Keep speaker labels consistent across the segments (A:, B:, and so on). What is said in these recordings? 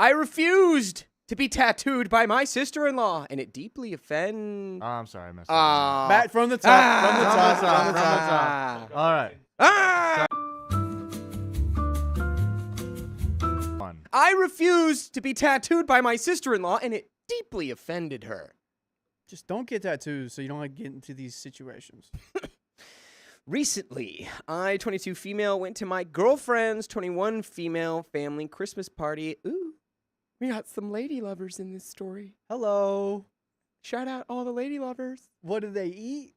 A: I refused to be tattooed by my sister-in-law, and it deeply offends.
B: Oh, I'm sorry, I missed that.
C: Matt, from the top.
B: All right.
A: I refused to be tattooed by my sister-in-law, and it deeply offended her.
C: Just don't get tattoos so you don't like get into these situations.
A: Recently, I, 22 female, went to my girlfriend's 21 female family Christmas party. Ooh, we got some lady lovers in this story.
C: Hello.
A: Shout out all the lady lovers.
C: What do they eat?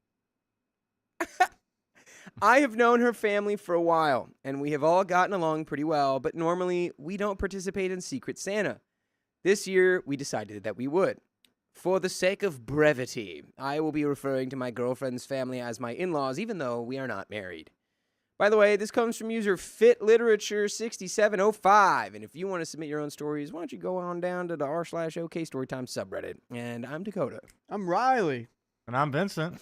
A: I have known her family for a while, and we have all gotten along pretty well, but normally we don't participate in Secret Santa. This year, we decided that we would. For the sake of brevity, I will be referring to my girlfriend's family as my in-laws, even though we are not married. By the way, this comes from user FitLiterature6705, and if you want to submit your own stories, why don't you go on down to the r/OK Storytime subreddit. And I'm Dakota.
C: I'm Riley.
B: And I'm Vincent.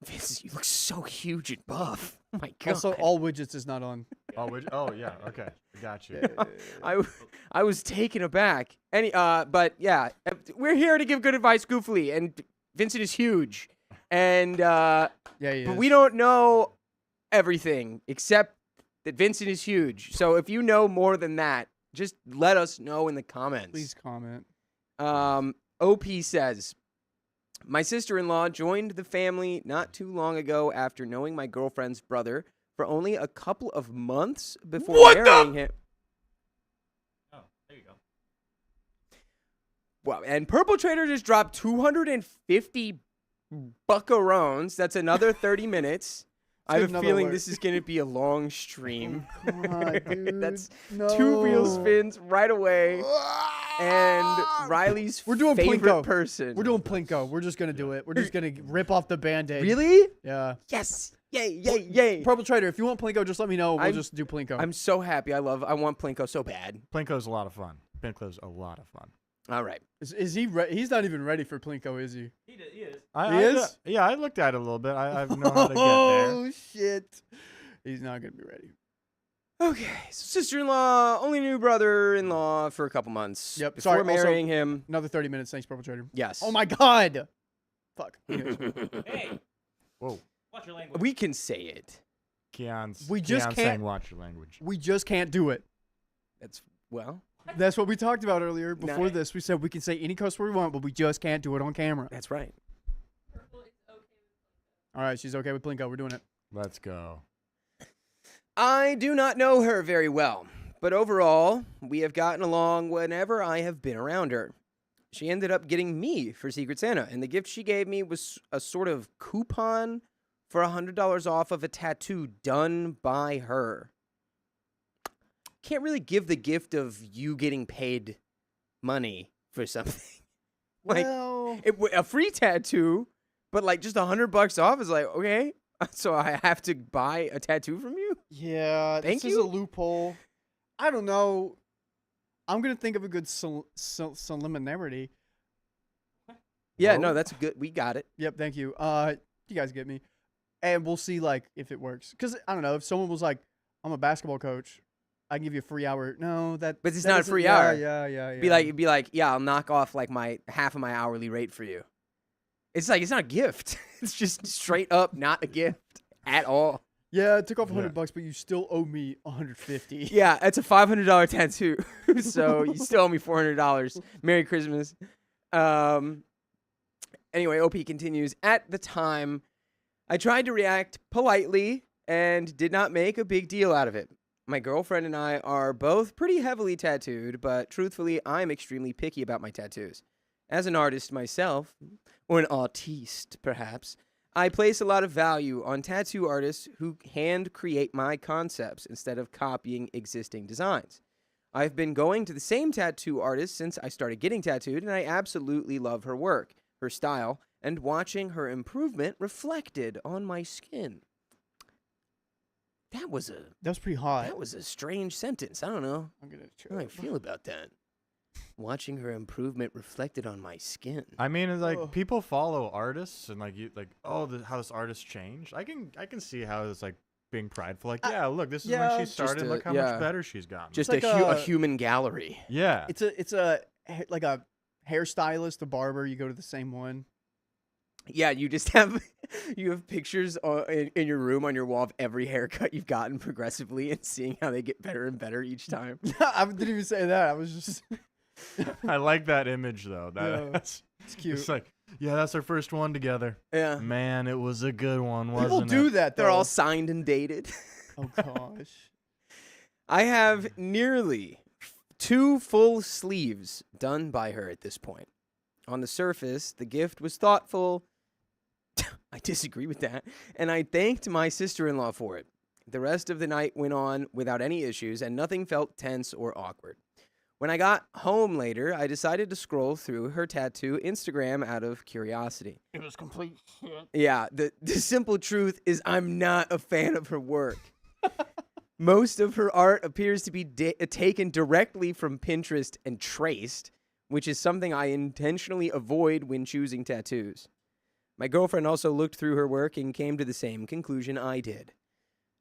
A: Vince, you look so huge and buff. Oh my God.
C: Also, all widgets is not on.
B: Oh, yeah. Okay. Got you.
A: I was taken aback. But yeah, we're here to give good advice goofily, and Vincent is huge. And
C: Yeah, he is.
A: but we don't know everything except that Vincent is huge. So if you know more than that, just let us know in the comments.
C: Please comment.
A: OP says, my sister-in-law joined the family not too long ago after knowing my girlfriend's brother for only a couple of months before marrying him.
B: Oh, there you go.
A: Wow, and Purple Trader just dropped 250 buckarones. That's another 30 minutes. I have a feeling this is going to be a long stream.
C: Oh, God, dude.
A: That's
C: no.
A: 2 wheel spins right away. And Riley's favorite
C: Plinko.
A: person.
C: We're doing Plinko. We're just going to do it. We're just going to rip off the Band-Aid.
A: Really?
C: Yeah.
A: Yes. Yay, yay, yay.
C: Purple Trader, if you want Plinko, just let me know. We'll just do Plinko.
A: I'm so happy. I want Plinko so bad.
B: Plinko's a lot of fun. Plinko's a lot of fun.
A: All right.
C: Is he he's not even ready for Plinko, is he?
D: He is.
C: He is?
B: Yeah, I looked at it a little bit. I know how to get there.
C: Oh, shit. He's not going to be ready.
A: Okay. So sister-in-law, only knew brother-in-law for a couple months.
C: Yep.
A: Before
C: Sorry,
A: marrying him.
C: Another 30 minutes. Thanks, Purple Trader.
A: Yes.
C: Oh, my God. Fuck. Anyways.
D: Hey,
B: Whoa.
D: watch your language.
A: We can say it.
B: Keon's
C: Keon's
B: saying watch your language.
C: We just can't do it.
A: Well,
C: That's what we talked about earlier. Before
A: No.
C: this, we said we can say any cuss word we want, but we just can't do it on camera.
A: that's right.
C: All right, she's okay with Plinko. We're doing it.
B: Let's go.
A: I do not know her very well, but overall, we have gotten along whenever I have been around her. She ended up getting me for Secret Santa, and the gift she gave me was a sort of coupon for $100 off of a tattoo done by her. Can't really give the gift of you getting paid money for something.
C: Well,
A: A free tattoo, but like just $100 off is like, okay, so I have to buy a tattoo from you?
C: yeah,
A: Thank
C: this is a loophole. I don't know. I'm going to think of a good preliminary.
A: Yeah,
B: Whoa.
A: no, that's good. We got it.
C: Yep, thank you. You guys get me. And we'll see, like, if it works. Because, I don't know, if someone was like, I'm a basketball coach, I can give you a free hour. No, that.
A: But it's
C: that
A: not a
C: isn't-
A: free
C: yeah,
A: hour.
C: Yeah.
A: Be like, yeah, I'll knock off like half of my hourly rate for you. It's like, it's not a gift. It's just straight up not a gift at all.
C: Yeah, it took off $100,
B: Yeah.
C: but you still owe me $150.
A: Yeah, it's a $500 tattoo. So you still owe me $400. Merry Christmas. Anyway, OP continues. At the time, I tried to react politely and did not make a big deal out of it. My girlfriend and I are both pretty heavily tattooed, but truthfully, I'm extremely picky about my tattoos. As an artist myself, or an artiste perhaps, I place a lot of value on tattoo artists who hand create my concepts instead of copying existing designs. I've been going to the same tattoo artist since I started getting tattooed, and I absolutely love her work, her style, and watching her improvement reflected on my skin. That was
C: pretty hot.
A: a strange sentence. I don't know
C: I'm going to
A: how I feel about that. Watching her improvement reflected on my skin.
B: I mean, it's like
C: Ugh.
B: people follow artists and how this artist changed. I can see how it's like being prideful. Like, yeah, look, this is
C: yeah,
B: when she
C: just
B: started. Look how much better she's gotten.
A: Just
C: like
A: a human gallery.
B: yeah.
C: It's a like a hairstylist, a barber. You go to the same one.
A: Yeah, you just have pictures in your room on your wall of every haircut you've gotten progressively and seeing how they get better and better each time.
C: I didn't even say that. I was just.
B: I like that image though. That's
C: It's cute.
B: It's like, yeah, that's our first one together.
A: Yeah.
B: Man, it was a good one, wasn't
C: People
B: it?
C: do that.
A: They're
C: though.
A: all signed and dated.
C: Oh gosh.
A: I have nearly 2 full sleeves done by her at this point. On the surface, the gift was thoughtful. I disagree with that. And I thanked my sister-in-law for it. The rest of the night went on without any issues, and nothing felt tense or awkward. When I got home later, I decided to scroll through her tattoo Instagram out of curiosity.
C: It was complete shit.
A: Yeah, the simple truth is I'm not a fan of her work. Most of her art appears to be taken directly from Pinterest and traced, which is something I intentionally avoid when choosing tattoos. My girlfriend also looked through her work and came to the same conclusion I did.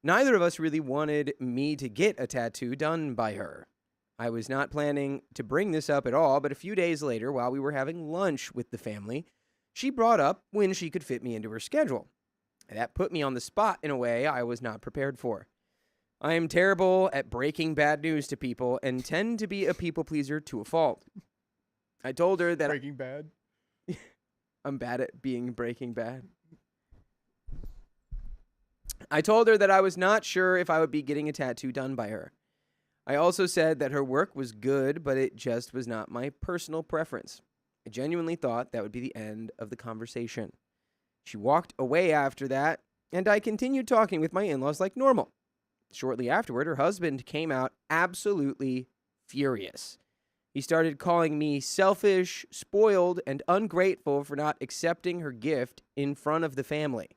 A: Neither of us really wanted me to get a tattoo done by her. I was not planning to bring this up at all, but a few days later, while we were having lunch with the family, she brought up when she could fit me into her schedule. That put me on the spot in a way I was not prepared for. I am terrible at breaking bad news to people and tend to be a people pleaser to a fault. I told her that
C: Breaking Bad.
A: I'm bad at being Breaking Bad. I told her that I was not sure if I would be getting a tattoo done by her. I also said that her work was good, but it just was not my personal preference. I genuinely thought that would be the end of the conversation. She walked away after that, and I continued talking with my in-laws like normal. Shortly afterward, her husband came out absolutely furious. He started calling me selfish, spoiled, and ungrateful for not accepting her gift in front of the family.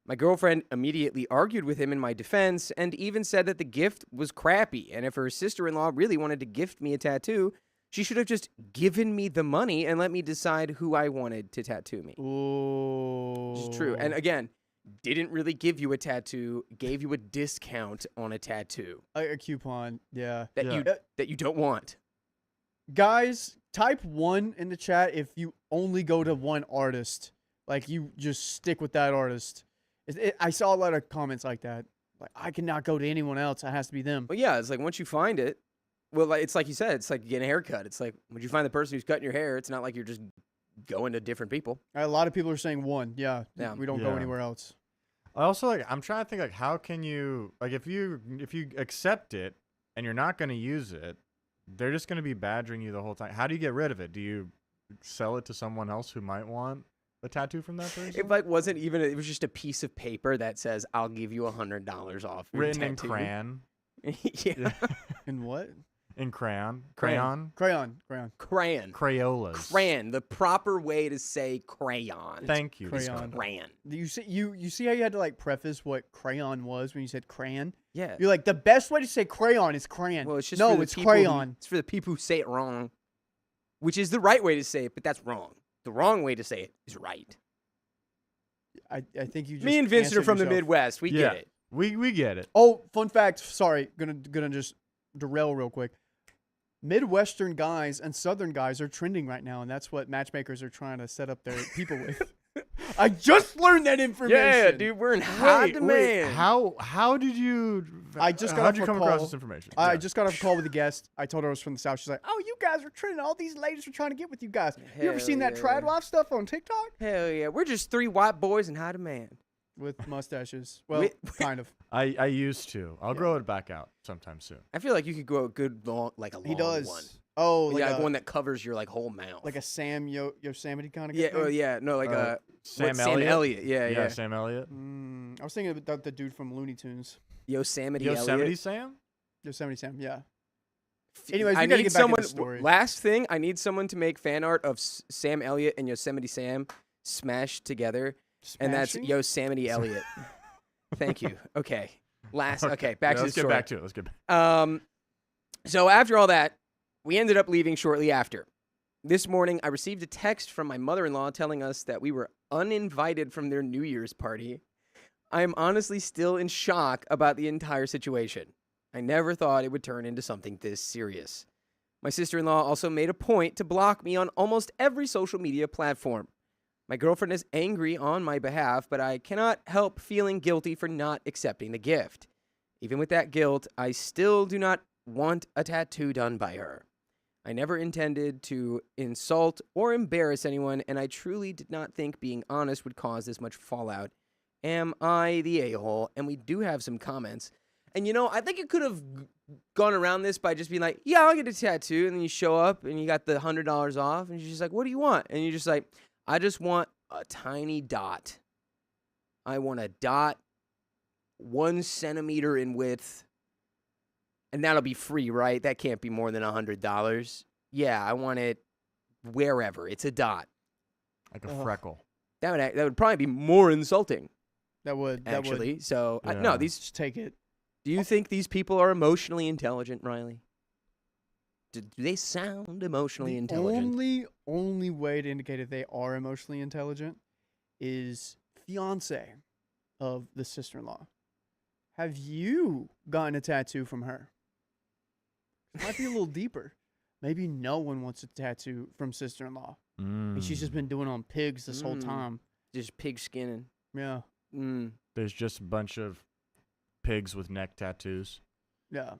A: My girlfriend immediately argued with him in my defense and even said that the gift was crappy, and if her sister-in-law really wanted to gift me a tattoo, she should have just given me the money and let me decide who I wanted to tattoo me.
C: Ooh.
A: Which is true. And again, didn't really give you a tattoo, gave you a discount on a tattoo
C: A coupon. Yeah.
A: that you don't want.
C: Guys, type 1 in the chat if you only go to one artist. Like, you just stick with that artist. I saw a lot of comments like that. Like, I cannot go to anyone else. It has to be them.
A: Well, yeah, it's like once you find it, well, it's like you said, it's like getting a haircut. It's like when you find the person who's cutting your hair, it's not like you're just going to different people.
C: A lot of people are saying 1. Yeah.
A: Yeah.
C: We don't go anywhere else.
B: I also I'm trying to think how can you if you accept it and you're not going to use it, they're just going to be badgering you the whole time. How do you get rid of it? Do you sell it to someone else who might want a tattoo from that person?
A: It wasn't even. It was just a piece of paper that says, "I'll give you $100 off."
B: Written in
A: tattoo."
B: crayon.
A: Yeah.
C: In what?
B: In crayon.
C: Crayon.
A: Crayon.
B: Crayolas.
A: Crayon. The proper way to say crayon.
B: Thank you.
C: Crayon.
A: Crayon.
C: You see how you had to like preface what crayon was when you said crayon?
A: Yeah.
C: You're like, the best way to say crayon is crayon.
A: Well, it's just
C: no,
A: for the
C: it's
A: people
C: crayon.
A: It's for the people who say it wrong, which is the right way to say it, but that's wrong. The wrong way to say it is right.
C: I think you just
A: Me and Vincent are
C: answered
A: from the
C: yourself.
A: Midwest. We get it.
B: We get it.
C: Oh, fun fact. Sorry, gonna just derail real quick. Midwestern guys and Southern guys are trending right now, and that's what matchmakers are trying to set up their people with. I just learned that information.
A: Yeah, dude, we're in high demand.
B: How did you?
C: I just got
B: How'd
C: off
B: you
C: a
B: come
C: call.
B: across this information?
C: I just got off a call with a guest. I told her I was from the South. She's like, "Oh, you guys are trending. All these ladies are trying to get with you guys. You ever seen that
A: yeah.
C: trad wife stuff on TikTok?"
A: Hell yeah, we're just 3 white boys in high demand.
C: With mustaches. Well, kind of.
B: I used to. I'll grow it back out sometime soon.
A: I feel like you could grow a good long, like a long
C: He does.
A: one.
C: Oh,
A: Like one that covers your like whole mouth.
C: like a Sam Yosemite kind of.
A: Yeah, oh yeah, no, like
B: Sam
A: Sam Elliott. Yeah.
B: Sam Elliott.
C: I was thinking about the dude from Looney Tunes.
A: Yosemite
B: Yosemite Sam.
C: Yosemite Sam. Yeah. Anyways,
A: I
C: we gotta
A: need
C: get back
A: someone.
C: into the story.
A: Last thing, I need someone to make fan art of Sam Elliott and Yosemite Sam smashed together, and that's
C: Smashing?
A: Yosemite Elliott. Thank you. Okay. Back to the story.
B: Let's get back to it. Let's get back.
A: So after all that, we ended up leaving shortly after. This morning, I received a text from my mother-in-law telling us that we were uninvited from their New Year's party. I am honestly still in shock about the entire situation. I never thought it would turn into something this serious. My sister-in-law also made a point to block me on almost every social media platform. My girlfriend is angry on my behalf, but I cannot help feeling guilty for not accepting the gift. Even with that guilt, I still do not want a tattoo done by her. I never intended to insult or embarrass anyone, and I truly did not think being honest would cause this much fallout. Am I the a-hole? And we do have some comments. And I think you could have gone around this by just being like, yeah, I'll get a tattoo. And then you show up and you got the $100 off. And she's just like, what do you want? And you're just like, I just want a tiny dot. I want a dot 1 centimeter in width. And that'll be free, right? That can't be more than $100. Yeah, I want it wherever. It's a dot.
B: Like a freckle.
A: That would probably be more insulting.
C: That would
A: Actually. So,
B: Yeah.
A: no, these.
C: just take it.
A: Do you think these people are emotionally intelligent, Riley? Do they sound emotionally intelligent?
C: Only way to indicate if they are emotionally intelligent is fiance of the sister-in-law. Have you gotten a tattoo from her? It might be a little deeper. Maybe no one wants a tattoo from sister-in-law. And she's just been doing it on pigs this whole time.
A: Just pig skinning.
C: Yeah.
B: There's just a bunch of pigs with neck tattoos.
C: Yeah.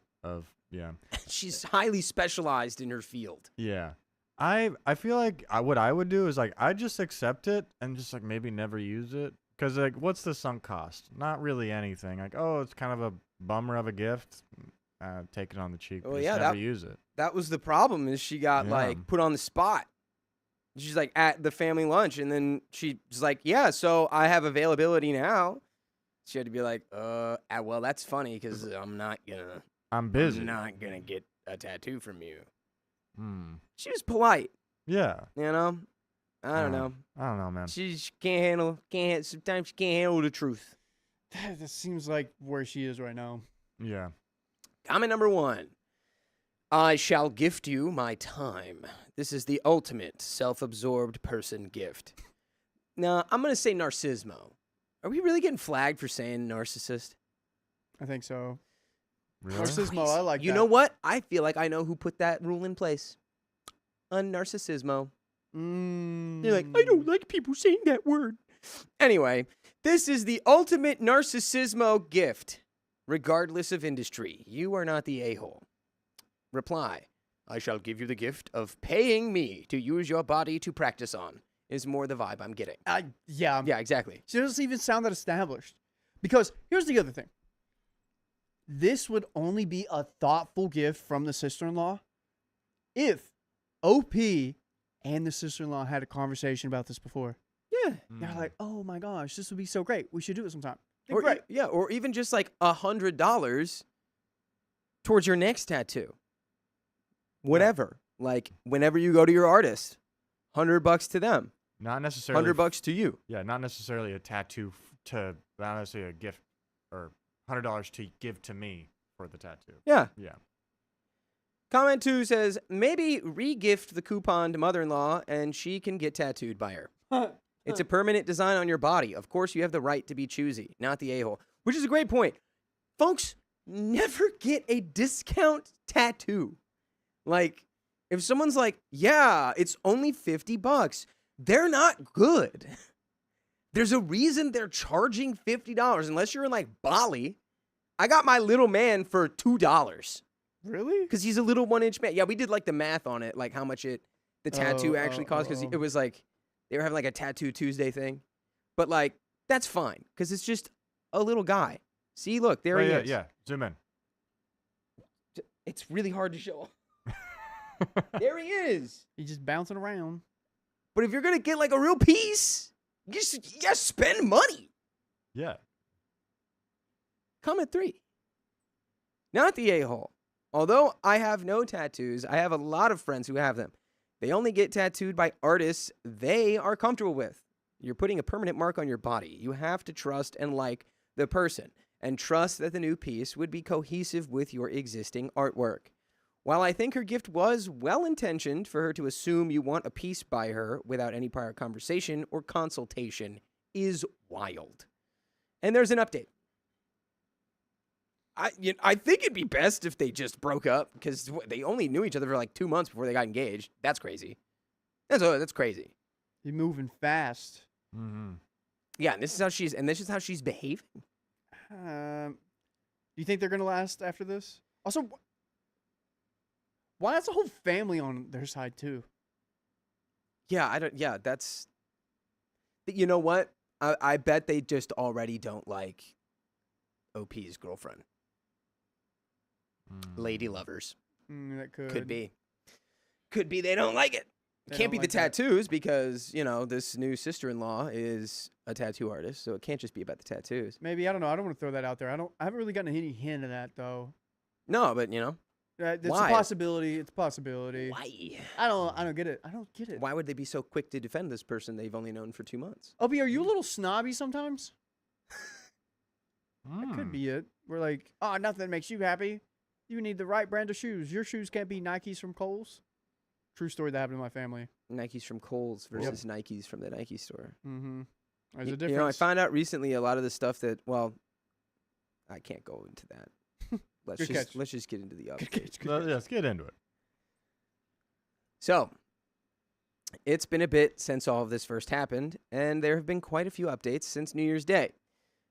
A: She's highly specialized in her field.
B: Yeah. I feel like what I would do is like I just accept it and just like maybe never use it. Because like what's the sunk cost? Not really anything. Like, oh, it's kind of a bummer of a gift. Take it on the cheap.
A: Oh,
B: just
A: yeah,
B: never use it.
A: That was the problem, is she got like put on the spot. She's like at the family lunch, and then she's like, yeah, so I have availability now. She had to be like, well, that's funny because I'm
B: busy.
A: I'm not gonna get a tattoo from you.
B: She
A: She was polite,
B: Yeah.
A: I don't know.
B: I don't know, man.
A: She can't sometimes she can't handle the truth.
C: That seems like where she is right now.
B: Yeah.
A: Comment number 1. I shall gift you my time. This is the ultimate self-absorbed person gift. Now, I'm going to say narcissismo. Are we really getting flagged for saying narcissist?
C: I think so.
B: Really?
C: Narcissismo, I like that.
A: You know what? I feel like I know who put that rule in place. A narcissismo. They're like, I don't like people saying that word. Anyway, this is the ultimate narcissismo gift. Regardless of industry, you are not the a-hole. Reply, I shall give you the gift of paying me to use your body to practice on, is more the vibe I'm getting.
C: Yeah.
A: Yeah, exactly.
C: She doesn't even sound that established. Because here's the other thing. This would only be a thoughtful gift from the sister-in-law if OP and the sister-in-law had a conversation about this before.
A: Yeah.
C: They're like, oh my gosh, this would be so great. We should do it sometime.
A: Or,
C: Great.
A: or even just like $100 towards your next tattoo. Whatever. Like, whenever you go to your artist, $100 to them.
B: Not necessarily.
A: $100 to you.
B: Yeah, not necessarily a tattoo not necessarily a gift or $100 to give to me for the tattoo.
A: Yeah.
B: Yeah.
A: Comment 2 says, maybe re-gift the coupon to mother-in-law and she can get tattooed by her. It's a permanent design on your body. Of course, you have the right to be choosy, not the a-hole. Which is a great point. Folks, never get a discount tattoo. Like, if someone's like, yeah, it's only $50, they're not good. There's a reason they're charging $50. Unless you're in, like, Bali. I got my little man for $2.
C: Really?
A: Because he's a little 1-inch man. Yeah, we did, like, the math on it, like, how much the tattoo actually cost. Because it was, like, they were having, like, a Tattoo Tuesday thing. But, like, that's fine. Because it's just a little guy. See, look, there he is.
B: Yeah, zoom in.
A: It's really hard to show. There he is.
C: He's just bouncing around.
A: But if you're going to get, like, a real piece, you gotta spend money.
B: Yeah.
A: Comment 3. Not the a-hole. Although I have no tattoos, I have a lot of friends who have them. They only get tattooed by artists they are comfortable with. You're putting a permanent mark on your body. You have to trust and like the person, and trust that the new piece would be cohesive with your existing artwork. While I think her gift was well-intentioned for her to assume you want a piece by her without any prior conversation or consultation is wild. And there's an update. I think it'd be best if they just broke up because they only knew each other for like 2 months before they got engaged. That's crazy. That's crazy.
C: You're moving fast.
B: Mm-hmm.
A: Yeah, and this is how she's behaving.
C: Do you think they're gonna last after this? Also, why is the whole family on their side too?
A: Yeah, I don't. Yeah, that's. You know what? I bet they just already don't like OP's girlfriend. Lady lovers.
C: That
A: Could be. Could be they don't like it.
C: They
A: Can't
C: don't
A: be
C: like
A: the
C: that.
A: tattoos because, this new sister-in-law is a tattoo artist, so it can't just be about the tattoos.
C: Maybe, I don't know. I don't want to throw that out there. I haven't really gotten any hint of that though.
A: No, but
C: It's
A: Why?
C: a possibility. It's a possibility.
A: why?
C: I don't get it. I don't get it.
A: Why would they be so quick to defend this person they've only known for 2 months?
C: Obi, are you a little snobby sometimes?
B: Mm.
C: That could be it. We're like, oh, nothing makes you happy. You need the right brand of shoes. Your shoes can't be Nikes from Kohl's. True story that happened in my family.
A: Nikes from Kohl's versus Nikes from the Nike store.
C: Mm-hmm. There's a
A: I
C: difference.
A: found out recently a lot of the stuff that, I can't go into that.
C: Good catch.
A: Let's just get into the update.
C: Good catch, good catch.
B: Let's get into it.
A: So, it's been a bit since all of this first happened, and there have been quite a few updates since New Year's Day.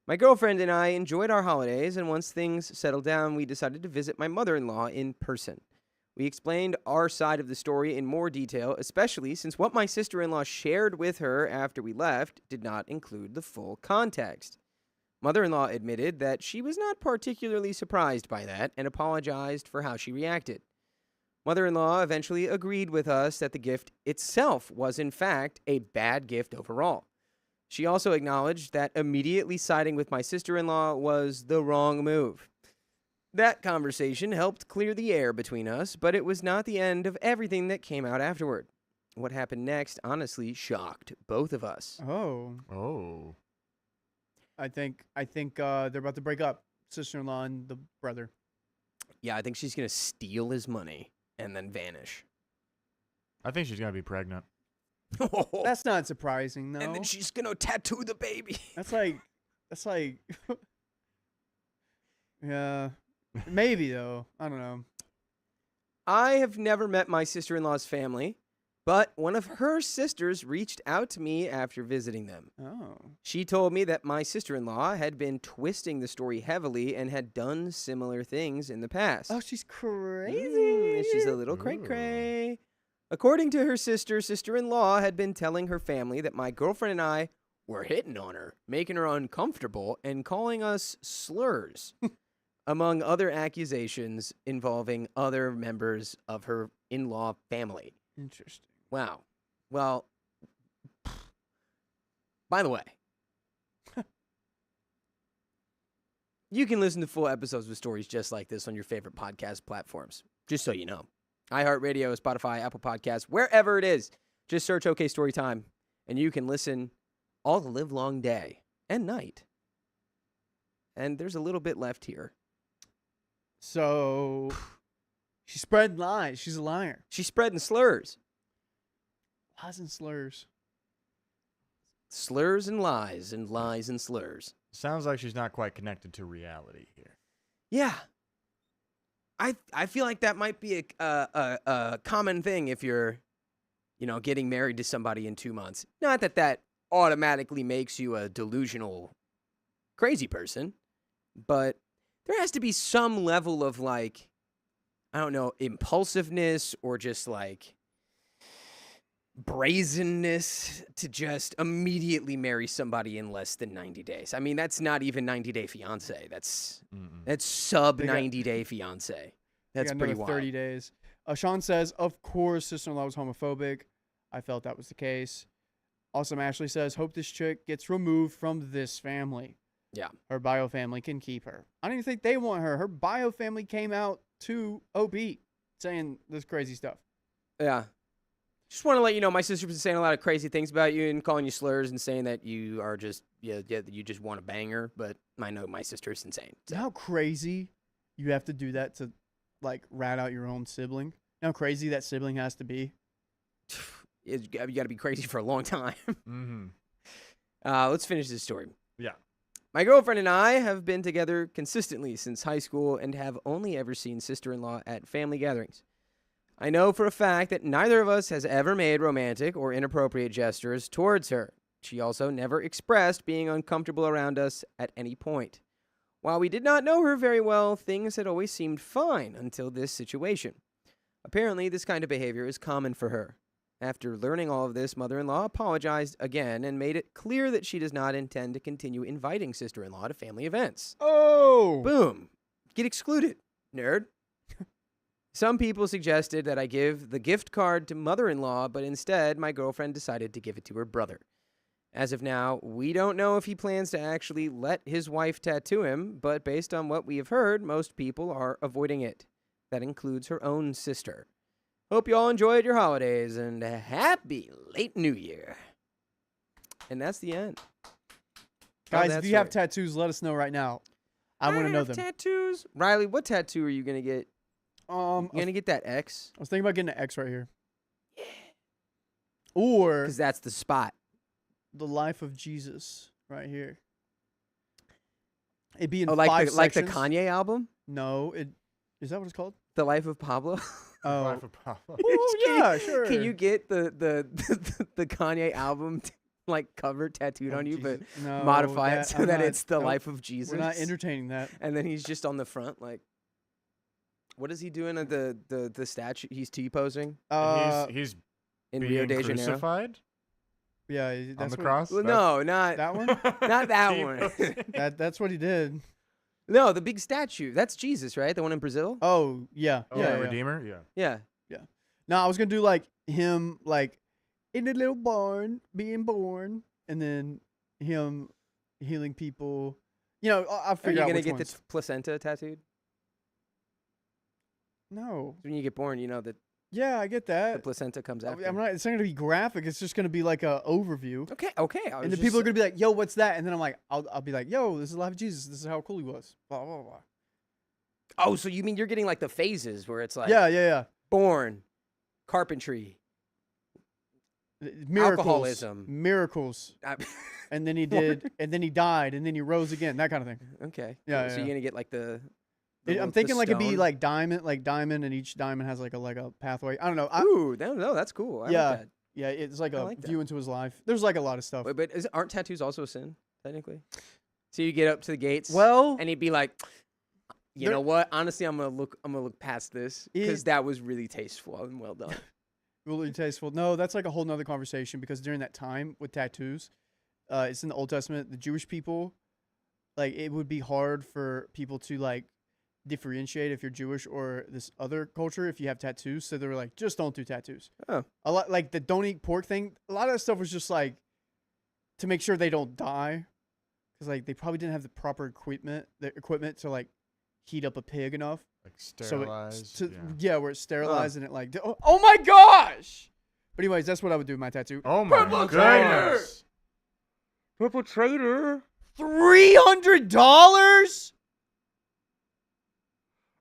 A: My girlfriend and I enjoyed our holidays, and once things settled down, we decided to visit my mother-in-law in person. We explained our side of the story in more detail, especially since what my sister-in-law shared with her after we left did not include the full context. Mother-in-law admitted that she was not particularly surprised by that and apologized for how she reacted. Mother-in-law eventually agreed with us that the gift itself was in fact a bad gift overall. She also acknowledged that immediately siding with my sister-in-law was the wrong move. That conversation helped clear the air between us, but it was not the end of everything that came out afterward. What happened next honestly shocked both of us.
B: Oh.
C: I think they're about to break up. Sister-in-law and the brother.
A: Yeah, I think she's going to steal his money and then vanish.
B: I think she's gonna be pregnant.
C: That's not surprising, though.
A: And then she's going to tattoo the baby.
C: That's like, yeah, maybe though. I don't know.
A: I have never met my sister-in-law's family, but one of her sisters reached out to me after visiting them.
C: Oh,
A: She told me that my sister-in-law had been twisting the story heavily and had done similar things in the past.
C: oh, she's crazy.
A: She's a little cray-cray. According to her sister-in-law had been telling her family that my girlfriend and I were hitting on her, making her uncomfortable, and calling us slurs, among other accusations involving other members of her in-law family.
C: Interesting.
A: Wow. Well, by the way, you can listen to full episodes with stories just like this on your favorite podcast platforms, just so you know. iHeartRadio, Spotify, Apple Podcasts, wherever it is. Just search OK Storytime, and you can listen all the live long day and night. And there's a little bit left here.
C: So she spread lies. She's a liar.
A: She's spreading slurs.
C: Lies and slurs.
A: Slurs and lies and slurs.
B: Sounds like she's not quite connected to reality here.
A: Yeah. I feel like that might be a common thing if you're, getting married to somebody in 2 months. Not that automatically makes you a delusional, crazy person, but there has to be some level of impulsiveness or just brazenness to just immediately marry somebody in less than 90 days. I mean, that's not even 90-day fiance. That's sub 90-day fiance. That's
C: got
A: pretty
C: another
A: wild.
C: 30 days. Sean says, of course, sister-in-law was homophobic. I felt that was the case. Awesome Ashley says, hope this chick gets removed from this family.
A: Yeah.
C: Her bio family can keep her. I don't even think they want her. Her bio family came out to OB saying this crazy stuff.
A: Yeah. Just want to let you know, my sister's been saying a lot of crazy things about you and calling you slurs and saying that you are just, you just want to bang her. But I know my sister's insane.
C: You know how crazy you have to do that to, rat out your own sibling? You know how crazy that sibling has to be?
A: You got to be crazy for a long time.
B: Mm-hmm.
A: Let's finish this story.
B: Yeah.
A: My girlfriend and I have been together consistently since high school and have only ever seen sister-in-law at family gatherings. I know for a fact that neither of us has ever made romantic or inappropriate gestures towards her. She also never expressed being uncomfortable around us at any point. While we did not know her very well, things had always seemed fine until this situation. Apparently, this kind of behavior is common for her. After learning all of this, mother-in-law apologized again and made it clear that she does not intend to continue inviting sister-in-law to family events.
C: Oh.
A: Boom. Get excluded, nerd. Some people suggested that I give the gift card to mother-in-law, but instead my girlfriend decided to give it to her brother. As of now, we don't know if he plans to actually let his wife tattoo him, but based on what we have heard, most people are avoiding it. That includes her own sister. Hope you all enjoyed your holidays, and happy late New Year. And that's the end.
C: Guys, if you have tattoos, let us know right now. I want to know them.
A: Tattoos. Riley, what tattoo are you going to get? You going to get that X?
C: I was thinking about getting an X right here. Yeah. Or
A: because that's the spot.
C: The life of Jesus right here. It'd be in
A: like
C: five
A: the, like the
C: sections.
A: Kanye album?
C: No, is that what it's called?
A: The Life of Pablo?
C: Oh,
B: Life of Pablo.
C: Yeah, sure.
A: Can you get the Kanye album like cover tattooed on you,
C: Jesus.
A: but
C: No,
A: modify it so
C: I'm
A: that
C: not-
A: it's the
C: nope,
A: life of Jesus?
C: We're not entertaining that.
A: And then he's just on the front, like, what is he doing at the statue? He's T-posing
B: He's
A: in
B: being
A: Rio de Janeiro.
B: crucified
C: Yeah,
B: on
C: that's
B: the
C: what,
B: cross.
A: Well, no, not
C: that one.
A: not that one.
C: That's what he did.
A: No, the big statue. That's Jesus, right? The one in Brazil?
C: Oh yeah,
B: Oh,
C: yeah, yeah.
B: Redeemer. Yeah.
A: Yeah.
C: No, I was gonna do like him, like in a little barn being born, and then him healing people. You know, I'll
A: Are
C: figure
A: you
C: out
A: gonna
C: which
A: get
C: ones.
A: the placenta tattooed?
C: No.
A: When you get born, you know that
C: Yeah, I get
A: the
C: that.
A: placenta comes after.
C: I'm not. It's not gonna be graphic. It's just gonna be like a overview.
A: Okay.
C: And then people are gonna be like, "Yo, what's that?" And then I'm like, I'll be like, "Yo, this is the life of Jesus. This is how cool he was." Blah blah blah.
A: Oh, so you mean you're getting like the phases where it's like
C: Yeah.
A: born, carpentry,
C: Miracles,
A: alcoholism.
C: miracles, and then he did, and then he died, and then he rose again. That kind of thing.
A: Okay.
C: Yeah,
A: So
C: yeah.
A: you're gonna get like the
C: I'm thinking like it'd be
A: stone?
C: like diamond, and each diamond has like a pathway. I don't know.
A: Ooh, no, that's cool. I
C: Yeah.
A: like that.
C: Yeah, it's like
A: I
C: a
A: like that.
C: view into his life. There's like a lot of stuff.
A: Wait, but aren't tattoos also a sin technically? So you get up to the gates,
C: Well,
A: and he'd be like, "You
C: There-
A: know what? Honestly, I'm gonna look past this because that was really tasteful and well done."
C: really tasteful. No, that's like a whole nother conversation because during that time with tattoos, it's in the Old Testament. The Jewish people, like, it would be hard for people to like differentiate if you're Jewish or this other culture if you have tattoos. So they were like, just don't do tattoos.
A: Oh.
C: A lot like the don't eat pork thing. A lot of that stuff was just like to make sure they don't die, because like they probably didn't have the proper equipment to like heat up a pig enough.
B: Like sterilized.
C: So
B: yeah.
C: where it's sterilized and it like oh my gosh. But anyways, that's what I would do with my tattoo.
B: Oh my goodness.
A: Perpetrator.
C: $300.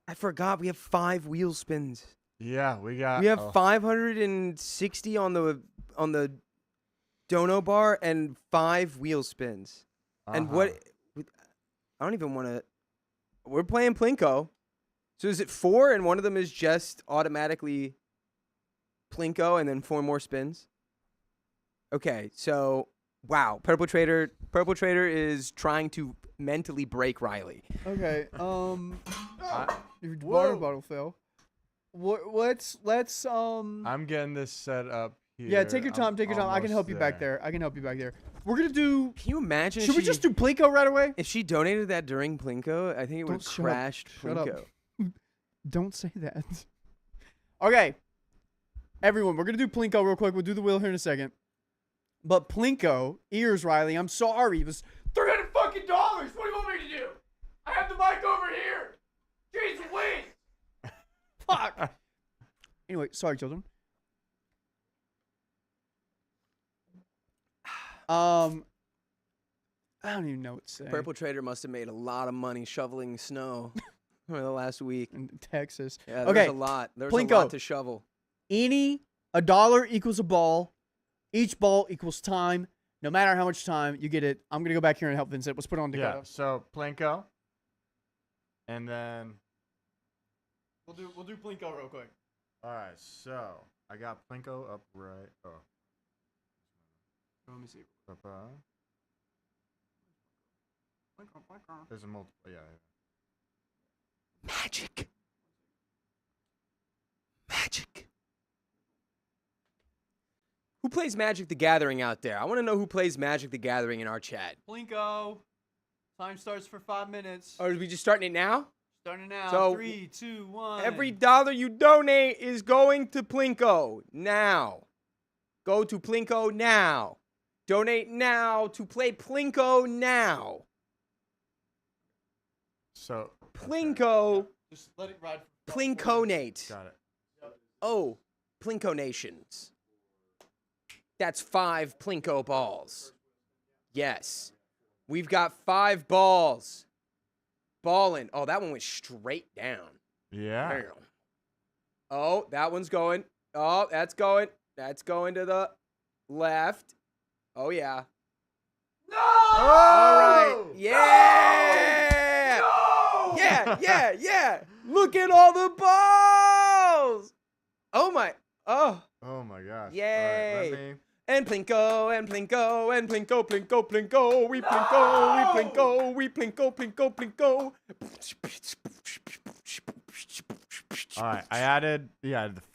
A: I forgot we have 5 wheel spins.
B: Yeah, we got.
A: We have 560 on the dono bar and 5 wheel spins. And what? I don't even want to. We're playing Plinko. So is it 4 and one of them is just automatically Plinko and then 4 more spins? Okay, so wow, Perpetrator is trying to mentally break Riley.
C: Okay. Your
B: Whoa.
C: water bottle fell. Let's
B: I'm getting this set up here.
C: yeah, take your time, I can help you back there. We're gonna do.
A: Can you imagine?
C: Should we just do Plinko right away?
A: If she donated that during Plinko, I think it would have
C: Don't shut up.
A: crashed
C: Shut up.
A: Plinko.
C: Don't say that. Okay. Everyone, we're going to do Plinko real quick. We'll do the wheel here in a second. But Plinko, ears, Riley, I'm sorry. It was $300 fucking dollars. What do you want me to do? I have the mic over here. Jeez Louise. Fuck. Anyway, sorry, children. I don't even know what to say.
A: Perpetrator must have made a lot of money shoveling snow for the last week.
C: In Texas.
A: Yeah,
C: Okay,
A: there's a lot. There's a
C: Plinko.
A: lot to shovel.
C: A dollar equals a ball. Each ball equals time. No matter how much time you get it, I'm gonna go back here and help Vincent. Let's put it on Dakota.
B: Yeah. So Plinko, and then
C: We'll do Plinko real quick.
B: all right. So I got Plinko up right. Oh.
C: Let me see.
B: There's a multiple. Yeah.
A: Magic. Magic. Who plays Magic the Gathering out there? I want to know who plays Magic the Gathering in our chat.
C: Plinko. Time starts for 5 minutes.
A: Or are we just starting it now?
C: Starting now.
A: So,
C: 3, 2, 1.
A: Every dollar you donate is going to Plinko now. Go to Plinko now. Donate now to play Plinko now.
B: So
A: Plinko.
C: Just let it ride.
A: Plinkonate.
B: got it.
A: Oh, Plinko Nations. That's 5 Plinko balls. Yes. We've got 5 balls. Ballin'. Oh, that one went straight down.
B: Yeah.
A: Damn. Oh, that one's going. Oh, that's going. That's going to the left. Oh, yeah.
C: No!
A: All right. Yeah.
C: No!
A: Yeah. Look at all the balls. Oh, my. Oh.
B: Oh my gosh.
A: Yay.
B: All right, let me.
A: And Plinko, and Plinko, and Plinko, Plinko, Plinko. We Plinko, we Plinko, we Plinko, Plinko, Plinko.
B: All right, I added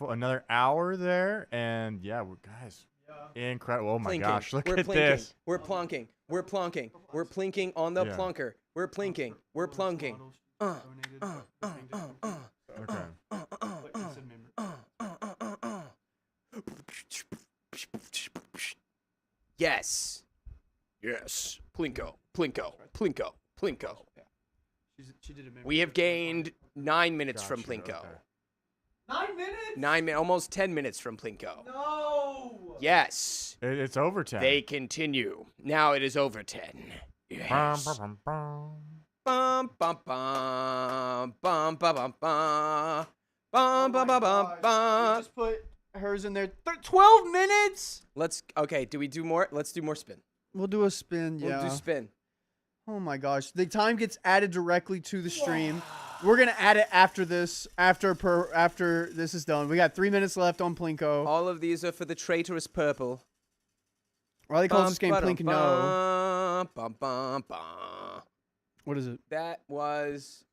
B: another hour there, and yeah, guys, incredible! Oh my
A: Plinking.
B: gosh, look
A: We're
B: at
A: plinking.
B: this.
A: We're plunking. We're plunking. We're plinking on the
B: Yeah.
A: plunker. We're plinking. We're plunking.
B: Okay.
A: Yes. Yes. Plinko. Plinko. Plinko. Plinko.
C: She did a memory.
A: We have gained 9 minutes from
B: Gotcha,
A: Plinko.
B: okay.
C: 9 minutes?
A: 9 minutes, almost 10 minutes from Plinko.
C: No!
A: Yes.
B: It's overtime.
A: They continue. Now it is over 10. Yes. Bum, bum, bum. Bum, bum, bum, bum. Bum, bum, bum, bum, bum.
C: Just put hers in there. 12 minutes?
A: Okay, do we do more? Let's do more spin.
C: We'll do a spin, yeah.
A: We'll do spin.
C: Oh my gosh. The time gets added directly to the stream. We're going to add it after this, after this is done. We got 3 minutes left on Plinko.
A: All of these are for the traitorous purple.
C: Riley calls this game Plink No.
A: Bum, bum, bum.
C: What is it?
A: That was...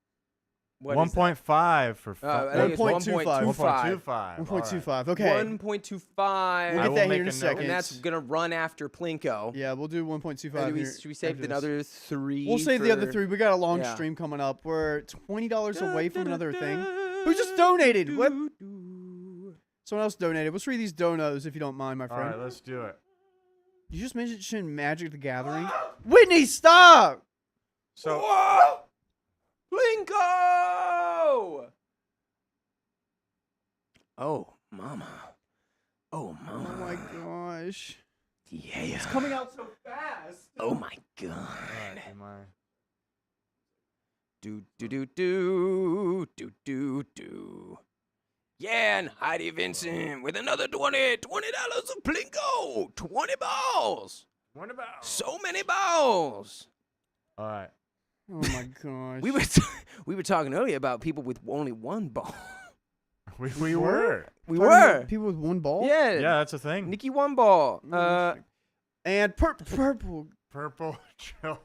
A: What is that?
B: 1.5 for
A: I think it's
C: 1.25.
A: 1.25.
C: 1.25. Okay.
A: 1.25.
C: We'll
B: I
C: get
B: will
C: that here
B: make
C: in
B: a
C: a
B: note.
C: second.
A: And that's going to run after Plinko.
C: Yeah, we'll do 1.25
A: And
C: here.
A: should we save
C: after
A: the
C: this.
A: other 3?
C: We'll save the other
A: for-
C: 3. We got a long
A: Yeah.
C: stream coming up. We're $20 away from another thing. Who just donated? What? Someone else donated. Let's read these donos if you don't mind, my
B: All
C: friend.
B: right, let's do it.
C: You just mentioned Magic the Gathering. Whitney, stop!
B: So
A: Whoa! Plinko! Oh, mama. Oh, mama.
C: Oh my gosh.
A: Yeah.
C: It's coming out so fast.
A: Oh, my God.
B: all right, am I?
A: Do. Yeah, and Heidi Vincent with another $20 of Plinko. 20 balls.
B: What about?
A: So many balls.
B: All right.
C: Oh my gosh.
A: We were talking earlier about people with only one ball.
B: We were.
A: We
C: Talking
A: were.
C: about people with one ball?
A: Yeah.
B: Yeah, that's a thing.
A: Nikki one ball.
C: And purple.
B: Purple Joe.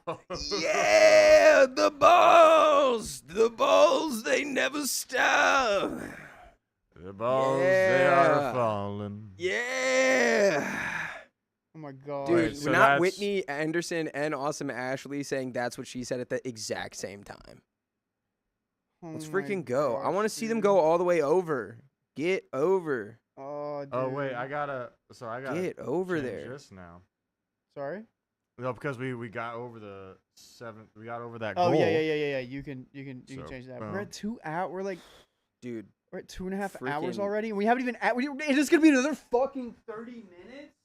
A: Yeah, the balls. The balls, they never stop.
B: The balls, they
A: Yeah.
B: are falling.
A: Yeah.
C: Oh my god.
A: Dude,
B: Alright, so
A: not
B: that's-
A: Whitney Anderson and Awesome Ashley saying that's what she said at the exact same time.
C: Oh
A: Let's
C: my
A: freaking go. I
C: gosh,
A: want to see them
C: dude.
A: go all the way over. Get over.
C: Oh, dude.
B: Oh wait, I gotta
A: Get over
B: change
A: there.
B: this now.
C: Sorry?
B: No, because we got over the 7th. We got over that
C: Oh
B: goal.
C: yeah. You can
B: So,
C: change that.
B: boom.
C: We're at 2 hours. We're like
A: Dude,
C: we're at 2.5 hours
A: Freaking-
C: already, and we haven't even. It is gonna be another fucking 30 minutes.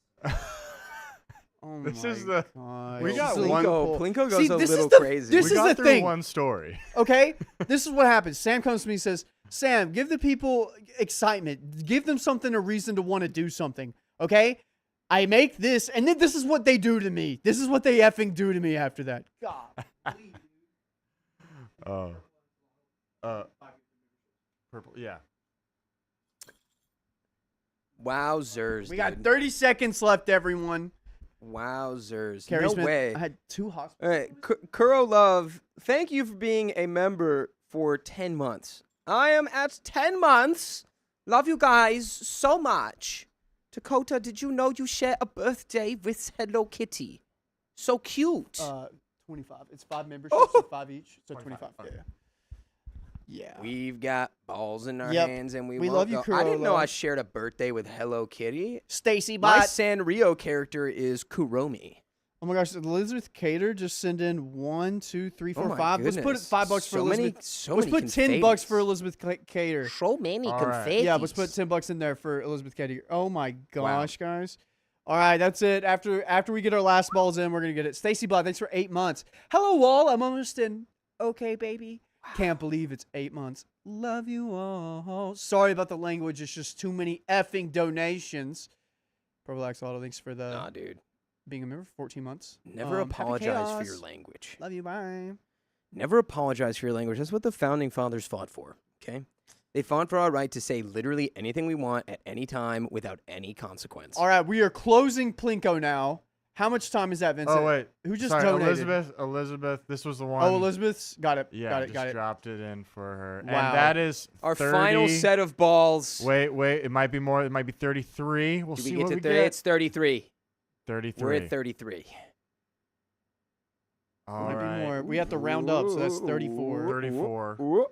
C: Oh
B: This
C: my
B: is the-
C: gosh.
B: we got
C: Plinko.
B: one-
A: Plinko goes
C: See,
A: a
C: this
A: little
C: is the-
A: crazy.
C: this
B: we
C: is
B: got
C: the
B: through
C: thing.
B: one story.
C: Okay, this is what happens. Sam comes to me and says, "Sam, give the people excitement. Give them something, a reason to want to do something." Okay, I make this, and then this is what they do to me. This is what they effing do to me after that. God.
B: Oh. Purple. Yeah.
A: Wowzers.
C: We got
A: dude.
C: 30 seconds left, everyone.
A: Wowzers.
C: Carrie
A: No
C: Smith,
A: way.
C: I had 2
A: All
C: hospitals.
A: right, Kuro Love, thank you for being a member for 10 months. I am at 10 months. Love you guys so much. Dakota, did you know you share a birthday with Hello Kitty? So cute.
C: 25. It's 5 memberships,
A: Oh.
C: so 5 each. So
B: 25.
C: 25. Yeah. Yeah.
A: We've got balls in our
C: Yep.
A: hands, and we
C: We
A: won't
C: love you,
A: go.
C: Kuro
A: I didn't know I
C: Love.
A: shared a birthday with Hello Kitty.
C: Stacy
A: My
C: Bot.
A: Sanrio character is Kuromi.
C: Oh my gosh, Elizabeth Cater just send in 1, 2, 3, 4,
A: Oh my
C: 5. Let's put
A: goodness.
C: $5 for
A: So many-
C: Elizabeth.
A: so
C: let's
A: many
C: put $10 for
A: confettis.
C: Elizabeth Cater.
A: So many
B: All right.
A: confettis.
C: Yeah, let's put $10 in there for Elizabeth Cater. Oh my gosh, guys. All right, that's it. After we get our last balls in, we're gonna get it. Stacy Bot, thanks for 8 months. Hello, Wall. I'm almost in. Okay, baby. Can't believe it's 8 months. Love you all. Sorry about the language. It's just too many effing donations. Purple Axolotl, thanks for the
A: Nah, dude.
C: being a member for 14 months.
A: Never
C: Happy
A: apologize for your
C: chaos.
A: language.
C: Love you. Bye.
A: Never apologize for your language. That's what the founding fathers fought for, okay? They fought for our right to say literally anything we want at any time without any consequence.
C: All right, we are closing Plinko now. How much time is that, Vincent?
B: Oh wait.
C: Who just
B: Sorry,
C: donated?
B: Elizabeth. This was the one.
C: Oh, Elizabeth's got it.
B: Yeah,
C: got it.
B: just
C: Got it.
B: dropped it in for her.
C: Wow.
B: And that is
A: Our
B: 30.
A: final set of balls.
B: Wait. It might be more. It might be 33. We'll
A: Do
B: see
A: we get
B: what
A: to
B: we
A: 30?
B: get.
A: It's 33.
B: 33.
A: We're at 33.
B: All
C: Might
B: right.
C: be more. We have to round up, so that's 34.
B: 34.
A: Ooh.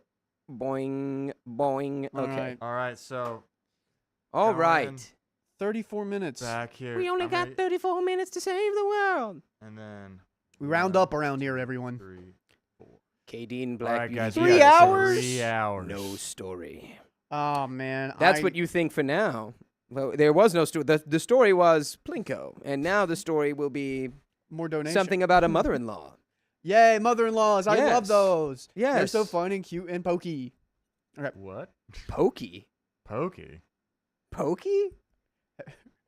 A: Boing, boing.
C: All
A: Okay.
C: right.
B: All right. So
A: All
B: Going
A: right.
C: 34 minutes.
B: back here.
A: We only
B: I'm
A: got
B: ready-
A: 34 minutes to save the world.
B: And then
C: We round
B: 1,
C: up around here, everyone.
B: 2, 3, 4.
A: KD and
B: All
A: Black
B: right, guys.
A: Beauty.
B: we
C: 3
B: got
C: hours?
B: 3 hours.
A: No story.
C: Oh man,
A: That's what you think for now. Well, there was no story. The story was Plinko, and now the story will be
C: more donation.
A: something about a mother-in-law.
C: Yay, mother-in-laws! I love
A: Yes.
C: those.
A: Yes.
C: They're so fun and cute and pokey.
B: What?
A: Pokey.
B: Pokey.
A: Pokey?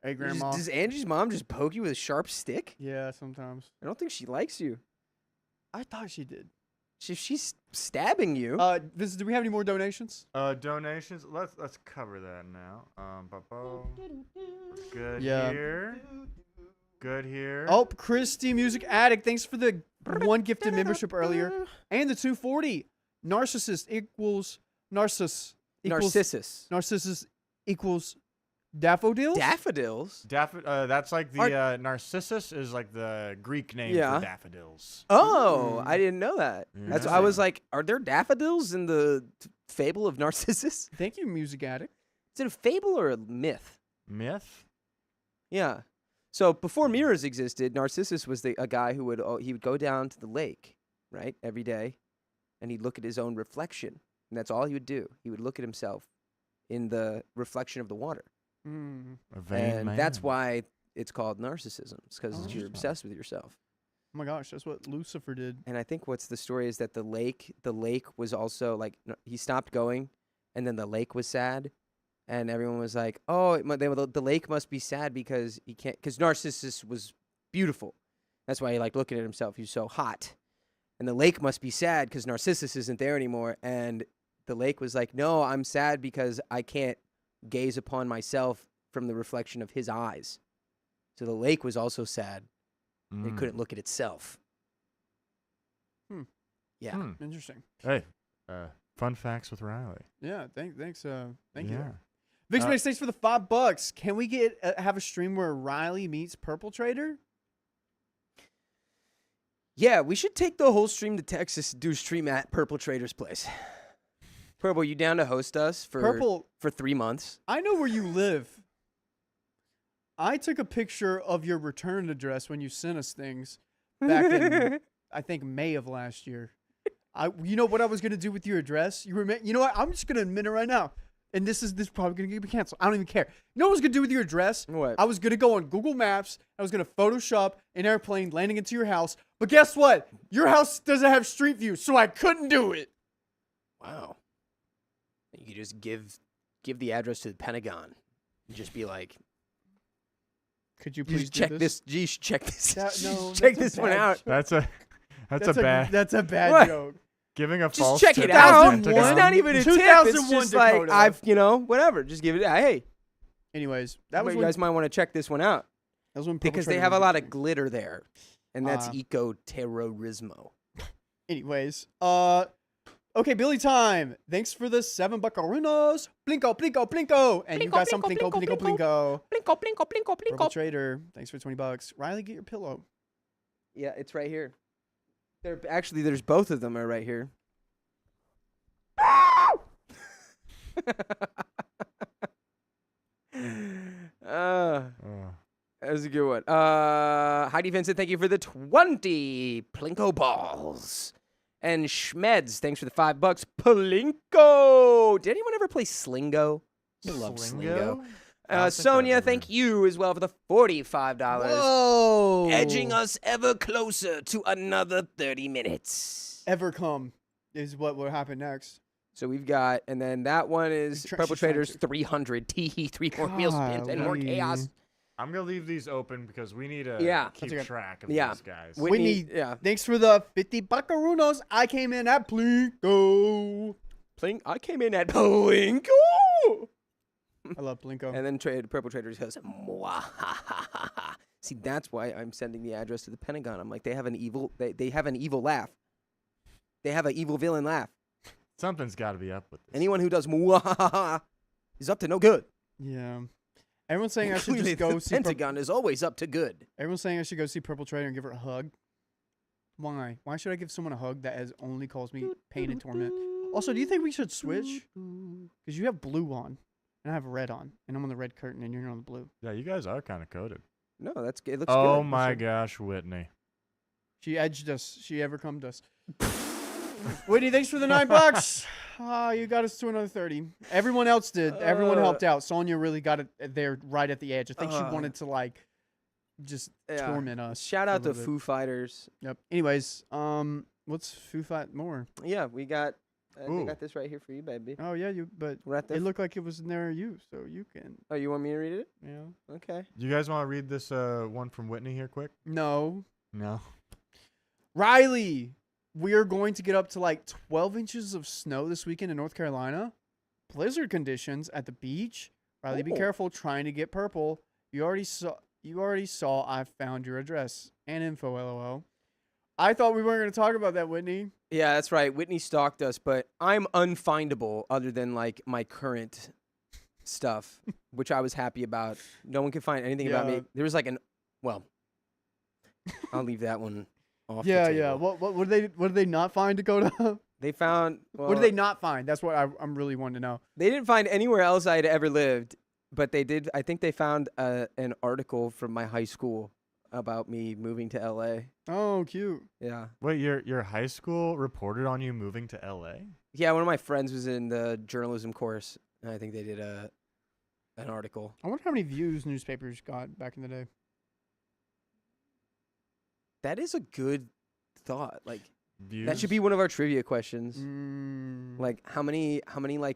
C: Hey, grandma.
A: Does Angie's mom just poke you with a sharp stick?
C: Yeah, sometimes.
A: I don't think she likes you.
C: I thought she did.
A: If she's stabbing you.
C: Vincent, do we have any more donations?
B: Donations. Let's cover that now. Good
C: Yeah.
B: here. Good here.
C: Oh, Christy Music Addict, thanks for the 1 gifted membership earlier. And the 240. Narcissist equals Narcissus. Narcissus equals daffodils?
A: Daffodils?
B: That's like the Narcissus is like the Greek name
A: Yeah.
B: for daffodils.
A: Oh, I didn't know that. That's I was
B: Yeah.
A: like, are there daffodils in the fable of Narcissus?
C: Thank you, Music Addict.
A: Is it a fable or a myth?
B: Myth?
A: Yeah. So before mirrors existed, Narcissus was a guy who would go down to the lake, right, every day, and he'd look at his own reflection, and that's all he would do. He would look at himself in the reflection of the water,
B: A vain
A: and
B: man.
A: that's why it's called narcissism. It's because
C: Oh.
A: you're obsessed with yourself.
C: Oh my gosh, that's what Lucifer did.
A: And I think what's the story is that the lake was also like he stopped going, and then the lake was sad, and everyone was like, "Oh, the lake must be sad because he can't." Because Narcissus was beautiful, that's why he liked looking at himself. He was so hot, and the lake must be sad because Narcissus isn't there anymore. And the lake was like, "No, I'm sad because I can't gaze upon myself from the reflection of his eyes." So the lake was also sad. It couldn't look at itself. Yeah.
C: Interesting.
B: Hey, fun facts with Riley.
C: Yeah, thank you.
B: Yeah.
C: Vix Mace, thanks for the $5. Can we have a stream where Riley meets Purple Trader?
A: Yeah, we should take the whole stream to Texas and do a stream at Purple Trader's place. Purple, you down to host us for 3 months?
C: I know where you live. I took a picture of your return address when you sent us things back in, I think, May of last year. You know what I was going to do with your address? You know what? I'm just going to admit it right now. And this is probably going to get canceled. I don't even care. You know what I was going to do with your address?
A: What?
C: I was going to go on Google Maps. I was going to Photoshop an airplane landing into your house. But guess what? Your house doesn't have street view, so I couldn't do it.
A: Wow. You could just give the address to the Pentagon and just be like,
C: Could you
A: You
C: please
A: should check
C: do
A: this. You should check this.
C: That- no,
A: check
C: that's a
A: this one
C: bad
A: out.
C: joke.
B: That's a bad
C: That's a bad
A: What?
C: joke.
B: giving a
A: Just
B: false
A: check
B: tip
A: it
B: to the
A: out.
C: 2001?
A: It's
B: Pentagon.
A: not even a tip. It's
C: 2001
A: just like
C: Dakota.
A: whatever. Just give it. Hey,
C: Anyways, that was
A: you
C: when,
A: guys might want to check this one out
C: that was when
A: because they
C: perpetrator
A: have a
C: was
A: lot of
C: extinct.
A: glitter there, and that's
C: Ah.
A: eco-terrorismo.
C: Anyways, okay, Billy time. Thanks for the $7 buckarunos. Blinko, blinko, blinko. And you
A: Blinko,
C: got some
A: blinko,
C: blinko,
A: blinko,
C: blinko, blinko.
A: Blinko, blinko, blinko,
C: Purple
A: blinko.
C: Trader, thanks for $20. Riley, get your pillow.
A: Yeah, it's right here. There's both of them are right here.
B: Oh.
A: That was a good one. Heidi Vincent, thank you for the 20 Plinko balls. And Schmeds, thanks for the $5. Plinko. Did anyone ever play Slingo? I love Slingo. Sonia, thank you as well for the $45.
C: Whoa.
A: Edging us ever closer to another 30 minutes.
C: Ever come is what will happen next.
A: So we've got, and then that one is
C: She's trying
A: Perpetrators
C: to-
A: 300, Teehee, 3 more meal spins, and more
C: Golly.
A: chaos.
B: I'm gonna leave these open because we need to
A: Yeah.
B: keep
C: That's okay.
B: track of
A: Yeah.
B: these guys.
C: Whitney,
A: yeah.
C: Thanks for the 50 buckarunos. I came in at Plinko.
A: I came in at Plinko.
C: I love Plinko.
A: And then Purple Traders goes, "Mwahahaha." See, that's why I'm sending the address to the Pentagon. I'm like, they have an evil laugh. They have an evil villain laugh.
B: Something's got to be up with this.
A: Anyone who does mwahaha is up to no good.
C: Yeah. Everyone's saying I should
A: Clearly,
C: just go
A: the
C: see
A: Pentagon is always up to good.
C: Everyone's saying I should go see Purple Trader and give her a hug. Why? Why should I give someone a hug that has only caused me pain and torment? Also, do you think we should switch? Because you have blue on, and I have red on, and I'm on the red curtain, and you're on the blue.
B: Yeah, you guys are kind of coded.
A: No, that's good. It looks
B: Oh
A: good.
B: my gosh, Whitney.
C: She edged us. She overcome us. Whitney, thanks for the $9. You got us to another 30. Everyone else did. Everyone helped out. Sonia really got it there right at the edge. I think she wanted to just torment us.
A: Shout
C: a
A: out to
C: little bit.
A: Foo Fighters.
C: Yep. Anyways, what's Foo Fight more?
A: Yeah, we got. They
B: Ooh.
A: got this right here for you, baby.
C: Oh yeah, but
A: Right there.
C: it looked like it was near you, so you can.
A: Oh, you want me to read it?
C: Yeah.
A: Okay.
B: You guys want to read this one from Whitney here quick?
C: No.
B: No.
C: Riley, we are going to get up to 12 inches of snow this weekend in North Carolina. Blizzard conditions at the beach. Riley, be
A: Oh.
C: careful trying to get purple. You already saw I found your address and info, LOL. I thought we weren't going to talk about that, Whitney.
A: Yeah, that's right. Whitney stalked us, but I'm unfindable other than my current stuff, which I was happy about. No one could find anything about me.
C: Yeah.
A: There was well, I'll leave that one off.
C: Yeah,
A: the table.
C: yeah. What did they not find, Dakota?
A: They found.
C: What did they not find? That's what I'm really wanting to know.
A: They didn't find anywhere else I had ever lived, but they did. I think they found an article from my high school about me moving to LA.
C: Oh, cute.
A: Yeah.
B: Wait, your high school reported on you moving to LA?
A: Yeah, one of my friends was in the journalism course, and I think they did an article.
C: I wonder how many views newspapers got back in the day.
A: That is a good thought.
B: Views?
A: That should be one of our trivia questions.
C: Mm.
A: How many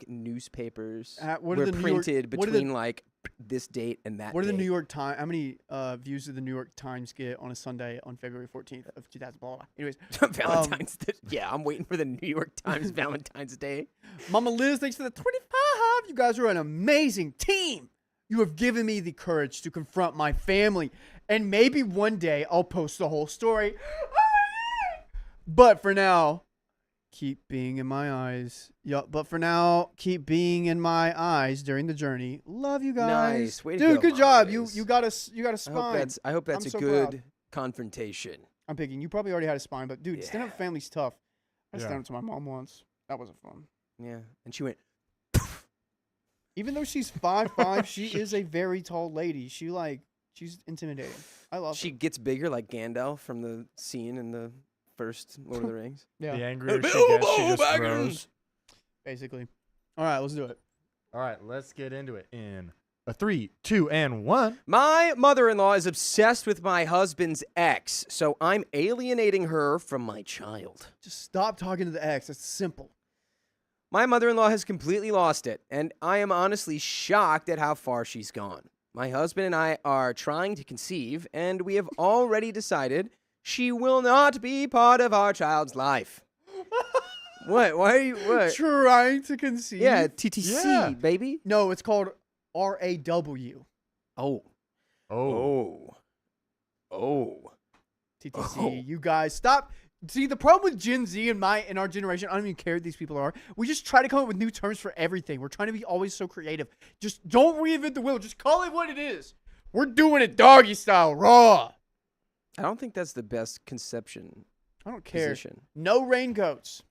A: newspapers
C: What
A: were
C: are the New York-
A: printed
C: what are the-
A: between this date and that
C: What did the
A: date?
C: New York Times? How many views did the New York Times get on a Sunday on February 14th of 2000? Blah, blah, blah. Anyways,
A: Valentine's Day. Yeah, I'm waiting for the New York Times Valentine's Day.
C: Mama Liz, thanks for the 25. You guys are an amazing team. You have given me the courage to confront my family, and maybe one day I'll post the whole story. Oh my God! But for now, keep being in my eyes. Yeah, but for now, keep being in my eyes during the journey. Love you guys.
A: Nice. Way to
C: Dude,
A: go,
C: good job.
A: Mama Liz.
C: You got a spine.
A: I hope that's
C: I'm
A: a
C: so
A: good
C: proud.
A: confrontation.
C: I'm picking. You probably already had a spine, but dude, stand up
A: Yeah.
C: family's tough. I
B: Yeah.
C: stand up to my mom once. That wasn't fun.
A: Yeah, and she went.
C: Even though she's 5'5", she is a very tall lady. She's intimidating. I love
A: She
C: her.
A: gets bigger like Gandalf from the scene in the first Lord of the Rings.
C: Yeah,
B: The angrier she
A: Bilbo
B: gets, she just
A: Baggins!
B: grows.
C: basically. All right, let's do it.
B: All right, let's get into it in a 3, 2, and 1.
A: My mother-in-law is obsessed with my husband's ex, so I'm alienating her from my child.
C: Just stop talking to the ex. It's simple.
A: My mother-in-law has completely lost it, and I am honestly shocked at how far she's gone. My husband and I are trying to conceive, and we have already decided she will not be part of our child's life. What? Why are you, what?
C: Trying to conceive?
A: Yeah, TTC,
B: Yeah.
A: baby.
C: No, it's called RAW.
A: Oh.
B: Oh.
C: TTC.
A: Oh.
C: You guys stop. See, the problem with Gen Z and our generation, I don't even care who these people are. We just try to come up with new terms for everything. We're trying to be always so creative. Just don't reinvent the wheel. Just call it what it is. We're doing it doggy style, raw.
A: I don't think that's the best conception
C: I don't care.
A: position.
C: No raincoats.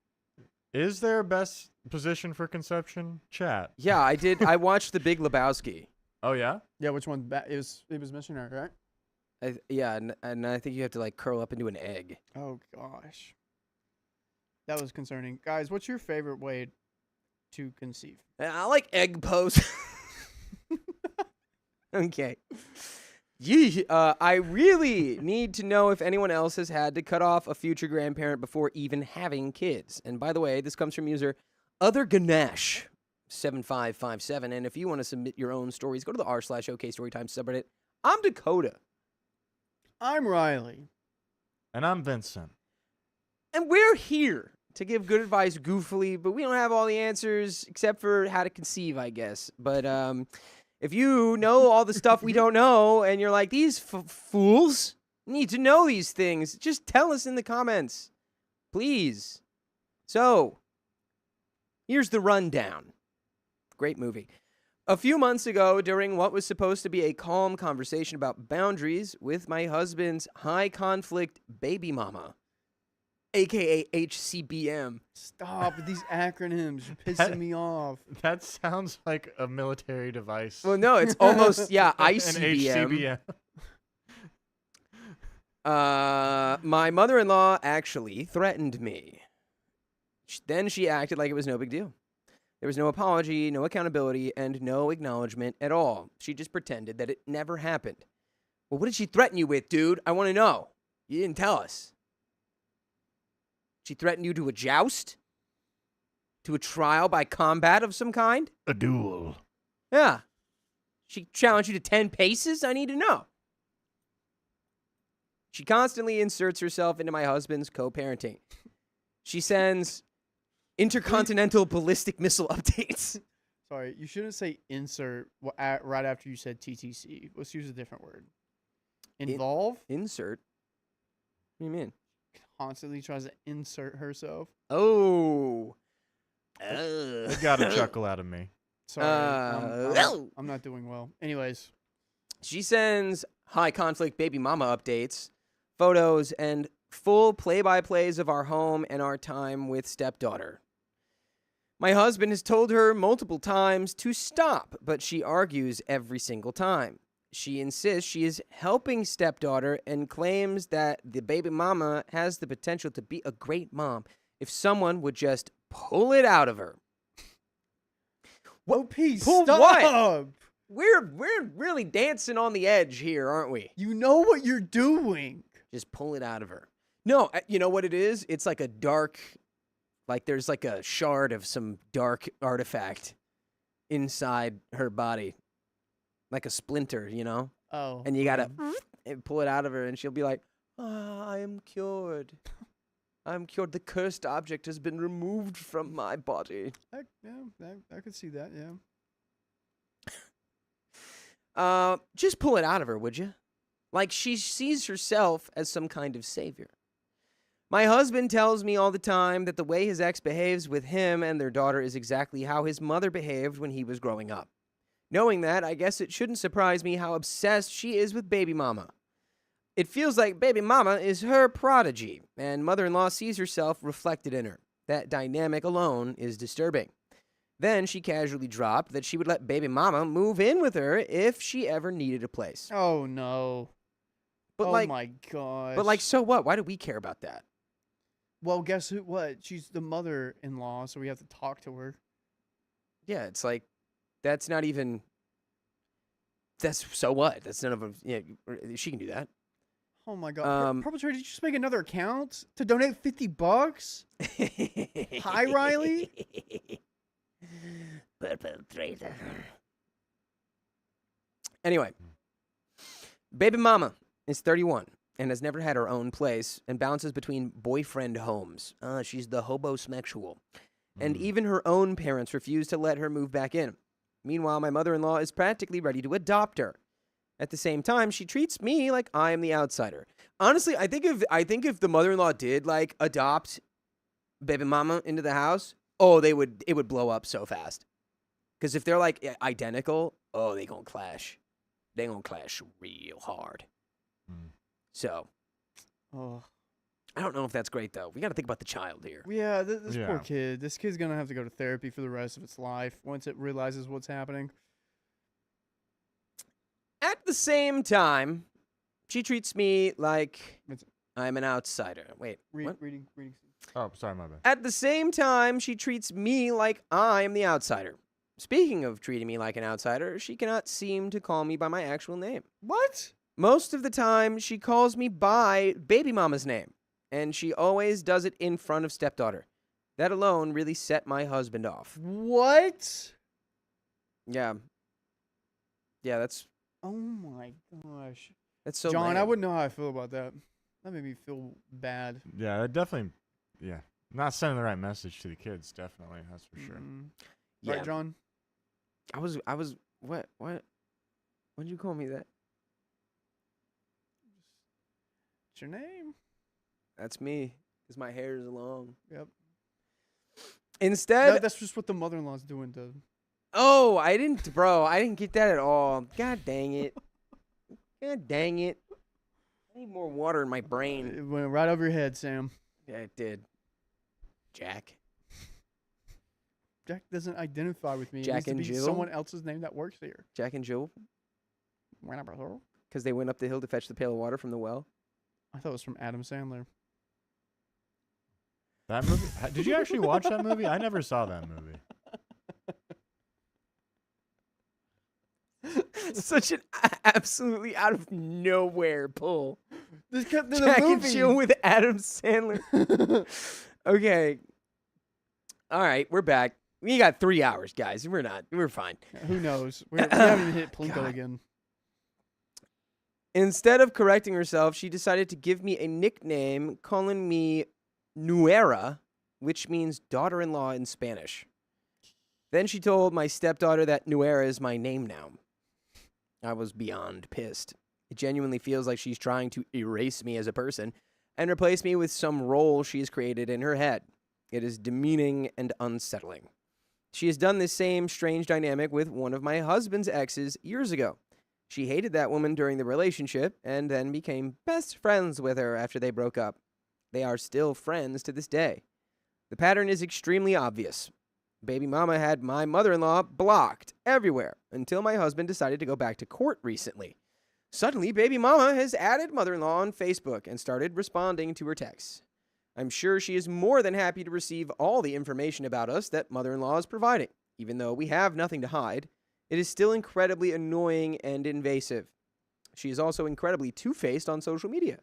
B: Is there a best position for conception? Chat.
A: Yeah, I did. I watched The Big Lebowski.
B: Oh, yeah?
C: Yeah, which one? It was missionary, right?
A: Yeah, and I think you have to like curl up into an egg.
C: Oh gosh, that was concerning. Guys, what's your favorite way to conceive?
A: I like egg pose. Okay. I really need to know if anyone else has had to cut off a future grandparent before even having kids. And by the way, this comes from user Other Ganesh 7557. And if you want to submit your own stories, go to the r/OK Storytime subreddit. I'm Dakota.
C: I'm Riley.
B: And I'm Vincent.
A: And we're here to give good advice goofily, but we don't have all the answers except for how to conceive, I guess. But if you know all the stuff we don't know and you're like, these fools need to know these things, just tell us in the comments, please. So, here's the rundown. Great movie. A few months ago, during what was supposed to be a calm conversation about boundaries with my husband's high-conflict baby mama, a.k.a. HCBM.
C: Stop with these acronyms. You're pissing me off.
B: That sounds like a military device.
A: Well, no, it's almost, yeah,
B: An
A: ICBM.
B: HCBM.
A: My mother-in-law actually threatened me. Then she acted like it was no big deal. There was no apology, no accountability, and no acknowledgement at all. She just pretended that it never happened. Well, what did she threaten you with, dude? I want to know. You didn't tell us. She threatened you to a joust? To a trial by combat of some kind?
B: A duel.
A: Yeah. She challenged you to 10 paces? I need to know. She constantly inserts herself into my husband's co-parenting. She sends intercontinental ballistic missile updates.
C: Sorry, you shouldn't say insert right after you said TTC. Let's use a different word. Involve?
A: Insert? What do you mean?
C: Constantly tries to insert herself.
A: Oh.
B: It got a chuckle out of me.
C: Sorry, I'm not doing well. Anyways.
A: She sends high conflict baby mama updates, photos, and full play-by-plays of our home and our time with stepdaughter. My husband has told her multiple times to stop, but she argues every single time. She insists she is helping stepdaughter and claims that the baby mama has the potential to be a great mom if someone would just pull it out of her.
C: What piece?
A: Pull
C: Stop.
A: what? We're really dancing on the edge here, aren't we?
C: You know what you're doing.
A: Just pull it out of her. No, you know what it is? It's like a dark, like there's like a shard of some dark artifact inside her body. Like a splinter, you know?
C: Oh.
A: And you gotta pull it out of her and she'll be like, I am cured. I'm cured. The cursed object has been removed from my body.
C: I could see that,
A: yeah. Just pull it out of her, would you? Like she sees herself as some kind of savior. My husband tells me all the time that the way his ex behaves with him and their daughter is exactly how his mother behaved when he was growing up. Knowing that, I guess it shouldn't surprise me how obsessed she is with baby mama. It feels like baby mama is her prodigy, and mother-in-law sees herself reflected in her. That dynamic alone is disturbing. Then she casually dropped that she would let baby mama move in with her if she ever needed a place.
C: Oh, no.
A: But
C: oh,
A: like,
C: my gosh.
A: But like, so what? Why do we care about that?
C: Well, guess who? What? She's the mother-in-law, so we have to talk to her.
A: Yeah, it's like, that's not even, that's, so what? That's none of them, yeah, she can do that.
C: Oh, my God. Perpetrator, did you just make another account to donate $50? Hi, Riley.
A: Perpetrator. Anyway, baby mama is 31 and has never had her own place and bounces between boyfriend homes. She's the hobosexual. And even her own parents refuse to let her move back in. Meanwhile, my mother-in-law is practically ready to adopt her. At the same time, she treats me like I am the outsider. Honestly, I think if the mother-in-law did like adopt baby mama into the house, it would blow up so fast. Because if they're like identical, they gonna clash. They gonna clash real hard. So, I don't know if that's great though. We got to think about the child here.
C: Yeah, this poor kid. This kid's gonna have to go to therapy for the rest of its life once it realizes what's happening.
A: At the same time, she treats me like I'm an outsider. Wait, what?
C: Reading.
B: Oh, sorry, my bad.
A: At the same time, she treats me like I'm the outsider. Speaking of treating me like an outsider, she cannot seem to call me by my actual name.
C: What?
A: Most of the time, she calls me by baby mama's name, and she always does it in front of stepdaughter. That alone really set my husband off.
C: What?
A: Yeah. Yeah, that's
C: Oh my gosh.
A: so
C: John,
A: lame.
C: I wouldn't know how I feel about that. That made me feel bad.
B: Yeah, that definitely. Yeah, not sending the right message to the kids. Definitely, that's for sure.
A: Yeah.
C: Right, John?
A: I was what? When did you call me that?
C: What's your name?
A: That's me, because my hair is long.
C: Yep.
A: Instead,
C: That's just what the mother-in-law's doing to.
A: I didn't get that at all. God dang it. God dang it. I need more water in my brain.
C: It went right over your head, Sam.
A: Yeah, it did. Jack.
C: Jack doesn't identify with me.
A: Jack
C: it
A: and
C: needs to be
A: Jill?
C: someone else's name that works here.
A: Jack and Jill, because they went up the hill to fetch the pail of water from the well.
C: I thought it was from Adam Sandler.
B: That movie? Did you actually watch that movie? I never saw that movie.
A: Such an absolutely out of nowhere pull.
C: The
A: Jack and
C: movie.
A: Jill with Adam Sandler. Okay. All right, we're back. We got 3 hours, guys. We're fine.
C: Who knows? We haven't even hit Plinko
A: God.
C: again.
A: Instead of correcting herself, she decided to give me a nickname, calling me Nuera, which means daughter-in-law in Spanish. Then she told my stepdaughter that Nuera is my name now. I was beyond pissed. It genuinely feels like she's trying to erase me as a person and replace me with some role she's created in her head. It is demeaning and unsettling. She has done this same strange dynamic with one of my husband's exes years ago. She hated that woman during the relationship and then became best friends with her after they broke up. They are still friends to this day. The pattern is extremely obvious. Baby mama had my mother-in-law blocked everywhere until my husband decided to go back to court recently. Suddenly, baby mama has added mother-in-law on Facebook and started responding to her texts. I'm sure she is more than happy to receive all the information about us that mother-in-law is providing. Even though we have nothing to hide, it is still incredibly annoying and invasive. She is also incredibly two-faced on social media.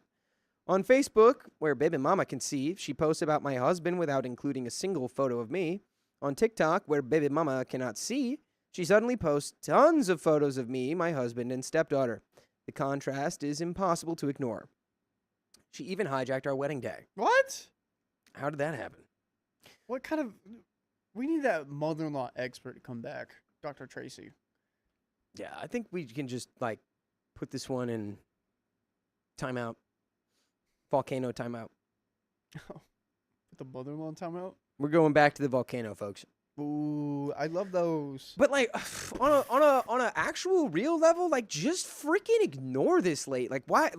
A: On Facebook, where baby mama can see, she posts about my husband without including a single photo of me. On TikTok, where baby mama cannot see, she suddenly posts tons of photos of me, my husband, and stepdaughter. The contrast is impossible to ignore. She even hijacked our wedding day.
C: What?
A: How did that happen?
C: What kind of... We need that mother-in-law expert to come back. Dr. Tracy.
A: Yeah, I think we can just, put this one in timeout. Volcano timeout.
C: Put the mother-in-law in timeout?
A: We're going back to the volcano, folks.
C: Ooh, I love those.
A: But on a actual real level, just freaking ignore this late. Why?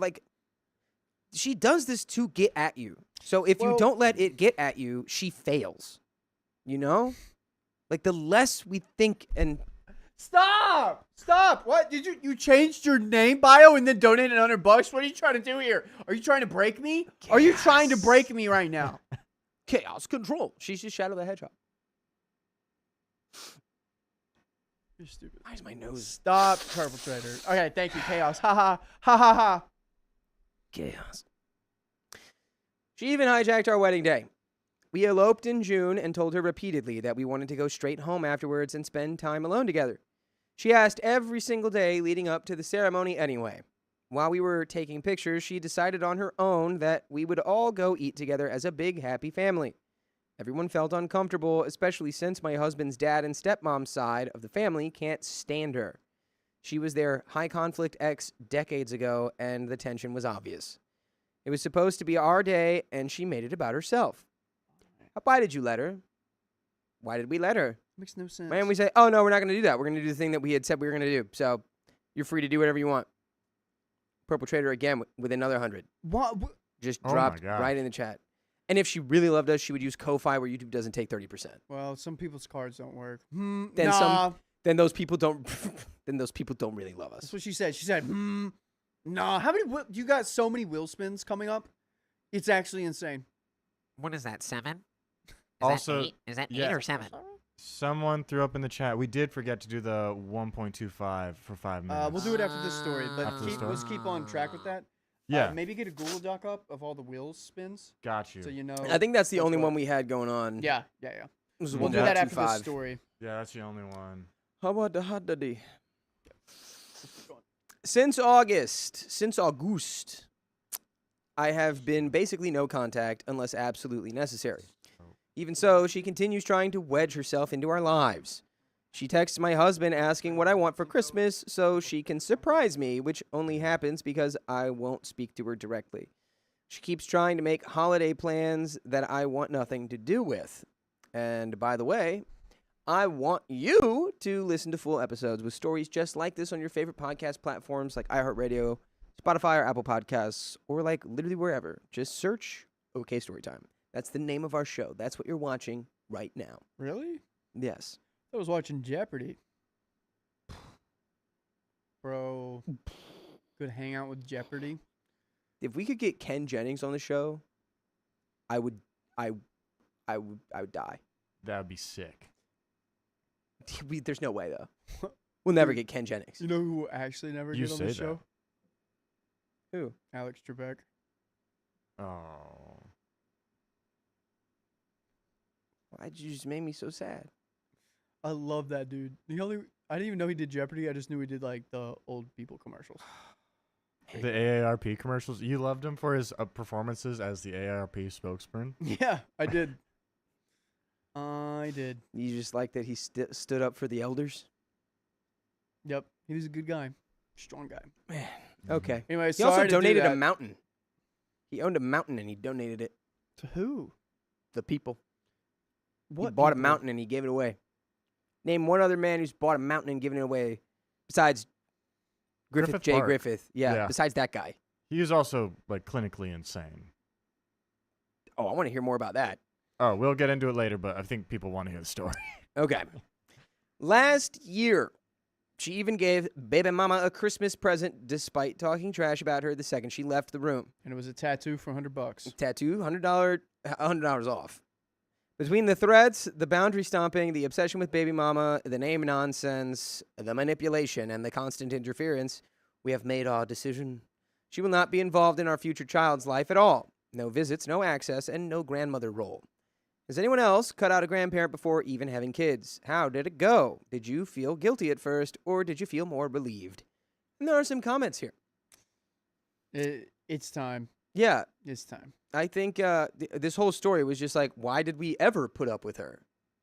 A: She does this to get at you. So if you don't let it get at you, she fails. You know? The less we think and
C: Stop! Stop! What? Did you changed your name bio and then donated $100? What are you trying to do here? Are you trying to break me?
A: Chaos.
C: Are you trying to break me right now?
A: Chaos control. She's just Shadow the Hedgehog.
C: You're stupid.
A: Why is my nose?
C: Stop, perpetrator. Okay, thank you, Chaos. Ha ha. Ha ha ha.
A: Chaos. She even hijacked our wedding day. We eloped in June and told her repeatedly that we wanted to go straight home afterwards and spend time alone together. She asked every single day leading up to the ceremony anyway. While we were taking pictures, she decided on her own that we would all go eat together as a big, happy family. Everyone felt uncomfortable, especially since my husband's dad and stepmom's side of the family can't stand her. She was their high-conflict ex decades ago, and the tension was obvious. It was supposed to be our day, and she made it about herself. Why did you let her? Why did we let her?
C: Makes no sense.
A: And we say, oh, no, we're not going to do that. We're going to do the thing that we had said we were going to do. So you're free to do whatever you want. Purple Trader again with another 100.
C: What?
A: Just
B: Oh my
A: dropped
B: gosh.
A: right in the chat. And if she really loved us, she would use Ko-Fi where YouTube doesn't take 30%.
C: Well, some people's cards don't work.
A: Then
C: Nah.
A: Then those people don't then those people don't really love us.
C: That's what she said. She said, nah. How many? You got so many wheel spins coming up. It's actually insane.
D: What is that, 7? Is
B: Also,
D: that 8? Is that
B: yeah.
D: 8 or 7?
B: Someone threw up in the chat. We did forget to do the 1.25 for 5 minutes.
C: We'll do it after this story, but
B: After the story?
C: let's keep on track with that.
B: Yeah,
C: Maybe get a Google Doc up of all the wheel spins,
B: got you.
C: so you know.
A: I think that's the
C: what's
A: only
C: what.
A: one we had going on.
C: Yeah.
A: Was
C: We'll do that after this
A: 1.25.
C: story.
B: Yeah, that's the only one.
A: How about the hot daddy? Since August, I have been basically no contact unless absolutely necessary. Even so, she continues trying to wedge herself into our lives. She texts my husband asking what I want for Christmas so she can surprise me, which only happens because I won't speak to her directly. She keeps trying to make holiday plans that I want nothing to do with. And by the way, I want you to listen to full episodes with stories just like this on your favorite podcast platforms like iHeartRadio, Spotify, or Apple Podcasts, or like literally wherever. Just search OK Storytime. That's the name of our show. That's what you're watching right now.
C: Really?
A: Yes.
C: I was watching Jeopardy. Bro, good hangout with Jeopardy.
A: If we could get Ken Jennings on the show, I would die.
B: That would be sick.
A: There's no way though. We'll never get Ken Jennings.
C: You know who will actually never
B: You
C: get on
B: say
C: the
B: that.
C: show?
A: Who?
C: Alex Trebek.
B: Oh.
A: Why'd you just make me so sad?
C: I love that dude. I didn't even know he did Jeopardy. I just knew he did like the old people commercials.
B: The AARP commercials. You loved him for his performances as the AARP spokesman.
C: Yeah, I did. I did.
A: You just like that he stood up for the elders?
C: Yep, he was a good guy, strong guy.
A: Man. Okay.
C: Anyway,
A: He
C: sorry
A: also
C: to do
A: donated a
C: that.
A: mountain. He owned a mountain and he donated it
C: To who?
A: to people.
C: What?
A: He bought a
C: people?
A: mountain and he gave it away. Name one other man who's bought a mountain and given it away besides
B: Griffith
A: J.
B: Park.
A: Griffith. Yeah,
B: Yeah.
A: besides that guy.
B: He is also like clinically insane.
A: Oh, I want to hear more about that.
B: Oh, we'll get into it later, but I think people want to hear the story.
A: Okay. Last year, she even gave baby mama a Christmas present despite talking trash about her the second she left the room.
C: And it was a tattoo for $100.
A: Tattoo, $100 off. Between the threats, the boundary stomping, the obsession with baby mama, the name nonsense, the manipulation, and the constant interference, we have made our decision. She will not be involved in our future child's life at all. No visits, no access, and no grandmother role. Has anyone else cut out a grandparent before even having kids? How did it go? Did you feel guilty at first, or did you feel more relieved? And there are some comments here.
C: It's time.
A: Yeah,
C: It's time.
A: I think this whole story was just like, why did we ever put up with her?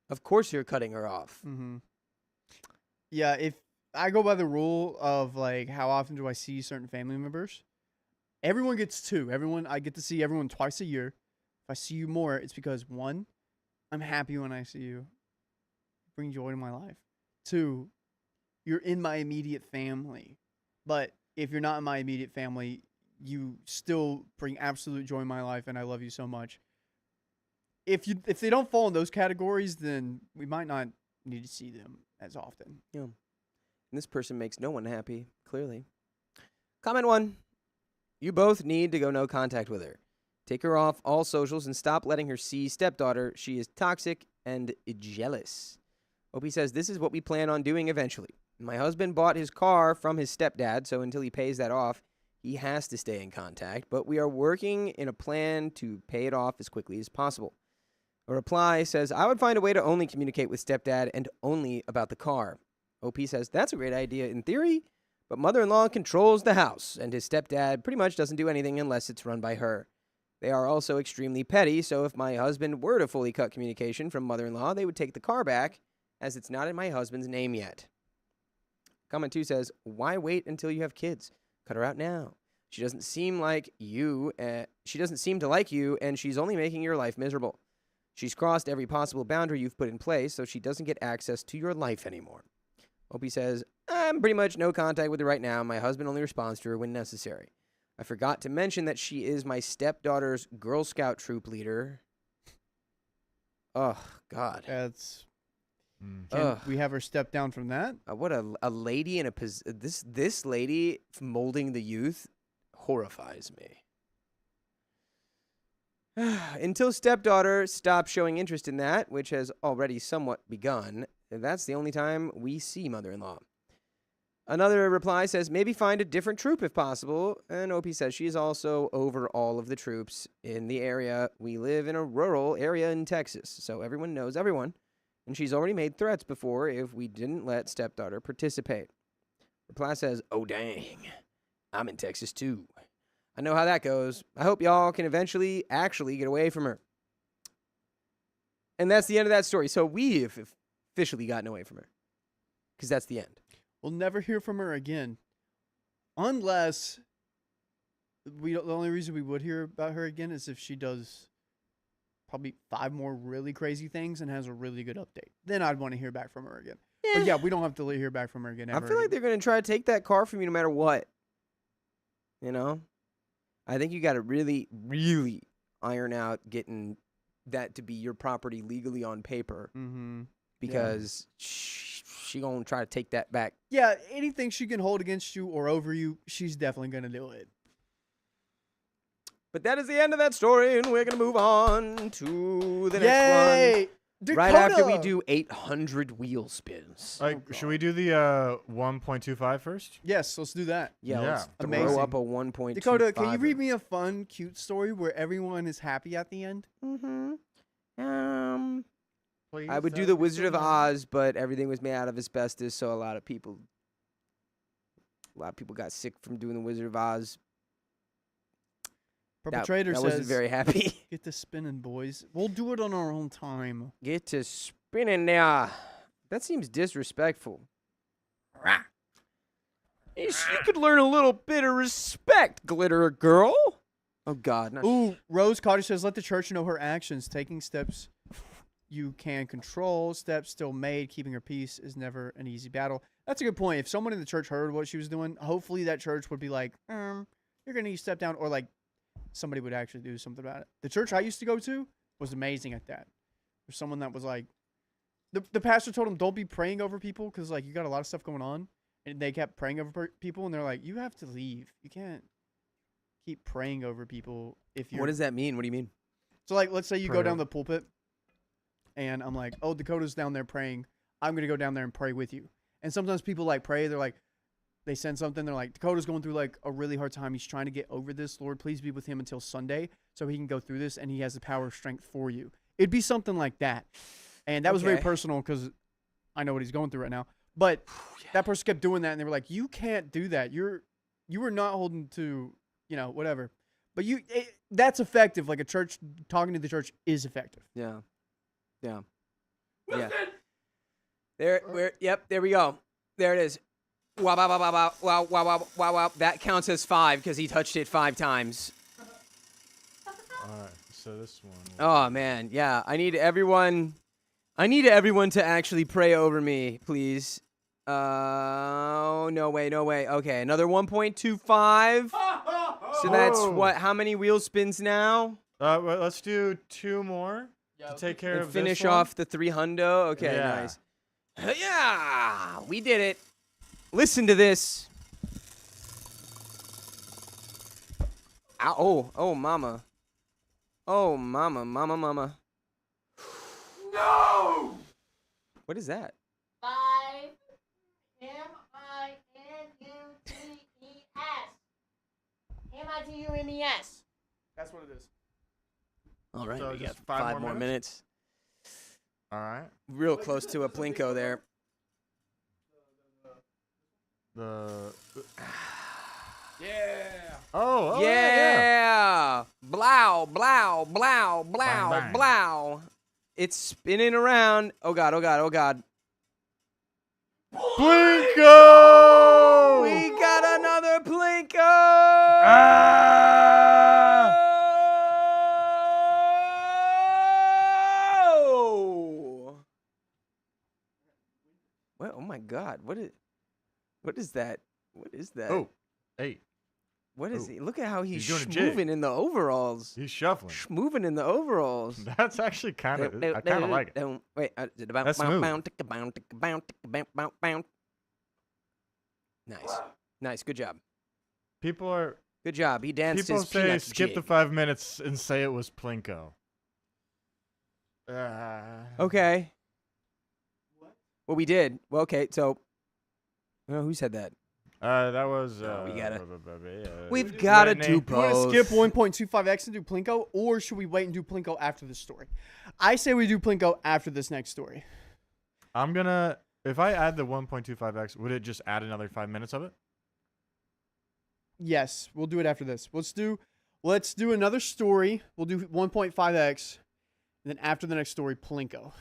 A: Of course you're cutting her off.
C: Mm-hmm. Yeah, if I go by the rule of like how often do I see certain family members, everyone gets 2. I get to see everyone twice a year. If I see you more, it's because 1, I'm happy when I see you. You bring joy to my life. 2, you're in my immediate family. But if you're not in my immediate family, you still bring absolute joy in my life, and I love you so much. If they don't fall in those categories, then we might not need to see them as often.
A: Yeah. And this person makes no one happy, clearly. Comment 1. You both need to go no contact with her. Take her off all socials and stop letting her see stepdaughter. She is toxic and jealous. Opie says, this is what we plan on doing eventually. My husband bought his car from his stepdad, so until he pays that off, he has to stay in contact, but we are working in a plan to pay it off as quickly as possible. A reply says, I would find a way to only communicate with stepdad and only about the car. OP says, that's a great idea in theory, but mother-in-law controls the house, and his stepdad pretty much doesn't do anything unless it's run by her. They are also extremely petty, so if my husband were to fully cut communication from mother-in-law, they would take the car back, as it's not in my husband's name yet. Comment 2 says, why wait until you have kids? Cut her out now. She doesn't seem like you. She doesn't seem to like you, and she's only making your life miserable. She's crossed every possible boundary you've put in place, so she doesn't get access to your life anymore. Opie says, I'm pretty much no contact with her right now. My husband only responds to her when necessary. I forgot to mention that she is my stepdaughter's Girl Scout troop leader. Oh, God.
C: That's.
B: Mm.
C: Can we have her step down from that?
A: What a lady in a this lady molding the youth horrifies me. Until stepdaughter stops showing interest in that, which has already somewhat begun, that's the only time we see mother-in-law. Another reply says, maybe find a different troop if possible. And Opie says she is also over all of the troops in the area. We live in a rural area in Texas, so everyone knows everyone. And she's already made threats before if we didn't let stepdaughter participate. Reply says, oh, dang. I'm in Texas, too. I know how that goes. I hope y'all can eventually actually get away from her. And that's the end of that story. So we have officially gotten away from her. Because that's the end.
C: We'll never hear from her again. Unless the only reason we would hear about her again is if she does probably 5 more really crazy things and has a really good update. Then I'd want to hear back from her again. But yeah, we don't have to hear back from her again.
A: I feel like they're going to try to take that car from you no matter what. You know? I think you got to really, really iron out getting that to be your property legally on paper.
C: Mm-hmm.
A: Because she going to try to take that back.
C: Yeah, anything she can hold against you or over you, she's definitely going to do it.
A: But that is the end of that story, and we're going to move on to the next one.
C: Dakota!
A: Right after we do 800 wheel spins.
B: Should we do the 1.25 first?
C: Yes, let's do that.
A: Yeah,
B: Yeah.
A: let's
C: Amazing.
A: throw up a 1.25.
C: Dakota, can you read me a fun, cute story where everyone is happy at the end?
A: Mm-hmm.
B: Please,
A: I would do
B: that
A: the
B: would be
A: Wizard of
B: so nice.
A: Oz, but everything was made out of asbestos, so a lot of people got sick from doing the Wizard of Oz.
C: Perpetrator
A: that
C: says,
A: wasn't very happy.
C: get to spinning, boys. We'll do it on our own time.
A: Get to spinning now. That seems disrespectful. You could learn a little bit of respect, Glitter Girl. Oh, God. Not
C: Ooh, Rose Cottage says, let the church know her actions. Taking steps you can control, steps still made. Keeping her peace is never an easy battle. That's a good point. If someone in the church heard what she was doing, hopefully that church would be like, you're going to need to step down, or like somebody would actually do something about it. The church I used to go to was amazing at that. There's someone that was like, the pastor told him, don't be praying over people because like you got a lot of stuff going on. And they kept praying over people, and they're like, you have to leave. You can't keep praying over people if you're...
A: What does that mean? What do you mean?
C: So, like, let's say you go
B: Prayer.
C: down the pulpit, and I'm like, oh, Dakota's down there praying. I'm going to go down there and pray with you. And sometimes people, like, pray. They're like, they send something. They're like, Dakota's going through, like, a really hard time. He's trying to get over this. Lord, please be with him until Sunday so he can go through this, and he has the power of strength for you. It'd be something like that. And that was very
A: Okay.
C: personal because I know what he's going through right now. But that person kept doing that, and they were like, you can't do that. You were not holding to, whatever. But that's effective. Like a church, talking to the church is effective.
A: Yeah. There we go. There it is. Wow, wow, wow, wow, wow, wow, wow, wow, wow. That counts as 5 because he touched it 5 times.
B: All right, so this one.
A: Oh, man. Yeah, I need everyone to actually pray over me, please. Oh, no way. Okay, another 1.25. So that's what? How many wheel spins now?
B: Well, let's do 2 more to take care
A: And
B: of
A: finish
B: this one.
A: off the 300. Okay,
B: Yeah.
A: nice. Yeah, we did it. Listen to this. Ow, oh, mama. Oh, mama. No! What is that?
E: 5 M-I-N-U-T-E-S.
C: That's what it is.
A: All right,
B: So
A: we got
B: just
A: 5 more minutes.
B: All right.
A: Real close to a Plinko there.
C: Yeah.
B: Oh,
A: yeah.
B: yeah.
A: Blow, blow, blow, blow,
B: Bang, bang.
A: blow. It's spinning around. Oh god, oh god, oh god.
B: Plinko!
A: We got another Plinko!
B: Ah!
A: What? Oh my god. What is that? What is that?
B: Oh, hey,
A: What is
B: oh.
A: he? Look at how he's,
B: He's doing a jig.
A: moving in the overalls.
B: he's shuffling.
A: Moving in the overalls.
B: That's actually kind of. I kind of like it.
A: Wait,
B: That's smooth.
A: Nice. Nice. Good job.
B: People are.
A: Good job. He danced
B: People
A: his
B: say
A: peanuts
B: skip the
A: jig.
B: 5 minutes and say it was Plinko.
A: Okay. Well, we did. Well, okay. So, well, who said that?
B: That was.
A: No, we gotta-
B: uh,
A: We've got to
B: Brittany.
A: do
C: You want
A: both.
C: to skip 1.25x and do Plinko, or should we wait and do Plinko after this story? I say we do Plinko after this next story.
B: I'm gonna. If I add the 1.25x, would it just add another 5 minutes of it?
C: Yes, we'll do it after this. Let's do another story. We'll do 1.5x, and then after the next story, Plinko.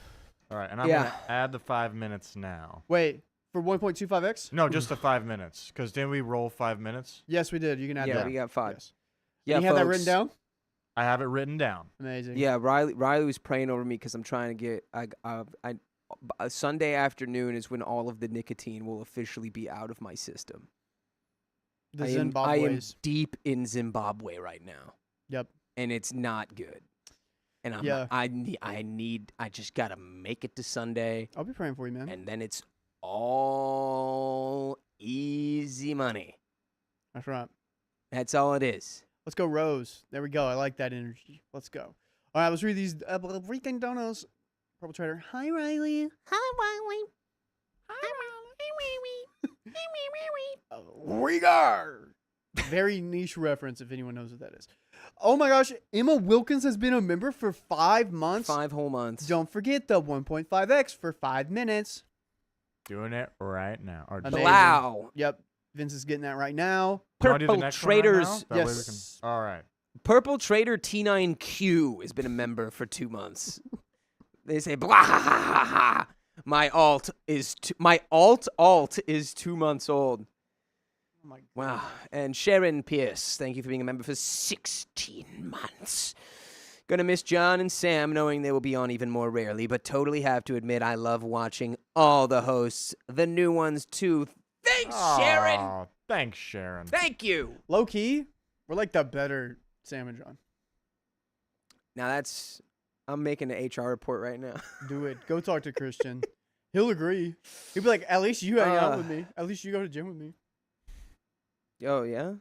B: All right, and I'm
A: Yeah.
B: gonna add the 5 minutes now.
C: Wait, for 1.25x?
B: No, just the 5 minutes. Because didn't we roll 5 minutes?
C: Yes, we did. You can add
A: Yeah,
C: that.
A: we got 5.
C: Yes.
A: Yeah,
C: you have that
A: folks.
C: written down?
B: I have it written down.
C: Amazing.
A: Yeah, Riley was praying over me because I'm trying to get. Sunday afternoon is when all of the nicotine will officially be out of my system.
C: The
A: I am
C: Zimbabwe's.
A: deep in Zimbabwe right now,
C: Yep.
A: and it's not good. And
C: Yeah.
A: I just gotta make it to Sunday,
C: I'll be praying for you, man.
A: and then it's all easy money.
C: That's right.
A: That's all it is.
C: Let's go, Rose. There we go. I like that energy. Let's go. All right, let's read these everything donos. Purple Trader. Hi, Riley.
D: Hi, Riley.
C: Regar. Very niche reference if anyone knows what that is. Oh my gosh, Emma Wilkins has been a member for 5 months.
A: 5 whole months.
C: Don't forget the 1.5x for 5 minutes.
B: Doing it right now. Or
C: Amazing.
A: Wow.
C: Yep, Vince is getting that right now.
B: Do I do the
A: Purple
B: next one right
A: Traders.
B: now? That way we
C: Yes.
B: can- all right.
A: Purple Trader T9Q has been a member for 2 months. They say blah ha ha ha ha. My alt is 2 months old.
C: Oh my
A: Wow. And Sharon Pierce, thank you for being a member for 16 months. Gonna miss John and Sam, knowing they will be on even more rarely, but totally have to admit I love watching all the hosts, the new ones too. Thanks, Sharon.
B: Aw, thanks, Sharon.
A: Thank you.
C: Low key, we're like the better Sam and John.
A: Now I'm making an HR report right now.
C: Do it. Go talk to Christian. He'll agree. He'll be like, at least you hang out with me. At least you go to gym with me.
A: Oh yeah.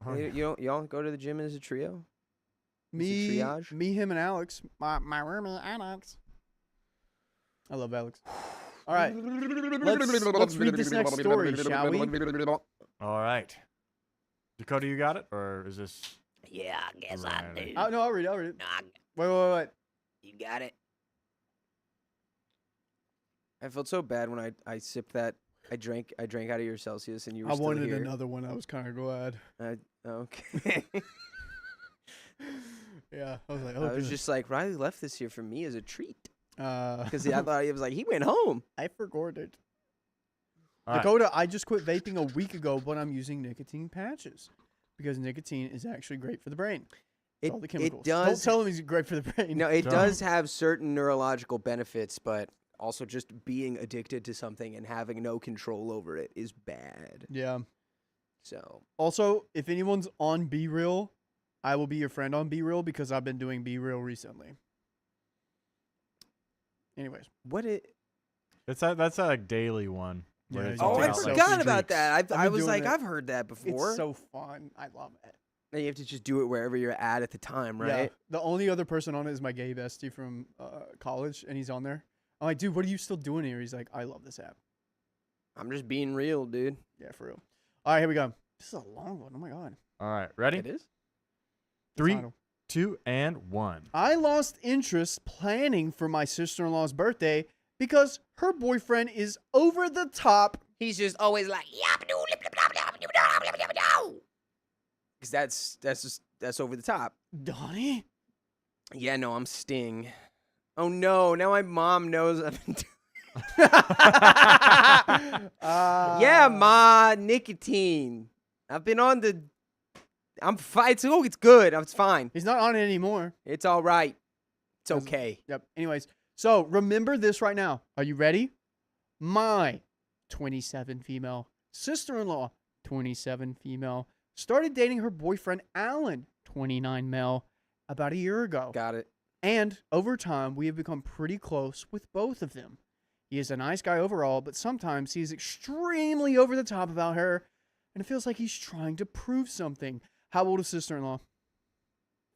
B: Oh,
A: Y'all go to the gym as a trio?
C: Me,
A: triage?
C: him, and Alex. My roomie, Alex. I love Alex. All right. Let's read this next story, shall we?
B: All right. Dakota, you got it? Or is this...
D: Yeah, I guess I
B: Riley?
D: do.
C: Oh, no, I'll read it.
D: Nah,
C: Wait.
D: you got it.
A: I felt so bad when I sipped that. I drank out of your Celsius and you were
C: I
A: still
C: wanted
A: here.
C: another one. I was kind of glad.
A: Okay.
C: Yeah, I was like,
A: I
C: oh,
A: was
C: goodness.
A: just like, Riley left this here for me as a treat because I
C: I
A: thought he was like he went home.
C: forgot it.
B: All right.
C: Dakota, I just quit vaping a week ago, but I'm using nicotine patches because nicotine is actually great for the brain. It's all the chemicals. Don't
A: does.
C: tell him he's great for the brain.
A: No, it
B: Don't.
A: does have certain neurological benefits, but also just being addicted to something and having no control over it is bad.
C: Yeah.
A: So
C: Also, if anyone's on Be Real, I will be your friend on Be Real because I've been doing Be Real recently. Anyways.
B: That's that like daily one. where
C: Yeah,
B: it's
C: you
A: oh,
C: take
A: I
C: a
B: like
A: forgot
C: selfie.
A: about that.
C: I've
A: I
C: been
A: was
C: doing
A: like,
C: it.
A: I've heard that before.
C: It's so fun. I love it.
A: And you have to just do it wherever you're at the time, right?
C: Yeah. The only other person on it is my gay bestie from college, and he's on there. I'm like, dude, what are you still doing here? He's like, I love this app.
A: I'm just being real, dude.
C: Yeah, for real. All right, here we go. This is a long one. Oh my god.
B: All right. Ready?
A: It is.
B: 3,
C: Title.
B: 2, and 1.
C: I lost interest planning for my sister-in-law's birthday because her boyfriend is over the top
A: He's just always like, because that's over the top.
C: Donnie?
A: Yeah, no, I'm Sting. Oh no, now my mom knows I've been yeah, ma, nicotine. I've been on the. I'm fine. It's good. It's fine.
C: He's not on it anymore.
A: It's all right. It's okay.
C: Yep. Anyways, so remember this right now. Are you ready? My 27 female sister-in-law, 27 female, started dating her boyfriend Alan, 29 male, about a year ago.
A: Got it.
C: And over time, we have become pretty close with both of them. He is a nice guy overall, but sometimes he is extremely over the top about her, and it feels like he's trying to prove something. How old is sister-in-law?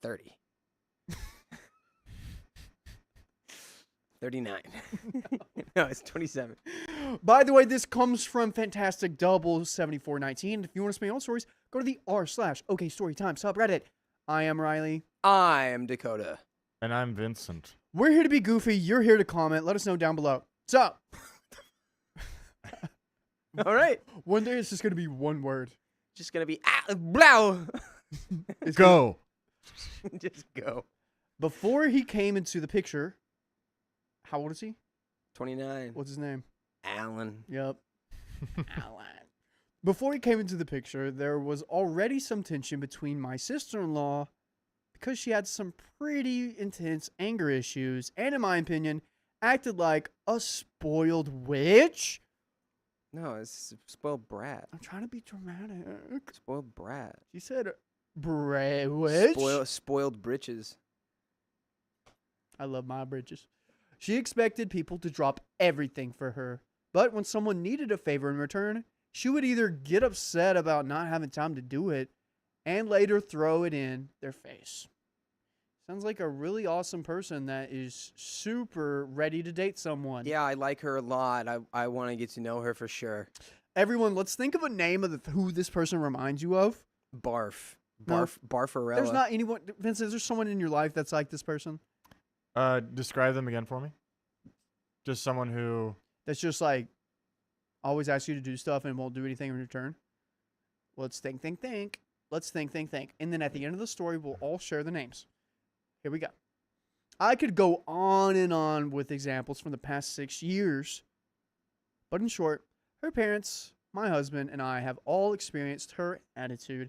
A: 30. 39. No, it's 27.
C: By the way, this comes from Fantastic Double 7419. If you want to spend your own stories, go to the r/OK Storytime subreddit. I am Riley.
A: I am Dakota.
B: And I'm Vincent.
C: We're here to be goofy. You're here to comment. Let us know down below. So,
A: All right.
C: one day it's just going to be one word.
A: Just gonna be blow.
C: It's
B: Go.
A: Just go.
C: Before he came into the picture, how old is he?
A: 29.
C: What's his name?
A: Alan.
C: Yep. Alan. Before he came into the picture, there was already some tension between my sister-in-law because she had some pretty intense anger issues and, in my opinion, acted like a spoiled witch.
A: No, it's spoiled brat.
C: I'm trying to be dramatic.
A: Spoiled brat.
C: She said witch.
A: Spoiled britches.
C: I love my bridges. She expected people to drop everything for her, but when someone needed a favor in return, she would either get upset about not having time to do it and later throw it in their face. Sounds like a really awesome person that is super ready to date someone.
A: Yeah, I like her a lot. I want to get to know her for sure.
C: Everyone, let's think of a name of who this person reminds you of.
A: Barf.
C: No.
A: Barfarella.
C: There's not anyone. Vince, is there someone in your life that's like this person?
B: Describe them again for me. Just someone who...
C: That's just like always asks you to do stuff and won't do anything in return. Let's think. Let's think. And then at the end of the story, we'll all share the names. Here we go. I could go on and on with examples from the past 6 years. But in short, her parents, my husband, and I have all experienced her attitude.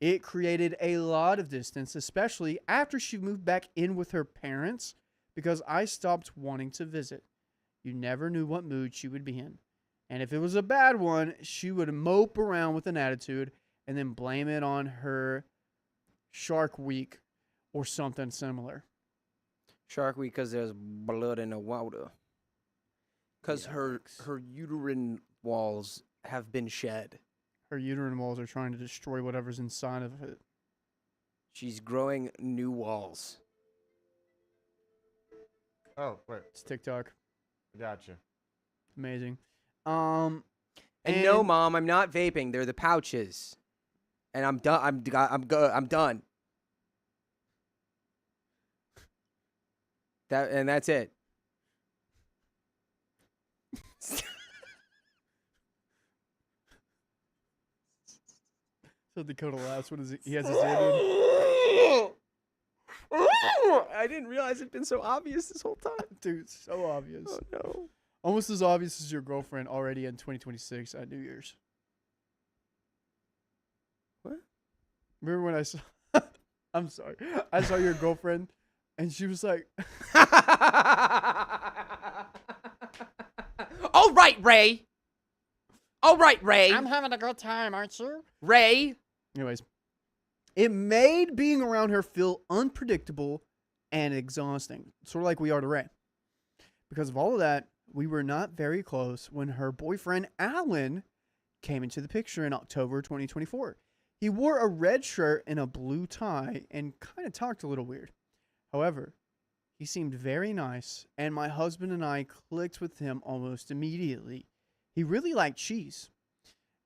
C: It created a lot of distance, especially after she moved back in with her parents, because I stopped wanting to visit. You never knew what mood she would be in. And if it was a bad one, she would mope around with an attitude and then blame it on her Shark Week or something similar.
A: Shark Week because there's blood in the water. Because her uterine walls have been shed.
C: Her uterine walls are trying to destroy whatever's inside of it.
A: She's growing new walls.
B: Oh, wait.
C: It's TikTok.
B: Gotcha.
C: Amazing.
A: And no, Mom, I'm not vaping. They're the pouches. And I'm done. I'm done. That's it.
C: So Dakota laughs. What is it? He has his hand in.
A: I didn't realize it'd been so obvious this whole time.
C: Dude, so obvious.
A: Oh no.
C: Almost as obvious as your girlfriend already in 2026 at New Year's.
A: What?
C: Remember when I saw... I'm sorry. I saw your girlfriend, and she was like...
A: All right, Ray. All right, Ray.
D: I'm having a good time, aren't you?
A: Ray.
C: Anyways, it made being around her feel unpredictable and exhausting, sort of like we are to Ray. Because of all of that, we were not very close when her boyfriend, Alan, came into the picture in October 2024. He wore a red shirt and a blue tie and kind of talked a little weird. However, he seemed very nice, and my husband and I clicked with him almost immediately. He really liked cheese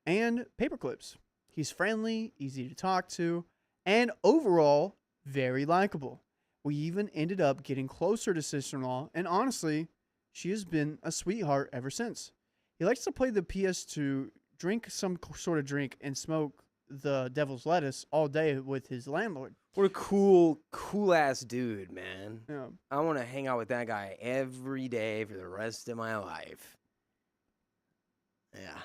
C: and paper clips. He's friendly, easy to talk to, and overall, very likable. We even ended up getting closer to sister-in-law, and honestly, she has been a sweetheart ever since. He likes to play the PS2, drink some sort of drink, and smoke the devil's lettuce all day with his landlord.
A: What a cool ass dude, man.
C: Yeah.
A: I want to hang out with that guy every day for the rest of my life. Yeah.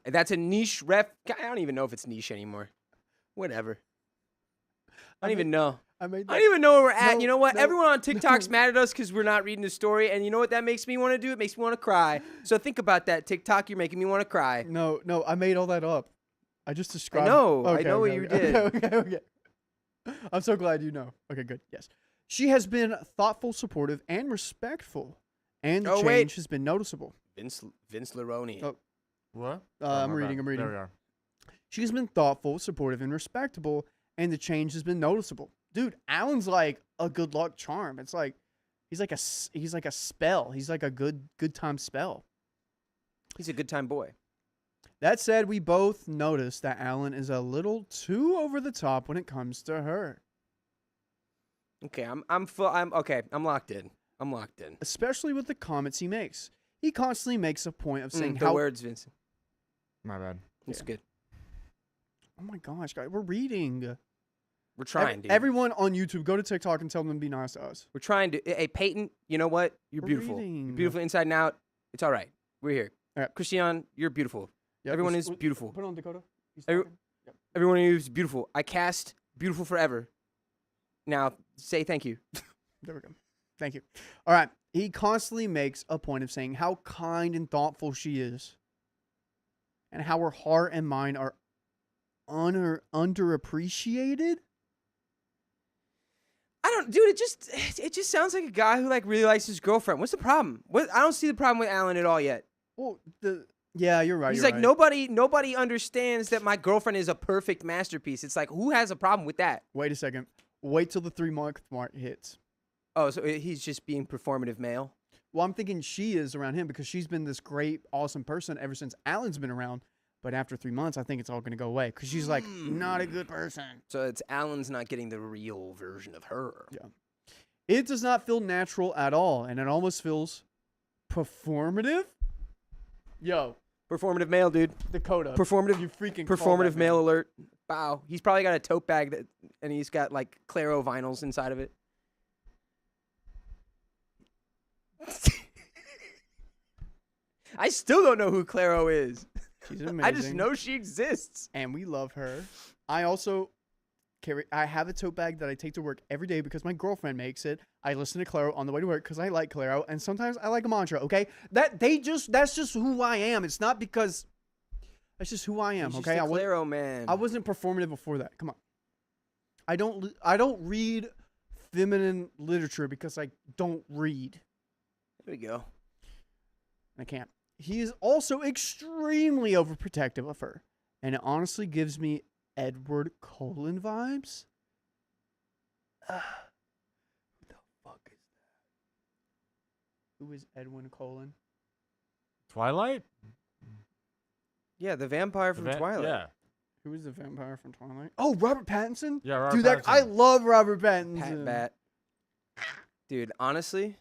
A: That's a niche ref. I don't even know if it's niche anymore. Whatever. I don't even know.
C: I made
A: I don't even know where we're at.
C: No,
A: You know what?
C: no,
A: Everyone on TikTok's
C: no.
A: mad at us because we're not reading the story. And you know what that makes me want to do? It makes me want to cry. So think about that, TikTok. You're making me want to cry.
C: No, I made all that up. I just described.
A: I know what
C: Okay,
A: you did.
C: Okay. I'm so glad you know. Okay, good. Yes. She has been thoughtful, supportive, and respectful. And the change has been noticeable.
A: Vince Laroni.
C: Oh.
B: What?
C: I'm
B: my
C: reading.
B: bad. There we are.
C: She's been thoughtful, supportive, and respectable, and the change has been noticeable. Dude, Alan's like a good luck charm. It's like he's like a spell. He's like a good time spell.
A: He's a good time boy.
C: That said, we both noticed that Alan is a little too over the top when it comes to her.
A: Okay, I'm locked in. I'm locked in.
C: Especially with the comments he makes. He constantly makes a point of saying
A: The words, Vincent.
B: My bad.
A: It's good.
C: Oh my gosh, guys, we're reading.
A: We're trying, dude.
C: Everyone on YouTube, go to TikTok and tell them to be nice to us.
A: We're trying to. Hey, Peyton, you know what? You're
C: We're
A: beautiful.
C: reading.
A: You're beautiful inside and out. It's all right. We're here.
C: All right.
A: Christian, you're beautiful.
C: Yep,
A: Everyone
C: let's-
A: is beautiful.
C: Put on Dakota. He's
A: Every-
C: talking. Yep.
A: Everyone is beautiful. I cast beautiful forever. Now, say thank you.
C: There we go. Thank you. All right. He constantly makes a point of saying how kind and thoughtful she is, and how her heart and mind are underappreciated.
A: I don't, dude. It just sounds like a guy who like really likes his girlfriend. What's the problem? I don't see the problem with Alan at all yet.
C: Well, yeah, you're right.
A: He's
C: you're
A: like
C: right.
A: nobody understands that my girlfriend is a perfect masterpiece. It's like, who has a problem with that?
C: Wait a second. Wait till the 3-month mark hits.
A: Oh, so he's just being performative male.
C: Well, I'm thinking she is around him because she's been this great, awesome person ever since Alan's been around. But after 3 months, I think it's all going to go away because she's like not a good person.
A: So it's Alan's not getting the real version of her.
C: Yeah. It does not feel natural at all, and it almost feels performative. Yo,
A: Performative male, dude.
C: Dakota.
A: Performative.
C: You freaking called
A: Performative
C: that,
A: male
C: man.
A: alert. Wow. He's probably got a tote bag and he's got like Claro vinyls inside of it. I still don't know who Claro is.
C: She's amazing.
A: I just know she exists.
C: And we love her. I also have a tote bag that I take to work every day because my girlfriend makes it. I listen to Claro on the way to work because I like Claro, and sometimes I like a mantra. Okay, that's just who I am. It's not because that's just who I am.
A: He's
C: Okay,
A: just a Claro man.
C: I wasn't performative before that. Come on, I don't read feminine literature because I don't read.
A: There we go.
C: I can't. He is also extremely overprotective of her, and it honestly gives me Edward Cullen vibes. Who the fuck is that? Who is Edwin Cullen?
B: Twilight?
A: Yeah, the vampire from Twilight.
B: Yeah.
C: Who is the vampire from Twilight? Oh, Robert Pattinson?
B: Yeah, Robert
C: Dude,
B: Pattinson.
C: I love Robert Pattinson.
A: Pat Bat. Dude, honestly.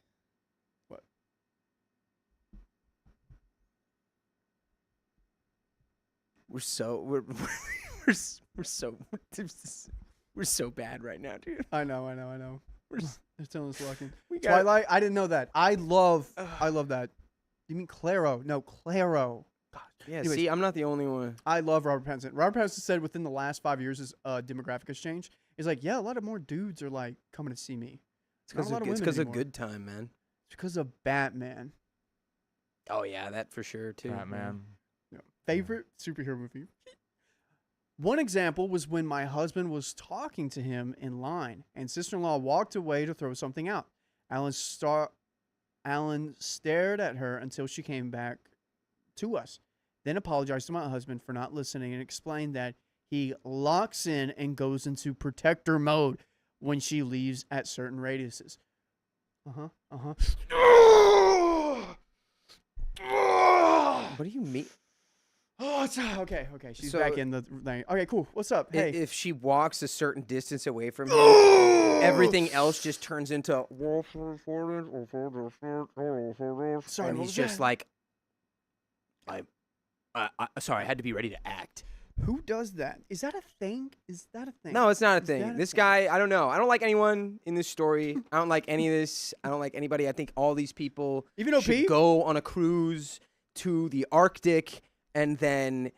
C: What?
A: We're so bad right now, dude.
C: I know. They're telling us walking.
A: We got
C: Twilight? I didn't know that. I love that. You mean Claro? No, Claro. God.
A: Yeah,
C: Anyways.
A: see, I'm not the only one.
C: I love Robert Pattinson. Robert Pattinson said within the last 5 years, his demographic has changed. He's like, yeah, a lot of more dudes are like coming to see me.
A: It's
C: Not a lot of women
A: because of
C: anymore.
A: Good Time, man.
C: It's because of Batman.
A: Oh yeah, that for sure too.
B: Batman.
C: Yeah. Favorite superhero movie? One example was when my husband was talking to him in line, and sister-in-law walked away to throw something out. Alan stared at her until she came back to us, then apologized to my husband for not listening and explained that he locks in and goes into protector mode when she leaves at certain radiuses.
A: What do you mean?
C: Oh, it's okay. She's
A: So-
C: back in the thing. Okay, cool. What's up? Hey.
A: If she walks a certain distance away from him, everything else just turns into.
C: Sorry,
A: and
C: what
A: he's
C: was
A: just
C: that?
A: like, sorry, I had to be ready to act.
C: Who does that? Is that a thing? Is that a thing?
A: No, it's not a
C: Is
A: thing.
C: that a
A: This
C: thing?
A: guy, I don't know. I don't like anyone in this story. I don't like any of this. I don't like anybody. I think all these people
C: Even OP?
A: should go on a cruise to the Arctic and then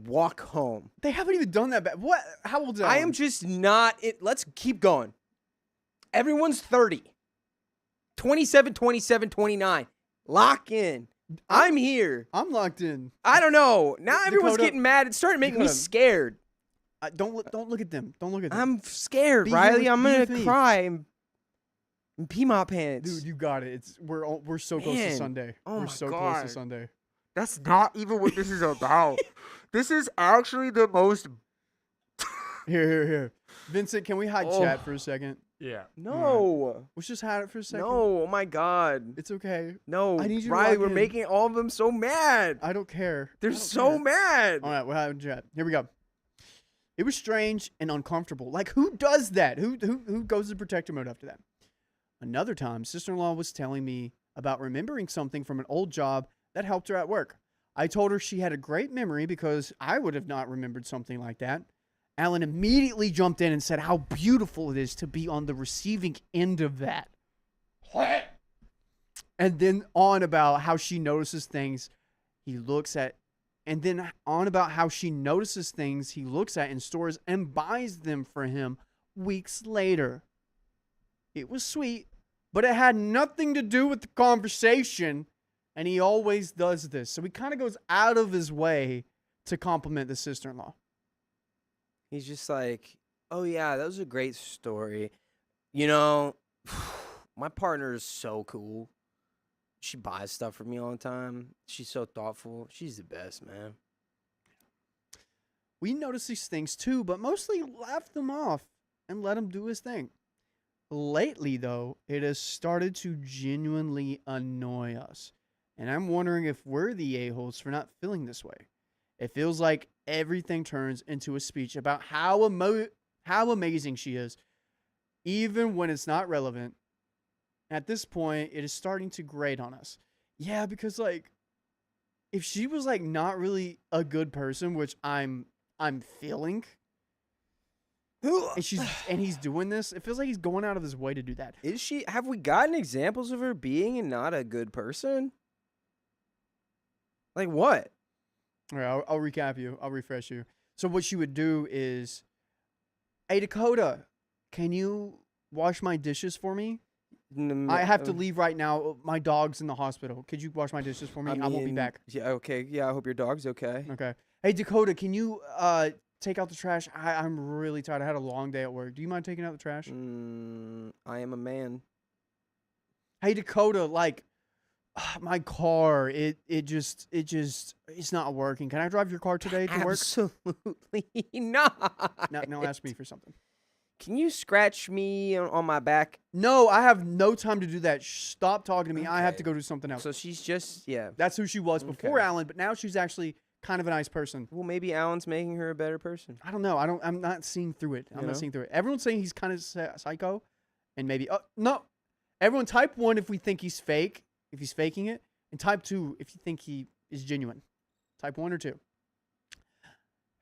A: walk home.
C: They haven't even done that bad. What? How old is
A: I am
C: Alan?
A: just not it. Let's keep going. Everyone's 30. 27, 27, 29. Lock in. I'm here.
C: I'm locked in.
A: I don't know. Now everyone's
C: Dakota-
A: getting mad. It started making me
C: Dakota.
A: scared.
C: Don't look at them. Don't look at them.
A: I'm scared,
C: Be here
A: Riley.
C: with-
A: I'm
C: be
A: gonna
C: with me.
A: cry and pee my pants.
C: Dude, you got it. We're so close to
A: Man.
C: Sunday.
A: Oh
C: we're
A: my
C: so close
A: God.
C: to Sunday.
A: That's not even what this is about. This is actually the most.
C: Here. Vincent, can we hide
A: Oh.
C: chat for a second?
B: Yeah.
A: No.
C: Let's just hide it for a second.
A: No. Oh my God.
C: It's okay.
A: No.
C: I need you to
A: Riley,
C: lock
A: we're
C: in.
A: making all of them so mad.
C: I don't care.
A: They're
C: I don't
A: so
C: care.
A: mad.
C: All right, we're having chat. Here we go. It was strange and uncomfortable. Like, who does that? Who goes to protector mode after that? Another time, sister-in-law was telling me about remembering something from an old job that helped her at work. I told her she had a great memory because I would have not remembered something like that. Alan immediately jumped in and said how beautiful it is to be on the receiving end of that. And then on about how she notices things he looks at, and then on about how she notices things he looks at in stores and buys them for him weeks later. It was sweet, but it had nothing to do with the conversation, and he always does this. So he kind of goes out of his way to compliment the sister-in-law.
A: He's just like, oh yeah, that was a great story. You know, my partner is so cool. She buys stuff for me all the time. She's so thoughtful. She's the best, man.
C: We notice these things too, but mostly laugh them off and let him do his thing. Lately, though, it has started to genuinely annoy us. And I'm wondering if we're the a-holes for not feeling this way. It feels like everything turns into a speech about how amazing she is, even when it's not relevant. At this point, it is starting to grate on us. Yeah, because like, if she was like not really a good person, which I'm feeling, and he's doing this, it feels like he's going out of his way to do that.
A: Is she? Have we gotten examples of her being and not a good person? Like what?
C: All right, I'll recap you. I'll refresh you. So what she would do is, hey, Dakota, can you wash my dishes for me? I have to leave right now. My dog's in the hospital. Could you wash my dishes for me? I won't be back.
A: Yeah, okay. Yeah, I hope your dog's okay.
C: Okay. Hey, Dakota, can you take out the trash? I'm really tired. I had a long day at work. Do you mind taking out the trash?
A: I am a man.
C: Hey, Dakota, like, my car, it's not working. Can I drive your car today to work?
A: Absolutely not.
C: Now ask me for something.
A: Can you scratch me on my back?
C: No, I have no time to do that. Stop talking to me. I have
A: Okay.
C: to go do something else.
A: So she's just, yeah.
C: That's who she was before
A: Okay.
C: Alan, but now she's actually kind of a nice person.
A: Well, maybe Alan's making her a better person.
C: I don't know. I'm not seeing through it. I'm
A: You
C: not
A: know?
C: seeing through it. Everyone's saying he's kind of psycho, and maybe no. Everyone type 1 if we think he's fake, if he's faking it, and type 2 if you think he is genuine. Type 1 or 2.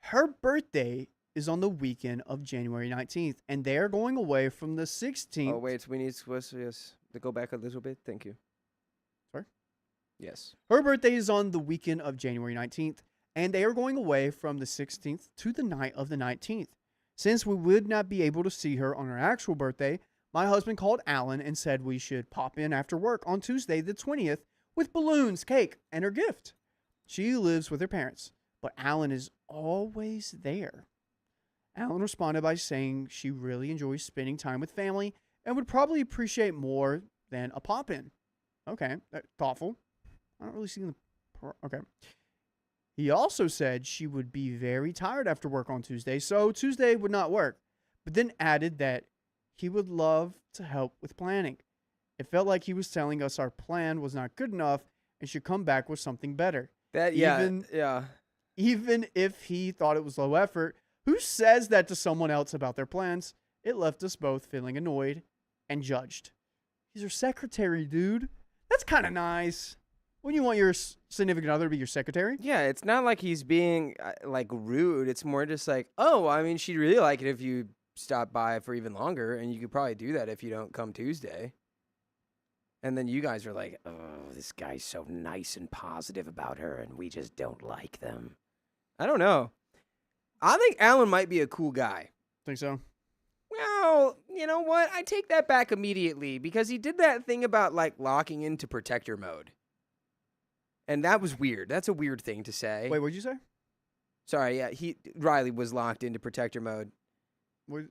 C: Her birthday is on the weekend of January 19th, and they're going away from the 16th.
A: Oh, wait. We need to go back a little bit. Thank you.
C: Sorry?
A: Yes.
C: Her birthday is on the weekend of January 19th, and they are going away from the 16th to the night of the 19th. Since we would not be able to see her on her actual birthday, my husband called Alan and said we should pop in after work on Tuesday the 20th with balloons, cake, and her gift. She lives with her parents, but Alan is always there. Alan responded by saying she really enjoys spending time with family and would probably appreciate more than a pop-in. Okay, thoughtful. I don't really see the... Okay. He also said she would be very tired after work on Tuesday, so Tuesday would not work, but then added that he would love to help with planning. It felt like he was telling us our plan was not good enough and should come back with something better.
A: Yeah.
C: Even if he thought it was low effort, who says that to someone else about their plans? It left us both feeling annoyed and judged. He's her secretary, dude. That's kind of nice. When you want your significant other to be your secretary.
A: Yeah, it's not like he's being like rude. It's more just like, oh, I mean, she'd really like it if you stop by for even longer, and you could probably do that if you don't come Tuesday. And then you guys are like, oh, this guy's so nice and positive about her, and we just don't like them. I don't know. I think Alan might be a cool guy.
C: Think so?
A: Well, you know what? I take that back immediately because he did that thing about like locking into protector mode. And that was weird. That's a weird thing to say.
C: Wait, what'd you say?
A: Sorry, yeah, Riley was locked into protector mode.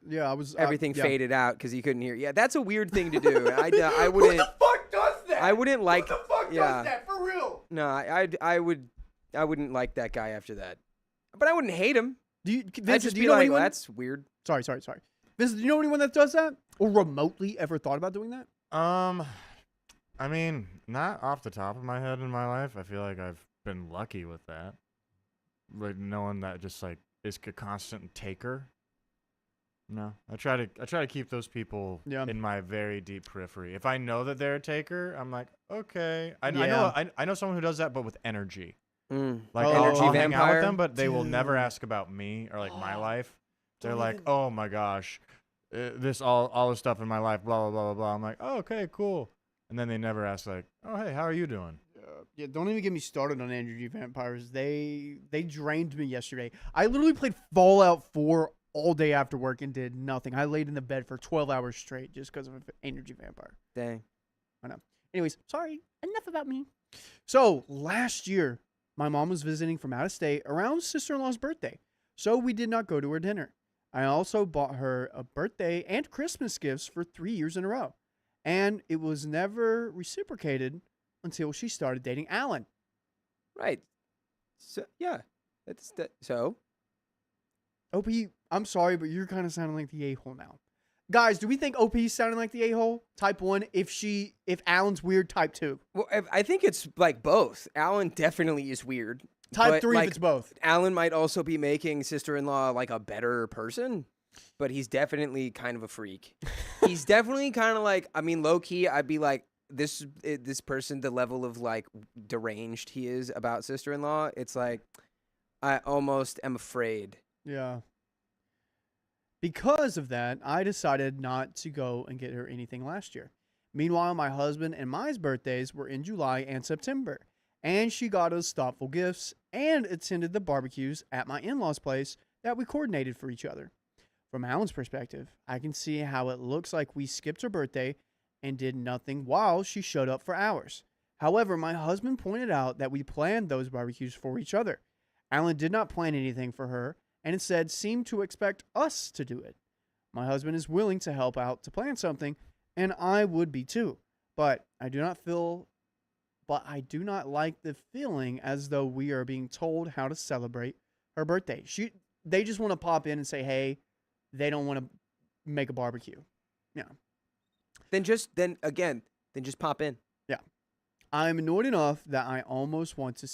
C: Yeah, I was.
A: Everything
C: yeah.
A: faded out because he couldn't hear. Yeah, that's a weird thing to do. I wouldn't.
C: Who the fuck does that?
A: I wouldn't like.
C: Who the fuck does that for real?
A: No, I wouldn't like that guy after that. But I wouldn't hate him. I'd
C: Vincent,
A: just
C: do
A: be
C: you know
A: like,
C: anyone?
A: that's weird.
C: Sorry. Vincent, do you know anyone that does that or remotely ever thought about doing that?
B: I mean, not off the top of my head in my life. I feel like I've been lucky with that. Like knowing that just like is a constant taker. No, I try to keep those people in my very deep periphery. If I know that they're a taker, I'm like, okay. I know someone who does that, but with energy. Like
A: energy
B: I'll hang out
A: vampire?
B: with them, but they will never ask about me or like my life. They're like, oh my gosh, this all this stuff in my life, blah blah blah blah blah. I'm like, oh, okay, cool. And then they never ask like, oh hey, how are you doing?
C: Yeah, don't even get me started on energy vampires. They drained me yesterday. I literally played Fallout 4 all day after work and did nothing. I laid in the bed for 12 hours straight just because of an energy vampire.
A: Dang.
C: I know. Anyways, sorry. Enough about me. So last year, my mom was visiting from out of state around sister-in-law's birthday, so we did not go to her dinner. I also bought her a birthday and Christmas gifts for 3 years in a row, and it was never reciprocated until she started dating Alan.
A: Right. So yeah, so.
C: OP, I'm sorry, but you're kind of sounding like the a-hole now. Guys, do we think OP's sounding like the a-hole? Type 1. If Alan's weird, type 2.
A: Well, I think it's like both. Alan definitely is weird.
C: Type
A: but,
C: 3
A: like,
C: if it's both.
A: Alan might also be making sister-in-law like a better person, but he's definitely kind of a freak. He's definitely kind of like, I mean, low-key, I'd be like, this person, the level of like deranged he is about sister-in-law, it's like, I almost am afraid.
C: Yeah. Because of that, I decided not to go and get her anything last year. Meanwhile, my husband and my birthdays were in July and September, and she got us thoughtful gifts and attended the barbecues at my in-laws' place that we coordinated for each other. From Alan's perspective, I can see how it looks like we skipped her birthday and did nothing while she showed up for ours. However, my husband pointed out that we planned those barbecues for each other. Alan did not plan anything for her, and instead seemed to expect us to do it. My husband is willing to help out to plan something, and I would be too. But I do not like the feeling as though we are being told how to celebrate her birthday. They just want to pop in and say, hey, they don't want to make a barbecue. Yeah.
A: Then just pop in.
C: Yeah. I'm annoyed enough that I almost want to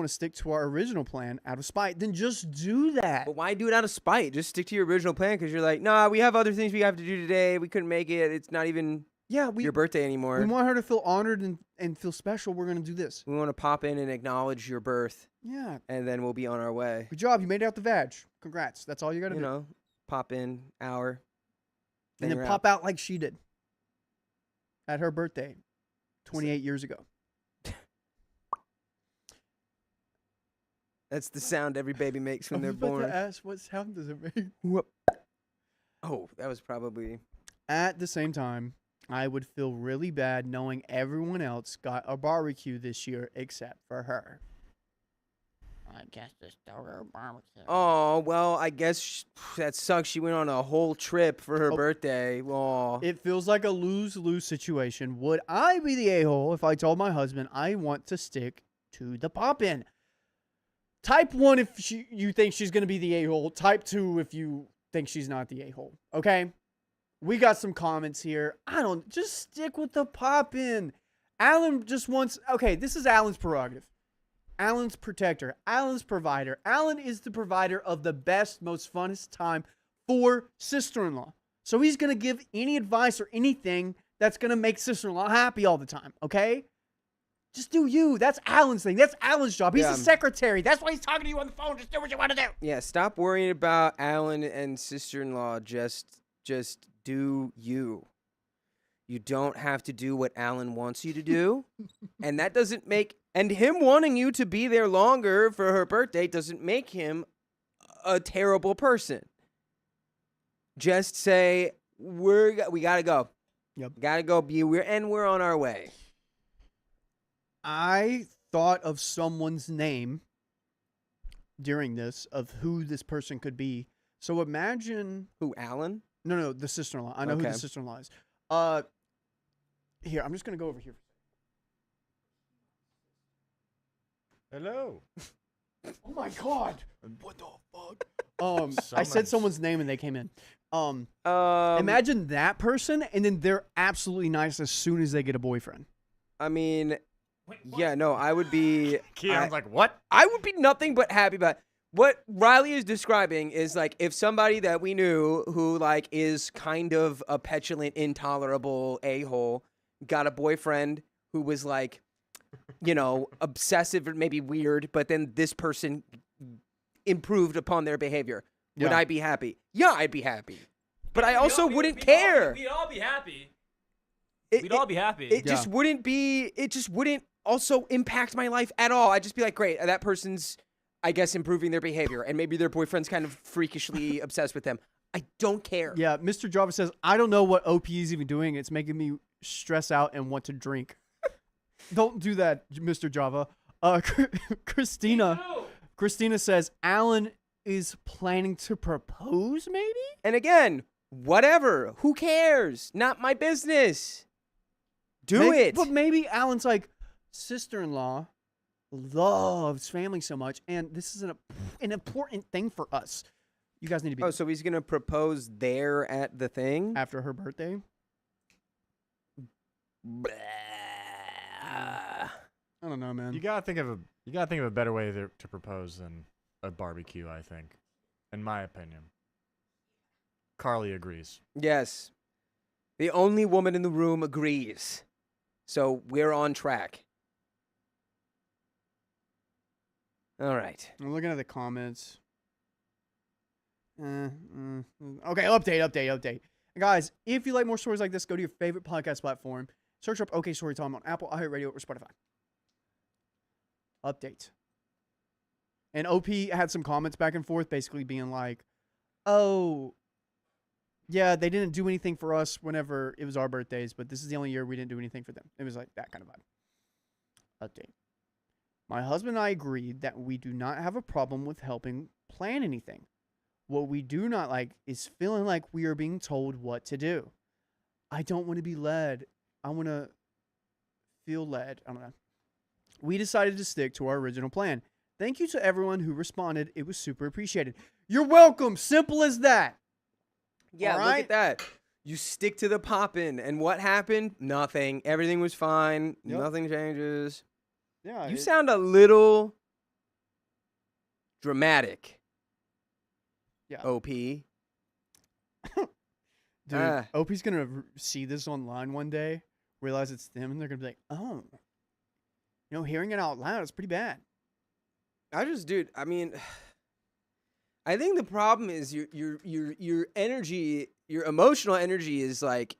C: stick to our original plan out of spite. Then just do that.
A: But why do it out of spite? Just stick to your original plan because you're like, nah, we have other things we have to do today. We couldn't make it. It's not even your birthday anymore.
C: We want her to feel honored and feel special. We're going to do this.
A: We want to pop in and acknowledge your birth.
C: Yeah.
A: And then we'll be on our way.
C: Good job. You made it out the vag. Congrats. That's all you got to do.
A: You know, pop in, hour.
C: And then pop out like she did at her birthday 28 years ago.
A: That's the sound every baby makes when they're born.
C: I was about to ask, what sound does it make?
A: Whoop. Oh, that was probably...
C: At the same time, I would feel really bad knowing everyone else got a barbecue this year except for her.
D: I guess the stoner barbecue.
A: Oh, well, I guess that sucks. She went on a whole trip for her birthday. Aw.
C: It feels like a lose-lose situation. Would I be the a-hole if I told my husband I want to stick to the pop-in? Type 1 if you think she's going to be the a-hole. Type 2 if you think she's not the a-hole. Okay? We got some comments here. Just stick with the pop-in. Alan just wants... Okay, this is Alan's prerogative. Alan's protector. Alan's provider. Alan is the provider of the best, most funnest time for sister-in-law. So he's going to give any advice or anything that's gonna make sister-in-law happy all the time. Okay, just do you. That's Alan's thing. That's Alan's job. He's
A: Yeah.
C: the secretary. That's why he's talking to you on the phone. Just do what you want to do.
A: Yeah, stop worrying about Alan and sister-in-law. Just do you. You don't have to do what Alan wants you to do. And that doesn't make... And him wanting you to be there longer for her birthday doesn't make him a terrible person. Just say, we gotta go.
C: Yep.
A: Gotta go. We're on our way.
C: I thought of someone's name during this of who this person could be. So imagine...
A: Who, Alan?
C: No, the sister-in-law. I know who
A: Okay.
C: the sister-in-law is. Here, I'm just going to go over here.
B: Hello.
C: Oh, my God. What the fuck? I said
B: Summons.
C: someone's name and they came in.
A: Imagine.
C: Imagine that person, and then they're absolutely nice as soon as they get a boyfriend.
A: I mean, yeah, no, I would be...
B: Keon's like, what?
A: I would be nothing but happy about what Riley is describing is like if somebody that we knew who like is kind of a petulant, intolerable a-hole got a boyfriend who was like, you know, obsessive or maybe weird, but then this person improved upon their behavior. Would
C: Yeah.
A: I be happy? Yeah, I'd be happy. But I also wouldn't
E: we'd
A: care.
E: We'd all be happy.
A: It-
E: We'd
A: it-
E: all be happy.
A: It just wouldn't be, it just wouldn't also impact my life at all. I'd just be like, great, that person's, I guess, improving their behavior. And maybe their boyfriend's kind of freakishly obsessed with them. I don't care.
C: Yeah, Mr. Java says, I don't know what OP is even doing. It's making me stress out and want to drink. Don't do that, Mr. Java. Christina says, Alan is planning to propose, maybe?
A: And again, whatever. Who cares? Not my business. Do it.
C: But maybe Alan's like, sister-in-law loves family so much, and this is an important thing for us. You guys need to be
A: Oh, so he's going to propose there at the thing?
C: after her birthday. I don't know, man.
B: You gotta think of a better way to propose than a barbecue. I think, in my opinion. Carly agrees.
A: Yes. The only woman in the room agrees. So we're on track. All right.
C: I'm looking at the comments. Okay, update. Guys, if you like more stories like this, go to your favorite podcast platform. Search up OK Storytime on Apple, iHeartRadio, or Spotify. Update. And OP had some comments back and forth, basically being like, oh, yeah, they didn't do anything for us whenever it was our birthdays, but this is the only year we didn't do anything for them. It was like that kind of vibe. Update. My husband and I agreed that we do not have a problem with helping plan anything. What we do not like is feeling like we are being told what to do. I don't want to be led. I want to feel led. I don't know. We decided to stick to our original plan. Thank you to everyone who responded. It was super appreciated. You're welcome. Simple as that.
A: Yeah,
C: All
A: look
C: right.
A: at that. You stick to the poppin'. And what happened? Nothing. Everything was fine.
C: Yep.
A: Nothing changes.
C: Yeah.
A: You sound a little dramatic,
C: Yeah.
A: OP.
C: Dude,
A: Ah.
C: OP's going to see this online one day, realize it's them, and they're going to be like, oh, you know, hearing it out loud is pretty bad.
A: Dude, I mean, I think the problem is your energy, your emotional energy is like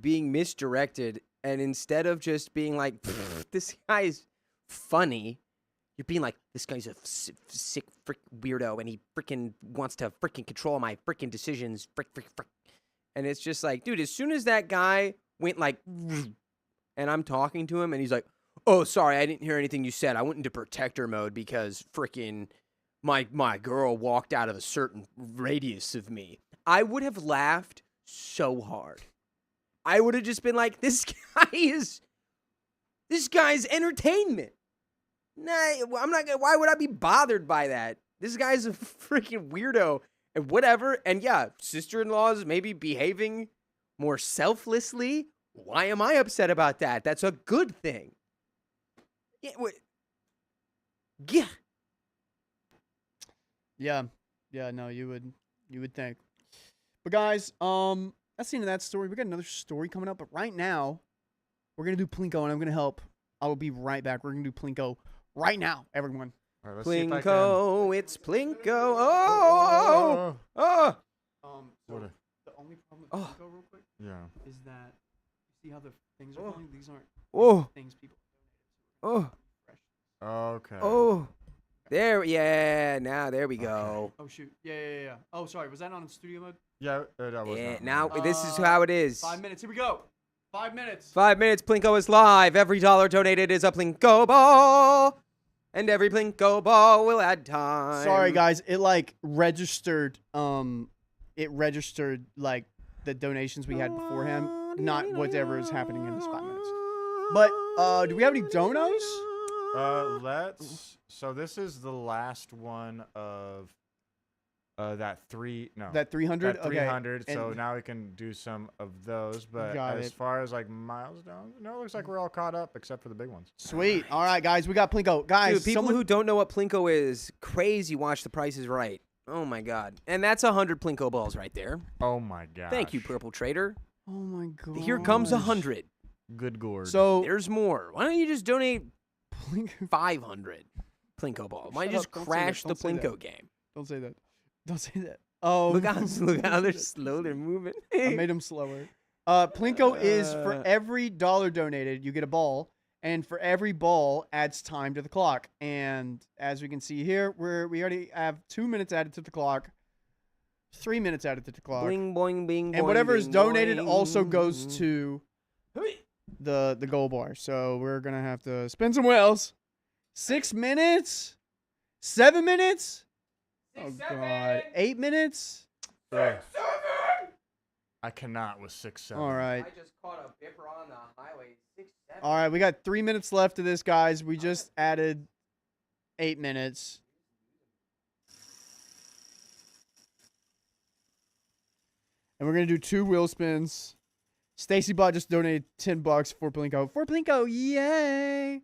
A: being misdirected. And instead of just being like, this guy is funny, you're being like, this guy's a sick frick weirdo and he freaking wants to freaking control my freaking decisions. Frick. And it's just like, dude, as soon as that guy went like, and I'm talking to him and he's like, oh, sorry, I didn't hear anything you said. I went into protector mode because freaking my girl walked out of a certain radius of me. I would have laughed so hard. I would have just been like, this guy's entertainment. Nah, I'm not gonna, why would I be bothered by that? This guy's a freaking weirdo and whatever. And yeah, sister-in-laws maybe behaving more selflessly. Why am I upset about that? That's a good thing. Yeah.
C: Yeah, no, you would think. But guys, that's the end of that story. We got another story coming up, but right now, we're gonna do Plinko, and I'm gonna help. I will be right back. We're gonna do Plinko right now, everyone.
B: All right, let's see if I can.
A: Plinko, it's Plinko. Oh, oh,
C: So
B: What a-
C: the only problem with
A: Oh.
C: Plinko, real quick,
B: Yeah.
C: is that you see how the things are
A: Oh.
C: going. These aren't
A: oh,
C: things people.
A: oh,
B: Okay.
A: oh. There, yeah. Now there we go.
C: Oh shoot! Yeah. Oh, sorry. Was that on studio mode?
B: Yeah, that was
A: Yeah,
B: not
A: now
B: mine.
A: this is how it is.
C: 5 minutes. Here we go. 5 minutes.
A: 5 minutes. Plinko is live. Every dollar donated is a Plinko ball, and every Plinko ball will add time.
C: Sorry, guys. It like registered. It registered like the donations we had beforehand, not whatever is happening in this 5 minutes. But do we have any donos?
B: Let's. So this is the last one of that 300.
C: That 300.
B: That 300.
C: Okay.
B: So
C: and-
B: now we can do some of those. But
C: Got
B: as
C: it.
B: far as like milestones, no, it looks like we're all caught up except for the big ones.
C: Sweet. All right, guys. We got Plinko. Guys,
A: Dude, people
C: someone.
A: who don't know what Plinko is, crazy watch The Price is Right. Oh my god. And that's 100 Plinko balls right there.
B: Oh my god.
A: Thank you, Purple Trader.
C: Oh my god.
A: Here comes 100.
B: Good gourd.
C: So
A: There's more. Why don't you just donate
C: Plinko.
A: 500 Plinko balls? Why don't you
C: Shut
A: just
C: up, don't say that,
A: crash the
C: don't say that.
A: Plinko game?
C: Don't say that. Don't say that. Oh.
A: Look how they're slow. They're moving.
C: I made them slower. Plinko is for
A: Uh.
C: every dollar donated, you get a ball, and for every ball adds time to the clock. And as we can see here, we already have 2 minutes added to the clock, 3 minutes added to the clock,
A: Boing, boing, bing,
C: and
A: boing,
C: whatever is
A: bing,
C: donated
A: boing.
C: also goes to the gold bar. So we're gonna have to spin some wheels. 6 minutes, 7 minutes. Oh god, 8 minutes.
B: Ugh. I cannot with 6-7.
C: All right.
A: I just caught a bipper on the highway. 6, 7.
C: All right, we got 3 minutes left of this, guys. We just added 8 minutes. And we're going to do 2 wheel spins. Stacy Bot just donated $10 for Plinko. For Plinko, yay!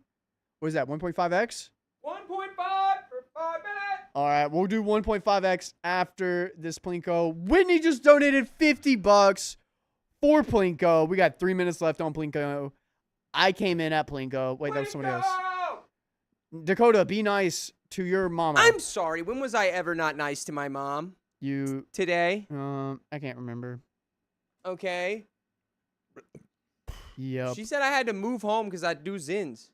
C: What is that, 1.5x?
A: 1.5 for 5 minutes.
C: All right, we'll do 1.5x after this Plinko. Whitney just donated $50 for Plinko. We got 3 minutes left on Plinko. I came in at Plinko. Wait, that was somebody else. Dakota, be nice to your mama.
A: I'm sorry. When was I ever not nice to my mom?
C: You,
A: Today.
C: I can't remember.
A: Okay.
C: Yep.
A: She said I had to move home because I do zins.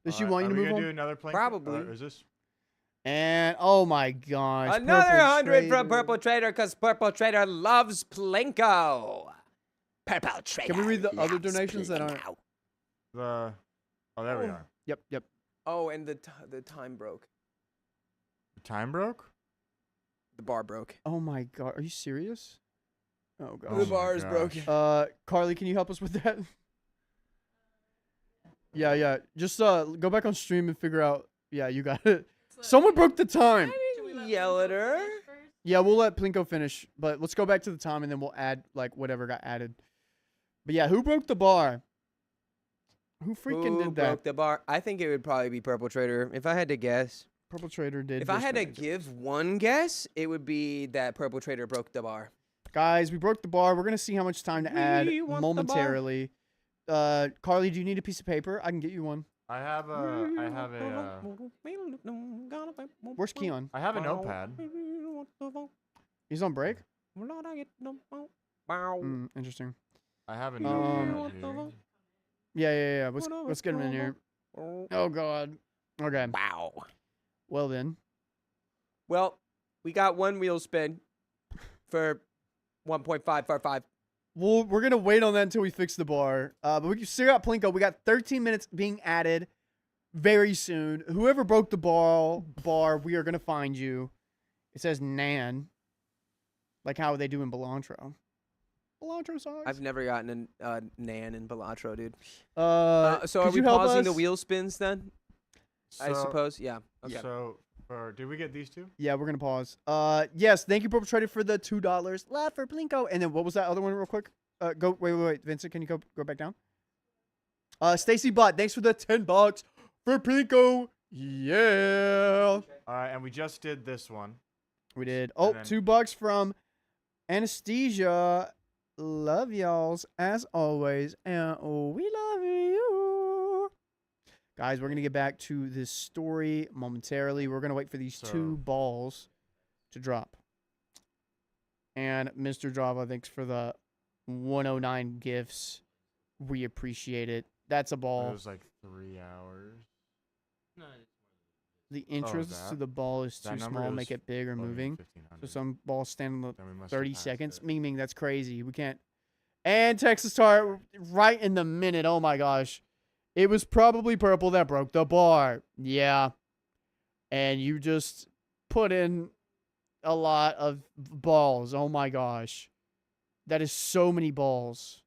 C: Does she want you to move
B: Are we gonna do
C: on?
B: another plank?
A: Probably.
B: Or is this?
C: And oh my gosh,
A: Another
C: Purple
A: 100 from
C: Trader.
A: Purple Trader because Purple Trader loves Plinko. Purple Trader.
C: Can we read the other
A: loves
C: donations that aren't?
A: Plinko.
B: The. Oh, there we
A: Oh.
B: are.
C: Yep.
A: Oh, and the time broke.
B: The time broke.
A: The bar broke.
C: Oh my god, are you serious? Oh
B: Oh
A: the
C: gosh.
B: my
A: bar is
B: gosh.
A: broken.
C: Carly, can you help us with that? Yeah. Just go back on stream and figure out. Yeah, you got it. Someone broke the time.
A: Yell at her.
C: Yeah, we'll let Plinko finish, but let's go back to the time and then we'll add like whatever got added. But yeah, who broke the bar? Who freaking
A: Who
C: did that?
A: broke the bar? I think it would probably be Purple Trader. If I had to guess.
C: Purple Trader did.
A: If I
C: just
A: had to
C: donate.
A: give one guess, it would be that Purple Trader broke the bar.
C: Guys, we broke the bar. We're gonna see how much time to add
A: We want the bar.
C: momentarily. Carly, do you need a piece of paper? I can get you one.
B: I have a.
C: Where's Keon?
B: I have a notepad.
C: He's on break. Interesting.
B: I have a
C: Um,
B: notepad here.
C: Yeah. Let's get him in here. Oh God. Okay.
A: Wow.
C: Well then.
A: Well, we got one wheel spin for 1.545.
C: We're gonna wait on that until we fix the bar. But we still got Plinko. We got 13 minutes being added very soon. Whoever broke the bar, we are gonna find you. It says Nan, like how they do in Belantro. Belantro songs.
A: I've never gotten a Nan in Balatro, dude.
C: So
A: So are we pausing the wheel spins then? I suppose. Yeah. Okay.
B: So, did we get these two?
C: Yeah, we're gonna pause. Yes, thank you, Purple Trader, for the $2 left for Plinko. And then what was that other one, real quick? Wait, Vincent, can you go back down? Stacy Butt, thanks for the $10 for Plinko. Yeah,
B: All right, and we just did this one.
C: we did. Oh,
B: then-
C: $2 from Anesthesia, love y'alls as always, and we love you. Guys, we're going to get back to this story momentarily. We're going to wait for these two balls to drop. And Mr. Java, thanks for the 109 gifts. We appreciate it. That's a ball.
B: It was like 3 hours.
D: No,
C: The interest to the ball is too small. Make it big or moving. So some balls stand on the 30 seconds. Meaning that's crazy. We can't. And Texas Tar right in the minute. Oh my gosh. It was probably purple that broke the bar. Yeah. And you just put in a lot of balls. Oh my gosh. That is so many balls.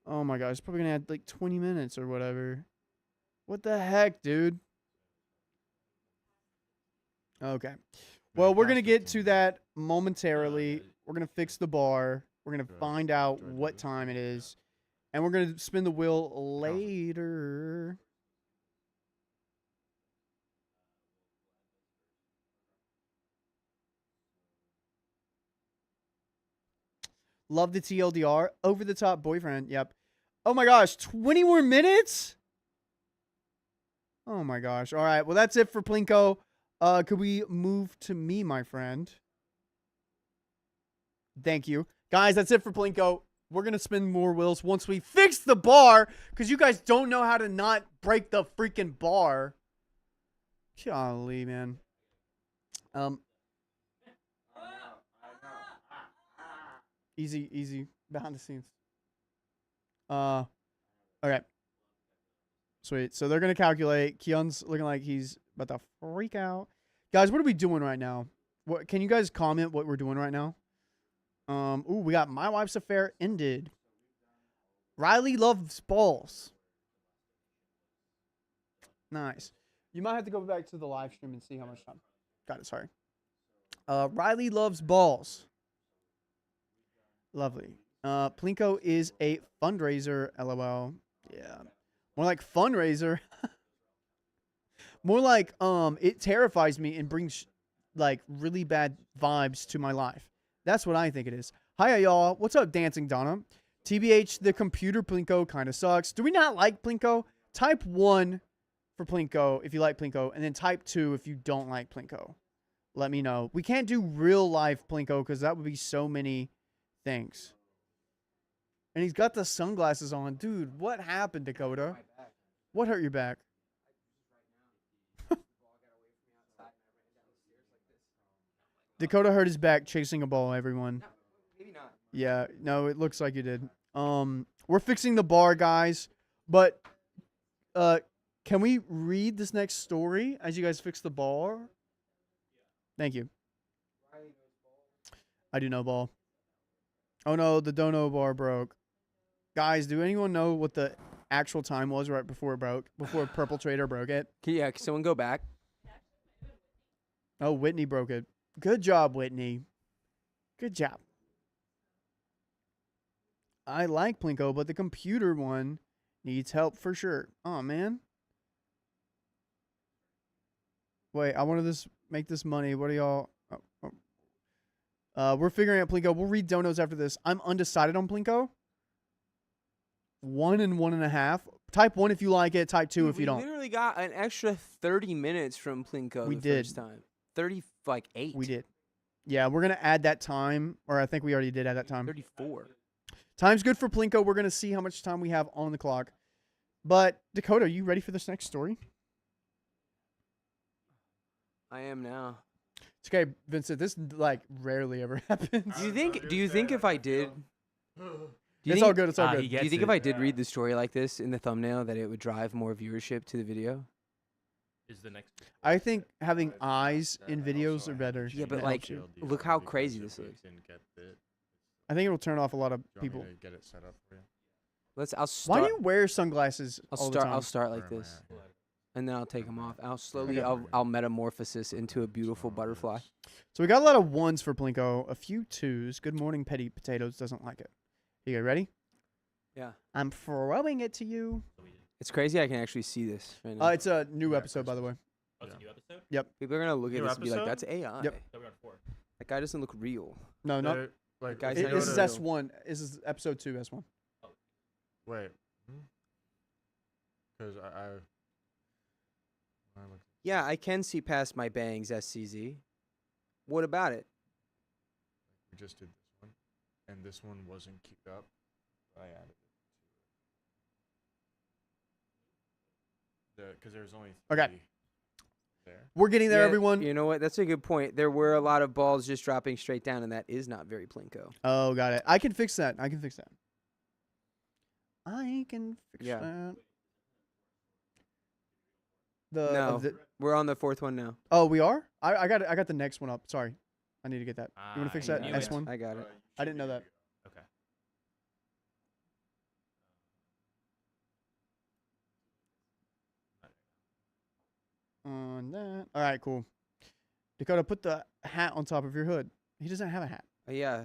C: Oh my gosh. It's probably going to add like 20 minutes or whatever. What the heck, dude? Okay. Well, we're going to get to that momentarily. We're going to fix the bar. We're going to find out what time it is. And we're going to spin the wheel later. Love the TLDR. Over the top boyfriend. Yep. Oh my gosh. 20 more minutes? Oh my gosh. All right. Well, that's it for Plinko. Could we move to me, my friend? Thank you. Guys, that's it for Plinko. We're going to spin more wheels once we fix the bar, because you guys don't know how to not break the freaking bar. Golly, man. Easy. Behind the scenes. Okay. Sweet. So they're going to calculate. Keon's looking like he's about to freak out. Guys, what are we doing right now? What can you guys comment what we're doing right now? Ooh, we got My Wife's Affair ended. Riley loves balls. Nice. You might have to go back to the live stream and see how much time. Got it, sorry. Riley loves balls. Lovely. Plinko is a fundraiser, LOL. Yeah. More like fundraiser. More like it terrifies me and brings like really bad vibes to my life. That's what I think it is. Hiya, y'all. What's up, Dancing Donna? TBH, the computer Plinko kind of sucks. Do we not like Plinko? Type 1 for Plinko if you like Plinko, and then type 2 if you don't like Plinko. Let me know. We can't do real life Plinko because that would be so many things. And he's got the sunglasses on. Dude, what happened, Dakota? What hurt your back? Dakota hurt his back chasing a ball, everyone.
A: No, maybe not.
C: Yeah, no, it looks like you did. We're fixing the bar, guys. But can we read this next story as you guys fix the bar? Thank you. I do know ball. Oh no, the dono bar broke. Guys, do anyone know what the actual time was right before it broke? Before Purple Trader broke it?
A: Yeah, can someone go back?
C: Oh, Whitney broke it. Good job, Whitney. Good job. I like Plinko, but the computer one needs help for sure. Oh, man. Wait, I want to make this money. What are y'all? We're figuring out Plinko. We'll read donos after this. I'm undecided on Plinko. 1 and 1.5. Type 1 if you like it. Type 2 if you don't.
A: We literally got an extra 30 minutes from Plinko
C: We
A: the
C: did.
A: first time. 38.
C: We did. Yeah, we're going to add that time. Or I think we already did add that time.
A: 34.
C: Time's good for Plinko. We're going to see how much time we have on the clock. But, Dakota, are you ready for this next story?
A: I am now.
C: It's okay, Vincent. This, like, rarely ever happens.
A: Do you think if I did...
C: It's all good. It's all good.
A: Do you think if I did read the story like this in the thumbnail that it would drive more viewership to the video?
E: Is the next.
C: I think having eyes in videos are better.
A: Yeah, but
C: That
A: like,
C: helps you.
A: look how crazy this looks.
C: I think it'll turn off a lot of people.
B: Want me to get it set up for you?
A: I'll
C: Why
A: start.
C: do you wear sunglasses all the time?
A: I'll start like
B: Where am I
A: this,
B: at here?
A: and then I'll take them off. I'll slowly,
C: Okay.
A: I'll metamorphosis into a beautiful butterfly.
C: So we got a lot of 1s for Plinko, a few 2s. Good morning, Petty Potatoes doesn't like it. You guys ready?
A: Yeah.
C: I'm throwing it to you.
A: It's crazy I can actually see this right now.
C: It's a new episode, by the way.
E: Oh, it's a new episode?
A: People are gonna look at
B: New
A: this and be like,
B: episode?
A: "That's AI."
C: Yep.
E: So we're on 4.
A: That guy doesn't look real.
C: No, no.
B: They're, like,
A: guys
B: if you
A: I
B: go
C: This is
B: to-
C: S1. This is episode 2, S1.
B: Wait. Because I look.
A: Yeah, I can see past my bangs, SCZ. What about it?
B: We just did this one, and this one wasn't queued up. I added it to it. Because there's only
C: Okay.
B: 3 there.
C: We're getting there,
A: Yeah,
C: everyone.
A: You know what? That's a good point. There were a lot of balls just dropping straight down, and that is not very Plinko.
C: Oh, got it. I can fix that. I can fix that.
A: Yeah.
C: that. The,
A: No.
C: of the
A: We're on the 4th one now.
C: Oh, we are? I got it. I got the next one up. Sorry. I need to get that. You want to fix
E: I
C: that?
E: knew it.
C: S1?
A: I got it.
C: I didn't know that.
E: Okay.
C: On that. All right, cool. Dakota, put the hat on top of your hood. He doesn't have a hat.
A: Yeah.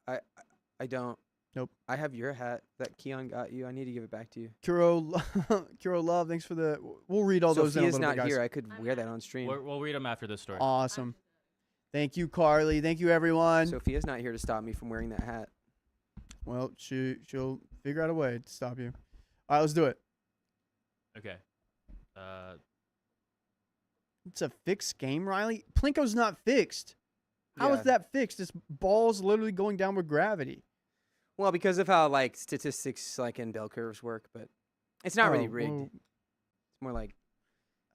A: I don't.
C: Nope.
A: I have your hat that Keon got you. I need to give it back to you.
C: Kuro Love, thanks for the. We'll read all those in a
A: Sophia's
C: little
A: not
C: bit, guys.
A: here. I could wear that on stream.
E: We'll read them after this story.
C: Awesome. Thank you, Carly. Thank you, everyone.
A: Sophia's not here to stop me from wearing that hat.
C: Well, she'll figure out a way to stop you. All right, let's do it.
E: Okay.
C: It's a fixed game, Riley. Plinko's not fixed. How is
A: Yeah.
C: that fixed? This ball's literally going down with gravity.
A: Well, because of how like statistics like in bell curves work, but it's not really
C: Oh,
A: rigged.
C: well,
A: It's more like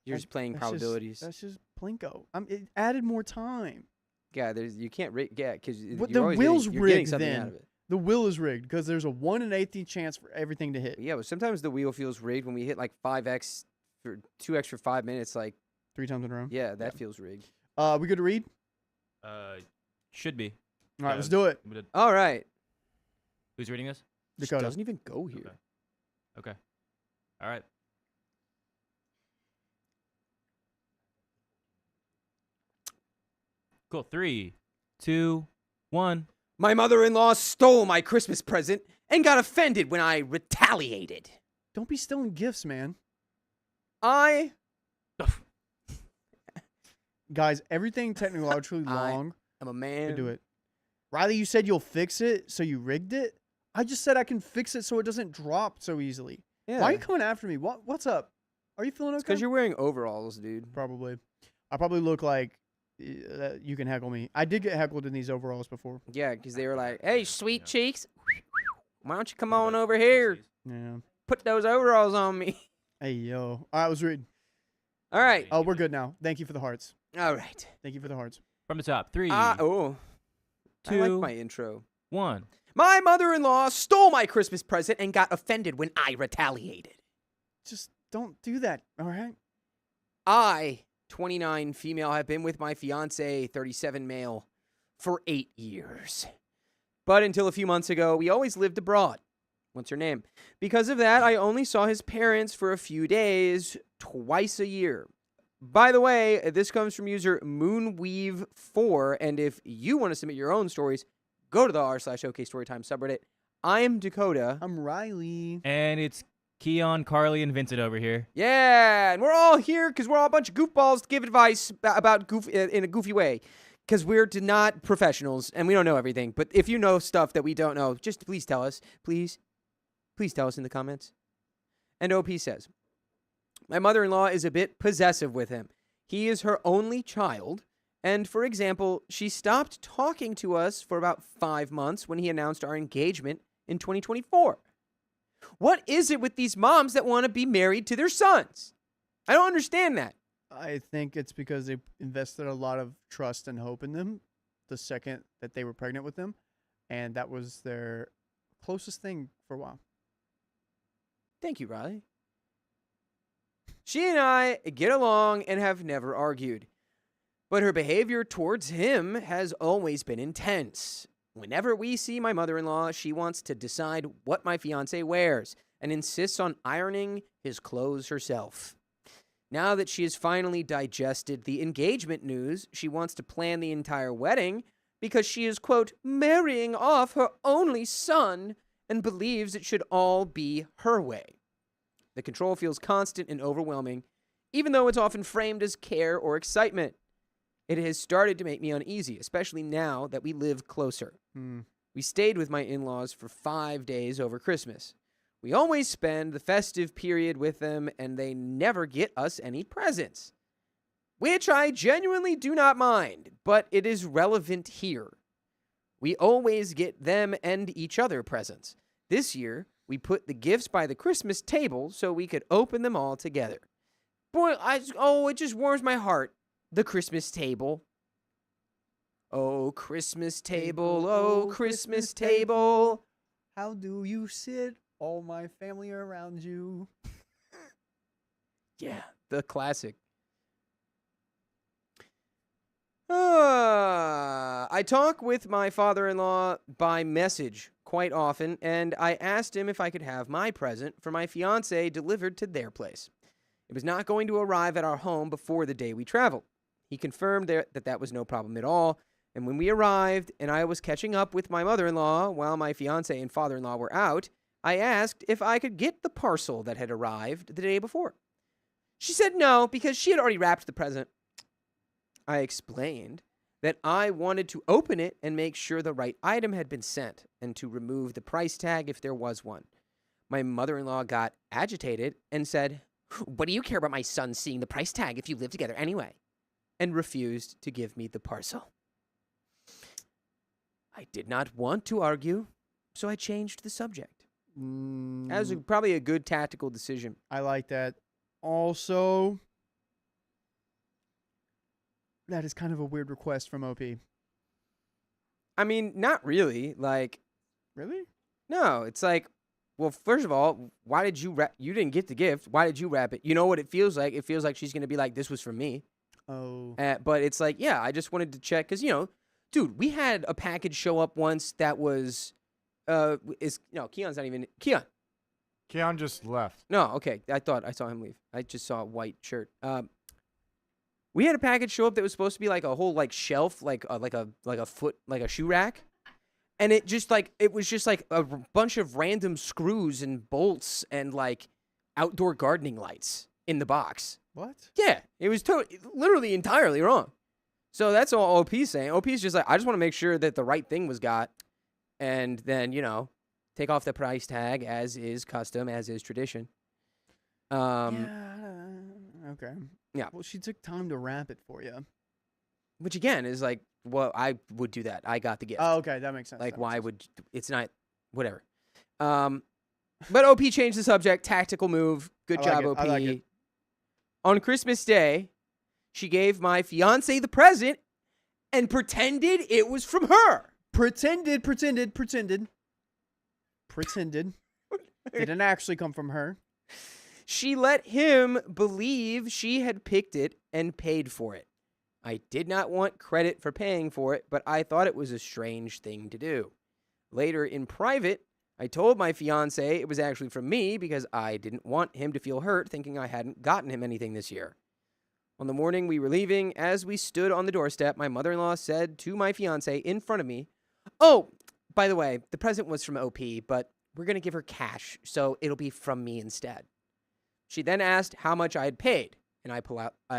A: you're just playing
C: that's just-
A: probabilities.
C: That's just Plinko. It added more time.
A: Yeah, you can't rig. Yeah, because
C: But the wheel's
A: you're getting
C: rigged
A: something
C: then.
A: out of it.
C: The wheel is rigged because there's a 1 in 18 chance for everything to hit.
A: Yeah, but sometimes the wheel feels rigged when we hit like 5x for 2x for 5 minutes. Like,
C: 3 times in a row.
A: yeah, that feels rigged.
C: We good to read?
E: Should be.
C: All right,
E: Yeah.
C: let's do it.
A: All right.
E: Who's reading this?
A: Just
C: Dakota.
A: doesn't even go here.
E: Okay. All right. Cool. 3, 2, 1.
A: My mother-in-law stole my Christmas present and got offended when I retaliated.
C: Don't be stealing gifts, man.
A: I
C: Guys, everything technologically
A: I
C: long
A: am a
C: to
A: man.
C: do it. Riley, you said you'll fix it, so you rigged it? I just said I can fix it so it doesn't drop so easily.
A: Yeah.
C: Why are you coming after me? What's up? Are you feeling okay?
A: Because you're wearing overalls, dude.
C: Probably. I probably look like you can heckle me. I did get heckled in these overalls before.
A: Yeah, because they were like, "Hey, sweet
E: Yeah.
A: cheeks, why don't you come on over here?
C: Yeah.
A: Put those overalls on me."
C: Hey, yo. All right, let's read.
A: All right.
C: Oh, we're good now. Thank you for the hearts.
A: All right.
C: Thank you for the hearts.
E: From the top. 3,
A: Oh. I like
E: 2,
A: my intro.
E: 1.
A: My mother-in-law stole my Christmas present and got offended when I retaliated.
C: Just don't do that, all right?
A: I, 29 female, have been with my fiance, 37 male, for 8 years. But until a few months ago, we always lived abroad. What's her name? Because of that, I only saw his parents for a few days, twice a year. By the way, this comes from user Moonweave4, and if you want to submit your own stories, go to the r/OK Storytime subreddit. I'm Dakota.
C: I'm Riley.
E: And it's Keon, Carly, and Vincent over here.
A: Yeah, and we're all here because we're all a bunch of goofballs to give advice about goof in a goofy way. Because we're not professionals and we don't know everything. But if you know stuff that we don't know, just please tell us. Please tell us in the comments. And OP says, my mother-in-law is a bit possessive with him. He is her only child. And for example, she stopped talking to us for about 5 months when he announced our engagement in 2024. What is it with these moms that want to be married to their sons? I don't understand that.
C: I think it's because they invested a lot of trust and hope in them the second that they were pregnant with them. And that was their closest thing for a while.
A: Thank you, Riley. She and I get along and have never argued. But her behavior towards him has always been intense. Whenever we see my mother-in-law, she wants to decide what my fiancé wears and insists on ironing his clothes herself. Now that she has finally digested the engagement news, she wants to plan the entire wedding because she is, quote, marrying off her only son and believes it should all be her way. The control feels constant and overwhelming, even though it's often framed as care or excitement. It has started to make me uneasy, especially now that we live closer. We stayed with my in-laws for 5 days over Christmas. We always spend the festive period with them, and they never get us any presents, which I genuinely do not mind, but it is relevant here. We always get them and each other presents. This year, we put the gifts by the Christmas table so we could open them all together. Boy, it just warms my heart. The Christmas table. Oh, Christmas table, oh, Christmas table.
C: How do you sit? All my family around you.
A: Yeah, the classic. I talk with my father-in-law by message quite often, and I asked him if I could have my present for my fiancé delivered to their place. It was not going to arrive at our home before the day we traveled. He confirmed that was no problem at all, and when we arrived and I was catching up with my mother-in-law while my fiancé and father-in-law were out, I asked if I could get the parcel that had arrived the day before. She said no, because she had already wrapped the present. I explained that I wanted to open it and make sure the right item had been sent, and to remove the price tag if there was one. My mother-in-law got agitated and said, "What do you care about my son seeing the price tag if you live together anyway?" and refused to give me the parcel. I did not want to argue, so I changed the subject. That was probably a good tactical decision.
C: I like that. Also, that is kind of a weird request from OP.
A: I mean, not really. Like,
C: Really?
A: no, it's like, well, first of all, why did you wrap? You didn't get the gift. Why did you wrap it? You know what it feels like? It feels like she's going to be like, this was from me.
C: Oh.
A: But it's like, yeah, I just wanted to check. Because, dude, we had a package show up once that was, Keon's not even,
B: Keon just left.
A: No, okay. I thought I saw him leave. I just saw a white shirt. We had a package show up that was supposed to be like a whole like shelf, like a foot, like a shoe rack, and it was just like a bunch of random screws and bolts and like outdoor gardening lights in the box.
C: What?
A: Yeah, it was literally entirely wrong. So that's all OP's saying. OP's just like, I just want to make sure that the right thing was got, and then take off the price tag as is custom, as is tradition.
C: Yeah. Okay.
A: Yeah.
C: Well, she took time to wrap it for you.
A: Which again is like, well, I would do that. I got the gift.
C: Oh, okay. That makes sense.
A: Like,
C: That
A: why
C: makes
A: would it's not whatever. But OP changed the subject. Tactical move. Good
C: I like
A: job,
C: it.
A: OP.
C: I like it.
A: On Christmas Day, she gave my fiance the present and pretended it was from her.
C: Pretended. Didn't actually come from her.
A: She let him believe she had picked it and paid for it. I did not want credit for paying for it, but I thought it was a strange thing to do. Later, in private, I told my fiancé it was actually from me because I didn't want him to feel hurt thinking I hadn't gotten him anything this year. On the morning we were leaving, as we stood on the doorstep, my mother-in-law said to my fiancé in front of me, "Oh, by the way, the present was from OP, but we're going to give her cash, so it'll be from me instead." She then asked how much I had paid, and I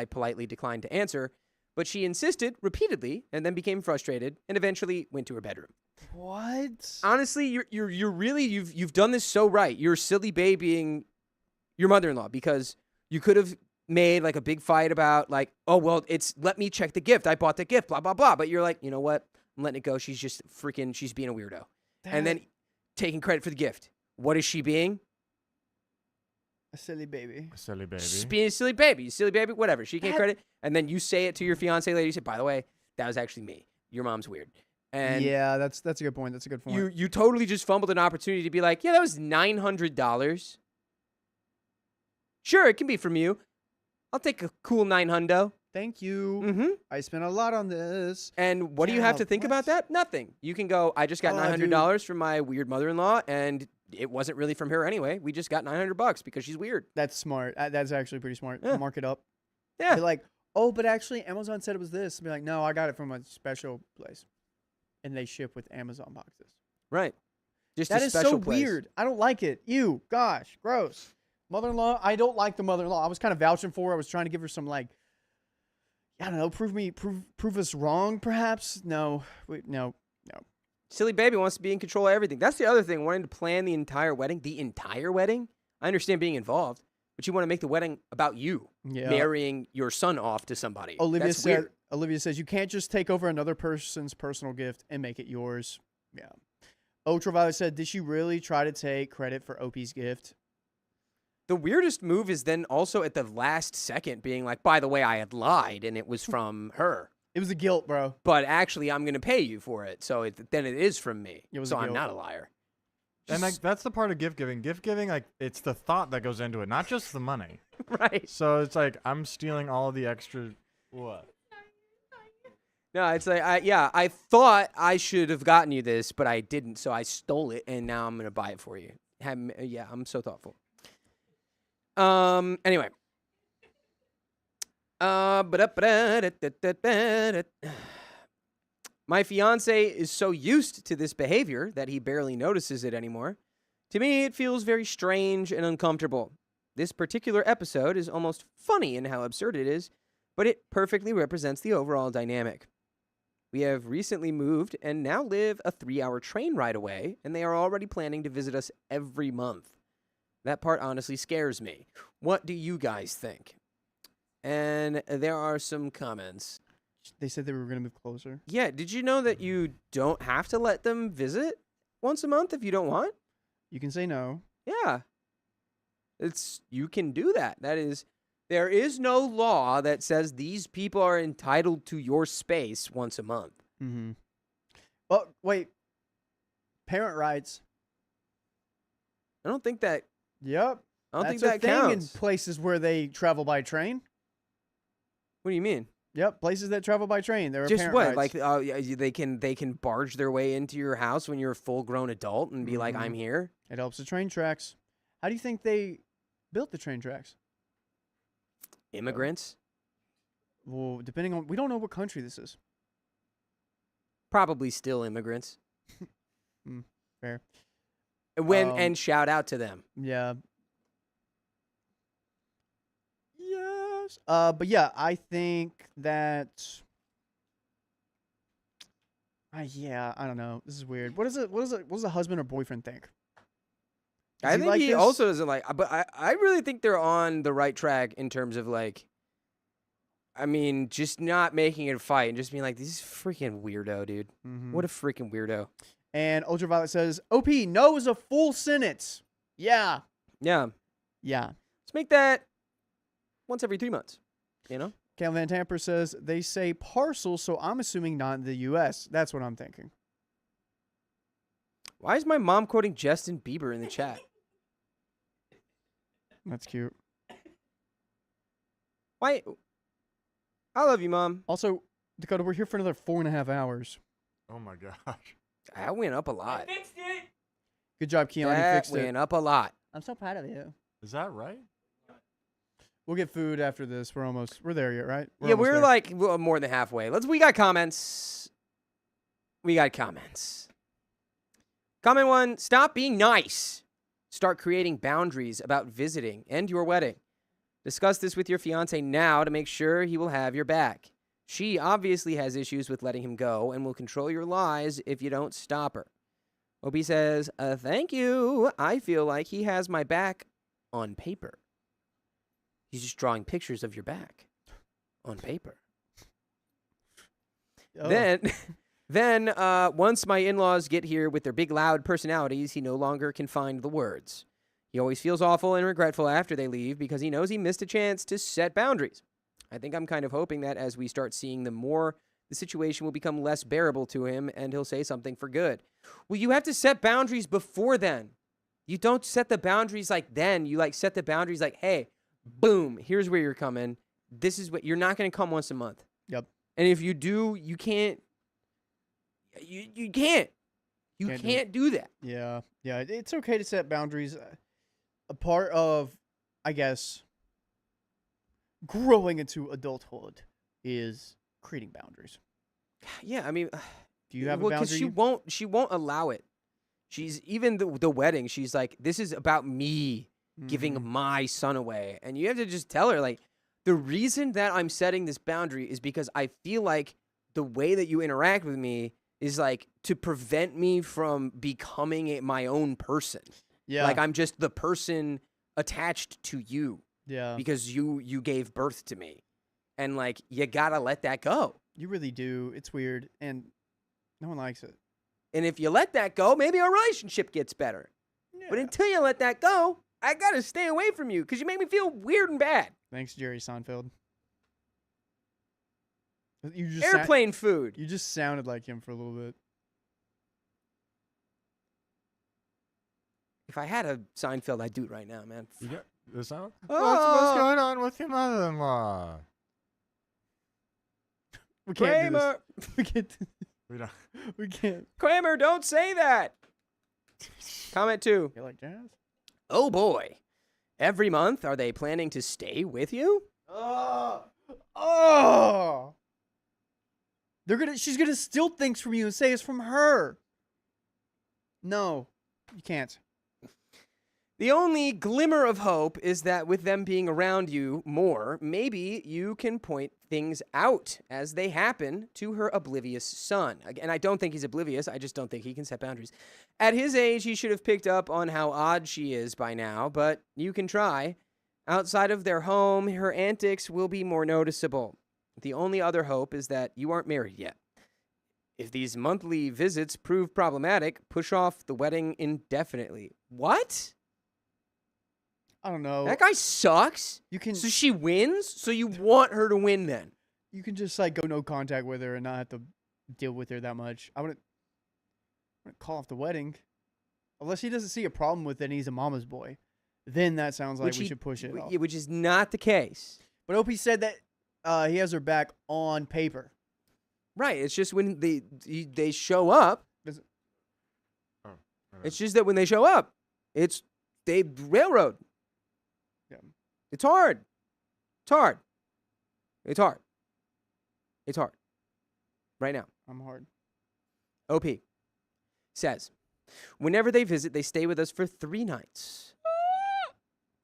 A: politely declined to answer, but she insisted repeatedly and then became frustrated and eventually went to her bedroom.
C: What?
A: Honestly, you're really you've done this so right. You're silly babying your mother-in-law because you could have made like a big fight about like, oh well, let me check the gift. I bought the gift, blah blah blah. But you're like, you know what? I'm letting it go. She's just she's being a weirdo. And then taking credit for the gift. What is she being?
C: A silly baby.
B: A silly baby.
A: She's being a silly baby, whatever. She can't credit. And then you say it to your fiance later. You say, by the way, that was actually me. Your mom's weird. And
C: yeah, that's a good point. That's a good point.
A: you totally just fumbled an opportunity to be like, yeah, that was $900. Sure, it can be from you. I'll take a cool $900.
C: Thank you.
A: Mm-hmm.
C: I spent a lot on this.
A: And what do you have
C: Yeah,
A: to think
C: what?
A: about that? Nothing. You can go, I just got $900 from my weird mother-in-law, and it wasn't really from her anyway. We just got $900 because she's weird.
C: That's smart. That's actually pretty smart.
A: Yeah.
C: Mark it up.
A: Yeah.
C: Be like, oh, but actually, Amazon said it was this. Be like, no, I got it from a special place. And they ship with Amazon boxes.
A: Right. Just
C: That
A: a
C: is
A: special
C: so
A: place.
C: weird. I don't like it. Ew. Gosh. Gross. Mother-in-law. I don't like the mother-in-law. I was kind of vouching for her. I was trying to give her some, like, I don't know. Prove us wrong, perhaps. No, wait, no.
A: Silly baby wants to be in control of everything. That's the other thing, wanting to plan the entire wedding. The entire wedding? I understand being involved, but you want to make the wedding about you
C: Yeah.
A: marrying your son off to somebody.
C: Olivia
A: That's
C: said.
A: weird.
C: Olivia says you can't just take over another person's personal gift and make it yours. Yeah. Ultraviolet said, did she really try to take credit for OP's gift?
A: The weirdest move is then also at the last second being like, by the way, I had lied and it was from her.
C: It was a guilt, bro.
A: But actually, I'm going to pay you for it. So then it is from me.
C: It was
A: So
C: a
A: I'm
C: guilt.
A: not a liar.
B: And like that's the part of gift giving. Gift giving, like it's the thought that goes into it, not just the money.
A: Right.
B: So it's like I'm stealing all of the extra. What?
A: No, it's like, I thought I should have gotten you this, but I didn't. So I stole it and now I'm going to buy it for you. Yeah, I'm so thoughtful. Anyway. My fiance is so used to this behavior that he barely notices it anymore. To me, it feels very strange and uncomfortable. This particular episode is almost funny in how absurd it is, but it perfectly represents the overall dynamic. We have recently moved and now live a 3-hour train ride away, and they are already planning to visit us every month. That part honestly scares me. What do you guys think? And there are some comments.
C: They said they were going to move closer.
A: Yeah, did you know that you don't have to let them visit once a month if you don't want?
C: You can say no.
A: Yeah. You can do that. There is no law that says these people are entitled to your space once a month.
C: Mm-hmm. Oh, wait. Parent rights.
A: I don't think that
C: Yep.
A: I don't
C: That's
A: think
C: a
A: that
C: thing
A: counts.
C: in places where they travel by train.
A: What do you mean?
C: Yep, places that travel by train. There are
A: Just
C: parent
A: what?
C: rights.
A: Like they can barge their way into your house when you're a full-grown adult and be like,
C: Mhm.
A: "I'm here."
C: It helps the train tracks. How do you think they built the train tracks?
A: Immigrants?
C: Well, depending on, we don't know what country this is.
A: Probably still immigrants.
C: Fair.
A: And shout out to them.
C: Yeah. Yes. But yeah, I think that. Yeah, I don't know. This is weird. What does a husband or boyfriend think? Does
A: I think
C: like
A: he
C: this?
A: also doesn't like, but I really think they're on the right track in terms of like, I mean, just not making it a fight and just being like, this is freaking weirdo, dude.
C: Mhm.
A: What a freaking weirdo.
C: And Ultraviolet says, "OP, no is a full sentence." Yeah.
A: Yeah.
C: Yeah.
A: Let's make that once every 3 months, you know?
C: Cal Van Tamper says they say parcel, so I'm assuming not in the U.S. That's what I'm thinking.
A: Why is my mom quoting Justin Bieber in the chat?
C: That's cute.
A: Why? I love you, Mom.
C: Also, Dakota, we're here for another 4.5 hours.
B: Oh my gosh.
A: That went up a lot.
C: Good job, Keon. You
A: That
C: fixed it.
A: went up a lot.
C: I'm so proud of you.
B: Is that right?
C: We'll get food after this. We're there yet, right?
A: Yeah,
C: almost
A: we're
C: there.
A: like more than halfway. We got comments. Comment 1, stop being nice. Start creating boundaries about visiting and your wedding. Discuss this with your fiance now to make sure he will have your back. She obviously has issues with letting him go and will control your lies if you don't stop her. Obi says, thank you. I feel like he has my back on paper. He's just drawing pictures of your back on paper.
C: Oh.
A: Then, once my in-laws get here with their big, loud personalities, he no longer can find the words. He always feels awful and regretful after they leave because he knows he missed a chance to set boundaries. I think I'm kind of hoping that as we start seeing them more, the situation will become less bearable to him and he'll say something for good. Well, you have to set boundaries before then. You don't set the boundaries like then. You set the boundaries like, hey, boom, here's where you're coming. This is what you're not going to come once a month.
C: Yep.
A: And if you do, you can't. You can't. You can't do that.
C: Yeah. Yeah. It's okay to set boundaries. A part of, I guess, growing into adulthood is creating boundaries.
A: Yeah, I mean,
C: Do you have a
A: because
C: boundary?
A: she won't allow it. She's even the wedding. She's like, this is about me giving my son away, and you have to just tell her like, The reason that I'm setting this boundary is because I feel like the way that you interact with me is like to prevent me from becoming my own person.
C: Yeah.
A: Like I'm just the person attached to you
C: Yeah.
A: because you gave birth to me. And like you gotta let that go.
C: You really do. It's weird, and no one likes it.
A: And if you let that go, maybe our relationship gets better.
C: Yeah.
A: But until you let that go, I gotta stay away from you because you make me feel weird and bad.
C: Thanks, Jerry Seinfeld. You just
A: Airplane food.
C: you just sounded like him for a little bit.
A: If I had a Seinfeld, I'd do it right now, man.
B: You got this out?
A: Oh.
B: What's going on with your mother-in-law?
C: We can't do
A: Kramer,
C: this. We can't.
B: We don't.
C: We can't.
A: Kramer, don't say that. Comment 2.
C: You like jazz?
A: Oh boy. Every month, are they planning to stay with you?
C: Oh. She's gonna steal things from you and say it's from her. No, you can't.
A: The only glimmer of hope is that with them being around you more, maybe you can point things out as they happen to her oblivious son. And I don't think he's oblivious. I just don't think he can set boundaries. At his age, he should have picked up on how odd she is by now, but you can try. Outside of their home, her antics will be more noticeable. The only other hope is that you aren't married yet. If these monthly visits prove problematic, push off the wedding indefinitely. What?
C: I don't know.
A: That guy sucks.
C: You can
A: So she wins? So you want her to win then?
C: you can just like go no contact with her and not have to deal with her that much. I wouldn't call off the wedding unless he doesn't see a problem with it and he's a mama's boy. Then that sounds like we should push it off.
A: Which is not the case.
C: But OP said that he has her back on paper.
A: Right. It's just when they show up. It's just that when they show up, they railroad.
C: Yeah.
A: It's hard. It's hard. It's hard. It's hard. Right now.
C: I'm hard.
A: OP says, whenever they visit, they stay with us for 3 nights.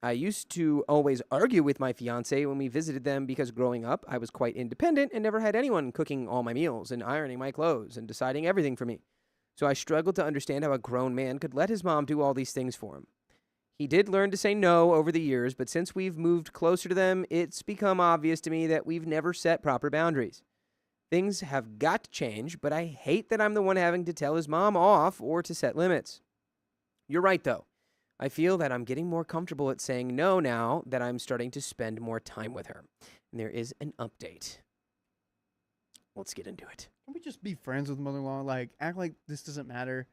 A: I used to always argue with my fiance when we visited them because growing up, I was quite independent and never had anyone cooking all my meals and ironing my clothes and deciding everything for me. So I struggled to understand how a grown man could let his mom do all these things for him. He did learn to say no over the years, but since we've moved closer to them, it's become obvious to me that we've never set proper boundaries. Things have got to change, but I hate that I'm the one having to tell his mom off or to set limits. You're right, though. I feel that I'm getting more comfortable at saying no now that I'm starting to spend more time with her. And there is an update. Let's get into it.
C: Can we just be friends with mother-in-law? Like, act like this doesn't matter.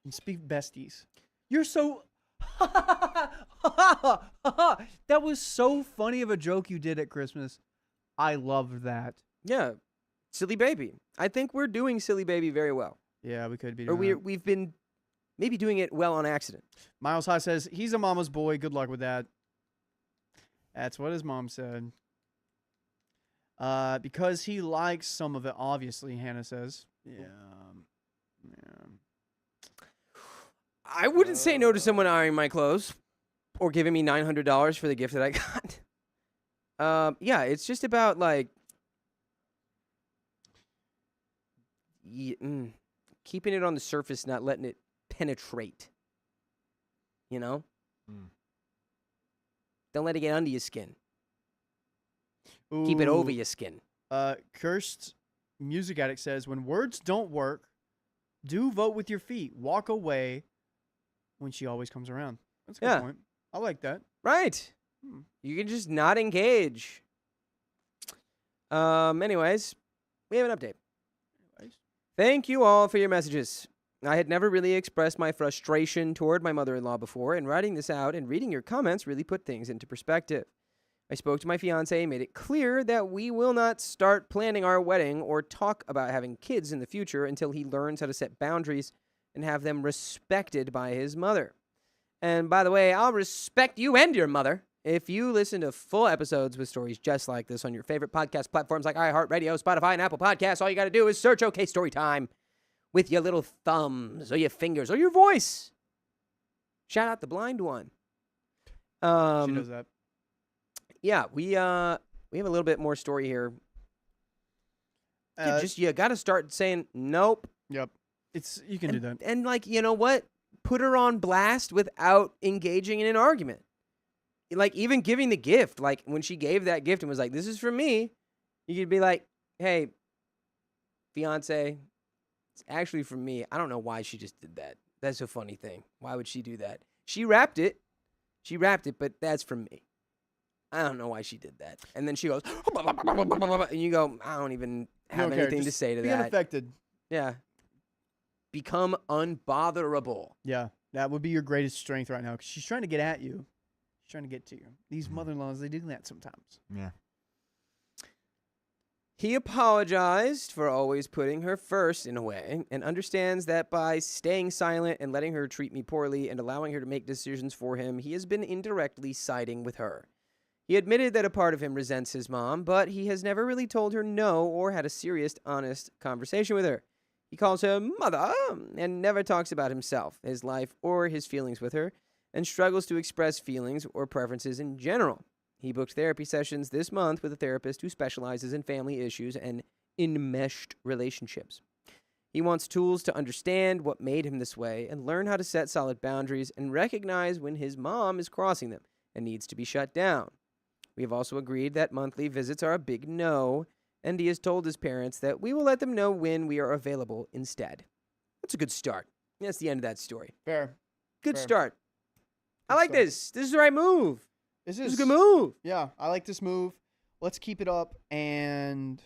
C: And speak besties. You're so... That was so funny of a joke you did at Christmas. I loved that.
A: Yeah, Silly Baby. I think we're doing Silly Baby very well.
C: Yeah, we could be
A: Or
C: doing that.
A: we've been maybe doing it well on accident.
C: Miles High says, he's a mama's boy. Good luck with that. That's what his mom said. Because he likes some of it, obviously, Hannah says. Yeah.
A: I wouldn't say no to someone ironing my clothes or giving me $900 for the gift that I got. Yeah, it's just about like keeping it on the surface, not letting it penetrate. You know? Don't let it get under your skin. Keep it over
C: Ooh.
A: your skin.
C: Cursed Music Addict says, when words don't work, do vote with your feet. Walk away when she always comes around. That's a good point. I like that.
A: Right. You can just not engage. Anyways, we have an update. Thank you all for your messages. I had never really expressed my frustration toward my mother-in-law before, and writing this out and reading your comments really put things into perspective. I spoke to my fiancé and made it clear that we will not start planning our wedding or talk about having kids in the future until he learns how to set boundaries and have them respected by his mother. And by the way, I'll respect you and your mother if you listen to full episodes with stories just like this on your favorite podcast platforms like iHeartRadio, Spotify, and Apple Podcasts. All you got to do is search OK Storytime with your little thumbs or your fingers or your voice. Shout out the blind one.
C: She does that.
A: Yeah, we have a little bit more story here. You got to start saying nope.
C: Yep. You can do that.
A: And like, you know what? Put her on blast without engaging in an argument. Like even giving the gift, like when she gave that gift and was like, "This is from me," you could be like, "Hey, fiance, it's actually from me. I don't know why she just did that. That's a funny thing. Why would she do that? She wrapped it, but that's from me. I don't know why she did that." And then she goes, and you go, "I don't even have anything to say to
C: be
A: that."
C: unaffected.
A: Yeah. Become unbotherable.
C: Yeah, that would be your greatest strength right now because she's trying to get at you. She's trying to get to you. These mother-in-laws, they do that sometimes.
B: Yeah.
A: He apologized for always putting her first in a way and understands that by staying silent and letting her treat me poorly and allowing her to make decisions for him, he has been indirectly siding with her. He admitted that a part of him resents his mom, but he has never really told her no or had a serious, honest conversation with her. He calls her mother and never talks about himself, his life, or his feelings with her, and struggles to express feelings or preferences in general. He booked therapy sessions this month with a therapist who specializes in family issues and enmeshed relationships. He wants tools to understand what made him this way and learn how to set solid boundaries and recognize when his mom is crossing them and needs to be shut down. We have also agreed that monthly visits are a big no, and he has told his parents that we will let them know when we are available instead. That's a good start. That's the end of that story.
C: Fair.
A: Good
C: Fair.
A: start. I
C: Good
A: like
C: start.
A: this. This is the right move.
C: This
A: This is
C: is
A: a good move.
C: Yeah, I like this move. Let's keep it up and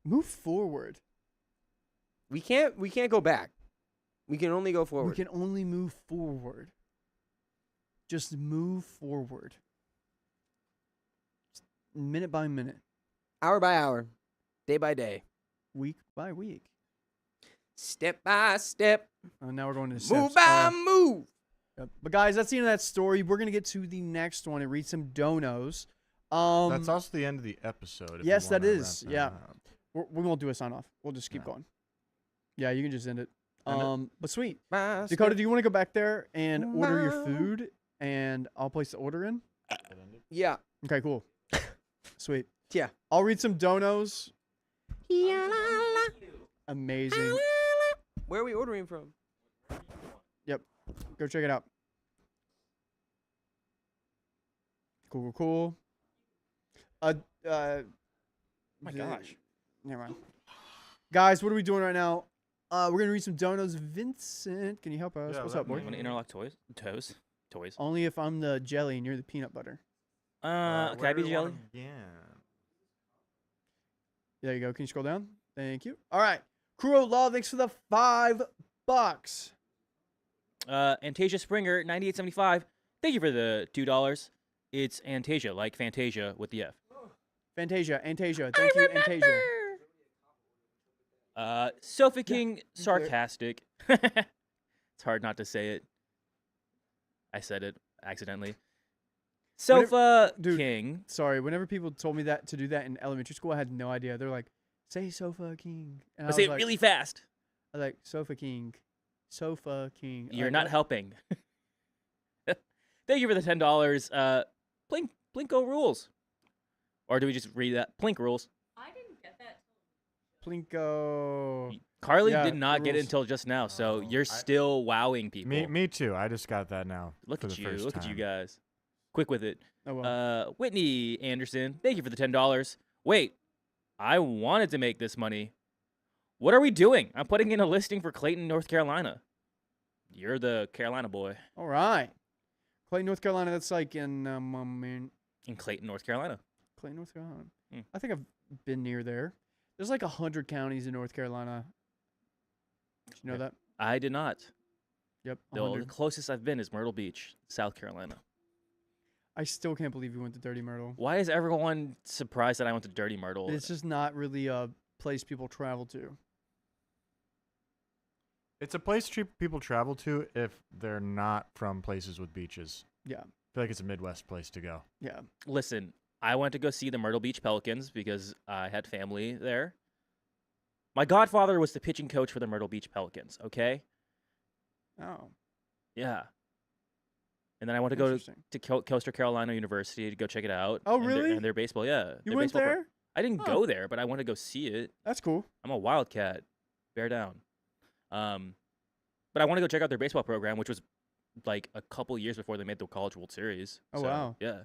C: move forward.
A: We can't go back. We can only go forward.
C: We can only move forward. Just move forward. Just minute by minute,
A: Hour by hour, day by day,
C: week by week.
A: step by step,
C: Now we're going to
A: move
C: steps.
A: by move.
C: Yep. But guys, that's the end of that story. We're gonna get to the next one and read some donos.
B: That's also the end of the episode. If you
C: yes, that
B: wanna
C: is.
B: wrap
C: Yeah.
B: up.
C: We won't do a sign off. We'll just keep
B: Yeah.
C: going. Yeah, you can just end it.
B: End it?
C: But sweet.
A: By
C: Dakota,
A: step.
C: do you want to go back there and order your
A: No.
C: food, and I'll place the order in?
A: Yeah.
C: Okay, cool. Sweet.
A: Yeah.
C: I'll read some donos. Amazing.
A: Where are we ordering from?
C: Go check it out. Cool.
A: Oh
C: My gosh. Never mind. Guys, what are we doing right now? We're gonna read some donos. Vincent, can you help us?
B: Yeah,
C: What's
B: let
C: up, boy?
B: me-
E: Want to interlock toes?
C: Only if I'm the jelly and you're the peanut butter.
E: Can I be jelly?
B: Yeah.
C: There you go. Can you scroll down? Thank you. All right. Kuro Love, thanks for the $5.
E: Antasia Springer, 98.75. Thank you for the $2. It's Antasia, like Fantasia with the F.
C: Fantasia. Thank you, Antasia.
E: Sofa King,
C: clear.
E: sarcastic. It's hard not to say it. I said it accidentally. Sofa
C: dude,
E: King.
C: Sorry, whenever people told me that to do that in elementary school, I had no idea. They're like, say Sofa King. And
E: But say
C: was
E: it
C: like,
E: really fast.
C: I was like, Sofa King. Sofa King.
E: You're
C: Like,
E: not
C: what?
E: helping. Thank you for the $10. Plinko rules. Or do we just read that? Plink rules.
D: I didn't get that.
C: Plinko.
E: Carly
C: Yeah,
E: did not
C: the
E: get it
C: rules.
E: until just now, so
B: Oh,
E: you're still wowing people.
B: Me too. I just got that now.
E: Look
B: for
E: at
B: the
E: you.
B: first
E: Look at you
B: time.
E: guys. Quick with it.
C: Oh, well.
E: Whitney Anderson, thank you for the $10. Wait, I wanted to make this money. What are we doing? I'm putting in a listing for Clayton, North Carolina. You're the Carolina boy
C: All right. Clayton, North Carolina. That's like in
E: in Clayton, North Carolina.
C: Clayton, North Carolina.
E: Hmm.
C: I think I've been near there. There's like 100 counties in North Carolina. Did you know
B: Okay.
C: that?
E: I did not.
C: Yep.
E: The
C: 100.
E: closest I've been is Myrtle Beach, South Carolina.
C: I still can't believe you went to Dirty Myrtle.
E: Why is everyone surprised that I went to Dirty Myrtle?
C: It's just not really a place people travel to.
B: It's a place people travel to if they're not from places with beaches.
C: Yeah.
B: I feel like it's a Midwest place to go.
C: Yeah.
E: Listen, I went to go see the Myrtle Beach Pelicans because I had family there. My godfather was the pitching coach for the Myrtle Beach Pelicans, okay?
C: Oh.
E: Yeah. And then I want to go
C: Interesting.
E: to Coastal Carolina University to go check it out.
C: Oh,
E: and
C: really?
E: And their baseball, yeah.
C: You
E: their
C: went
E: baseball
C: there?
E: I didn't
C: Huh.
E: go there, but I want to go see it.
C: That's cool.
E: I'm a Wildcat. Bear down. But I want to go check out their baseball program, which was like a couple years before they made the College World Series.
C: Oh,
E: So,
C: wow.
E: Yeah,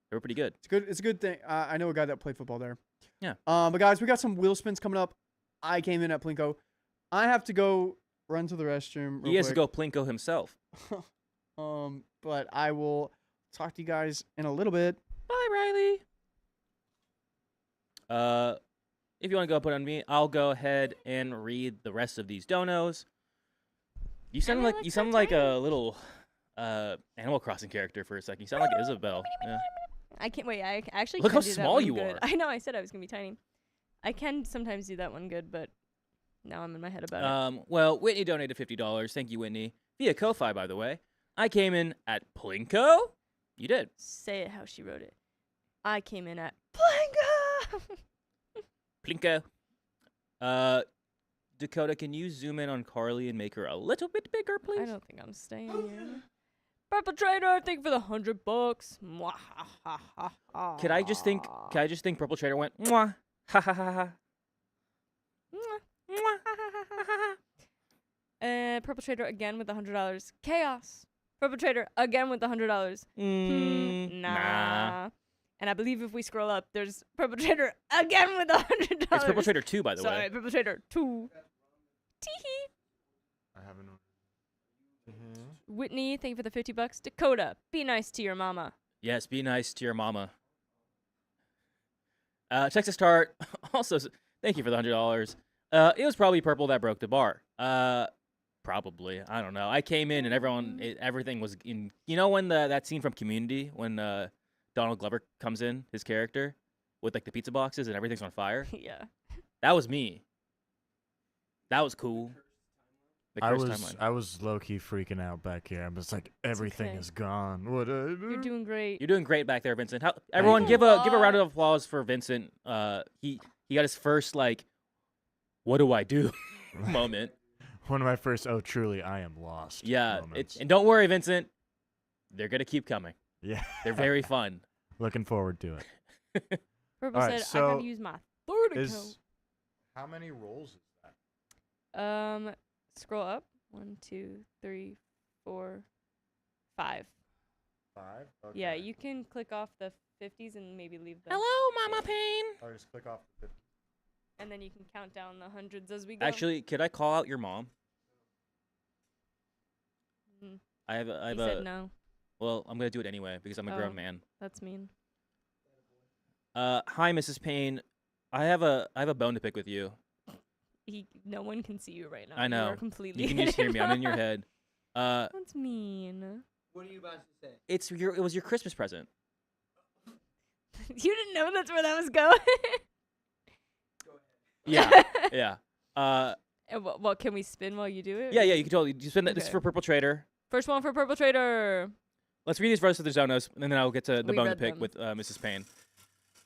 E: they were pretty good.
C: It's good. It's a good thing. I know a guy that played football there.
E: Yeah.
C: But guys, we got some wheel spins coming up. I came in at Plinko. I have to go run to the restroom.
E: He has to go Plinko himself.
C: But I will talk to you guys in a little bit.
E: Bye, Riley. If you want to go put on me, I'll go ahead and read the rest of these donos. You sound like a little Animal Crossing character for a second. You sound like Isabel. Yeah.
F: I can't wait. I actually
E: Look
F: can
E: how
F: do that
E: small
F: one
E: you
F: good.
E: are.
F: I know. I said I was gonna be tiny. I can sometimes do that one good, but now I'm in my head about it.
E: Well, Whitney donated $50. Thank you, Whitney. Via Ko-Fi, by the way. I came in at Plinko. You did.
F: Say it how she wrote it. I came in at Plinko.
E: Plinko. Dakota, can you zoom in on Carly and make her a little bit bigger, please?
F: I don't think I'm staying here. Perpetrator, thank you for the $100. Mwah-ha-ha-ha-ha.
E: Could I just think Purple Trader went mwah ha ha ha ha.
F: Perpetrator again with $100. Chaos. Perpetrator again with $100. Nah. And I believe if we scroll up, there's Perpetrator again with $100.
E: It's Perpetrator 2, by the
F: Sorry,
E: way.
F: Perpetrator 2. Teehee.
B: I haven't.
F: Whitney, thank you for the $50. Dakota, be nice to your mama.
E: Yes, be nice to your mama. Texas Tart, also, thank you for the $100. It was probably Purple that broke the bar. Probably. I don't know. I came in and everything was in. You know when that scene from Community when Donald Glover comes in, his character, with like the pizza boxes and everything's on fire?
F: Yeah.
E: That was me. That was cool. The
B: I
E: cursed
B: was
E: timeline.
B: I was low key freaking out back here. I was like, everything
F: okay.
B: is gone. What I do?
F: You're doing great.
E: You're doing great back there, Vincent. Everyone,
F: you.
E: give a round of applause for Vincent. He got his first like, what do I do, moment.
B: One of my first. Oh, truly, I am lost.
E: Yeah,
B: moments.
E: and don't worry, Vincent. They're gonna keep coming.
B: Yeah.
E: They're very fun.
B: Looking forward to it.
F: Purple
B: Alright,
F: said, I
B: so
F: gotta use my third account.
B: How many rolls is that?
F: Scroll up. 1, 2, 3, 4, 5.
B: 5. Okay.
F: Yeah, you can click off the 50s and maybe leave them.
E: Hello, Mama Pain.
B: I'll just click off the 50.
F: And then you can count down the hundreds as we go.
E: Actually, could I call out your mom?
F: Mm.
E: I have
F: He said no.
E: Well, I'm gonna do it anyway because I'm a
F: Oh.
E: grown man.
F: That's mean.
E: Hi, Mrs. Payne. I have a bone to pick with you.
F: No one can see you right now.
E: I know.
F: You are completely
E: You can just hear me. I'm
F: hidden
E: in your head.
F: That's mean.
A: What are you about to say?
E: It was your Christmas present.
F: You didn't know that's where that was going.
E: Yeah, yeah.
F: Well, can we spin while you do it?
E: Yeah. You can totally. You spend that. This is
F: Okay.
E: for Purple Trader.
F: First one for Purple Trader.
E: Let's read these rest of the zonos, and then I'll get to the
F: We
E: bone to
F: read
E: pick
F: them.
E: with Mrs. Payne.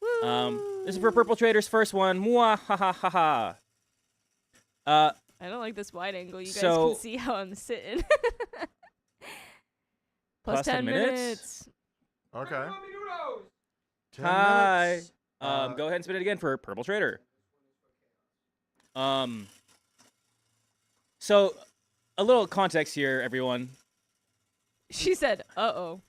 F: Woo.
E: This is for Purple Trader's first one. Mwah ha ha ha ha.
F: I don't like this wide angle. You guys
E: So-
F: can see how I'm sitting.
E: Plus
F: Plus
E: 10
F: 10
E: minutes?
F: minutes.
B: Okay. 10
E: Hi.
B: minutes.
E: Go ahead and spin it again for Purple Trader. So a little context here, everyone.
F: She said, "Uh-oh."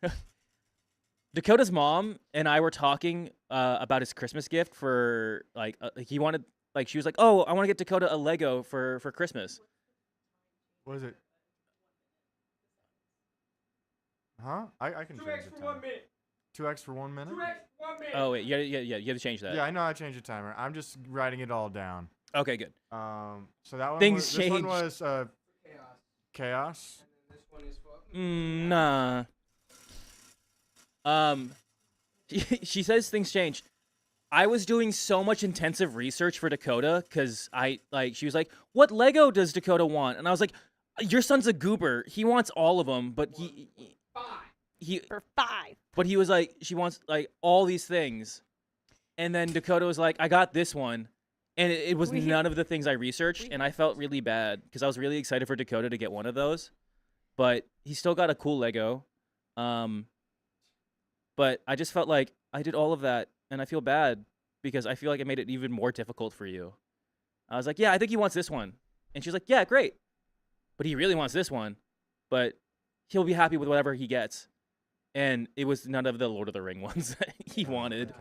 E: Dakota's mom and I were talking about his Christmas gift for he wanted she was like, "Oh, I want to get Dakota a Lego for Christmas."
B: What is it? Huh? I can change the timer. 2x for 1 minute?
E: Oh wait, yeah, you have to change that.
B: Yeah, I know I changed the timer. I'm just writing it all down.
E: Okay, good.
B: So that one
E: Things
B: this one
E: changed.
B: was chaos.
E: Nah. She says things changed. I was doing so much intensive research for Dakota because she was like, "What Lego does Dakota want?" And I was like, "Your son's a goober. He wants all of them, but he
F: For 5.
E: but he was like, she wants like all these things." And then Dakota was like, "I got this one." And it was none of the things I researched, and I felt really bad because I was really excited for Dakota to get one of those. But he still got a cool Lego. But I just felt like I did all of that, and I feel bad because I feel like it made it even more difficult for you. I was like, yeah, I think he wants this one. And she's like, yeah, great. But he really wants this one. But he'll be happy with whatever he gets. And it was none of the Lord of the Ring ones that he wanted.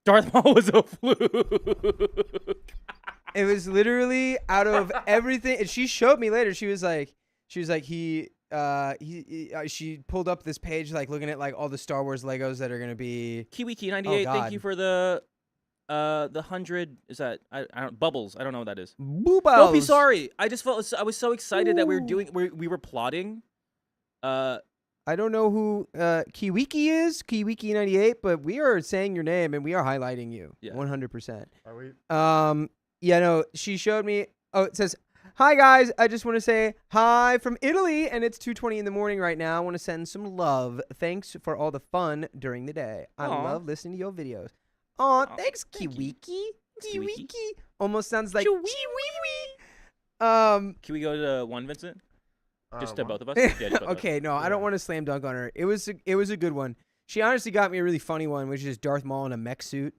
E: Darth Maul was a fluke.
A: It was literally out of everything. And she showed me later. She was like, she pulled up this page, like looking at like all the Star Wars Legos that are gonna be.
E: KiwiKey98, thank you for the 100. Is that I don't Bubbles? I don't know what that is.
A: Booballs.
E: Don't be sorry. I just felt I was so excited that we were plotting.
A: I don't know who Kiwiki is, Kiwiki98, but we are saying your name and we are highlighting you.
E: Yeah.
A: 100%.
B: Are we?
A: Yeah, no, she showed me. Oh, it says, "Hi guys, I just want to say hi from Italy, and it's 2:20 in the morning right now. I want to send some love. Thanks for all the fun during the day. I
E: Aw.
A: love listening to your videos." Aw,
E: Aw,
A: thanks,
E: thank you.
A: Kiwiki.
E: Kiwiki.
A: Kiwiki. Almost sounds like
E: Chiwee
A: Chiwee.
E: Can we go to one, Vincent? Just to both of us?
A: Yeah,
E: just both of us.
A: okay, no, I don't want to slam dunk on her. It was a good one. She honestly got me a really funny one, which is Darth Maul in a mech suit.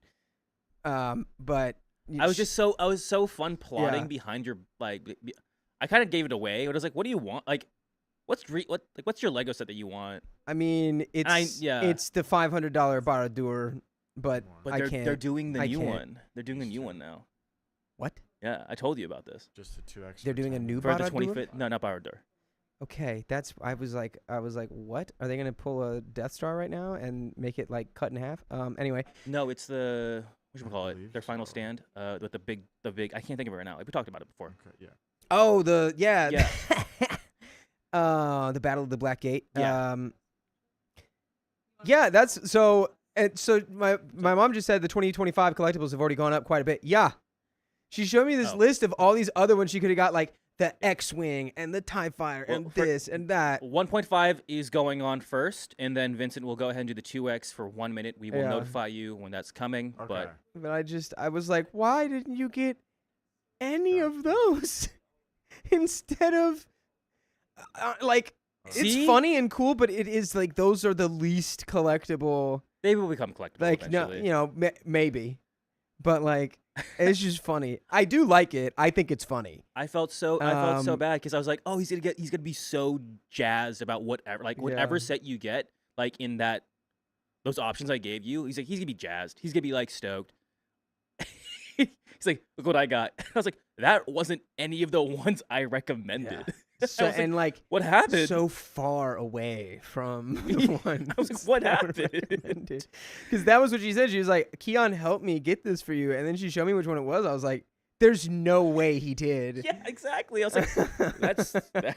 A: But
E: I was so fun plotting
A: Yeah.
E: behind your I kind of gave it away. It was like, what do you want? Like, what's your Lego set that you want?
A: I mean, it's the $500 Baradur, but
E: But
A: I
E: they're
A: can't.
E: they're doing the
A: I
E: new
A: can't.
E: one. They're doing a new one now.
A: What?
E: Yeah, I told you about this.
B: Just the 2 extra.
A: They're doing a new
E: For the
A: Baradur?
E: 25th. No, not Baradur.
A: Okay, that's. I was like, what? Are they gonna pull a Death Star right now and make it like cut in half? Anyway,
E: No, it's the what call it?
B: believe
E: Their final
B: so.
E: stand. With the big. I can't think of it right now. We talked about it before.
B: Okay, yeah.
A: oh the
E: Yeah.
A: the Battle of the Black Gate.
E: Yeah.
A: Yeah, that's so. And so my mom just said the 2025 collectibles have already gone up quite a bit. Yeah, she showed me this
E: Oh.
A: list of all these other ones she could have got, like the X-wing and the TIE Fighter
E: Well,
A: and
E: for-
A: this and that.
E: 1.5 is going on first, and then Vincent will go ahead and do the 2X for 1 minute. We will
A: Yeah.
E: notify you when that's coming.
B: Okay.
E: But
A: But I was like, why didn't you get any
B: Yeah.
A: of those instead of like? It's
E: See?
A: funny and cool, but it is like those are the least collectible.
E: they will become collectible
A: Like
E: eventually.
A: no, maybe, but like it's just funny. I do like it. I think it's funny.
E: I felt so bad
A: Um,
E: because I was like, oh, he's gonna be so jazzed about whatever
A: Yeah.
E: set you get, like in those options I gave you. He's gonna be jazzed. He's gonna be like stoked. He's like, look what I got. I was like, that wasn't any of the ones I recommended.
A: So
E: was like,
A: and like
E: What happened?
A: so far away from the ones.
E: I was like, what happened?
A: Because that was what she said. She was like, Keon helped me get this for you. And then she showed me which one it was. I was like, there's no way he did.
E: Yeah, exactly. I was like,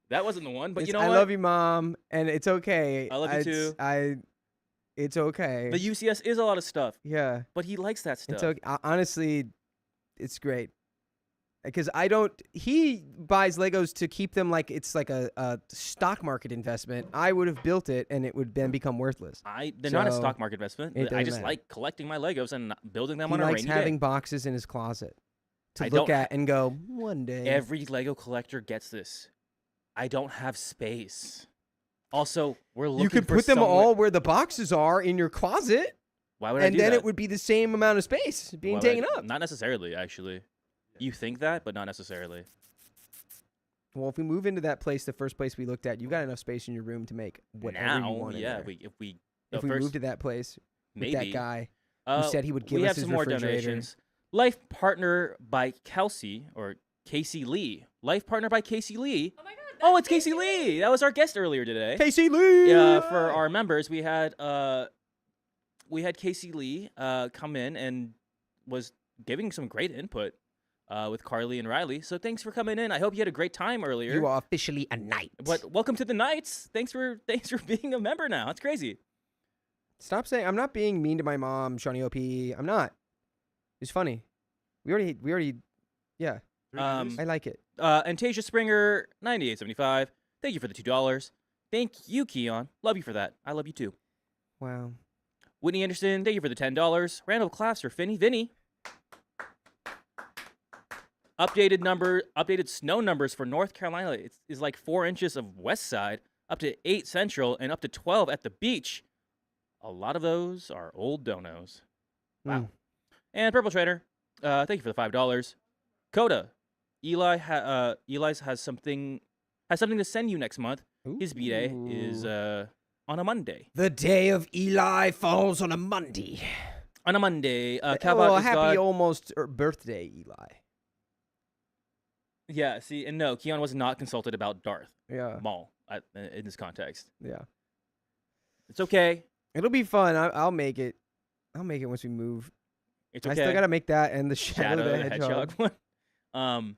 E: that wasn't the one. But you know
A: I
E: what?
A: love you, Mom. And it's okay.
E: I love you too.
A: It's okay.
E: The UCS is a lot of stuff,
A: yeah.
E: but he likes that stuff.
A: It's okay. Honestly, it's great. Because he buys Legos to keep them like it's like a stock market investment. I would have built it and it would then become worthless.
E: They're not a
A: So,
E: stock market investment.
A: it
E: I
A: doesn't
E: just
A: matter.
E: like collecting my Legos and building them
A: He
E: on a
A: likes
E: rainy
A: having
E: day.
A: boxes in his closet to
E: I
A: look
E: don't
A: at and go, one day.
E: Every Lego collector gets this. I don't have space. Also, we're looking
A: You could
E: for
A: put them
E: somewhere-
A: all where the boxes are in your closet,
E: Why would I
A: and
E: do
A: then
E: that?
A: it would be the same amount of space being
E: Why would I-
A: taken up.
E: Not necessarily, actually. You think that, but not necessarily.
A: Well, if we move into that place, the first place we looked at, you got enough space in your room to make whatever you
E: Now,
A: want. in
E: yeah,
A: there.
E: if we
A: if we move to that place with
E: maybe
A: that guy
E: uh,
A: who said he would give
E: we
A: us
E: have
A: his
E: some more
A: refrigerator.
E: donations. Life Partner by Kelsey or Casey Lee. Life Partner by Casey Lee.
F: Oh my god.
E: Oh, it's Casey Lee. That was our guest earlier today.
A: Casey Lee.
E: For our members, we had Casey Lee come in and was giving some great input with Carly and Riley. So thanks for coming in. I hope you had a great time earlier.
A: You are officially a knight.
E: But welcome to the Knights. Thanks for being a member now. That's crazy.
A: Stop saying I'm not being mean to my mom, Shawnee OP. I'm not. It's funny. We already. Yeah, I like it.
E: And Tasia Springer, 98.75. Thank you for the $2. Thank you, Keon. Love you for that. I love you too.
A: Wow.
E: Whitney Anderson, thank you for the $10. Randall claps for Vinny. Updated snow numbers for North Carolina is like 4 inches of west side, up to 8 Central, and up to 12 at the beach. A lot of those are old donos. Wow.
A: Mm.
E: And Purple Trader, thank you for the $5. Coda, Eli's has something to send you next month. His B-Day is on a Monday.
A: The day of Eli falls on a Monday.
E: On a Monday,
A: Well,
E: Cowbot is
A: happy
E: God.
A: almost birthday, Eli.
E: Yeah, see, and no, Keon was not consulted about Darth
A: Yeah,
E: Maul in this context.
A: yeah.
E: It's okay.
A: It'll be fun. I'll make it. I'll make it once we move.
E: It's
A: I
E: okay.
A: still gotta make that and the Shadow the Hedgehog.
E: one.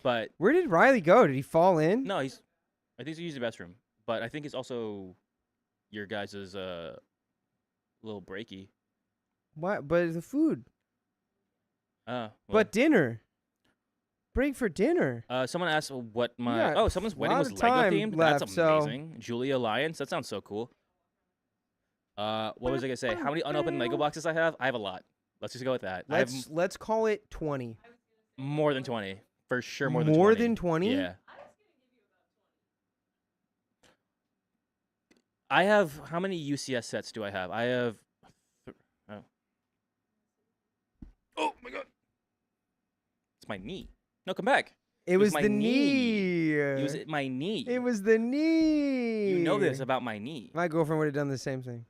E: But
A: Where did Riley go? Did he fall in?
E: no, I think he's using the restroom. But I think it's also your guys' little breaky.
A: What? But the food.
E: Well,
A: But dinner. Break for dinner.
E: someone asked what my
A: Yeah,
E: someone's
A: a
E: wedding
A: lot
E: was
A: of
E: Lego
A: time
E: themed.
A: left,
E: That's
A: so-
E: amazing. Julia Alliance. That sounds so cool. What was I gonna say? How many unopened Lego boxes I have? I have a lot. Let's just go with that. I have
A: Let's call it 20.
E: more than 20 for sure. More
A: than 20?
E: Yeah. I have how many UCS sets do I have? I have. Oh my god! It's my knee. No, come back.
A: It was
E: my
A: the
E: knee.
A: knee.
E: It was my knee.
A: It was the knee.
E: You know this about my knee.
A: My girlfriend would have done the same thing.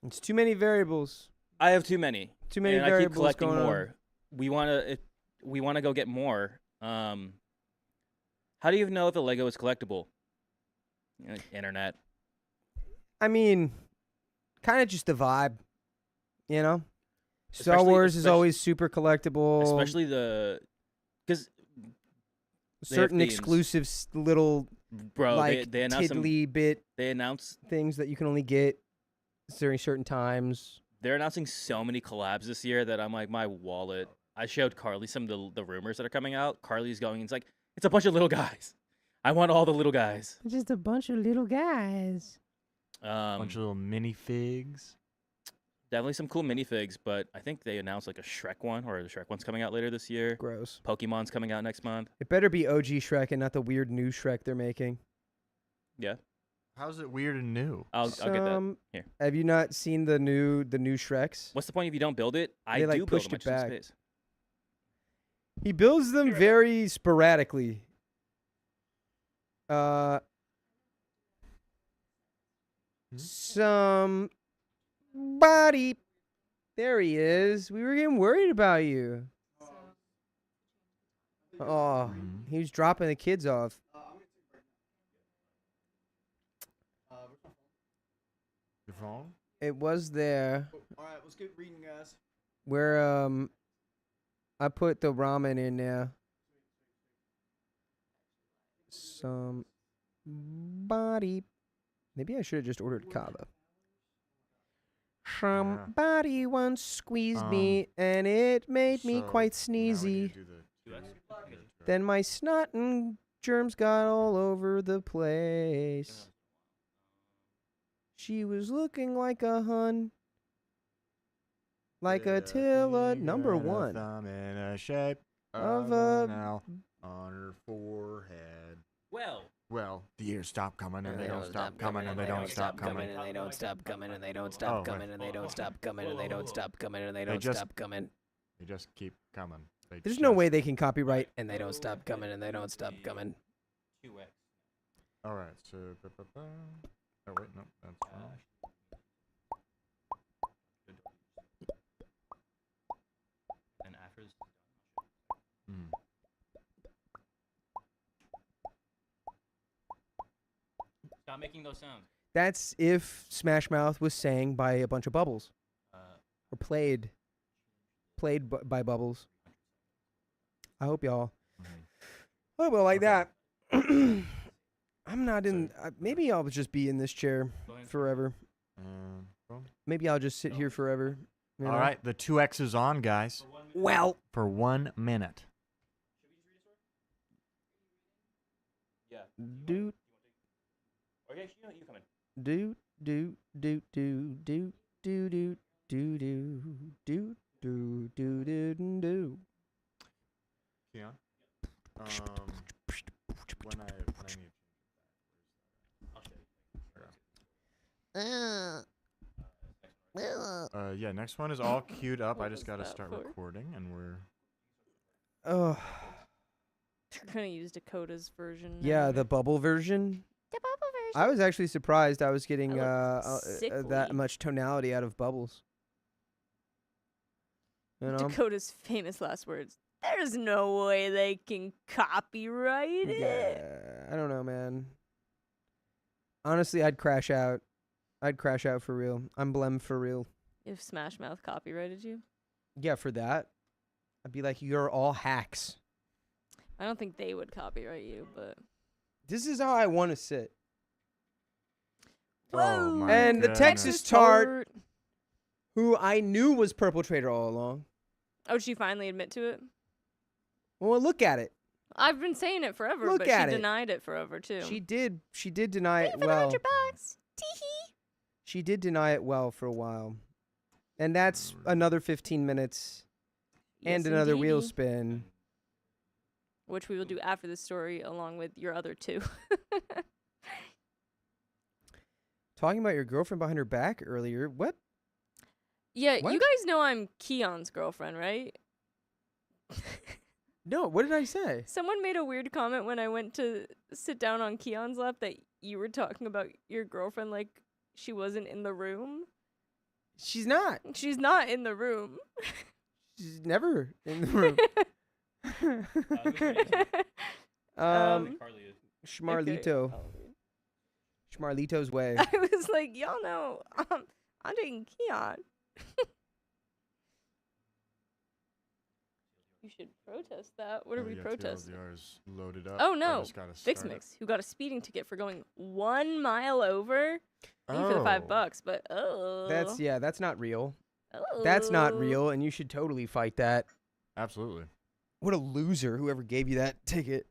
A: It's too many variables.
E: I have too many.
A: Too many
E: and I keep
A: variables
E: collecting
A: going on.
E: more. We wanna go get more. How do you know if a Lego is collectible? Internet.
A: I mean, kind of just the vibe, you know? Star Wars is always super collectible.
E: Especially because
A: certain
E: themes.
A: exclusive little
E: bro,
A: like
E: they announced
A: tiddly bit
E: they announced
A: things that you can only get during certain times.
E: they're announcing so many collabs this year that I'm like, my wallet. I showed Carly some of the rumors that are coming out. Carly's going, it's like, it's a bunch of little guys. I want all the little guys.
A: Just a bunch of little guys.
B: Bunch of little minifigs.
E: Definitely some cool minifigs, but I think they announced like a Shrek one, or the Shrek one's coming out later this year.
A: Gross.
E: Pokemon's coming out next month.
A: It better be OG Shrek and not the weird new Shrek they're making.
E: Yeah,
B: How's it weird and new?
E: I'll get that. Here.
A: Have you not seen the new Shreks?
E: What's the point if you don't build it? I
A: They, like,
E: do build
A: pushed
E: them.
A: it
E: I just
A: back.
E: need space.
A: He builds them very sporadically. Somebody. There he is. We were getting worried about you. Oh, he was dropping the kids off.
B: Your phone?
A: It was there
C: All right, let's get reading, guys.
A: where I put the ramen in there. Somebody. Maybe I should have just ordered kava. Somebody once squeezed me and it made me
B: So,
A: quite
B: now we need
A: sneezy.
B: to do the-
A: Then my snot and germs got all over the place. She was looking like a hun. Like Attila number
B: Finger and a
A: one.
B: thumb in a shape
A: Of
B: of
A: a-
B: an L on her forehead. Well, the years stop coming and they don't stop coming and they don't stop coming.
D: and they don't stop coming and they don't
B: Oh,
D: stop
B: wait.
D: coming and they don't stop coming and they don't stop coming and they
B: They
D: don't
B: just-
D: stop coming
B: They just keep coming. They
A: There's no
B: just-
A: way they can copyright.
D: and they don't stop coming and they don't stop coming.
B: All right, so. Oh wait, no, that's wrong.
E: And after this,
B: Mm.
E: stop making those sounds.
A: That's if Smash Mouth was sang by a bunch of bubbles. Or played by bubbles. I hope y'all. Oh, well, like
B: Okay.
A: that. I'm not in. Maybe I'll just be in this chair forever.
B: Boom.
A: Maybe I'll just sit here forever. you
B: All
A: know?
B: right, the 2X is on, guys,
A: Well,
B: for 1 minute.
E: Yeah.
A: do
E: Okay, you come in.
A: do do do do do do do do do do do do do do.
B: Keon? When I need. Yeah, next one is all queued up. I
F: What
B: just
F: was
B: gotta
F: that
B: start
F: for?
B: recording, and we're.
A: Oh,
F: We're gonna use Dakota's version.
A: yeah,
F: now.
A: the bubble version.
F: The bubble version.
A: I was actually surprised I was getting
F: I look
A: that
F: sickly.
A: much tonality out of bubbles. You know?
F: Dakota's famous last words. There's no way they can copyright it.
A: Yeah, I don't know, man. Honestly, I'd crash out. I'd crash out for real. I'm blem for real.
F: If Smash Mouth copyrighted you,
A: Yeah, for that, I'd be like, you're all hacks.
F: I don't think they would copyright you, but
A: This is how I want to sit.
B: Oh my
A: And the
B: goodness.
A: Texas tart, who I knew was Purple Trader all along.
F: Oh, did she finally admit to it?
A: Well, look at it.
F: I've been saying it forever,
A: Look
F: but
A: at
F: she
A: it.
F: denied it forever too.
A: She did deny it
F: for the
A: well.
F: $100. Tee-hee.
A: She did deny it well for a while. And that's another 15 minutes and
F: Yes,
A: another wheel
F: indeedy.
A: spin.
F: Which we will do after this story, along with your other two.
A: Talking about your girlfriend behind her back earlier. What?
F: Yeah,
A: What?
F: you guys know I'm Keon's girlfriend, right?
A: No, what did I say?
F: Someone made a weird comment when I went to sit down on Keon's lap that you were talking about your girlfriend like she wasn't in the room.
A: She's not.
F: She's not in the room.
A: She's never in the room.
F: Um,
A: Schmarlito.
F: okay.
A: Schmarlito's way.
F: I was like, y'all know, I'm dating Keon. You should protest that. What are we protesting?
B: TLDR is loaded up.
F: Oh,
B: I
F: no.
B: just gotta
F: Fix
B: start it.
F: Mix, who got a speeding ticket for going 1 mile over. Thank you for the $5, but
A: That's not real. That's not real, and you should totally fight that.
B: Absolutely.
A: What a loser, whoever gave you that ticket.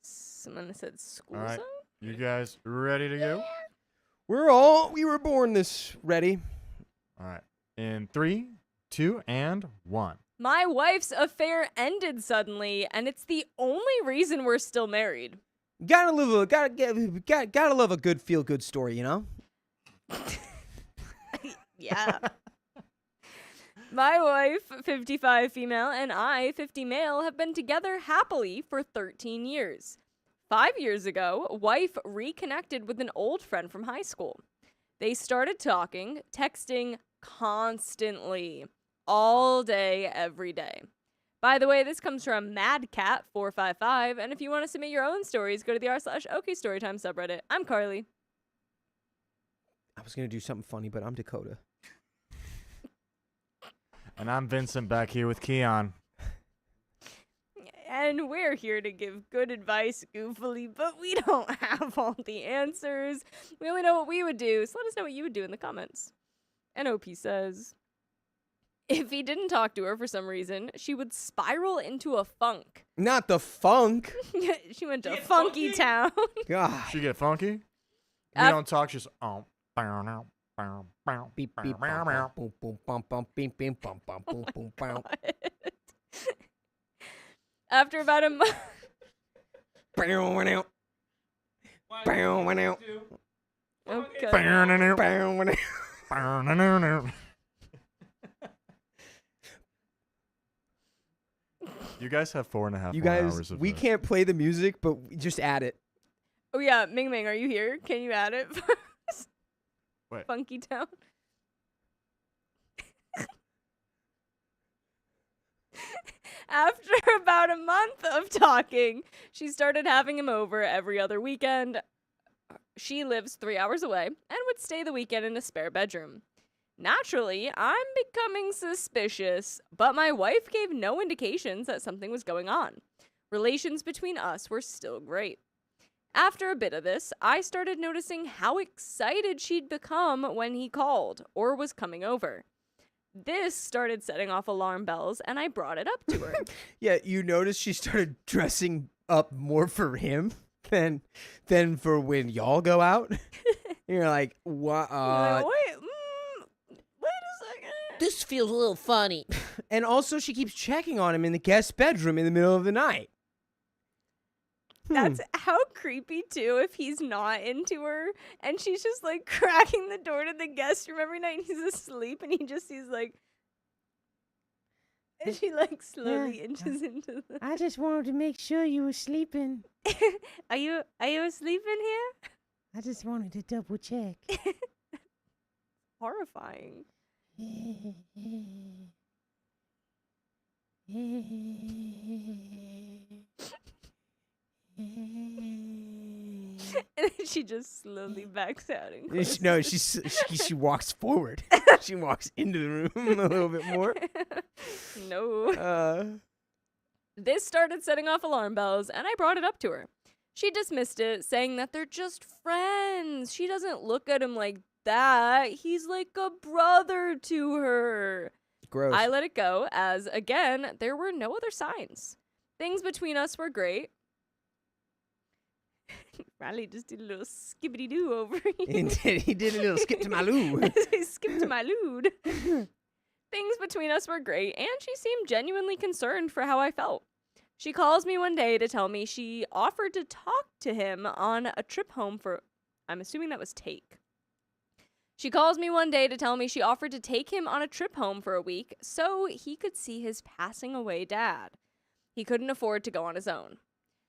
F: Someone said school
B: All right.
F: zone?
B: You guys ready to go?
A: We were born this ready.
B: All right. In 3, 2, and 1.
F: My wife's affair ended suddenly, and it's the only reason we're still married.
A: Gotta love a good feel good story, you know?
F: Yeah. My wife, 55 female, and I, 50 male, have been together happily for 13 years. 5 years ago, wife reconnected with an old friend from high school. They started talking, texting constantly, all day, every day. By the way, this comes from MadCat455, and if you want to submit your own stories, go to the r/OK Storytime subreddit. I'm Carly.
A: I was gonna do something funny, but I'm Dakota.
B: And I'm Vincent back here with Keon.
F: And we're here to give good advice goofily, but we don't have all the answers. We only know what we would do, so let us know what you would do in the comments. NOP says, if he didn't talk to her for some reason, she would spiral into a funk.
A: Not the funk.
F: She went to Funky Town.
A: God.
B: She get funky? We
F: Af-
B: don't talk, just bow.
A: Beep beep bum, bum, boom boom bum bum beep beep bum bum boom boom bum.
F: After about a month.
A: Bow went out. Bow went out.
F: Okay.
A: Bow went out.
B: You guys have 4.5
A: You
B: more
A: guys,
B: hours of
A: we
B: this.
A: can't play the music, but we just add it.
F: Oh yeah, Ming Ming, are you here? Can you add it first?
B: Wait.
F: Funky Town. After about a month of talking, she started having him over every other weekend. She lives 3 hours away and would stay the weekend in a spare bedroom. Naturally, I'm becoming suspicious, but my wife gave no indications that something was going on. Relations between us were still great. After a bit of this, I started noticing how excited she'd become when he called or was coming over. This started setting off alarm bells, and I brought it up to her.
A: Yeah, you notice she started dressing up more for him than for when y'all go out. You're like, what?
F: I'm like, wait a second.
D: This feels a little funny.
A: And also, she keeps checking on him in the guest bedroom in the middle of the night.
F: That's how creepy, too, if he's not into her and she's just like cracking the door to the guest room every night and he's asleep and he just sees like. And she like slowly inches into the.
D: I just wanted to make sure you were sleeping.
F: Are you asleep in here?
D: I just wanted to double check.
F: Horrifying. And then she just slowly backs out and closes.
A: She walks forward. She walks into the room a little bit more.
F: No. This started setting off alarm bells, and I brought it up to her. She dismissed it, saying that they're just friends. She doesn't look at him like that. He's like a brother to her.
A: Gross.
F: I let it go, as, again, there were no other signs. Things between us were great. Riley just did a little skippity-doo over here.
A: He did a little skip to my loo.
F: He skipped to my lewd. Things between us were great, and she seemed genuinely concerned for how I felt. She calls me one day to tell me she offered to talk to him on a trip home for... I'm assuming that was take. She calls me one day to tell me she offered to take him on a trip home for a week so he could see his passing away dad. He couldn't afford to go on his own.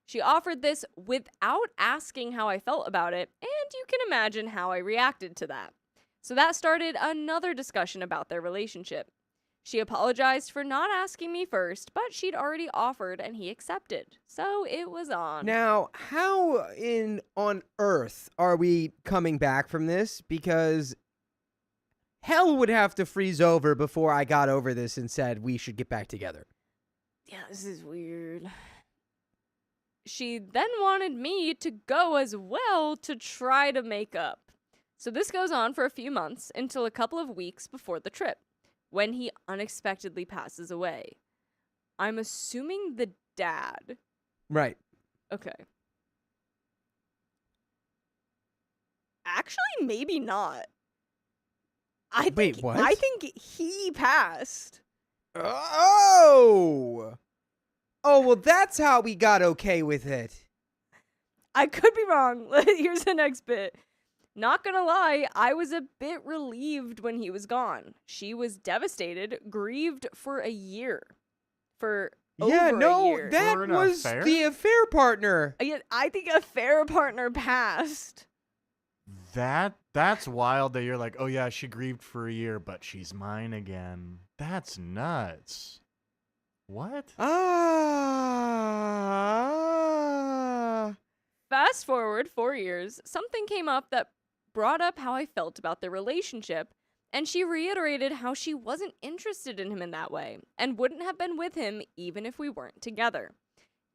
F: She offered this without asking how I felt about it, and you can imagine how I reacted to that. So that started another discussion about their relationship. She apologized for not asking me first, but she'd already offered and he accepted. So it was on.
A: Now, how on earth are we coming back from this? Because hell would have to freeze over before I got over this and said we should get back together.
F: Yeah, this is weird. She then wanted me to go as well to try to make up. So this goes on for a few months until a couple of weeks before the trip, when he unexpectedly passes away. I'm assuming the dad.
A: Right.
F: Okay. Actually, maybe not.
A: Wait, what?
F: I think he passed.
A: Oh, well, that's how we got okay with it.
F: I could be wrong. Here's the next bit. Not gonna lie, I was a bit relieved when he was gone. She was devastated, grieved for a year. For over a year.
A: That
B: We're in an
A: was
B: affair?
A: the affair partner.
F: I think a fair partner passed.
B: That's wild that you're like, oh yeah, she grieved for a year, but she's mine again. That's nuts. What?
F: Fast forward 4 years, something came up that brought up how I felt about their relationship, and she reiterated how she wasn't interested in him in that way, and wouldn't have been with him even if we weren't together.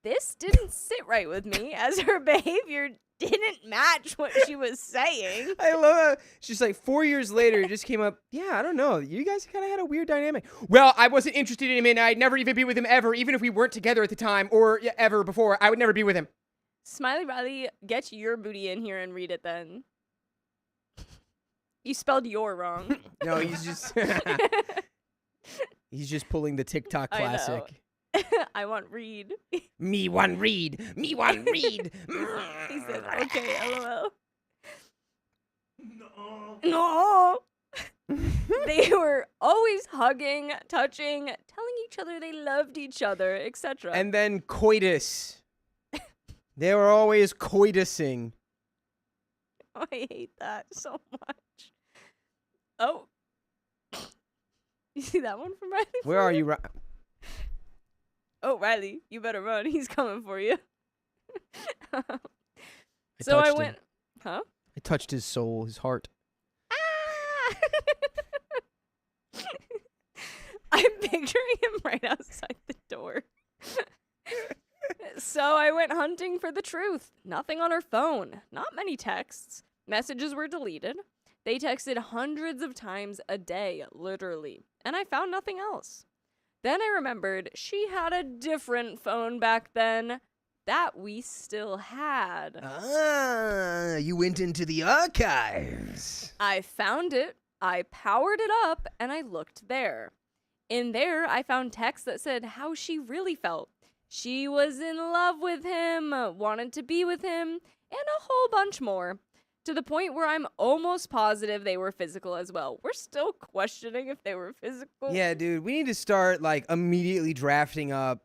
F: This didn't sit right with me, as her behavior didn't match what she was saying.
A: I love it. She's like, 4 years later, it just came up. Yeah, I don't know. You guys kind of had a weird dynamic. Well, I wasn't interested in him, and I'd never even be with him ever, even if we weren't together at the time or ever before. I would never be with him.
F: Smiley Riley, get your booty in here and read it then. You spelled your wrong.
A: No, he's just he's just pulling the TikTok
F: I know.
A: classic.
F: I want read.
A: Me one read. Me one read.
F: He said, okay, LOL. No. They were always hugging, touching, telling each other they loved each other, etc.
A: And then coitus. They were always coitusing.
F: Oh, I hate that so much. Oh. You see that one from Riley?
A: Where are you?
F: Oh, Riley, you better run. He's coming for you.
A: I
F: So I
A: touched
F: went,
A: him.
F: huh?
A: I touched his soul, his heart.
F: Ah! I'm picturing him right outside the door. So I went hunting for the truth. Nothing on her phone. Not many texts. Messages were deleted. They texted hundreds of times a day, literally. And I found nothing else. Then I remembered she had a different phone back then that we still had.
A: Ah, you went into the archives.
F: I found it, I powered it up, and I looked there. In there, I found texts that said how she really felt. She was in love with him, wanted to be with him, and a whole bunch more. To the point where I'm almost positive they were physical as well. We're still questioning if they were physical.
A: Yeah, dude, we need to start like immediately drafting up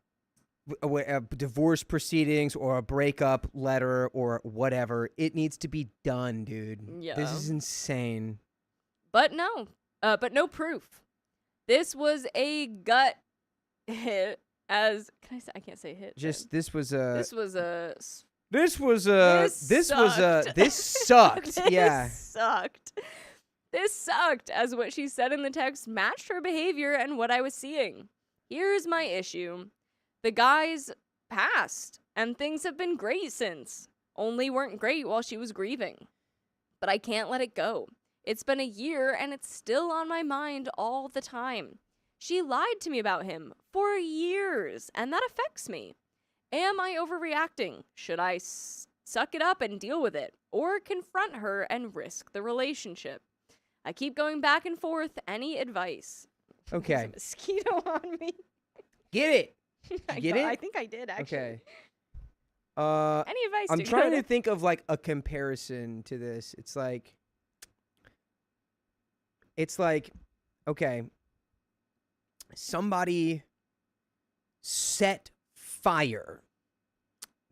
A: divorce proceedings or a breakup letter or whatever. It needs to be done, dude.
F: Yeah.
A: This is insane.
F: But no proof. This was a gut hit. I can't say hit.
A: Just
F: then.
A: this was a
F: This was a.
A: this sucked. Yeah.
F: Sucked. This sucked, as what she said in the text matched her behavior and what I was seeing. Here's my issue. The guys passed, and things have been great since. Only weren't great while she was grieving. But I can't let it go. It's been a year, and it's still on my mind all the time. She lied to me about him for years, and that affects me. Am I overreacting? Should I suck it up and deal with it, or confront her and risk the relationship? I keep going back and forth. Any advice?
A: Okay.
F: There's a mosquito on me.
A: Get it.
F: I
A: Get
F: got-
A: it?
F: I think I did, actually.
A: Okay.
F: Any advice?
A: I'm trying to
F: Dakota?
A: think of like a comparison to this. It's like, okay, somebody set fire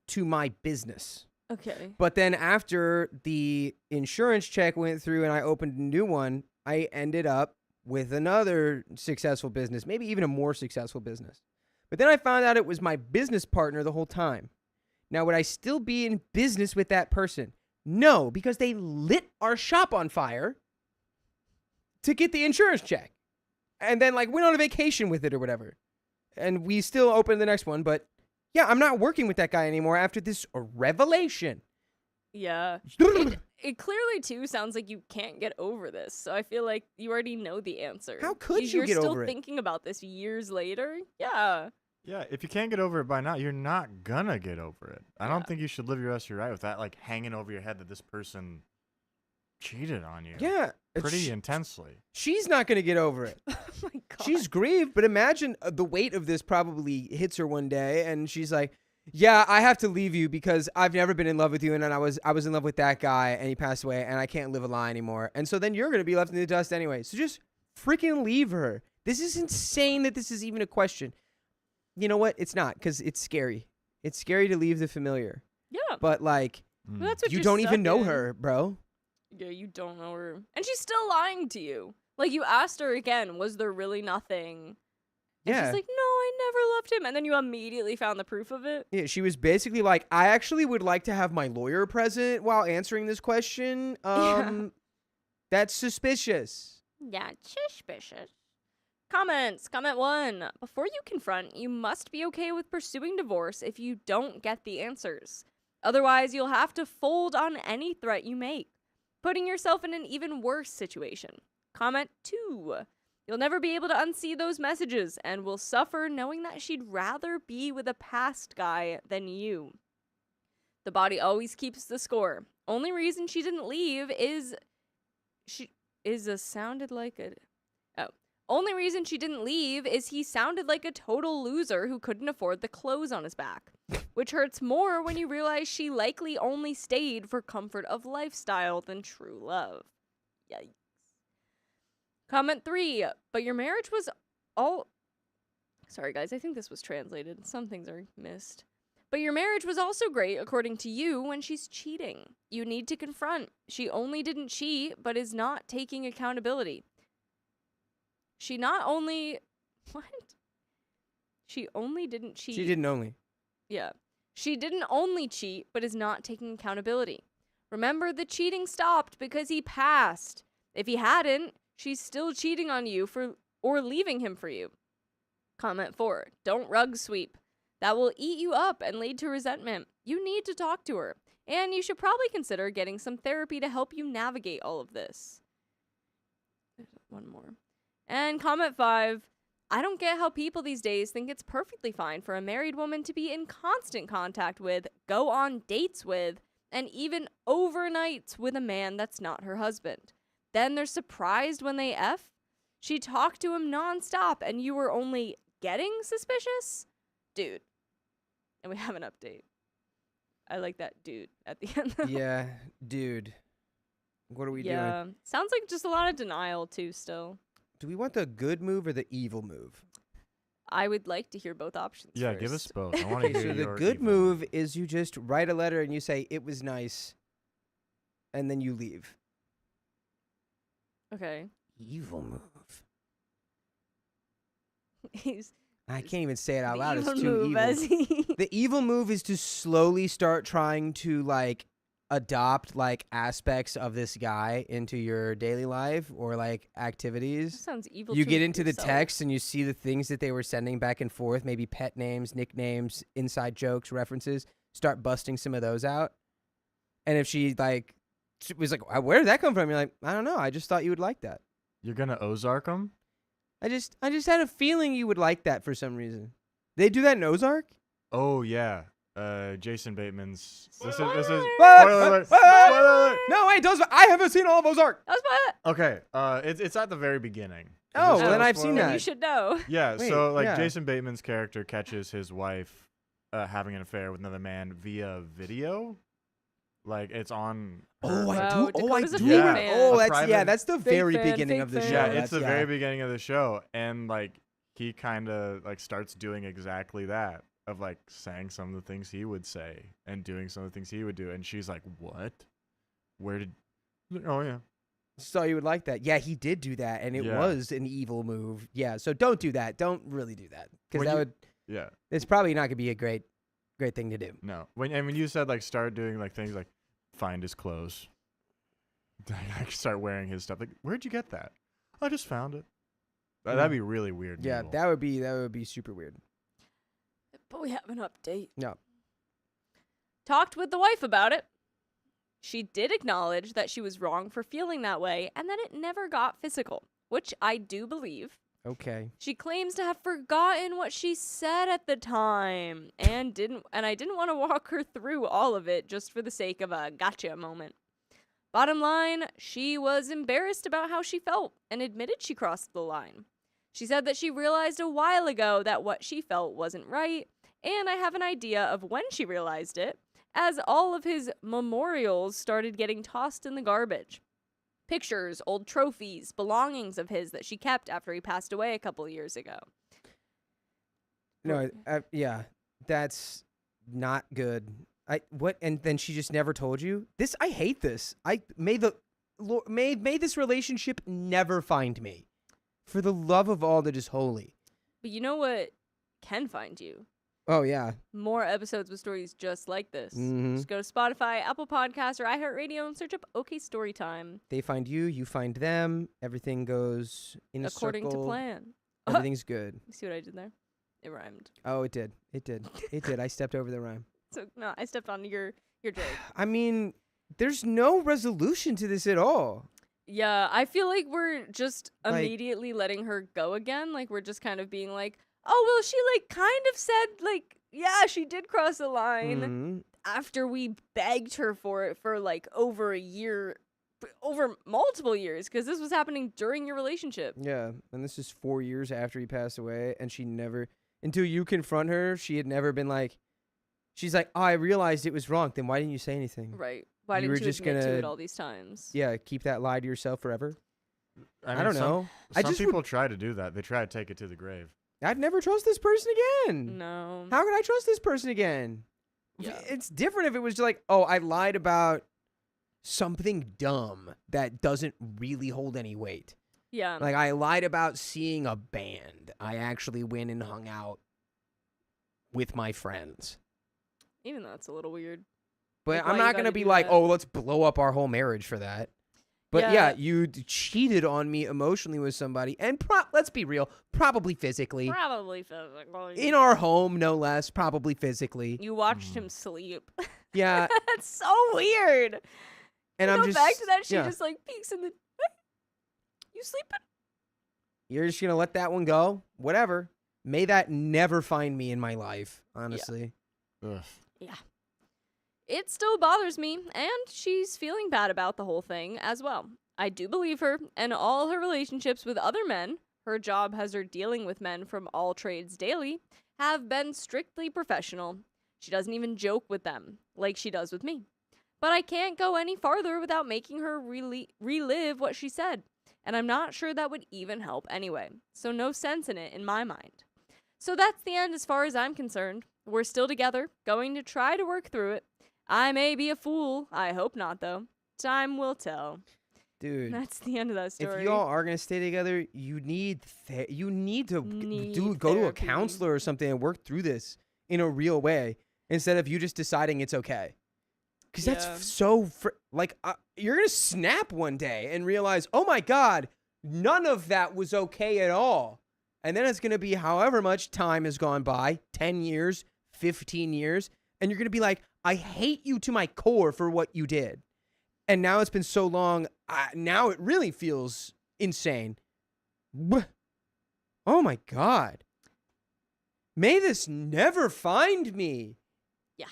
A: to my business.
F: Okay.
A: But then after the insurance check went through and I opened a new one, I ended up with another successful business, maybe even a more successful business. But then I found out it was my business partner the whole time. Now, would I still be in business with that person? No, because they lit our shop on fire to get the insurance check. And then like went on a vacation with it or whatever. And we still opened the next one, but yeah, I'm not working with that guy anymore after this revelation.
F: Yeah. It clearly, too, sounds like you can't get over this. So I feel like you already know the answer.
A: How could you
F: You're
A: get
F: still
A: over it?
F: thinking about this years later? Yeah.
B: Yeah, if you can't get over it by now, you're not gonna get over it. I
F: Yeah.
B: don't think you should live your rest of your life with that like hanging over your head that this person cheated on you.
A: Yeah.
B: Pretty intensely.
A: She's not going to get over it.
F: Oh my God.
A: She's grieved, but imagine the weight of this probably hits her one day and she's like, yeah, I have to leave you because I've never been in love with you and then I was in love with that guy and he passed away and I can't live a lie anymore. And so then you're going to be left in the dust anyway. So just freaking leave her. This is insane that this is even a question. You know what? It's not, because it's scary. It's scary to leave the familiar.
F: Yeah.
A: But like,
F: Well, that's what
A: you
F: you're
A: don't even
F: stuck
A: know
F: in.
A: her, bro.
F: Yeah, you don't know her. And she's still lying to you. Like, you asked her again, was there really nothing? And
A: Yeah.
F: she's like, no, I never loved him. And then you immediately found the proof of it.
A: Yeah, she was basically like, I actually would like to have my lawyer present while answering this question.
F: Yeah.
A: That's suspicious.
F: Yeah, suspicious. Comments. Comment 1. Before you confront, you must be okay with pursuing divorce if you don't get the answers. Otherwise, you'll have to fold on any threat you make, putting yourself in an even worse situation. Comment 2. You'll never be able to unsee those messages and will suffer knowing that she'd rather be with a past guy than you. The body always keeps the score. Only reason she didn't leave is Only reason she didn't leave is he sounded like a total loser who couldn't afford the clothes on his back, which hurts more when you realize she likely only stayed for comfort of lifestyle than true love. Yikes. Comment 3. But your marriage was all... Sorry, guys, I think this was translated. Some things are missed. But your marriage was also great, according to you, when she's cheating. You need to confront. She only didn't cheat, but is not taking accountability. She not only... What? She only didn't cheat.
A: She didn't only.
F: Yeah. She didn't only cheat, but is not taking accountability. Remember, the cheating stopped because he passed. If he hadn't, she's still cheating on you or leaving him for you. Comment 4. Don't rug sweep. That will eat you up and lead to resentment. You need to talk to her. And you should probably consider getting some therapy to help you navigate all of this. There's one more. And comment 5. I don't get how people these days think it's perfectly fine for a married woman to be in constant contact with, go on dates with, and even overnights with a man that's not her husband. Then they're surprised when they F. She talked to him nonstop, and you were only getting suspicious? Dude. And we have an update. I like that dude at the end. Though.
A: Yeah, dude. What are we doing?
F: Yeah. Sounds like just a lot of denial, too, still.
A: Do we want the good move or the evil move?
F: I would like to hear both options.
B: Yeah,
F: first.
B: give us both. I want to
A: Okay,
B: hear
A: so the
B: your
A: good
B: evil
A: move is you just write a letter and you say, it was nice, and then you leave.
F: Okay.
A: Evil move.
F: He's
A: I can't even say it out
F: the
A: loud. It's
F: evil
A: too
F: move,
A: evil.
F: as he
A: The evil move is to slowly start trying to like adopt like aspects of this guy into your daily life or like activities.
F: sounds evil.
A: You
F: to
A: get into the
F: yourself.
A: text and you see the things that they were sending back and forth, maybe pet names, nicknames, inside jokes, references. Start busting some of those out. And if she like was like, where did that come from? You're like, I don't know. I just thought you would like that.
B: You're gonna Ozark him?
A: I just had a feeling you would like that for some reason. They do that in Ozark?
B: Oh yeah. Jason Bateman's. This is.
A: What?
B: Spoiler alert.
A: What?
B: Spoiler alert.
A: No, wait, I haven't seen all of Ozark.
F: That was my.
B: Okay. It's at the very beginning. Is
A: Oh,
B: this
A: well, then
B: a
A: I've seen
B: spoiler?
A: that.
F: You should know.
B: Yeah.
A: Wait,
B: So like
A: yeah.
B: Jason Bateman's character catches his wife having an affair with another man via video. Like it's on.
A: Oh, I
F: Wow,
A: do. Oh, I
F: Dakota's a
A: do.
F: big
B: Yeah.
F: fan.
A: Oh,
B: A
A: that's
B: private-
A: that's the
F: Big
A: very
F: fan,
A: beginning
F: big
A: of the
F: fan.
A: show.
B: Yeah,
A: That's-
B: it's the very beginning of the show, and like he kind of like starts doing exactly that of like saying some of the things he would say and doing some of the things he would do, and she's like, "What? Where did? Oh yeah,
A: So you would like that. Yeah, he did do that, and it
B: Yeah.
A: was an evil move. Yeah, so don't do that. Don't really do that because
B: When
A: that
B: you-
A: would.
B: yeah."
A: It's probably not gonna be a great thing to do.
B: No, when you said like start doing like things like find his clothes, like start wearing his stuff. Like, where'd you get that? I just found it. That'd be really weird. and
A: Yeah,
B: evil.
A: that would be super weird.
F: But we have an update.
A: No.
F: Talked with the wife about it. She did acknowledge that she was wrong for feeling that way and that it never got physical, which I do believe.
A: Okay.
F: She claims to have forgotten what she said at the time and I didn't want to walk her through all of it just for the sake of a gotcha moment. Bottom line, she was embarrassed about how she felt and admitted she crossed the line. She said that she realized a while ago that what she felt wasn't right, and I have an idea of when she realized it, as all of his memorials started getting tossed in the garbage. Pictures, old trophies, belongings of his that she kept after he passed away a couple years ago.
A: No, yeah, that's not good. And then she just never told you this. I hate this. I made this relationship never find me, for the love of all that is holy.
F: But you know what can find you?
A: Oh yeah.
F: More episodes with stories just like this.
A: Mhm.
F: Just go to Spotify, Apple Podcasts, or iHeartRadio and search up OK Storytime.
A: They find you, you find them. Everything goes in a
F: According to
A: circle.
F: plan.
A: Everything's good.
F: You see what I did there? It rhymed.
A: Oh, it did. It did. It did. I stepped over the rhyme.
F: So no, I stepped on your joke.
A: I mean, there's no resolution to this at all.
F: Yeah, I feel like we're just
A: Like-
F: immediately letting her go again. Like we're just kind of being like, oh well, she like kind of said like, yeah, she did cross the line
A: Mhm.
F: after we begged her for it for like over a year, over multiple years, because this was happening during your relationship.
A: Yeah, and this is 4 years after he passed away, and she never, until you confront her, she had never been like, she's like, oh, I realized it was wrong. Then why didn't you say anything?
F: Right. Why
A: You were
F: didn't you
A: just
F: admit to
A: gonna-
F: it all these times?
A: Yeah, keep that lie to yourself forever. I
B: mean,
A: don't
B: some-
A: know. I
B: Some
A: just would-
B: people try to do that. They try to take it to the grave.
A: I'd never trust this person again.
F: No.
A: How could I trust this person again?
F: Yeah.
A: It's different if it was like, oh, I lied about something dumb that doesn't really hold any weight.
F: Yeah.
A: Like, I lied about seeing a band. I actually went and hung out with my friends.
F: Even though it's a little weird.
A: But
F: Like, why
A: I'm
F: you
A: not going to
F: gotta
A: be
F: do
A: like,
F: that?
A: oh, let's blow up our whole marriage for that. But yeah,
F: Yeah.
A: you cheated on me emotionally with somebody. And let's be real, probably physically.
F: Probably physically.
A: In our home, no less, probably physically.
F: You watched him sleep.
A: Yeah,
F: That's so weird.
A: and
F: You
A: I'm
F: know,
A: just...
F: back to that, she
A: yeah.
F: just like peeks in the. You sleeping?
A: You're just going to let that one go? Whatever. May that never find me in my life, honestly.
B: Ugh.
F: It still bothers me, and she's feeling bad about the whole thing as well. I do believe her, and all her relationships with other men, her job has her dealing with men from all trades daily, have been strictly professional. She doesn't even joke with them, like she does with me. But I can't go any farther without making her relive what she said, and I'm not sure that would even help anyway, so no sense in it in my mind. So that's the end as far as I'm concerned. We're still together, going to try to work through it. I may be a fool. I hope not, though. Time will tell.
A: Dude,
F: That's the end of that story.
A: if y'all are gonna stay together, you need to go to a
F: therapy.
A: counselor or something and work through this in a real way instead of you just deciding it's okay. Because
F: Yeah.
A: that's so you're gonna snap one day and realize, oh my God, none of that was okay at all. And then it's gonna be however much time has gone by, 10 years, 15 years, and you're gonna be like, I hate you to my core for what you did. And now it's been so long, now it really feels insane. Oh my God. May this never find me.
F: Yeah.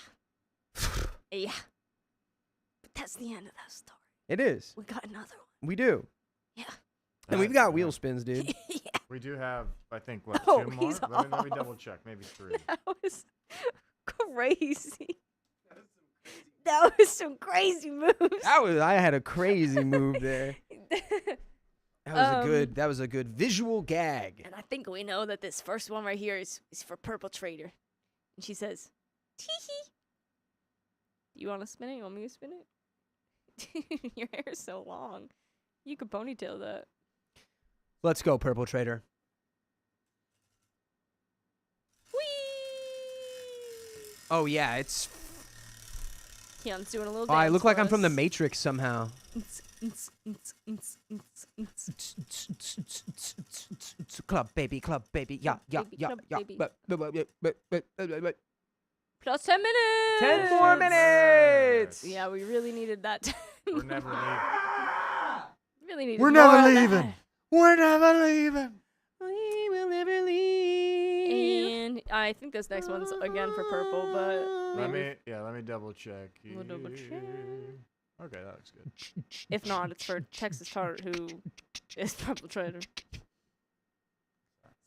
F: But that's the end of that story.
A: It is.
F: We got another one.
A: We do.
F: Yeah.
A: And we've got wheel spins, dude.
F: Yeah.
B: We do have, I think, what,
F: Oh,
B: 2 more?
F: he's
B: Let me
F: off.
B: double check. Maybe 3.
F: That was crazy. That was some crazy moves.
A: I had a crazy move there. That was a good visual gag.
F: And I think we know that this first one right here is for Purple Trader. And she says, tee hee. You want to spin it? You want me to spin it? Your hair is so long. You could ponytail that.
A: Let's go, Purple Trader.
F: Whee!
A: Oh yeah, it's.
F: Keon's doing a little
A: Oh, I
F: dance
A: look like
F: for
A: I'm from the
F: us.
A: Matrix somehow. Club baby, yeah,
F: Baby,
A: yeah,
F: club
A: yeah.
F: baby. Plus 10 minutes.
A: 10 more minutes.
F: Yeah, we really needed that time.
B: We're never leaving.
F: Really needed
B: We're
F: more
B: never
F: of that.
B: leaving. We're never leaving.
A: We will never leave.
F: And I think this next one's again for Purple, but
B: Let
F: maybe
B: me double check.
F: We'll double check.
B: Okay, that looks good.
F: if not, it's for Texas Tart, who is Purple Trader.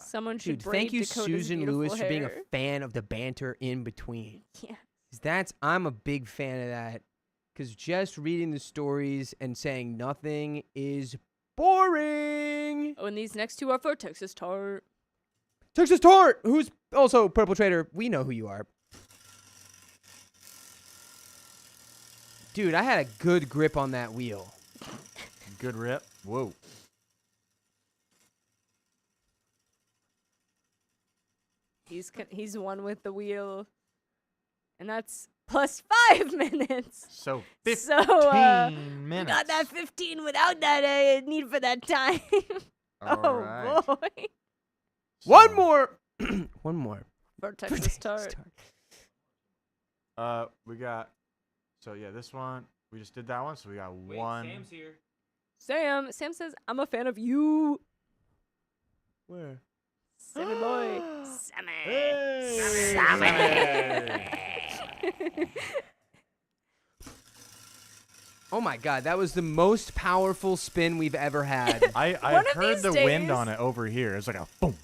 F: Someone should
A: Dude,
F: braid
A: thank you,
F: Dakota's
A: Susan
F: beautiful
A: Lewis, for being a
F: hair.
A: fan of the banter in between.
F: Yeah.
A: I'm a big fan of that. Because just reading the stories and saying nothing is boring.
F: Oh, and these next two are for Texas Tart.
A: Texas Tart, who's also Purple Trader. We know who you are. Dude, I had a good grip on that wheel.
B: Good rip. Whoa.
F: He's one with the wheel, and that's plus 5 minutes.
B: So 15
F: We
B: minutes.
F: got that 15 without that need for that time.
B: All right.
F: boy.
A: One
B: So,
A: more. One more.
F: For
A: for
F: Texas
A: Texas
F: Tart.
A: Tart.
B: We got. So yeah, this one we just did that one. So we got one.
E: here.
F: Sam says, I'm a fan of you.
A: Where?
F: Sammy boy. Sammy.
B: Hey!
F: Sammy.
A: Oh my God, that was the most powerful spin we've ever had.
B: I
F: One of
B: heard
F: these
B: the wind
F: days-
B: on it over here. It's like a boom.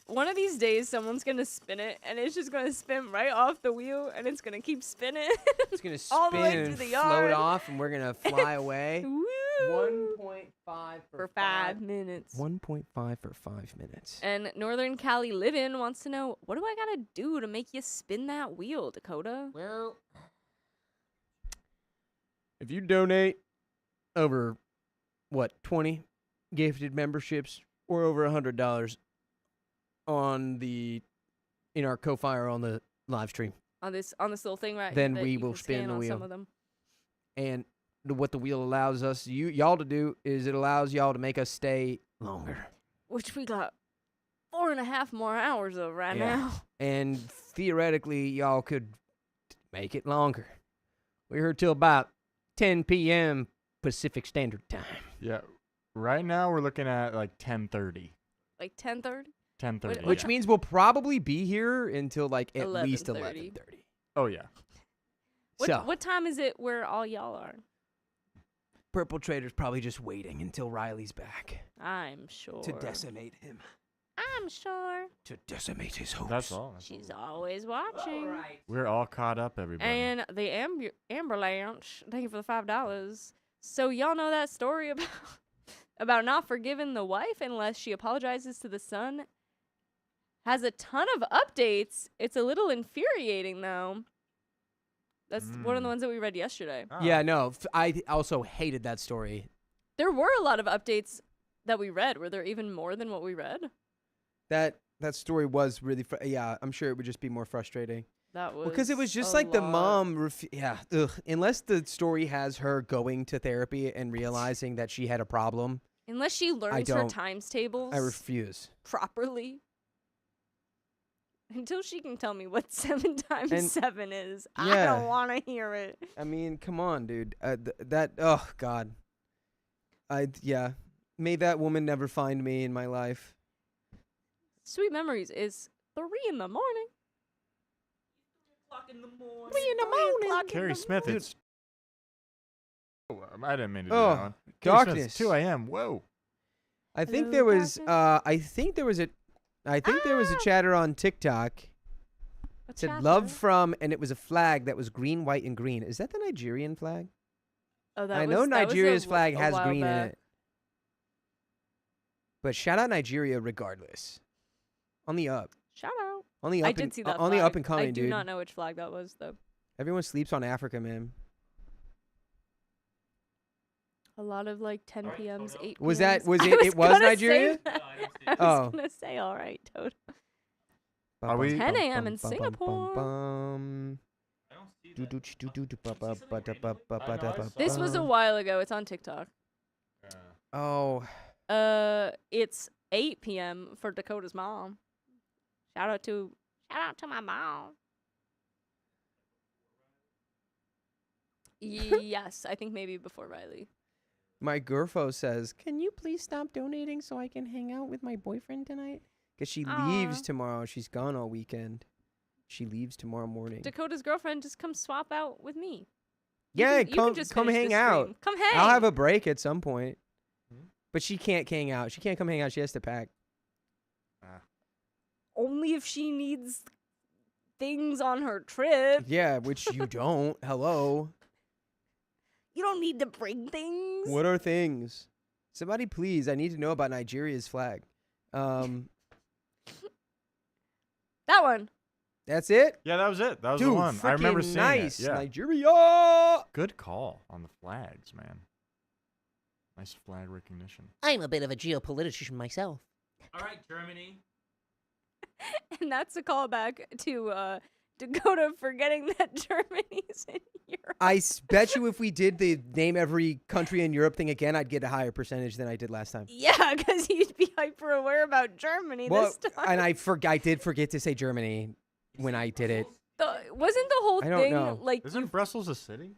F: One of these days, someone's going to spin it, and it's just going to spin right off the wheel, and it's going to keep spinning.
A: It's gonna
F: All the way
A: spin
F: to
A: and
F: the
A: float
F: yard.
A: off, and we're gonna fly away.
F: Woo!
A: 1.5
F: For 5 minutes.
A: 1.5 for 5 minutes.
F: And Northern Cali Livin' wants to know, what do I gotta do to make you spin that wheel, Dakota?
D: Well,
A: If you donate over 20 gifted memberships or over $100 in our Ko-Fi or on the live stream,
F: On this little thing right
A: Then
F: here that
A: we
F: you
A: will
F: can
A: spin
F: scan
A: the
F: on
A: wheel.
F: some of them.
A: and what the wheel allows us y'all to do is it allows y'all to make us stay longer.
F: Which we got 4.5 more hours of right
A: Yeah.
F: now.
A: And theoretically, y'all could make it longer. We're here till about 10 p.m. Pacific Standard Time.
B: Yeah. Right now we're looking at like 10:30.
F: Like 10:30?
B: 10:30.
A: Which
B: yeah.
A: means we'll probably be here until like at least
F: 11:30.
A: 11:30.
B: Oh yeah.
A: So,
F: What time is it where all y'all are?
A: Purple Trader's probably just waiting until Riley's back
F: I'm sure.
A: to decimate him,
F: I'm sure.
A: to decimate his hopes.
B: That's all.
F: She's always watching.
B: We're all caught up, everybody.
F: And the Amberlanche, thank you for the $5. So y'all know that story about about not forgiving the wife unless she apologizes to the son? Has a ton of updates. It's a little infuriating though. That's one of the ones that we read yesterday.
B: Oh.
A: Yeah, no. I also hated that story.
F: There were a lot of updates that we read. Were there even more than what we read?
A: That story was really, yeah, I'm sure it would just be more frustrating.
F: That was
A: Because it was just
F: a
A: like the
F: lot.
A: mom, unless the story has her going to therapy and realizing that she had a problem,
F: Unless she learns her
A: don't-
F: times tables
A: I refuse.
F: properly. Until she can tell me what 7 times
A: And-
F: 7 is. I
A: yeah.
F: don't want to hear it.
A: I mean, come on, dude. Oh, God. Yeah. May that woman never find me in my life.
F: Sweet Memories is 3 in the morning.
E: 3 in the morning.
F: 3 in the morning.
B: Carrie Smith,
A: Dude.
B: it's. Oh, I didn't mean to do
A: Oh,
B: that one. Carrie Smith,
A: darkness.
B: it's 2 a.m. Whoa.
A: I think
F: Hello,
A: there was,
F: darkness.
A: I think there was a chatter on TikTok. It said love from, and it was a flag that was green, white, and green. Is that the Nigerian flag?
F: Oh, that
A: I
F: was,
A: know
F: that was
A: Nigeria's
F: a
A: flag
F: a
A: has
F: while
A: green in
F: back.
A: it. But shout out Nigeria regardless. On the up.
F: Shout out.
A: On the up
F: I
A: and,
F: did see that
A: on the
F: flag.
A: up and coming,
F: I do
A: dude.
F: not know which flag that was, though.
A: Everyone sleeps on Africa, man.
F: A lot of like 10 p.m.s, 8
A: Was
F: p.m.s.
A: that- was
F: I
A: it- it was
F: gonna say
A: Nigeria?
F: that.
E: No, I didn't see
F: I
E: it.
F: was
A: Oh.
F: gonna say, all right, Toad.
B: Are we-
F: 10 a.m. in Singapore.
E: I don't see that.
F: This was a while ago. It's on TikTok.
A: Oh,
F: It's 8 p.m. for Dakota's mom. Shout out to my mom. Yes, I think maybe before Riley.
A: my Gurfo says, "Can you please stop donating so I can hang out with my boyfriend tonight?" Because she leaves
F: Aw.
A: tomorrow. She's gone all weekend. She leaves tomorrow morning.
F: Dakota's girlfriend just come swap out with me.
A: Yeah,
F: you can just
A: come
F: finish
A: hang
F: the
A: out.
F: stream. Come hang.
A: I'll have a break at some point.
B: Hmm?
A: But she can't hang out. She can't come hang out. She has to pack.
F: Only if she needs things on her trip.
A: Yeah, which you don't. Hello.
F: You don't need to bring things.
A: What are things? Somebody please. I need to know about Nigeria's flag.
F: That one.
A: That's it?
B: Yeah, that was it. That was
A: Dude,
B: the one. I remember
A: freaking
B: seeing
A: nice.
B: it. Yeah.
A: Nigeria.
B: Good call on the flags, man. Nice flag recognition.
D: I'm a bit of a geopolitician myself.
E: All right, Germany.
F: And that's a callback to Dakota forgetting that Germany's in Europe.
A: I bet you if we did the name every country in Europe thing again, I'd get a higher percentage than I did last time.
F: Yeah, because you'd be hyper aware about Germany
A: Well,
F: this time.
A: and I did forget to say Germany when I did it.
F: Wasn't the whole
A: I don't
F: thing
A: know.
F: like
B: Isn't Brussels a city?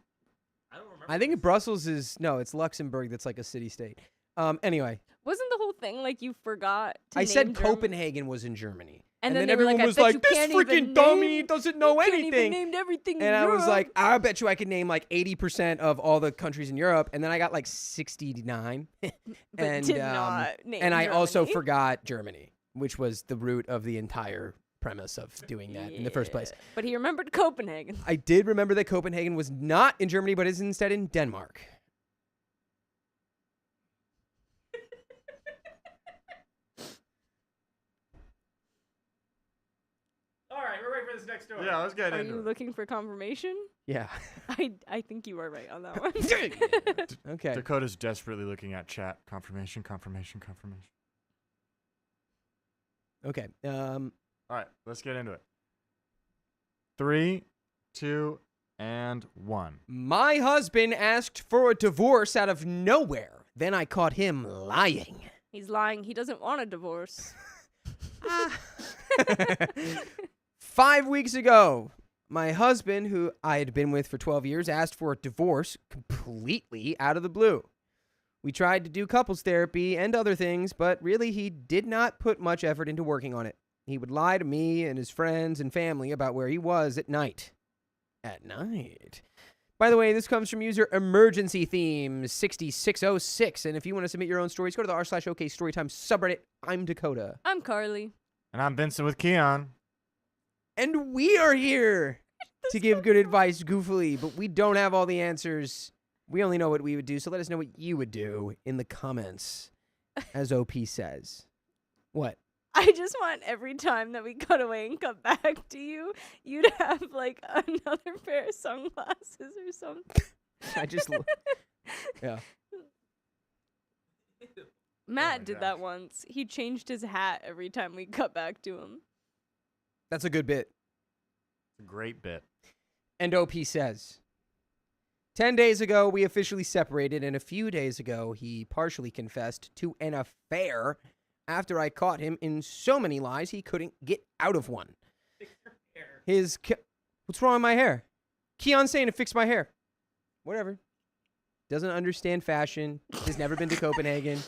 E: I don't remember.
A: I think Brussels is no, it's Luxembourg. That's like a city-state. Anyway,
F: wasn't the whole thing like you forgot to
A: I said
F: name
A: Copenhagen was in Germany,
F: And then
A: then
F: they were
A: everyone
F: like, I
A: was
F: bet
A: like,
F: you
A: "This
F: can't even
A: freaking dummy
F: name-
A: doesn't know
F: You can't even
A: anything."
F: named everything in
A: And I was
F: Europe.
A: like, I bet you I could name like 80% of all the countries in Europe, and then I got like 69.
F: but
A: and
F: did not name
A: and I also
F: Germany.
A: forgot Germany, which was the root of the entire premise of doing that in the first place.
F: Yeah. But he remembered Copenhagen.
A: I did remember that Copenhagen was not in Germany, but is instead in Denmark.
E: All right, we're ready for this next story.
B: Yeah, let's get
F: Are
B: into
F: you
B: it.
F: looking for confirmation?
A: Yeah.
F: I think you are right on that one.
A: Okay.
B: Dakota's desperately looking at chat. Confirmation, confirmation, confirmation.
A: Okay.
B: All right, let's get into it. 3, 2, and 1.
A: My husband asked for a divorce out of nowhere. Then I caught him lying.
F: He's lying. He doesn't want a divorce.
A: 5 weeks ago, my husband, who I had been with for 12 years, asked for a divorce completely out of the blue. We tried to do couples therapy and other things, but really he did not put much effort into working on it. He would lie to me and his friends and family about where he was at night. At night. By the way, this comes from user emergency theme 6606. And if you want to submit your own stories, go to the r/OK Storytime subreddit. I'm Dakota.
F: I'm Carly.
B: And I'm Vincent with Keon.
A: And we are here to give good advice goofily, but we don't have all the answers. We only know what we would do, so let us know what you would do in the comments, as OP says. What?
F: I just want every time that we cut away and cut back to you, you'd have like another pair of sunglasses or something.
A: I just... yeah.
F: Matt
B: my
F: did
B: gosh.
F: that once. He changed his hat every time we cut back to him.
A: That's a good bit.
B: It's a great bit.
A: And OP says, 10 days ago, we officially separated, and a few days ago, he partially confessed to an affair after I caught him in so many lies he couldn't get out of one. What's wrong with my hair? Keon's saying to fix my hair. Whatever. Doesn't understand fashion. Has never been to Copenhagen.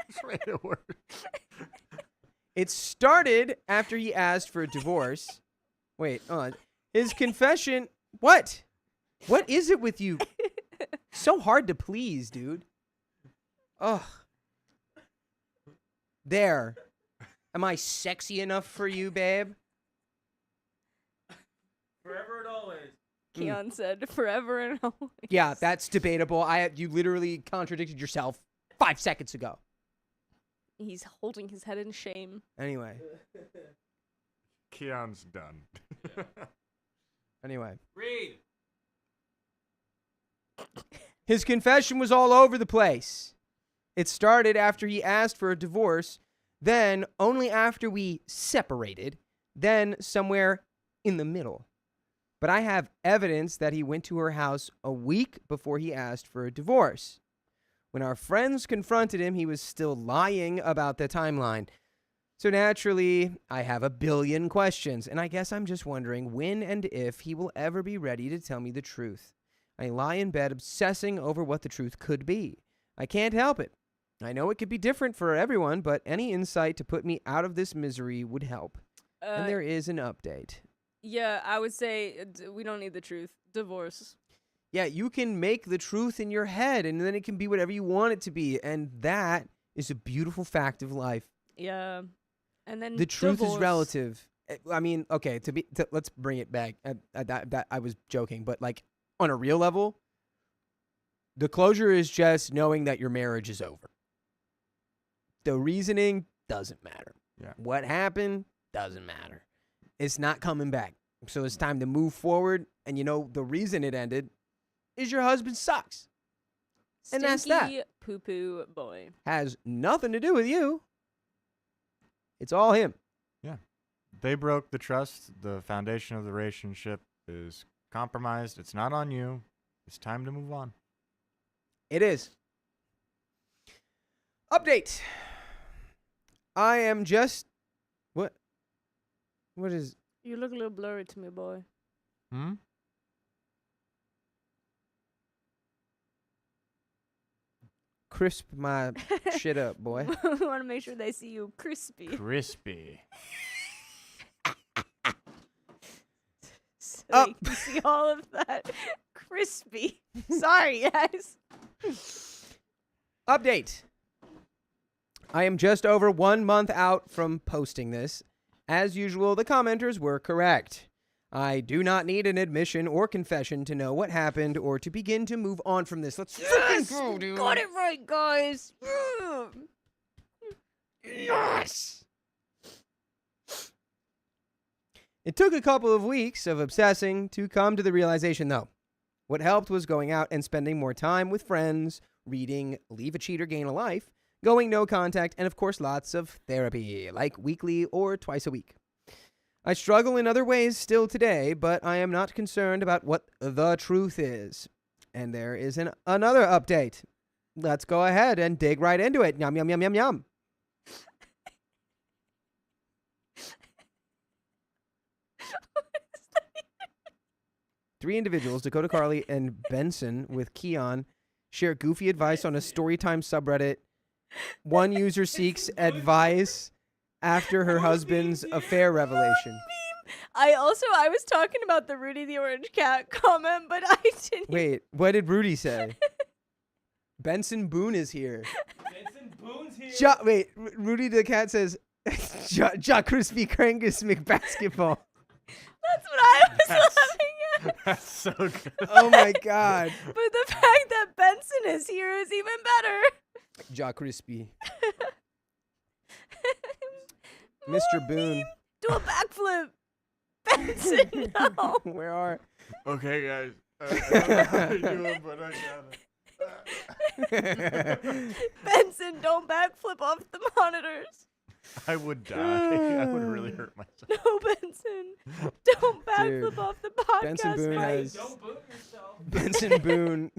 B: Just made it worse.
A: It started after he asked for a divorce. Wait, hold on. His confession. What? What is it with you? So hard to please, dude. Ugh. There. Am I sexy enough for you, babe?
E: Forever and always.
F: Keon said, forever and always.
A: Yeah, that's debatable. You literally contradicted yourself 5 seconds ago.
F: He's holding his head in shame.
A: Anyway.
B: Keon's done.
A: Anyway.
E: Read.
A: His confession was all over the place. It started after he asked for a divorce, then only after we separated, then somewhere in the middle. But I have evidence that he went to her house a week before he asked for a divorce. When our friends confronted him, he was still lying about the timeline. So naturally, I have a billion questions, and I guess I'm just wondering when and if he will ever be ready to tell me the truth. I lie in bed obsessing over what the truth could be. I can't help it. I know it could be different for everyone, but any insight to put me out of this misery would help. And there is an update.
F: Yeah, I would say we don't need the truth. Divorce.
A: Yeah, you can make the truth in your head, and then it can be whatever you want it to be. And that is a beautiful fact of life.
F: Yeah. And then
A: The truth
F: divorce.
A: is relative. I mean, okay, let's bring it back. I was joking, but like on a real level, the closure is just knowing that your marriage is over. The reasoning doesn't matter.
B: Yeah.
A: What happened doesn't matter. It's not coming back. So it's time to move forward. And you know, the reason it ended is your husband sucks. And that's that.
F: Stinky poo-poo boy.
A: Has nothing to do with you. It's all him.
B: They broke the trust. The foundation of the relationship is compromised. It's not on you. It's time to move on.
A: It is. Update. I am just... What? What is...
F: You look a little blurry to me, boy.
B: Hmm?
A: Crisp my shit up, boy.
F: We want to make sure they see you crispy.
B: Crispy.
F: So
A: Up.
F: you can see all of that crispy. Sorry, guys.
A: Update. I am just over 1 month out from posting this. As usual, the commenters were correct. I do not need an admission or confession to know what happened or to begin to move on from this. Let's fucking go, dude.
F: Got it right, guys.
A: Yes! It took a couple of weeks of obsessing to come to the realization, though. What helped was going out and spending more time with friends, reading Leave a Cheater, Gain a Life, going no contact, and of course lots of therapy, like weekly or twice a week. I struggle in other ways still today, but I am not concerned about what the truth is. And there is another update. Let's go ahead and dig right into it. Yum, yum, yum, yum, yum. Three individuals, Dakota Carly and Benson with Keon, share goofy advice on a storytime subreddit. One user seeks advice after her husband's affair revelation.
F: I was talking about the Rudy the Orange Cat comment, but I didn't.
A: Wait, what did Rudy say? Benson Boone is here.
E: Benson Boone's here.
A: Rudy the cat says, Ja Crispy Crangus McBasketball.
F: That's what I was laughing at.
B: That's so good.
A: Oh my God.
F: But the fact that Benson is here is even better.
A: Ja Crispy. Mr. Boone.
F: Do a backflip. Benson, no.
A: Where are?
B: Okay, guys. I don't know how to do it, but I got it.
F: Benson, don't backflip off the monitors.
B: I would die. I would really hurt myself.
F: No, Benson. Don't backflip off the podcast.
A: Benson Boone
F: mic.
A: has
E: Don't boot yourself.
A: Benson Boone.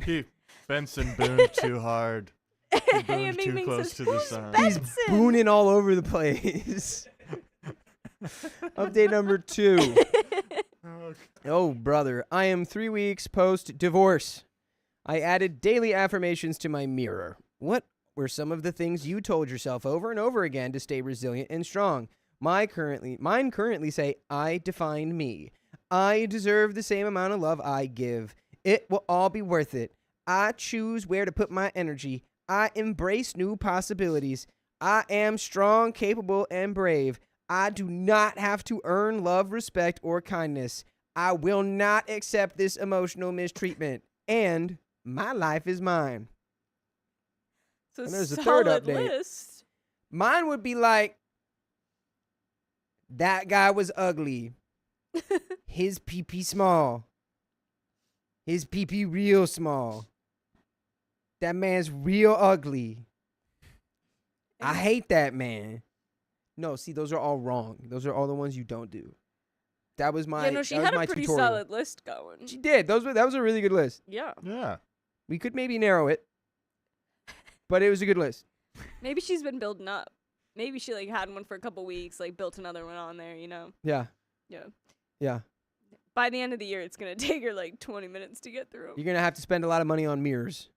B: Benson Boone too hard.
F: Hey,
B: Boone
F: and
B: too
F: Ming
B: close
F: says,
B: to the
F: "Who's
B: sun."
A: He's
F: Benson?"
A: booning all over the place. Update number 2.
B: Okay.
A: Oh, brother. I am 3 weeks post-divorce. I added daily affirmations to my mirror. What were some of the things you told yourself over and over again to stay resilient and strong? Mine currently say, I define me. I deserve the same amount of love I give. It will all be worth it. I choose where to put my energy. I embrace new possibilities. I am strong, capable, and brave. I do not have to earn love, respect, or kindness. I will not accept this emotional mistreatment. And my life is mine.
F: It's
A: And there's a
F: solid
A: third update.
F: list.
A: Mine would be like, that guy was ugly. His pee-pee small. His pee-pee real small. That man's real ugly. I hate that man. No, see, those are all wrong. Those are all the ones you don't do. That was my
F: Yeah, no, she
A: that was
F: had
A: my
F: a pretty
A: tutorial.
F: solid list going.
A: She did. That was a really good list.
F: Yeah.
B: Yeah.
A: We could maybe narrow it, but it was a good list.
F: Maybe she's been building up. Maybe she like had one for a couple weeks, like built another one on there, you know?
A: Yeah.
F: Yeah.
A: Yeah.
F: By the end of the year, it's going to take her like 20 minutes to get through.
A: You're going to have to spend a lot of money on mirrors.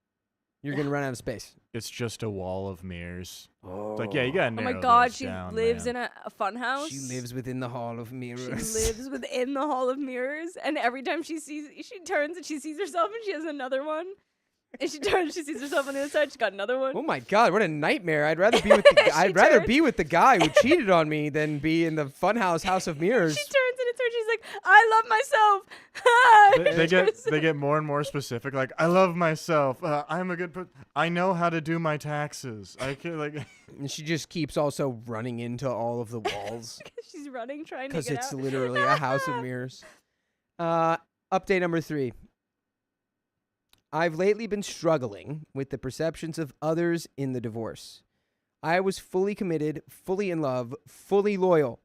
A: You're going to run out of space.
B: It's just a wall of mirrors.
A: Oh.
B: It's like, yeah, you gotta
F: Oh
B: narrow
F: my god,
B: those
F: she
B: down,
F: lives
B: man.
F: in a fun house.
A: She lives within the hall of
F: She
A: mirrors.
F: lives within the hall of mirrors, and every time she turns and she sees herself, and she has another one. And she turns, she sees herself on the other side. She's got another one.
A: Oh my god, what a nightmare. I'd rather be with the I'd rather
F: turns-
A: be with the guy who cheated on me than be in the funhouse house of mirrors.
F: She turns and it's her. She's like, I love myself.
B: They get more and more specific. Like, I love myself. I'm a good person. I know how to do my taxes. I can like.
A: And she just keeps also running into all of the walls
F: She's running, trying to
A: because
F: get
A: it's
F: out.
A: literally a house of mirrors. Update number 3. I've lately been struggling with the perceptions of others in the divorce. I was fully committed, fully in love, fully loyal.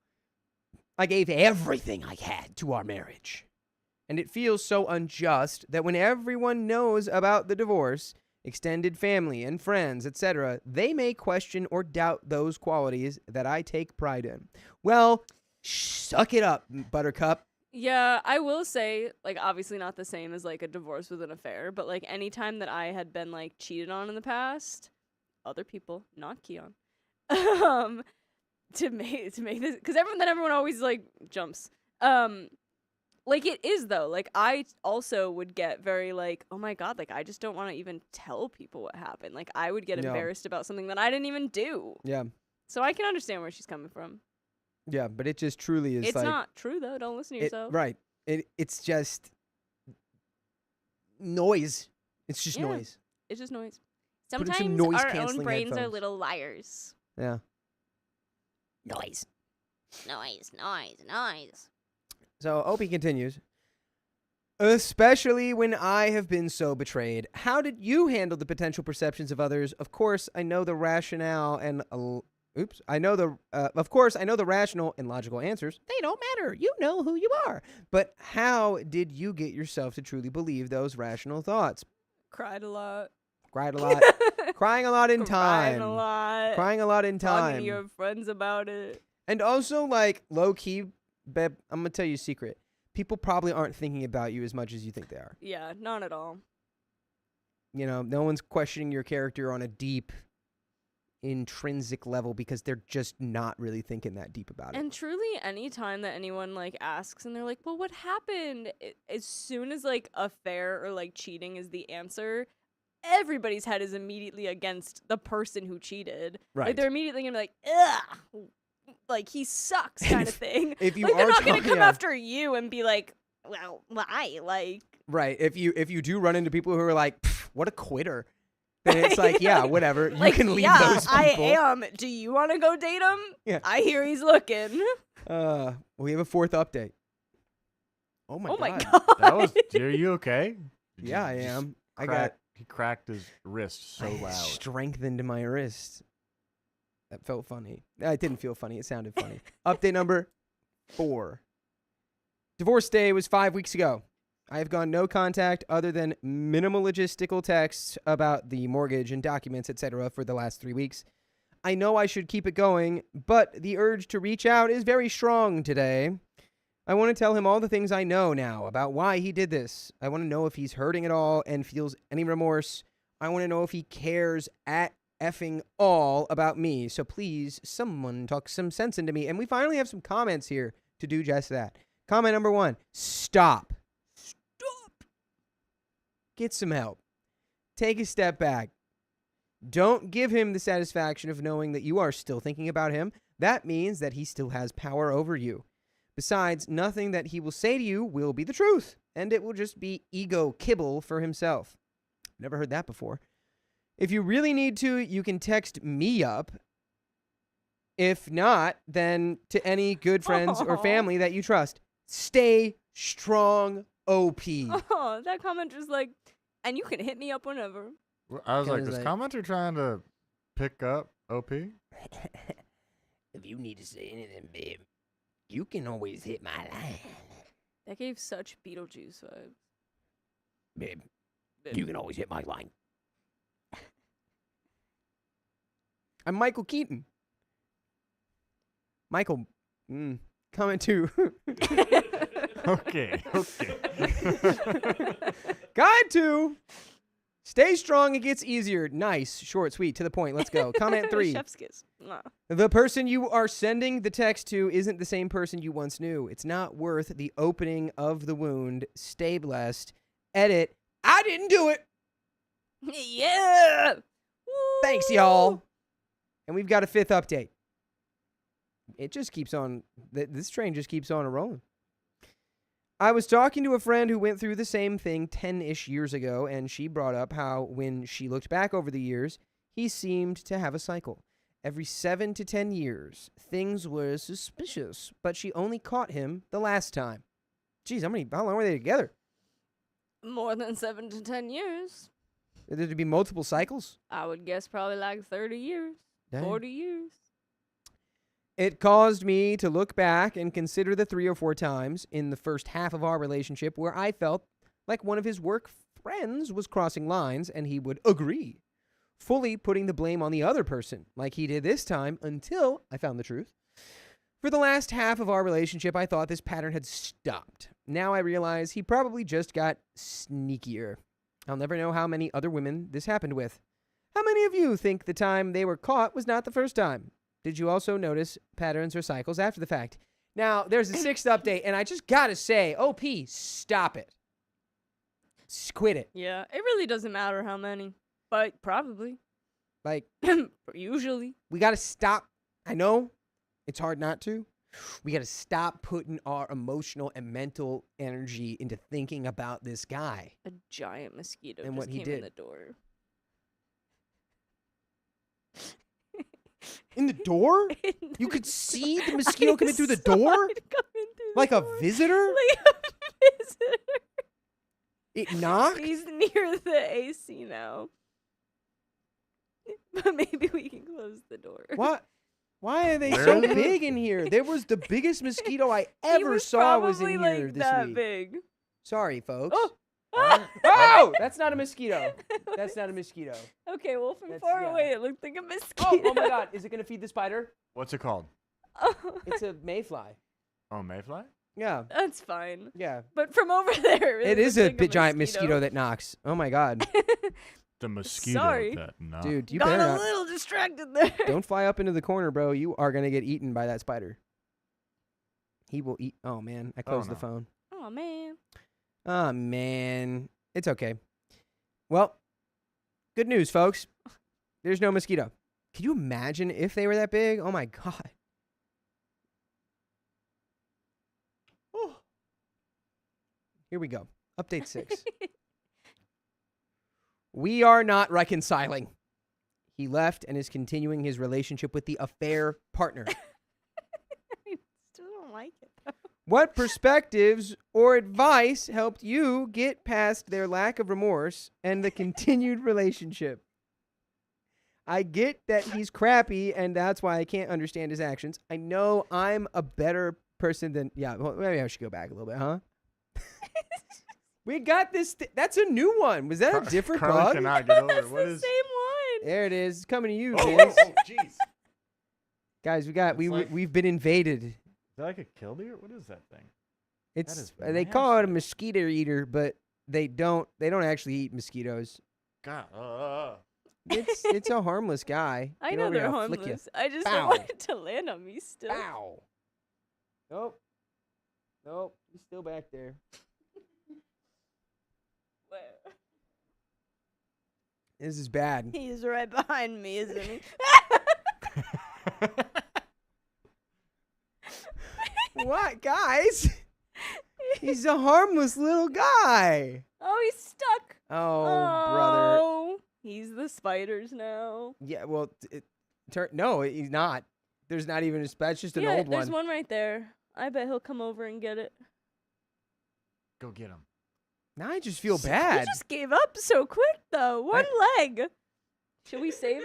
A: I gave everything I had to our marriage. And it feels so unjust that when everyone knows about the divorce, extended family and friends, etc., they may question or doubt those qualities that I take pride in. Well, suck it up, Buttercup.
F: Yeah, I will say, like, obviously not the same as like a divorce with an affair, but like any time that I had been like cheated on in the past, other people, not Keon, to make this, because everyone always like jumps. Like it is though. Like I also would get very like, oh my god, like I just don't want to even tell people what happened. Like I would get
A: No.
F: embarrassed about something that I didn't even do.
A: Yeah.
F: So I can understand where she's coming from.
A: Yeah, but it just truly is
F: It's
A: like
F: not true though. Don't listen to yourself.
A: right. It's just noise. It's just
F: Yeah.
A: noise.
F: It's just noise.
A: Put in some
F: Sometimes
A: noise
F: our own
A: canceling
F: brains are
A: headphones.
F: little liars.
A: Yeah.
D: Noise.
F: Noise, noise, noise.
A: So Opie continues. Especially when I have been so betrayed. How did you handle the potential perceptions of others? Of course, I know the rationale and of course, I know the rational and logical answers. They don't matter. You know who you are. But how did you get yourself to truly believe those rational thoughts?
F: Cried a lot.
A: Cried a lot. Crying a lot in time.
F: Crying a lot.
A: Crying a lot in
F: Talking
A: time.
F: to your friends about it.
A: And also, like, low-key, babe, I'm going to tell you a secret. People probably aren't thinking about you as much as you think they are.
F: Yeah, not at all.
A: You know, no one's questioning your character on a deep, intrinsic level because they're just not really thinking that deep about it.
F: And truly, any time that anyone like asks and they're like, "Well, what happened?" As soon as like affair or like cheating is the answer, everybody's head is immediately against the person who cheated.
A: Right.
F: Like they're immediately gonna be like, "Ugh, like he sucks," kind of thing.
A: If you
F: like they're
A: are
F: not gonna
A: talking-
F: come
A: yeah.
F: after you and be like, "Well, why?" Like,
A: Right. If you do run into people who are like, "Pff, what a quitter," then it's like, yeah, whatever. You
F: like,
A: can leave
F: yeah,
A: those people.
F: I am. Do you want to go date him?
A: Yeah.
F: I hear he's looking.
A: We have a fourth update. Oh my
F: Oh
A: god.
F: my god.
B: That was. Are you okay?
A: Yeah, I
B: Just
A: am. I
B: He cracked his wrist so
A: I
B: loud.
A: strengthened my wrist. That felt funny. It didn't feel funny. It sounded funny. Update number 4. Divorce day was 5 weeks ago. I have gone no contact other than minimal logistical texts about the mortgage and documents, etc. for the last 3 weeks. I know I should keep it going, but the urge to reach out is very strong today. I want to tell him all the things I know now about why he did this. I want to know if he's hurting at all and feels any remorse. I want to know if he cares at effing all about me. So please, someone talk some sense into me. And we finally have some comments here to do just that. Comment number 1, stop. Stop. Get some help. Take a step back. Don't give him the satisfaction of knowing that you are still thinking about him. That means that he still has power over you. Besides, nothing that he will say to you will be the truth, and it will just be ego kibble for himself. Never heard that before. If you really need to, you can text me up. If not, then to any good friends or family that you trust. Stay strong, OP.
F: Oh, that comment was like, and you can hit me up whenever.
B: I was like,
A: Kinda
B: this
A: like-
B: commenter trying to pick up OP?
D: If you need to say anything, babe, you can always hit my line.
F: That gave such Beetlejuice vibes.
D: Babe, you can always hit my line.
A: I'm Michael Keaton. Michael, comment 2.
B: Okay.
A: Guide 2. Stay strong, it gets easier. Nice, short, sweet, to the point. Let's go. Comment 3.
F: Chef's kiss. Mwah.
A: The person you are sending the text to isn't the same person you once knew. It's not worth the opening of the wound. Stay blessed. Edit. I didn't do it.
F: Yeah.
A: Thanks,
F: Woo.
A: y'all. And we've got a 5th update. It just keeps on. This train just keeps on rolling. I was talking to a friend who went through the same thing 10-ish years ago, and she brought up how when she looked back over the years, he seemed to have a cycle. Every 7 to 10 years, things were suspicious, but she only caught him the last time. Geez, how long were they together?
F: More than 7 to 10 years.
A: There'd be multiple cycles?
F: I would guess probably like 30 years,
A: Dang.
F: 40 years.
A: It caused me to look back and consider the 3 or 4 times in the first half of our relationship where I felt like one of his work friends was crossing lines and he would agree, fully putting the blame on the other person like he did this time until I found the truth. For the last half of our relationship, I thought this pattern had stopped. Now I realize he probably just got sneakier. I'll never know how many other women this happened with. How many of you think the time they were caught was not the first time? Did you also notice patterns or cycles after the fact? Now, there's a 6th update, and I just gotta say, OP, stop it. Quit it.
F: Yeah, it really doesn't matter how many, but probably.
A: Like,
F: Usually.
A: we gotta stop. I know it's hard not to. We gotta stop putting our emotional and mental energy into thinking about this guy.
F: A giant mosquito
A: And
F: just
A: what he
F: came in
A: did.
F: the door.
A: In the door? You could see the mosquito coming through the door? Like a visitor?
F: Like a visitor.
A: It knocked?
F: He's near the AC now. But maybe we can close the door.
A: What? Why are they
B: Where
A: so
B: is it?
A: big in here? There was the biggest mosquito I
F: He
A: ever
F: was
A: saw was
F: probably,
A: in here
F: like,
A: this
F: that
A: week.
F: big.
A: Sorry, folks.
F: Oh.
A: Oh, that's not a mosquito. That's not a mosquito.
F: Okay, well, from
A: That's-
F: far
A: yeah.
F: away, it looked like a mosquito.
A: Oh my God. Is it going to feed the spider?
B: What's it called?
F: Oh,
A: It's a mayfly.
B: Oh, mayfly?
A: Yeah.
F: that's fine.
A: Yeah.
F: But from over there,
A: It is
F: looked
A: a
F: like
A: big giant mosquito that knocks. Oh my God.
B: The mosquito.
F: Sorry.
B: That nut.
A: Dude, you
F: Got
A: better
F: a
A: not.
F: little distracted there.
A: Don't fly up into the corner, bro. You are gonna get eaten by that spider. He will eat. Oh man, I closed the
B: no.
A: phone.
F: Oh man.
A: Oh man, it's okay. Well, good news, folks. There's no mosquito. Can you imagine if they were that big? Oh my god. Oh. Here we go. Update 6. We are not reconciling. He left and is continuing his relationship with the affair partner.
F: I still don't like it.
A: What perspectives or advice helped you get past their lack of remorse and the continued relationship? I get that he's crappy and that's why I can't understand his actions. I know I'm a better person than... Yeah, well, maybe I should go back a little bit, huh? We got this... That's a new one. Was that a different
B: Carly
A: bug?
B: cannot get over
F: That's
B: it. What
F: the
B: is?
F: same one.
A: There it is. It's coming to you,
B: Oh,
A: Vince.
B: jeez.
A: Guys, we've been invaded.
B: Is that like a killdeer? What is that thing?
A: It's
B: is
A: they call it a
B: massive.
A: mosquito eater, but they don't actually eat mosquitoes.
B: God.
A: It's a harmless guy.
F: I
A: Get
F: know
A: over here,
F: they're
A: I'll flick ya.
F: harmless. I just
A: Bow.
F: don't want it to land on me still.
A: Bow. Nope. He's still back there.
F: Where?
A: This is bad.
F: He's right behind me, isn't he?
A: What, guys? He's a harmless little guy.
F: Oh, he's stuck.
A: Oh, brother.
F: Oh, he's the spiders now.
A: Yeah, well, no, he's not. There's not even that's just an
F: yeah,
A: old
F: there's
A: one.
F: one right there. I bet he'll come over and get it.
B: Go get him.
A: Now I just feel
F: He
A: bad.
F: just gave up so quick, though. One leg. Should we save him?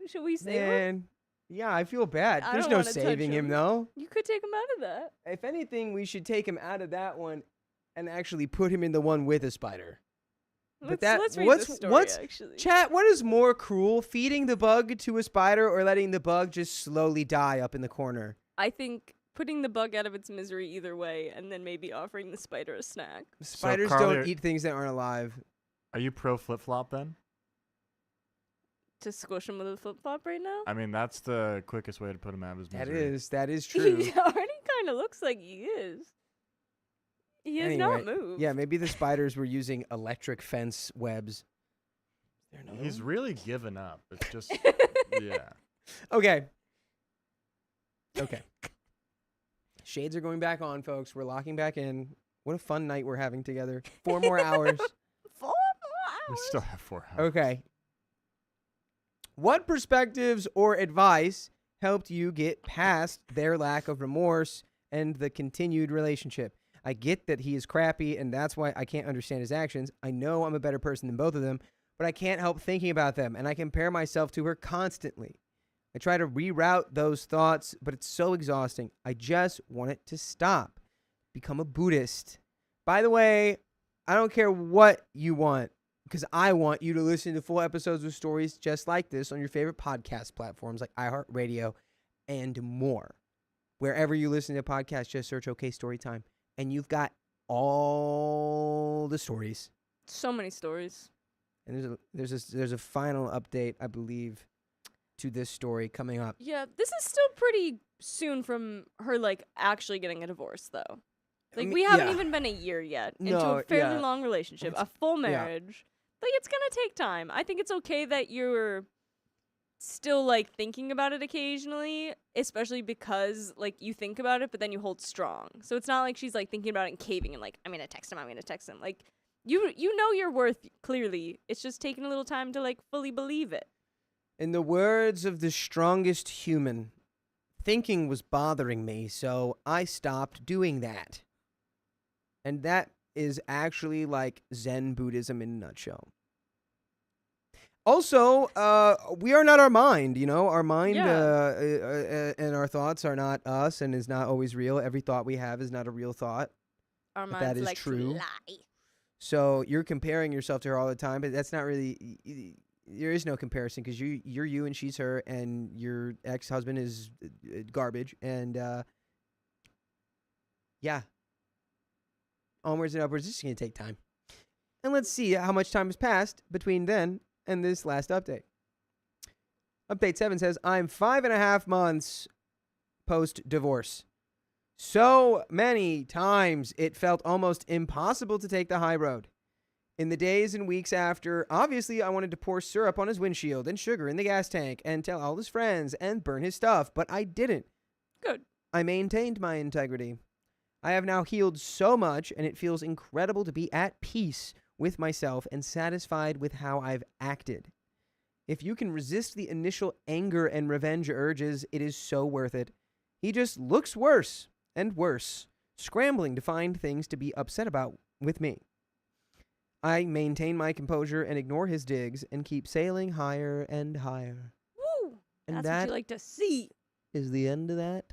F: Should we save him?
A: Man, yeah, I feel bad.
F: I
A: There's
F: don't
A: no
F: wanna touch
A: saving him,
F: him.
A: though.
F: You could take him out of that.
A: If anything, we should take him out of that one and actually put him in the one with a spider. But
F: Let's read
A: what's
F: the story,
A: what's
F: actually.
A: chat? What is more cruel, feeding the bug to a spider or letting the bug just slowly die up in the corner?
F: I think putting the bug out of its misery either way, and then maybe offering the spider a snack.
A: Spiders
B: Carly,
A: don't eat things that aren't alive.
B: Are you pro flip flop then?
F: To squish him with a flip flop right now?
B: I mean, that's the quickest way to put him out of his
A: That
B: misery.
A: is true.
F: He already kind of looks like he is. He has not
A: Anyway,
F: moved.
A: Yeah, maybe the spiders were using electric fence webs. There no-
B: He's really given up. It's just, yeah.
A: Okay. Okay. Shades are going back on, folks. We're locking back in. What a fun night we're having together. 4 more hours.
F: 4 more
B: We
F: hours.
B: still have 4 hours.
A: Okay. What perspectives or advice helped you get past their lack of remorse and the continued relationship? I get that he is crappy, and that's why I can't understand his actions. I know I'm a better person than both of them, but I can't help thinking about them, and I compare myself to her constantly. I try to reroute those thoughts, but it's so exhausting. I just want it to stop. Become a Buddhist. By the way, I don't care what you want, because I want you to listen to full episodes of stories just like this on your favorite podcast platforms like iHeartRadio and more. Wherever you listen to podcasts, just search OK Storytime, and you've got all the stories.
F: So many stories.
A: And there's a final update, I believe, to this story coming up.
F: Yeah, this is still pretty soon from her, like, actually getting a divorce, though. Like, we haven't even been a year yet into
A: No,
F: a fairly
A: yeah.
F: long relationship, a full marriage. Like, it's gonna take time. I think it's okay that you're still, like, thinking about it occasionally, especially because, like, you think about it, but then you hold strong. So it's not like she's, like, thinking about it and caving and, like, I'm gonna text him. Like, you know your worth, clearly. It's just taking a little time to, like, fully believe it.
A: In the words of the strongest human, thinking was bothering me, so I stopped doing that. And that is actually like Zen Buddhism in a nutshell. Also, we are not our mind, you know? Our mind and our thoughts are not us and is not always real. Every thought we have is not a real thought.
F: Our
A: But
F: minds
A: that is
F: like
A: true.
F: to lie.
A: So you're comparing yourself to her all the time, but that's not really... There is no comparison because you're you and she's her, and your ex-husband is garbage. And, yeah. Onwards and upwards. This is going to take time. And let's see how much time has passed between then and this last update. Update 7 says, I'm 5.5 months post-divorce. So many times it felt almost impossible to take the high road. In the days and weeks after, obviously I wanted to pour syrup on his windshield and sugar in the gas tank and tell all his friends and burn his stuff, but I didn't.
F: Good.
A: I maintained my integrity. I have now healed so much, and it feels incredible to be at peace with myself and satisfied with how I've acted. If you can resist the initial anger and revenge urges, it is so worth it. He just looks worse and worse, scrambling to find things to be upset about with me. I maintain my composure and ignore his digs and keep sailing higher and higher.
F: Woo!
A: And
F: That's
A: that
F: what you like to see.
A: is the end of that.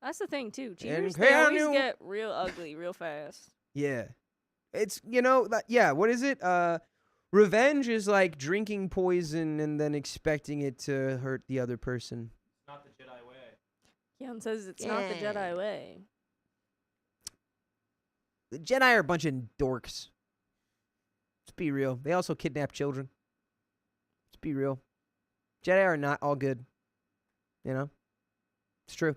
F: That's the thing, too.
A: And
F: Cheaters, they always
A: can you-
F: get real ugly real fast.
A: Yeah. It's, yeah, what is it? Revenge is like drinking poison and then expecting it to hurt the other person.
E: Not the Jedi way.
F: Keon says it's not the Jedi way.
A: The Jedi are a bunch of dorks. Let's be real. They also kidnap children. Let's be real. Jedi are not all good. It's true.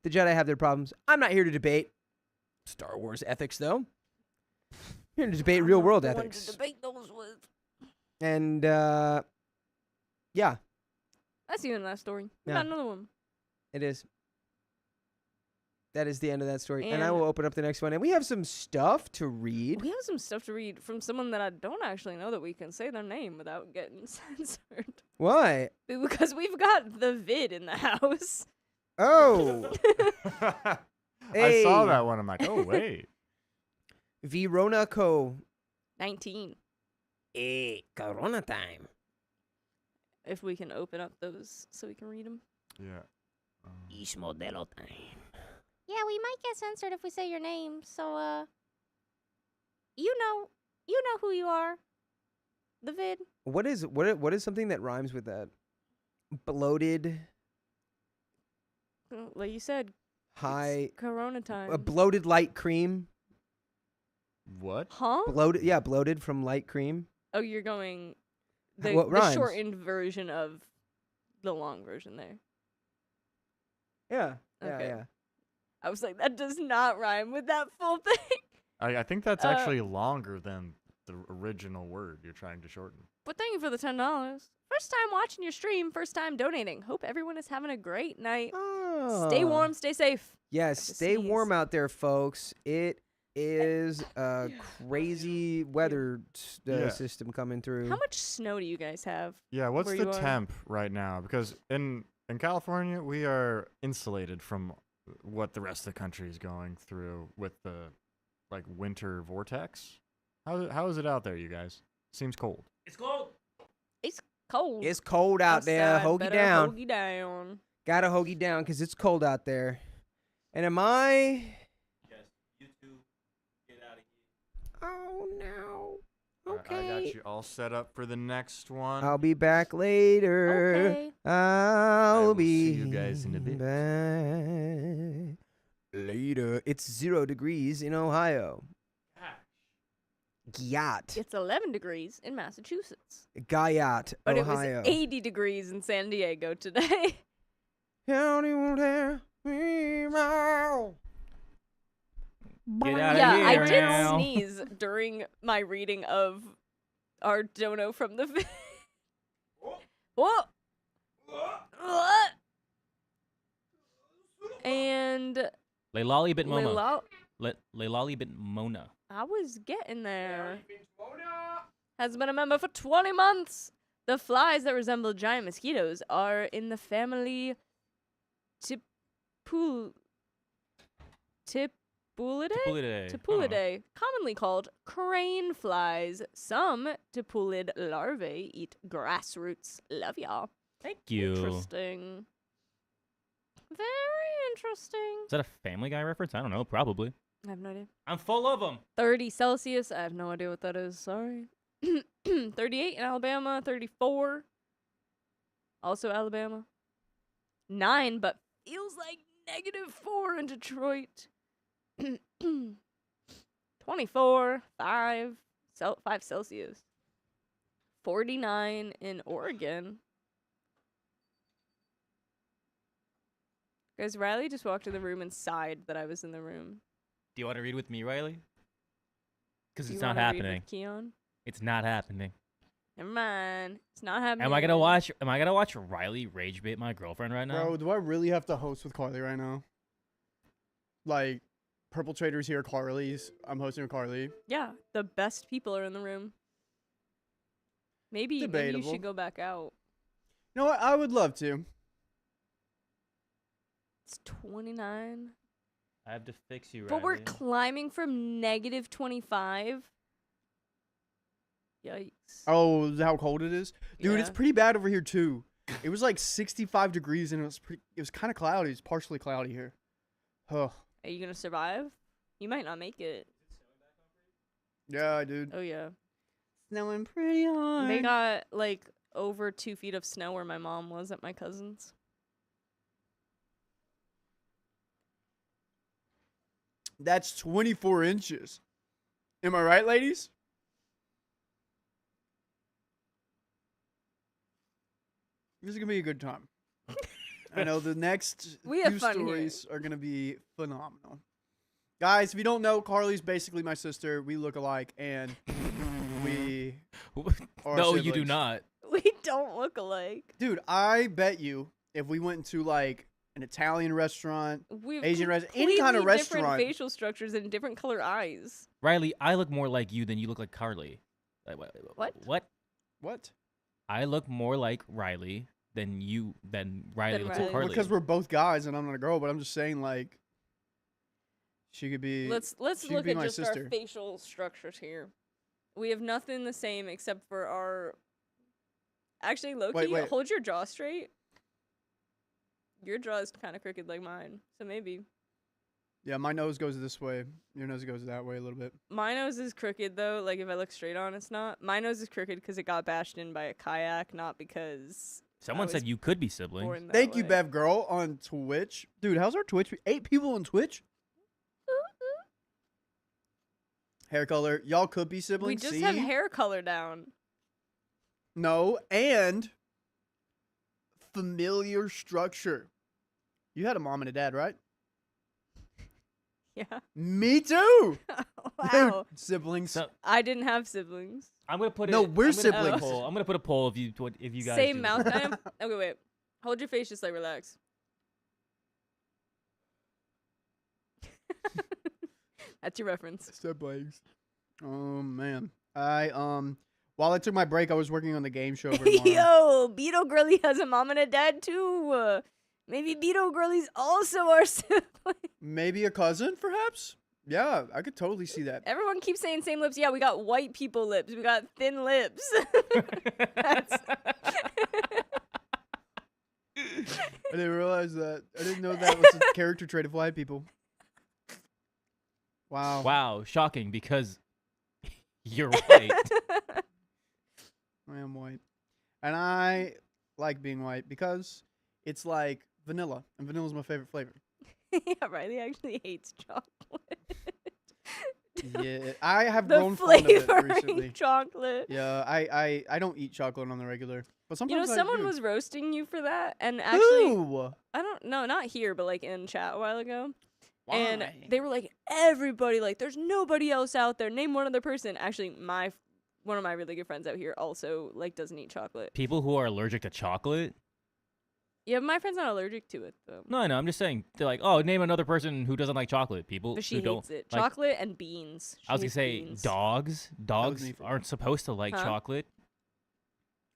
A: The Jedi have their problems. I'm not here to debate Star Wars ethics, though. I'm here to debate real world ethics.
F: To debate those with.
A: And, yeah,
F: That's the end of that story. We
A: Yeah.
F: got another one.
A: it is. That is the end of that story. And I
F: And-
A: will open up the next one. And we have some stuff to read.
F: We have some stuff to read from someone that I don't actually know that we can say their name without getting censored.
A: Why?
F: Because we've got the vid in the house.
A: Oh,
B: I saw
A: Hey.
B: that one. I'm like, oh wait.
A: Verona Co.
F: 19.
D: Corona time.
F: If we can open up those so we can read them.
B: Yeah.
D: Ish modelo time.
G: Yeah, we might get censored if we say your name. So, you know who you are. The vid.
A: What is something that rhymes with that? Bloated,
F: Like you said,
A: high,
F: Corona time.
A: a bloated light cream.
B: What?
F: Huh?
A: Bloated from light cream.
F: Oh, you're going
A: What
F: the
A: rhymes?
F: shortened version of the long version there.
A: Yeah.
F: Okay.
A: Yeah.
F: I was like, that does not rhyme with that full thing.
B: I think that's
F: Uh,
B: actually longer than the original word you're trying to shorten.
F: But thank you for the $10. First time watching your stream, first time donating. Hope everyone is having a great night. Stay
A: Oh.
F: warm, stay safe.
A: Yes,
F: to
A: stay
F: sneeze.
A: warm out there, folks. It is a crazy weather
B: Yeah.
A: system coming through.
F: How much snow do you guys have?
B: Yeah, what's
F: Where
B: the
F: you are?
B: temp right now? Because in California, we are insulated from what the rest of the country is going through with the winter vortex. How is it out there, you guys? Seems cold.
E: It's cold.
F: It's cold.
A: It's cold out there.
F: Outside,
A: Hoagie
F: better
A: down.
F: Hoagie down.
A: Gotta hoagie down because it's cold out there. And am I?
E: Yes. You two get out of here.
A: Oh no.
B: I got you all set up for the next one.
A: I'll be back later.
F: Okay.
A: I'll
B: will
A: be
B: see you guys in a bit.
A: back later. It's 0 degrees in Ohio. Gyat.
F: It's 11 degrees in Massachusetts.
A: Guyot,
F: But
A: Ohio.
F: it was 80 degrees in San Diego today.
A: How do you tell me now?
E: Get out of
F: Yeah,
E: here
F: I did
E: now.
F: sneeze during my reading of our dono from the vid. Whoa! What? And
E: Leilali bit Momo.
F: Leila-
E: Leilali bit Mona.
F: I was getting there. Has been a member for 20 months. The flies that resemble giant mosquitoes are in the family
E: Tipulidae?
F: Tipulidae, commonly called crane flies. Some tipulid larvae eat grass roots. Love y'all.
E: Thank you.
F: Interesting. Very interesting.
E: Is that a Family Guy reference? I don't know. Probably.
F: I have no idea.
E: I'm full of them.
F: 30 Celsius. I have no idea what that is. Sorry. 38 in Alabama. 34. Also Alabama. 9, but feels like -4 in Detroit. 24. 5. 5 Celsius. 49 in Oregon. Guys, Riley just walked in the room and sighed that I was in the room.
E: Do you want to read with me, Riley? Because
F: Do
E: it's
F: you
E: not
F: wanna read
E: happening.
F: with Keon?
E: It's not happening.
F: Never mind. It's not happening.
E: Am I gonna watch Riley rage bait my girlfriend right now?
C: Bro, do I really have to host with Carly right now? Like, Purple Traders here, Carly's. I'm hosting with Carly.
F: Yeah, the best people are in the room. Maybe you
C: Debatable.
F: should go back out.
C: You know what? I would love to.
F: It's 29.
E: I have to fix you, Riley.
F: But we're climbing from negative 25. Yikes.
C: Oh, is that how cold it is? Dude, it's
F: Yeah.
C: pretty bad over here, too. It was like 65 degrees, and it was kind of cloudy. It's partially cloudy here. Oh.
F: Are you going to survive? You might not make it.
C: Yeah, dude.
F: Oh, yeah.
C: Snowing pretty hard.
F: They got, like, over 2 feet of snow where my mom was at my cousin's.
C: That's 24 inches. Am I right, ladies? This is going to be a good time. I know the next
F: We have
C: few
F: fun here.
C: stories are going to be phenomenal. Guys, if you don't know, Carly's basically my sister. We look alike, and we are
E: No, you do
C: siblings.
E: not.
F: We don't look alike.
C: Dude, I bet you if we went to, like, an Italian restaurant,
F: We have
C: Asian restaurant, any kind of
F: completely different
C: restaurant.
F: facial structures and different color eyes.
E: Riley, I look more like you than you look like Carly. Like,
F: What?
E: What?
C: What?
E: I look more like Riley than Riley looks like
F: Riley.
E: Carly.
C: Because we're both guys and I'm not a girl, but I'm just saying, like, she could be.
F: Let's
C: she'd
F: look
C: be
F: at
C: my
F: just our
C: sister.
F: facial structures here. We have nothing the same except for our. Actually, Loki,
C: wait.
F: hold your jaw straight. Your jaw is kind of crooked like mine, so maybe.
C: Yeah, my nose goes this way. Your nose goes that way a little bit.
F: My nose is crooked though. Like if I look straight on, it's not. My nose is crooked because it got bashed in by a kayak, not because.
E: Someone
F: I
E: said
F: was
E: you could be siblings.
F: born that
C: Thank you,
F: way.
C: Bev Girl, on Twitch. Dude, how's our Twitch? 8 people on Twitch? Hair color. Y'all could be
F: We
C: siblings.
F: just
C: See?
F: have hair color down.
C: No, and familiar structure. You had a mom and a dad, right?
F: Yeah.
C: Me too.
F: Wow.
C: Dude, siblings.
E: So-
F: I didn't have siblings.
E: I'm gonna put
C: No,
E: it.
C: we're
E: I'm gonna put a
C: siblings.
E: poll. I'm gonna put a poll if you guys
F: Same
E: do.
F: mouth I am. Okay, wait. Hold your face just like relax. That's your reference.
C: Siblings. Oh man. While I took my break, I was working on the game show over tomorrow.
F: Yo, Beetle Girly has a mom and a dad too. Maybe Beetle Girly's also our sibling.
C: Maybe a cousin, perhaps? Yeah, I could totally see that.
F: Everyone keeps saying same lips. Yeah, we got white people lips. We got thin lips. That's-
C: I didn't realize that. I didn't know that was a character trait of white people. Wow.
E: Wow, shocking because you're right.
C: I am white. And I like being white because it's like vanilla. And vanilla's my favorite flavor.
F: Yeah, Riley actually hates chocolate.
C: Yeah, I have
F: The
C: grown fond of it
F: flavoring
C: recently.
F: chocolate.
C: Yeah, I don't eat chocolate on the regular. But
F: You know,
C: sometimes I
F: someone
C: do.
F: was roasting you for that, and actually,
C: Who?
F: I don't know, not here, but like in chat a while ago. And
C: Why?
F: they were like, everybody, like, there's nobody else out there. Name one other person. Actually, one of my really good friends out here also like doesn't eat chocolate.
E: People who are allergic to chocolate.
F: Yeah, my friend's not allergic to it though.
E: No, I know. I'm just saying. They're like, oh, name another person who doesn't like chocolate. People
F: But she
E: who don't.
F: hates it.
E: like-
F: Chocolate and beans. She
E: I was gonna
F: hates
E: say
F: beans.
E: dogs. Dogs
C: me for-
E: aren't supposed to like
F: Huh?
E: chocolate.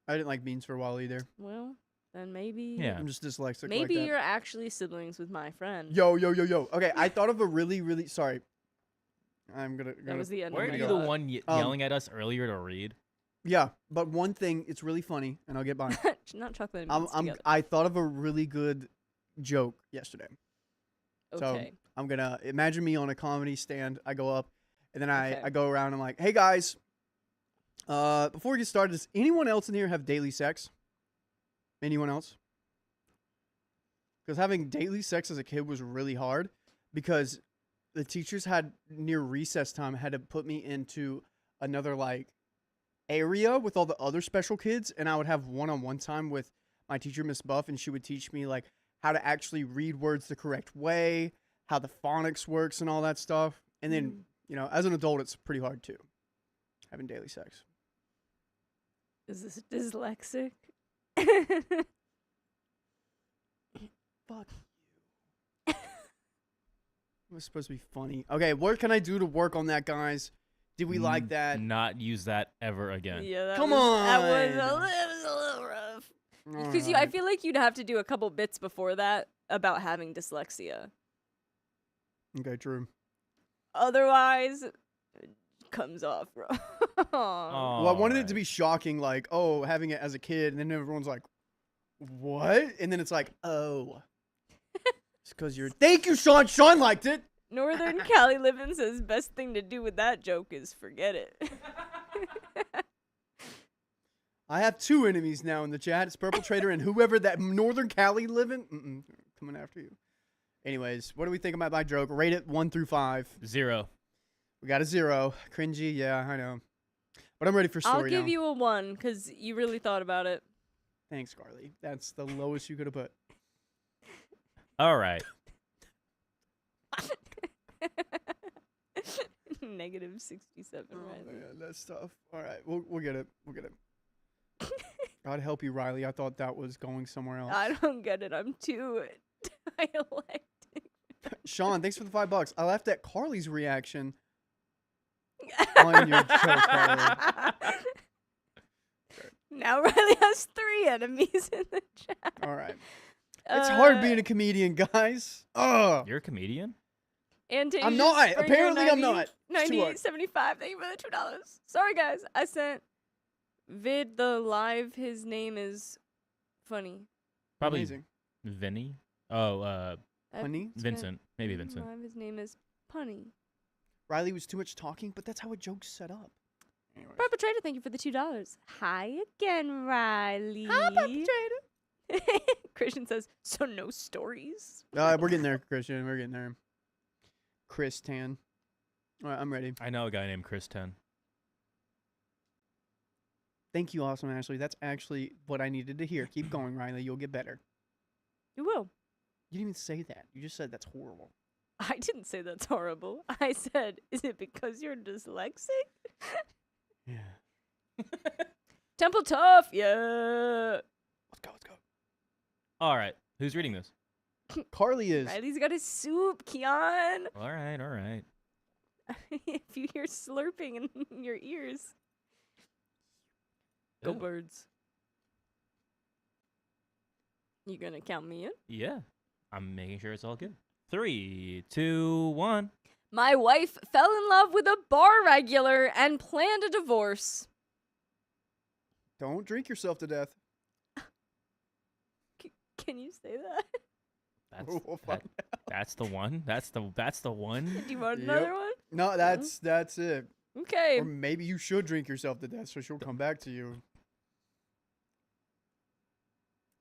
C: I didn't like beans for a while either.
F: Well, then maybe.
E: Yeah.
C: I'm just dyslexic
F: Maybe
C: like that.
F: you're actually siblings with my friend.
C: Yo. Okay, I thought of a really sorry. I'm gonna.
F: That was the end
E: Were
F: of my
E: you the
F: thought.
E: one yelling at us earlier to read?
C: Yeah, but one thing, it's really funny, and I'll get by.
F: Not chocolate and beans together.
C: I thought of a really good joke yesterday.
F: Okay.
C: So I'm gonna imagine me on a comedy stand. I go up, and then
F: Okay.
C: I go around. I'm like, hey guys, before we get started, does anyone else in here have daily sex? Anyone else? Because having daily sex as a kid was really hard because the teachers had near recess time had to put me into another like area with all the other special kids, and I would have one-on-one time with my teacher, Miss Buff, and she would teach me like how to actually read words the correct way, how the phonics works, and all that stuff. And then, you know, as an adult, it's pretty hard too, having daily sex.
F: Is this dyslexic?
C: Fuck you. It was supposed to be funny. Okay, what can I do to work on that, guys? Did we like that?
E: Not use that ever again.
F: Yeah, that
C: Come
F: was, That was
C: on.
F: a little rough. Because I
C: Alright.
F: feel like you'd have to do a couple bits before that about having dyslexia.
C: Okay, true.
F: Otherwise, it comes off wrong.
C: Well, I wanted it to be shocking, like, oh, having it as a kid, and then everyone's like, what? And then it's like, oh. It's because you're. Thank you, Sean. Sean liked it.
F: Northern Cali Living says best thing to do with that joke is forget it.
C: I have two enemies now in the chat. It's Purple Trader and whoever that Northern Cali Living. Coming after you. Anyways, what do we think about my joke? Rate it 1 through 5.
E: 0.
C: We got a 0. Cringy, yeah, I know. But I'm ready for story
F: I'll give
C: now.
F: you a 1 because you really thought about it.
C: Thanks, Carly. That's the lowest you could have put.
E: All right.
F: Negative 67, right?
C: Man, that's tough. All right, we'll get it. We'll get it. God help you, Riley. I thought that was going somewhere else.
F: I don't get it. I'm too dialectic.
C: Sean, thanks for the $5. I laughed at Carly's reaction on your joke, Carly.
F: Now Riley has 3 enemies in the chat.
C: All right. It's hard being a comedian, guys. Ugh.
E: You're a comedian?
F: Antasia's
C: I'm not.
F: for your
C: Apparently, I'm
F: 90
C: not. It's too hard.
F: 90.75. Thank you for the $2. Sorry, guys. I sent Vid the live. His name is funny.
E: Probably
C: Amazing.
E: Vinny. Oh,
C: Honey?
E: Vincent. Maybe Vincent.
F: Live, his name is Punny.
C: Riley was too much talking, but that's how a joke's set up. Anyways.
F: Perpetrator, thank you for the $2. Hi again, Riley.
C: Hi, Perpetrator.
F: Christian says, so no stories?
C: We're getting there, Christian. We're getting there. Chris Tan. All right, I'm ready.
E: I know a guy named Chris 10.
C: Thank you, Awesome Ashley. That's actually what I needed to hear. Keep going, Riley. You'll get better.
F: You will.
C: You didn't even say that. You just said that's horrible.
F: I didn't say that's horrible. I said, is it because you're dyslexic?
C: Yeah.
F: Temple Tough, yeah.
C: Let's go. Let's go.
E: All right. Who's reading this?
C: Carly is.
F: Riley's got his soup, Keon.
E: All right. All right.
F: If you hear slurping in your ears. Go
E: Yeah.
F: birds. You gonna count me in?
E: Yeah. I'm making sure it's all good. 3, 2, 1.
F: My wife fell in love with a bar regular and planned a divorce.
C: Don't drink yourself to death.
F: Can you say that?
E: That's
C: We'll find
E: that's the one. That's the one.
F: Do you want
C: Yep.
F: another one?
C: No, that's it.
F: Okay.
C: Or maybe you should drink yourself to death so she'll come back to you.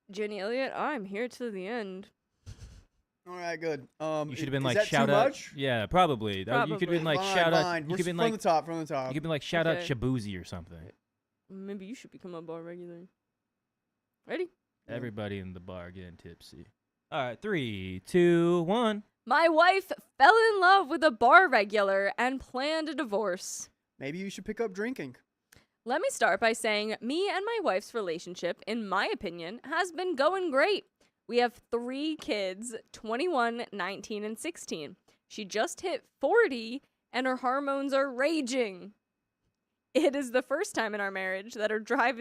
F: Jenny Elliott, I'm here to the end.
C: All right, good.
E: You should have been
C: is
E: like
C: that
E: shout
C: too
E: out.
C: much?
E: Yeah, probably. You could have been
F: Probably.
E: like
C: Fine,
E: shout out.
C: fine.
E: You
C: We're
E: could have been
C: from
E: like
C: the top, from the top.
E: you could be like shout out
F: Okay.
E: Shabuzi or something.
F: Maybe you should become a bar regular. Ready?
C: Yeah.
E: Everybody in the bar getting tipsy. All right, 3, 2, 1.
F: My wife fell in love with a bar regular and planned a divorce.
C: Maybe you should pick up drinking.
F: Let me start by saying me and my wife's relationship, in my opinion, has been going great. We have 3 kids, 21, 19, and 16. She just hit 40 and her hormones are raging. It is the first time in our marriage that her drive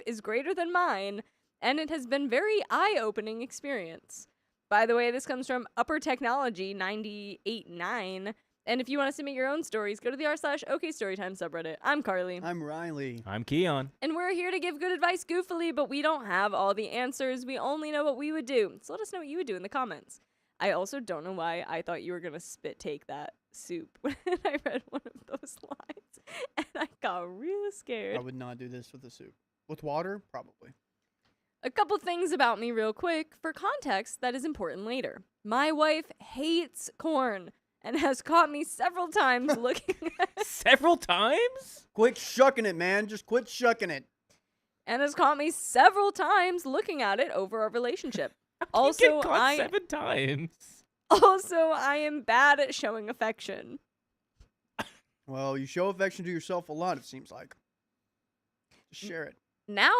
F: is greater than mine, and it has been very eye-opening experience. By the way, this comes from Upper Technology 989. And if you want to submit your own stories, go to the r/OKStorytime subreddit. I'm Carly.
C: I'm Riley.
E: I'm Keon.
F: And we're here to give good advice goofily, but we don't have all the answers. We only know what we would do. So let us know what you would do in the comments. I also don't know why I thought you were going to spit take that soup when I read one of those lines. And I got real scared.
C: I would not do this with the soup. With water? Probably.
F: A couple things about me real quick. For context, that is important later. My wife hates corn. and has caught me several times looking at
E: Several times?
C: Quit shucking it, man. Just quit shucking it.
F: and has caught me several times looking at it over our relationship.
E: You
F: Also,
E: get caught 7 times.
F: Also, I am bad at showing affection.
C: Well, you show affection to yourself a lot, it seems like. Just share it.
F: Now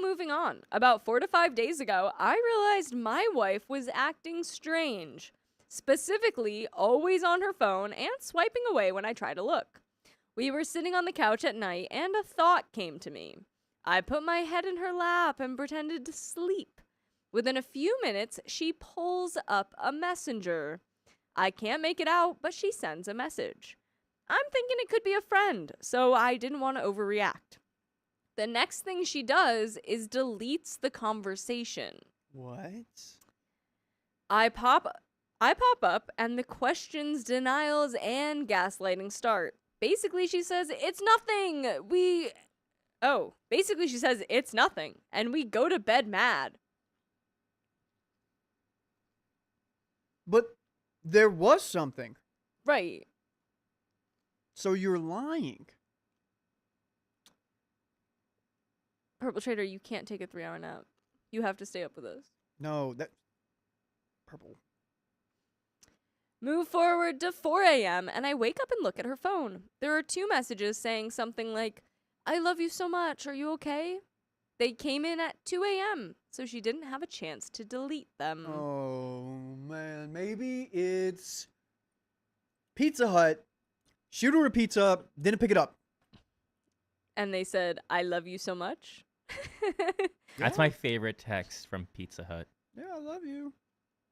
F: moving on. About 4 to 5 days ago, I realized my wife was acting strange. Specifically, always on her phone and swiping away when I try to look. We were sitting on the couch at night and a thought came to me. I put my head in her lap and pretended to sleep. Within a few minutes, she pulls up a messenger. I can't make it out, but she sends a message. I'm thinking it could be a friend, so I didn't want to overreact. The next thing she does is deletes the conversation.
C: What?
F: I pop up and the questions, denials, and gaslighting start. Basically, she says, it's nothing. Basically, she says, it's nothing. And we go to bed mad.
C: But there was something.
F: Right.
C: So you're lying.
F: Perpetrator, you can't take a 3-hour nap. You have to stay up with us.
C: No, that... Purple.
F: Move forward to 4 a.m. and I wake up and look at her phone. There are 2 messages saying something like, I love you so much, are you okay? They came in at 2 a.m., so she didn't have a chance to delete them.
C: Oh, man. Maybe it's Pizza Hut. She ordered a pizza, didn't pick it up.
F: And they said, I love you so much.
E: That's my favorite text from Pizza Hut.
C: Yeah, I love you.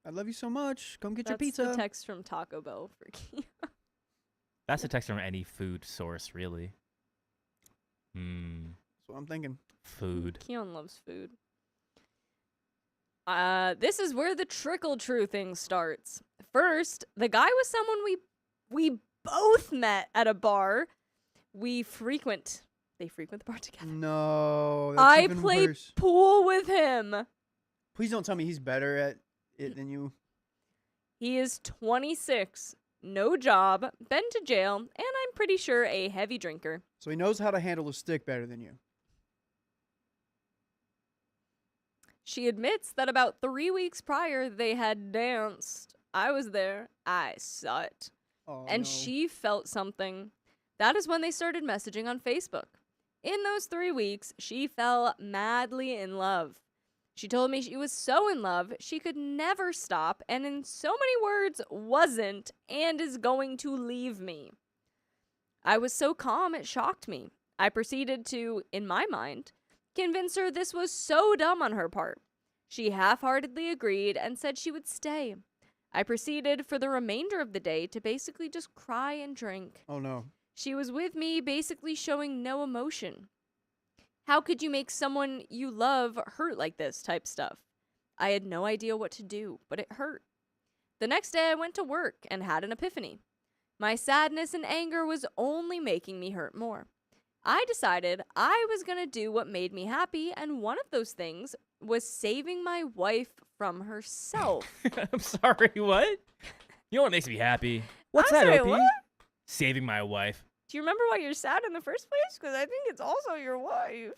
C: I love you so much. Come get your
F: That's
C: pizza.
F: the text from Taco Bell for Keon.
E: That's a text from any food source, really.
C: That's what I'm thinking.
E: Food.
F: Keon loves food. This is where the trickle true thing starts. First, the guy was someone we both met at a bar. They frequent the bar together.
C: No, that's
F: I
C: even
F: play
C: worse.
F: pool with him.
C: Please don't tell me he's better at it than you.
F: He is 26, no job, been to jail, and I'm pretty sure a heavy drinker.
C: So he knows how to handle a stick better than you.
F: She admits that about 3 weeks prior they had danced. I was there. I saw it.
C: Oh,
F: And
C: no.
F: she felt something. That is when they started messaging on Facebook. In those 3 weeks, she fell madly in love. She told me she was so in love, she could never stop, and in so many words, wasn't and is going to leave me. I was so calm, it shocked me. I proceeded to, in my mind, convince her this was so dumb on her part. She half-heartedly agreed and said she would stay. I proceeded for the remainder of the day to basically just cry and drink.
C: Oh, no.
F: She was with me, basically showing no emotion. How could you make someone you love hurt like this type stuff? I had no idea what to do, but it hurt. The next day I went to work and had an epiphany. My sadness and anger was only making me hurt more. I decided I was going to do what made me happy, and one of those things was saving my wife from herself.
E: I'm sorry, what? You know what makes me happy? What's
F: I'm
E: that,
F: sorry,
E: OP?
F: what?
E: Saving my wife.
F: Do you remember why you're sad in the first place? Because I think it's also your wife.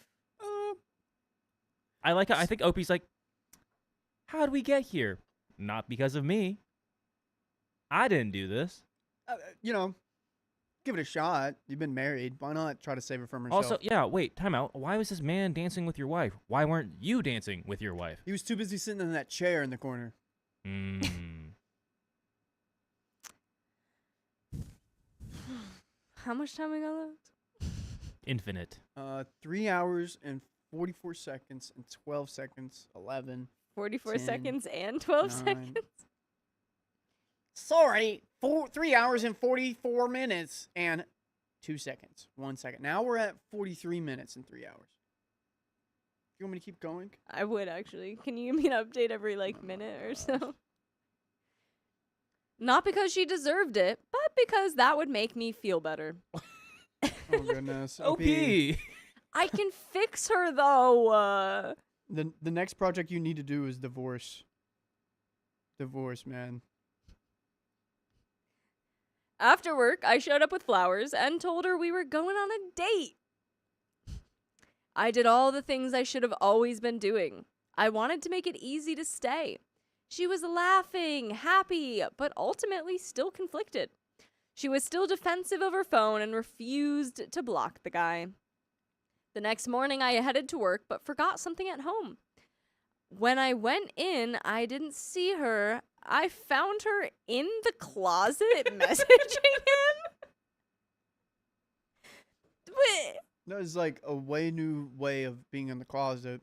E: I like how I think OP's like, how'd we get here? Not because of me. I didn't do this.
C: You know, give it a shot. You've been married. Why not try to save her from herself?
E: Also, yeah, wait, time out. Why was this man dancing with your wife? Why weren't you dancing with your wife?
C: He was too busy sitting in that chair in the corner.
F: How much time we got left?
E: Infinite.
C: 3 hours and 44 seconds and 12 seconds. 11.
F: 44
C: 10,
F: seconds and 12
C: 9.
F: seconds?
C: Sorry, 3 hours and 44 minutes and 2 seconds. 1 second. Now we're at 43 minutes and 3 hours. You want me to keep going?
F: I would, actually. Can you give me an update every, minute or so? Not because she deserved it, but because that would make me feel better.
C: Oh, goodness.
E: OP.
F: I can fix her, though.
C: The next project you need to do is divorce. Divorce, man.
F: After work, I showed up with flowers and told her we were going on a date. I did all the things I should have always been doing. I wanted to make it easy to stay. She was laughing, happy, but ultimately still conflicted. She was still defensive of her phone and refused to block the guy. The next morning, I headed to work but forgot something at home. When I went in, I didn't see her. I found her in the closet messaging him. Wait.
C: That is like a way new way of being in the closet.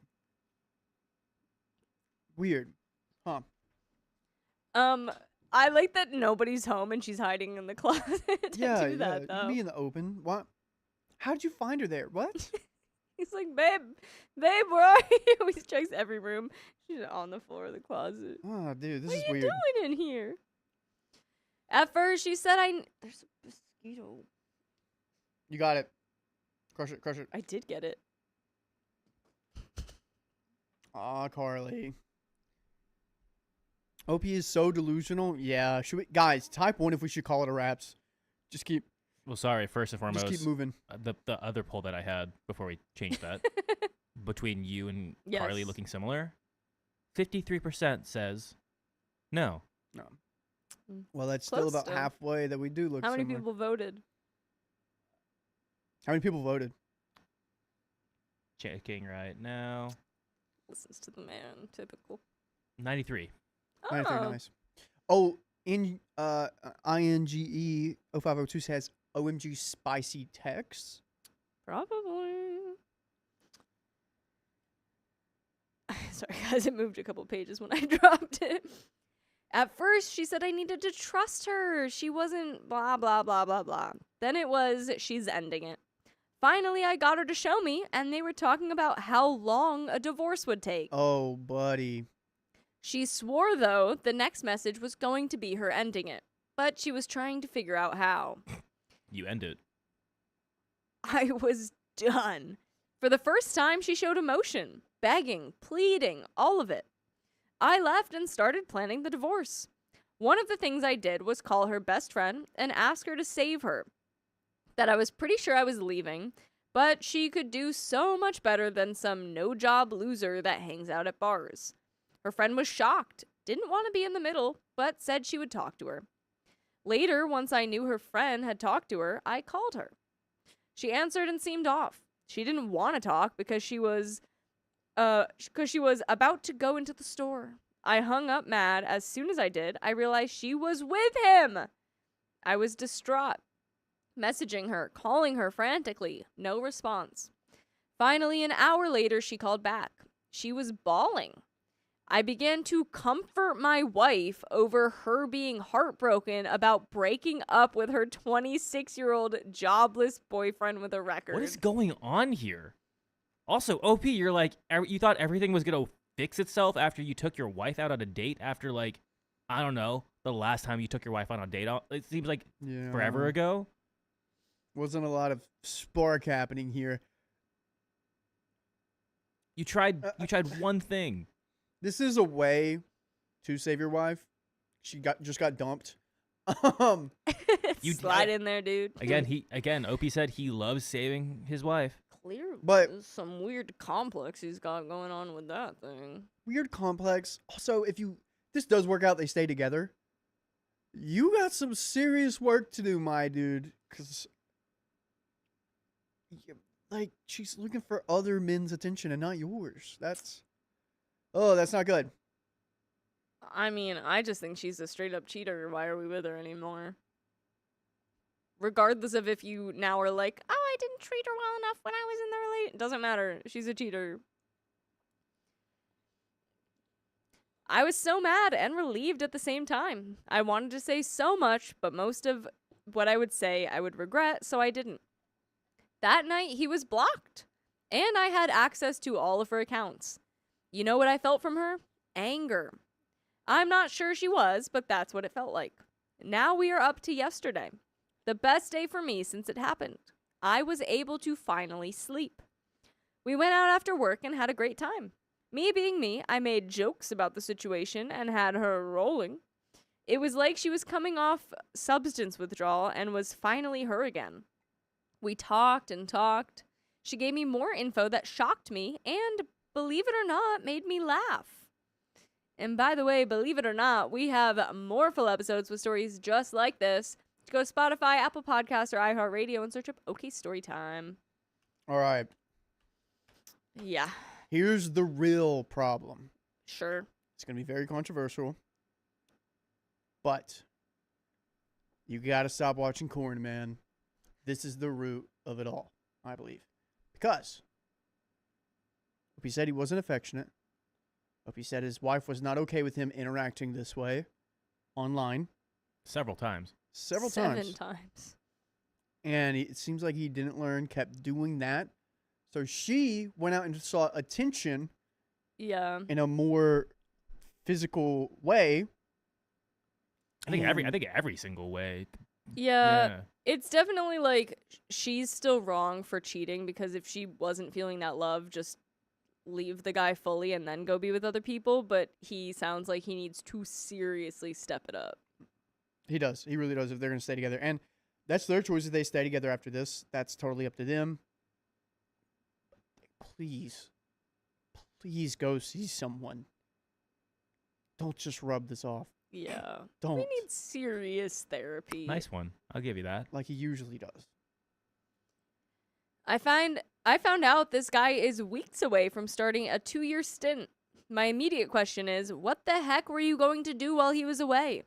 C: Weird. Huh.
F: I like that nobody's home and she's hiding in the closet to
C: Yeah,
F: do that,
C: yeah.
F: though.
C: Be in the open. What? How did you find her there? What?
F: He's like, babe, where are you? He checks every room. She's on the floor of the closet.
C: Oh, dude, this
F: What
C: is
F: are you
C: weird.
F: doing in here? At first, she said, there's a mosquito.
C: You got it. Crush it, crush it.
F: I did get it.
C: Aw, Carly. OP is so delusional. Yeah, should we, guys? Type 1 if we should call it a wraps. Just keep,
E: Well, sorry. First and foremost,
C: just keep moving.
E: the other poll that I had before we changed that between you and Carly
F: Yes.
E: looking similar, 53% says no.
C: No. Well, that's still
F: Close
C: about
F: still.
C: halfway that we do look
F: How many
C: similar.
F: people voted?
C: How many people voted?
E: Checking right now.
F: Listens to the man. Typical.
E: 93.
C: 93,
F: Oh.
C: nice. Oh, in INGE 0502 says OMG spicy text.
F: Probably. Sorry, guys. It moved a couple pages when I dropped it. At first, she said I needed to trust her. She wasn't blah, blah, blah, blah, blah. Then it was she's ending it. Finally, I got her to show me, and they were talking about how long a divorce would take.
C: Oh, buddy.
F: She swore, though, the next message was going to be her ending it. But she was trying to figure out how.
E: You end it.
F: I was done. For the first time, she showed emotion, begging, pleading, all of it. I left and started planning the divorce. One of the things I did was call her best friend and ask her to save her. That I was pretty sure I was leaving, but she could do so much better than some no-job loser that hangs out at bars. Her friend was shocked, didn't want to be in the middle, but said she would talk to her. Later, once I knew her friend had talked to her, I called her. She answered and seemed off. She didn't want to talk because she was about to go into the store. I hung up mad. As soon as I did, I realized she was with him. I was distraught, messaging her, calling her frantically. No response. Finally, an hour later, she called back. She was bawling. I began to comfort my wife over her being heartbroken about breaking up with her 26-year-old jobless boyfriend with a record.
E: What is going on here? Also, OP, you're like, you thought everything was going to fix itself after you took your wife out on a date after, like, I don't know, the last time you took your wife on a date. It seems like
C: Yeah.
E: forever ago.
C: Wasn't a lot of spark happening here.
E: You tried one thing.
C: This is a way to save your wife. She just got dumped.
E: You-
F: Slide in there, dude.
E: Again, OP said he loves saving his wife.
F: Clear,
C: But-
F: there's some weird complex he's got going on with that thing.
C: Weird complex. Also, if this does work out, they stay together. You got some serious work to do, my dude. Cause like she's looking for other men's attention and not yours. That's not good.
F: I mean, I just think she's a straight up cheater. Why are we with her anymore? Regardless of if you now are like, oh, I didn't treat her well enough when I was in the relation. Doesn't matter. She's a cheater. I was so mad and relieved at the same time. I wanted to say so much, but most of what I would say I would regret, so I didn't. That night, he was blocked, and I had access to all of her accounts. You know what I felt from her? Anger. I'm not sure she was, but that's what it felt like. Now we are up to yesterday. The best day for me since it happened. I was able to finally sleep. We went out after work and had a great time. Me being me, I made jokes about the situation and had her rolling. It was like she was coming off substance withdrawal and was finally her again. We talked and talked. She gave me more info that shocked me and, believe it or not, made me laugh. And by the way, believe it or not, we have more full episodes with stories just like this. Go to Spotify, Apple Podcasts, or iHeartRadio and search up OK Storytime.
C: All right.
F: Yeah,
C: Here's the real problem.
F: sure.
C: It's going to be very controversial. But you got to stop watching Corn, man. This is the root of it all, I believe. Because he said he wasn't affectionate. He said his wife was not okay with him interacting this way online
E: Several times.
C: several
F: Seven
C: times.
F: times.
C: And it seems like he didn't learn, kept doing that. So she went out and sought attention
F: Yeah.
C: in a more physical way.
E: I think every single way.
F: Yeah. It's definitely like she's still wrong for cheating because if she wasn't feeling that love, just leave the guy fully and then go be with other people. But he sounds like he needs to seriously step it up.
C: He does. He really does if they're going to stay together. And that's their choice if they stay together after this. That's totally up to them. Please go see someone. Don't just rub this off.
F: Yeah.
C: Don't.
F: We need serious therapy.
E: Nice one. I'll give you that.
C: Like he usually does.
F: I found out this guy is weeks away from starting a 2-year stint. My immediate question is, what the heck were you going to do while he was away?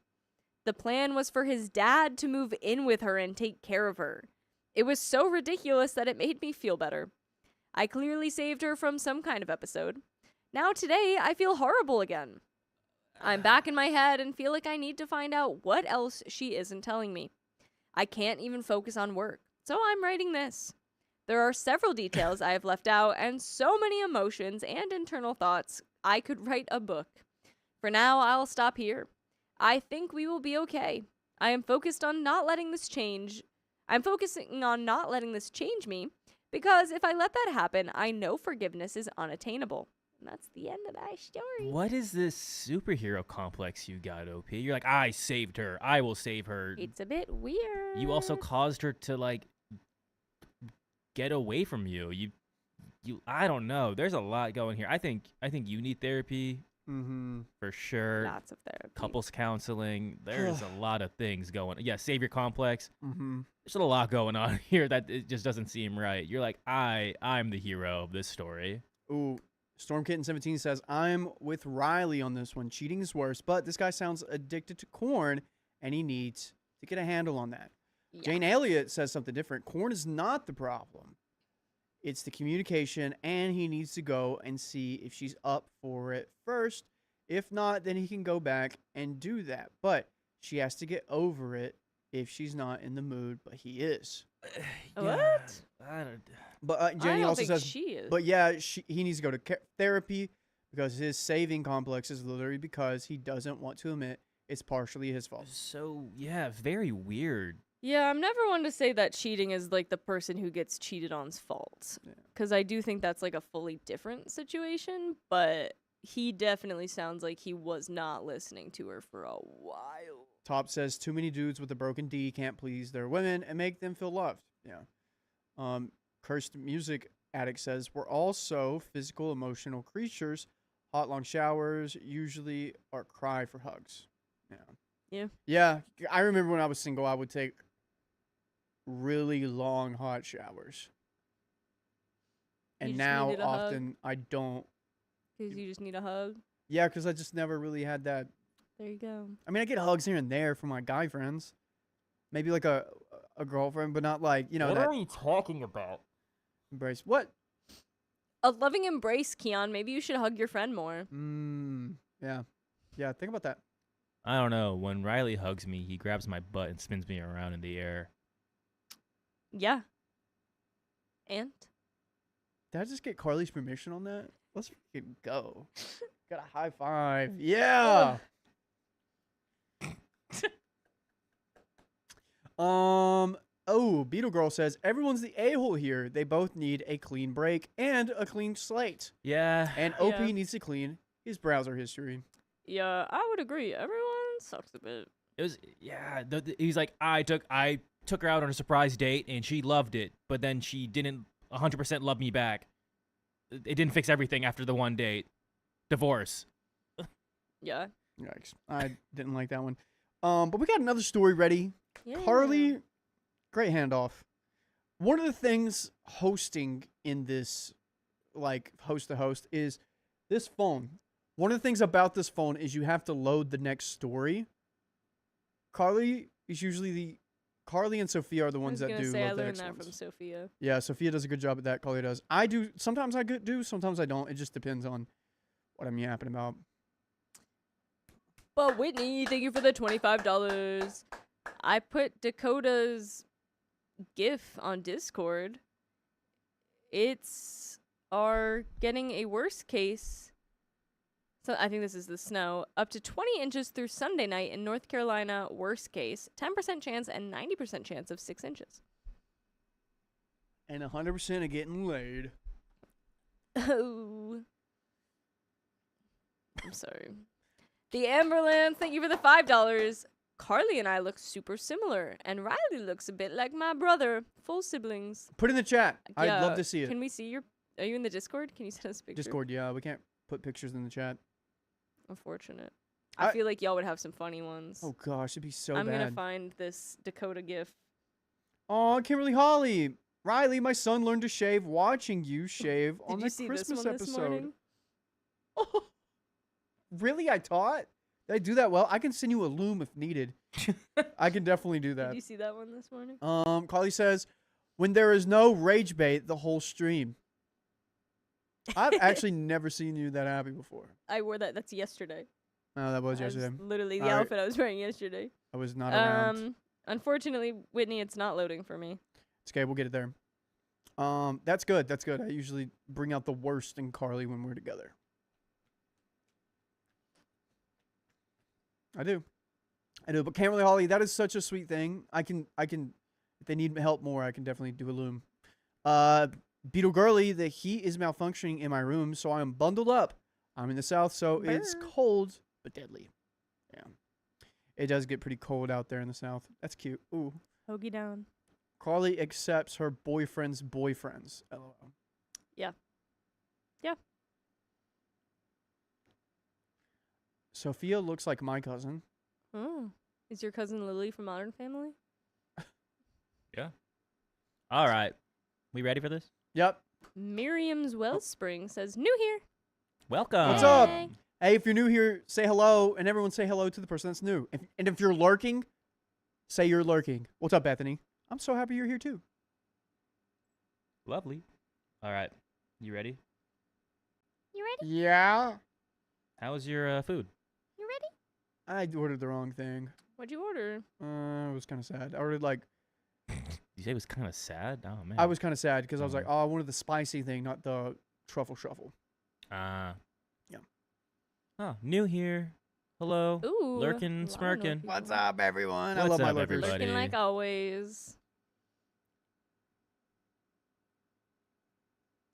F: The plan was for his dad to move in with her and take care of her. It was so ridiculous that it made me feel better. I clearly saved her from some kind of episode. Now today, I feel horrible again. I'm back in my head and feel like I need to find out what else she isn't telling me. I can't even focus on work, so I'm writing this. There are several details I have left out and so many emotions and internal thoughts I could write a book. For now, I'll stop here. I think we will be okay. I am focused on not letting this change. I'm focusing on not letting this change me because if I let that happen, I know forgiveness is unattainable. And that's the end of that story.
E: What is this superhero complex you got, OP? You're like, I saved her. I will save her.
F: It's a bit weird.
E: You also caused her to like get away from you. You. I don't know. There's a lot going here. I think you need therapy
C: Mm-hmm.
E: for sure.
F: Lots of therapy.
E: Couples counseling. There's a lot of things going. Yeah, savior complex.
C: Mm-hmm.
E: There's a lot going on here that it just doesn't seem right. You're like, I'm the hero of this story.
C: Ooh. Stormkitten17 says, I'm with Riley on this one. Cheating is worse, but this guy sounds addicted to corn, and he needs to get a handle on that.
F: Yeah.
C: Jane Elliott says something different. Corn is not the problem. It's the communication, and he needs to go and see if she's up for it first. If not, then he can go back and do that. But she has to get over it if she's not in the mood, but he is.
F: What?
E: I don't.
C: But
F: I
C: Jenny
F: don't
C: also
F: think
C: says,
F: she is.
C: but yeah, he needs to go to therapy because his saving complex is literally because he doesn't want to admit it's partially his fault.
E: So yeah, very weird.
F: Yeah, I'm never one to say that cheating is like the person who gets cheated on's fault.
C: Yeah.
F: Because I do think that's like a fully different situation, but he definitely sounds like he was not listening to her for a while.
C: Top says too many dudes with a broken D can't please their women and make them feel loved. Yeah. Cursed Music Addict says we're also physical, emotional creatures. Hot long showers usually are cry for hugs. Yeah.
F: Yeah.
C: Yeah. I remember when I was single, I would take really long hot showers.
F: You
C: And
F: just
C: now
F: needed a hug?
C: often I don't.
F: Because you just need a hug.
C: Yeah, because I just never really had that.
F: There you go.
C: I mean, I get hugs here and there from my guy friends. Maybe like a girlfriend, but not like, that
E: are you talking about?
C: embrace. What?
F: A loving embrace, Keon. Maybe you should hug your friend more.
C: Yeah. Yeah, think about that.
E: I don't know. When Riley hugs me, he grabs my butt and spins me around in the air.
F: Yeah. And?
C: Did I just get Carly's permission on that? Let's freaking go. Got a high five. Yeah. Beetle Girl says, everyone's the a-hole here. They both need a clean break and a clean slate.
E: Yeah.
C: And OP
F: Yeah.
C: needs to clean his browser history.
F: Yeah, I would agree. Everyone's sucks a bit.
E: It was he's like I took her out on a surprise date and she loved it, but then she didn't 100% love me back. It didn't fix everything after the one date. Divorce.
F: Yeah.
C: Yikes. I didn't like that one. But we got another story ready.
F: Yeah.
C: Carly, great handoff. One of the things hosting in this, like host to host, is this phone. One of the things about this phone is you have to load the next story. Carly and Sophia are the ones that do
F: I
C: load the
F: learned
C: next
F: that
C: ones.
F: from Sophia.
C: Yeah, Sophia does a good job at that. Carly does. I do. Sometimes I do. Sometimes I don't. It just depends on what I'm yapping about.
F: But Whitney, thank you for the $25. I put Dakota's GIF on Discord. It's getting a worst case. So I think this is the snow. Up to 20 inches through Sunday night in North Carolina, worst case. 10% chance and 90% chance of 6 inches.
C: And 100% of getting laid.
F: Oh. I'm sorry. The Amberlands, thank you for the $5. Carly and I look super similar, and Riley looks a bit like my brother. Full siblings.
C: Put it in the chat. I'd
F: Yeah,
C: love to see it.
F: Can we see your... Are you in the Discord? Can you send us a picture?
C: Discord, yeah. We can't put pictures in the chat.
F: Unfortunate. I feel like y'all would have some funny ones.
C: Oh, gosh. It'd be so
F: I'm
C: bad.
F: going to find this Dakota GIF.
C: Oh, Kimberly Holly. Riley, my son learned to shave watching you shave on
F: Did
C: the
F: you see
C: Christmas
F: this one this
C: episode.
F: morning?
C: Oh, really? I taught? Did I do that well? I can send you a loom if needed. I can definitely do that.
F: Did you see that one this morning?
C: Carly says, when there is no rage bait, the whole stream. I've actually never seen you that happy before.
F: I wore that. That's yesterday.
C: Oh, that was yesterday.
F: Literally the
C: All right.
F: outfit I was wearing yesterday.
C: I was not around.
F: Unfortunately, Whitney, it's not loading for me.
C: It's okay, we'll get it there. That's good. That's good. I usually bring out the worst in Carly when we're together. I do. But Kimberly Holly, that is such a sweet thing. I can. If they need help more, I can definitely do a loom. Beetle Girly, the heat is malfunctioning in my room, so I'm bundled up. I'm in the south, so it's cold but deadly. Yeah, it does get pretty cold out there in the south. That's cute. Ooh.
F: Hoagie down.
C: Carly accepts her boyfriend's boyfriends. LOL.
F: Yeah. Yeah.
C: Sophia looks like my cousin.
F: Oh. Is your cousin Lily from Modern Family?
E: Yeah. All right. We ready for this?
C: Yep.
F: Miriam's Wellspring says, new here.
E: Welcome.
C: What's up?
G: Hey.
C: Hey, if you're new here, say hello, and everyone say hello to the person that's new. And if you're lurking, say you're lurking. What's up, Bethany? I'm so happy you're here too.
E: Lovely. All right. You ready?
G: You ready?
C: Yeah.
E: How was your food?
G: You ready?
C: I ordered the wrong thing.
F: What'd you order?
C: It was kind of sad. I ordered like
E: You say it was kind of sad? Oh, man.
C: I was kind of sad because I was like, oh, I wanted the spicy thing, not the truffle shuffle.
E: Yeah.
C: Yeah.
E: Oh, new here. Hello.
F: Ooh.
E: Lurking,
F: a lot of
E: smirking.
F: people.
C: What's up, everyone? I
E: What's
C: love my
E: up,
C: lurkers.
E: everybody?
F: Lurking like always.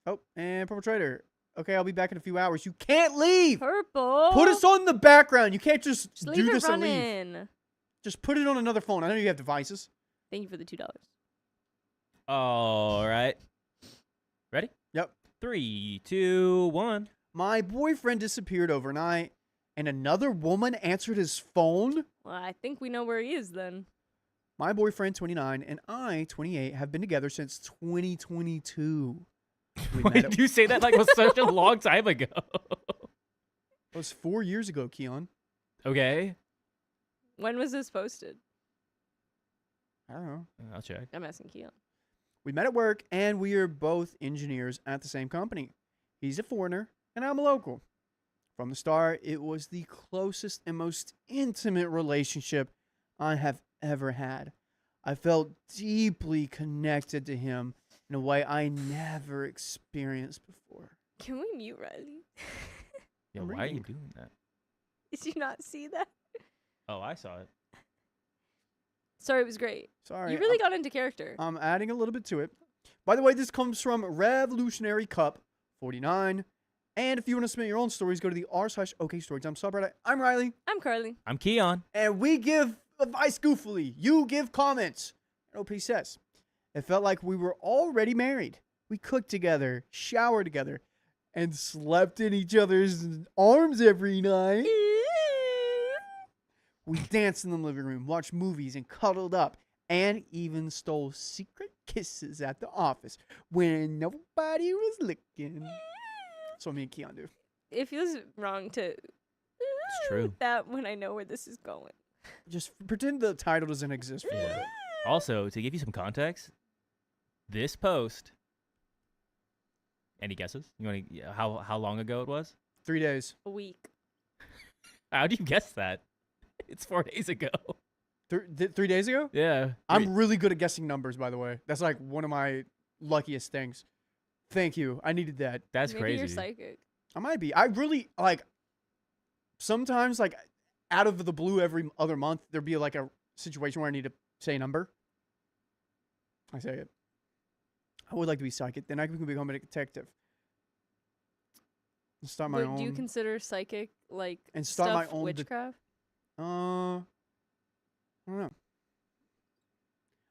C: Oh, and Purple Trader. Okay, I'll be back in a few hours. You can't leave.
F: Purple.
C: Put us on the background. You can't just
F: Just
C: do
F: leave
C: this
F: it
C: and leave.
F: running.
C: Just put it on another phone. I know you have devices.
F: Thank you for the $2.
E: All right. Ready?
C: Yep.
E: 3, 2, 1.
C: My boyfriend disappeared overnight, and another woman answered his phone.
F: Well, I think we know where he is then.
C: My boyfriend, 29, and I, 28, have been together since 2022. We met
E: Wait,
C: at-
E: did you say that like was such a long time ago?
C: It was 4 years ago, Keon.
E: Okay.
F: When was this posted?
C: I don't know.
E: I'll check.
F: I'm asking Keon.
C: We met at work, and we are both engineers at the same company. He's a foreigner, and I'm a local. From the start, it was the closest and most intimate relationship I have ever had. I felt deeply connected to him in a way I never experienced before.
F: Can we mute Riley?
E: Yeah,
C: I'm
E: why are you
C: reading.
E: doing that?
F: Did you not see that?
E: Oh, I saw it.
F: Sorry, it was great.
C: Sorry.
F: You really got into character.
C: I'm adding a little bit to it. By the way, this comes from Revolutionary Cup 49. And if you want to submit your own stories, go to the r/OK Storytime subreddit. I'm Riley,
F: I'm Carly.
E: I'm Keon.
C: and we give advice goofily. You give comments. And OP says, it felt like we were already married. We cooked together, showered together, and slept in each other's arms every night. We danced in the living room, watched movies, and cuddled up, and even stole secret kisses at the office when nobody was looking. That's what me and Keon do.
F: It feels wrong to
E: true.
F: with that when I know where this is going.
C: Just pretend the title doesn't exist for a little bit.
E: Also, to give you some context, this post. Any guesses? You want to how long ago it was?
C: 3 days.
F: A week.
E: How do you guess that? It's 4 days ago.
C: 3 days ago?
E: Yeah.
C: I'm really good at guessing numbers, by the way. That's like one of my luckiest things. Thank you. I needed that.
E: That's
F: Maybe
E: crazy.
F: you're psychic.
C: I might be. I really, like, sometimes, like, out of the blue every other month, there'd be, like, a situation where I need to say a number. I say it. I would like to be psychic. Then I can become a detective. And start my own.
F: Do you consider psychic like
C: And start my
F: stuff
C: own
F: witchcraft?
C: I don't know.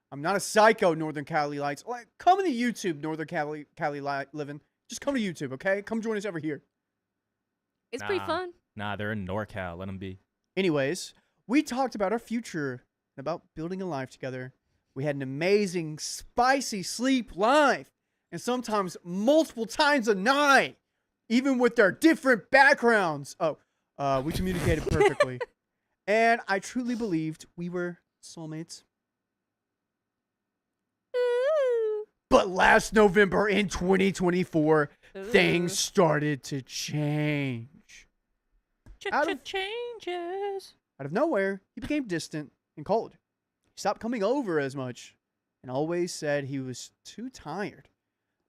C: I'm not a psycho, Northern Cali Lights. Like, come to YouTube, Northern Cali living. Just come to YouTube, okay? Come join us over here.
F: It's pretty
E: Nah.
F: fun.
E: Nah, they're in NorCal. Let them be.
C: Anyways, we talked about our future and about building a life together. We had an amazing, spicy sleep life, and sometimes multiple times a night, even with their different backgrounds. We communicated perfectly. And I truly believed we were soulmates. But last November in 2024, things started to change. Out of-
E: Changes.
C: Out of nowhere, he became distant and cold. He stopped coming over as much and always said he was too tired.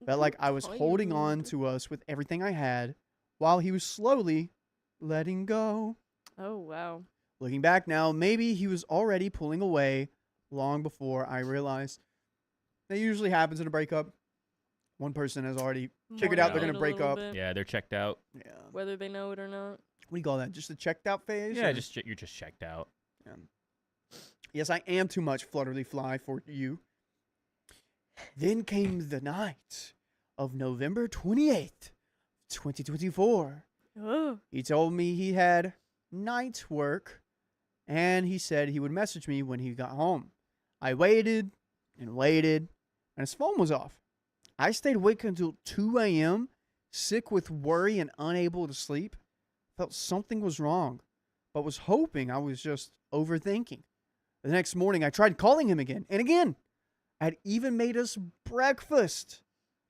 C: Felt like I was holding on to us with everything I had while he was slowly letting go.
F: Oh wow.
C: Looking back now, maybe he was already pulling away long before I realized. That usually happens in a breakup. One person has already figured out they're
F: Mourning
C: going to
F: a
C: break
F: little
C: up.
F: bit,
E: Yeah, they're checked out.
C: Yeah.
F: whether they know it or not.
C: What do you call that? Just the checked out phase?
E: Yeah,
C: Or-
E: you're just checked out.
C: Yes, I am too much flutterly fly for you. Then came the night of November 28th, 2024.
F: Oh.
C: He told me he had night work, and he said he would message me when he got home. I waited and waited, and his phone was off. I stayed awake until 2 a.m., sick with worry and unable to sleep. Felt something was wrong, but was hoping I was just overthinking. The next morning, I tried calling him again and again. I had even made us breakfast,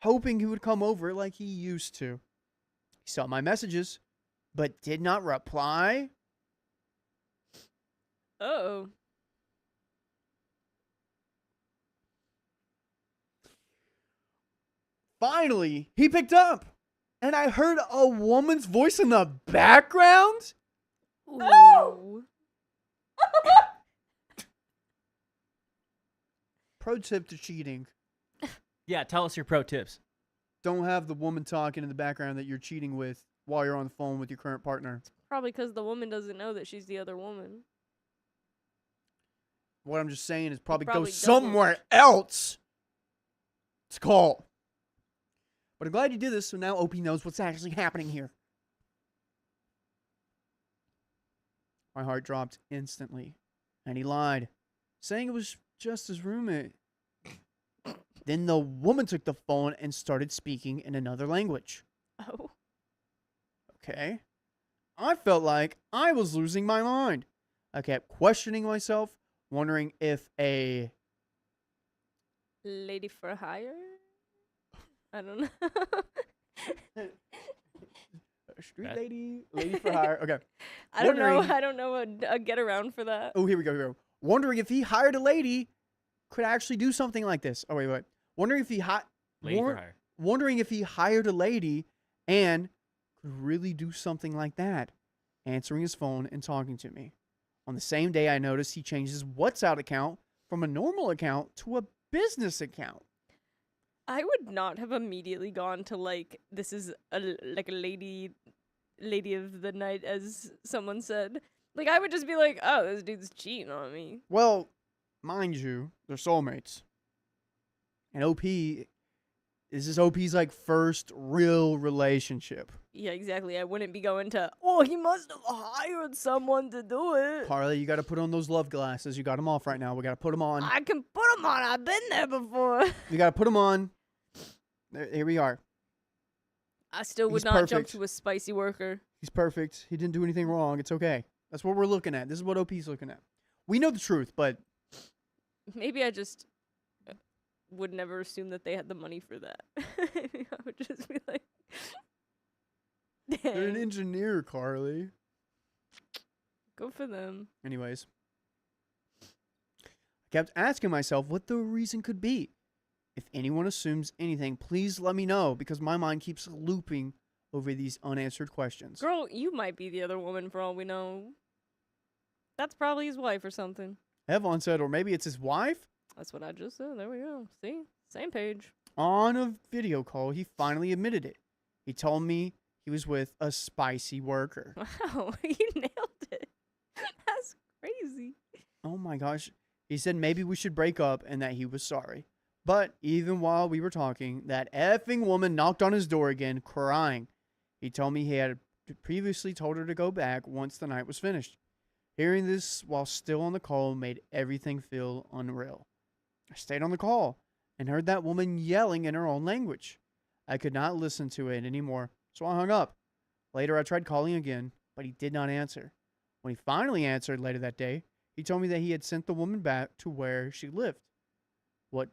C: hoping he would come over like he used to. He saw my messages, but did not reply.
F: Oh.
C: Finally, he picked up, and I heard a woman's voice in the background.
F: Oh.
C: Pro tip to cheating.
E: Yeah, tell us your pro tips.
C: Don't have the woman talking in the background that you're cheating with while you're on the phone with your current partner.
F: Probably because the woman doesn't know that she's the other woman.
C: What I'm just saying is probably go
F: probably
C: somewhere else to call. But I'm glad you did this, so now OP knows what's actually happening here. My heart dropped instantly, and he lied, saying it was just his roommate. Then the woman took the phone and started speaking in another language.
F: Oh.
C: Okay. I felt like I was losing my mind. I kept questioning myself, wondering if a
F: Lady for hire? I don't know.
C: street lady for hire. Okay.
F: I don't know.
C: Wondering-
F: I don't know a get around for that.
C: Oh, here we go. Wondering if he hired a lady could actually do something like this. Oh, wait. Wondering if he
E: Lady for hire.
C: wondering if he hired a lady and could really do something like that. Answering his phone and talking to me. On the same day, I noticed he changed his WhatsApp account from a normal account to a business account.
F: I would not have immediately gone to like this is like a lady of the night, as someone said. Like I would just be like, oh, this dude's cheating on me.
C: Well, mind you, they're soulmates. And this is OP's like first real relationship.
F: Yeah, exactly. I wouldn't be going to, oh, he must have hired someone to do it.
C: Carly, you got to put on those love glasses. You got them off right now. We got to put them on.
F: I can put them on. I've been there before.
C: You got to put them on. Here we are.
F: I still would
C: He's
F: not jump
C: perfect.
F: to a spicy worker.
C: He's perfect. He didn't do anything wrong. It's okay. That's what we're looking at. This is what OP's looking at. We know the truth, but
F: Maybe I just would never assume that they had the money for that. I would just be like,
C: they're an
F: dang,
C: engineer, Carly.
F: go for them.
C: Anyways, I kept asking myself what the reason could be. If anyone assumes anything, please let me know, because my mind keeps looping over these unanswered questions.
F: Girl, you might be the other woman for all we know. That's probably his wife or something.
C: Evon said, or maybe it's his wife.
F: That's what I just said. There we go. See? Same page.
C: On a video call, he finally admitted it. He told me he was with a spicy worker.
F: Wow, you nailed it. That's crazy.
C: Oh my gosh. He said maybe we should break up and that he was sorry. But even while we were talking, that effing woman knocked on his door again, crying. He told me he had previously told her to go back once the night was finished. Hearing this while still on the call made everything feel unreal. I stayed on the call and heard that woman yelling in her own language. I could not listen to it anymore, so I hung up. Later, I tried calling again, but he did not answer. When he finally answered later that day, he told me that he had sent the woman back to where she lived. What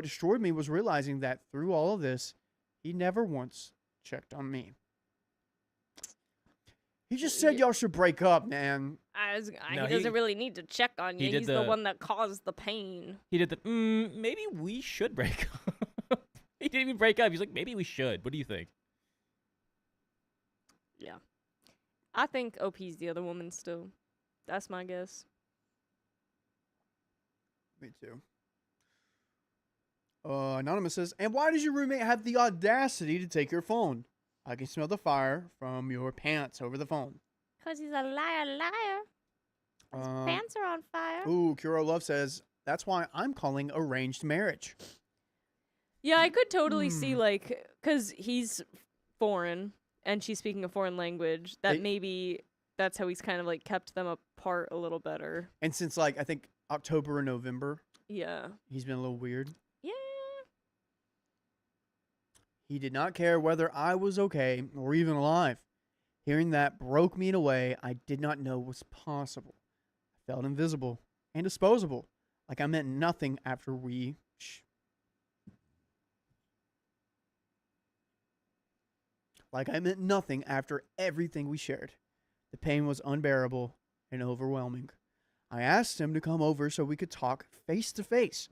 C: destroyed me was realizing that through all of this, he never once checked on me. He just said y'all should break up, man.
E: No,
F: he doesn't really need to check on
E: he
F: you.
E: did
F: He's the
E: the-
F: one that caused the pain.
E: He did the, maybe we should break up. He didn't even break up. He's like, maybe we should. What do you think?
F: Yeah. I think OP's the other woman still. That's my guess.
C: Me too. Anonymous says, and why does your roommate have the audacity to take your phone? I can smell the fire from your pants over the phone.
G: 'Cause he's a liar. His pants are on fire.
C: Ooh, Kuro Love says, that's why I'm calling arranged marriage.
F: Yeah, I could totally see, like, because he's foreign and she's speaking a foreign language, that
C: They-
F: maybe that's how he's kind of, like, kept them apart a little better.
C: And since, like, I think October and November,
F: Yeah.
C: he's been a little weird.
F: Yeah.
C: He did not care whether I was okay or even alive. Hearing that broke me in a way I did not know was possible. I felt invisible and disposable, like I meant nothing after we... Like I meant nothing after everything we shared. The pain was unbearable and overwhelming. I asked him to come over so we could talk face to face.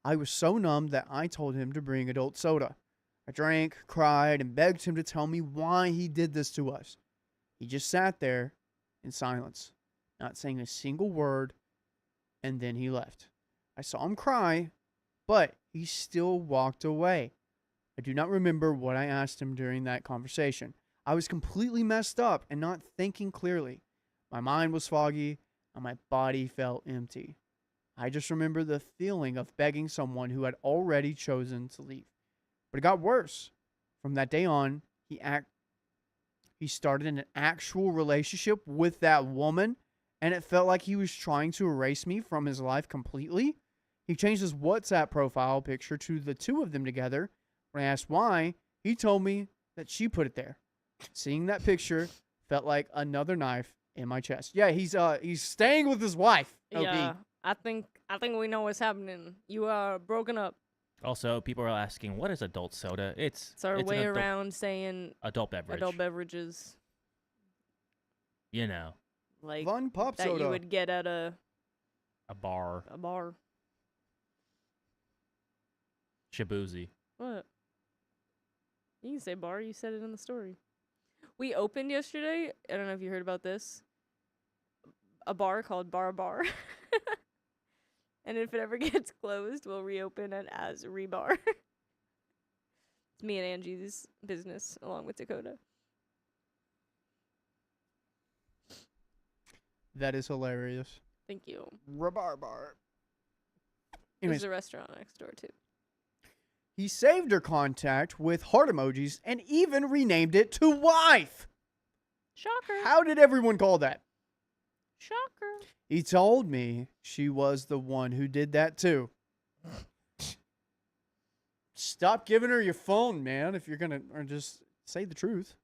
C: I was so numb that I told him to bring adult soda. I drank, cried, and begged him to tell me why he did this to us. He just sat there in silence, not saying a single word, and then he left. I saw him cry, but he still walked away. I do not remember what I asked him during that conversation. I was completely messed up and not thinking clearly. My mind was foggy, and my body felt empty. I just remember the feeling of begging someone who had already chosen to leave. But it got worse. From that day on, he started an actual relationship with that woman, and it felt like he was trying to erase me from his life completely. He changed his WhatsApp profile picture to the two of them together. When I asked why, he told me that she put it there. Seeing that picture felt like another knife in my chest. Yeah, he's staying with his wife. OP.
F: Yeah. I think we know what's happening. You are broken up.
E: Also, people are asking, what is adult soda? It's
F: It's our
E: an
F: way
E: adult,
F: around saying
E: adult beverage.
F: adult beverages,
E: You know,
F: like
C: Fun pop
F: that
C: soda.
F: you would get at a
E: bar,
F: bar.
E: Shabuzi.
F: What? You can say bar. You said it in the story. We opened yesterday. I don't know if you heard about this. A bar called Bar. And if it ever gets closed, we'll reopen it as Rebar. It's me and Angie's business along with Dakota.
C: That is hilarious.
F: Thank you.
C: Rabarbar.
F: There's
C: Anyways,
F: a restaurant next door too.
C: he saved her contact with heart emojis and even renamed it to wife.
F: Shocker.
C: How did everyone call that?
F: Shocker.
C: He told me she was the one who did that too. Stop giving her your phone, man, if you're gonna, or just say the truth.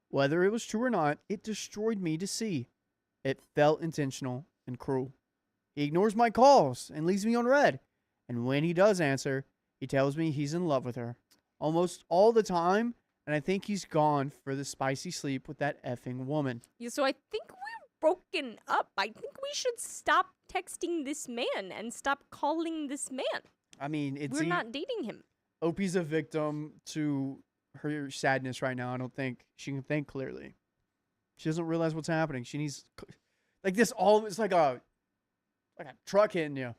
C: Whether it was true or not, it destroyed me to see. It felt intentional and cruel. He ignores my calls and leaves me on red. And when he does answer, he tells me he's in love with her. Almost all the time, and I think he's gone for the spicy sleep with that effing woman.
F: Yeah, so I think we're broken up. I think we should stop texting this man and stop calling this man.
C: I mean, it's
F: We're not dating him.
C: OP's a victim to her sadness right now. I don't think she can think clearly. She doesn't realize what's happening. She needs, like this, all it's like a truck hitting you,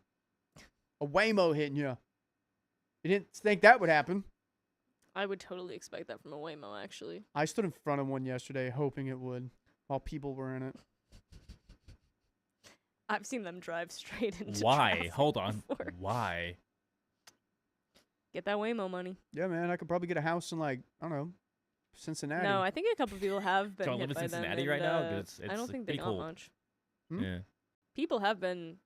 C: a Waymo hitting you. You didn't think that would happen.
F: I would totally expect that from a Waymo, actually.
C: I stood in front of one yesterday, hoping it would, while people were in it.
F: I've seen them drive straight into
E: Why?
F: traffic
E: Hold on.
F: before.
E: Why?
F: Get that Waymo money.
C: Yeah, man, I could probably get a house in like, I don't know, Cincinnati.
F: No, I think a couple people have been
E: Don't
F: hit
E: live in
F: by them.
E: Cincinnati
F: and,
E: right now? 'Cause
F: I
E: it's,
F: don't think they
E: pretty
F: got
E: cold.
F: much.
C: Hmm?
E: Yeah.
F: People have been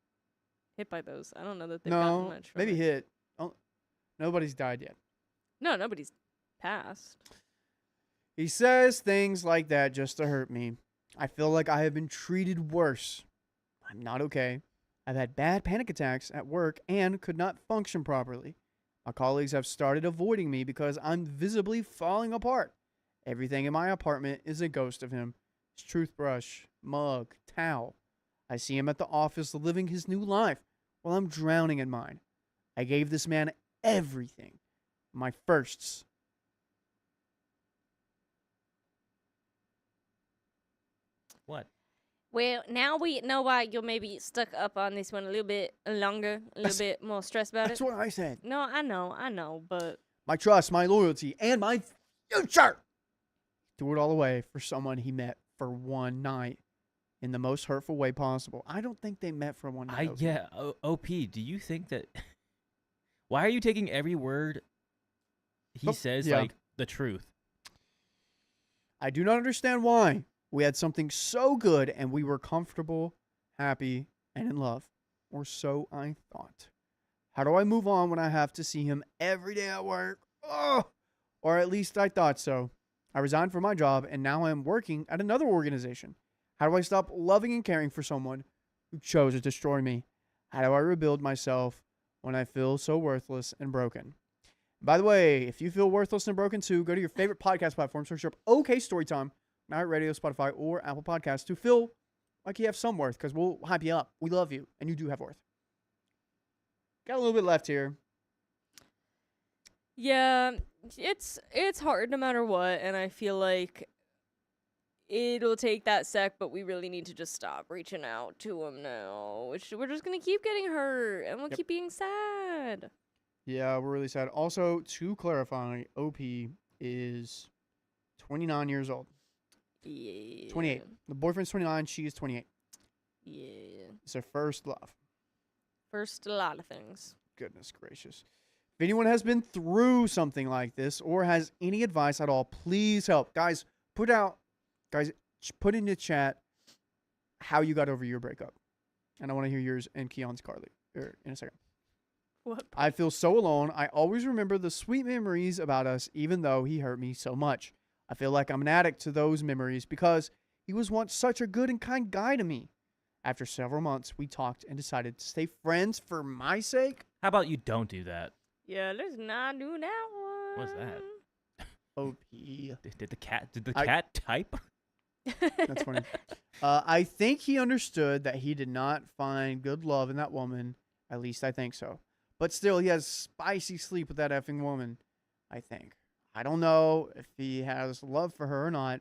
F: hit by those. I don't know that they've
C: no,
F: gotten much from
C: maybe
F: it.
C: hit. Oh, nobody's died yet.
F: No, nobody's passed.
C: He says things like that just to hurt me. I feel like I have been treated worse. I'm not okay. I've had bad panic attacks at work and could not function properly. My colleagues have started avoiding me because I'm visibly falling apart. Everything in my apartment is a ghost of him. His toothbrush, mug, towel. I see him at the office living his new life while I'm drowning in mine. I gave this man everything. My firsts.
E: What?
G: Well, now we know why you're maybe stuck up on this one a little bit longer, a little bit more stressed about
C: That's
G: it.
C: what I said.
F: No, I know, but
C: My trust, my loyalty, and my future. Threw it all away for someone he met for one night in the most hurtful way possible. I don't think they met for one night.
E: OP, do you think that why are you taking every word he
C: Oh,
E: says
C: yeah.
E: like the truth?
C: I do not understand why. We had something so good and we were comfortable, happy, and in love. Or so I thought. How do I move on when I have to see him every day at work? Oh, or at least I thought so. I resigned from my job and now I am working at another organization. How do I stop loving and caring for someone who chose to destroy me? How do I rebuild myself when I feel so worthless and broken? By the way, if you feel worthless and broken too, go to your favorite podcast platform, search up OK Storytime, Radio, Spotify, or Apple Podcasts to feel like you have some worth, because we'll hype you up. We love you, and you do have worth. Got a little bit left here.
F: yeah, it's hard no matter what, and I feel like it'll take that sec, but we really need to just stop reaching out to him now. We're just gonna keep getting hurt, and we'll
C: Yep.
F: keep being sad.
C: Yeah, we're really sad. Also, to clarify, OP is 29 years old.
F: Yeah.
C: 28. The boyfriend's 29. She is 28.
F: Yeah.
C: It's her first love.
F: First, a lot of things.
C: Goodness gracious. If anyone has been through something like this or has any advice at all, please help. Guys, put in the chat how you got over your breakup. And I want to hear yours and Keon's, Carly, in a second.
F: What?
C: I feel so alone. I always remember the sweet memories about us, even though he hurt me so much. I feel like I'm an addict to those memories because he was once such a good and kind guy to me. After several months, we talked and decided to stay friends for my sake.
E: How about you don't do that?
F: Yeah, let's not do that one.
E: What's that?
C: OP.
E: Did the cat
C: I-
E: cat type?
C: That's funny. I think he understood that he did not find good love in that woman. At least I think so. But still, he has spicy sleep with that effing woman, I think. I don't know if he has love for her or not.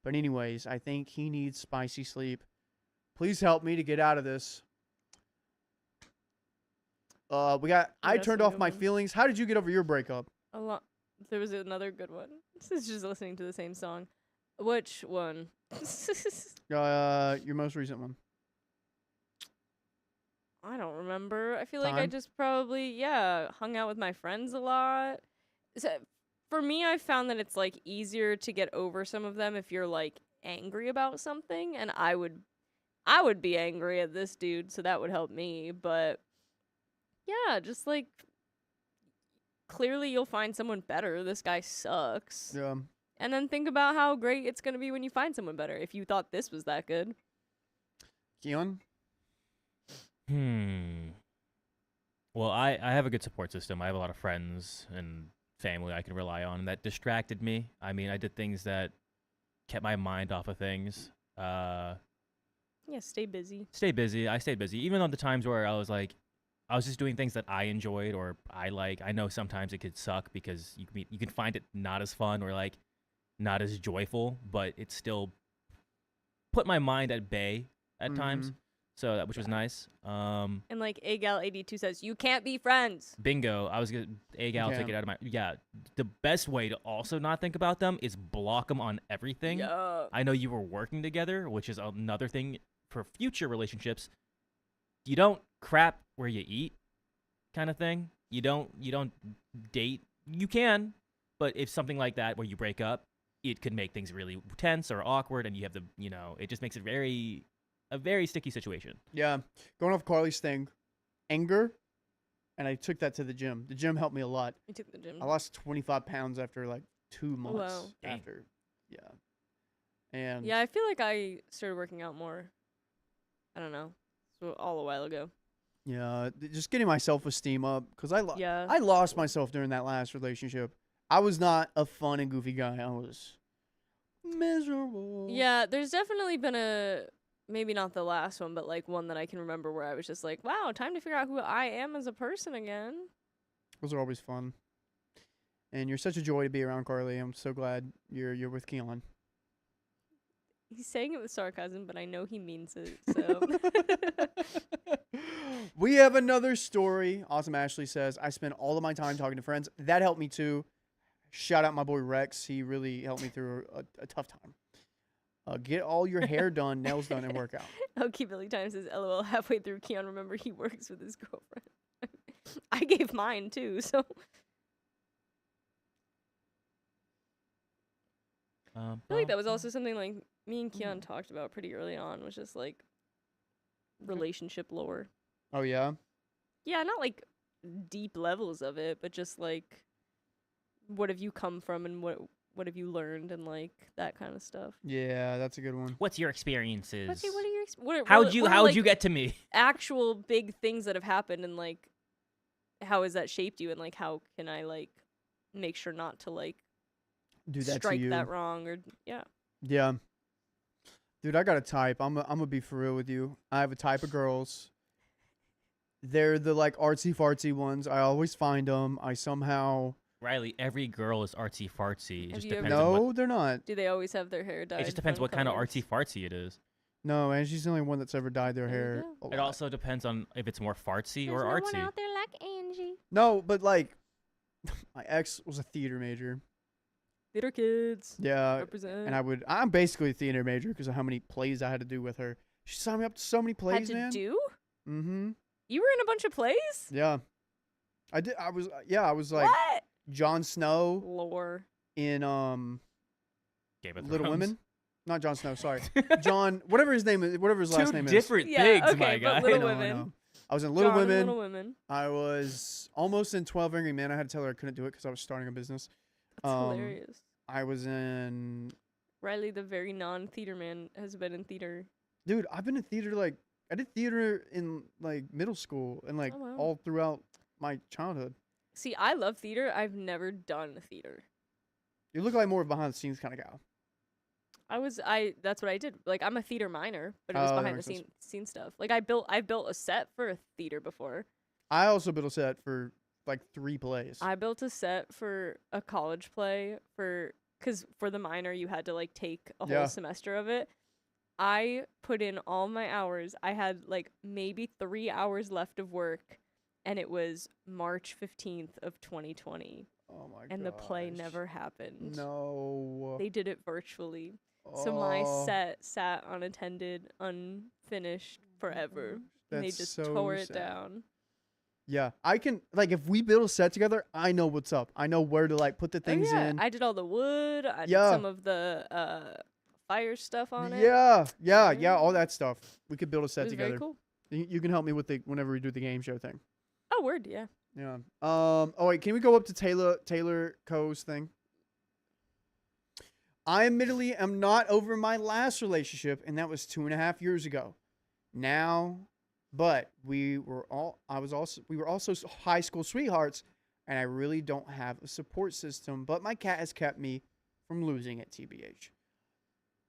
C: But anyways, I think he needs spicy sleep. Please help me to get out of this. I
F: That's
C: turned
F: a
C: off
F: good
C: my
F: one.
C: feelings. How did you get over your breakup?
F: A lot. There was another good one. This is just listening to the same song. Which one?
C: Your most recent one.
F: I don't remember. I feel like I
C: Time?
F: just probably, hung out with my friends a lot. So, for me, I found that it's like easier to get over some of them if you're like angry about something, and I would be angry at this dude, so that would help me. But yeah, just like clearly you'll find someone better. This guy sucks.
C: Yeah.
F: And then think about how great it's gonna be when you find someone better. If you thought this was that good.
C: Keon?
E: Well, I have a good support system. I have a lot of friends and family I can rely on that distracted me. I mean, I did things that kept my mind off of things.
F: Yeah, stay busy.
E: Stay busy. I stayed busy. Even on the times where I was just doing things that I enjoyed or I like. I know sometimes it could suck because you can find it not as fun or like not as joyful, but it still put my mind at bay at times. So that which was nice.
F: And like Agal82 says, you can't be friends.
E: Bingo. I was gonna Agal take it out of my The best way to also not think about them is block them on everything.
F: Yeah.
E: I know you were working together, which is another thing for future relationships. You don't crap where you eat, kind of thing. You don't date. You can, but if something like that where you break up, it could make things really tense or awkward, and you have it just makes it a very sticky situation.
C: Yeah. Going off Carly's thing, anger, and I took that to the gym. The gym helped me a lot.
F: You took the gym.
C: I lost 25 pounds after like 2 months.
F: Wow.
E: Dang.
C: After. Yeah. And
F: Yeah, I feel like I started working out more. I don't know. So all a while ago.
C: yeah, just getting my self-esteem up because I
F: Yeah.
C: lost myself during that last relationship. I was not a fun and goofy guy. I was miserable.
F: Yeah, there's definitely been maybe not the last one, but like one that I can remember where I was just like, wow, time to figure out who I am as a person again.
C: Those are always fun. And you're such a joy to be around, Carly. I'm so glad you're with Keon.
F: He's saying it with sarcasm, but I know he means it. So
C: We have another story. Awesome Ashley says, I spent all of my time talking to friends. That helped me too. Shout out my boy Rex. He really helped me through a tough time. Get all your hair done, nails done, and work out.
F: Okay, Billy Time says, LOL, halfway through, Keon, remember he works with his girlfriend. I gave mine too, so. I feel like that was also something like me and Keon talked about pretty early on, was just like relationship lore.
C: Oh, yeah?
F: Yeah, not like deep levels of it, but just like what have you come from and what have you learned and like that kind of stuff.
C: Yeah, that's a good one.
E: What's your experiences?
F: What are your
E: How'd you
F: like,
E: get to me?
F: actual big things that have happened and like how has that shaped you and like how can I like make sure not to like
C: Do that to
F: strike
C: you.
F: that wrong or yeah.
C: Yeah. Dude, I got a type. I'm gonna be for real with you. I have a type of girls. They're the like artsy fartsy ones. I always find them. I somehow.
E: Riley, every girl is artsy fartsy. It
F: Have
E: just
F: you ever-
E: depends on
C: No,
E: what,
C: they're not.
F: Do they always have their hair dyed?
E: it just depends
F: fun
E: what kind of
F: colors?
E: artsy fartsy it is.
C: No, and she's the only one that's ever dyed their
F: There you
C: hair.
F: go.
C: a
E: It
C: lot.
E: also depends on if it's more fartsy
G: There's
E: or
G: no one
E: artsy.
G: out there like Angie.
C: No, but like, my ex was a theater major.
F: Theater kids.
C: Yeah,
F: Represent.
C: and I'm basically a theater major because of how many plays I had to do with her. She signed me up to so many plays,
F: had to
C: man.
F: do?
C: Mm-hmm.
F: You were in a bunch of plays?
C: Yeah, I did. I was like
F: What?
C: Jon Snow
F: Lore.
C: in
E: Game of
C: Little
E: Thrones.
C: Women. Not Jon Snow. Sorry, John. Whatever his name is. Whatever his last name
E: Two
C: is.
E: different
F: Yeah,
E: things,
F: okay,
E: my
F: but
E: guy.
F: Little
C: I know,
F: Women.
C: I was in Little
F: John and
C: Women.
F: Little Women.
C: I was almost in 12 Angry Men. I had to tell her I couldn't do it because I was starting a business.
F: That's hilarious.
C: I was in.
F: Riley, the very non-theater man, has been in theater.
C: Dude, I've been in theater like I did theater in like middle school and like
F: Oh, wow.
C: all throughout my childhood.
F: See, I love theater. I've never done theater.
C: You look like more of a behind the scenes kind of gal.
F: That's what I did. Like, I'm a theater minor, but it was
C: Oh, that
F: behind the
C: makes sense.
F: scene stuff. Like, I've built a set for a theater before.
C: I also built a set for like 3 plays.
F: I built a set for a college play because for the minor you had to like take a
C: Yeah.
F: whole semester of it. I put in all my hours. I had like maybe 3 hours left of work, and it was March 15th of 2020.
C: Oh my god.
F: and the play never happened.
C: No.
F: They did it virtually. So my
C: Oh,
F: set sat unattended, unfinished forever. And they
C: that's
F: just
C: so
F: tore it
C: sad.
F: down.
C: Yeah, I can like if we build a set together, I know what's up. I know where to like put the things
F: oh, yeah.
C: in.
F: I did all the wood. I did
C: Yeah.
F: some of the fire stuff on it.
C: Yeah, all that stuff. We could build a
F: It
C: set
F: was
C: together.
F: very cool.
C: You can help me with the whenever we do the game show thing.
F: Oh, word, yeah.
C: Yeah. Oh wait, can we go up to Taylor Coe's thing? I admittedly am not over my last relationship, and that was 2.5 years ago. Now, but we were also high school sweethearts, and I really don't have a support system. But my cat has kept me from losing it. TBH.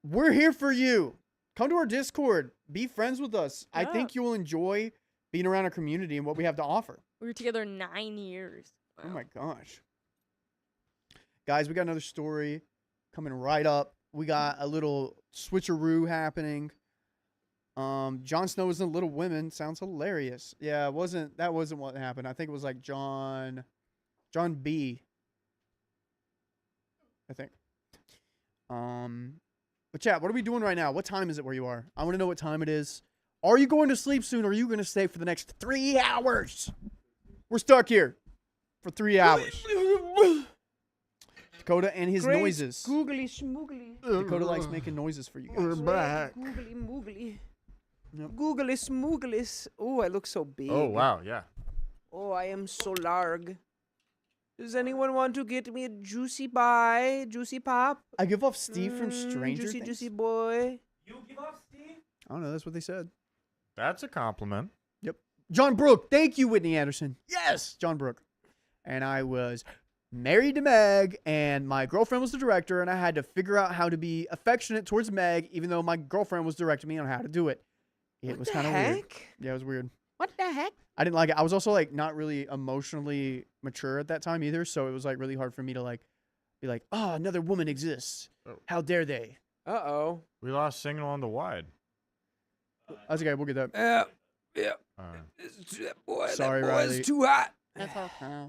C: We're here for you. Come to our Discord. Be friends with us. I
F: Yeah.
C: think you'll enjoy being around our community and what we have to offer.
F: We were together 9 years.
C: Oh
F: Wow.
C: my gosh. Guys, we got another story coming right up. We got a little switcheroo happening. Jon Snow is in Little Women. Sounds hilarious. Yeah, that wasn't what happened. I think it was like John B. I think. But chat, what are we doing right now? What time is it where you are? I want to know what time it is. Are you going to sleep soon or are you going to stay for the next 3 hours? We're stuck here for 3 hours. Dakota and his noises.
A: Googly schmoogly.
C: Dakota likes making noises for you
B: We're
C: guys.
B: back.
A: Googly moogly.
C: Yep.
A: Googly smoogly. Oh, I look so big.
B: Oh wow, yeah.
A: Oh, I am so large. Does anyone want to get me a juicy pie? Juicy pop?
C: I give off Steve from Stranger
A: Juicy,
C: Things.
A: juicy boy.
C: I don't know. That's what they said.
B: That's a compliment.
C: John Brooke. Thank you, Whitney Anderson. Yes, John Brooke. And I was married to Meg, and my girlfriend was the director, and I had to figure out how to be affectionate towards Meg, even though my girlfriend was directing me on how to do it. It was kind of weird. Yeah, it was weird.
A: What the heck?
C: I didn't like it. I was also like not really emotionally mature at that time either, so it was like really hard for me to like be like, oh, another woman exists.
B: Oh.
C: How dare they?
A: Uh-oh.
B: We lost signal on the wide.
C: That's okay. We'll get that.
A: Yeah. That boy,
C: Sorry,
A: that boy's
C: Riley.
A: too hot.
C: That's okay.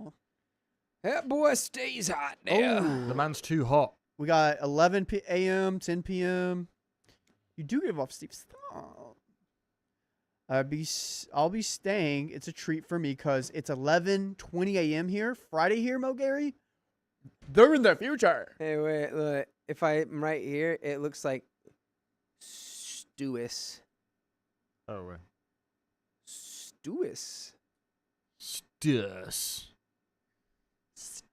A: That boy stays hot there.
B: The man's too hot.
C: We got 11 a.m., 10 p.m. You do give off Steve. Stop. I'll be staying. It's a treat for me because it's 11:20 a.m. here. Friday here, Mo Gary. They're in the future.
A: Hey, wait, look. If I'm right here, it looks like Stewis.
B: Oh wait.
A: Stewis.
B: Stus.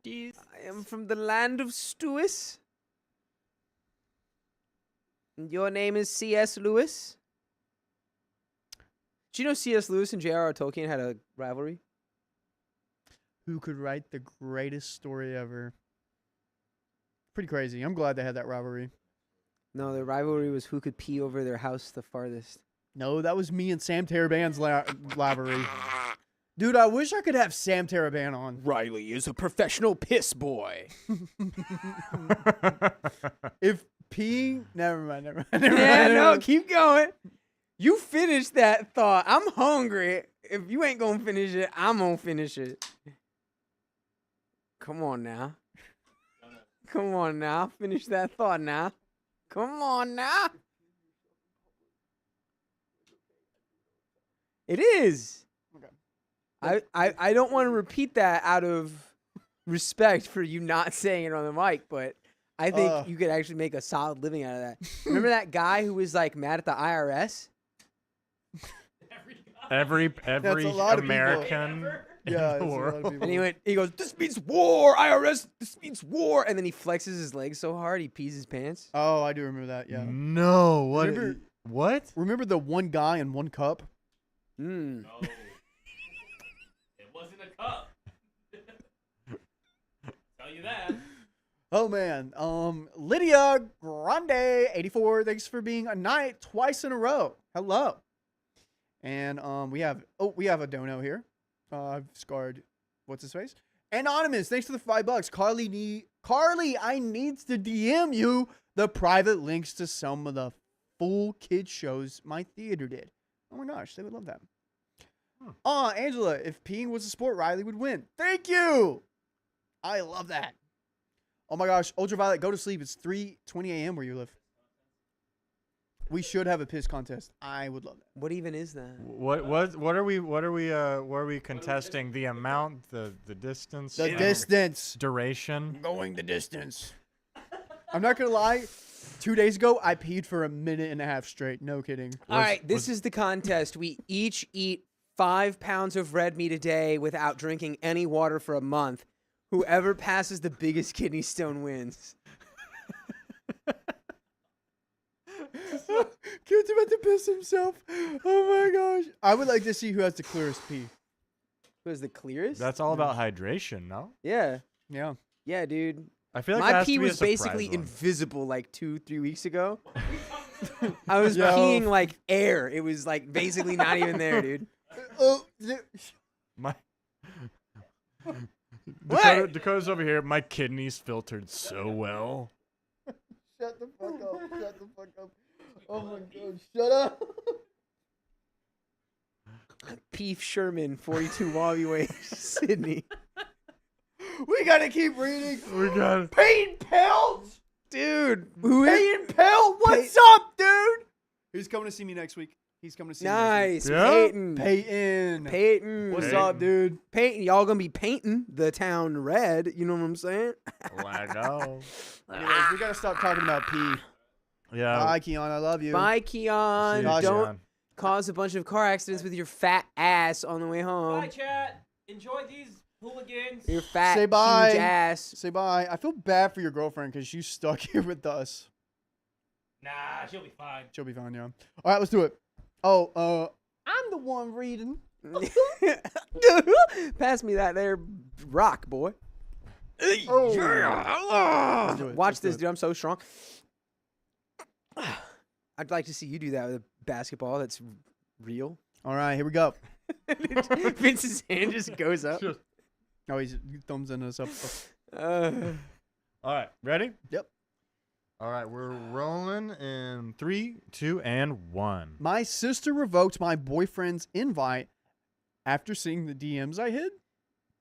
A: I am from the land of Stewis. And your name is C.S. Lewis? Do you know C.S. Lewis and J.R.R. Tolkien had a rivalry?
C: Who could write the greatest story ever? Pretty crazy. I'm glad they had that rivalry.
A: No, the rivalry was who could pee over their house the farthest.
C: No, that was me and Sam Teraband's rivalry. Dude, I wish I could have Sam Teraband on.
A: Riley is a professional piss boy.
C: If peeing... Never mind.
A: Yeah, no, keep going. You finish that thought. I'm hungry. If you ain't gonna finish it, I'm gonna finish it. Come on now. Come on now. Finish that thought now. Come on now. It is.
C: Okay.
A: I don't want to repeat that out of respect for you not saying it on the mic, but I think you could actually make a solid living out of that. Remember that guy who was like mad at the IRS?
B: Every
C: a lot of people.
B: American
C: Yeah,
B: in the
C: it's a lot of
B: world.
C: people.
A: And he goes, this means war, IRS, this means war. And then he flexes his legs so hard, he pees his pants.
C: Oh, I do remember that, yeah.
B: No, what?
C: Remember-
B: What?
C: Remember the one guy in one cup?
A: Hmm.
E: No. It wasn't a cup. Tell you that.
C: Oh, man. Lydia Grande, 84, thanks for being a knight twice in a row. Hello. And we have a dono here. I've scarred, what's his face? Anonymous, thanks for the $5. Carly, I needs to DM you the private links to some of the full kid shows my theater did. Oh my gosh, they would love that. Angela, if peeing was a sport, Riley would win. Thank you. I love that. Oh my gosh, Ultraviolet, go to sleep. It's 3:20 a.m. where you live. We should have a piss contest. I would love that.
A: What even is that?
B: What are we contesting? The amount, the distance,
C: The distance.
B: duration.
C: Going the distance. I'm not gonna lie. 2 days ago, I peed for a minute and a half straight. No kidding.
A: All right, this is the contest. We each eat 5 pounds of red meat a day without drinking any water for a month. Whoever passes the biggest kidney stone wins.
C: Kid's about to piss himself. Oh my gosh. I would like to see who has the clearest pee.
A: Who is the clearest?
B: That's all about hydration, no?
A: Yeah.
C: Yeah.
A: Yeah, dude.
B: I feel like
A: My
B: that has to
A: pee
B: be a
A: was basically
B: surprise one.
A: invisible like 2-3 weeks ago. I was
C: Yo.
A: peeing like air. It was like basically not even there, dude.
C: Oh,
B: My
A: What?
B: Dakota's over here. My kidneys filtered so well.
C: shut the fuck up. Shut the fuck up. Oh my god. Shut up.
A: Peef Sherman, 42 Wallaby Way, Sydney.
C: We gotta keep reading.
B: We got it.
C: Peyton Pelt.
A: Dude, who is?
C: Peyton Pelt. What's up, dude? He's coming to see me next week. He's coming to see
A: Nice.
B: Yeah?
A: Peyton.
C: me next week. Peyton.
A: Peyton.
C: What's
B: Peyton.
C: up, dude?
A: Peyton, y'all gonna be painting the town red. You know what I'm saying?
B: I know.
C: Anyways, we gotta stop talking about pee.
B: Yeah.
C: Bye, Keon. I love you.
A: Bye, Keon.
B: See you,
C: Gosh.
A: Don't
B: John.
A: cause a bunch of car accidents with your fat ass on the way home.
E: chat. Enjoy these hooligans.
A: Your fat,
C: Say bye.
A: huge ass.
C: Say bye. I feel bad for your girlfriend because she's stuck here with us.
E: Nah, she'll be fine.
C: She'll be fine, yeah. All right, let's do it. Oh, I'm the one reading.
A: Pass me that there rock, boy.
C: Oh,
A: Yeah.
C: do it.
A: Watch
C: Let's do
A: this,
C: it.
A: dude. I'm so strong. I'd like to see you do that with a basketball that's real.
C: All right, here we go.
A: Vince's hand just goes up.
C: Oh, he's thumbs in us up.
A: Uh,
B: All right. Ready?
C: Yep.
B: All right. We're rolling in 3, 2, and 1.
C: My sister revoked my boyfriend's invite after seeing the DMs I hid.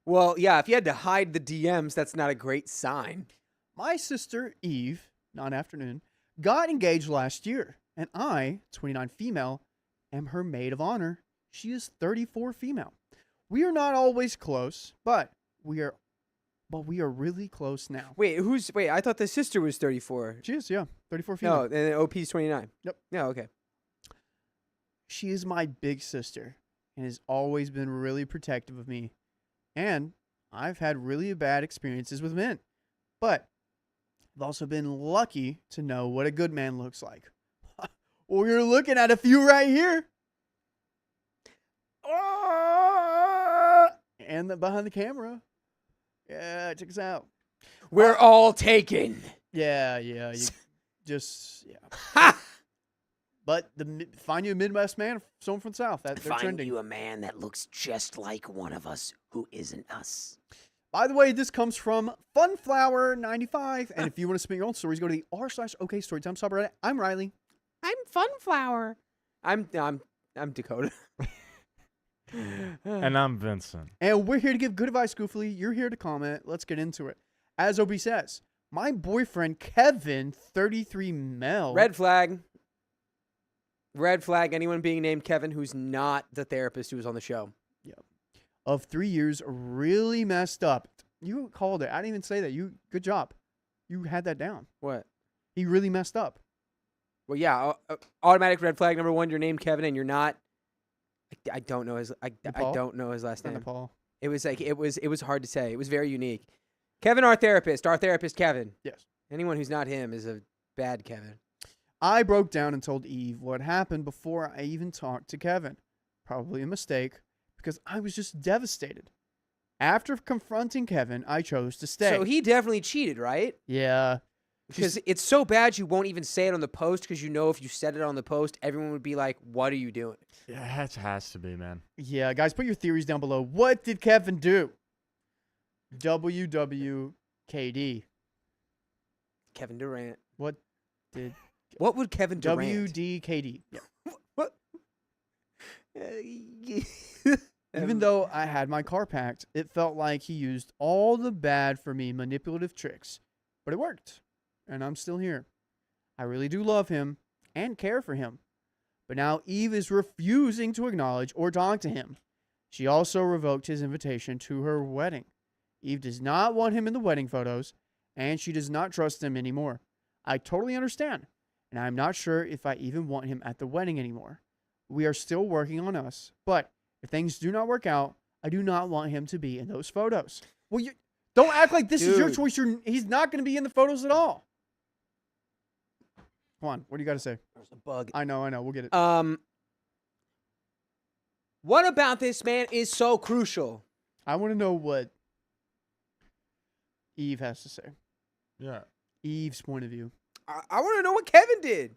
A: well, yeah, if you had to hide the DMs, that's not a great sign.
C: My sister, Eve, non-afternoon, got engaged last year, and I, 29 female, am her maid of honor. She is 34 female. We are not always close, but we are really close now.
A: Wait, I thought the sister was 34.
C: She is, yeah, 34 female.
A: No, and then OP's 29.
C: Yep.
A: No, okay.
C: She is my big sister and has always been really protective of me. And I've had really bad experiences with men. But I've also been lucky to know what a good man looks like. Well, you're looking at a few right here. And behind the camera. Yeah, check us out.
A: We're all taken.
C: Yeah. You just, yeah.
A: Ha!
C: But find you a Midwest man, someone from the South. They're
D: Find
C: trending.
D: you a man that looks just like one of us who isn't us.
C: By the way, this comes from Funflower95. And if you want to submit your own stories, go to the r/OK Storytime subreddit. I'm Riley.
A: I'm Funflower. I'm Dakota.
B: And I'm Vincent.
C: And we're here to give good advice, goofily. You're here to comment. Let's get into it. As Obi says, my boyfriend, Kevin, 33 male.
A: Red flag. Red flag. Anyone being named Kevin who's not the therapist who was on the show.
C: Of 3 years, really messed up. You called it. I didn't even say that. Good job. You had that down.
A: What?
C: He really messed up.
A: Well, yeah. Automatic red flag number 1. You're named Kevin and you're not. I don't know his. I
C: Nepal?
A: don't know his last name.
C: Nepal.
A: It was like it was hard to say. It was very unique. Kevin, our therapist Kevin.
C: Yes.
A: Anyone who's not him is a bad Kevin.
C: I broke down and told Eve what happened before I even talked to Kevin. Probably a mistake because I was just devastated. After confronting Kevin, I chose to stay.
A: So he definitely cheated, right?
C: Yeah.
A: Because it's so bad you won't even say it on the post because you know if you said it on the post, everyone would be like, "What are you doing?"
B: Yeah, it has to be, man.
C: Yeah, guys, put your theories down below. What did Kevin do? WWKD.
A: Kevin Durant.
C: What did
A: What would Kevin Durant?
C: WDKD? Yeah.
A: What?
C: Even though I had my car packed, it felt like he used all the bad for me manipulative tricks. But it worked, and I'm still here. I really do love him and care for him. But now Eve is refusing to acknowledge or talk to him. She also revoked his invitation to her wedding. Eve does not want him in the wedding photos, and she does not trust him anymore. I totally understand, and I'm not sure if I even want him at the wedding anymore. We are still working on us, but if things do not work out, I do not want him to be in those photos. Well, you don't act like this is your
A: Dude.
C: choice. He's not going to be in the photos at all. Come on, what do you got to say?
A: There's a bug.
C: I know, we'll get it.
A: What about this man is so crucial?
C: I want to know what Eve has to say.
B: Yeah.
C: Eve's point of view.
A: I want to know what Kevin did.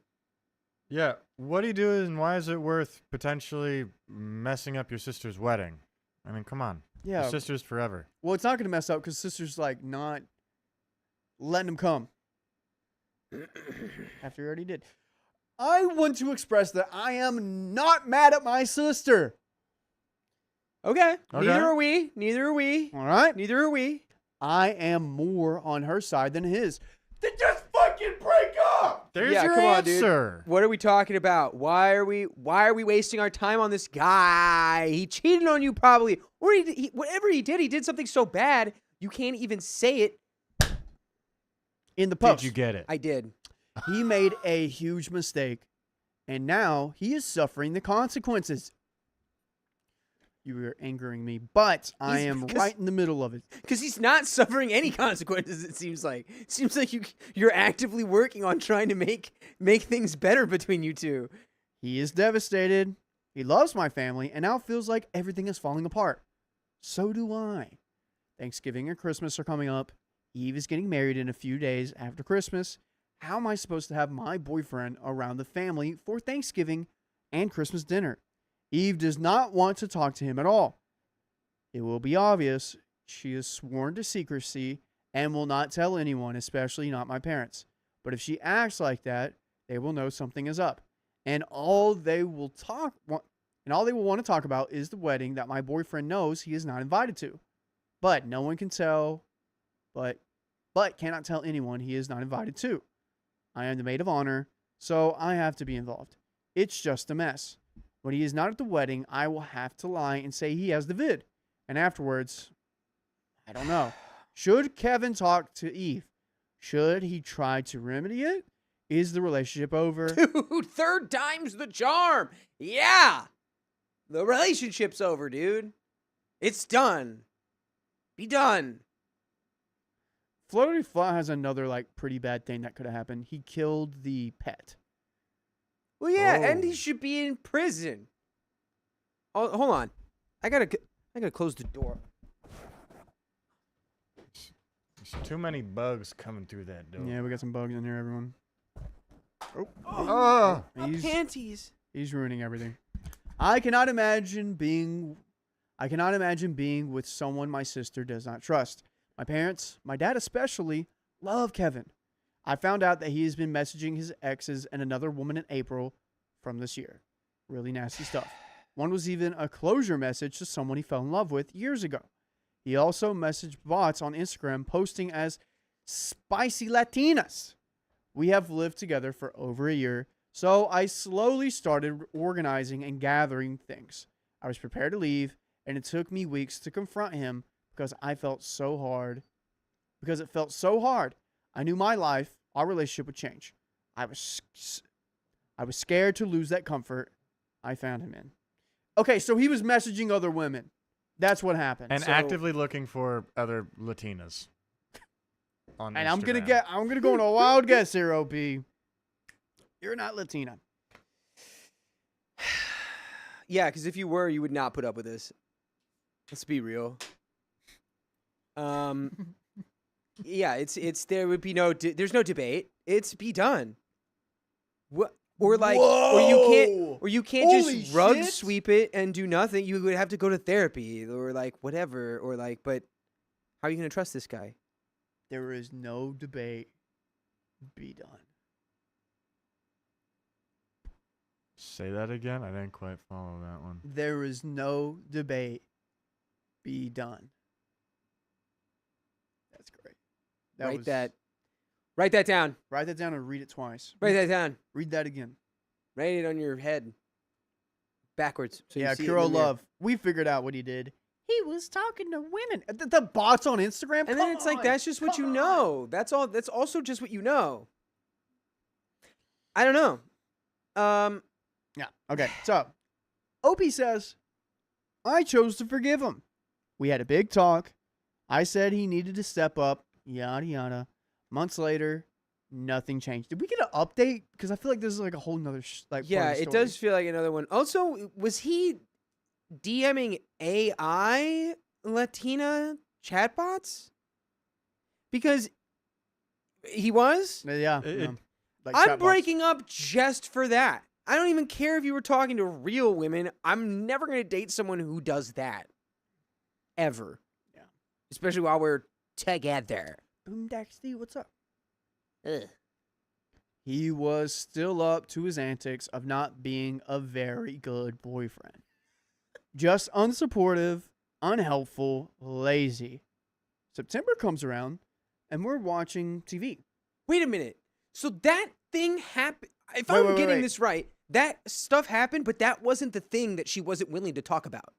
B: Yeah. What do you do and why is it worth potentially messing up your sister's wedding? I mean, come on.
C: Yeah.
B: Your sister's forever.
C: Well, it's not going to mess up because sister's like not letting him come. After he already did. I want to express that I am not mad at my sister.
A: Okay.
B: Okay.
A: Neither are we. Neither are we.
C: All right?
A: Neither are we.
C: I am more on her side than his. Then just fucking break up.
B: There's
A: Yeah,
B: your
A: come on, dude.
B: answer.
A: What are we talking about? Why are we wasting our time on this guy? He cheated on you probably. Or whatever he did something so bad, you can't even say it.
C: In the post.
B: Did you get it?
A: I did.
C: He made a huge mistake, and now he is suffering the consequences. You are angering me, but I am right in the middle of it.
A: Because he's not suffering any consequences, it seems like. It seems like you're actively working on trying to make things better between you two.
C: He is devastated. He loves my family, and now feels like everything is falling apart. So do I. Thanksgiving and Christmas are coming up. Eve is getting married in a few days after Christmas. How am I supposed to have my boyfriend around the family for Thanksgiving and Christmas dinner? Eve does not want to talk to him at all. It will be obvious she is sworn to secrecy and will not tell anyone, especially not my parents. But if she acts like that, they will know something is up. And all they will want to talk about is the wedding that my boyfriend knows he is not invited to. But no one can tell, but cannot tell anyone he is not invited to. I am the maid of honor, so I have to be involved. It's just a mess. When he is not at the wedding, I will have to lie and say he has the vid. And afterwards, I don't know. Should Kevin talk to Eve? Should he try to remedy it? Is the relationship over?
A: Dude, third time's the charm. Yeah. The relationship's over, dude. It's done. Be done.
C: Floaty Flat has another pretty bad thing that could have happened. He killed the pet.
A: Well, yeah, and
B: Oh.
A: he should be in prison. Oh, hold on. I gotta close the door.
B: There's too many bugs coming through that door.
C: Yeah, we got some bugs in here, everyone.
B: Oh.
A: Panties.
C: He's ruining everything. I cannot imagine being with someone my sister does not trust. My parents, my dad especially, love Kevin. I found out that he has been messaging his exes and another woman in April from this year. Really nasty stuff. One was even a closure message to someone he fell in love with years ago. He also messaged bots on Instagram posting as spicy Latinas. We have lived together for over a year, so I slowly started organizing and gathering things. I was prepared to leave, and it took me weeks to confront him because it felt so hard. I knew my life, our relationship would change. I was scared to lose that comfort I found him in. Okay, so he was messaging other women. That's what happened.
B: And
C: So-
B: actively looking for other Latinas. On
C: And I'm gonna
B: Instagram.
C: go on a wild guess here, OP. You're not Latina.
A: Yeah, because if you were, you would not put up with this. Let's be real. Yeah, it's there would be there's no debate. It's be done. What or you can't
C: Holy
A: just rug
C: shit.
A: sweep it and do nothing. You would have to go to therapy or whatever but how are you gonna trust this guy?
C: There is no debate. Be done.
B: Say that again? I didn't quite follow that one.
C: There is no debate. be done. That's great.
A: Write that down.
C: Write that down and read it twice.
A: Write that down.
C: Read that again.
A: Write it on your head. Backwards. So
C: Yeah,
A: you see it in
C: Kuro
A: the mirror.
C: Love. We figured out what he did. He was talking to women. The bots on Instagram.
A: And then it's like, that's just what you know. That's all. That's also just what you know. I don't know.
C: Yeah. Okay. So, OP says, I chose to forgive him. We had a big talk. I said he needed to step up. Yada yada. Months later, nothing changed. Did we get an update? Because I feel like this is like a whole nother
A: Yeah, it does feel like another one. Also, was he DMing AI Latina chatbots? Because he was.
C: Yeah. Like
A: I'm
C: chatbots.
A: breaking up just for that. I don't even care if you were talking to real women. I'm never going to date someone who does that. Ever.
C: Yeah.
A: Especially while we're together.
C: Boom Daxty, what's up?
A: Ugh.
C: He was still up to his antics of not being a very good boyfriend. Just unsupportive, unhelpful, lazy. September comes around, and we're watching TV.
A: Wait a minute. So that thing happened. If
C: Wait,
A: I'm
C: wait,
A: getting
C: wait.
A: this right, that stuff happened, but that wasn't the thing that she wasn't willing to talk about.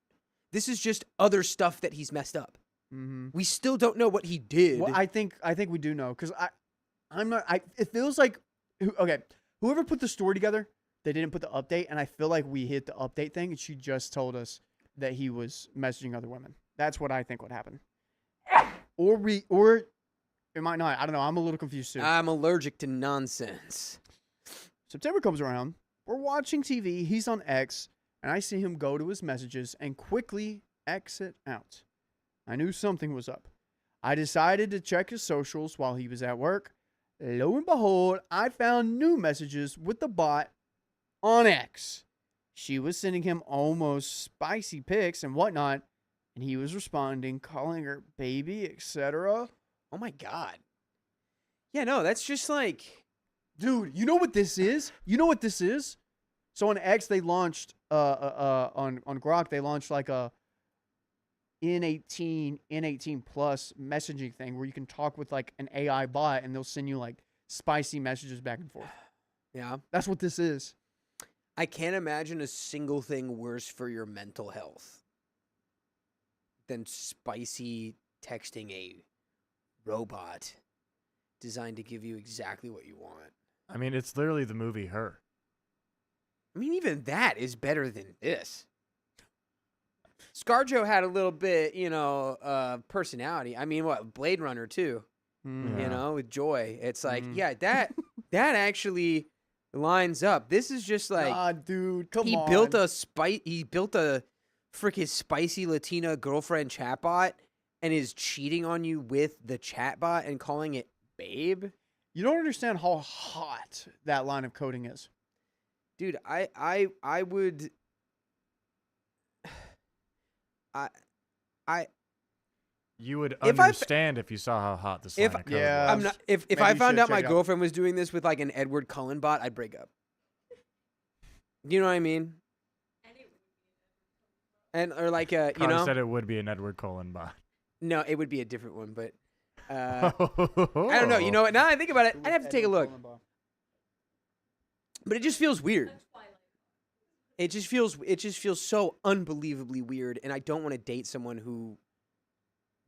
A: This is just other stuff that he's messed up.
C: Mm-hmm.
A: We still don't know what he did.
C: Well, I think we do know because I'm not. It feels like okay. Whoever put the story together, they didn't put the update, and I feel like we hit the update thing, and she just told us that he was messaging other women. That's what I think would happen. Or it might not. I don't know. I'm a little confused too.
A: I'm allergic to nonsense.
C: September comes around. We're watching TV. He's on X, and I see him go to his messages and quickly exit out. I knew something was up. I decided to check his socials while he was at work. Lo and behold, I found new messages with the bot on X. She was sending him almost spicy pics and whatnot, and he was responding, calling her baby, etc.
A: Oh my God. Yeah, no, that's just like.
C: Dude, you know what this is? So on X, they launched on Grok, they launched like a N18 plus messaging thing where you can talk with like an AI bot and they'll send you like spicy messages back and forth.
A: Yeah.
C: That's what this is.
A: I can't imagine a single thing worse for your mental health than spicy texting a robot designed to give you exactly what you want.
B: I mean, it's literally the movie Her.
A: I mean, even that is better than this. ScarJo had a little bit, personality. I mean, what, Blade Runner too,
B: Yeah.
A: with Joy. It's like, yeah, that actually lines up. This is just like,
C: dude, come on.
A: he built a freaking spicy Latina girlfriend chatbot and is cheating on you with the chatbot and calling it babe.
C: You don't understand how hot that line of coding is.
A: Dude, I would
B: You would
A: If I f-
B: understand if you saw how hot this
A: if-
B: line of code
C: Yeah.
B: was.
A: I'm not if
C: Maybe
A: I
C: you
A: found
C: should
A: out my
C: check it out.
A: girlfriend was doing this with like an Edward Cullen bot, I'd break up. You know what I mean? And or like
B: Carter said it would be an Edward Cullen bot.
A: no, it would be a different one, but I don't know. You know what? Now that I think about it, I'd have to take a look. But it just feels weird. It just feels so unbelievably weird, and I don't want to date someone who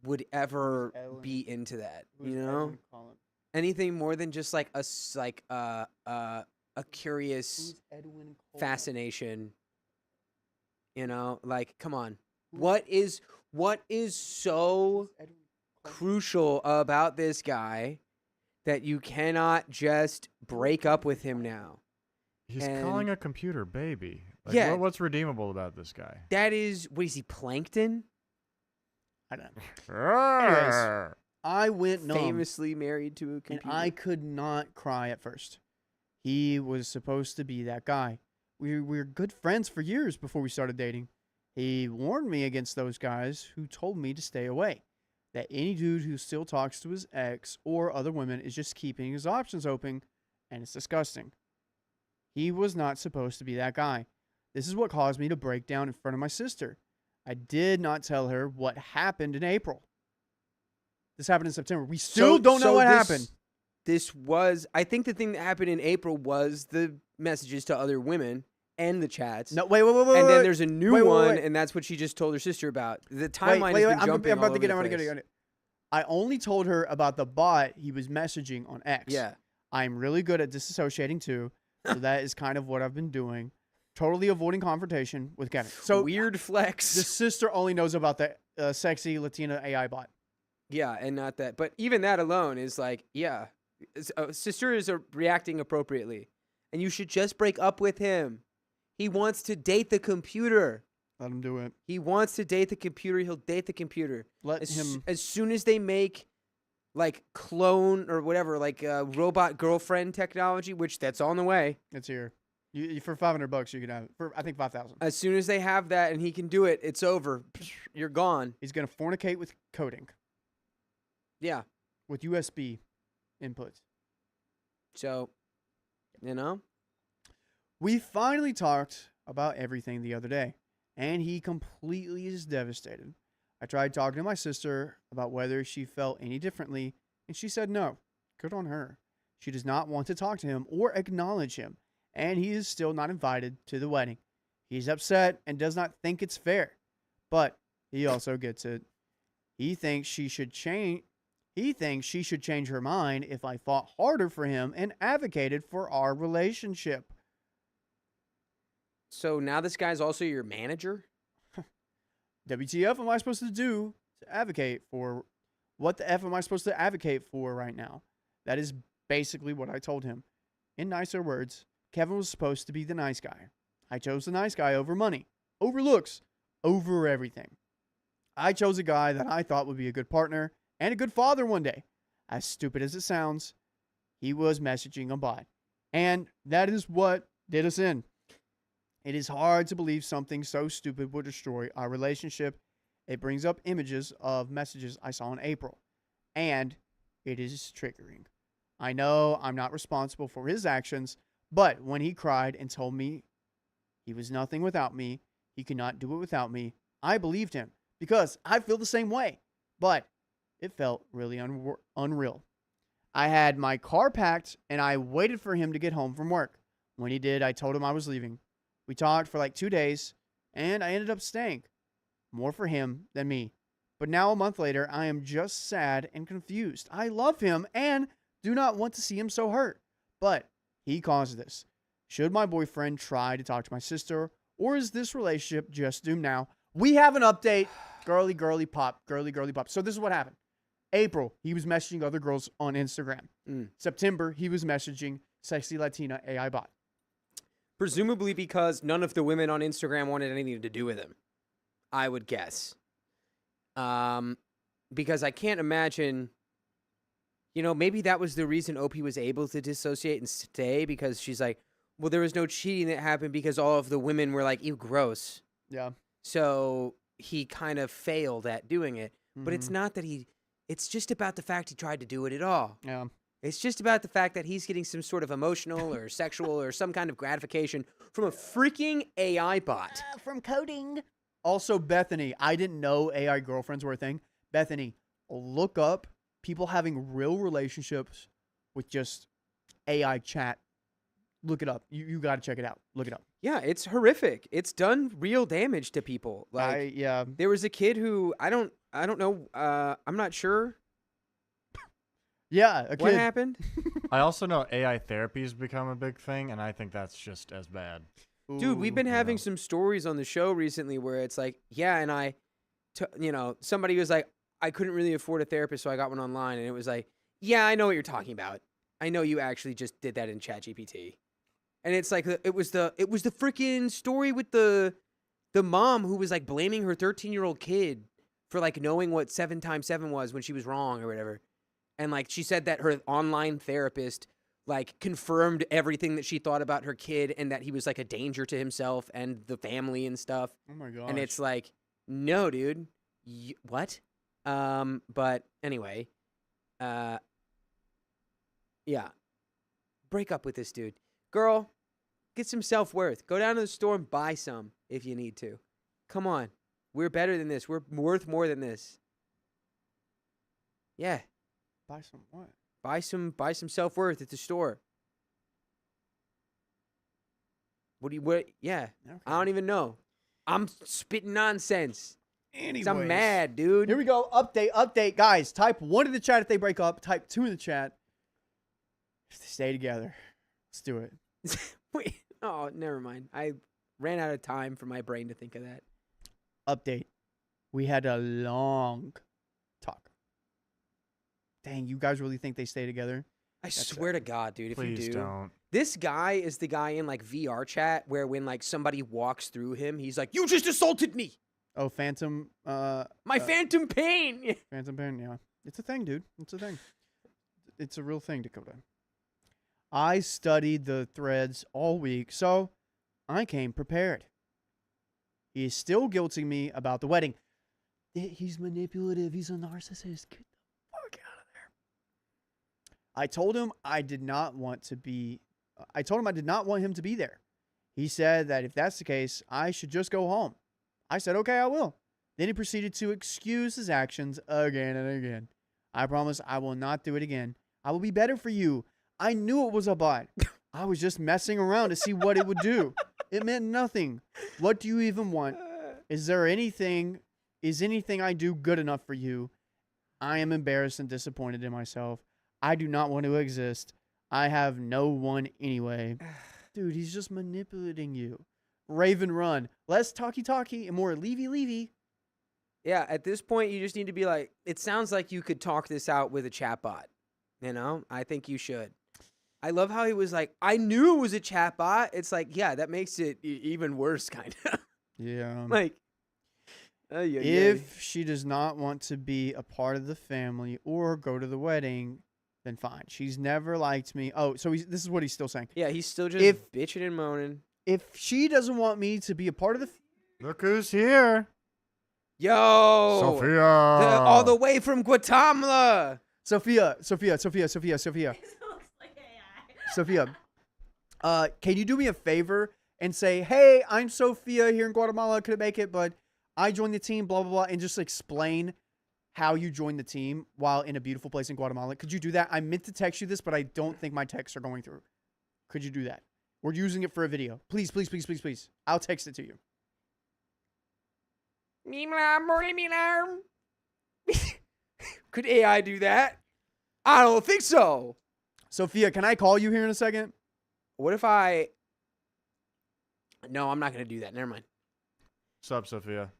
A: would ever be into that. You know, anything more than just like a curious fascination. You know, like come on, what is so crucial about this guy that you cannot just break up with him now?
B: He's
A: And-
B: calling a computer baby. Like,
A: Yeah.
B: what's redeemable about this guy?
A: That is, what is he, plankton?
C: I don't know. I went numb.
A: Famously married to a
C: And
A: computer.
C: I could not cry at first. He was supposed to be that guy. We were good friends for years before we started dating. He warned me against those guys who told me to stay away. That any dude who still talks to his ex or other women is just keeping his options open, and it's disgusting. He was not supposed to be that guy. This is what caused me to break down in front of my sister. I did not tell her what happened in April. This happened in September. We still don't know what happened.
A: I think the thing that happened in April was the messages to other women and the chats.
C: No, wait.
A: And then there's a new one,
C: wait.
A: and that's what she just told her sister about. The timeline has been jumping
C: I'm about
A: all
C: to get
A: over
C: it.
A: the place.
C: I only told her about the bot he was messaging on X.
A: Yeah.
C: I'm really good at disassociating too, so that is kind of what I've been doing. Totally avoiding confrontation with Kevin. So
A: weird flex.
C: the sister only knows about the sexy Latina AI bot.
A: Yeah, and not that. But even that alone is like, yeah, sister is reacting appropriately. And you should just break up with him. He wants to date the computer.
C: Let him do it.
A: He wants to date the computer. He'll date the computer.
C: Let him.
A: As soon as they make like clone or whatever, like robot girlfriend technology, which that's on the way.
C: It's here. You for $500 you can have it. For I think 5,000.
A: As soon as they have that and he can do it, it's over. You're gone.
C: He's gonna fornicate with coding.
A: Yeah.
C: With USB inputs.
A: So, you know,
C: we finally talked about everything the other day, and he completely is devastated. I tried talking to my sister about whether she felt any differently, and she said no. Good on her. She does not want to talk to him or acknowledge him, and he is still not invited to the wedding. He's upset and does not think it's fair, but he also gets it. He thinks she should change. He thinks she should change her mind if I fought harder for him and advocated for our relationship.
A: so now this guy's also your manager?
C: WTF am I supposed to do to advocate for? What the F am I supposed to advocate for right now? That is basically what I told him. In nicer words, Kevin was supposed to be the nice guy. I chose the nice guy over money, over looks, over everything. I chose a guy that I thought would be a good partner and a good father one day. As stupid as it sounds, he was messaging a bot. And that is what did us in. It is hard to believe something so stupid would destroy our relationship. It brings up images of messages I saw in April. And it is triggering. I know I'm not responsible for his actions, but when he cried and told me he was nothing without me, he could not do it without me, I believed him because I feel the same way. But it felt really unreal. I had my car packed and I waited for him to get home from work. When he did, I told him I was leaving. We talked for like 2 days and I ended up staying. More for him than me. But now a month later, I am just sad and confused. I love him and do not want to see him so hurt. But he caused this. Should my boyfriend try to talk to my sister, or is this relationship just doomed now? We have an update. Girly, girly, pop. Girly, girly, pop. So this is what happened. April, he was messaging other girls on Instagram. September, he was messaging sexy Latina AI bot.
A: Presumably because none of the women on Instagram wanted anything to do with him, I would guess. Because I can't imagine, you know, maybe that was the reason OP was able to dissociate and stay, because she's like, well, there was no cheating that happened because all of the women were like, ew, gross.
C: Yeah.
A: So he kind of failed at doing it. But it's not that it's just about the fact he tried to do it at all.
C: Yeah.
A: It's just about the fact that he's getting some sort of emotional or sexual or some kind of gratification from a freaking AI bot.
C: From coding. Also, Bethany, I didn't know AI girlfriends were a thing. Bethany, look up people having real relationships with just AI chat. Look it up. You got to check it out. Look it up.
A: Yeah, it's horrific. It's done real damage to people. Like,
C: yeah.
A: there was a kid who I don't know. I'm not sure
C: Yeah, a
A: what
C: kid.
A: happened.
B: I also know AI therapy has become a big thing, and I think that's just as bad.
A: Dude, we've been
B: Ooh,
A: having
B: yeah.
A: some stories on the show recently where it's like, yeah, and somebody was like, I couldn't really afford a therapist, so I got one online, and it was like, yeah, I know what you're talking about. I know you actually just did that in ChatGPT. And it's like it was the freaking story with the mom who was like blaming her 13-year-old kid for like knowing what 7 times 7 was when she was wrong or whatever. And like she said that her online therapist like confirmed everything that she thought about her kid and that he was like a danger to himself and the family and stuff.
C: Oh my gosh.
A: And it's like, no, dude. What? But anyway, yeah. Break up with this dude. Girl, get some self-worth. Go down to the store and buy some if you need to. Come on. We're better than this. We're worth more than this. Yeah.
C: Buy some what?
A: Buy some self-worth at the store. Yeah.
C: Okay.
A: I don't even know. I'm spitting nonsense. 'Cause I'm
C: Anyways.
A: mad, dude.
C: Here we go. Update. Guys, type 1 in the chat if they break up. Type 2 in the chat if they stay together. Let's do it.
A: Wait. Oh, never mind. I ran out of time for my brain to think of that.
C: Update. We had a long talk. Dang, you guys really think they stay together?
A: I swear to God, dude, if
B: Please
A: you do.
B: don't.
A: This guy is the guy in like VR chat where when like somebody walks through him, he's like, "You just assaulted me.
C: Oh, Phantom.
A: My phantom pain."
C: Phantom Pain, yeah. It's a thing, dude. It's a thing. It's a real thing, Dakota. I studied the threads all week, so I came prepared. He is still guilting me about the wedding. He's manipulative. He's a narcissist. Get the fuck out of there. I told him I did not want him to be there. He said that if that's the case, I should just go home. I said, okay, I will. Then he proceeded to excuse his actions again and again. I promise I will not do it again. I will be better for you. I knew it was a bot. I was just messing around to see what it would do. It meant nothing. What do you even want? Is anything I do good enough for you? I am embarrassed and disappointed in myself. I do not want to exist. I have no one anyway. Dude, he's just manipulating you. Raven run. Less talky and more leavey.
A: Yeah, at this point, you just need to be like, it sounds like you could talk this out with a chatbot. You know, I think you should. I love how he was like, I knew it was a chatbot. It's like, yeah, that makes it even worse, kind of.
C: Yeah.
A: Like,
C: if she does not want to be a part of the family or go to the wedding, then fine. She's never liked me. Oh, so this is what he's still saying.
A: Yeah, he's still just bitching and moaning.
C: If she doesn't want me to be a part of the...
B: Look who's here.
A: Yo!
B: Sophia.
A: All the way from Guatemala.
C: Sophia. Can you do me a favor and say, hey, I'm Sophia here in Guatemala. Couldn't make it, but I joined the team, blah, blah, blah, and just explain how you joined the team while in a beautiful place in Guatemala. Could you do that? I meant to text you this, but I don't think my texts are going through. Could you do that? We're using it for a video. Please. I'll text it to you.
A: Could AI do that? I don't think so.
C: Sophia, can I call you here in a second?
A: What if I... No, I'm not going to do that. Never mind.
B: Sup, Sophia?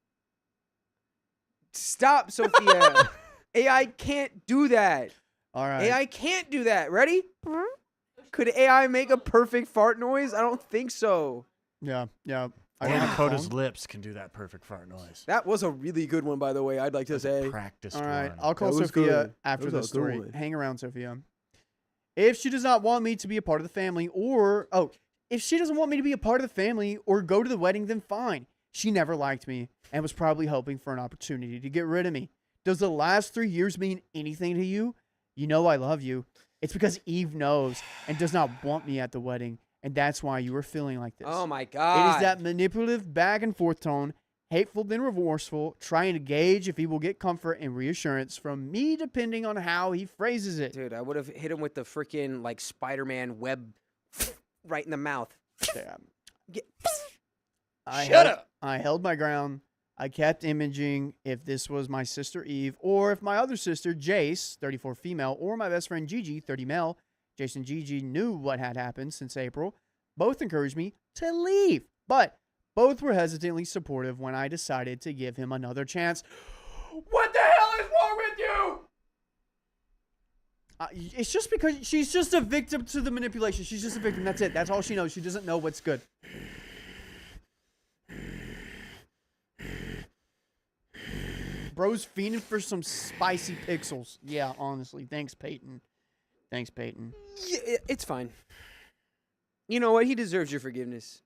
A: Stop, Sophia. AI can't do that.
C: All right.
A: AI can't do that. Ready? Could AI make a perfect fart noise? I don't think so.
C: Yeah. I
B: Only
C: don't have a
B: Dakota's
C: phone.
B: lips can do that perfect fart noise.
A: That was a really good one, by the way, I'd like to say.
B: Practiced
C: All right,
B: one.
C: I'll call
A: That was
C: Sophia
A: good.
C: after
A: That
C: the
A: was a good
C: story.
A: one.
C: Hang around, Sophia. If she does not want me to be a part of the family if she doesn't want me to be a part of the family or go to the wedding, then fine. She never liked me and was probably hoping for an opportunity to get rid of me. Does the last 3 years mean anything to you? You know I love you. It's because Eve knows and does not want me at the wedding, and that's why you were feeling like this.
A: Oh, my
C: It
A: God.
C: is that manipulative back and forth tone, hateful then remorseful, trying to gauge if he will get comfort and reassurance from me depending on how he phrases it.
A: Dude, I would have hit him with the freaking, like, Spider-Man web right in the mouth.
C: Damn.
A: Get-
C: Shut up. I held my ground. I kept imaging if this was my sister Eve or if my other sister Jace, 34 female, or my best friend Gigi, 30 male. Jace and Gigi knew what had happened since April. Both encouraged me to leave, but both were hesitantly supportive when I decided to give him another chance. What the hell is wrong with you? It's just because she's just a victim to the manipulation. She's just a victim. That's it. That's all she knows. She doesn't know what's good. Bro's fiending for some spicy pixels. Yeah, honestly. Thanks, Peyton.
A: Yeah, it's fine. You know what? He deserves your forgiveness.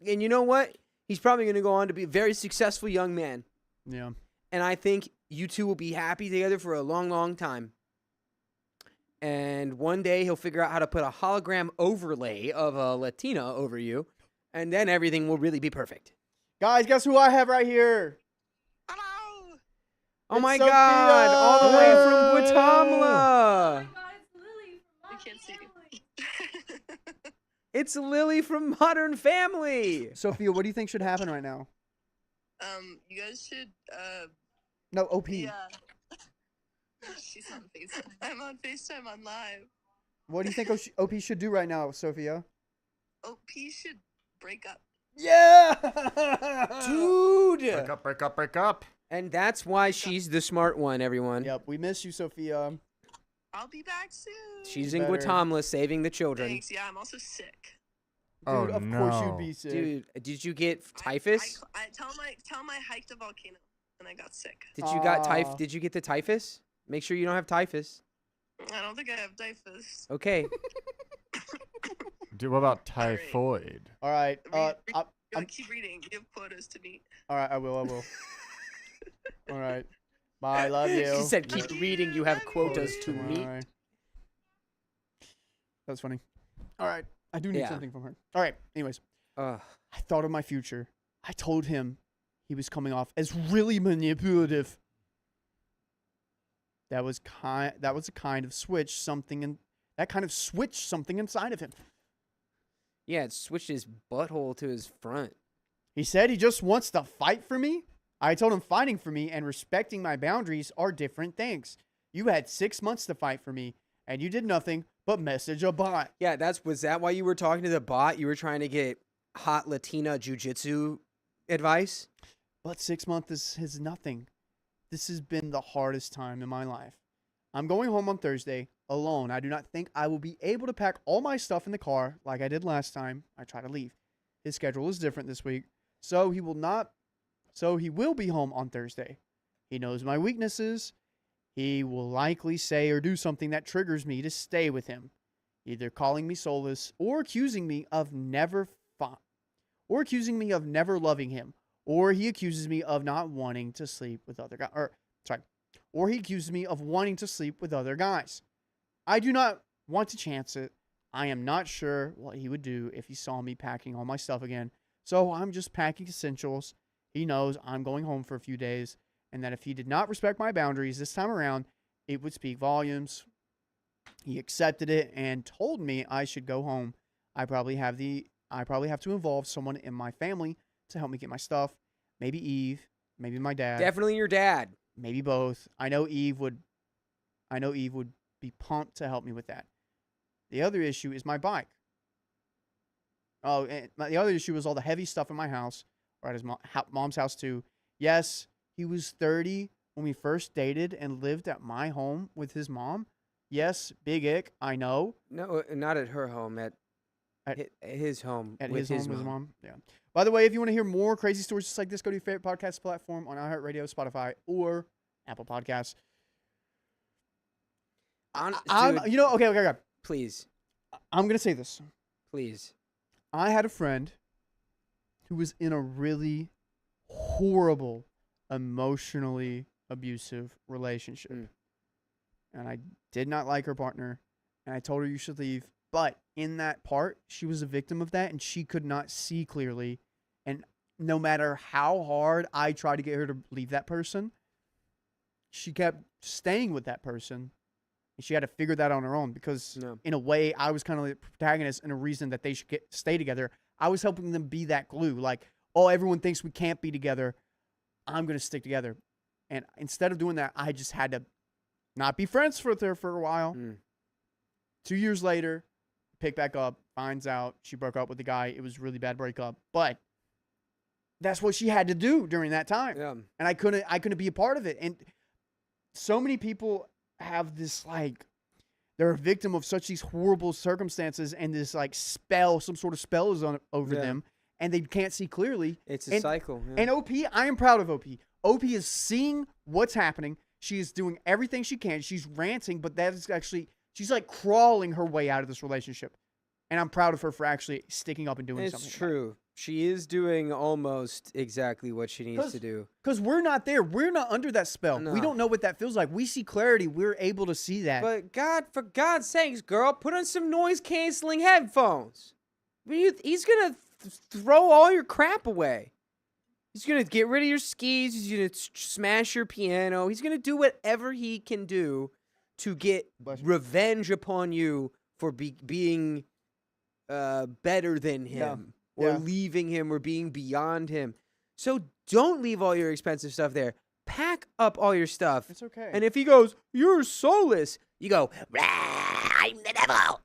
A: And you know what? He's probably going to go on to be a very successful young man.
C: Yeah.
A: And I think you two will be happy together for a long, long time. And one day he'll figure out how to put a hologram overlay of a Latina over you. And then everything will really be perfect.
C: Guys, guess who I have right here?
H: Hello.
A: Oh
C: It's
A: my God! All the way from
C: Sophia!
A: Guatemala.
H: I can't see.
A: It's Lily from Modern Family.
C: Sophia, what do you think should happen right now?
H: You guys should
C: No, OP.
H: yeah. She's on FaceTime. I'm on FaceTime on live.
C: What do you think OP should do right now, Sophia?
H: OP should break up.
C: Yeah!
A: Dude.
B: Break up, break up, break up.
A: And that's why she's the smart one, everyone.
C: Yep, we miss you, Sophia.
H: I'll be back soon.
A: She's in
C: Better.
A: Guatemala saving the children.
H: Thanks. Yeah, I'm also sick.
C: Dude,
B: Oh,
C: of course
B: no.
C: you'd be sick.
A: Dude, did you get typhus?
H: I tell him I hiked a volcano and I got sick.
A: Did you got
C: Aw.
A: Did you get the typhus? Make sure you don't have typhus.
H: I don't think I have typhus.
A: Okay.
B: Dude, what about
H: All right.
B: typhoid?
C: All right.
H: Keep reading. You have quotas to meet.
C: All right, I will. All right. Bye, love you.
A: She said, "Keep reading. You have quotas to meet."
C: Bye. That's funny. All right. I do need
A: Yeah.
C: something from her. All right. Anyways,
A: Ugh.
C: I thought of my future. I told him he was coming off as really manipulative. That was a kind of switch something inside of him.
A: Yeah, it switched his butthole to his front.
C: He said he just wants to fight for me. I told him fighting for me and respecting my boundaries are different things. You had 6 months to fight for me, and you did nothing but message a bot.
A: Yeah, was that why you were talking to the bot? You were trying to get hot Latina jujitsu advice?
C: But 6 months is nothing. This has been the hardest time in my life. I'm going home on Thursday alone. I do not think I will be able to pack all my stuff in the car like I did last time I tried to leave. His schedule is different this week, so he will be home on Thursday. He knows my weaknesses. He will likely say or do something that triggers me to stay with him, either calling me soulless or accusing me of never loving him, or he accuses me of not wanting to sleep with other guys. Or he accuses me of wanting to sleep with other guys. I do not want to chance it. I am not sure what he would do if he saw me packing all my stuff again. So I'm just packing essentials. He knows I'm going home for a few days, and that if he did not respect my boundaries this time around, it would speak volumes. He accepted it and told me I should go home. I probably have to involve someone in my family to help me get my stuff. Maybe Eve, maybe my dad.
A: Definitely your dad.
C: Maybe both. I know Eve would be pumped to help me with that. The other issue is my bike. Oh, and the other issue is all the heavy stuff in my house, or at his mom's house too. Yes, he was 30 when we first dated and lived at my home with his mom. Yes, big ick, I know.
A: No, not at her home. At his home.
C: At
A: with
C: his home with his mom. Yeah. By the way, if you want to hear more crazy stories just like this, go to your favorite podcast platform on iHeartRadio, Spotify, or Apple Podcasts.
A: Dude,
C: Okay.
A: please,
C: I'm gonna say this.
A: please.
C: I had a friend who was in a really horrible, emotionally abusive relationship. And I did not like her partner, and I told her you should leave. But in that part, she was a victim of that, and she could not see clearly. And no matter how hard I tried to get her to leave that person, she kept staying with that person. And she had to figure that on her own because, in a way, I was kind of the protagonist and a reason that they should stay together. I was helping them be that glue. Like, oh, everyone thinks we can't be together. I'm going to stick together. And instead of doing that, I just had to not be friends with her for a while. 2 years later, pick back up, finds out she broke up with the guy. It was a really bad breakup. But that's what she had to do during that time.
A: Yeah.
C: And I couldn't be a part of it. And so many people have this, like, they're a victim of such these horrible circumstances, and this, like, spell, some sort of spell is over them, and they can't see clearly.
A: It's a cycle. Yeah.
C: And OP, I am proud of OP. OP is seeing what's happening. She is doing everything she can. She's ranting, but that is actually, she's like crawling her way out of this relationship. And I'm proud of her for actually sticking up and doing something.
A: It's true. She is doing almost exactly what she needs to do.
C: Because we're not there. We're not under that spell.
A: No.
C: We don't know what that feels like. We see clarity. We're able to see that.
A: But for God's sakes, girl, put on some noise-canceling headphones. He's going to throw all your crap away. He's gonna get rid of your skis. He's gonna smash your piano. He's gonna do whatever he can do to get
C: Bless you.
A: revenge upon you for being better than him, or
C: Yeah.
A: leaving him, or being beyond him. So don't leave all your expensive stuff there. Pack up all your stuff.
C: It's okay.
A: And if he goes, "You're soulless," you go,
D: Rah, I'm the devil.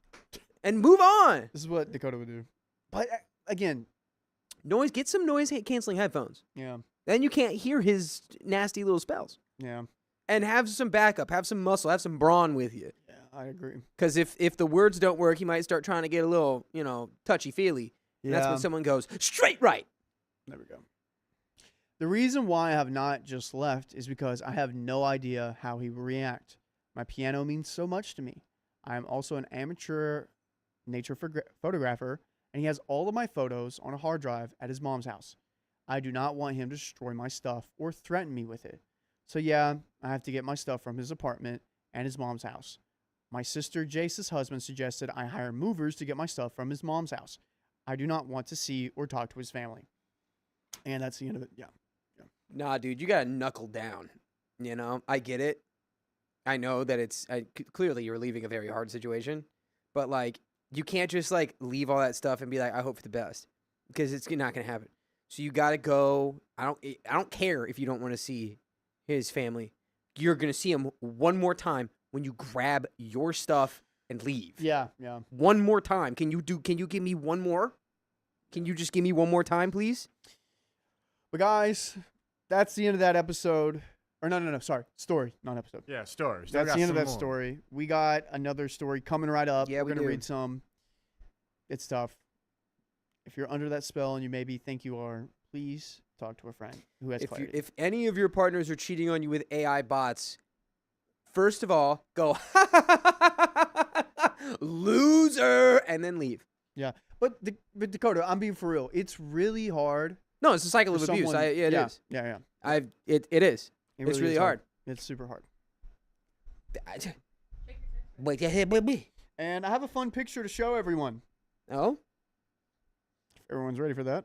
A: and move on.
C: This is what Dakota would do. But again,
A: Get some noise canceling headphones.
C: yeah,
A: Then you can't hear his nasty little spells.
C: yeah,
A: And have some backup, have some muscle, have some brawn with you.
C: yeah. I agree.
A: Because if the words don't work, he might start trying to get a little, touchy-feely. And that's when someone goes, straight right.
C: There we go. The reason why I have not just left is because I have no idea how he will react. My piano means so much to me. I am also an amateur nature photographer, and he has all of my photos on a hard drive at his mom's house. I do not want him to destroy my stuff or threaten me with it. So yeah, I have to get my stuff from his apartment and his mom's house. My sister Jace's husband suggested I hire movers to get my stuff from his mom's house. I do not want to see or talk to his family. And that's the end of it. Yeah.
A: Nah, dude, you got to knuckle down. I get it. I know that clearly you're leaving a very hard situation. But, you can't just, leave all that stuff and be like, I hope for the best. Because it's not going to happen. So you got to go. I don't care if you don't want to see his family. You're going to see him one more time when you grab your stuff and leave.
C: Yeah, yeah.
A: One more time. Can you give me one more? Can you just give me one more time, please?
C: But guys, that's the end of that episode. Or no, sorry. Story, not episode.
B: Yeah, stories.
C: That's the end of that story. We got another story coming right up.
A: Yeah,
C: We're going to
A: do.
C: read some. It's tough. If you're under that spell and you maybe think you are, please talk to a friend who has clarity.
A: If any of your partners are cheating on you with AI bots, first of all, go loser, and then leave.
C: Yeah. But Dakota, I'm being for real. It's really hard.
A: No, it's a cycle of
C: for
A: abuse.
C: someone-
A: It is.
C: Yeah.
A: It is.
C: It
A: It's really
C: is
A: hard.
C: It's super hard.
D: Wait, yeah, baby.
C: And I have a fun picture to show everyone.
A: Oh,
C: If everyone's ready for that.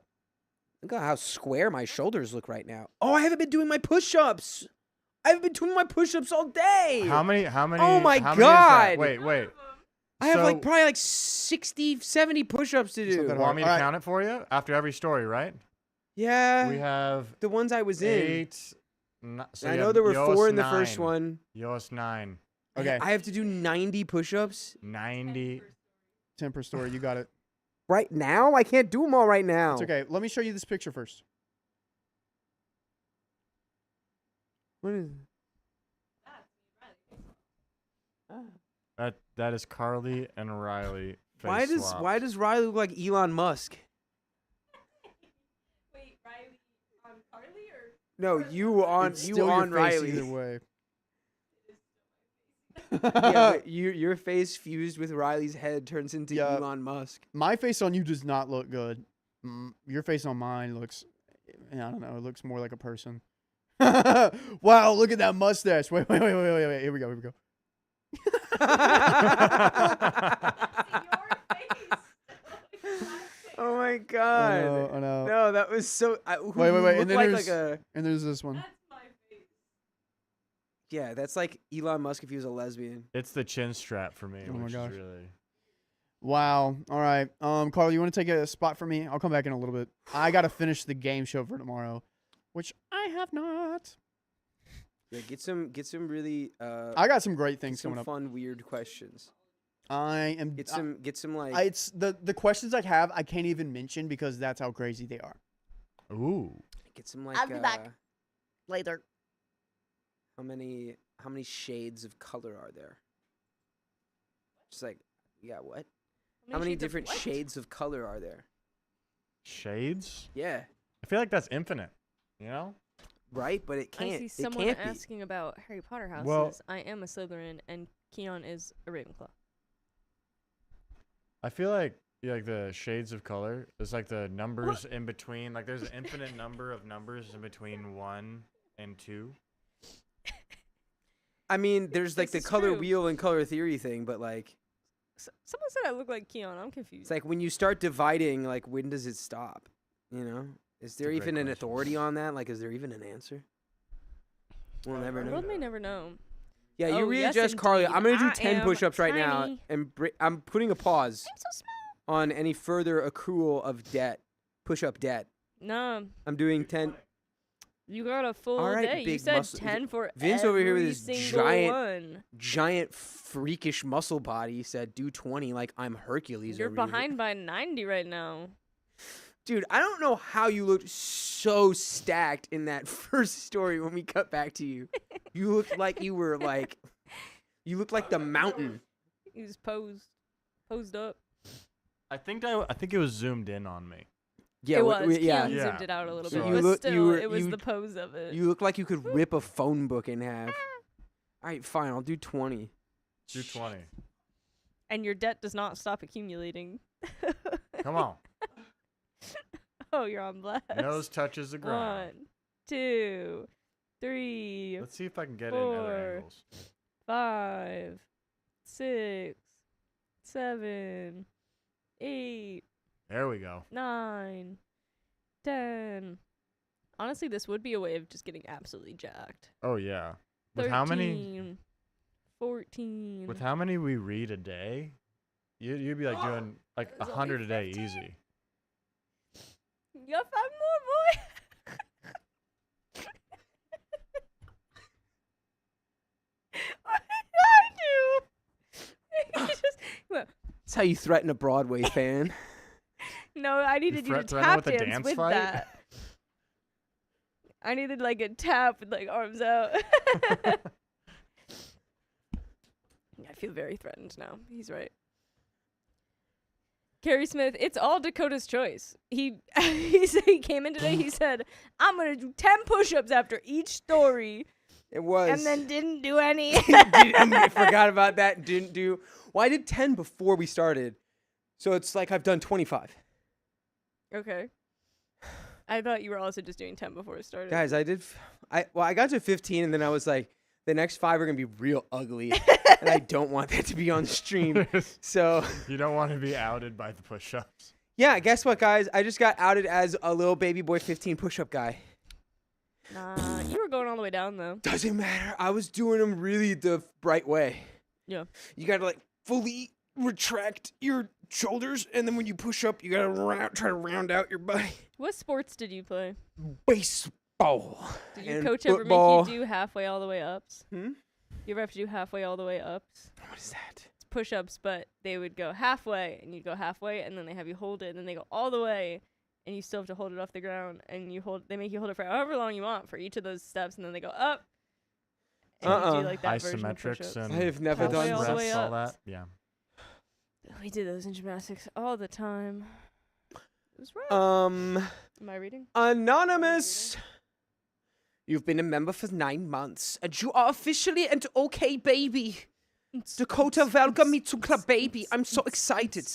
A: look at how square my shoulders look right now. Oh, I haven't been doing my push-ups. I haven't been doing my push-ups all day.
B: How many?
A: Oh my
B: how many is that?
A: God.
B: Wait.
A: I have
B: So-
A: probably 60, 70 push-ups to
C: It's not
A: do.
C: that
B: Want me to
C: Alright.
B: count it for you after every story, right?
A: Yeah.
B: We have
A: The ones I was in.
B: 8. So
A: I
B: you
A: know
B: have
A: there were
B: Yoast
A: 4 in the first
B: 9.
A: one.
B: Yoast 9.
C: Okay.
A: I have to do 90 push-ups
B: 90.
C: 10 per story. You got it.
A: right now. I can't do them all right now.
C: It's okay. Let me show you this picture first.
A: What is?
B: That is Carly and Riley.
A: Why does Riley look like Elon Musk?
F: Wait, Riley on Carly or?
A: No, you on
C: It's still
A: on
C: your face
A: Riley.
C: either way.
A: Yeah, but your face fused with Riley's head turns into
C: Yeah.
A: Elon Musk.
C: My face on you does not look good. Your face on mine looks, I don't know, it looks more like a person. Wow, look at that mustache. Wait. Here we go.
A: Oh my god!
C: Oh no.
A: No, that was so.
C: Wait.
A: And
C: And then
A: like
C: there's,
A: a
C: and there's this one.
A: yeah. That's like Elon Musk if he was a lesbian.
B: It's the chin strap for me,
C: Oh my
B: which
C: gosh.
B: is really.
C: Wow. All right. Carl, you want to take a spot for me? I'll come back in a little bit. I got to finish the game show for tomorrow, which I have not.
A: Yeah, get some really.
C: I got some great
A: get
C: things
A: some
C: coming up.
A: fun, weird questions.
C: I am.
A: Get some like.
C: It's the questions I have. I can't even mention because that's how crazy they are.
B: Ooh.
A: Get some like.
G: I'll be back. Later.
A: How many shades of color are there? Just like, yeah, what? How many different shades of color are there?
B: Shades?
A: Yeah,
B: I feel like that's infinite. You know?
A: right, but it can't.
F: I see
A: it
F: someone
A: can't be.
F: asking about Harry Potter houses.
B: Well-
F: I am a Slytherin, and Keon is a Ravenclaw.
B: I feel like the shades of color. There's like the numbers in between. Like there's an infinite number of numbers in between 1 and 2.
A: I mean, there's like the
F: This is
A: color
F: true.
A: wheel and color theory thing, but like,
F: Someone said I look like Keon. I'm confused.
A: it's like when you start dividing, like when does it stop? You know? Is there
B: a great
A: even an
B: question.
A: authority on that? Like, is there even an answer? We'll never
F: The
A: know.
F: world may never know.
A: Yeah, you
F: Oh, yes,
A: readjust Carly. I'm gonna do
F: indeed.
A: 10
F: I am
A: push-ups right now,
F: tiny.
A: and I'm putting a pause
G: I'm so small.
A: on any further accrual of debt, push-up debt.
F: No,
A: I'm doing 10.
F: you got a full
A: All right,
F: day. You
A: big
F: said
A: muscle-
F: 10 for
A: Vince over here with
F: every
A: his
F: single
A: giant-
F: one.
A: Giant freakish muscle body said do 20 like I'm Hercules.
F: You're
A: over here.
F: behind by 90 right now.
A: Dude, I don't know how you looked so stacked in that first story when we cut back to you. You looked like you were like, you looked like the mountain.
F: He was posed up.
B: I think it was zoomed in on me.
A: Yeah,
F: it was.
A: yeah.
F: Keon
B: Yeah.
F: zoomed it out a little
B: So
F: bit.
B: you
F: But
A: look-
F: still,
A: you were-
F: it was
A: you-
F: the pose of it.
A: You look like you could rip a phone book in half. All right, fine. I'll do 20.
B: Do 20.
F: And your debt does not stop accumulating.
B: Come on.
F: Oh, you're on blast.
B: Nose touches the ground.
F: 1, 2, 3,
B: Let's see if I can get it in other
F: 4.
B: angles.
F: 5, 6, 7, 8,
B: There we go.
F: 9, 10. Honestly, this would be a way of just getting absolutely jacked.
B: Oh yeah.
F: 13,
B: With how many?
F: 14.
B: With how many we read a day, you'd be like doing like
F: There's only
B: 100 a day
F: 15.
B: easy.
F: You got 5 more, boy. What did I do? He just went,
A: That's how you threaten a Broadway fan.
F: no, I needed you to
B: threaten
F: tap
B: with a
F: dance
B: dance
F: with
B: fight?
F: that. I needed like a tap with like arms out. I feel very threatened now. He's right. Carrie Smith, it's all Dakota's choice. He he came in today. He said, "I'm gonna do 10 push-ups after each story,"
A: It was.
F: and then didn't do any.
A: I forgot about that. Didn't do. Well, I did 10 before we started, so it's like I've done 25.
F: Okay. I thought you were also just doing 10 before it started.
A: Guys, I did. I got to 15, and then I was like, the next 5 are gonna be real ugly, and I don't want that to be on stream. So
B: You don't want to be outed by the push-ups.
A: yeah, guess what, guys? I just got outed as a little baby boy 15 push-up guy.
F: Nah, you were going all the way down though.
A: Doesn't matter. I was doing them really the right way.
F: Yeah.
A: You gotta like fully retract your shoulders, and then when you push up, you gotta try to round out your body.
F: What sports did you play?
A: Baseball.
F: Did your
A: and
F: coach ever
A: football.
F: make you do halfway all the way ups?
A: Hmm?
F: You ever have to do halfway all the way ups?
A: What is that?
F: It's push-ups, but they would go halfway, and you'd go halfway, and then they have you hold it, and then they go all the way, and you still have to hold it off the ground, and they make you hold it for however long you want for each of those steps, and then they go up. And you do like that version of
B: Isometrics
F: push-ups.
B: and
A: I have never
F: Halfway
A: done
F: all the
A: that.
F: way
B: reps, all
F: up.
B: that. Yeah.
F: We did those in gymnastics all the time. It was rough. Am I reading?
A: Anonymous. You've been a member for 9 months, and you are officially an OK baby. Dakota, welcome me to Club Baby. I'm so excited.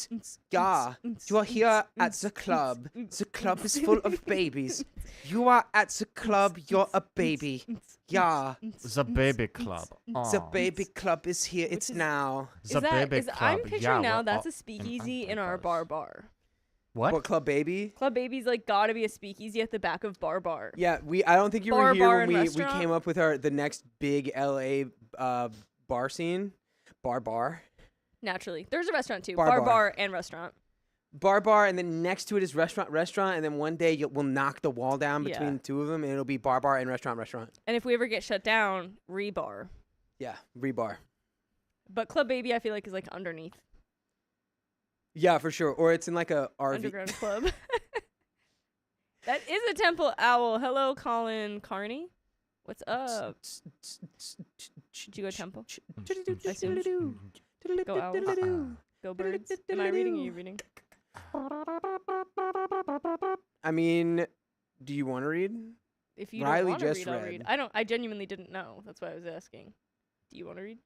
A: Yeah, you are here at the club. The club is full of babies. You are at the club. You're a baby. Yeah,
B: The baby club.
A: the
B: Aw.
A: baby club is here. It's now.
B: The baby club.
F: I'm picturing
B: Yeah,
F: now
B: we're
F: that's
B: all
F: a speakeasy
B: in
F: in our
B: bars.
F: bar.
B: What?
A: What Club Baby?
F: Club Baby's like gotta be a speakeasy at the back of bar.
A: Yeah, I don't think you were
F: Bar,
A: here
F: bar,
A: when
F: and
A: we
F: restaurant?
A: came up with the next big LA bar scene. Bar.
F: Naturally. There's a restaurant too.
A: Bar.
F: Bar and restaurant.
A: Bar, and then next to it is restaurant, and then one day we'll knock the wall down between
F: Yeah.
A: the two of them, and it'll be bar, and restaurant.
F: And if we ever get shut down, rebar.
A: Yeah, rebar.
F: But Club Baby I feel like is like underneath.
A: Yeah, for sure. Or it's in like a RV.
F: Underground club. That is a temple owl. Hello, Colin Carney. What's up? Did you go temple? I assume. Go owls. Go birds. Am I reading or are you reading?
A: I mean, do you want to read?
F: If you
A: Riley
F: don't want to
A: just
F: read, I'll read.
A: read.
F: I genuinely didn't know. That's why I was asking. Do you want to read?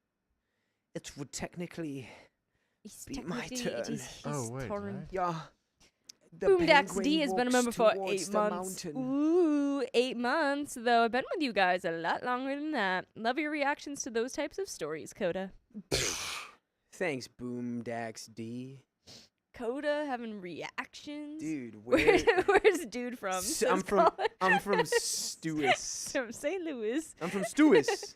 A: It would technically
F: It's
A: be my
F: technically- it
A: turn.
F: is his
B: Oh, wait,
F: turn.
B: right?
A: Yeah. The
F: Boomdax
A: penguin
F: D has been a
A: walks
F: member for
A: towards
F: 8
A: the
F: months.
A: mountain.
F: Ooh, 8 months. Though I've been with you guys a lot longer than that. Love your reactions to those types of stories, Coda.
A: Thanks, Boomdax D.
F: Dakota having reactions.
A: Dude,
F: Where's dude from?
A: I'm
F: says
A: from
F: Colin.
A: I'm from Stewis.
F: From St. Louis.
A: I'm from Stewis.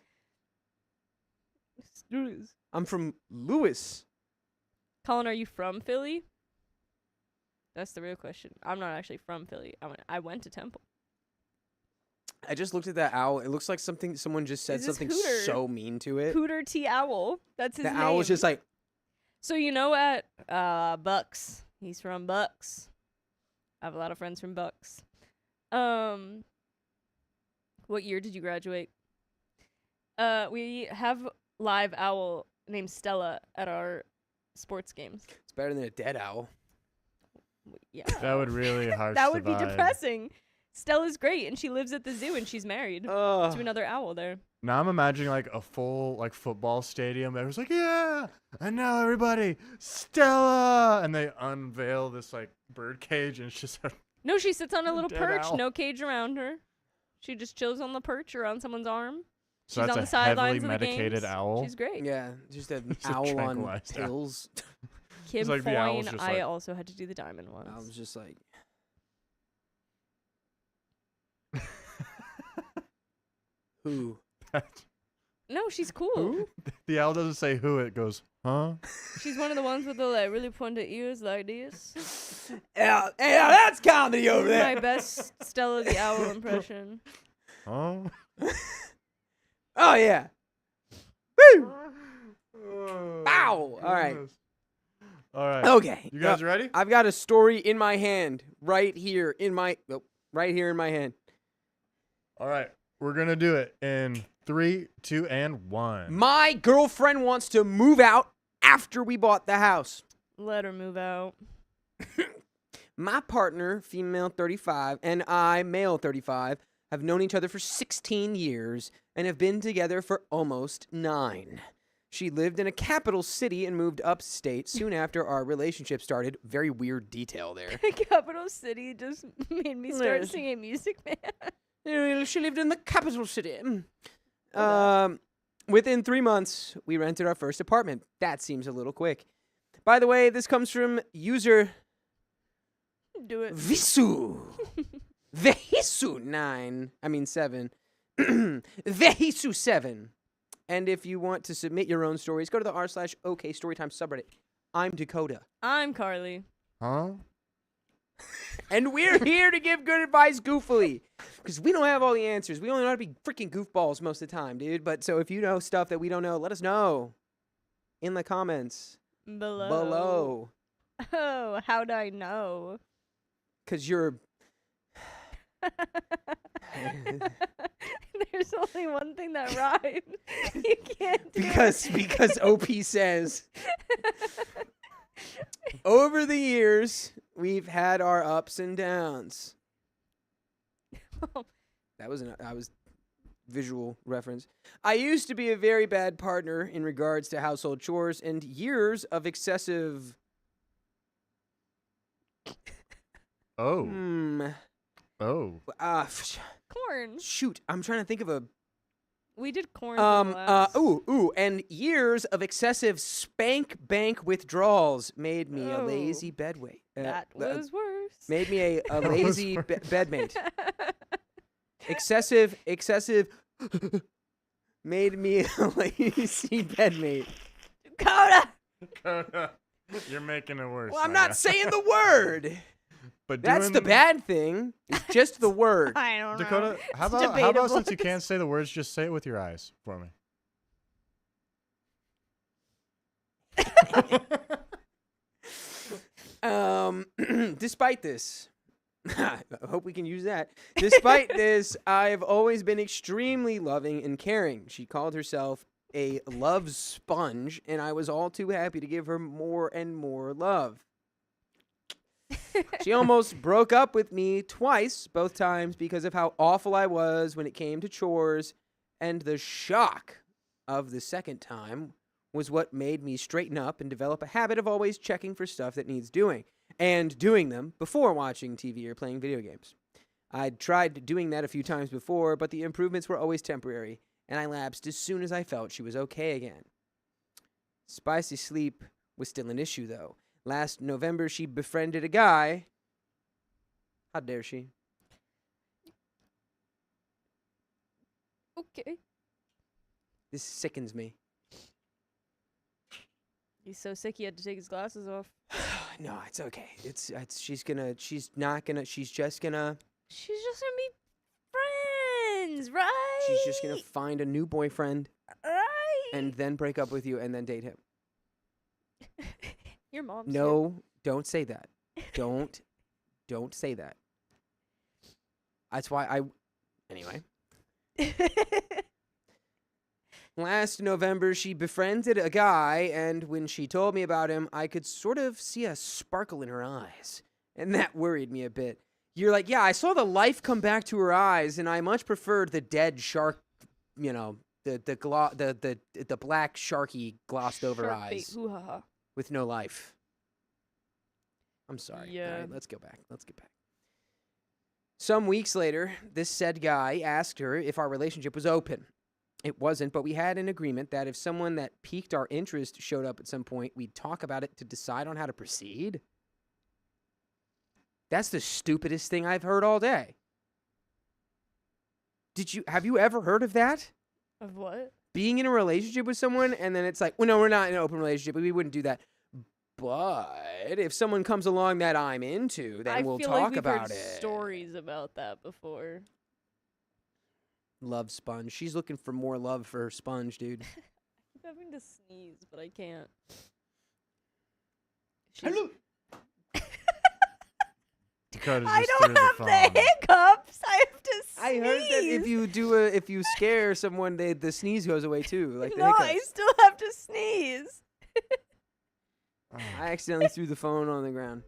F: Louis.
A: I'm from Lewis.
F: Colin, are you from Philly? That's the real question. I'm not actually from Philly. I went to Temple.
A: I just looked at that owl. It looks like someone just said
F: Is this
A: something
F: Hooter?
A: so mean to it.
F: Hooter T. Owl. That's his
A: The
F: name.
A: owl was just like,
F: So you know at Bucks. He's from Bucks. I have a lot of friends from Bucks. What year did you graduate? We have live owl named Stella at our sports games.
A: it's better than a dead owl.
F: Yeah.
B: That would really harsh
F: That
B: the
F: would be
B: vibe.
F: depressing. Stella's great, and she lives at the zoo, and she's married to another owl there.
B: Now I'm imagining like a full like football stadium. Everyone's like, yeah, and now everybody, Stella, and they unveil this like bird cage, and it's just a
F: No, she sits on a little
B: Dead
F: perch,
B: owl.
F: no cage around her. She just chills on the perch or on someone's arm.
B: so
F: She's
B: that's
F: on
B: a
F: the sidelines
B: heavily
F: of the
B: medicated
F: games.
B: owl.
F: She's great.
A: Yeah, just an
B: It's a
A: owl on
B: tranquilized owl.
A: pills.
F: Kim
B: like the owl's
F: Foyne,
B: just
F: I
B: like-
F: also had to do the diamond ones.
A: I was just like, who?
F: No, she's cool.
B: The owl doesn't say who, it goes, huh?
F: She's one of the ones with the like really pointed ears like this.
A: Yeah, that's comedy over
F: My
A: there.
F: best Stella the Owl impression.
B: Huh?
A: Oh yeah. Woo! Ow! All right.
B: All right.
A: Okay.
B: You guys ready?
A: I've got a story in my hand right here in my hand.
B: All right. We're going to do it in 3, 2, and 1.
A: My girlfriend wants to move out after we bought the house.
F: Let her move out.
A: My partner, female 35, and I, male 35, have known each other for 16 years and have been together for almost 9. She lived in a capital city and moved upstate soon after our relationship started. Very weird detail there.
F: Capital City just made me start
A: Yes.
F: singing Music Man.
A: She lived in the capital city. Within 3 months, we rented our first apartment. That seems a little quick. By the way, this comes from user
F: Do it.
A: Visu. Vehisu 7. Vehisu 7. And if you want to submit your own stories, go to the r/OK Storytime subreddit. I'm Dakota.
F: I'm Carly.
B: Huh?
A: And we're here to give good advice goofily. Because we don't have all the answers. We only know how to be freaking goofballs most of the time, dude. But so if you know stuff that we don't know, let us know in the comments below.
F: Oh, how'd I know?
A: Because you're...
F: There's only one thing that rhymes. You can't do
A: Because OP says... Over the years, we've had our ups and downs. That was I was visual reference. I used to be a very bad partner in regards to household chores and years of excessive
B: Oh. Oh.
F: corn.
A: Shoot, I'm trying to think of a
F: We did corn. for the last-
A: and years of excessive spank bank withdrawals made me a
F: Oh.
A: lazy bedmate.
F: That was worse.
A: Made me a
B: was
A: lazy
B: worse.
A: bedmate. Excessive made me a lazy bedmate.
F: Dakota.
B: You're making it worse.
A: Well, I'm
B: my
A: not
B: guy.
A: saying the word.
B: But
A: That's
B: doing
A: the bad thing. It's just the word.
F: I don't know.
B: Dakota, how
F: It's
B: about
F: debatable.
B: since you can't say the words, just say it with your eyes for me.
A: Despite this, I hope we can use that. Despite this, I've always been extremely loving and caring. She called herself a love sponge, and I was all too happy to give her more and more love. She almost broke up with me twice, both times because of how awful I was when it came to chores, and the shock of the second time was what made me straighten up and develop a habit of always checking for stuff that needs doing, and doing them before watching TV or playing video games. I'd tried doing that a few times before, but the improvements were always temporary, and I lapsed as soon as I felt she was okay again. Spicy sleep was still an issue, though. Last November, she befriended a guy. How dare she?
F: Okay.
A: This sickens me.
F: He's so sick he had to take his glasses off.
A: No, it's okay. It's she's not gonna she's just gonna
F: She's just gonna be friends, right?
A: she's just gonna find a new boyfriend
F: right.
A: and then break up with you and then date him.
F: Your mom's
A: No, don't say that. Don't say that. That's why anyway. Last November, she befriended a guy, and when she told me about him, I could sort of see a sparkle in her eyes, and that worried me a bit. You're like, yeah, I saw the life come back to her eyes, and I much preferred the dead shark, you know, the black sharky glossed over
F: Shark bait,
A: eyes
F: hoo-ha-ha.
A: with no life. I'm sorry.
F: Yeah.
A: All right, let's go back. Some weeks later, this said guy asked her if our relationship was open. It wasn't, but we had an agreement that if someone that piqued our interest showed up at some point, we'd talk about it to decide on how to proceed. That's the stupidest thing I've heard all day. Have you ever heard of that?
F: Of what?
A: Being in a relationship with someone and then it's like, well, no, we're not in an open relationship, but we wouldn't do that. But if someone comes along that I'm into, then we'll
F: feel
A: talk
F: like we've
A: about
F: heard
A: it.
F: stories about that before.
A: Love sponge. She's looking for more love for her sponge, dude.
F: I keep having to sneeze, but I can't.
A: Hello.
B: Dakota
F: I
B: just
F: don't
B: threw the
F: have
B: phone.
F: the hiccups. I have to sneeze.
A: I heard that if you scare someone, the sneeze goes away too, like the
F: No, I
A: hiccups.
F: still have to sneeze.
A: I accidentally threw the phone on the ground.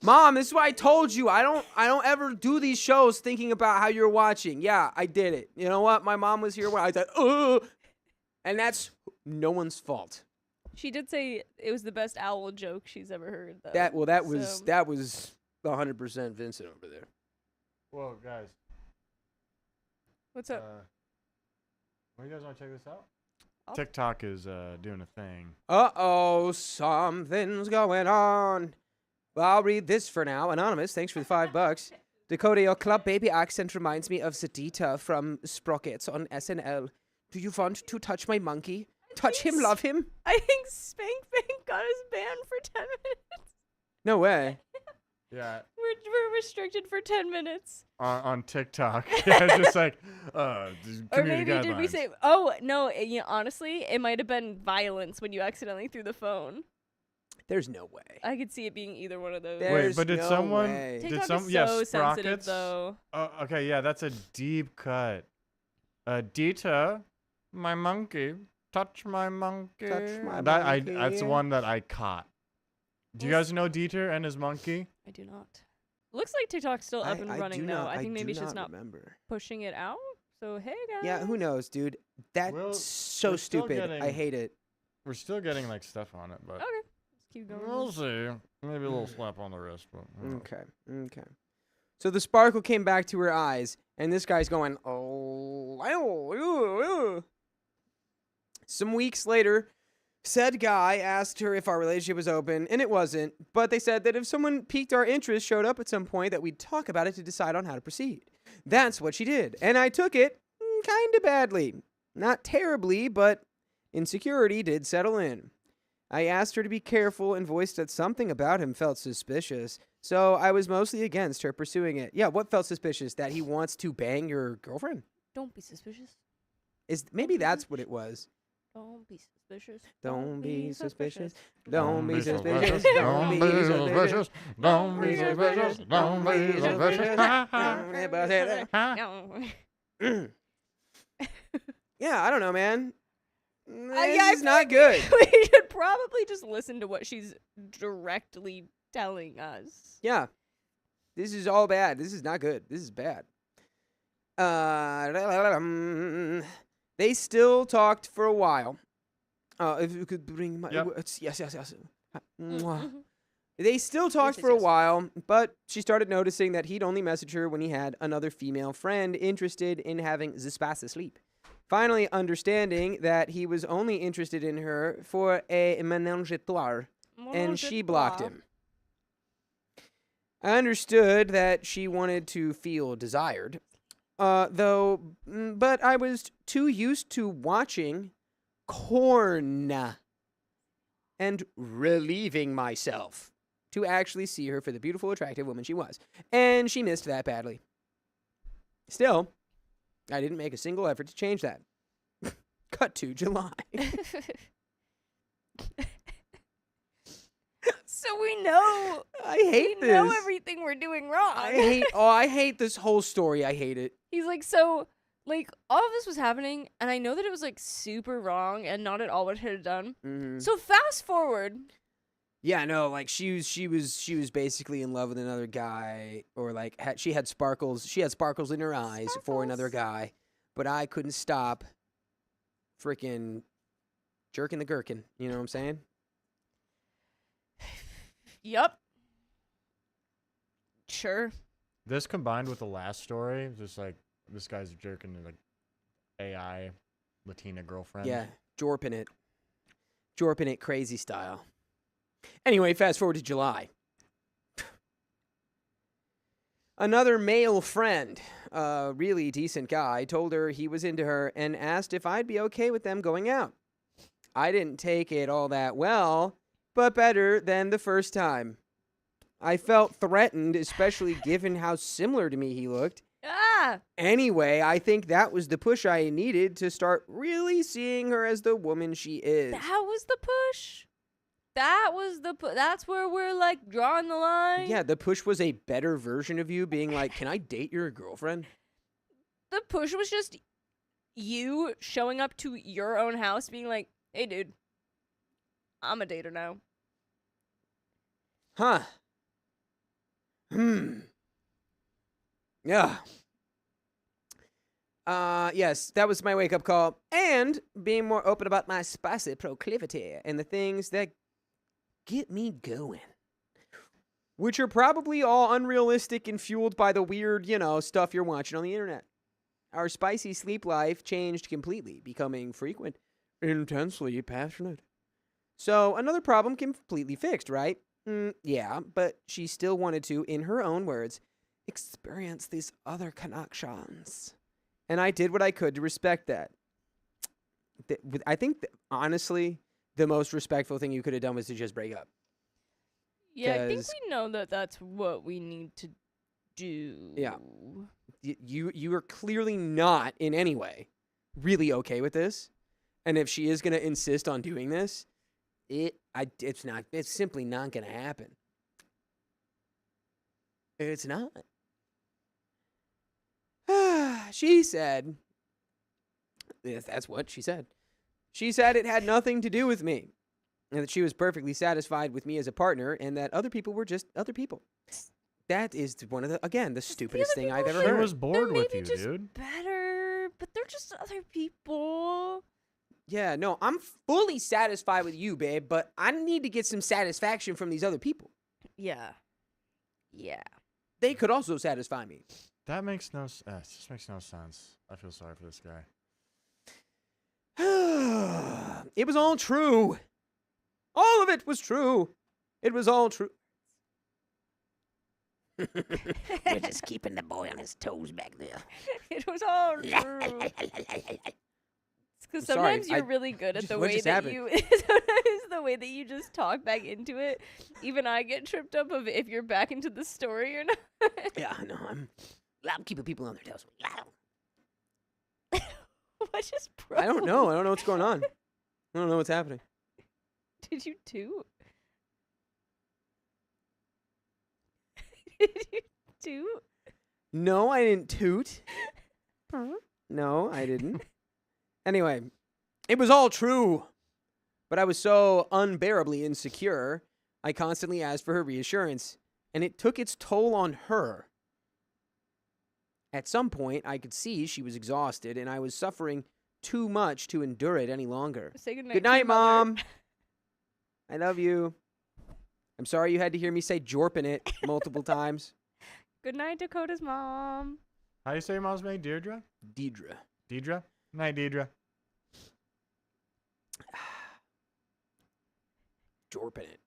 A: Mom, this is why I told you I don't ever do these shows thinking about how you're watching. Yeah, I did it. You know what? My mom was here when I said, "Ugh," and that's no one's fault.
F: She did say it was the best owl joke she's ever heard. Though.
A: That
F: So-
A: was 100% Vincent over there.
B: Whoa, guys.
F: What's up?
B: Well, you guys want to check this out?
F: I'll-
B: TikTok is doing a thing.
A: Uh-oh, something's going on. Well, I'll read this for now. Anonymous, thanks for the $5. Dakota, your club baby accent reminds me of Sedita from Sprockets on SNL. Do you want to touch my monkey? Touch him, love him?
F: I think Spank Bank got us banned for 10 minutes.
A: No way.
B: Yeah,
F: We're restricted for 10 minutes.
B: on TikTok. Yeah, it's just like,
F: Or
B: community
F: maybe did we
B: guidelines.
F: say? Oh no! Honestly, it might have been violence when you accidentally threw the phone.
A: There's no way.
F: I could see it being either one of those.
A: There's
B: but did
A: no
B: someone-
A: way.
B: Did
F: TikTok
B: some-
F: is
B: yeah,
F: so sensitive
B: Sprockets?
F: though.
B: Oh, okay, yeah, that's a deep cut. Dita, my monkey, touch my monkey.
A: Touch my
B: That's
A: monkey.
B: the one that I caught. Do you guys know Dieter and his monkey?
F: I do not. Looks like TikTok's still up and
A: I
F: running
A: do
F: though.
A: not-
F: I think maybe it's
A: do
F: just not
A: remember.
F: pushing it out. So hey guys.
A: Yeah, who knows, dude? That's
B: Well,
A: so
B: we're still
A: stupid. I
B: getting-
A: hate it.
B: We're still getting like stuff on it, but
F: Okay, let's keep going.
B: we'll see. Maybe a little slap on the wrist, but who knows.
A: Okay. So the sparkle came back to her eyes, and this guy's going, oh. Some weeks later, said guy asked her if our relationship was open, and it wasn't, but they said that if someone piqued our interest, showed up at some point, that we'd talk about it to decide on how to proceed. That's what she did, and I took it kind of badly. Not terribly, but insecurity did settle in. I asked her to be careful and voiced that something about him felt suspicious, so I was mostly against her pursuing it. Yeah, what felt suspicious? That he wants to bang your girlfriend?
F: Don't be suspicious.
A: Maybe that's what it was.
F: Don't be suspicious.
A: Don't be suspicious.
B: Don't
A: Don't be
B: be
A: suspicious.
B: suspicious.
A: Don't be suspicious.
B: Don't be suspicious. Don't be suspicious.
F: No.
A: Yeah, I don't know, man.
F: Yeah,
A: This
F: I
A: is
F: feel
A: not
F: like
A: good.
F: We should probably just listen to what she's directly telling us.
A: Yeah. This is all bad. This is not good. This is bad. They still talked for a while. If you could bring my
B: Yep.
A: words. Yes. Mwah. They still talked
F: yes,
A: for a
F: yes.
A: while, but she started noticing that he'd only message her when he had another female friend interested in having the space asleep. Finally understanding that he was only interested in her for a ménage à trois, and she blocked him. I understood that she wanted to feel desired, but I was too used to watching corn and relieving myself to actually see her for the beautiful, attractive woman she was. And she missed that badly. Still, I didn't make a single effort to change that. Cut to July.
F: So we know.
A: I hate
F: we know
A: this.
F: everything we're doing wrong.
A: I hate this whole story. I hate it.
F: He's like, so, like, all of this was happening, and I know that it was, like, super wrong and not at all what I had done.
A: Mhm.
F: So fast forward.
A: Yeah, no, like she was basically in love with another guy, or like she had sparkles in her eyes for another guy, but I couldn't stop freaking jerking the gherkin. You know what I'm saying?
F: Yup. Sure.
B: This combined with the last story, just like this guy's jerking like AI Latina girlfriend.
A: Yeah, jorping it crazy style. Anyway, fast forward to July. Another male friend, a really decent guy, told her he was into her and asked if I'd be okay with them going out. I didn't take it all that well, but better than the first time. I felt threatened, especially given how similar to me he looked.
F: Ah!
A: Anyway, I think that was the push I needed to start really seeing her as the woman she is.
F: That was the push? That was that's where we're, like, drawing the line?
A: Yeah, the push was a better version of you being like, can I date your girlfriend?
F: The push was just you showing up to your own house being like, hey, dude, I'm a dater now.
A: Huh. Yeah. Yes, that was my wake-up call. And being more open about my spicy proclivity and the things that get me going. Which are probably all unrealistic and fueled by the weird, stuff you're watching on the internet. Our spicy sleep life changed completely, becoming frequent, intensely passionate. So another problem completely fixed, right? Yeah, but she still wanted to, in her own words, experience these other connections. And I did what I could to respect that. I think, honestly, the most respectful thing you could have done was to just break up.
F: Yeah, I think
A: 'Cause-
F: we know that that's what we need to do.
A: Yeah. You are clearly not in any way really okay with this. And if she is going to insist on doing this, it's simply not going to happen. It's not. She said, yes, that's what she said. She said it had nothing to do with me, and that she was perfectly satisfied with me as a partner, and that other people were just other people. That is one of the stupidest thing I've ever
B: She
A: heard.
B: was bored with you,
F: just
B: dude.
F: better, but they're just other people.
A: Yeah, no, I'm fully satisfied with you, babe, but I need to get some satisfaction from these other people.
F: Yeah. Yeah.
A: They could also satisfy me.
B: That makes no sense. It just makes no sense. I feel sorry for this guy.
A: It was all true. All of it was true. It was all true.
D: We're just keeping the boy on his toes back there.
F: It was all true. Because
A: Sorry,
F: sometimes you're really good at the
A: what
F: way
A: just
F: that
A: happened?
F: you. Sometimes the way that you just talk back into it. Even I get tripped up of if you're back into the story or not.
A: Yeah, no, I'm keeping people on their toes.
F: What just broke?
A: I don't know. I don't know what's going on. I don't know what's happening.
F: Did you toot? Did you toot?
A: No, I didn't toot. No, I didn't. Anyway, it was all true. But I was so unbearably insecure, I constantly asked for her reassurance, and it took its toll on her. At some point, I could see she was exhausted, and I was suffering too much to endure it any longer.
F: Say goodnight.
A: Good night, Mom. I love you. I'm sorry you had to hear me say jorping it multiple times.
F: Good night, Dakota's mom.
B: How you say your mom's name? Deirdre?
A: Deidre.
B: Deidre? Night, Deidre.
A: Jorping it.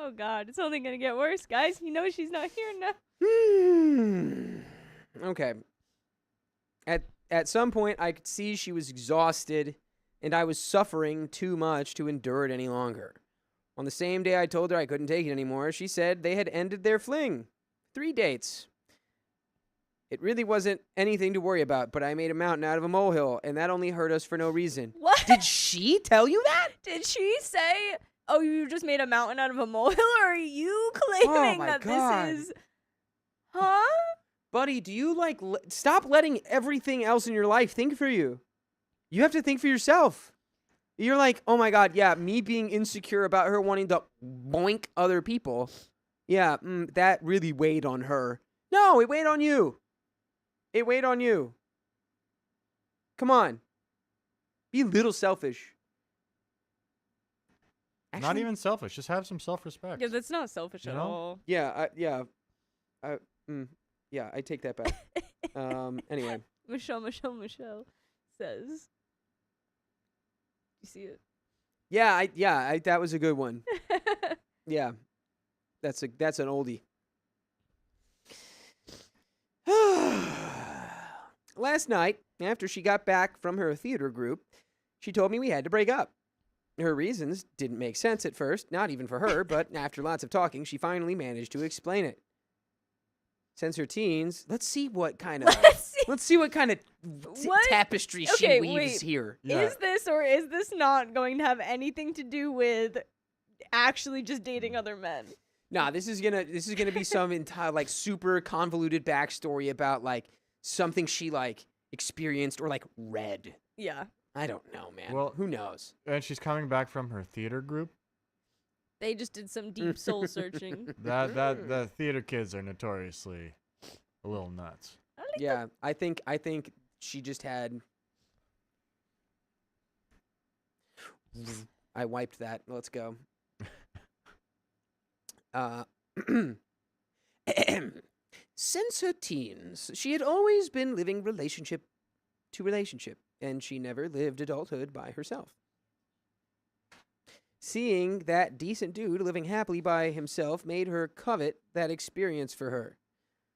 F: Oh God, it's only gonna get worse, guys. You know she's not here now.
A: Okay. At some point, I could see she was exhausted, and I was suffering too much to endure it any longer. On the same day I told her I couldn't take it anymore, she said they had ended their fling. 3 dates. It really wasn't anything to worry about, but I made a mountain out of a molehill, and that only hurt us for no reason.
F: What?
A: Did she tell you that?
F: Did she say, oh, you just made a mountain out of a molehill, or are you claiming
A: my
F: that
A: God.
F: this is... Huh?
A: Buddy, do you stop letting everything else in your life think for you? You have to think for yourself. You're like, oh my God, yeah, me being insecure about her wanting to boink other people. Yeah, that really weighed on her. No, it weighed on you. It weighed on you. Come on. Be a little selfish.
B: Not
A: Actually,
B: even selfish. Just have some self-respect.
F: Yeah, that's not selfish
B: You
F: at
B: know?
F: all.
A: Yeah, I take that back. Anyway.
F: Michelle says. You see it?
A: Yeah, that was a good one. Yeah. That's an oldie. Last night, after she got back from her theater group, she told me we had to break up. Her reasons didn't make sense at first, not even for her, but after lots of talking, she finally managed to explain it. Since her teens, let's see what kind of
F: What?
A: tapestry
F: Okay,
A: she weaves
F: wait.
A: here.
B: Yeah.
F: Is this or is this not going to have anything to do with actually just dating other men?
A: Nah, this is gonna be some entire super convoluted backstory about something she experienced or read.
F: Yeah.
A: I don't know, man.
B: Well-
A: Who knows?
B: And she's coming back from her theater group.
F: They just did some deep soul searching.
B: The theater kids are notoriously a little nuts.
A: Yeah, I think she just had. I wiped that. Let's go. Since her teens, she had always been living relationship to relationship, and she never lived adulthood by herself. Seeing that decent dude living happily by himself made her covet that experience for her.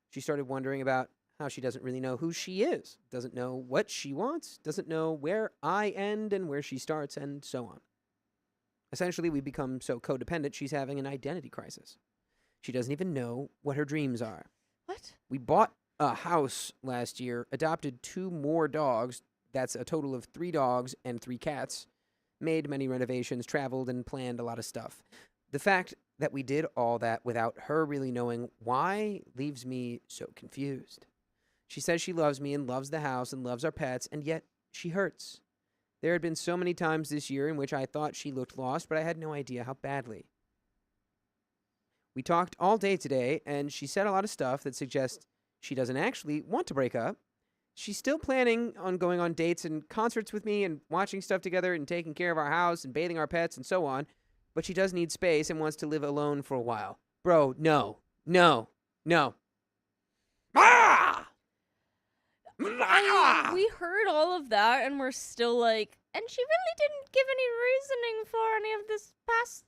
A: She started wondering about how she doesn't really know who she is, doesn't know what she wants, doesn't know where I end and where she starts, and so on. Essentially, we become so codependent, she's having an identity crisis. She doesn't even know what her dreams are.
F: What?
A: We bought a house last year, adopted 2 more dogs. That's a total of 3 dogs and 3 cats. Made many renovations, traveled, and planned a lot of stuff. The fact that we did all that without her really knowing why leaves me so confused. She says she loves me and loves the house and loves our pets, and yet she hurts. There had been so many times this year in which I thought she looked lost, but I had no idea how badly. We talked all day today, and she said a lot of stuff that suggests she doesn't actually want to break up. She's still planning on going on dates and concerts with me and watching stuff together and taking care of our house and bathing our pets and so on, but she does need space and wants to live alone for a while. Bro, no. Ah!
F: I mean, we heard all of that, and we're still like, and she really didn't give any reasoning for any of this past.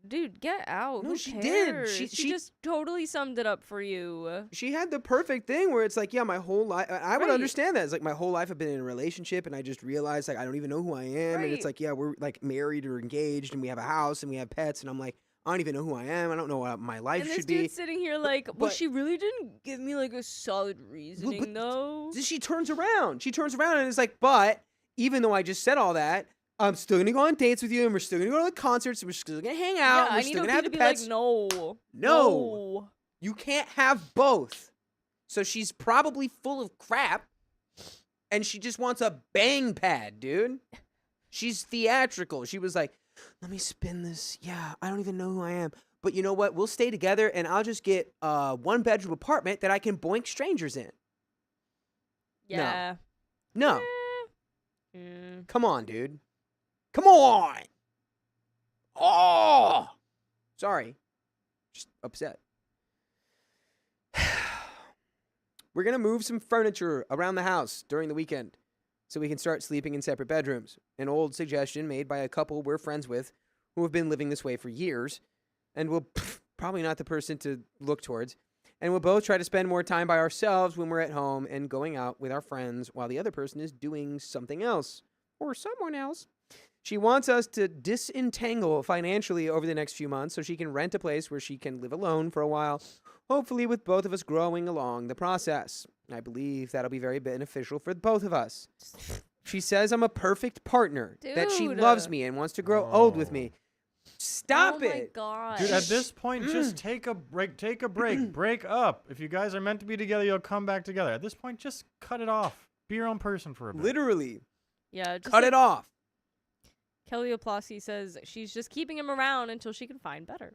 F: Dude, get out.
A: No,
F: Who
A: she did.
F: cares?
A: She-
F: She just totally summed it up for you.
A: She had the perfect thing where it's yeah, my whole life, I would
F: Right.
A: understand that. It's my whole life I've been in a relationship and I just realized I don't even know who I am. And it's
F: Right.
A: yeah, we're married or engaged and we have a house and we have pets. And I'm I don't even know who I am. I don't know what my life
F: And this
A: should be.
F: dude's sitting here like, well,
A: But-
F: she really didn't give me a solid reasoning, though.
A: She turns around. And it's but even though I just said all that, I'm still going to go on dates with you and we're still going to go to the concerts and we're still going to hang out.
F: Yeah,
A: and
F: I
A: we're
F: need
A: still going to
F: you
A: have
F: to
A: the
F: be
A: pets.
F: no.
A: No. You can't have both. So she's probably full of crap and she just wants a bang pad, dude. She's theatrical. She was like, let me spin this. Yeah, I don't even know who I am. But you know what? We'll stay together and I'll just get a 1-bedroom apartment that I can boink strangers in.
F: Yeah.
A: No.
F: Mm.
A: Come on, dude. Come on. Oh. Sorry. Just upset. We're going to move some furniture around the house during the weekend so we can start sleeping in separate bedrooms. An old suggestion made by a couple we're friends with who have been living this way for years. and we'll probably not the person to look towards. And we'll both try to spend more time by ourselves when we're at home and going out with our friends while the other person is doing something else or someone else. She wants us to disentangle financially over the next few months so she can rent a place where she can live alone for a while, hopefully with both of us growing along the process. I believe that'll be very beneficial for both of us. She says I'm a perfect partner, that she
F: Dude.
A: loves me and wants to grow old with me. Stop
F: oh
A: it.
F: my god.
B: Dude, at this point, just take a break. Break up. If you guys are meant to be together, you'll come back together. At this point, just cut it off. Be your own person for a bit.
A: Literally.
F: Yeah, just
A: Cut it off.
F: Kelly Oplosky says she's just keeping him around until she can find better.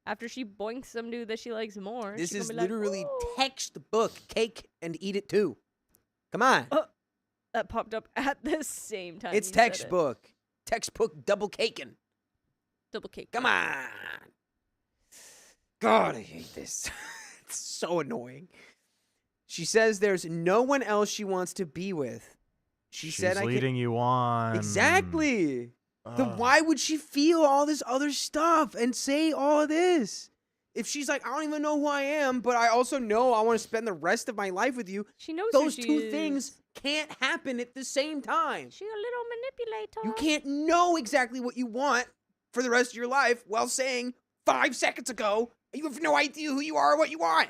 F: After she boinks some dude that she likes more,
A: This
F: she gonna
A: is
F: be like,
A: literally
F: "Ooh."
A: textbook cake and eat it too. Come on.
F: That popped up at the same time.
A: It's
F: you said it.
A: textbook. Textbook double caking.
F: Double cake.
A: Come on. God, I hate this. It's so annoying. She says there's no one else she wants to be with.
B: She's
A: said I
B: leading you on.
A: Exactly. Then why would she feel all this other stuff and say all of this? If she's like, I don't even know who I am, but I also know I want to spend the rest of my life with you,
F: She knows who
A: those
F: she
A: two
F: is.
A: things can't happen at the same time.
G: She a little manipulator.
A: You can't know exactly what you want for the rest of your life while saying 5 seconds ago, you have no idea who you are or what you want.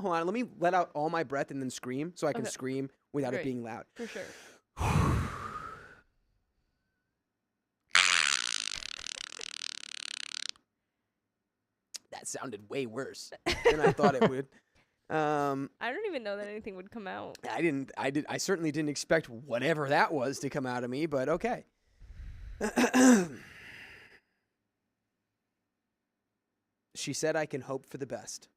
A: Hold on, let me let out all my breath and then scream so I can
F: Okay.
A: scream without it
F: Great.
A: being loud.
F: For sure.
A: That sounded way worse than I thought it would.
F: I don't even know that anything would come out.
A: I certainly didn't expect whatever that was to come out of me, but okay. She said I can hope for the best.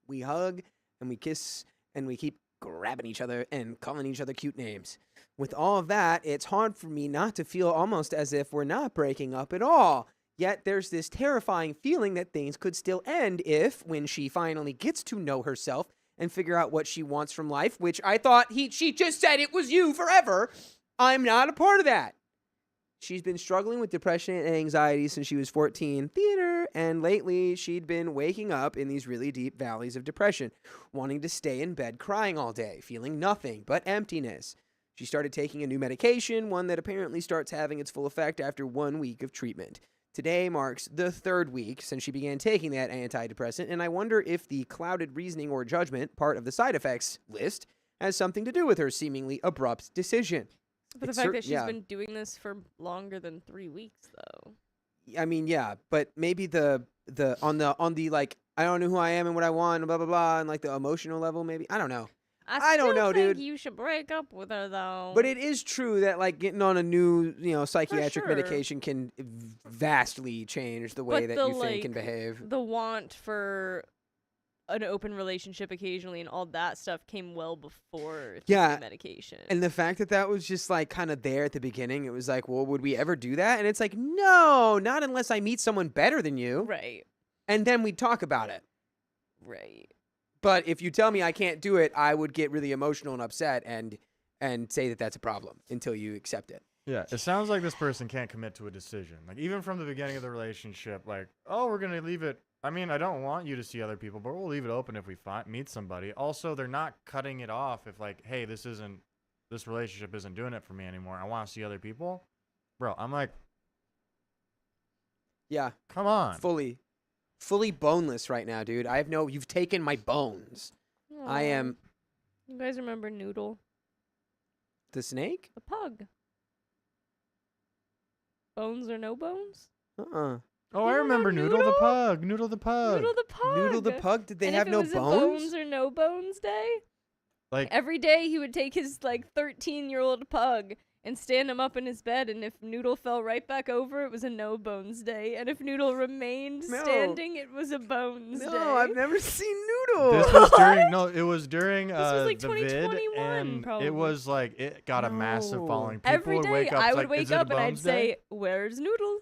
A: We hug and we kiss and we keep grabbing each other and calling each other cute names. With all of that, it's hard for me not to feel almost as if we're not breaking up at all. Yet there's this terrifying feeling that things could still end if, when she finally gets to know herself and figure out what she wants from life, which I thought she just said it was you forever, I'm not a part of that. She's been struggling with depression and anxiety since she was 14, theater, and lately she'd been waking up in these really deep valleys of depression, wanting to stay in bed crying all day, feeling nothing but emptiness. She started taking a new medication, one that apparently starts having its full effect after 1 week of treatment. Today marks the 3rd week since she began taking that antidepressant, and I wonder if the clouded reasoning or judgment part of the side effects list has something to do with her seemingly abrupt decision.
F: But the
A: It's
F: fact
A: cer-
F: that she's
A: yeah.
F: been doing this for longer than 3 weeks, though.
A: I mean, yeah, but maybe the on the like I don't know who I am and what I want, and blah blah blah, and like the emotional level, maybe I don't know. I don't
F: still
A: know,
F: think
A: dude.
F: You should break up with her, though.
A: But it is true that like getting on a new psychiatric
F: sure.
A: medication can vastly change the way
F: But
A: that
F: the,
A: you think and
F: like,
A: behave.
F: the want for an open relationship occasionally and all that stuff came well before the
A: Yeah,
F: medication.
A: And the fact that that was just like kind of there at the beginning, it was like, well, would we ever do that? And it's like, no, not unless I meet someone better than you,
F: right,
A: and then we'd talk about it.
F: right.
A: But if you tell me I can't do it, I would get really emotional and upset and say that that's a problem until you accept it.
B: Yeah, it sounds like this person can't commit to a decision. Like, even from the beginning of the relationship, like, oh, we're going to leave it. I mean, I don't want you to see other people, but we'll leave it open if we meet somebody. Also, they're not cutting it off if, like, hey, this relationship isn't doing it for me anymore. I want to see other people. Bro, I'm like,
A: Yeah,
B: come on.
A: fully boneless right now, dude. You've taken my bones. I
F: Aw.
A: am
F: You guys remember Noodle,
A: the snake?
F: the pug? Bones or no bones?
A: Uh-uh.
B: Oh, I
F: You don't know
B: remember Noodle the
F: Noodle?
B: pug. Noodle the pug.
F: Noodle the pug.
A: Noodle the pug? Did they
F: and
A: have
F: if
A: no
F: it was
A: bones?
F: a bones or no bones day,
B: Like,
F: every day he would take his 13-year-old pug and stand him up in his bed, and if Noodle fell right back over, it was a no bones day, and if Noodle remained
A: No.
F: standing, it was a bones day.
A: No, I've never seen Noodle.
B: this was during, no, it was during
F: was, like,
B: the vid,
F: 2021
B: and
F: probably.
B: it was like, it got a massive
A: No.
B: following. People
F: Every
B: would
F: day
B: wake up,
F: I
B: it's
F: would
B: like,
F: wake
B: is it a
F: up and I'd
B: Bones Day?
F: say, "Where's Noodle?"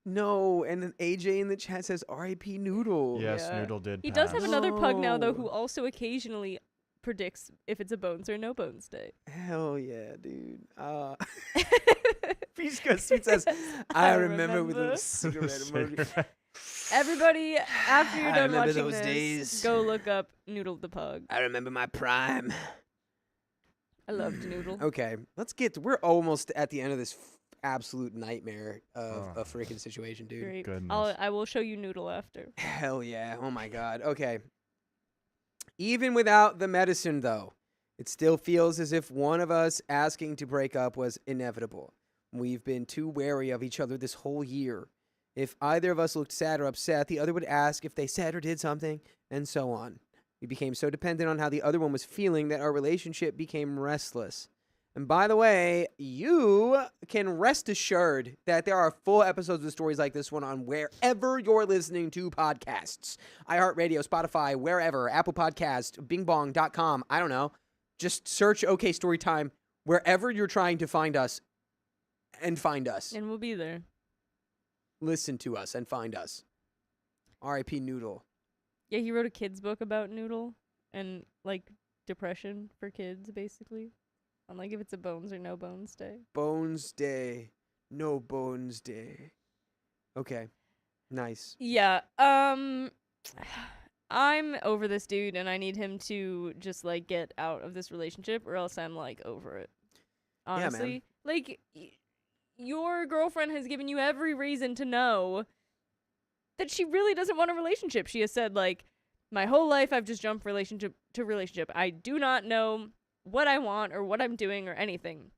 A: No, and then AJ in the chat says R.I.P. Noodle.
B: Yes,
F: Yeah.
B: Noodle did
F: He does have
B: pass.
F: another pug now, though,
A: No.
F: who also occasionally predicts if it's a bones or no bones day.
A: Hell yeah, dude. Fishka Sweet says, I remember with a little cigarette emoji.
F: Everybody, after you're
A: I
F: done
A: remember
F: watching
A: those
F: this,
A: days.
F: go look up Noodle the Pug.
A: I remember my prime.
F: I loved Noodle.
A: Okay, we're almost at the end of this absolute nightmare of a freaking situation, dude.
F: Great.
B: Goodness.
F: I will show you Noodle after.
A: Hell yeah. Oh my God. Okay. Even without the medicine, though, it still feels as if one of us asking to break up was inevitable. We've been too wary of each other this whole year. If either of us looked sad or upset, the other would ask if they said or did something, and so on. We became so dependent on how the other one was feeling that our relationship became restless. And by the way, you can rest assured that there are full episodes of stories like this one on wherever you're listening to podcasts. iHeartRadio, Spotify, wherever, Apple Podcasts, bingbong.com, I don't know. Just search OK Storytime wherever you're trying to find us and find us.
F: And we'll be there.
A: Listen to us and find us. R.I.P. Noodle.
F: Yeah, he wrote a kid's book about Noodle and, like, depression for kids, basically. On, like, if it's a bones or no bones day.
A: Bones Day. No Bones Day. Okay. Nice.
F: Yeah, I'm over this dude, and I need him to just, like, get out of this relationship, or else I'm, like, over it. Honestly.
A: man.
F: Like, your girlfriend has given you every reason to know that she really doesn't want a relationship. She has said, like, my whole life I've just jumped relationship to relationship. I do not know what I want or what I'm doing or anything.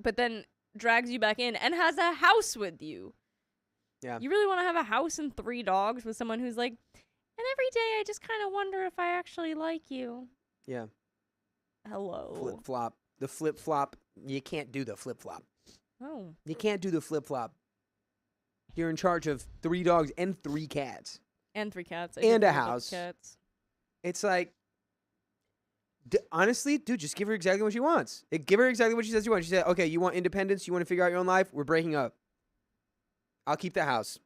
F: But then drags you back in and has a house with you.
A: Yeah.
F: You really want to have a house and 3 dogs with someone who's like, and every day I just kind of wonder if I actually like you.
A: Yeah.
F: Hello.
A: Flip-flop. The flip-flop. You can't do the flip-flop.
F: Oh.
A: You can't do the flip-flop. You're in charge of 3 dogs and 3 cats.
F: And 3 cats. I
A: And
F: think
A: a
F: we have
A: house.
F: Cats.
A: It's like, honestly, dude, just give her exactly what she wants. Give her exactly what she says she wants. She said, okay, you want independence? You want to figure out your own life? We're breaking up. I'll keep the house,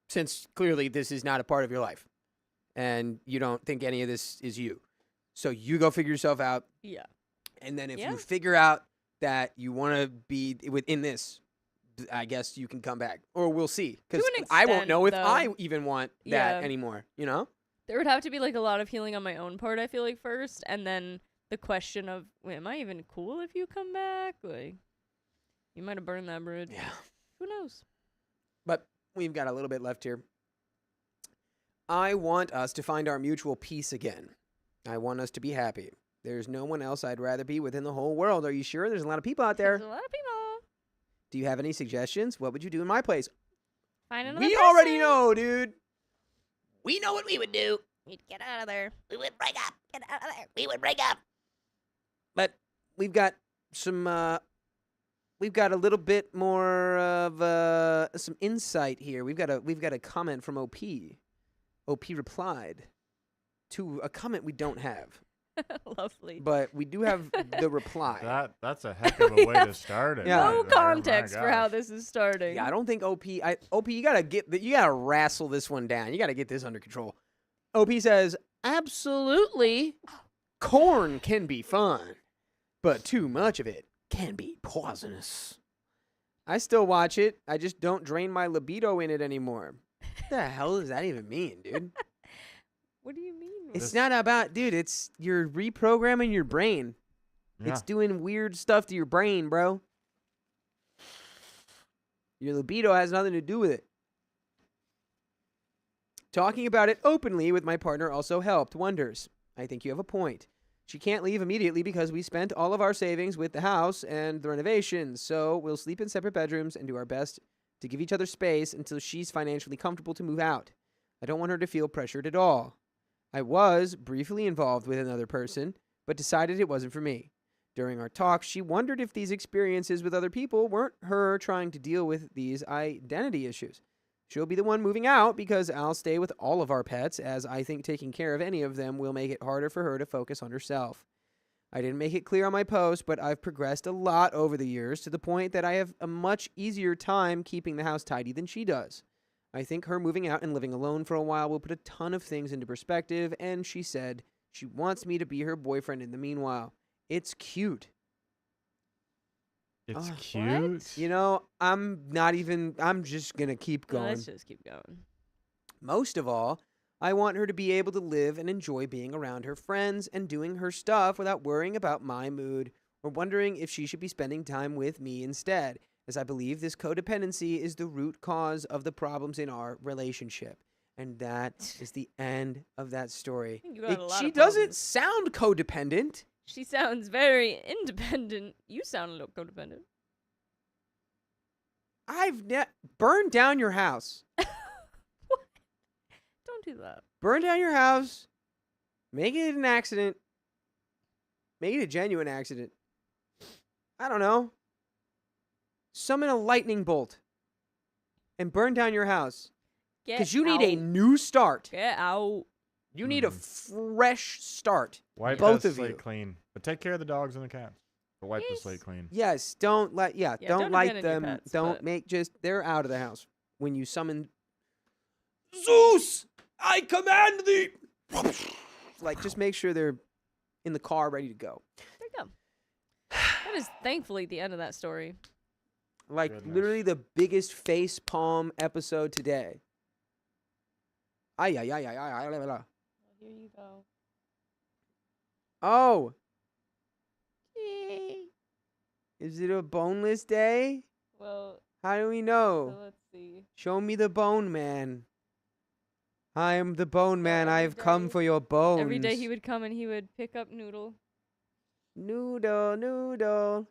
A: since clearly this is not a part of your life. And you don't think any of this is you. So you go figure yourself out.
F: Yeah.
A: And then if
F: Yeah.
A: you figure out that you want to be within this, I guess you can come back. Or we'll see. Because
F: an
A: I won't
F: extent,
A: know if
F: though.
A: I even want that
F: Yeah.
A: anymore, you know?
F: There would have to be, like, a lot of healing on my own part, I feel like, first. And then the question of, wait, am I even cool if you come back? Like, you might have burned that bridge.
A: Yeah.
F: Who knows?
A: But we've got a little bit left here. I want us to find our mutual peace again. I want us to be happy. There's no one else I'd rather be with in the whole world. Are you sure? There's a lot of people out there.
F: There's a lot of people.
A: Do you have any suggestions? What would you do in my place?
F: Find another
A: We
F: person.
A: already know, dude.
D: We know what we would do.
G: We'd get out of there.
D: We would break up.
G: Get out of there.
D: We would break up.
A: But we've got some, we've got a little bit more of some insight here. We've got a comment from OP. OP replied to a comment we don't have,
F: Lovely.
A: but we do have the reply.
B: That's a heck of a way to start it.
A: Yeah.
F: No
B: right there. My
F: context for how
B: gosh.
F: this is starting.
A: Yeah, I don't think OP. OP, you gotta wrestle this one down. You gotta get this under control. OP says, absolutely, corn can be fun, but too much of it can be poisonous. I still watch it. I just don't drain my libido in it anymore. What the hell does that even mean, dude?
F: What do you mean?
A: It's not about, dude. It's you're reprogramming your brain.
B: Yeah.
A: It's doing weird stuff to your brain, bro. Your libido has nothing to do with it. Talking about it openly with my partner also helped wonders. I think you have a point. She can't leave immediately because we spent all of our savings with the house and the renovations, so we'll sleep in separate bedrooms and do our best to give each other space until she's financially comfortable to move out. I don't want her to feel pressured at all. I was briefly involved with another person, but decided it wasn't for me. During our talk, she wondered if these experiences with other people weren't her trying to deal with these identity issues. She'll be the one moving out because I'll stay with all of our pets, as I think taking care of any of them will make it harder for her to focus on herself. I didn't make it clear on my post, but I've progressed a lot over the years to the point that I have a much easier time keeping the house tidy than she does. I think her moving out and living alone for a while will put a ton of things into perspective, and she said She wants me to be her boyfriend in the meanwhile. It's cute.
B: It's
A: Oh,
B: cute.
A: You know, I'm just going to keep going.
F: Let's just keep going.
A: Most of all, I want her to be able to live and enjoy being around her friends and doing her stuff without worrying about my mood or wondering if she should be spending time with me instead, as I believe this codependency is the root cause of the problems in our relationship. And that is the end of that story.
F: You got a lot
A: She
F: of
A: doesn't
F: problems.
A: sound codependent.
F: She sounds very independent. You sound a little codependent.
A: Burn down your house.
F: What? Don't do that.
A: Burn down your house. Make it an accident. Make it a genuine accident. I don't know. Summon a lightning bolt and burn down your house. Because you need a new start.
F: Get out.
A: You need a fresh start.
B: Wipe
A: Both
B: that
A: of
B: slate
A: you.
B: clean. But take care of the dogs and the cats. But wipe the
F: Yes.
B: slate clean.
A: Yes, don't
F: don't
A: don't light
F: abandon your
A: them.
F: pets,
A: Don't
F: but-
A: make they're out of the house. When you summon Zeus, I command thee. Like, just make sure they're in the car ready to go.
F: There you go. That is thankfully the end of that story.
A: Like,
B: Goodness.
A: literally the biggest face palm episode today. Ay.
F: Here you go.
A: Oh. Is it a boneless day?
F: Well,
A: How do we
F: so
A: know?
F: let's see.
A: Show me the bone man. I am the bone man.
F: every
A: I've come
F: day-
A: for your bones.
F: Every day he would come and he would pick up Noodle.
A: Noodle.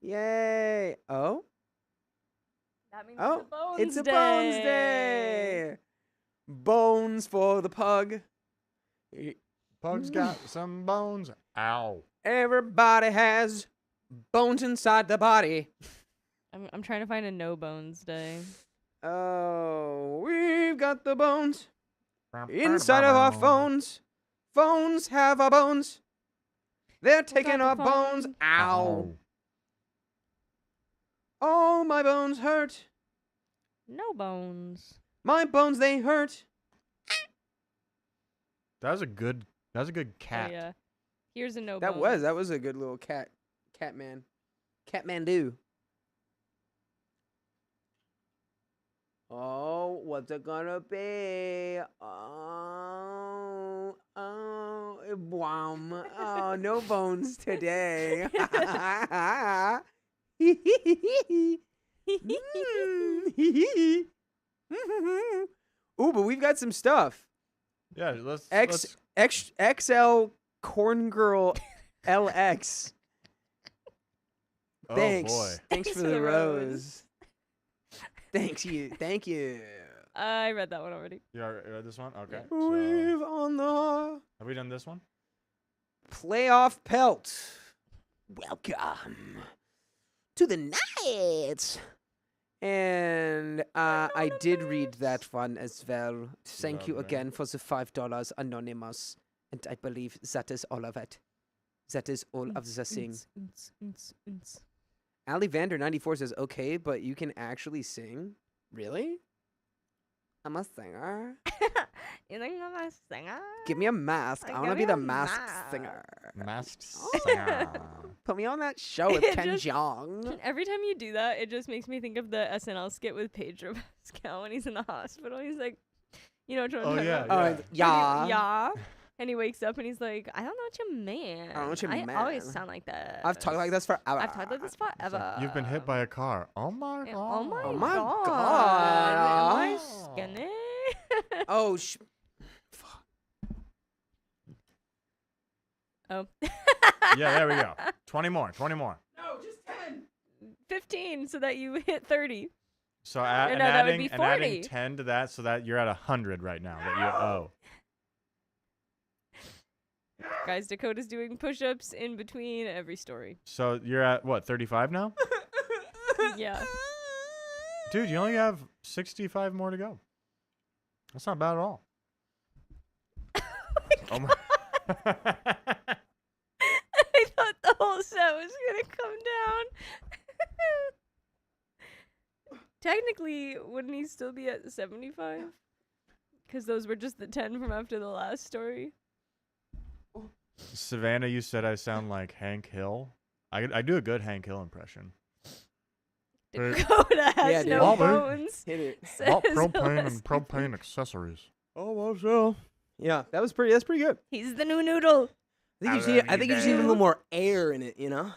A: Yay. Oh?
F: That means
A: Oh,
F: it's a bones
A: it's a
F: day.
A: bones day. Bones for the pug.
B: Pug's got some bones. Ow.
A: Everybody has bones inside the body.
F: I'm trying to find a no bones day.
A: Oh, we've got the bones inside of our phones. Phones have our bones. They're taking
F: the
A: our bones.
F: phone.
A: Ow. Oh, my bones hurt.
F: No bones.
A: My bones, they hurt.
B: That was a good cat.
F: Oh, yeah. Here's a no
A: That
F: bones.
A: was a good little Catman. Catmandu. Oh, what's it gonna be? Oh, wham. Oh, no bones today. Ooh, but we've got some stuff.
B: Yeah, let's
A: XL Corn Girl LX.
B: Oh
A: Thanks.
B: boy.
A: Thanks for the rose. Thank you.
F: I read that one already.
B: You read this one? Okay. So,
A: We've on the
B: have we done this one?
A: playoff pelt.
D: Welcome to the night.
A: And I did read that one as well. Thank you
B: Lovely.
A: again for the $5 anonymous. And I believe that is all of it. That is all of the thing. Ali Vander94 says, okay, but you can actually sing? Really? I'm a singer.
F: You think I'm a singer?
A: Give me a mask. I want to
F: Give
A: be
F: me
A: the
F: a
A: masked
F: mask.
A: singer.
B: Masked
A: Oh.
B: singer.
A: Put me on that show with
F: It
A: Ken
F: just-
A: Jeong.
F: Every time you do that, it just makes me think of the SNL skit with Pedro Pascal when he's in the hospital. He's like, you know what I'm
B: Oh,
F: talking
B: yeah,
F: about?
A: Oh, yeah.
F: Yeah. And he wakes up and he's like, I don't know what you mean.
A: I don't know what you
F: I always
A: mean.
F: sound like that.
A: I've talked like this forever.
F: I've talked like this forever.
B: You've been hit by a car. Oh my god.
F: Oh my,
A: Oh my
F: god.
A: God.
F: Am I skinny?
A: Oh,
F: Oh.
B: Yeah, there we go. 20 more.
A: no, just 10.
F: 15 so that you hit 30.
B: So
F: no, that would be 40.
B: adding 10 to that so that you're at 100 right now that you owe.
F: Guys, Dakota's doing push-ups in between every story.
B: So you're at what, 35 now?
F: Yeah.
B: Dude, you only have 65 more to go. That's not bad at all. Oh my.
F: I thought the whole set was gonna come down. Technically, wouldn't he still be at 75? Because those were just the 10 from after the last story.
B: Savannah, you said I sound like Hank Hill. I do a good Hank Hill impression.
F: Dakota has
A: Yeah, dude.
F: no
B: Bobby.
F: bones.
A: Hit it.
B: Bought
F: says
B: propane and
F: Leslie.
B: propane accessories.
A: Oh, well, so. Yeah, that's pretty good.
F: He's the new noodle.
A: I think you just need a little more air in it, you know?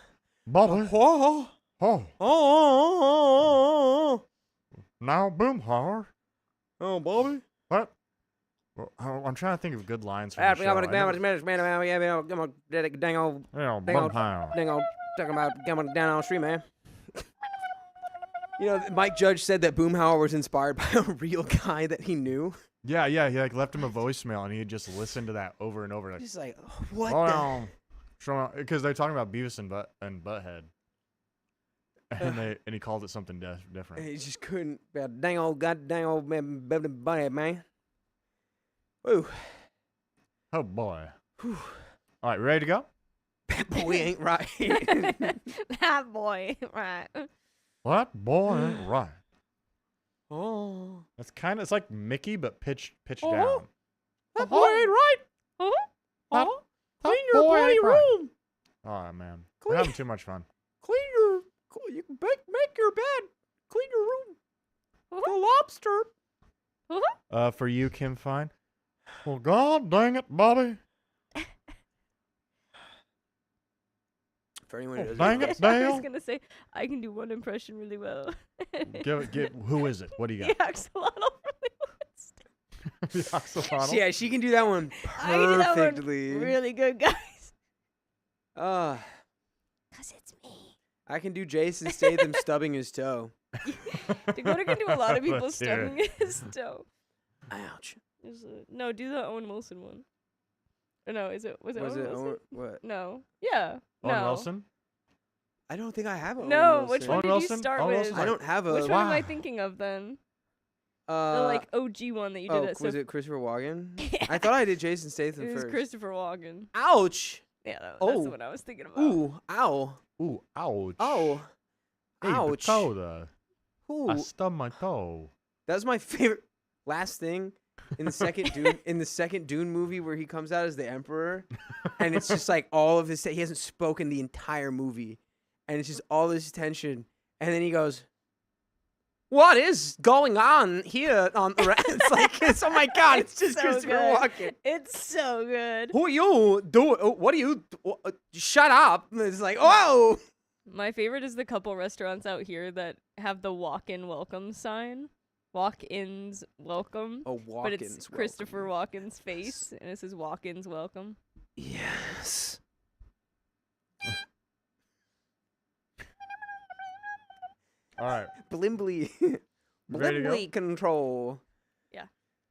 B: Bobby.
A: Oh,
B: Oh,
A: oh,
B: now Boomhauer.
A: oh, Bobby.
B: What? Well, I'm trying to think of good lines from
A: Yeah,
B: the show. I never-
A: dang old,
B: Yeah,
A: Dang old-
B: Boomhauer.
A: talking about coming down on the street, man. You know, Mike Judge said that Boomhauer was inspired by a real guy that he knew.
B: Yeah, he like left him a voicemail and he just listened to that over and over. Like,
A: Just like, what
B: oh, because they're talking about Beavis and Butthead, and he called it something
A: And
B: different.
A: he just couldn't. Dang old man, bunny, man. Woo.
B: Oh boy! All right, ready to go?
A: That boy ain't right.
F: That boy, right?
B: What boy ain't right?
A: Oh.
B: It's like Mickey but pitched
A: Oh.
B: down.
A: That boy ain't right.
F: Oh,
B: That-
F: oh.
A: Clean
B: that
A: your
B: boy
A: bloody
B: ain't right.
A: room.
B: Oh man,
A: Clean-
B: we're having too much fun.
A: You can make your bed. Clean your room.
F: Uh-huh.
A: The lobster.
B: For you, Kim Fine. Well, God dang it, Bobby.
A: For anyone who doesn't
B: Dang
A: know.
B: it,
F: I was
B: Dale.
F: gonna say I can do one impression really well.
B: Give who is it? What do you
F: The
B: got?
F: axolotl from the
B: The axolotl.
A: Yeah, she can do that one
F: I can do that one
A: perfectly.
F: really good, guys.
G: Cause it's me.
A: I can do Jason Statham stubbing his toe.
F: Dakota can do a lot of people
B: Let's hear
F: stubbing his toe.
A: Ouch.
F: No, do the Owen Wilson one. Or no, was it
A: Was
F: Owen
A: it
F: Wilson?
A: what?
F: No. Yeah.
B: Owen
F: no.
B: Wilson.
A: I don't think I have a
F: No,
A: Owen
F: which
A: Wilson.
F: one
B: Owen
F: did
B: Wilson?
F: you start
B: Owen
F: with?
B: Wilson's
A: I don't have a.
F: Which one am I
B: Wow.
F: thinking of then? The
A: Uh,
F: OG one that you did at
A: was it Christopher Walken?
F: Yeah.
A: I thought I did Jason Statham
F: It was
A: first.
F: Christopher Walken.
A: Ouch!
F: Yeah, that's
A: Oh.
F: the one I was thinking about.
A: Ooh! Ow!
B: Ooh, ouch.
A: Oh!
B: Hey,
A: Ouch!
B: Dakota. I
A: Ooh!
B: stubbed my toe.
A: That was my favorite. Last thing in the second Dune movie where he comes out as the Emperor, and it's just like all of his. He hasn't spoken the entire movie, and it's just all this tension, and then he goes, "What is going on here on the?" It's like, oh my god! It's just
F: so
A: Christopher
F: good.
A: Walken.
F: It's so good.
A: Who are you? What are you? Shut up! It's like, oh.
F: My favorite is the couple restaurants out here that have the walk-in welcome sign. Walk-ins welcome.
A: Oh,
F: But it's Christopher Walken's face, and it says walk-ins welcome.
A: Yes.
B: All right.
A: Blimbly.
B: Ready to go?
A: Blimbly control.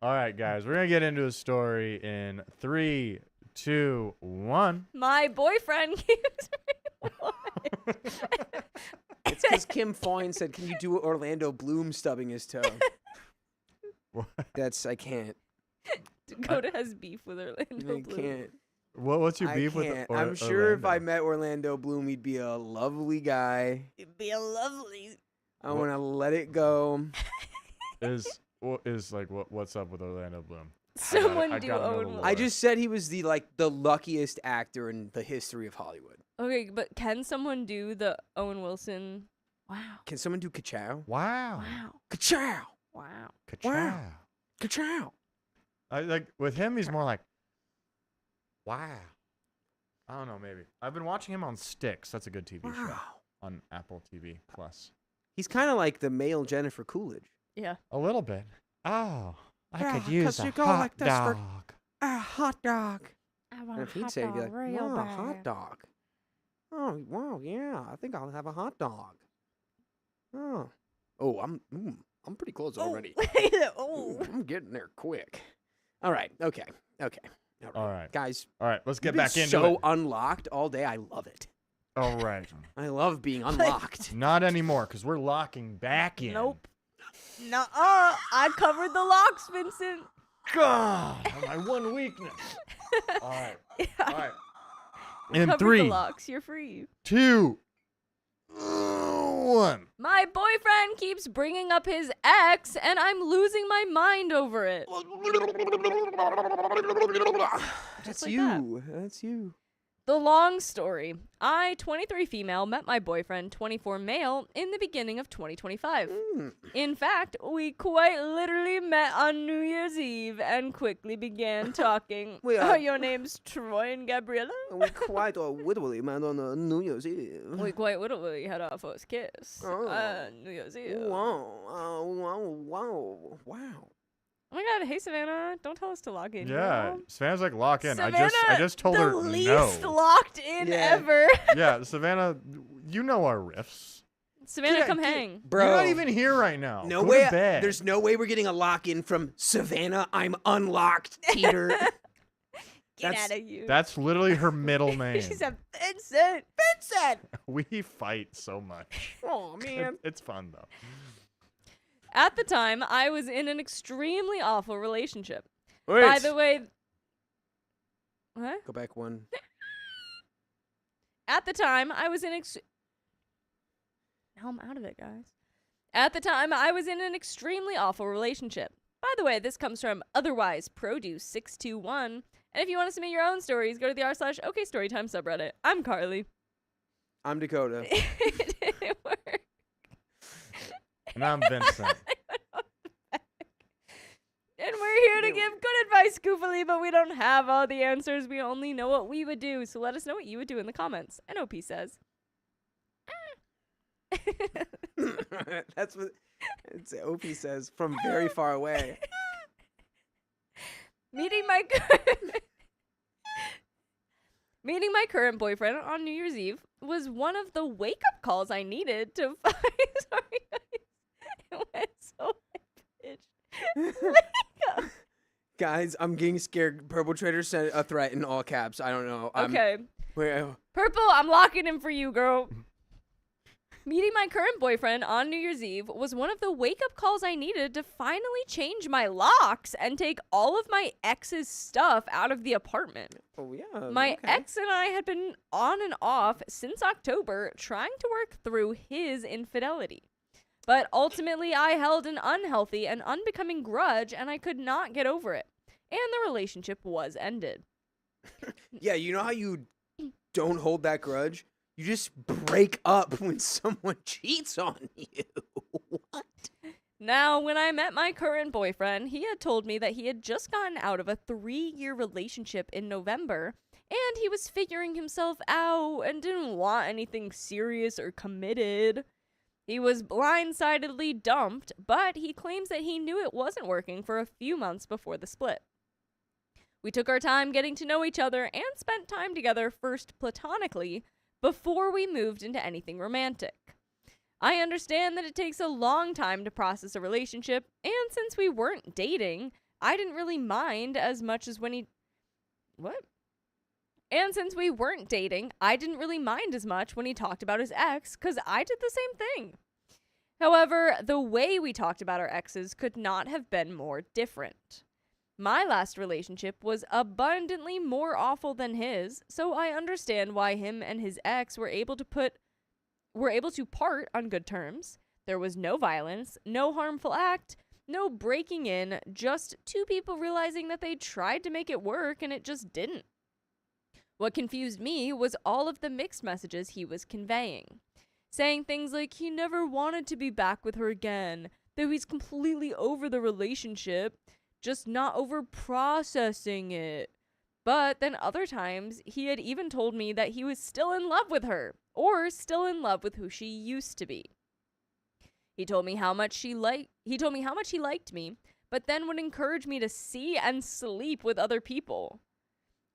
B: All right, guys. We're going to get into a story in 3, 2, 1.
F: My boyfriend keeps
A: It's because Kim Foyne said, "Can you do Orlando Bloom stubbing his toe?"
B: What?
A: I can't.
F: Dakota has beef with Orlando
A: I
F: Bloom.
A: can't.
B: What's your
A: I
B: beef with
A: can't. I'm sure if I
B: Orlando?
A: met Orlando Bloom, he'd be a lovely guy.
F: It'd be a lovely.
A: I want to let it go.
B: What's up with Orlando Bloom?
F: Someone
B: I
F: do
B: gotta know the
F: Owen
B: lore.
F: Wilson.
A: I just said he was the luckiest actor in the history of Hollywood.
F: Okay, but can someone do the Owen Wilson? Wow.
A: Can someone do ka-chow?
B: Wow.
F: Wow.
A: Ka-chow!
F: Wow.
B: Ka-chow.
A: Ka-chow!
B: I like with him. He's more like, wow. I don't know. Maybe I've been watching him on Sticks. That's a good TV show
A: Wow.
B: on Apple TV Plus.
A: He's kind of like the male Jennifer Coolidge.
F: Yeah.
B: A little bit. Oh, I
A: Yeah,
B: could
A: 'cause
B: use a
A: you go
B: hot
A: like this for-
B: dog.
A: A hot dog.
G: I
A: And
G: want
A: if he'd say, he'd be like, wow, a hot dog. Oh, wow, yeah, I think I'll have a hot dog. Oh, I'm pretty close already.
F: Oh.
A: I'm getting there quick. All right, okay.
B: All right.
A: Guys,
B: All right, let's get
A: we've been
B: back into
A: so
B: it.
A: unlocked all day. I love it.
B: All right.
A: I love being unlocked.
B: Not anymore, because we're locking back in.
F: Nope. Nuh-uh. I covered the locks, Vincent.
B: God, my one weakness. All right. All right. In
F: Covered the
B: 3,
F: locks. You're free.
B: 2, 1.
F: My boyfriend keeps bringing up his ex, and I'm losing my mind over it.
A: That's
F: like that.
A: you. That's you.
F: The long story. I, 23 female, met my boyfriend, 24 male, in the beginning of 2025. In fact, we quite literally met on New Year's Eve and quickly began talking.
A: We are-
F: Your names Troy and Gabriella?
A: We quite literally met on New Year's Eve.
F: We quite literally had our first kiss
A: Oh.
F: on New Year's Eve.
A: Wow.
F: Oh my god, hey Savannah, don't tell us to log in.
B: Yeah,
F: girl.
B: Savannah's like lock in. I
F: Savannah,
B: just told
F: the
B: her
F: least
B: no.
F: locked in
A: Yeah.
F: ever.
B: Yeah, Savannah, you know our riffs.
F: Savannah,
B: Yeah,
F: come
B: dude.
F: hang.
A: Bro.
B: You're not even here right now.
A: No
B: Go
A: way.
B: To bed.
A: There's no way we're getting a lock in from Savannah. I'm unlocked, Peter.
F: Get
A: That's-
F: out of you.
B: That's literally her middle name.
F: She said, Vincent.
A: Vincent.
B: We fight so much.
A: Oh man.
B: It's fun though.
F: At the time, I was in an extremely awful relationship.
A: Wait.
F: By the way, what?
A: Go back one.
F: At the time, I was in now I'm out of it, guys. At the time, I was in an extremely awful relationship. By the way, this comes from Otherwise Produce 621. And if you want to submit your own stories, go to the r/OKStorytime subreddit. I'm Carly.
A: I'm Dakota.
F: It didn't work.
B: And I'm Vincent.
F: And we're here to give good advice, goofily, but we don't have all the answers. We only know what we would do. So let us know what you would do in the comments. And OP says.
A: That's what OP says from very far away.
F: Meeting my current boyfriend on New Year's Eve was one of the wake-up calls I needed to find. Sorry, guys. It went so high-pitched.
A: Guys, I'm getting scared. Purple Trader sent a threat in all caps. I don't know.
F: Okay.
A: Where?
F: Purple, I'm locking in for you, girl. Meeting my current boyfriend on New Year's Eve was one of the wake-up calls I needed to finally change my locks and take all of my ex's stuff out of the apartment.
A: Oh yeah.
F: My
A: okay.
F: ex and I had been on and off since October trying to work through his infidelity. But ultimately, I held an unhealthy and unbecoming grudge and I could not get over it. And the relationship was ended.
A: Yeah, you know how you don't hold that grudge? You just break up when someone cheats on you. What?
F: Now, when I met my current boyfriend, he had told me that he had just gotten out of a 3-year relationship in November, and he was figuring himself out and didn't want anything serious or committed. He was blindsidedly dumped, but he claims that he knew it wasn't working for a few months before the split. We took our time getting to know each other and spent time together first platonically before we moved into anything romantic. I understand that it takes a long time to process a relationship, and since we weren't dating, I didn't really mind as much as when he... What? And since we weren't dating, I didn't really mind as much when he talked about his ex, because I did the same thing. However, the way we talked about our exes could not have been more different. My last relationship was abundantly more awful than his, so I understand why him and his ex were able to part on good terms. There was no violence, no harmful act, no breaking in, just two people realizing that they tried to make it work and it just didn't. What confused me was all of the mixed messages he was conveying, saying things like he never wanted to be back with her again, though he's completely over the relationship, just not over processing it. But then other times, he had even told me that he was still in love with her, or still in love with who she used to be. He told me how much he liked me, but then would encourage me to see and sleep with other people.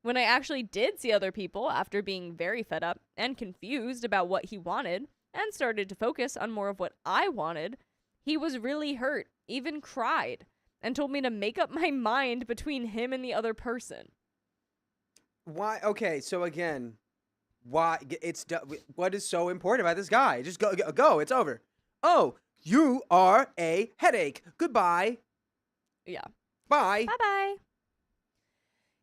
F: When I actually did see other people after being very fed up and confused about what he wanted, and started to focus on more of what I wanted, he was really hurt, even cried, and told me to make up my mind between him and the other person.
A: Why? Okay, so again, why? What is so important about this guy? Just go. It's over. Oh, you are a headache. Goodbye.
F: Yeah.
A: Bye.
F: Bye-bye.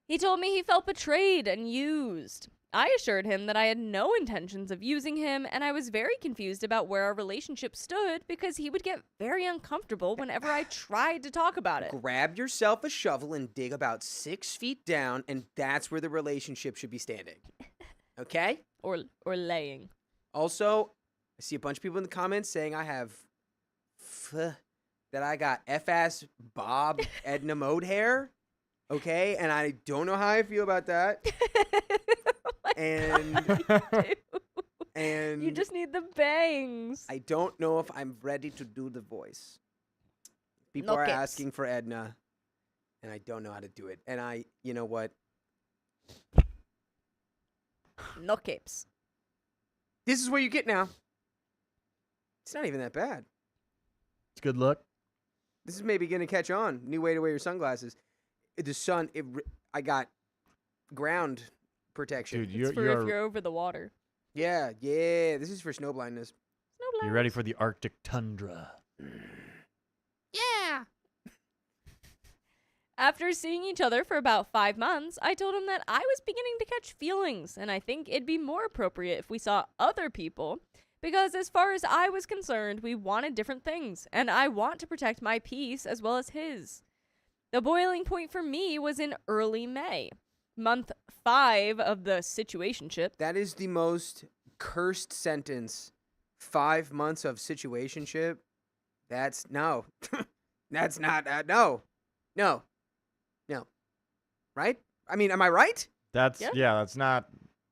F: He told me he felt betrayed and used. I assured him that I had no intentions of using him, and I was very confused about where our relationship stood because he would get very uncomfortable whenever I tried to talk about it.
A: Grab yourself a shovel and dig about 6 feet down, and that's where the relationship should be standing. Okay?
F: Or laying.
A: Also, I see a bunch of people in the comments saying I have that I got F-ass Bob Edna Mode hair. Okay? And I don't know how I feel about that. And
F: You just need the bangs.
A: I don't know if I'm ready to do the voice. People
F: No
A: are
F: capes.
A: asking for Edna, and I don't know how to do it. And you know what?
F: No capes.
A: This is what you get now. It's not even that bad.
B: It's good luck.
A: This is maybe gonna catch on. New way to wear your sunglasses. The sun. I got ground protection.
B: Dude,
F: It's for if you're over the water.
A: Yeah. This is for snow blindness.
B: you're ready for the Arctic tundra.
G: Yeah.
F: After seeing each other for about 5 months, I told him that I was beginning to catch feelings, and I think it'd be more appropriate if we saw other people, because as far as I was concerned, we wanted different things, and I want to protect my peace as well as his. The boiling point for me was in early May, month 5 of the situationship.
A: That is the most cursed sentence. 5 months of situationship. That's no. That's not. No. Right? I mean, am I right?
B: That's
F: Yeah.
B: that's not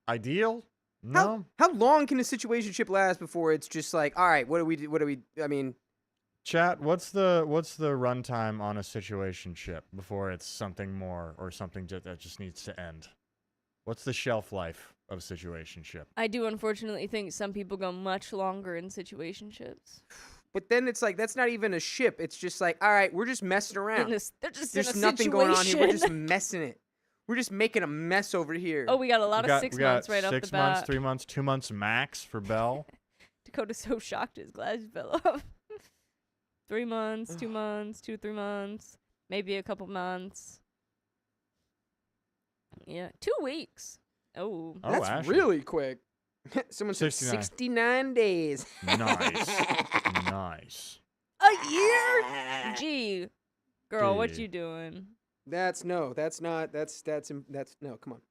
B: ideal. No.
A: How long can a situationship last before it's just like, all right, what do we? I mean,
B: Chat, what's the runtime on a situationship before it's something more or something that just needs to end? What's the shelf life of situationship?
F: I do unfortunately think some people go much longer in situationships.
A: but then it's like that's not even a ship. It's just like, all right, we're just messing around.
F: They're just
A: There's
F: in a
A: nothing going on here. We're just
F: situation.
A: messing it. We're just making a mess over here.
F: Oh, we got a lot
B: We
F: of
B: got-
F: 6
B: we got
F: months right off the
B: 6 months,
F: bat.
B: 3 months, 2 months max for Bell.
F: Dakota's so shocked his glasses fell off. 3 months, 2 months, 3 months, maybe a couple months. Yeah, 2 weeks. Oh,
B: Oh,
A: that's
B: Ashley.
A: really quick. Someone said
B: 69.
A: 69 days.
B: Nice.
F: a year? Gee, girl, what
B: Dude.
F: you doing?
A: That's no. That's not. That's no. Come on.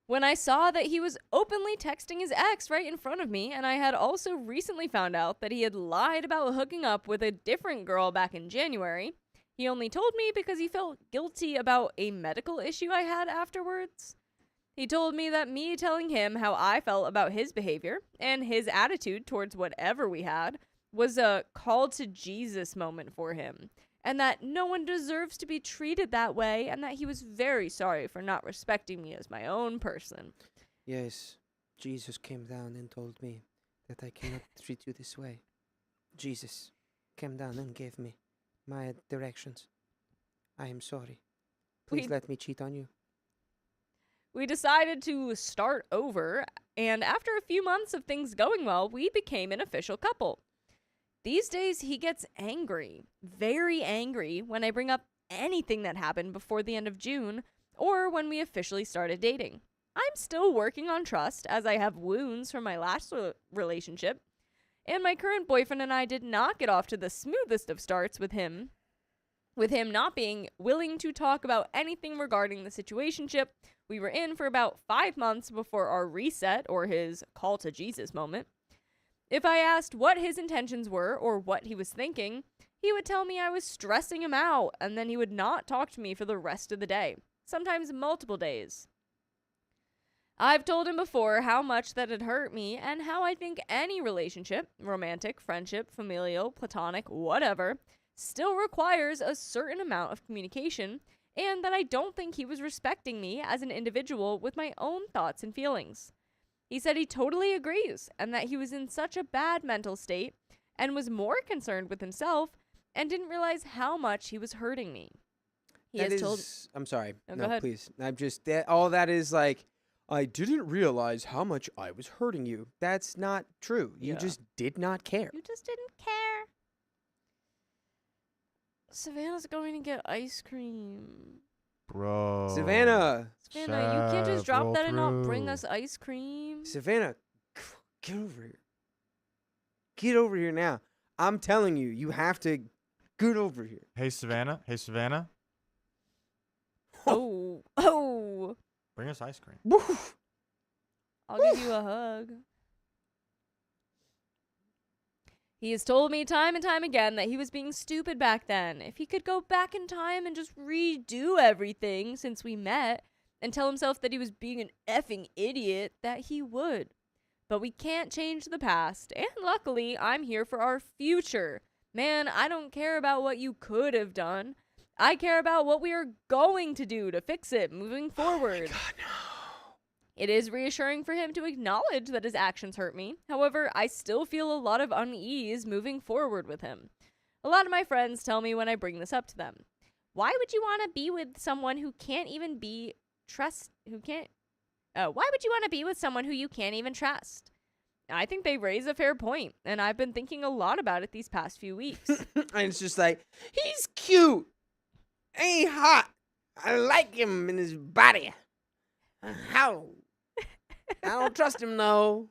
F: When I saw that he was openly texting his ex right in front of me, and I had also recently found out that he had lied about hooking up with a different girl back in January, he only told me because he felt guilty about a medical issue I had afterwards. He told me that me telling him how I felt about his behavior and his attitude towards whatever we had was a call to Jesus moment for him, and that no one deserves to be treated that way, and that he was very sorry for not respecting me as my own person.
A: Yes, Jesus came down and told me that I cannot treat you this way. Jesus came down and gave me my directions. I am sorry. Please
F: We-
A: let me cheat on you.
F: We decided to start over, and after a few months of things going well, we became an official couple. These days, he gets angry, very angry, when I bring up anything that happened before the end of June or when we officially started dating. I'm still working on trust as I have wounds from my last relationship, and my current boyfriend and I did not get off to the smoothest of starts with him not being willing to talk about anything regarding the situationship we were in for about 5 months before our reset or his call to Jesus moment. If I asked what his intentions were or what he was thinking, he would tell me I was stressing him out, and then he would not talk to me for the rest of the day, sometimes multiple days. I've told him before how much that had hurt me and how I think any relationship, romantic, friendship, familial, platonic, whatever, still requires a certain amount of communication, and that I don't think he was respecting me as an individual with my own thoughts and feelings. He said he totally agrees, and that he was in such a bad mental state and was more concerned with himself and didn't realize how much he was hurting me. He
A: That
F: has told
A: is- I'm sorry.
F: No, go
A: No,
F: ahead.
A: please. I'm just all that is like. I didn't realize how much I was hurting you. That's not true. You
F: Yeah.
A: just did not care.
F: You just didn't care. Savannah's going to get ice cream.
B: Bro.
A: Savannah.
F: Savannah, you can't just drop
B: roll
F: that and not bring
B: through.
F: us ice cream.
A: Savannah, get over here. Get over here now. I'm telling you, you have to get over here.
B: Hey, Savannah. Hey, Savannah.
F: Oh.
B: Bring us ice cream.
A: Woof.
F: I'll give you a hug. He has told me time and time again that he was being stupid back then. If he could go back in time and just redo everything since we met and tell himself that he was being an effing idiot, that he would. But we can't change the past, and luckily, I'm here for our future. Man, I don't care about what you could have done. I care about what we are going to do to fix it moving forward.
A: God, no.
F: It is reassuring for him to acknowledge that his actions hurt me. However, I still feel a lot of unease moving forward with him. A lot of my friends tell me when I bring this up to them, why would you want to be with someone who can't even be why would you want to be with someone who you can't even trust? I think they raise a fair point, and I've been thinking a lot about it these past few weeks.
A: And it's just like, he's cute. Ain't hot. I like him in his body. How? I don't trust him, though.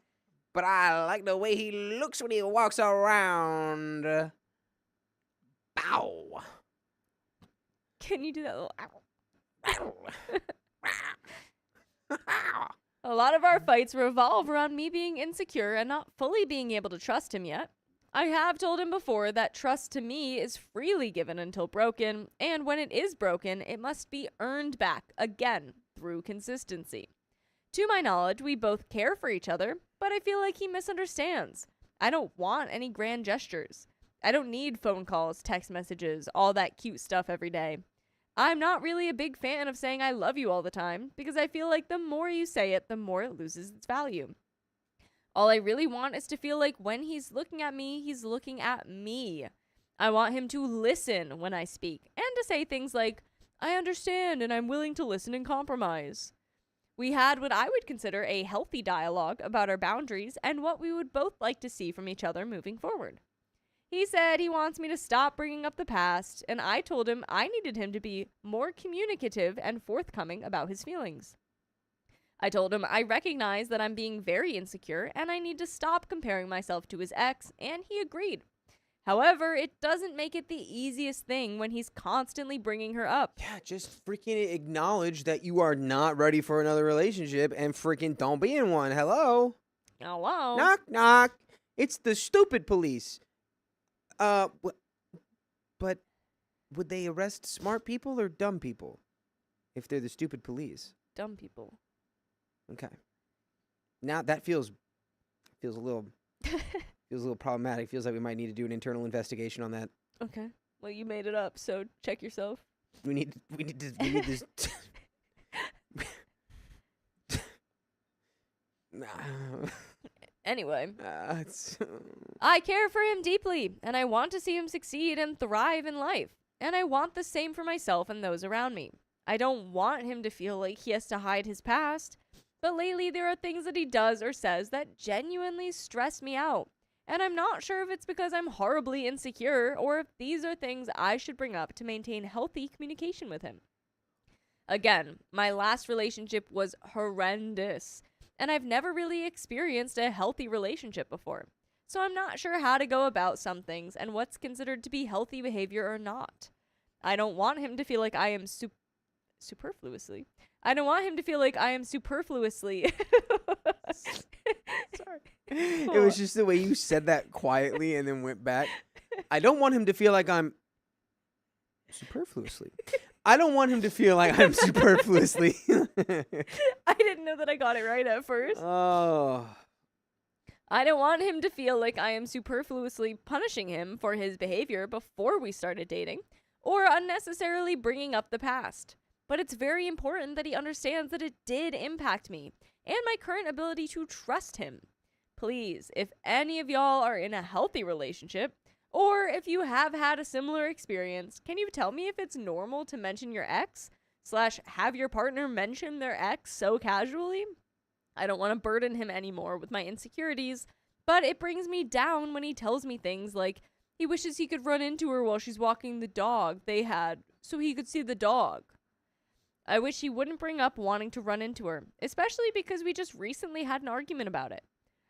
A: But I like the way he looks when he walks around. Bow.
F: Can you do that little ow?
A: Ow.
F: A lot of our fights revolve around me being insecure and not fully being able to trust him yet. I have told him before that trust to me is freely given until broken, and when it is broken, it must be earned back again through consistency. To my knowledge, we both care for each other, but I feel like he misunderstands. I don't want any grand gestures. I don't need phone calls, text messages, all that cute stuff every day. I'm not really a big fan of saying I love you all the time, because I feel like the more you say it, the more it loses its value. All I really want is to feel like when he's looking at me, he's looking at me. I want him to listen when I speak, and to say things like, I understand and I'm willing to listen and compromise. We had what I would consider a healthy dialogue about our boundaries and what we would both like to see from each other moving forward. He said he wants me to stop bringing up the past, and I told him I needed him to be more communicative and forthcoming about his feelings. I told him I recognize that I'm being very insecure and I need to stop comparing myself to his ex, and he agreed. However, it doesn't make it the easiest thing when he's constantly bringing her up.
A: Yeah, just freaking acknowledge that you are not ready for another relationship and freaking don't be in one. Hello?
F: Hello?
A: Knock, knock. It's the stupid police. But would they arrest smart people or dumb people if they're the stupid police?
F: Dumb people.
A: Okay. Now that feels a little problematic. Feels like we might need to do an internal investigation on that.
F: Okay. Well, you made it up, so check yourself.
A: We need this.
F: Anyway,
A: It's
F: I care for him deeply, and I want to see him succeed and thrive in life. And I want the same for myself and those around me. I don't want him to feel like he has to hide his past, but lately there are things that he does or says that genuinely stress me out. And I'm not sure if it's because I'm horribly insecure or if these are things I should bring up to maintain healthy communication with him. Again, my last relationship was horrendous, and I've never really experienced a healthy relationship before. So I'm not sure how to go about some things and what's considered to be healthy behavior or not. I don't want him to feel like I am superfluously. I don't want him to feel like I am superfluously. Sorry.
A: It was just the way you said that quietly and then went back. I don't want him to feel like I'm superfluously. I don't want him to feel like I'm superfluously.
F: I didn't know that I got it right at first.
A: Oh.
F: I don't want him to feel like I am superfluously punishing him for his behavior before we started dating, or unnecessarily bringing up the past. But it's very important that he understands that it did impact me and my current ability to trust him. Please, if any of y'all are in a healthy relationship, or if you have had a similar experience, can you tell me if it's normal to mention your ex / have your partner mention their ex so casually? I don't want to burden him anymore with my insecurities, but it brings me down when he tells me things like he wishes he could run into her while she's walking the dog they had so he could see the dog. I wish he wouldn't bring up wanting to run into her, especially because we just recently had an argument about it.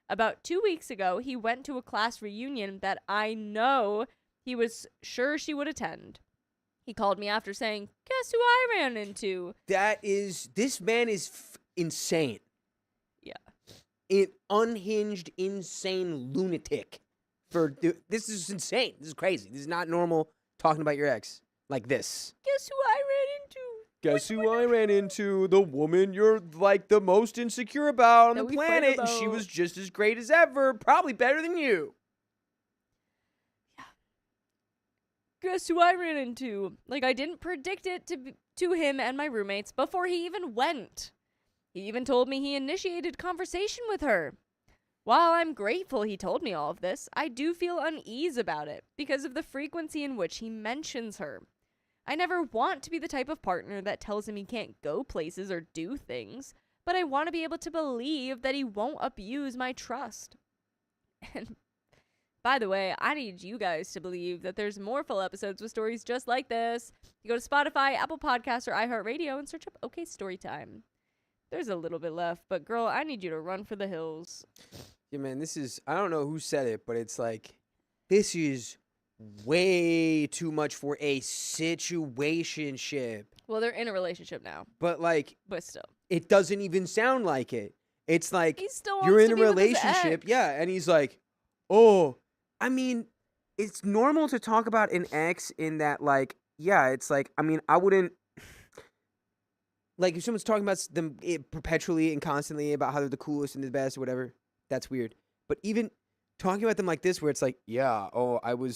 F: About 2 weeks ago, he went to a class reunion that I know he was sure she would attend. He called me after saying, "Guess who I ran into?"
A: This man is insane.
F: Yeah.
A: Unhinged, insane lunatic. This is insane. This is crazy. This is not normal talking about your ex like this.
F: Guess who I ran into?
A: Guess who I ran into? The woman you're like the most insecure about on
F: That
A: the
F: we fight
A: planet, and she
F: about.
A: was just as great as ever, probably better than you.
F: Guess who I ran into? Like, I didn't predict it to him and my roommates before he even went. He even told me he initiated conversation with her. While I'm grateful he told me all of this, I do feel unease about it because of the frequency in which he mentions her. I never want to be the type of partner that tells him he can't go places or do things, but I want to be able to believe that he won't abuse my trust. And by the way, I need you guys to believe that there's more full episodes with stories just like this. You go to Spotify, Apple Podcasts, or iHeartRadio and search up OK Storytime. There's a little bit left, but girl, I need you to run for the hills.
A: Yeah, man, I don't know who said it, but it's like, this is way too much for a situationship.
F: Well, they're in a relationship now,
A: But like,
F: but still.
A: it doesn't even sound like it. It's like,
F: He still
A: you're
F: wants
A: in
F: to
A: a
F: be with his
A: relationship,
F: ex.
A: yeah, and he's like, oh, I mean, it's normal to talk about an ex in that, like, yeah, it's like, I mean, I wouldn't, like, if someone's talking about them perpetually and constantly about how they're the coolest and the best or whatever, that's weird. But even talking about them like this, where it's like, yeah, oh, I'm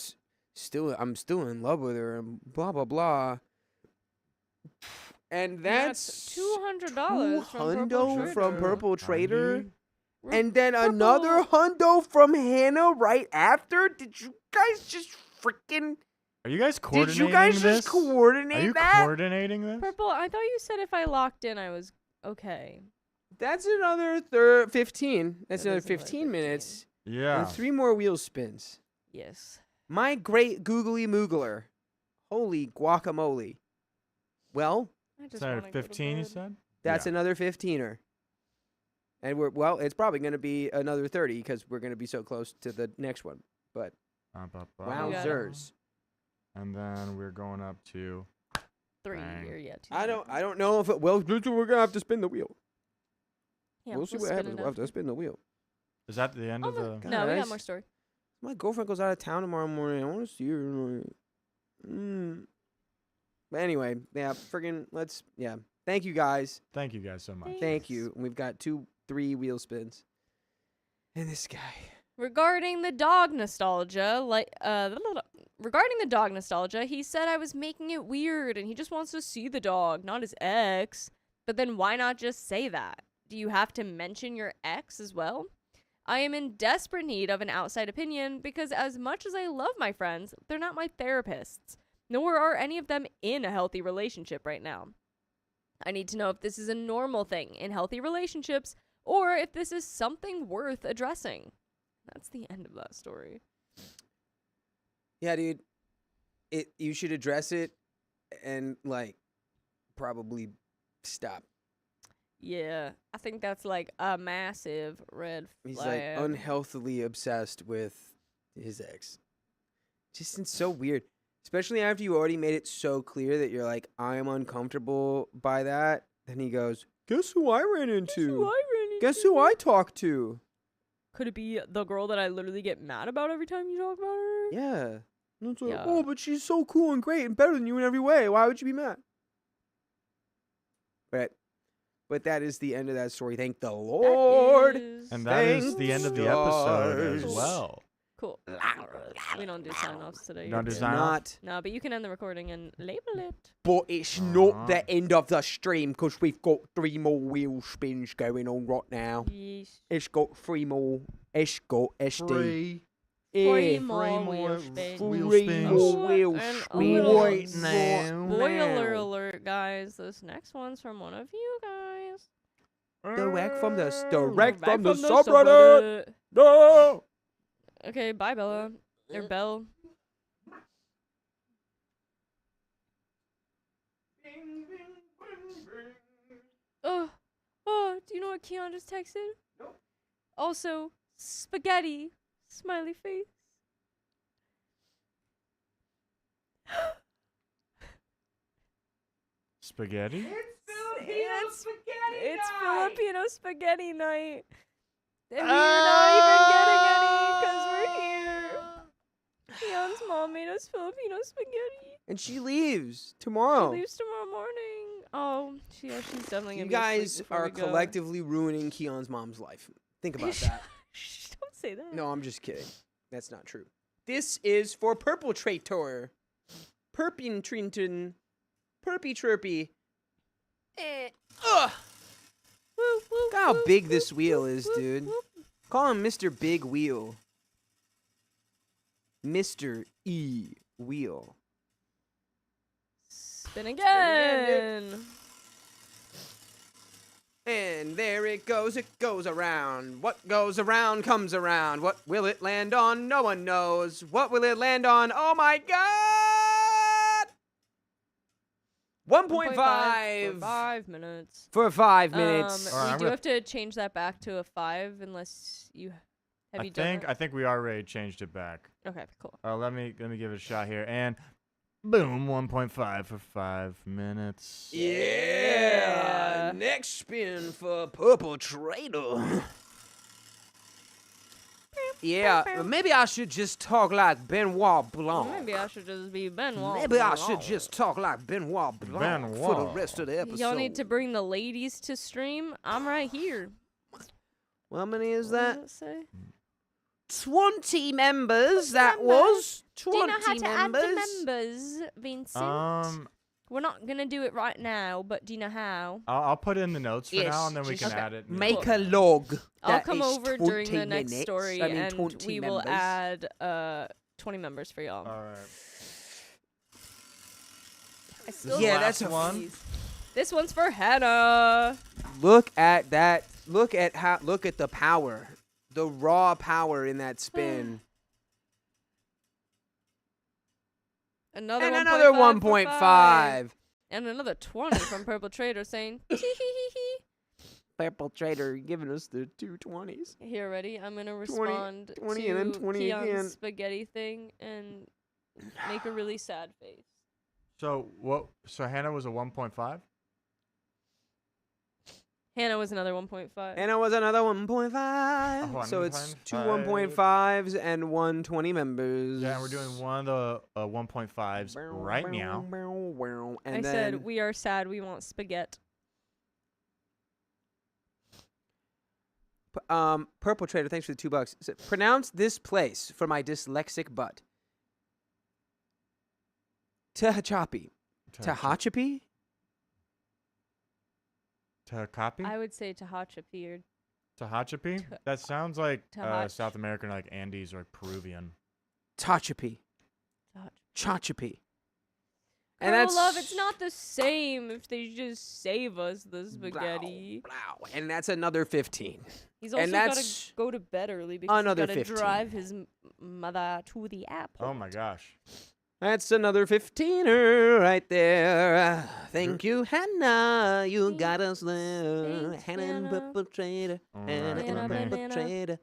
A: still in love with her and blah, blah, blah. And that's
F: $200
A: $200 from Purple Trader.
B: Andy?
A: And then another hundo from Hannah right after. Did you guys just freaking?
B: Are you guys
A: Did
B: coordinating
A: you guys
B: this?
A: just coordinate
B: Are you
A: that?
B: coordinating this?
F: Purple, I thought you said if I locked in, I was okay.
A: That's another 15. That's
F: That
A: another
F: is another
A: 15 minutes.
B: Yeah.
A: And 3 more wheel spins.
F: Yes.
A: My great googly moogler. Holy guacamole. Well,
F: I
B: Is
F: just
B: that
F: want to
B: 15 you said?
A: that's
B: Yeah.
A: another 15er. And it's probably going to be another 30 because we're going to be so close to the next one. But wowzers.
B: And then we're going up to
F: 3
B: Dang.
F: or yeah. 2.
A: I don't know if we're going to have to spin the wheel.
F: Yeah,
A: we'll see what
F: spin
A: happens.
F: it
A: We'll have to
F: after.
A: spin the wheel.
B: Is that the end of the
A: God.
F: No, we got
A: Guys.
F: more story.
A: My girlfriend goes out of town tomorrow morning. I want to see her. But anyway, yeah, Thank you guys.
B: Thank you guys so much.
A: Thank you. And we've got 3 wheel spins. And this guy.
F: Regarding the dog nostalgia, he said I was making it weird and he just wants to see the dog, not his ex. But then why not just say that? Do you have to mention your ex as well? I am in desperate need of an outside opinion because as much as I love my friends, they're not my therapists, nor are any of them in a healthy relationship right now. I need to know if this is a normal thing in healthy relationships or if this is something worth addressing. That's the end of that story.
A: Yeah, dude. You should address it and, like, probably stop.
F: Yeah, I think that's like a massive red flag.
A: He's, like, unhealthily obsessed with his ex. Just it's so weird. Especially after you already made it so clear that you're like, I'm uncomfortable by that. Then he goes, guess who I ran into? Guess who I talked to?
F: Could it be the girl that I literally get mad about every time you talk about her?
A: Yeah. And it's like,
F: Yeah.
A: oh, but she's so cool and great and better than you in every way. Why would you be mad? But that is the end of that story. Thank the Lord.
B: And that is
A: Thank
B: the end of the episode as
A: stars.
B: well.
F: Cool. We don't do sign-offs today.
B: You don't do
A: It's
B: sign off?
A: not,
F: No, but you can end the recording and label it.
A: but it's not the end of the stream because we've got 3 more wheel spins going on right now.
F: Yes.
A: It's got 3 more. It's got SD.
B: 3
F: Three
A: Yeah.
F: more
B: more
F: wheel spins.
B: wheel
A: Three
B: spins.
A: more wheel
F: And a
A: spins
F: little
A: right now.
F: Spoiler alert, guys. This next one's from one of you guys.
A: Direct from the
F: Back
A: subreddit.
F: subreddit.
A: No.
F: Okay, bye, Bella. Or Belle. what Keon just texted? Nope. Also, spaghetti. Smiley face.
B: Spaghetti?
F: It's Filipino spaghetti night. And we're not even getting any because we're here. Keon's mom made us Filipino spaghetti.
A: And she leaves tomorrow.
F: She leaves tomorrow morning. Oh, she's definitely
A: You
F: gonna be asleep
A: guys
F: before
A: are
F: we go.
A: collectively ruining Keon's mom's life. Think about that.
F: Shh, don't say that.
A: No, I'm just kidding. That's not true. This is for Purple Traitor. Perpintrinton. Perpy Chirpy. Ugh.
F: Woo, woo,
A: Look how
F: woo,
A: big
F: woo,
A: this wheel
F: woo,
A: is,
F: woo,
A: dude.
F: woo.
A: Call him Mr. Big Wheel. Mr. E Wheel.
F: Spin again.
A: And there it goes around. What goes around comes around. What will it land on? No one knows. What will it land on? Oh my god! 1.5
F: for 5 minutes.
A: for 5 minutes.
B: All right,
F: We
B: I'm
F: do
B: gonna-
F: have to change that back to a 5 unless you have you done
B: I think we already changed it back.
F: it? Okay, cool.
B: Let me give it a shot here, and boom, 1.5 for 5 minutes.
A: Yeah. Next spin for Purple Traitor. Yeah, maybe I should just talk like Benoit Blanc.
F: Maybe I should just be Benoit.
A: Maybe I should
F: Blanc.
A: just talk like Benoit Blanc for the
B: Benoit.
A: rest of the episode.
F: Y'all need to bring the ladies to stream. I'm right here.
A: How many is
F: What
A: that?
F: does it say?
A: 20 members, that was.
G: Do you
A: 20
G: know how to add
A: members.
G: the members, Vincent?
F: We're not gonna do it right now, but do you know how?
B: I'll put it in the notes for
A: Yes,
B: now, and then we
A: just
B: can add it.
A: Make a log.
F: I'll
A: that
F: come
A: is
F: over during
A: 20
F: the next
A: minutes.
F: story,
A: I mean,
F: and
A: 20
F: we will
A: members.
F: add 20 members for y'all.
B: All right.
F: I still
A: Yeah,
F: love
A: that's
B: a one.
F: these. This one's for Hannah.
A: Look at that. Look at the power. The raw power in that spin.
F: Another
A: And
F: 1.5
A: another
F: for
A: 1.5.
F: 5. And another 20 from Purple Trader saying, tee hee hee hee.
A: Purple Trader giving us the 220s.
F: Here, ready? I'm gonna respond
A: 20
F: to
A: and then 20
F: Keon's
A: again.
F: spaghetti thing and make a really sad face.
B: So what? So Hannah was a 1.5.
F: Hannah was another 1.5.
A: And it was another 1.5.
B: Oh,
A: So it's 2
B: 1.5.
A: 1.5s and 120 members.
B: Yeah, and we're doing one of the 1.5s right now.
A: And
F: I
A: then
F: said, we are sad. We want spaghetti.
A: Purple Trader, thanks for the $2. Said, pronounce this place for my dyslexic butt. Tehachapi. Tehachapi?
B: Tehachapi?
F: I would say Tehachapi or
B: Tehachapi? That sounds like
F: Tehach-
B: South American, like Andes or Peruvian.
A: Tachapi.
F: Tehach-
A: Chachapi.
F: Girl,
A: And that's
F: love, it's not the same if they just save us the spaghetti.
A: Wow. And that's another 15.
F: He's
A: And
F: also got to
A: that's
F: go to bed early because
A: another
F: he's got to
A: 15.
F: drive his mother to the airport.
B: Oh my gosh.
A: That's another 15er right there. Thank you, Hannah. You got us there.
F: Thanks,
A: Hannah and
F: Hannah.
A: Purple Trader. Hannah
F: Banana,
A: and Purple
F: banana.
A: Trader.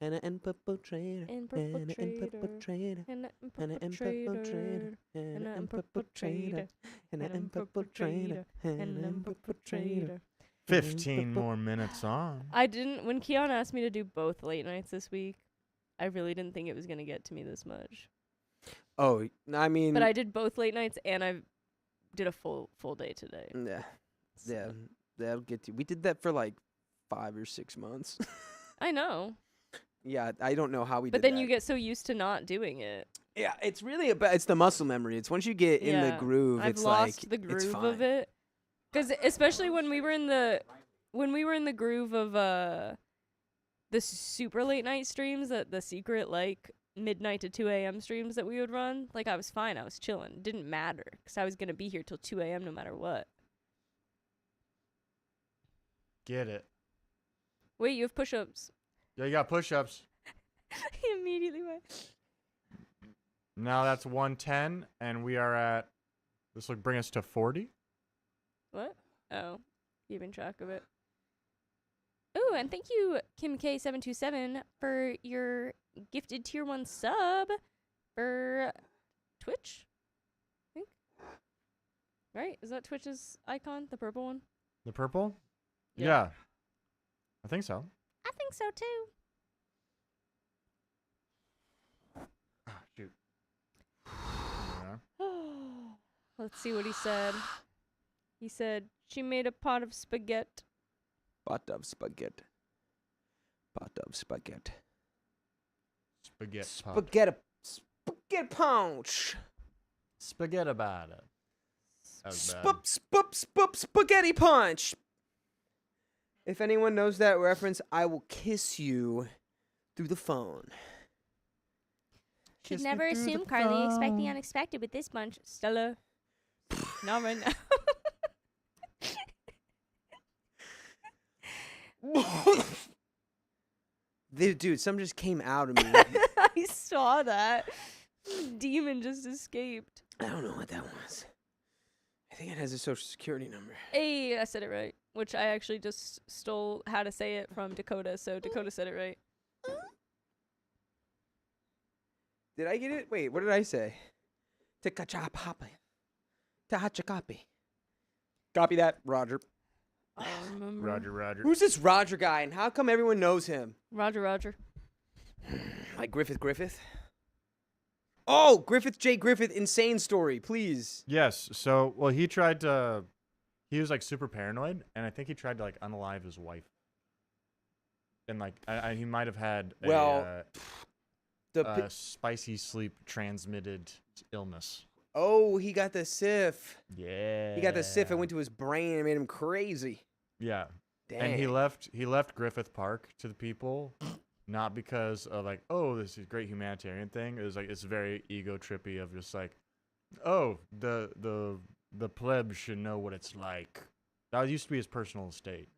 A: Hannah and Purple Trader.
F: And Purple
A: Hannah and Purple Trader.
F: And
A: Hannah and Purple Trader. Hannah and Purple Trader. Hannah and Purple Trader. Hannah and Purple Trader.
B: 15 more minutes on.
F: I didn't, when Keon asked me to do both late nights this week, I really didn't think it was going to get to me this much.
A: Oh, I mean.
F: But I did both late nights and I did a full day today.
A: Yeah. Yeah. That'll get you. We did that for like 5 or 6 months.
F: I know.
A: Yeah, I don't know how we
F: But
A: did
F: then
A: that.
F: you get so used to not doing it.
A: Yeah, it's really about, it's the muscle memory. It's once you get in the
F: Yeah,
A: groove,
F: I've
A: it's
F: lost
A: like
F: the
A: it's
F: groove
A: fine.
F: of it. Because especially when we were in the groove of the super late night streams, that the secret like midnight to 2 a.m. streams that we would run, like I was fine. I was chilling. It didn't matter because I was going to be here till 2 a.m. no matter what.
B: Get it.
F: Wait, you have push-ups.
B: Yeah, you got push-ups.
F: He immediately went.
B: Now that's 110, and we are at. This will bring us to 40.
F: What? Oh, keeping track of it. Ooh, and thank you, KimK727, for your gifted tier 1 sub for Twitch. I think. Right? Is that Twitch's icon? The purple one?
B: The purple?
F: Yeah.
B: Yeah. I think so.
G: I think so too.
B: Ah, shoot. Yeah.
F: Let's see what he said. He said, she made a pot of spaghetti.
A: Pot of spaghetti. Pot of spaghetti.
B: Spaghetti. pop.
A: Spaghetti. Spaghetti punch.
B: Spaghetti about it. That was bad.
A: Spaghetti punch. If anyone knows that reference, I will kiss you through the phone.
G: Should
A: Kiss me
G: never
A: through
G: assume,
A: the
G: Carly. Expect the
A: phone.
G: unexpected with this bunch.
F: Stella. Not right now.
A: Dude, something just came out of me.
F: I saw that. Demon just escaped.
A: I don't know what that was. I think it has a social security number.
F: Hey, I said it right. Which I actually just stole how to say it from Dakota, so Dakota said it right.
A: Did I get it? Wait, what did I say? Takachapapi. Tahachakapi. Copy that, Roger.
F: I don't remember.
B: Roger.
A: Who's this Roger guy, and how come everyone knows him?
F: Roger.
A: Like Griffith? Oh, Griffith J. Griffith, insane story, please.
B: Yes. So, well, he tried to. He was like super paranoid, and I think he tried to like unalive his wife. And like, he might have had
A: The
B: spicy sleep transmitted illness.
A: Oh, he got the Sif.
B: Yeah.
A: He got the Sif and went to his brain and made him crazy.
B: Yeah.
A: Dang.
B: And he left Griffith Park to the people, not because of like, oh, this is a great humanitarian thing. It was like it's very ego trippy of just like, oh, the plebs should know what it's like. That used to be his personal estate,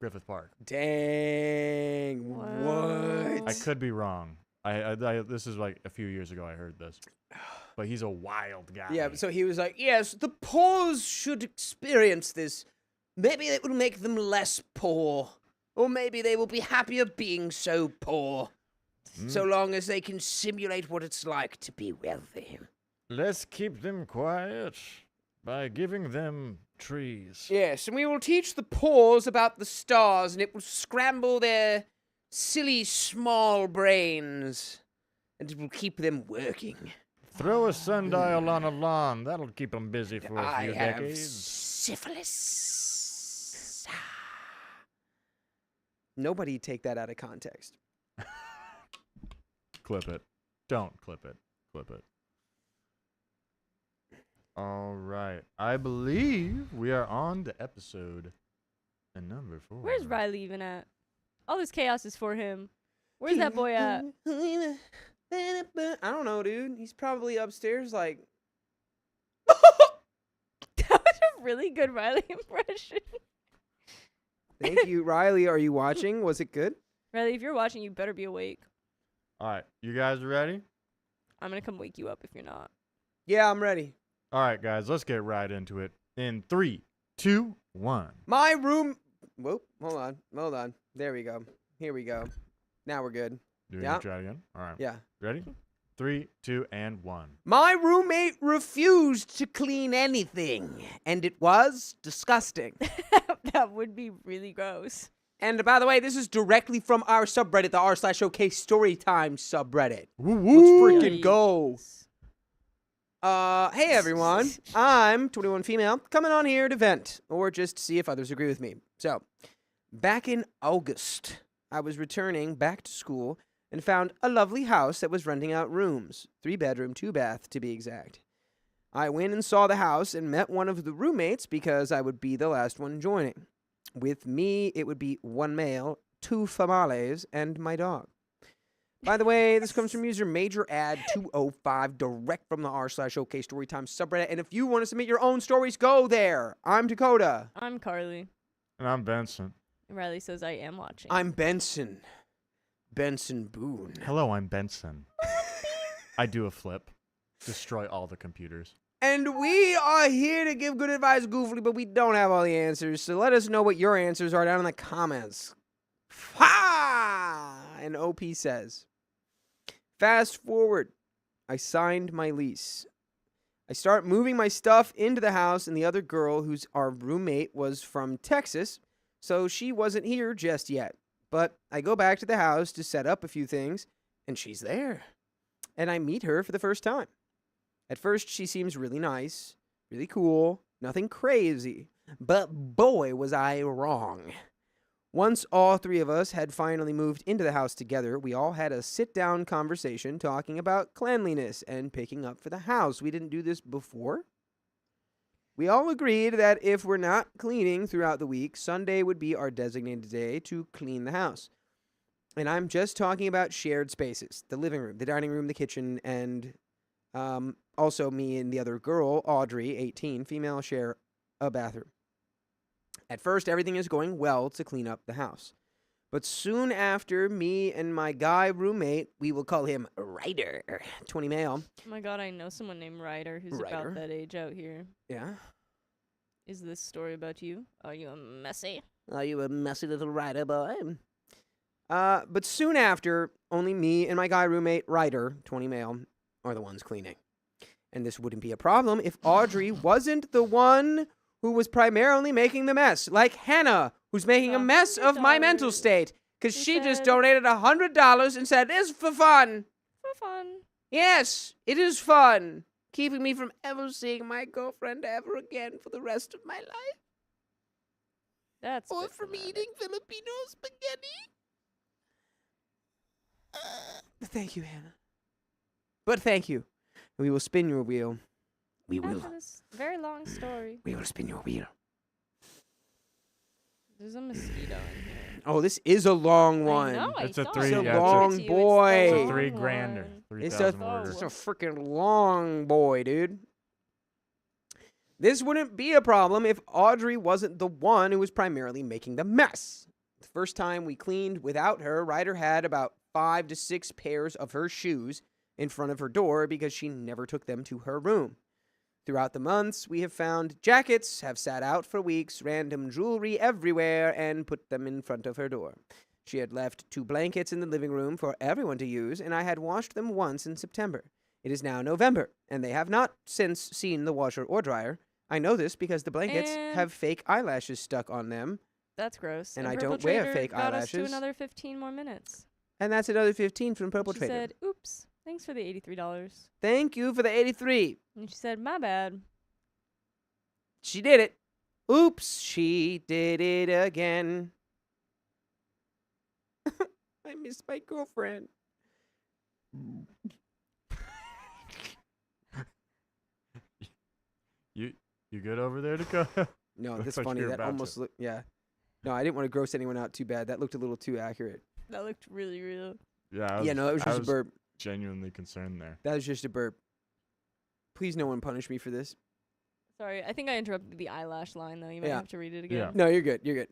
B: Griffith Park.
A: Dang. What?
B: I could be wrong. I this is like a few years ago I heard this, but he's a wild guy.
A: Yeah, so he was like, yes, the poor should experience this. Maybe it will make them less poor. Or maybe they will be happier being so poor. So long as they can simulate what it's like to be wealthy.
B: Let's keep them quiet by giving them trees.
A: Yes, and we will teach the poors about the stars, and it will scramble their silly small brains. And it will keep them working.
B: Throw a sundial on a lawn. That'll keep them busy for a
A: I
B: few
A: have
B: decades.
A: syphilis. Nobody take that out of context.
B: Clip it. Don't clip it. Clip it. All right. I believe we are on to episode number 4.
F: Where's Riley even at? All this chaos is for him. Where's that boy at?
A: I don't know, dude. He's probably upstairs, like.
F: That was a really good Riley impression.
A: Thank you, Riley. Are you watching? Was it good?
F: Riley, if you're watching, you better be awake.
B: All right. You guys ready?
F: I'm gonna come wake you up if you're not.
A: Yeah, I'm ready.
B: All right, guys. Let's get right into it. In 3, 2, 1.
A: My room. Whoop. Hold on. There we go. Here we go. Now we're good.
B: Do
A: Yeah.
B: you try it again? All right.
A: Yeah.
B: Ready? 3, 2, and 1.
A: My roommate refused to clean anything, and it was disgusting.
F: That would be really gross.
A: And by the way, this is directly from our subreddit, the r/OK Storytime subreddit.
B: Woo
A: Let's freaking go. Hey everyone, I'm 21 female, coming on here to vent, or just see if others agree with me. So, back in August, I was returning back to school and found a lovely house that was renting out rooms, 3-bedroom, 2-bath to be exact. I went and saw the house and met one of the roommates because I would be the last one joining. With me, it would be 1 male, 2 females, and my dog. By the way, this comes from user MajorAd205, direct from the r/OK Storytime subreddit. And if you want to submit your own stories, go there. I'm Dakota.
F: I'm Carly.
B: And I'm Benson.
F: Riley says I am watching.
A: I'm Benson. Benson Boone.
B: Hello, I'm Benson. I do a flip. Destroy all the computers.
A: And we are here to give good advice goofily, but we don't have all the answers. So let us know what your answers are down in the comments. Ha! And OP says, fast forward. I signed my lease. I start moving my stuff into the house, and the other girl, who's our roommate, was from Texas, so she wasn't here just yet. But I go back to the house to set up a few things, and she's there. And I meet her for the first time. At first, she seems really nice, really cool, nothing crazy. But boy, was I wrong. Once all three of us had finally moved into the house together, we all had a sit-down conversation talking about cleanliness and picking up for the house. We didn't do this before. We all agreed that if we're not cleaning throughout the week, Sunday would be our designated day to clean the house. And I'm just talking about shared spaces, the living room, the dining room, the kitchen, and also me and the other girl, Audrey, 18, female, share a bathroom. At first, everything is going well to clean up the house. But soon after, me and my guy roommate, we will call him Ryder, 20 male.
F: Oh my god, I know someone named Ryder who's
A: Ryder?
F: about that age out here.
A: Yeah?
F: Is this story about you? Are you a messy?
A: Are you a messy little Ryder boy? But soon after, only me and my guy roommate, Ryder, 20 male, are the ones cleaning. And this wouldn't be a problem if Audrey wasn't the one who was primarily making the mess, like Hannah, who's making a mess of my mental state, because she just
F: said-
A: donated $100 and said, "It's for fun."
F: For fun.
A: Yes, it is fun, keeping me from ever seeing my girlfriend ever again for the rest of my life,
F: That's
A: or
F: bit
A: from
F: dramatic.
A: eating Filipino spaghetti. Thank you, Hannah. But thank you. We will spin your wheel. We will.
F: After this very long story,
A: We will spin your wheel.
F: there's a mosquito in here.
A: Oh, this is a long one.
F: I know, I
B: It's a
F: saw
B: three-
F: it.
B: yeah,
F: I
B: it's a-
F: gave it
A: long
F: to you, it's the
A: boy.
B: It's a
F: long
B: 3 grander.
F: one.
B: 3,000
F: Oh,
B: orders.
A: It's a freaking long boy, dude. This wouldn't be a problem if Audrey wasn't the one who was primarily making the mess. The first time we cleaned without her, Ryder had about 5 to 6 pairs of her shoes in front of her door because she never took them to her room. Throughout the months, we have found jackets have sat out for weeks, random jewelry everywhere, and put them in front of her door. She had left 2 blankets in the living room for everyone to use, and I had washed them once in September. It is now November, and they have not since seen the washer or dryer. I know this because the blankets
F: And-
A: have fake eyelashes stuck on them,
F: That's gross.
A: And I
F: Purple
A: don't wear
F: Trader
A: fake
F: got us
A: eyelashes.
F: to another 15 more minutes.
A: and that's another 15 from Purple
F: She
A: Trader.
F: said, "Oops, thanks for the $83."
A: Thank you for the 83.
F: And she said, "My bad."
A: She did it. Oops, she did it again. I miss my girlfriend.
B: You good over there, Dakota?
A: No,
B: Looks
A: that's
B: like
A: funny.
B: you're
A: That
B: about
A: almost
B: to.
A: looked, yeah. No, I didn't want to gross anyone out too bad. That looked a little too accurate.
F: That looked really real.
B: Yeah.
A: Yeah, no, that was
B: I
A: just a burp.
B: genuinely concerned there.
A: That was just a burp. Please, no one punish me for this.
F: Sorry, I think I interrupted the eyelash line though. You might
A: Yeah.
F: have to read it again.
B: Yeah.
A: No, you're good. You're good.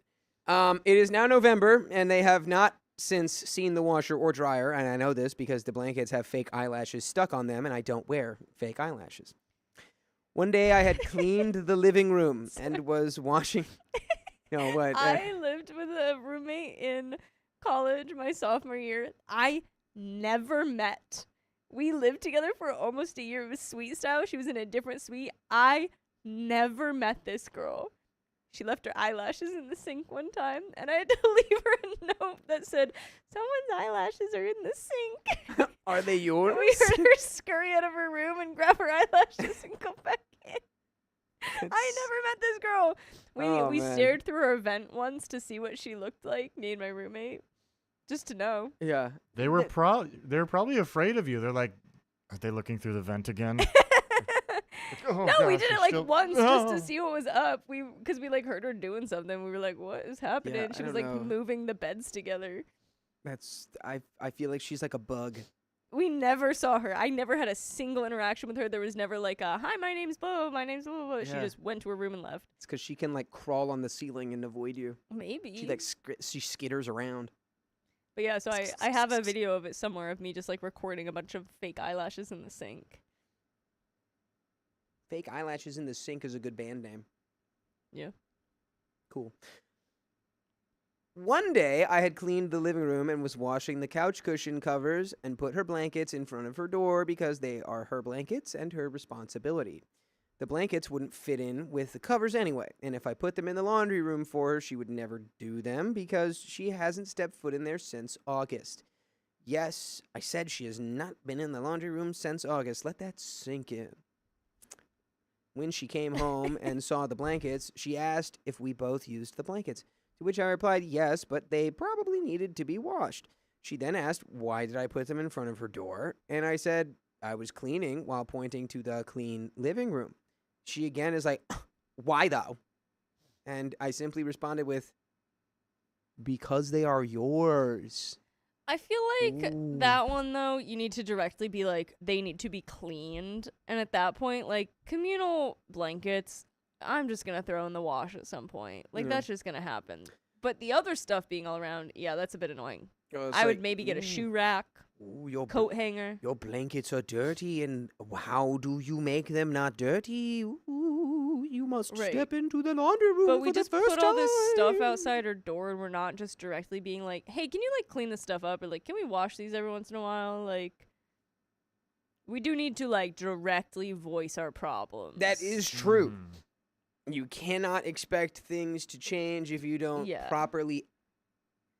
A: It is now November, and they have not since seen the washer or dryer, and I know this because the blankets have fake eyelashes stuck on them, and I don't wear fake eyelashes. One day I had cleaned the living room and was washing. No, what?
F: I lived with a roommate in college my sophomore year. I never met. We lived together for almost a year. It was suite style. She was in a different suite. I never met this girl. She left her eyelashes in the sink one time, and I had to leave her a note that said, "Someone's eyelashes are in the sink."
A: Are they yours?
F: We heard her scurry out of her room and grab her eyelashes and go back in. I never met this girl. We
A: man.
F: stared through her vent once to see what she looked like, me and my roommate, just to know.
A: Yeah.
B: They were probably afraid of you. They're like, are they looking through the vent again? Oh,
F: No, we
B: gosh,
F: did it
B: you're
F: like
B: still-
F: once just
B: Oh.
F: to see what was up. Because we like heard her doing something. We were like, "What is happening?"
A: I
F: She was
A: don't
F: like
A: know.
F: moving the beds together.
A: That's I feel like she's like a bug.
F: We never saw her. I never had a single interaction with her. There was never like a, "Hi, my name's Bo. My name's blah, blah, blah." She
A: Yeah.
F: just went to her room and left.
A: It's because she can like crawl on the ceiling and avoid you.
F: Maybe.
A: She like she skitters around.
F: But yeah, so I have a video of it somewhere of me just like recording a bunch of fake eyelashes in the sink.
A: Fake eyelashes in the sink is a good band name.
F: Yeah.
A: Cool. One day, I had cleaned the living room and was washing the couch cushion covers and put her blankets in front of her door because they are her blankets and her responsibility. The blankets wouldn't fit in with the covers anyway, and if I put them in the laundry room for her, she would never do them because she hasn't stepped foot in there since August. Yes, I said she has not been in the laundry room since August. Let that sink in. When she came home and saw the blankets, she asked if we both used the blankets, to which I replied yes, but they probably needed to be washed. She then asked why did I put them in front of her door, and I said I was cleaning while pointing to the clean living room. She again is like, why though? And I simply responded with, because they are yours.
F: I feel like
A: Ooh.
F: that one, though, you need to directly be like, they need to be cleaned. And at that point, like, communal blankets, I'm just going to throw in the wash at some point. Like,
A: Yeah.
F: that's just going to happen. But the other stuff being all around, yeah, that's a bit annoying.
A: It's
F: I would
A: like,
F: maybe get a
A: ooh,
F: shoe rack,
A: your
F: coat hanger.
A: Your blankets are dirty, and how do you make them not dirty? Ooh, you must
F: Right.
A: step into the laundry room
F: But
A: for
F: we just
A: the first
F: put all this stuff
A: time.
F: outside our door, and we're not just directly being like, hey, can you, like, clean this stuff up? Or, like, can we wash these every once in a while? Like, we do need to, like, directly voice our problems.
A: That is true.
B: Mm.
A: You cannot expect things to change if you don't
F: Yeah.
A: properly,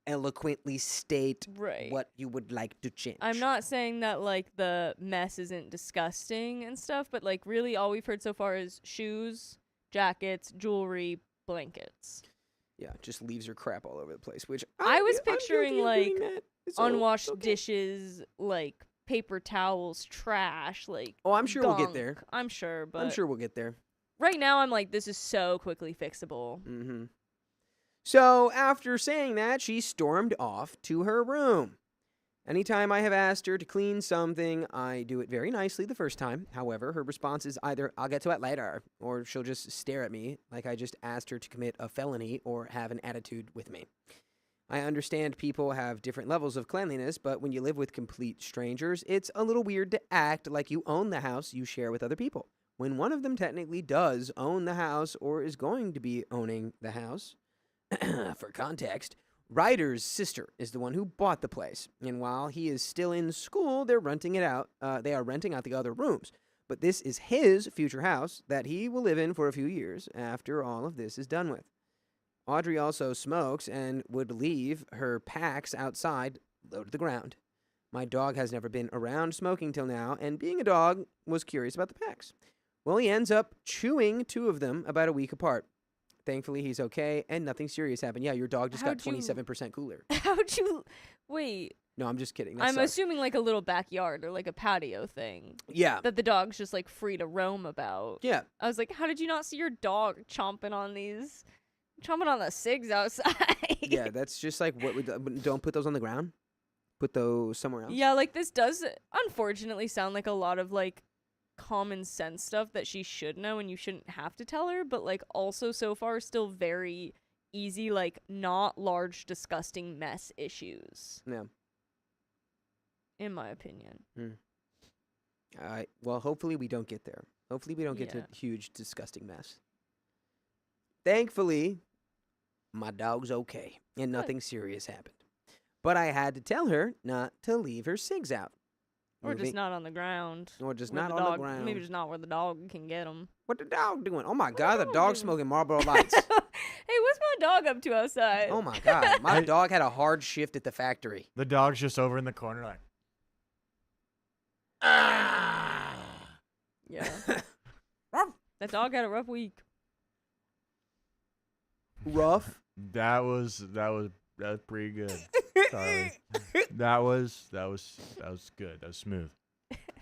A: eloquently state
F: Right.
A: what you would like to change.
F: I'm not saying that, like, the mess isn't disgusting and stuff, but, like, really all we've heard so far is shoes, jackets, jewelry, blankets.
A: Yeah, just leaves her crap all over the place, which
F: I was
A: I'm guilty
F: picturing,
A: of
F: like,
A: doing that. It's all-
F: Unwashed
A: it's okay.
F: dishes, like, paper towels, trash, like,
A: Oh, I'm sure we'll get there.
F: gunk. I'm sure, but
A: I'm sure we'll get there.
F: right now I'm like, this is so quickly fixable.
A: Mm-hmm. So, after saying that, she stormed off to her room. Anytime I have asked her to clean something, I do it very nicely the first time. However, her response is either, I'll get to it later, or she'll just stare at me like I just asked her to commit a felony or have an attitude with me. I understand people have different levels of cleanliness, but when you live with complete strangers, it's a little weird to act like you own the house you share with other people, when one of them technically does own the house or is going to be owning the house. For context, Ryder's sister is the one who bought the place, and while he is still in school, they're renting it out. They are renting out the other rooms, but this is his future house that he will live in for a few years after all of this is done with. Audrey also smokes and would leave her packs outside, low to the ground. My dog has never been around smoking till now, and being a dog, was curious about the packs. Well, he ends up chewing 2 of them about a week apart. Thankfully, he's okay, and nothing serious happened. Yeah, your dog just got
F: How'd you-
A: 27% cooler.
F: How'd you wait?
A: No, I'm just kidding. That
F: I'm
A: sucks.
F: assuming like a little backyard or like a patio thing
A: Yeah,
F: that the dog's just like free to roam about.
A: yeah.
F: I was like, how did you not see your dog chomping on the cigs outside?
A: Yeah, that's just like what we don't put those on the ground. Put those somewhere else.
F: Yeah, like this does unfortunately sound like a lot of like common sense stuff that she should know and you shouldn't have to tell her, but like also so far still very easy, like not large disgusting mess issues.
A: Yeah.
F: In my opinion.
A: Well, hopefully we don't get there. Hopefully we don't get
F: Yeah.
A: to huge, disgusting mess. Thankfully, my dog's okay and nothing serious happened. But I had to tell her not to leave her cigs out.
F: Or just
A: Moving-
F: not on the ground.
A: Or just
F: where
A: not
F: the
A: on
F: dog,
A: the ground.
F: Maybe just not where the dog can get them.
A: What the dog doing? Oh my God, the
F: dog
A: dog's
F: doing?
A: smoking Marlboro Lights.
F: Hey, what's my dog up to outside?
A: Oh my God, my
B: I-
A: dog had a hard shift at the factory.
B: The dog's just over in the corner, like,
F: Yeah. That dog had a rough week.
A: Rough.
B: that was pretty good. Sorry. That was good. That was smooth.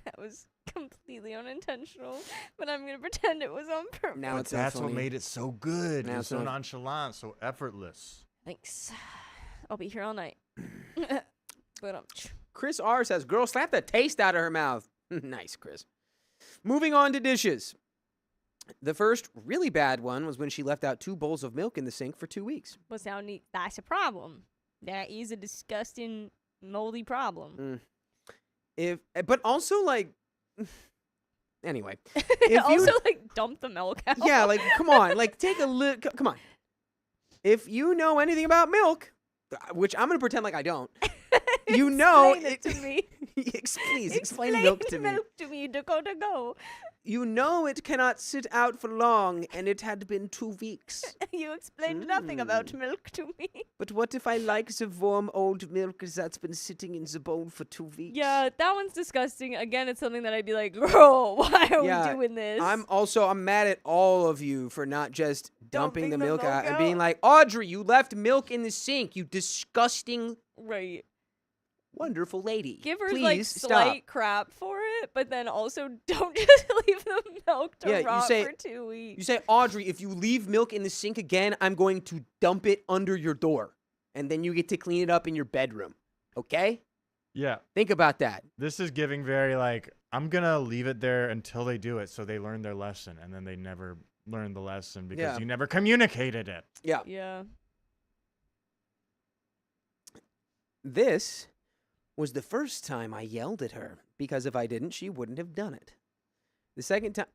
F: That was completely unintentional, but I'm gonna pretend it was on purpose.
A: Now
B: But
A: it's so
B: that's what
A: funny.
B: made it so good.
A: Now
B: It was
A: it's
B: so
A: not-
B: nonchalant, so effortless.
F: Thanks. I'll be here all night. But
A: Chris R says, "Girl, slap the taste out of her mouth." Nice, Chris. Moving on to dishes. The first really bad one was when she left out 2 bowls of milk in the sink for 2 weeks.
F: what's now neat? That's a problem. That is a disgusting, moldy problem.
A: But also like, anyway, you-
F: Also, like, dump the milk out.
A: yeah, like come on, like take a look. Come on. If you know anything about milk, which I'm gonna pretend like I don't. You know,
F: Explain it to me.
A: Please explain milk to me.
F: Milk to me, Dakota, go.
A: You know it cannot sit out for long, and it had been 2 weeks.
F: You explained nothing about milk to me.
A: But what if I like the warm old milk that's been sitting in the bowl for 2 weeks?
F: Yeah, that one's disgusting. Again, it's something that I'd be like, girl, why are
A: Yeah,
F: we doing this?
A: I'm mad at all of you for not just dumping the milk out and being
F: out.
A: like, Audrey, you left milk in the sink, you disgusting,
F: right.
A: wonderful lady.
F: Give her
A: Please
F: like
A: stop.
F: slight crap for it, but then also don't just leave the milk to
A: Yeah, you
F: rot
A: say-
F: for 2 weeks.
A: You say, Audrey, if you leave milk in the sink again, I'm going to dump it under your door. And then you get to clean it up in your bedroom. Okay?
B: Yeah.
A: Think about that.
B: This is giving very like, I'm going to leave it there until they do it so they learn their lesson. And then they never learn the lesson because
A: Yeah.
B: you never communicated it.
A: Yeah.
F: Yeah.
A: This was the first time I yelled at her, because if I didn't, she wouldn't have done it. The second time,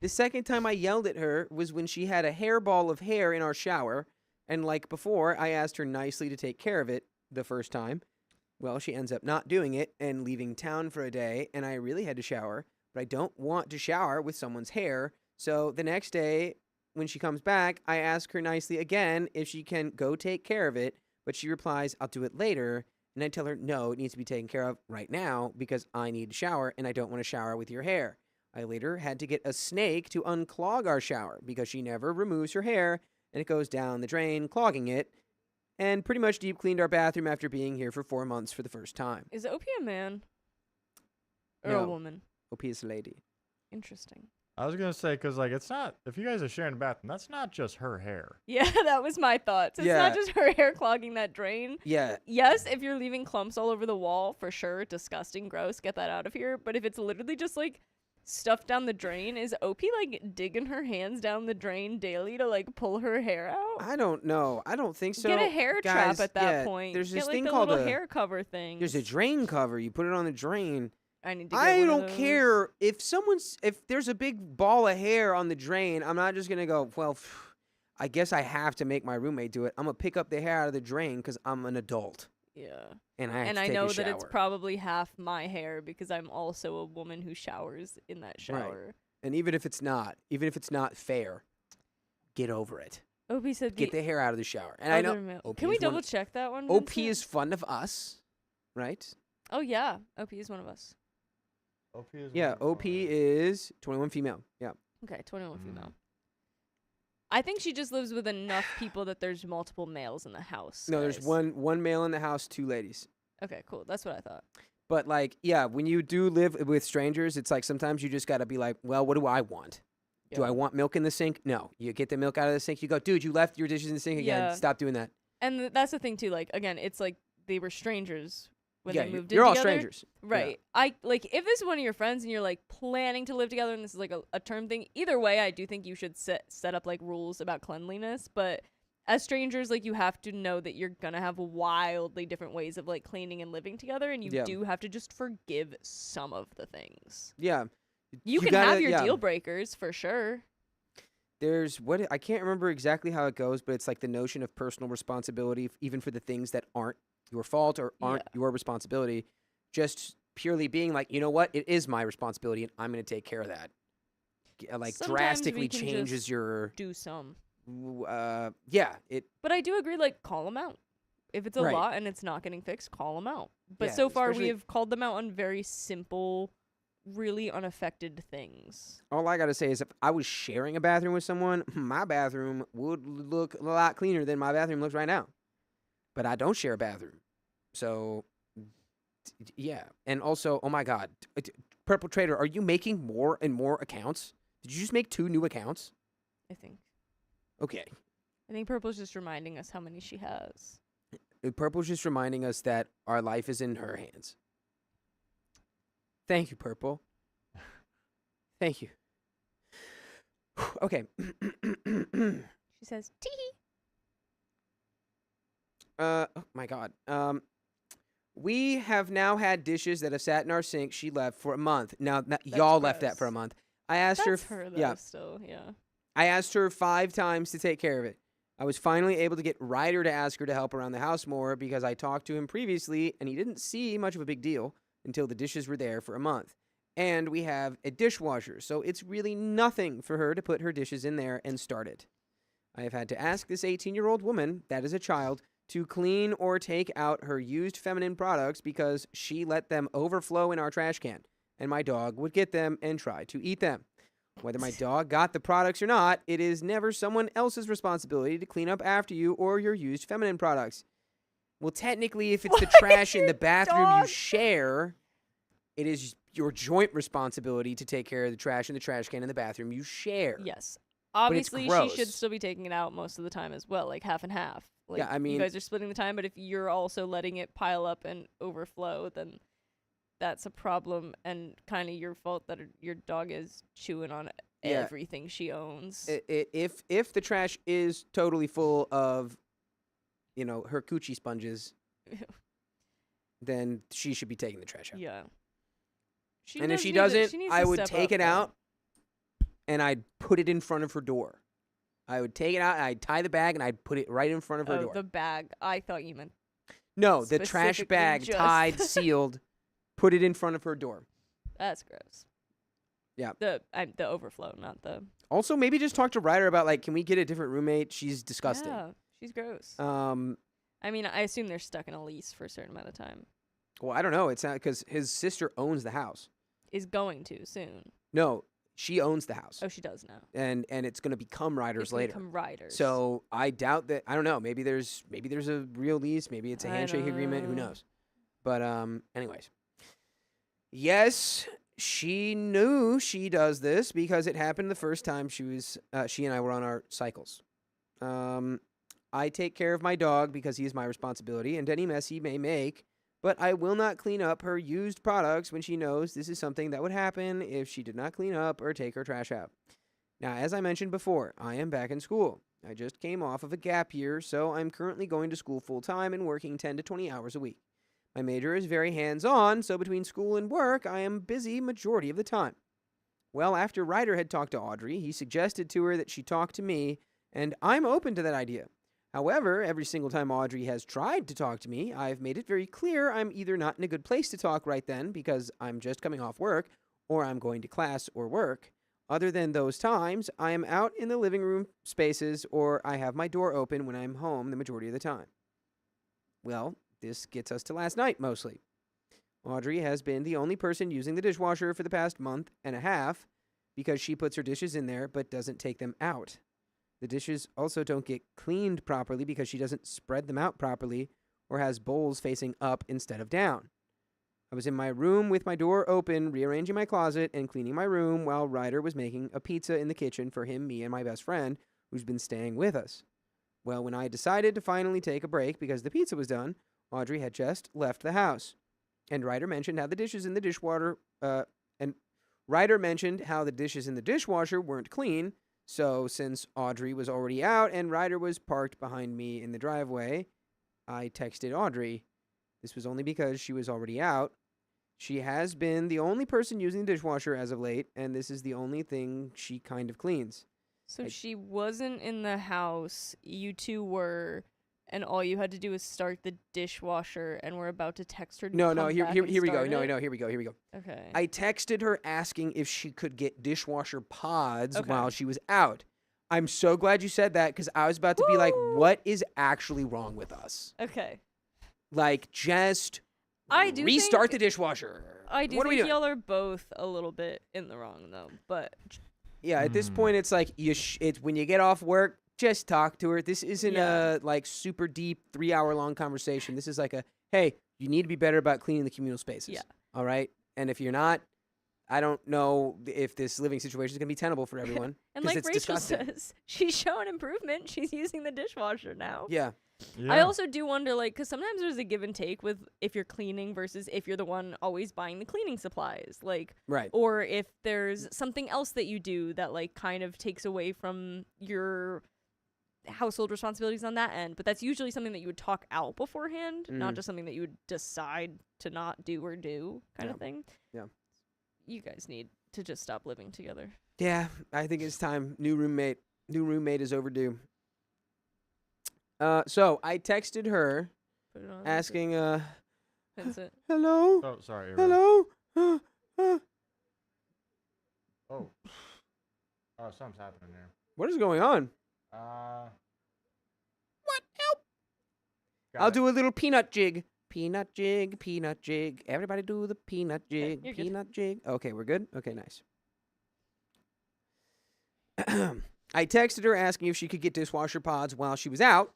A: the second time I yelled at her was when she had a hairball of hair in our shower, and like before, I asked her nicely to take care of it the first time. Well, she ends up not doing it and leaving town for a day, and I really had to shower, but I don't want to shower with someone's hair. So the next day, when she comes back, I ask her nicely again if she can go take care of it, but she replies, I'll do it later. And I tell her, no, it needs to be taken care of right now because I need to shower and I don't want to shower with your hair. I later had to get a snake to unclog our shower because she never removes her hair and it goes down the drain, clogging it, and pretty much deep cleaned our bathroom after being here for 4 months for the first time.
F: Is OP a man? Or
A: No.
F: a woman?
A: OP is a lady.
F: Interesting.
B: I was going to say, because like, it's not, if you guys are sharing a bathroom, that's not just her hair.
F: Yeah, that was my thoughts. It's
A: Yeah.
F: not just her hair clogging that drain.
A: Yeah.
F: Yes, if you're leaving clumps all over the wall, for sure, disgusting, gross, get that out of here. But if it's literally just like stuff down the drain, is OP like digging her hands down the drain daily to like pull her hair out?
A: I don't know. I don't think so.
F: Get a hair
A: Guys,
F: trap at that
A: yeah,
F: point.
A: There's
F: Get
A: this
F: like
A: thing
F: the
A: called
F: little
A: a
F: hair cover thing.
A: There's a drain cover. You put it on the drain.
F: I need to get
A: I
F: one of
A: don't
F: those.
A: care if there's a big ball of hair on the drain. I'm not just gonna go, well, I guess I have to make my roommate do it. I'm gonna pick up the hair out of the drain because I'm an adult
F: Yeah.
A: and I have
F: And
A: to
F: I
A: take
F: know
A: a
F: that it's
A: shower.
F: probably half my hair because I'm also a woman who showers in that shower.
A: And even if it's not fair, get over it.
F: OP said
A: Get the hair out of the shower. And I know
F: other male-
A: OP
F: Can we
A: is one-
F: double check that one?
A: OP
F: Vincent?
A: is fun of us, right?
F: Oh yeah, OP is one of us.
B: OP is
A: Yeah, OP is 21 female. Yeah.
F: Okay, 21 female. I think she just lives with enough people that there's multiple males in the house.
A: No, there's
F: guys.
A: one male in the house, 2 ladies.
F: Okay, cool. That's what I thought.
A: But like, yeah, when you do live with strangers, it's like sometimes you just got to be like, well, what do I want? Do
F: Yeah.
A: I want milk in the sink? No. You get the milk out of the sink. You go, dude, you left your dishes in the sink again.
F: Yeah.
A: Stop doing that.
F: And that's the thing too. Like again, it's like they were strangers when
A: yeah,
F: they moved
A: you're
F: in
A: all
F: together.
A: strangers.
F: Right. I like if this is one of your friends and you're like planning to live together and this is like a term thing. Either way, I do think you should set up like rules about cleanliness. But as strangers, like you have to know that you're gonna have wildly different ways of like cleaning and living together, and you
A: Yeah.
F: do have to just forgive some of the things.
A: Yeah.
F: You can
A: gotta-
F: have your
A: yeah.
F: deal breakers for sure.
A: There's I can't remember exactly how it goes, but it's like the notion of personal responsibility, even for the things that aren't your fault or aren't your responsibility. Just purely being like, you know what, it is my responsibility, and I'm going to take care of that. Like
F: Sometimes we
A: drastically
F: can
A: changes
F: just
A: your.
F: Do some.
A: Yeah. It.
F: But I do agree, like, call them out. If it's a
A: Right.
F: lot and it's not getting fixed, call them out. But
A: Yeah,
F: so far, we
A: especially-
F: have called them out on very simple, really unaffected things.
A: All I gotta say is, if I was sharing a bathroom with someone, my bathroom would look a lot cleaner than my bathroom looks right now. But I don't share a bathroom, so yeah. And also, oh my God, Purple Trader, are you making more and more accounts? Did you just make 2 new accounts?
F: I think.
A: Okay.
F: I think Purple's just reminding us how many she has.
A: Purple's just reminding us that our life is in her hands. Thank you, Purple. Thank you. Okay.
F: She says, tee.
A: Oh my God. We have now had dishes that have sat in our sink. She left for a month. Now y'all left that for a
F: gross.
A: month. I asked her.
F: That's her, though,
A: yeah.
F: still, yeah.
A: I asked her 5 times to take care of it. I was finally able to get Ryder to ask her to help around the house more because I talked to him previously and he didn't see much of a big deal until the dishes were there for a month. And we have a dishwasher, so it's really nothing for her to put her dishes in there and start it. I have had to ask this 18-year-old woman, that is a child, to clean or take out her used feminine products because she let them overflow in our trash can, and my dog would get them and try to eat them. Whether my dog got the products or not, it is never someone else's responsibility to clean up after you or your used feminine products. Well, technically, if it's the trash in the bathroom you share, it is your joint responsibility to take care of the trash in the trash can in the bathroom you share.
F: Yes.
A: But it's
F: Obviously, she
A: gross.
F: should still be taking it out most of the time as well, like half and half. Like,
A: Yeah, I mean-
F: you guys are splitting the time, but if you're also letting it pile up and overflow, then that's a problem and kind of your fault that your dog is chewing on
A: Yeah.
F: everything she owns.
A: If the trash is totally full of, her coochie sponges, then she should be taking the trash out.
F: Yeah. She
A: And if
F: does
A: she
F: need to-
A: doesn't,
F: she needs
A: I
F: to
A: would
F: step
A: take
F: up,
A: it
F: though.
A: out and I'd put it in front of her door. I would take it out, I'd tie the bag, and I'd put it right in front of her
F: Oh,
A: door.
F: the bag. I thought you meant.
A: No, the trash
F: specifically
A: bag,
F: just-
A: tied, sealed, put it in front of her door.
F: That's gross.
A: Yeah.
F: The overflow, not the.
A: Also, maybe just talk to Ryder about, can we get a different roommate? She's disgusting.
F: Yeah, she's gross.
A: I
F: mean, I assume they're stuck in a lease for a certain amount of time.
A: Well, I don't know. It's not because his sister owns the house.
F: Is going to soon.
A: No, she owns the house.
F: Oh, she does now.
A: And it's going to become Ryder's
F: It's gonna
A: later.
F: become Riders.
A: So I doubt that. I don't know. Maybe there's a real lease. Maybe it's a
F: I
A: handshake
F: don't
A: agreement. Who
F: know.
A: knows? But anyways, yes, she knew she does this because it happened the first time she and I were on our cycles. I take care of my dog because he is my responsibility, and any mess he may make. But I will not clean up her used products when she knows this is something that would happen if she did not clean up or take her trash out. Now, as I mentioned before, I am back in school. I just came off of a gap year, so I'm currently going to school full-time and working 10 to 20 hours a week. My major is very hands-on, so between school and work, I am busy majority of the time. Well, after Ryder had talked to Audrey, he suggested to her that she talk to me, and I'm open to that idea. However, every single time Audrey has tried to talk to me, I've made it very clear I'm either not in a good place to talk right then because I'm just coming off work, or I'm going to class or work. Other than those times, I am out in the living room spaces or I have my door open when I'm home the majority of the time. Well, this gets us to last night mostly. Audrey has been the only person using the dishwasher for the past month and a half because she puts her dishes in there but doesn't take them out. The dishes also don't get cleaned properly because she doesn't spread them out properly or has bowls facing up instead of down. I was in my room with my door open, rearranging my closet and cleaning my room while Ryder was making a pizza in the kitchen for him, me, and my best friend, who's been staying with us. Well, when I decided to finally take a break because the pizza was done, Audrey had just left the house. And Ryder mentioned how the dishes in the dishwasher weren't clean. So, since Audrey was already out and Ryder was parked behind me in the driveway, I texted Audrey. This was only because she was already out. She has been the only person using the dishwasher as of late, and this is the only thing she kind of cleans.
F: So she wasn't in the house. You two were, and all you had to do was start the dishwasher, and we're about to text her. To
A: No,
F: come
A: here
F: back
A: we
F: and
A: go.
F: start
A: No,
F: it?
A: here we go.
F: Okay.
A: I texted her asking if she could get dishwasher pods
F: Okay.
A: while she was out. I'm so glad you said that because I was about to be like, what is actually wrong with us?
F: Okay.
A: Just
F: I do
A: restart
F: think-
A: the dishwasher.
F: I do
A: What are we
F: think
A: doing?
F: y'all are both a little bit in the wrong though, but
A: Yeah, at this point, it's like it's when you get off work, just talk to her. This isn't
F: Yeah.
A: a super deep 3-hour long conversation. This is like hey, you need to be better about cleaning the communal spaces.
F: Yeah.
A: All right. And if you're not, I don't know if this living situation is gonna be tenable for everyone.
F: and
A: 'cause
F: like
A: it's
F: Rachel
A: disgusting.
F: says, she's showing improvement. She's using the dishwasher now.
A: Yeah.
F: I also do wonder, because sometimes there's a give and take with if you're cleaning versus if you're the one always buying the cleaning supplies,
A: Right.
F: or if there's something else that you do that kind of takes away from your household responsibilities on that end. But that's usually something that you would talk out beforehand, not
A: Mhm.
F: just something that you would decide to not do or do kind of thing.
A: Yeah.
F: You guys need to just stop living together.
A: Yeah, I think it's time. New roommate is overdue. So I texted her
F: Put it on.
A: asking,
F: Vincent.
A: hello,
B: Oh, sorry. Aaron.
A: hello.
B: Oh. Oh, something's happening there.
A: What is going on?
B: What? Help!
A: I'll do a little peanut jig. Peanut jig, peanut jig. Everybody do the peanut jig,
F: you're good.
A: peanut jig. Okay, we're good? Okay, nice. I texted her asking if she could get dishwasher pods while she was out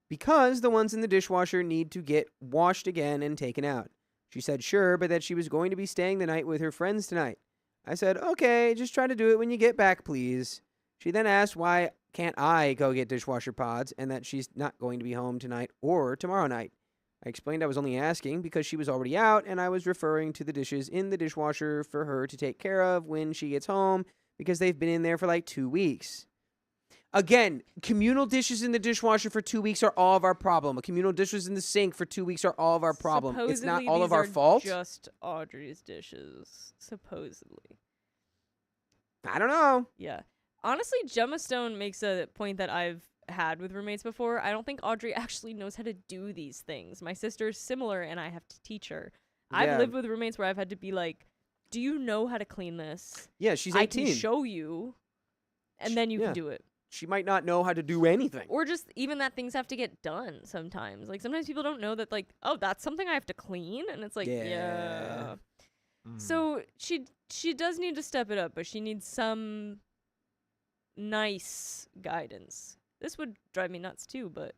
A: because the ones in the dishwasher need to get washed again and taken out. She said sure, but that she was going to be staying the night with her friends tonight. I said, okay, just try to do it when you get back, please. She then asked why can't I go get dishwasher pods and that she's not going to be home tonight or tomorrow night. I explained I was only asking because she was already out and I was referring to the dishes in the dishwasher for her to take care of when she gets home because they've been in there for like 2 weeks. Again, communal dishes in the dishwasher for 2 weeks are all of our problem. Communal dishes in the sink for 2 weeks are all of our problem. It's not
F: Supposedly
A: all of
F: these
A: our
F: are
A: fault.
F: Just Audrey's dishes, supposedly.
A: I don't know.
F: Yeah. Honestly, Gemma Stone makes a point that I've had with roommates before. I don't think Audrey actually knows how to do these things. My sister's similar, and I have to teach her.
A: Yeah.
F: I've lived with roommates where I've had to be like, do you know how to clean this?
A: Yeah, she's
F: I
A: 18.
F: can show you, and then you
A: Yeah.
F: can do it.
A: She might not know how to do anything.
F: Or just even that things have to get done sometimes. Like, sometimes people don't know that, like, oh, that's something I have to clean. And it's like, yeah. So she does need to step it up, but she needs some nice guidance. This would drive me nuts too, but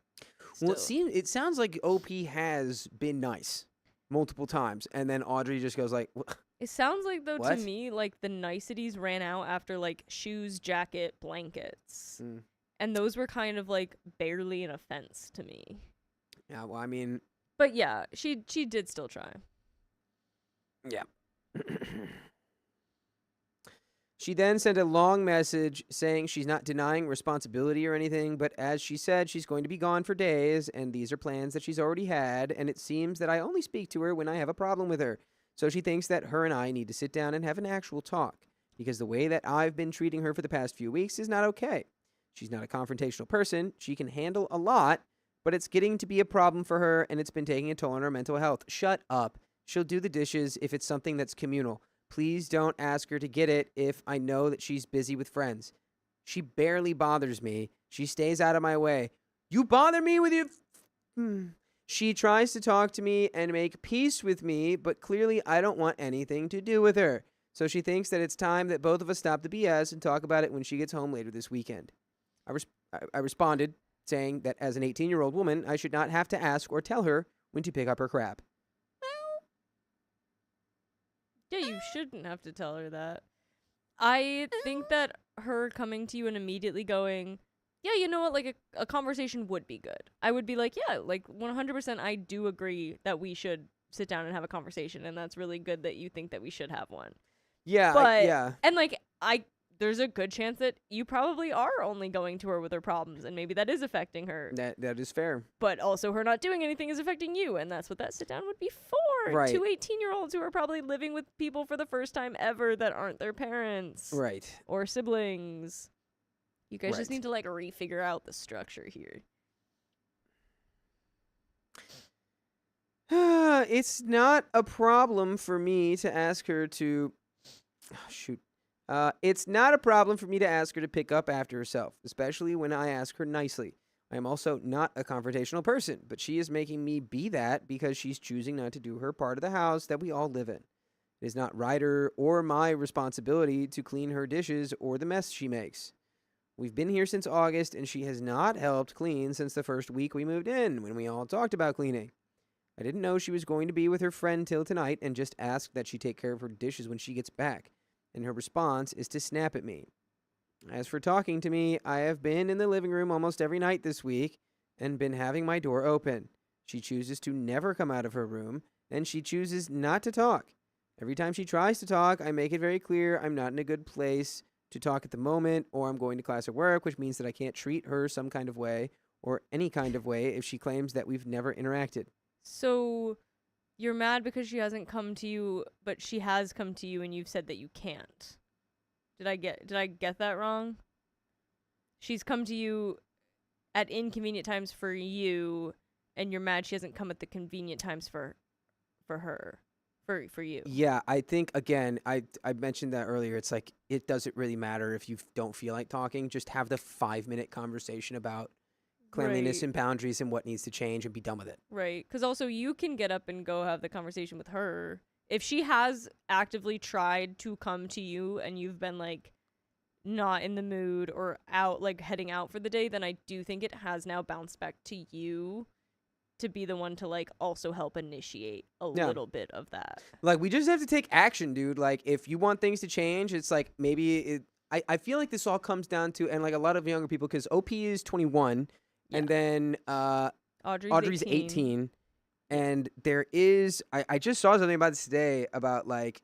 A: Well,
F: still.
A: it sounds like OP has been nice multiple times, and then Audrey just goes like,
F: It sounds like, though,
A: What?
F: to me, like, the niceties ran out after, like, shoes, jacket, blankets.
A: Mm.
F: And those were kind of, like, barely an offense to me.
A: yeah, well, I mean,
F: But yeah, she did still try.
A: yeah. She then sent a long message saying she's not denying responsibility or anything, but as she said, she's going to be gone for days, and these are plans that she's already had, and it seems that I only speak to her when I have a problem with her. So she thinks that her and I need to sit down and have an actual talk, because the way that I've been treating her for the past few weeks is not okay. She's not a confrontational person. She can handle a lot, but it's getting to be a problem for her, and it's been taking a toll on her mental health. Shut up. She'll do the dishes if it's something that's communal. Please don't ask her to get it if I know that she's busy with friends. She barely bothers me. She stays out of my way. You bother me with your... She tries to talk to me and make peace with me, but clearly I don't want anything to do with her. So she thinks that it's time that both of us stop the BS and talk about it when she gets home later this weekend. I responded, saying that as an 18-year-old woman, I should not have to ask or tell her when to pick up her crap.
F: Yeah, you shouldn't have to tell her that. I think that her coming to you and immediately going, yeah, you know what, like a conversation would be good. I would be like, yeah, like 100% I do agree that we should sit down and have a conversation, and that's really good that you think that we should have one.
A: Yeah,
F: But,
A: yeah.
F: and like, there's a good chance that you probably are only going to her with her problems, and maybe that is affecting her.
A: That is fair.
F: But also her not doing anything is affecting you, and that's what that sit down would be for.
A: Right.
F: 2 18-year-olds who are probably living with people for the first time ever that aren't their parents.
A: Right.
F: Or siblings. You guys just
A: Right.
F: need to, like, refigure out the structure here.
A: It's not a problem for me to ask her to... Oh, shoot. It's not a problem for me to ask her to pick up after herself, especially when I ask her nicely. I am also not a confrontational person, but she is making me be that because she's choosing not to do her part of the house that we all live in. It is not Ryder or my responsibility to clean her dishes or the mess she makes. We've been here since August, and she has not helped clean since the first week we moved in, when we all talked about cleaning. I didn't know she was going to be with her friend till tonight and just asked that she take care of her dishes when she gets back, and her response is to snap at me. As for talking to me, I have been in the living room almost every night this week and been having my door open. She chooses to never come out of her room, and she chooses not to talk. Every time she tries to talk, I make it very clear I'm not in a good place to talk at the moment, or I'm going to class or work, which means that I can't treat her some kind of way or any kind of way if she claims that we've never interacted.
F: So you're mad because she hasn't come to you, but she has come to you and you've said that you can't. Did I get that wrong? She's come to you at inconvenient times for you, and you're mad she hasn't come at the convenient times for her, for you.
A: Yeah, I think again, I mentioned that earlier. It's like it doesn't really matter if you don't feel like talking. Just have the 5-minute conversation about cleanliness
F: Right.
A: and boundaries and what needs to change, and be done with it.
F: Right. Because also you can get up and go have the conversation with her. If she has actively tried to come to you and you've been like not in the mood or out, like heading out for the day, then I do think it has now bounced back to you to be the one to like also help initiate a
A: Yeah.
F: little bit of that.
A: Like, we just have to take action, dude. Like, if you want things to change, it's like maybe I feel like this all comes down to, and like a lot of younger people, because OP is 21, and then Audrey's 18. And there is, I just saw something about this today about like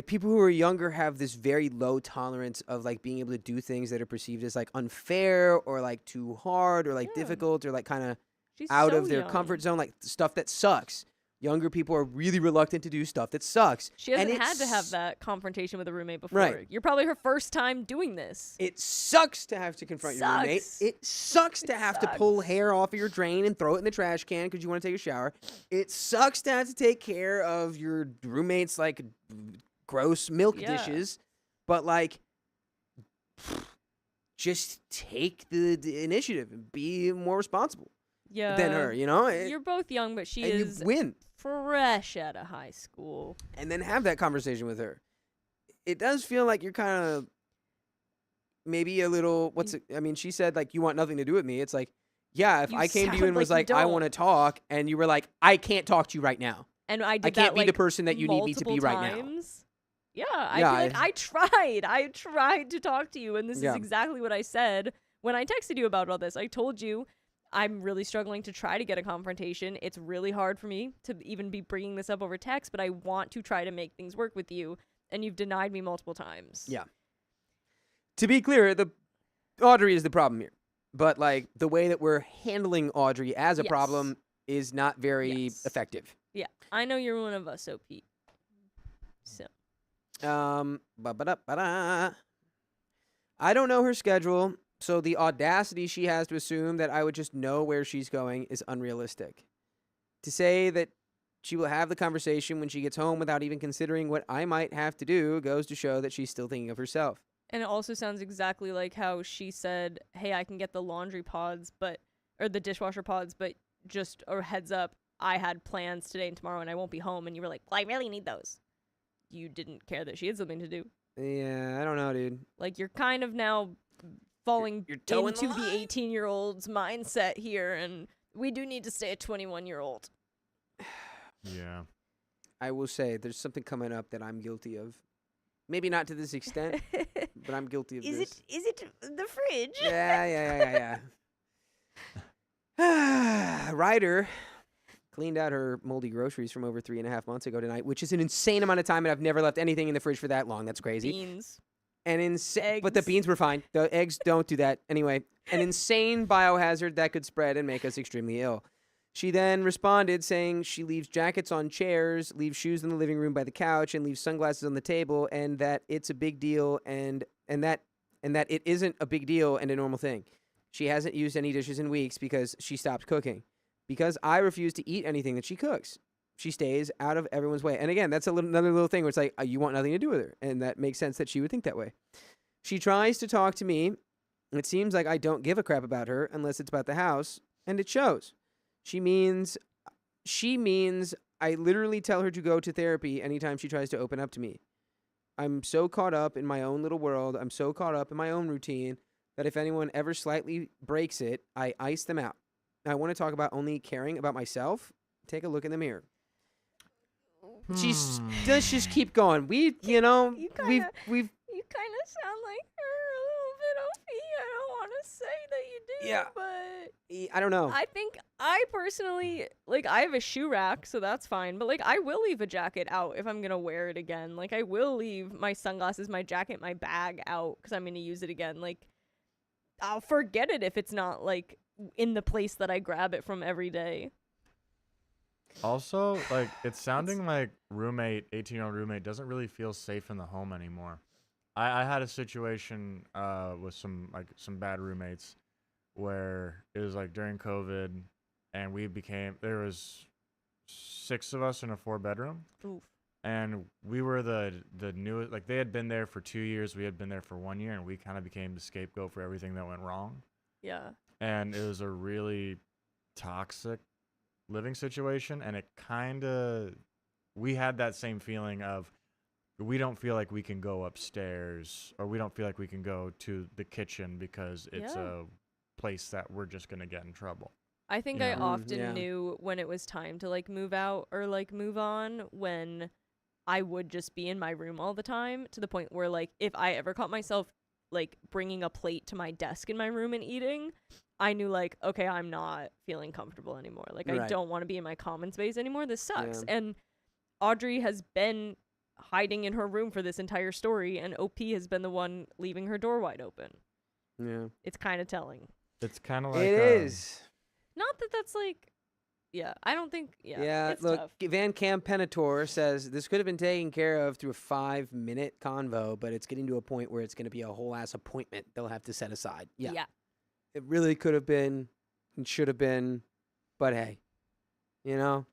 A: people who are younger have this very low tolerance of like being able to do things that are perceived as like unfair or like too hard or like
F: Yeah.
A: difficult or like kind of
F: She's
A: out
F: so
A: of their
F: young.
A: comfort zone, like stuff that sucks. Younger people are really reluctant to do stuff that sucks.
F: She hasn't
A: And
F: had to have
A: it's-
F: that confrontation with a roommate before.
A: Right.
F: You're probably her first time doing this.
A: It sucks to have to confront your roommate.
F: Sucks.
A: It sucks to
F: It
A: have to pull
F: sucks.
A: hair off of your drain and throw it in the trash can because you want to take a shower. It sucks to have to take care of your roommate's like gross milk
F: Yeah.
A: dishes. But like, just take the initiative and be more responsible
F: Yeah.
A: than her. You know,
F: You're both young, but she
A: and
F: is
A: you win.
F: fresh out of high school.
A: And then have that conversation with her. It does feel like you're kind of maybe a little. I mean, she said like you want nothing to do with me. It's like, yeah, if
F: You
A: I came to you
F: sound
A: and was
F: like you
A: like, I want to
F: don't.
A: talk, and you were like, I can't talk to you right now.
F: And I did
A: I can't
F: that,
A: be the
F: like,
A: person that you need me to be
F: multiple
A: right now.
F: times. Yeah, I'd
A: Yeah,
F: be like, I tried to talk to you, and this
A: Yeah.
F: is exactly what I said when I texted you about all this. I told you I'm really struggling to try to get a confrontation. It's really hard for me to even be bringing this up over text, but I want to try to make things work with you, and you've denied me multiple times.
A: Yeah. To be clear, Audrey is the problem here, but like the way that we're handling Audrey as a
F: Yes.
A: problem is not very
F: Yes.
A: effective.
F: Yeah, I know you're one of us, OP. So,
A: Ba-ba-da-ba-da. I don't know her schedule, so the audacity she has to assume that I would just know where she's going is unrealistic. To say that she will have the conversation when she gets home without even considering what I might have to do goes to show that she's still thinking of herself.
F: and it also sounds exactly like how she said, "Hey, I can get the laundry pods, or the dishwasher pods, but just a heads up, I had plans today and tomorrow, and I won't be home." And you were like, "Well, I really need those." You didn't care that she had something to do.
A: Yeah, I don't know, dude.
F: Like, you're kind of now falling
A: You're towing the
F: into the
A: line.
F: 18-year-old's mindset here, and we do need to stay a 21-year-old.
B: Yeah.
A: I will say there's something coming up that I'm guilty of. Maybe not to this extent, but I'm guilty of this.
F: Is it the fridge?
A: Yeah. Ryder cleaned out her moldy groceries from over 3.5 months ago tonight, which is an insane amount of time, and I've never left anything in the fridge for that long. That's crazy.
F: Beans.
A: And but the
F: Eggs.
A: beans were fine. The eggs don't do that. Anyway, an insane biohazard that could spread and make us extremely ill. She then responded saying she leaves jackets on chairs, leaves shoes in the living room by the couch, and leaves sunglasses on the table, and that it's a big deal, and that it isn't a big deal and a normal thing. She hasn't used any dishes in weeks because she stopped cooking. Because I refuse to eat anything that she cooks. She stays out of everyone's way. And again, that's another little thing where it's like, you want nothing to do with her. And that makes sense that she would think that way. She tries to talk to me. It seems like I don't give a crap about her unless it's about the house. And it shows. She means I literally tell her to go to therapy anytime she tries to open up to me. I'm so caught up in my own little world. I'm so caught up in my own routine that if anyone ever slightly breaks it, I ice them out. I want to talk about only caring about myself. Take a look in the mirror. Let's just keep going.
F: You
A: We've
F: kind of sound like her a little bit, OP. I don't want to say that you do,
A: Yeah.
F: but
A: I don't know.
F: I think I personally, like, I have a shoe rack, so that's fine. But, like, I will leave a jacket out if I'm going to wear it again. Like, I will leave my sunglasses, my jacket, my bag out because I'm going to use it again. Like, I'll forget it if it's not, like, in the place that I grab it from every day.
B: Also, like, it's sounding like 18-year-old roommate doesn't really feel safe in the home anymore. I had a situation with some bad roommates where it was like during COVID, and there was 6 of us in a 4-bedroom,
F: Oof.
B: and we were the newest. Like they had been there for 2 years, we had been there for 1 year, and we kind of became the scapegoat for everything that went wrong.
F: Yeah.
B: And it was a really toxic living situation, and we had that same feeling of we don't feel like we can go upstairs, or we don't feel like we can go to the kitchen because it's
F: Yeah.
B: a place that we're just gonna get in trouble.
F: I think
B: Yeah.
F: I often
A: yeah.
F: knew when it was time to like move out or like move on when I would just be in my room all the time, to the point where like if I ever caught myself like bringing a plate to my desk in my room and eating, I knew like, okay, I'm not feeling comfortable anymore. Like I
A: Right.
F: don't want to be in my common space anymore. This sucks.
A: Yeah.
F: And Audrey has been hiding in her room for this entire story, and OP has been the one leaving her door wide open.
A: Yeah.
F: It's kind of telling.
B: It's kind of like
A: It is.
F: Not that that's like, yeah, I don't think,
A: Yeah,
F: it's
A: look,
F: tough.
A: Van Camp Penator says this could have been taken care of through a 5-minute convo, but it's getting to a point where it's going to be a whole ass appointment they'll have to set aside. Yeah. It really could have been and should have been, but hey, you know?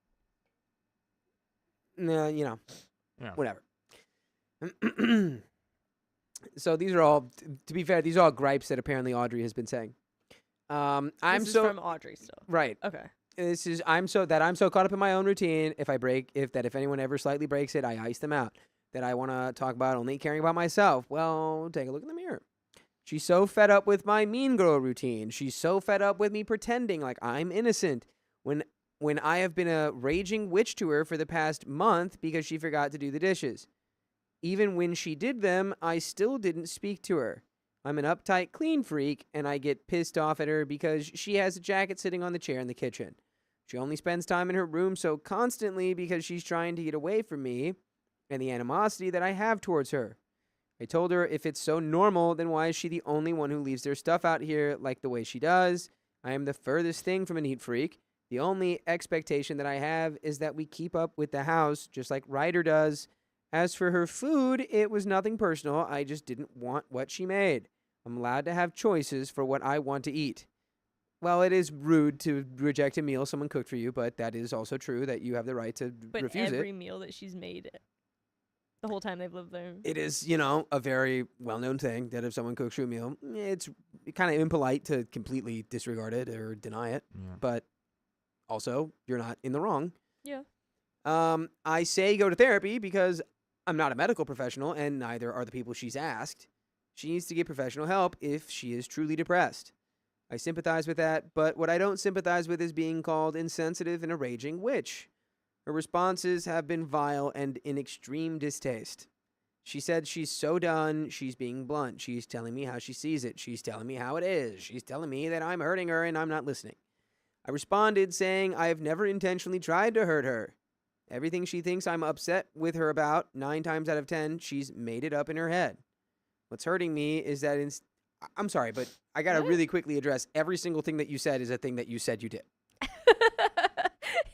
A: No, you know,
B: Yeah.
A: whatever. So these are all, to be fair, these are all gripes that apparently Audrey has been saying. I'm
F: This is
A: so
F: from Audrey still.
A: right.
F: Okay.
A: This is I'm so caught up in my own routine. If anyone ever slightly breaks it, I ice them out. That I want to talk about only caring about myself. Well, take a look in the mirror. She's so fed up with my mean girl routine. She's so fed up with me pretending like I'm innocent when I have been a raging witch to her for the past month because she forgot to do the dishes. Even when she did them, I still didn't speak to her. I'm an uptight clean freak, and I get pissed off at her because she has a jacket sitting on the chair in the kitchen. She only spends time in her room so constantly because she's trying to get away from me and the animosity that I have towards her. I told her if it's so normal, then why is she the only one who leaves their stuff out here like the way she does? I am the furthest thing from a neat freak. The only expectation that I have is that we keep up with the house just like Ryder does. As for her food, it was nothing personal. I just didn't want what she made. I'm allowed to have choices for what I want to eat. Well, it is rude to reject a meal someone cooked for you, but that is also true that you have the right to
F: But
A: refuse
F: every
A: it.
F: meal that she's made the whole time they've lived there.
A: It is, a very well-known thing that if someone cooks you a meal, it's kind of impolite to completely disregard it or deny it.
B: Yeah.
A: But also, you're not in the wrong.
F: Yeah.
A: I say go to therapy because I'm not a medical professional, and neither are the people she's asked. She needs to get professional help if she is truly depressed. I sympathize with that, but what I don't sympathize with is being called insensitive and a raging witch. Her responses have been vile and in extreme distaste. She said she's so done, she's being blunt. She's telling me how she sees it. She's telling me how it is. She's telling me that I'm hurting her and I'm not listening. I responded saying I have never intentionally tried to hurt her. Everything she thinks I'm upset with her about, 9 times out of 10, she's made it up in her head. What's hurting me is that I'm sorry, but I got to
F: What?
A: really quickly address every single thing that you said is a thing that you said you did.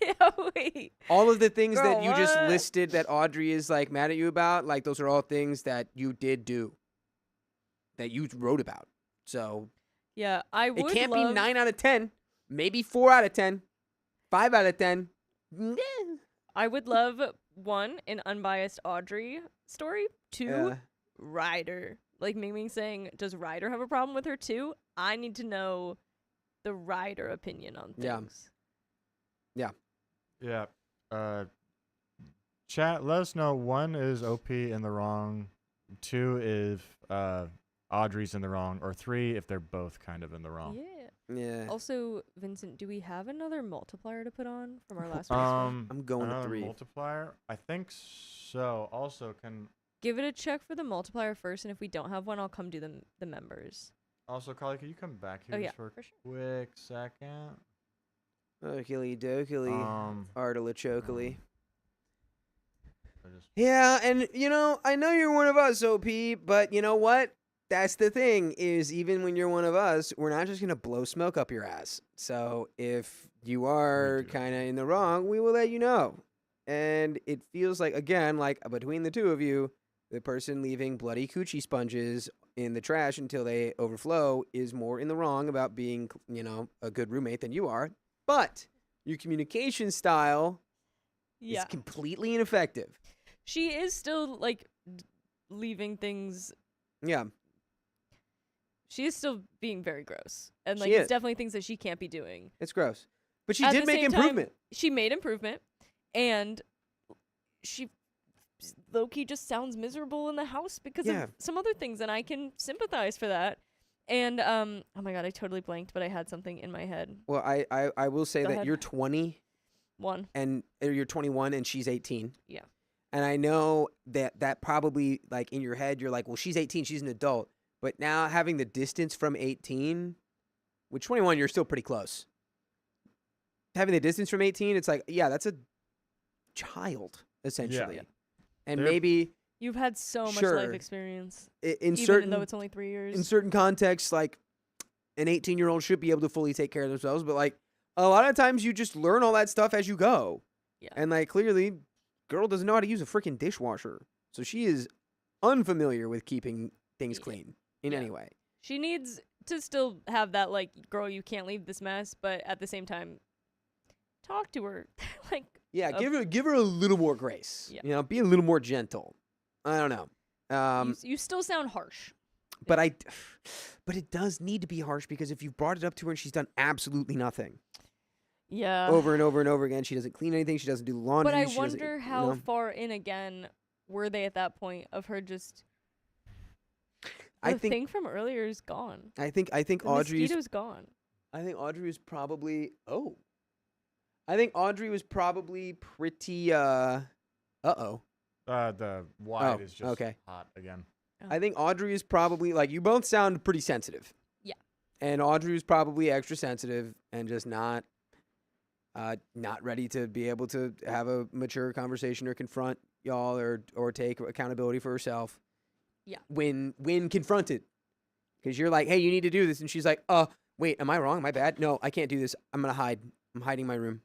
F: Yeah, wait.
A: All of the things
F: Girl,
A: that you just
F: what?
A: listed that Audrey is like mad at you about, like those are all things that you did do. That you wrote about. So
F: Yeah, I would
A: it can't
F: love,
A: be 9 out of 10, maybe 4 out of 10, 5 out of 10.
F: I would love, 1, an unbiased Audrey story. 2,
A: Yeah.
F: Ryder. Like Ming saying, does Ryder have a problem with her too? I need to know the Ryder opinion on
A: Yeah.
F: things.
B: Yeah. Chat, let us know. 1 is OP in the wrong. 2 if Audrey's in the wrong. Or 3 if they're both kind of in the wrong.
F: Yeah.
A: Yeah.
F: Also, Vincent, do we have another multiplier to put on from our last week's one?
A: I'm going to
B: another
A: 3.
B: multiplier? I think so. Also,
F: Give it a check for the multiplier first, and if we don't have one, I'll come do the members.
B: Carly, can you come back here
F: Oh, yeah,
B: just for a
F: for sure.
B: quick second?
A: Okily dokily. Artichokily.
B: I just-
A: Yeah, and I know you're one of us, OP, but you know what? That's the thing, is even when you're one of us, we're not just going to blow smoke up your ass. So if you are
B: do.
A: kind of in the wrong, we will let you know. And it feels like, again, like between the two of you, The person leaving bloody coochie sponges in the trash until they overflow is more in the wrong about being, a good roommate than you are. But your communication style is completely ineffective.
F: She is still like leaving things.
A: Yeah.
F: She is still being very gross, and like
A: She
F: it's
A: is.
F: definitely things that she can't be doing.
A: It's gross. But she
F: At
A: did
F: the
A: make
F: same time,
A: improvement.
F: she made improvement, and she low-key just sounds miserable in the house because
A: Yeah.
F: of some other things, and I can sympathize for that. And oh my god, I totally blanked, but I had something in my head.
A: Well, I will say
F: Go
A: that
F: ahead.
A: you're 20
F: One.
A: or you're 21 and she's 18.
F: Yeah.
A: And I know that probably, like, in your head, you're like, well, she's 18, she's an adult. But now having the distance from 18, with 21, you're still pretty close. Having the distance from 18, it's like, yeah, that's a child, essentially.
B: Yeah.
A: And
B: They're-
A: maybe
F: You've had so much
A: Sure.
F: life experience,
A: in
F: even
A: certain
F: though it's only 3 years.
A: in certain contexts, like, an 18-year-old should be able to fully take care of themselves. But, like, a lot of times you just learn all that stuff as you go.
F: Yeah.
A: And, like, clearly, girl doesn't know how to use a freaking dishwasher. So she is unfamiliar with keeping things
F: Yeah.
A: clean in
F: Yeah.
A: any way.
F: She needs to still have that, like, girl, you can't leave this mess, but at the same time, talk to her. Like,
A: Yeah,
F: Uh,
A: give her a little more grace.
F: Yeah.
A: Be a little more gentle. I don't know.
F: you still sound harsh.
A: But but it does need to be harsh because if you've brought it up to her and she's done absolutely nothing
F: Yeah.
A: over and over and over again, she doesn't clean anything, she doesn't do laundry.
F: But I
A: she doesn't-
F: wonder how far in again were they at that point of her just.
A: I
F: The
A: think
F: thing from earlier is gone.
A: I think
F: The
A: Audrey's
F: mosquito's gone.
A: I think Audrey was probably I think Audrey was probably pretty
B: The wide is just
A: okay.
B: hot again.
A: I think Audrey is probably, like, you both sound pretty sensitive.
F: Yeah.
A: And Audrey was probably extra sensitive and just not ready to be able to have a mature conversation or confront y'all or take accountability for herself.
F: Yeah.
A: When confronted. Because you're like, hey, you need to do this. And she's like, wait, am I wrong? Am I bad? No, I can't do this. I'm going to hide. I'm hiding my room.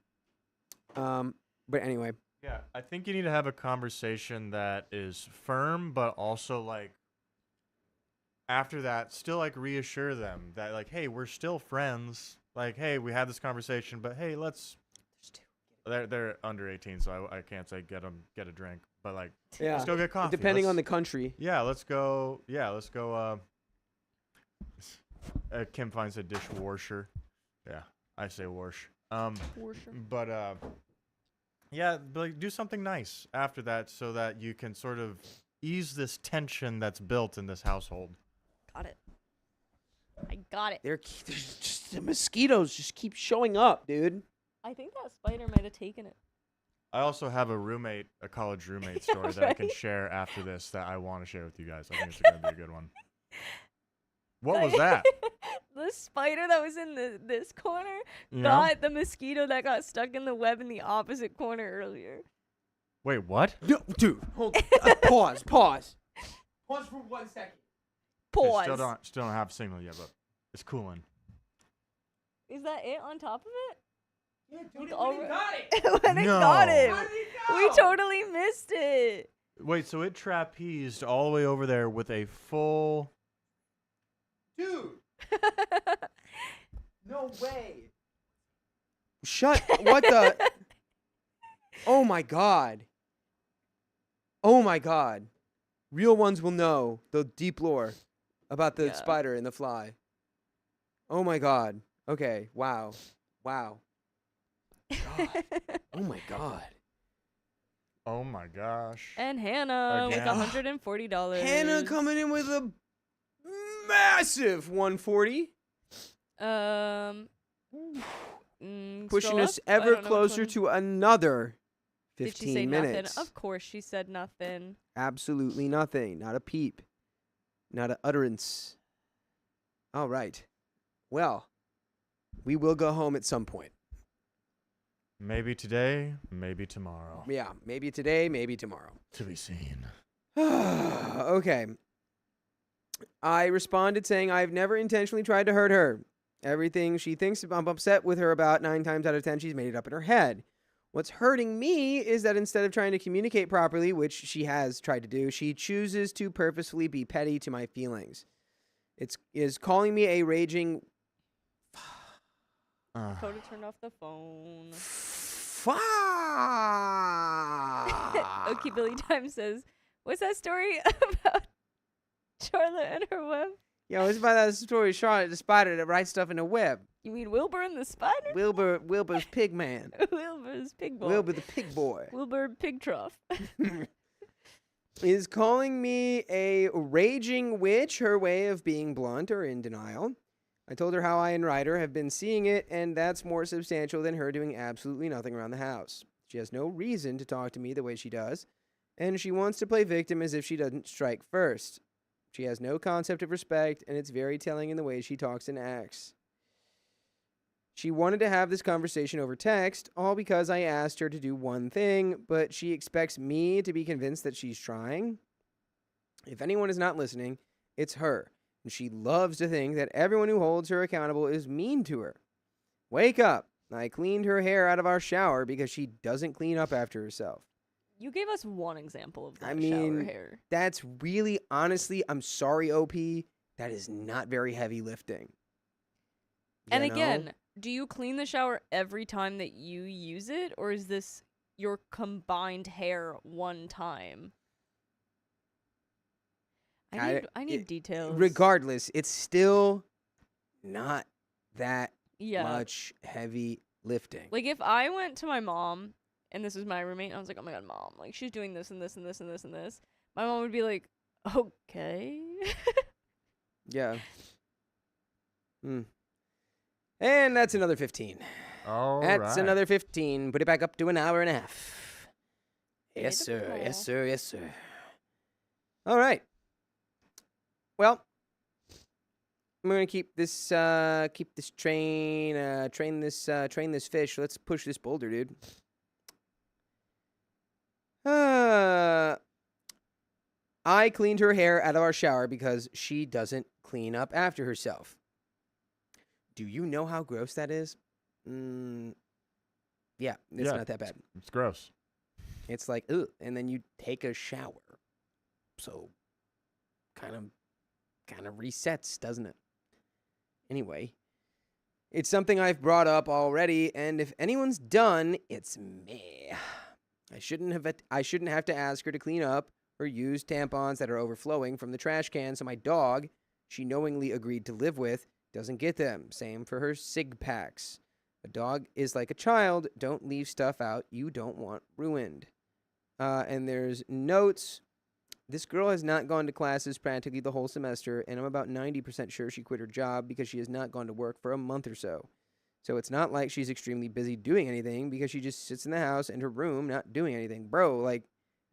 A: But anyway.
B: Yeah, I think you need to have a conversation that is firm, but also, like, after that, still, like, reassure them that, like, hey, we're still friends. Like, hey, we had this conversation, but hey, let's. They're under 18, so I can't say get a drink, but, like,
A: Yeah.
B: let's go get coffee.
A: Depending on
B: Let's-
A: the country.
B: Yeah, let's go. Yeah, let's go. Kim finds a dishwasher. Yeah, I say wash.
F: For sure.
B: But yeah, but, like, do something nice after that so that you can sort of ease this tension that's built in this household.
F: Got it. I got it.
A: There's just the mosquitoes just keep showing up, dude.
F: I think that spider might have taken it.
B: I also have a college roommate
F: Yeah,
B: story that I can
F: right.
B: share after this that I want to share with you guys. I think it's going to be a good one. What was that?
F: The spider that was in this corner
B: Yeah?
F: got the mosquito that got stuck in the web in the opposite corner earlier.
B: Wait, what?
A: No, dude, hold pause. Pause for 1 second.
B: Okay,
F: Pause.
B: still don't have signal yet, but it's cooling.
F: Is that it on top of it?
A: Yeah, dude,
F: All
A: we
F: right.
A: got it.
F: When it got
B: No.
F: him.
A: How did it
F: We
A: go?
F: totally missed it.
B: Wait, so it trapezed all the way over there with a full.
A: Dude, no way. Shut. What the? Oh my god. Oh my god. Real ones will know the deep lore about the
F: Yeah.
A: spider and the fly. Oh my god. Okay. Wow. God. Oh my god.
B: Oh my gosh.
F: And Hannah with
B: Again.
F: $140.
A: Hannah coming in with a massive 140, pushing
F: scroll
A: us
F: up? I
A: ever
F: don't know which
A: closer
F: one.
A: to another
F: Did she
A: 15
F: say
A: minutes.
F: nothing? Of course she said nothing.
A: Absolutely nothing. Not a peep. Not a utterance. All right. Well, we will go home at some point.
B: Maybe today, maybe tomorrow.
A: Yeah, maybe today, maybe tomorrow.
B: To be seen.
A: Okay. I responded saying I've never intentionally tried to hurt her. Everything she thinks I'm upset with her about 9 times out of 10, she's made it up in her head. What's hurting me is that instead of trying to communicate properly, which she has tried to do, she chooses to purposefully be petty to my feelings. Is calling me a raging
F: Dakota turned off the phone.
A: fuck.
F: Okay, Billy Time says, what's that story about Charlotte and her web?
A: Yo, it's about that story, Charlotte the spider that writes stuff in the web.
F: You mean Wilbur and the spider?
A: Wilbur's pig man.
F: Wilbur's pig boy.
A: Wilbur the pig boy.
F: Wilbur pig trough.
A: Is calling me a raging witch her way of being blunt or in denial. I told her how I and Ryder have been seeing it, and that's more substantial than her doing absolutely nothing around the house. She has no reason to talk to me the way she does, and she wants to play victim as if she doesn't strike first. She has no concept of respect, and it's very telling in the way she talks and acts. She wanted to have this conversation over text, all because I asked her to do one thing, but she expects me to be convinced that she's trying. If anyone is not listening, it's her, and she loves to think that everyone who holds her accountable is mean to her. Wake up! I cleaned her hair out of our shower because she doesn't clean up after herself.
F: You gave us one example of that
A: I
F: shower
A: mean,
F: hair.
A: That's really, honestly, I'm sorry, OP, that is not very heavy lifting.
F: And
A: You know?
F: again, do you clean the shower every time that you use it, or is this your combined hair one time? I need details.
A: Regardless, it's still not that
F: Yeah.
A: much heavy lifting.
F: Like if I went to my mom and this was my roommate and I was like, "Oh my god, mom, like she's doing this and this and this and this and this." My mom would be like, "Okay."
A: Yeah. And that's another 15.
B: All
A: That's
B: right.
A: another 15. Put it back up to an hour and a half. Yes, sir.
F: Beautiful.
A: Yes, sir. Yes, sir. All right. Well, I'm gonna keep this train train this fish. Let's push this boulder, dude. I cleaned her hair out of our shower because she doesn't clean up after herself. Do you know how gross that is? Yeah, it's not that bad.
B: It's gross.
A: It's like, ugh, and then you take a shower. So, kind of resets, doesn't it? Anyway, it's something I've brought up already, and if anyone's done, it's me. I shouldn't have to ask her to clean up or use tampons that are overflowing from the trash can, so my dog, she knowingly agreed to live with, doesn't get them. Same for her cig packs. A dog is like a child. Don't leave stuff out you don't want ruined. And there's notes. This girl has not gone to classes practically the whole semester, and I'm about 90% sure she quit her job because she has not gone to work for a month or so. So it's not like she's extremely busy doing anything because she just sits in the house in her room not doing anything. Bro, like,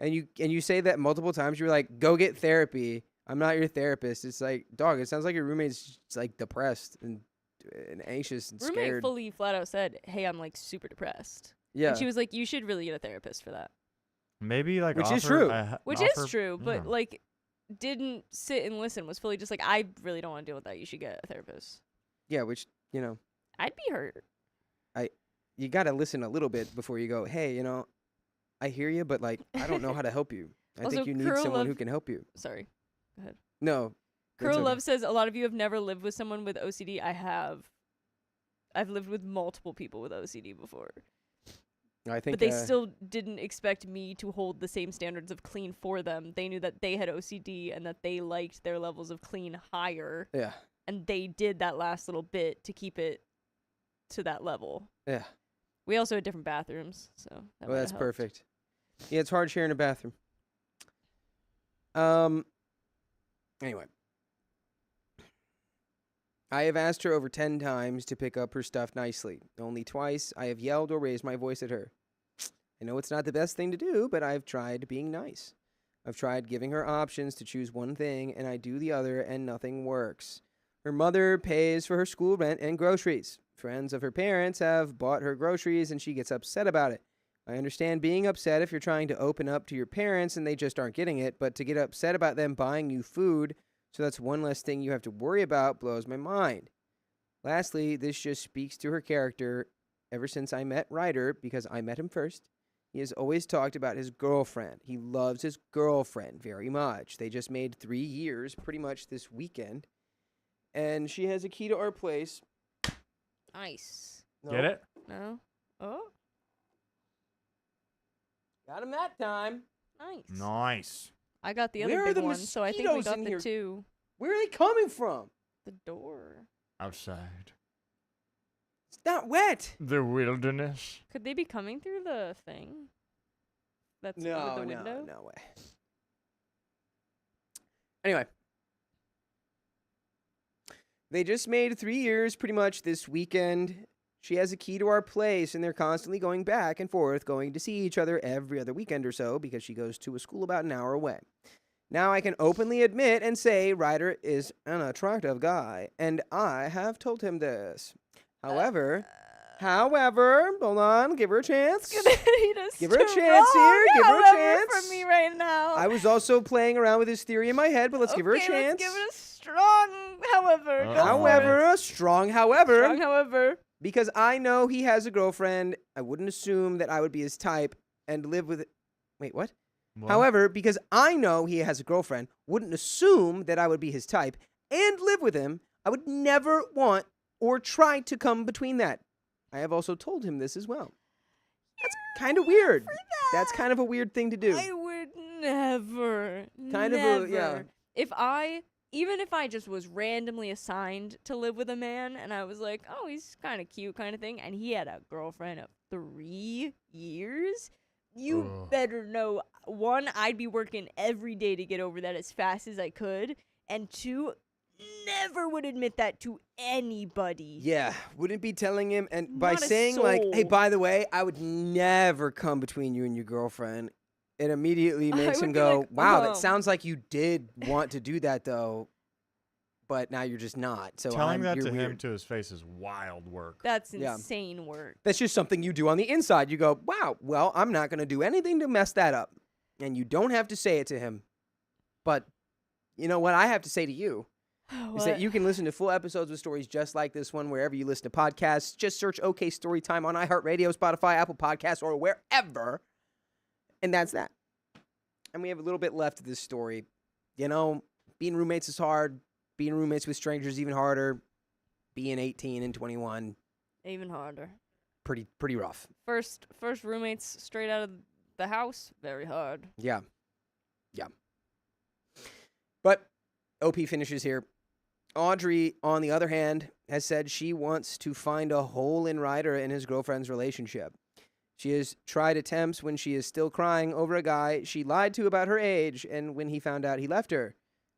A: and you say that multiple times. You're like, go get therapy. I'm not your therapist. It's like, dog, it sounds like your roommate's like depressed and anxious and
F: Roommate
A: scared.
F: fully flat out said, "Hey, I'm like super depressed."
A: Yeah.
F: And she was like, "You should really get a therapist for that."
B: Maybe like
A: Which is
B: offer
A: true.
F: Which
B: offer-
F: is true, but
B: yeah.
F: like didn't sit and listen, was fully just like, "I really don't want to deal with that. You should get a therapist."
A: Yeah, which,
F: I'd be hurt.
A: you got to listen a little bit before you go, hey, I hear you, but like, I don't know how to help you. I
F: Also,
A: think you need
F: Curl
A: someone
F: Love-
A: who can help you.
F: Sorry.
A: No. it's
F: Curl
A: okay.
F: Love says a lot of you have never lived with someone with OCD. I have. I've lived with multiple people with OCD before.
A: I think
F: But they still didn't expect me to hold the same standards of clean for them. They knew that they had OCD and that they liked their levels of clean higher.
A: Yeah.
F: And they did that last little bit to keep it to that level.
A: Yeah.
F: We also had different bathrooms, so that
A: Well,
F: might have
A: that's
F: helped.
A: perfect. Yeah, it's hard sharing a bathroom. Anyway. I have asked her over 10 times to pick up her stuff nicely. Only twice I have yelled or raised my voice at her. I know it's not the best thing to do, but I've tried being nice. I've tried giving her options to choose one thing, and I do the other, and nothing works. Her mother pays for her school rent and groceries. Friends of her parents have bought her groceries, and she gets upset about it. I understand being upset if you're trying to open up to your parents and they just aren't getting it, but to get upset about them buying you food, so that's one less thing you have to worry about, blows my mind. Lastly, this just speaks to her character. ever since I met Ryder, because I met him first, he has always talked about his girlfriend. He loves his girlfriend very much. They just made 3 years pretty much this weekend. And she has a key to our place.
F: Nice.
B: Get it?
F: No? Oh,
A: Got him that time.
F: nice.
B: Nice.
F: I got the
A: Where
F: other
A: are
F: big
A: the
F: one, so I think we
A: mosquitoes
F: got
A: in
F: the
A: here?
F: 2.
A: Where are they coming from?
F: The door.
B: Outside.
A: It's not wet.
B: The wilderness.
F: Could they be coming through the thing? That's
A: No,
F: with the
A: no,
F: window?
A: no way. Anyway. They just made 3 years pretty much this weekend. She has a key to our place, and they're constantly going back and forth, going to see each other every other weekend or so because she goes to a school about an hour away. Now I can openly admit and say Ryder is an attractive guy, and I have told him this. However, hold on, give her a chance. Give her a chance here, give her a chance.
F: From me right now.
A: I was also playing around with this theory in my head, but let's give her a
F: Okay,
A: chance.
F: Let's give it a strong, however. Go for it.
A: However, a strong however.
F: Strong, however.
A: Because I know he has a girlfriend, I wouldn't assume that I would be his type and live with. Wait, what?
B: What?
A: However, because I know he has a girlfriend, wouldn't assume that I would be his type and live with him, I would never want or try to come between that. I have also told him this as well. That's kind of weird. That's kind of a weird thing to do.
F: I would never.
A: Kind of
F: never.
A: a- yeah.
F: Even if I just was randomly assigned to live with a man and I was like, oh, he's kind of cute kind of thing, and he had a girlfriend of 3 years, you
B: Ugh.
F: better know, 1, I'd be working every day to get over that as fast as I could, and 2, never would admit that to anybody.
A: Yeah, wouldn't be telling him, and by
F: Not a
A: saying like, "Hey,
F: soul.
A: by the way, I would never come between you and your girlfriend," it immediately
F: I
A: makes him
F: would be
A: go,
F: like,
A: "Wow, that sounds like you did want to do that though, but now you're just not." So
B: Telling that
A: you're
B: to him
A: weird.
B: to his face is wild work.
F: That's
A: Yeah.
F: insane work.
A: That's just something you do on the inside. You go, "Wow, well, I'm not gonna do anything to mess that up," and you don't have to say it to him. But you know what I have to say to you? Is that you can listen to full episodes of stories just like this one wherever you listen to podcasts. Just search OK Storytime on iHeartRadio, Spotify, Apple Podcasts, or wherever. And that's that. And we have a little bit left of this story. You know, being roommates is hard. Being roommates with strangers even harder. Being 18 and 21,
F: Even harder.
A: pretty rough.
F: First roommates straight out of the house, very hard.
A: Yeah. Yeah. But OP finishes here. Audrey, on the other hand, has said she wants to find a hole in Ryder and his girlfriend's relationship. She has tried attempts when she is still crying over a guy she lied to about her age, and when he found out he left her.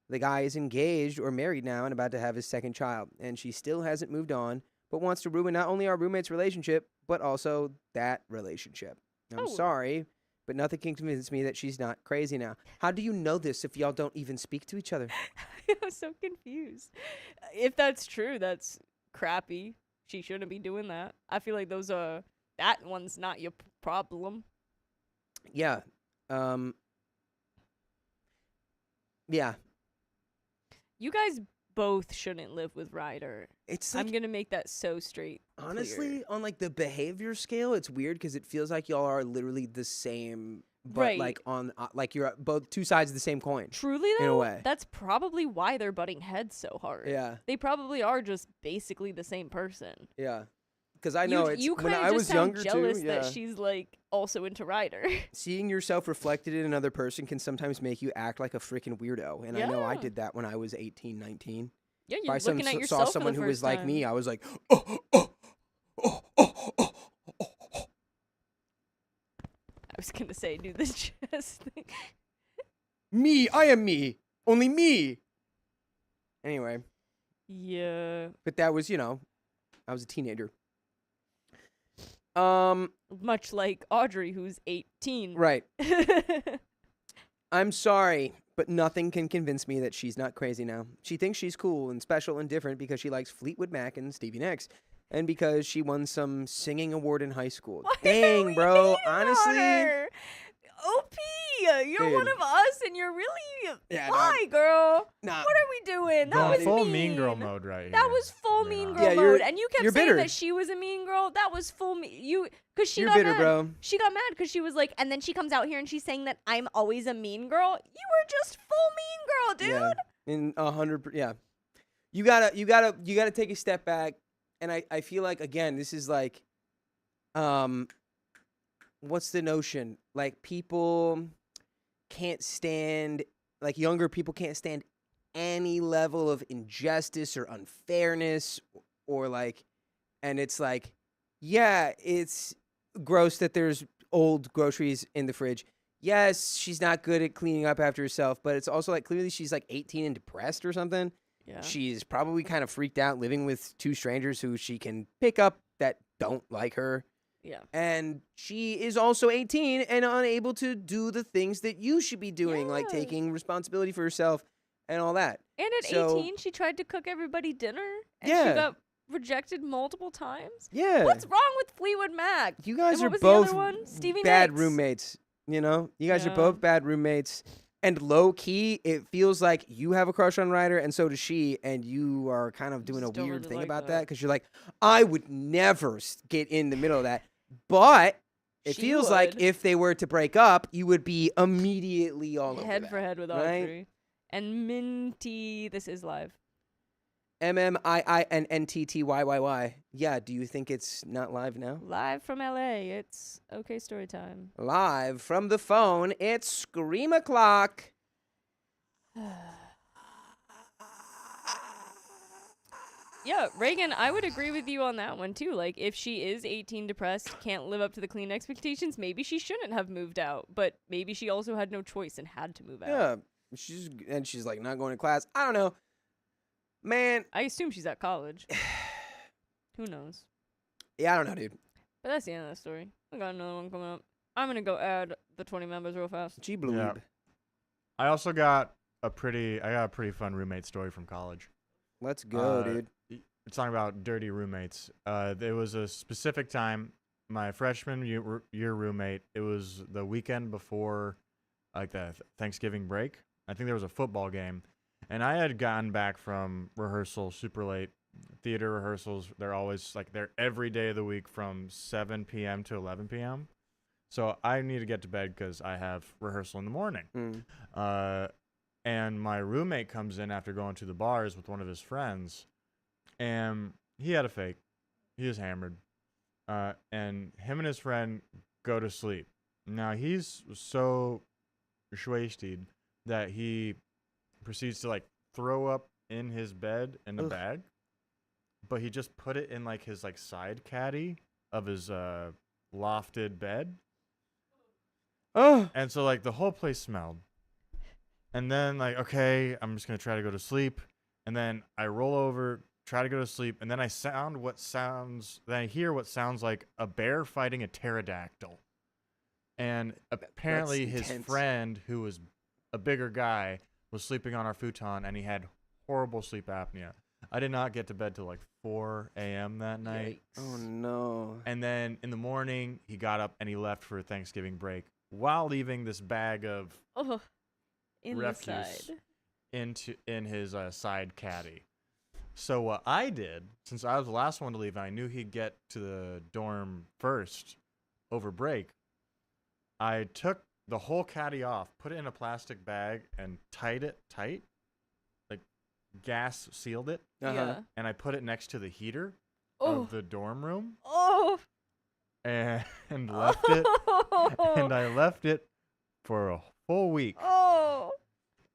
A: The guy is engaged or married now and about to have his second child, and she still hasn't moved on, but wants to ruin not only our roommate's relationship, but also that relationship. I'm
F: Oh.
A: sorry, but nothing can convince me that she's not crazy now. How do you know this if y'all don't even speak to each other?
F: I'm so confused. If that's true, that's crappy. She shouldn't be doing that. I feel like that one's not your problem.
A: Yeah. Yeah.
F: You guys both shouldn't live with Ryder.
A: It's like,
F: I'm gonna make that so straight.
A: honestly,
F: clear.
A: on like the behavior scale, it's weird because it feels like y'all are literally the same, but
F: Right.
A: like on like you're both two sides of the same coin.
F: Truly
A: in a
F: though,
A: way.
F: that's probably why they're butting heads so hard.
A: Yeah.
F: They probably are just basically the same person.
A: Yeah. Because I know it's
F: you
A: when
F: kinda
A: I
F: just
A: was
F: sound
A: younger
F: jealous
A: too. Yeah.
F: that she's like also into Ryder.
A: Seeing yourself reflected in another person can sometimes make you act like a freaking weirdo. And I know I
F: Yeah.
A: did that when I was 18, 19.
F: Yeah,
A: If
F: you're
A: I
F: looking at
A: saw
F: yourself
A: someone
F: for the
A: who was
F: first
A: like
F: time.
A: me, I was like, oh, oh, oh, oh, oh, oh, oh.
F: I was gonna say do this chest thing.
A: Me, I am me. Only me. Anyway,
F: Yeah.
A: but that was, I was a teenager.
F: Much like Audrey, who's 18.
A: Right. I'm sorry, but nothing can convince me that she's not crazy now. She thinks she's cool and special and different because she likes Fleetwood Mac and Stevie Nicks, and because she won some singing award in high school.
F: Why are
A: Dang,
F: we
A: bro.
F: hating on
A: Honestly,
F: her? OP, You're one
A: Dude.
F: of us, and you're really
A: Yeah,
F: why, girl?
A: Nah.
F: What are we doing? That
B: Going
F: was
B: full
F: mean.
B: mean girl mode right here.
F: That was full
B: Yeah.
F: mean
A: Yeah,
F: girl
A: you're-
F: mode, and you kept
A: you're
F: saying
A: bitter.
F: that she was a mean girl. That was full because she
A: You're
F: got
A: bitter,
F: mad.
A: bro.
F: She got mad because she was like, and then she comes out here and she's saying that I'm always a mean girl. You were just full mean girl, dude.
A: Yeah, in 100. Yeah, you gotta take a step back, and I feel like again this is like, what's the notion? Like people can't stand, like younger people can't stand any level of injustice or unfairness or like, and it's like, yeah, it's gross that there's old groceries in the fridge. Yes, she's not good at cleaning up after herself, but it's also like clearly she's like 18 and depressed or something.
F: Yeah.
A: She's probably kind of freaked out living with two strangers who she can pick up that don't like her.
F: Yeah.
A: And she is also 18 and unable to do the things that you should be doing, like
F: Yeah.
A: taking responsibility for herself and all that.
F: And at
A: So-
F: 18, she tried to cook everybody dinner, and
A: Yeah.
F: she got rejected multiple times.
A: Yeah.
F: What's wrong with Fleetwood Mac?
A: You guys
F: And what
A: are
F: was
A: both
F: the other one? Stevie
A: bad
F: Nicks.
A: roommates, you know? You guys are
F: Yeah.
A: both bad roommates. And low key, it feels like you have a crush on Ryder and so does she, and you are kind of doing
F: Just
A: a
F: don't
A: weird
F: really
A: thing
F: like
A: about
F: that.
A: that because you're like, I would never get in the middle of that. But it
F: She
A: feels like
F: would.
A: if they were to break up, you would be immediately all over
F: Head
A: that,
F: for head with
A: right?
F: Audrey. And Minty, this is live.
A: MMIINNTTYYY. Yeah, do you think it's not live now?
F: Live from LA. It's OK Storytime.
A: Live from the phone, it's Scream O'Clock.
F: Yeah, Reagan, I would agree with you on that one too. Like, if she is 18 depressed, can't live up to the clean expectations, maybe she shouldn't have moved out. But maybe she also had no choice and had to move out.
A: Yeah, she's like not going to class. I don't know, man.
F: I assume she's at college. Who knows?
A: Yeah, I don't know, dude.
F: But that's the end of that story. I got another one coming up. I'm gonna go add the 20 members real fast.
A: Gee, blue.
B: Yeah. I also got a pretty fun roommate story from college.
A: Let's go, dude.
B: It's talking about dirty roommates. There was a specific time, my freshman year roommate. It was the weekend before, like the Thanksgiving break. I think there was a football game, and I had gotten back from rehearsal super late. Theater rehearsals, they're always like they're every day of the week from 7 p.m. to 11 p.m. So I need to get to bed because I have rehearsal in the morning.
A: Mm.
B: And my roommate comes in after going to the bars with one of his friends, and he had a fake. He was hammered. And him and his friend go to sleep. Now, he's so wasted that he proceeds to, like, throw up in his bed in a
A: Ugh.
B: bag, but he just put it in, like, his, like, side caddy of his lofted bed.
A: Oh,
B: And so, like, the whole place smelled. And then, like, okay, I'm just going to try to go to sleep. And then I roll over, try to go to sleep. And then I hear what sounds like a bear fighting a pterodactyl. And apparently his
A: intense.
B: friend, who was a bigger guy, was sleeping on our futon, and he had horrible sleep apnea. I did not get to bed till like 4 a.m. that night.
A: oh no.
B: And then in the morning, he got up and he left for Thanksgiving break while leaving this bag of
F: Oh, in
B: refuse
F: the side.
B: in his side caddy. So what I did, since I was the last one to leave and I knew he'd get to the dorm first over break, I took the whole caddy off, put it in a plastic bag, and tied it tight, like gas sealed it,
A: Uh-huh.
F: Yeah.
B: and I put it next to the heater
F: Oh.
B: of the dorm room
F: Oh.
B: and left it. And I left it for a full week.
F: Oh.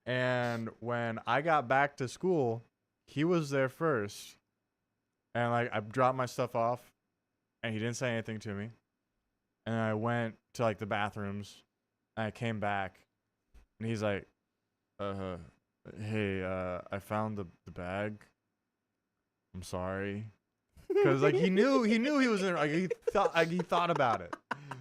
B: And when I got back to school, he was there first. And like I dropped my stuff off and he didn't say anything to me. And I went to like the bathrooms and I came back and he's like, hey, I found the bag. I'm sorry. Cuz like he knew he was in, like he thought about it.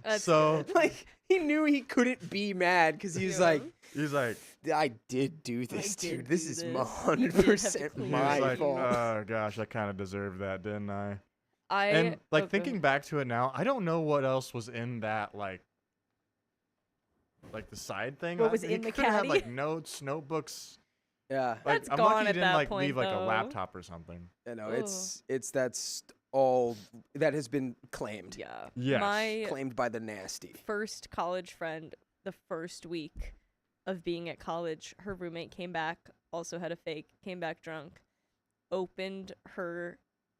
F: That's
B: So
F: good.
A: Like he knew he couldn't be mad because he's
F: Yeah.
A: like,
B: he's like
A: I did do this,
F: did
A: dude. This
F: do
A: is
F: this. You did have
A: 100%
F: to clean
B: he
A: my
B: was like,
A: fault.
B: oh gosh, I kind of deserved that, didn't I?
F: Oh,
B: And like
F: go ahead.
B: thinking back to it now, I don't know what else was in that like like the side thing.
F: What was
B: he
F: in the
B: could have
F: caddy?
B: like notes, notebooks.
A: Yeah.
B: Like,
F: That's
B: I'm
F: gone
B: lucky he
F: at
B: didn't
F: that
B: like
F: point,
B: leave like a
F: though.
B: laptop or something.
A: You know, that's all that has been claimed.
F: Yeah.
B: Yes.
F: My
A: Claimed by the nasty.
F: first college friend, the first week of being at college, her roommate came back, also had a fake, came back drunk, opened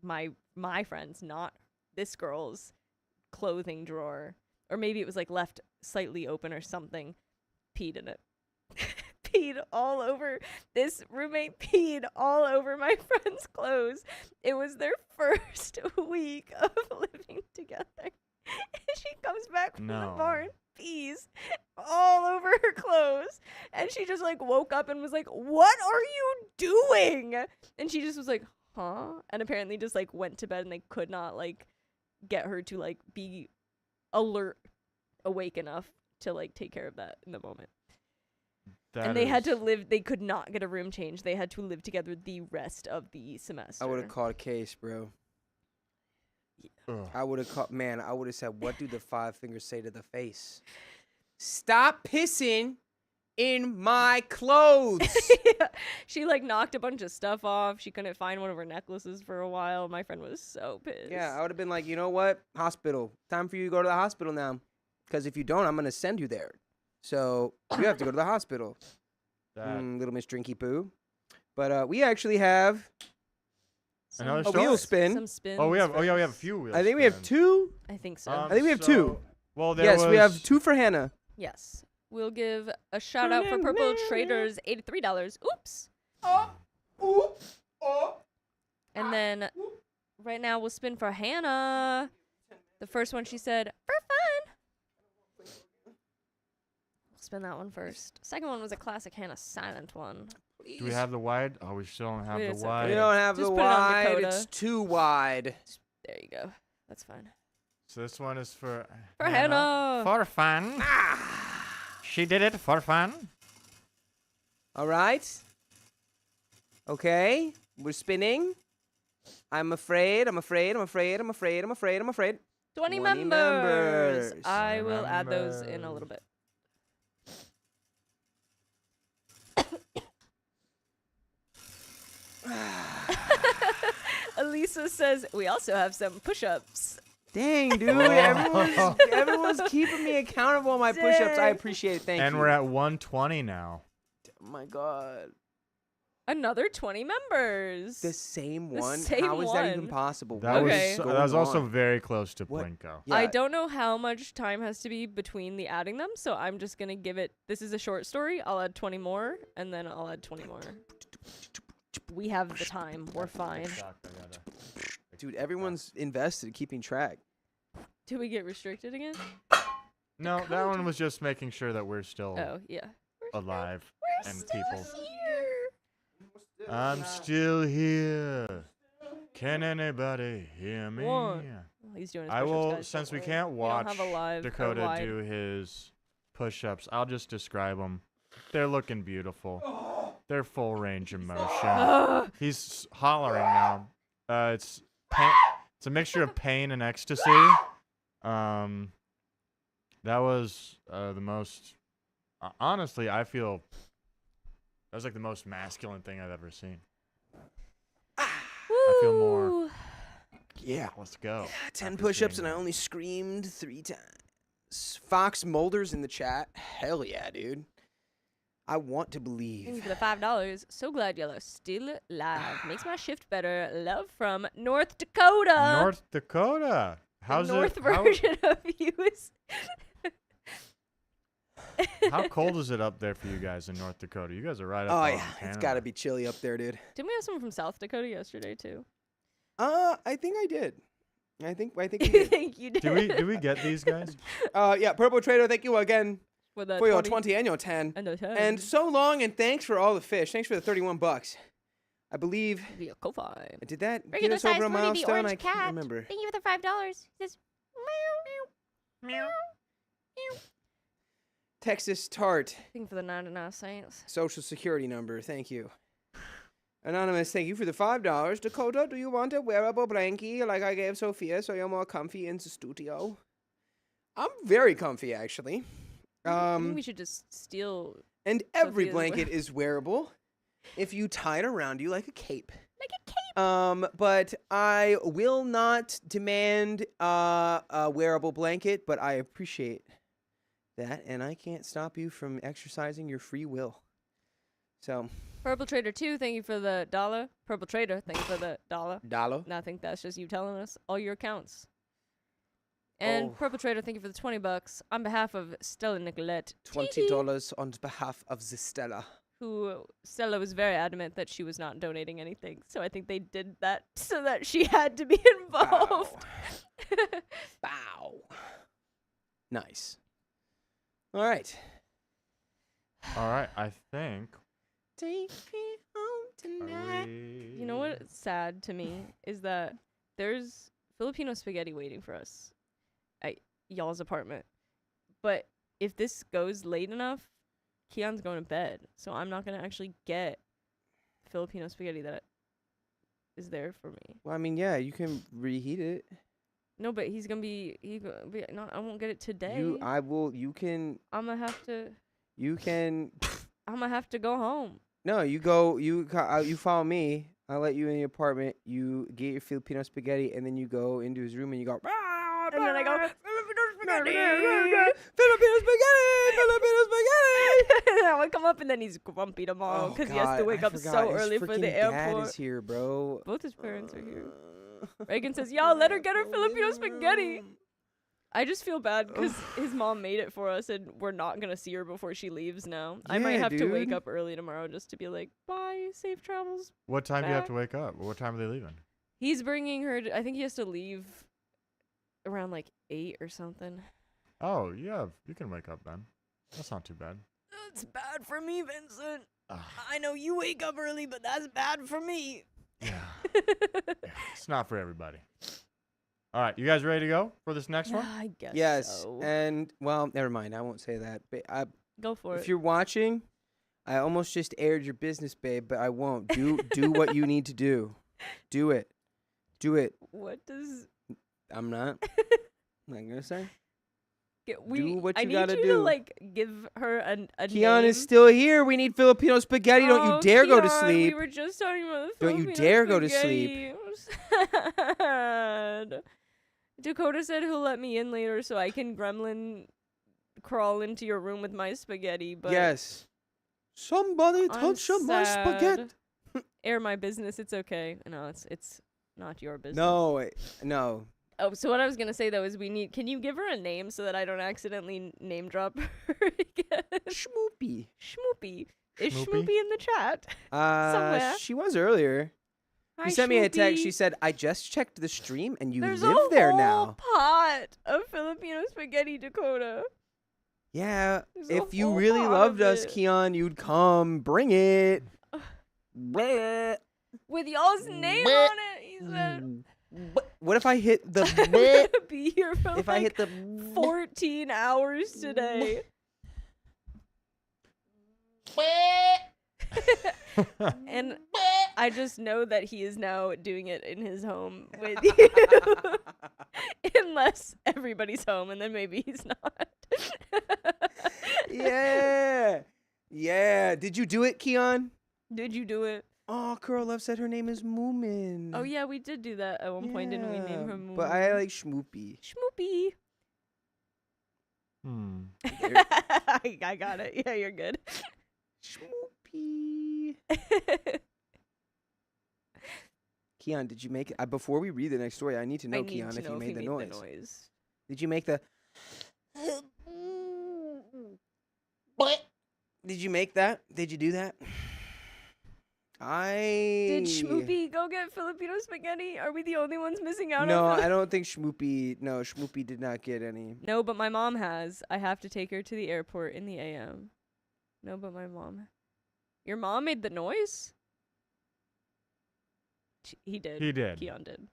F: my friend's, not this girl's, clothing drawer, or maybe it was like left slightly open or something, peed in it. Peed all over. This roommate peed all over my friend's clothes. It was their first week of living together. And she comes back from the bar and pees all over her clothes. And she just like woke up and was like, "What are you doing?" And she just was like, "Huh?" And apparently just like went to bed, and they could not like get her to like be awake enough to like take care of that in the moment. And they had to live, they could not get a room change. They had to live together the rest of the semester.
A: I would have caught a case, bro. I would have I would have said, what do the 5 fingers say to the face? Stop pissing in my clothes.
F: Yeah. She like knocked a bunch of stuff off. She couldn't find one of her necklaces for a while. My friend was so pissed.
A: Yeah, I would have been like, you know what? Hospital. Time for you to go to the hospital now. Because if you don't, I'm going to send you there. So you have to go to the hospital. Little Miss Drinky Poo. But we actually have
B: Another
A: a
B: story?
A: wheel spin.
F: Some spins.
B: we have a few wheels.
A: I think we have 2.
F: I think so.
A: I think we have 2.
B: Well, there
A: Yes, we have
B: was-
A: 2 for Hannah.
F: Yes. We'll give a shout out for Purple Traders, $83. Oops. And then right now we'll spin for Hannah. The first one she said, for fun. We'll spin that one first. Second one was a classic Hannah silent one.
B: Do we have the wide? Oh, we still don't have
F: Wait a
B: the
F: second.
B: wide.
A: We don't have
F: Just
A: the
F: put it on
A: wide.
F: Dakota.
A: It's too wide.
F: There you go. That's fine.
B: So this one is for
F: Hannah.
B: For fun. She did it for fun.
A: All right. Okay. We're spinning. I'm afraid. 20
F: 20 members.
A: members.
F: I will add those in a little bit. Elisa says, we also have some push-ups.
A: Dang, dude. Everyone's keeping me accountable on my push-ups. I appreciate it. Thank you.
B: And we're at 120 now.
A: Oh, my God.
F: Another 20 members.
A: The same
F: The
A: one?
F: same
A: How is that even
F: one.
A: possible?
B: That
A: What
F: Okay.
A: is
B: was
A: going
B: that was also
A: on?
B: very close to
A: What?
B: Plinko.
A: Yeah.
F: I don't know how much time has to be between the adding them, so I'm just going to give it, this is a short story, I'll add 20 more, and then I'll add 20 more. We have the time, we're fine.
A: Dude, everyone's invested keeping track.
F: Do we get restricted again?
B: No, that one was just making sure that we're still
F: Oh, yeah.
B: alive
F: We're
B: and
F: still
B: people.
F: here.
B: I'm still here. Can anybody hear me?
F: One. Well, he's doing his
B: I
F: push-ups,
B: will,
F: guys.
B: since we
F: Don't
B: can't
F: worry.
B: watch
F: We don't have a live or
B: Dakota
F: wide.
B: do his push-ups, I'll just describe them. They're looking beautiful. They're full range of motion. He's hollering now. It's a mixture of pain and ecstasy. That was the most. Honestly, I feel that was like the most masculine thing I've ever seen. I feel more.
F: Woo.
A: Yeah.
B: Let's go.
A: 10
B: after
A: push-ups
B: seeing
A: and I
B: that.
A: only screamed 3 times. Fox Mulder's in the chat. Hell yeah, dude. I want to
F: Thank you
A: believe.
F: for the $5. So glad y'all are still live. Makes my shift better. Love from North Dakota.
B: North Dakota. How's
F: the North
B: it? How,
F: version of you is.
B: how cold is it up there for you guys in North Dakota? You guys are right up.
A: Oh
B: on
A: yeah, it's
B: Canada.
A: got to be chilly up there, dude.
F: Didn't we have someone from South Dakota yesterday too?
A: I think I did. I think we
F: You
A: did.
F: think you did?
B: Do we get these guys?
A: Yeah, Purple Trader, thank you again
F: For the
A: for your 20 and your 10.
F: and the 10.
A: And so long, and thanks for all the fish. Thanks for the 31 bucks. I believe.
F: via Ko-Fi.
A: Did that get
G: Regular
A: us over
G: size
A: a
G: Moody, the
A: milestone?
G: orange
A: I can't
G: cat.
A: remember.
G: Thank you for the $5. He says, meow, meow, meow.
A: Texas Tart.
F: Thank you for the 99 cents.
A: Social security number. Thank you. Anonymous, thank you for the $5. Dakota, do you want a wearable blankie like I gave Sophia so you're more comfy in the studio? I'm very comfy, actually.
F: I think we should just steal
A: And every
F: Sophia's
A: blanket is wearable if you tie it around you like a cape.
F: like a cape.
A: But I will not demand a wearable blanket, but I appreciate that, and I can't stop you from exercising your free will. So,
F: Purple Trader 2, thank you for the $1. Purple Trader, thank you for the $1.
A: Dalo.
F: And I think that's just you telling us all your accounts. And
A: Oh.
F: Purple Trader, thank you for the $20 on behalf of Stella Nicolette.
A: $20 on behalf of the Stella.
F: Who Stella was very adamant that she was not donating anything. So I think they did that so that she had to be involved.
A: Bow. Nice. All right.
B: All right, I think.
A: Take me home
B: Are
A: tonight.
B: we...
F: You know what's sad to me is that there's Filipino spaghetti waiting for us at y'all's apartment. But if this goes late enough, Keon's going to bed. So I'm not going to actually get Filipino spaghetti that is there for me.
A: Well, I mean, yeah, you can reheat it.
F: No, but he's going to be no, I won't get it today.
A: You can
F: I'm going to have to I'm going to have to go home.
A: No, you follow me. I'll let you in the apartment. You get your Filipino spaghetti, and then you go into his room and you go.
F: And then I go,
A: Filipino spaghetti, Filipino spaghetti.
F: and I would come up, and then he's grumpy tomorrow because he has to wake up so early for the airport.
A: Dad is here, bro.
F: Both his parents are here. Reagan says, "Y'all let her get her Filipino spaghetti." I just feel bad because his mom made it for us, and we're not gonna see her before she leaves now. I might
A: Yeah,
F: have to wake
A: dude.
F: up early tomorrow just to be like, "Bye, safe travels."
B: What time do you have
F: back.
B: to wake up? What time are they leaving?
F: He's bringing her. I think he has to leave around like 8 or something.
B: Oh, you can wake up then. That's not too bad.
F: That's bad for me, Vincent.
B: Ah,
F: I know you wake up early, but that's bad for me.
B: yeah. It's not for everybody. All right, you guys ready to go for this next one?
F: I guess
A: Yes,
F: so.
A: and well, never mind. I won't say that. But
F: Go for
A: if
F: it.
A: you're watching, I almost just aired your business, babe, but I won't. Do what you need to do. Do it. Do it.
F: What does
A: I'm not. I'm not gonna say.
F: we?
A: what
F: I
A: you
F: need
A: gotta
F: you
A: do.
F: to like give her a
A: Keon
F: name.
A: is still here. We need Filipino spaghetti. Don't you dare go to
F: Keon,
A: sleep.
F: We were just talking about the
A: Don't you
F: Filipino
A: dare go to
F: spaghetti. Sad. Dakota said he'll let me in later so I can gremlin crawl into your room with my spaghetti. But
A: Yes. Somebody
F: I'm
A: touch my spaghetti.
F: sad. Air my business. It's okay. No, it's not your business.
A: No.
F: Oh, so what I was gonna say though is can you give her a name so that I don't accidentally name drop her again?
A: Schmoopy.
F: Schmoopy. Is
B: Schmoopy?
F: Schmoopy in the chat? Somewhere.
A: She was earlier.
F: Hi,
A: She sent me a text.
F: Schmoopy.
A: She said, "I just checked the stream, and you
F: There's
A: live
F: a
A: there
F: whole
A: now."
F: pot of Filipino spaghetti, Dakota.
A: Yeah.
F: There's a
A: If you
F: whole
A: really
F: pot
A: loved
F: of
A: us,
F: it.
A: Keon, you'd come. Bring it. Bleh.
F: With y'all's name on it, he said.
A: What if I hit the?
F: I'm gonna be here for
A: If I
F: like
A: hit the?
F: 14 hours today. And I just know that he is now doing it in his home with you. Unless everybody's home, and then maybe he's not.
A: Yeah. Yeah. Did you do it, Keon?
F: Did you do it?
A: Oh, Curl Love said her name is Moomin.
F: Oh, yeah, we did do that at one point, didn't we? Name her Moon.
A: But I like Schmoopy.
F: Schmoopy. I got it. Yeah, you're good.
A: Schmoopy. Keon, did you make it? Before we read the next story, I need to know,
F: I need
A: Keon,
F: to
A: if
F: know
A: you made the
F: made
A: noise. Did you make the? Did you make that? Did you do that?
F: Did Schmoopy go get Filipino spaghetti? Are we the only ones missing out
A: No,
F: on it?
A: I don't think Schmoopy. No, Schmoopy did not get any.
F: No, but my mom has. I have to take her to the airport in the AM. No, but my mom. Your mom made the noise? He did.
B: He did.
F: Keon did.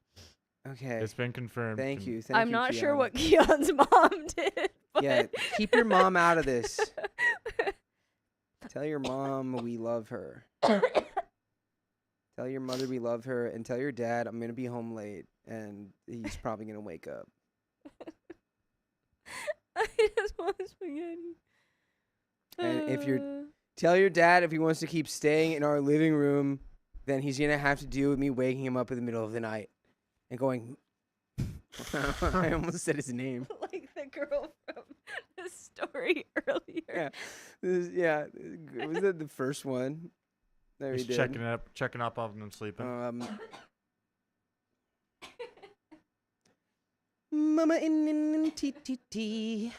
A: Okay.
B: It's been confirmed.
A: Thank you.
F: I'm not sure
A: Keon.
F: what Keon's mom did. But
A: Yeah, keep your mom out of this. Tell your mom we love her. Tell your mother we love her, and tell your dad I'm gonna be home late, and he's probably gonna wake up.
F: I just want spaghetti.
A: And if you're tell your dad if he wants to keep staying in our living room, then he's gonna have to deal with me waking him up in the middle of the night and going. I almost said his name.
F: Like the girl from the story earlier.
A: Yeah, was that the first one? There
B: He's
A: he did.
B: checking up on them sleeping.
A: Mama in TTT.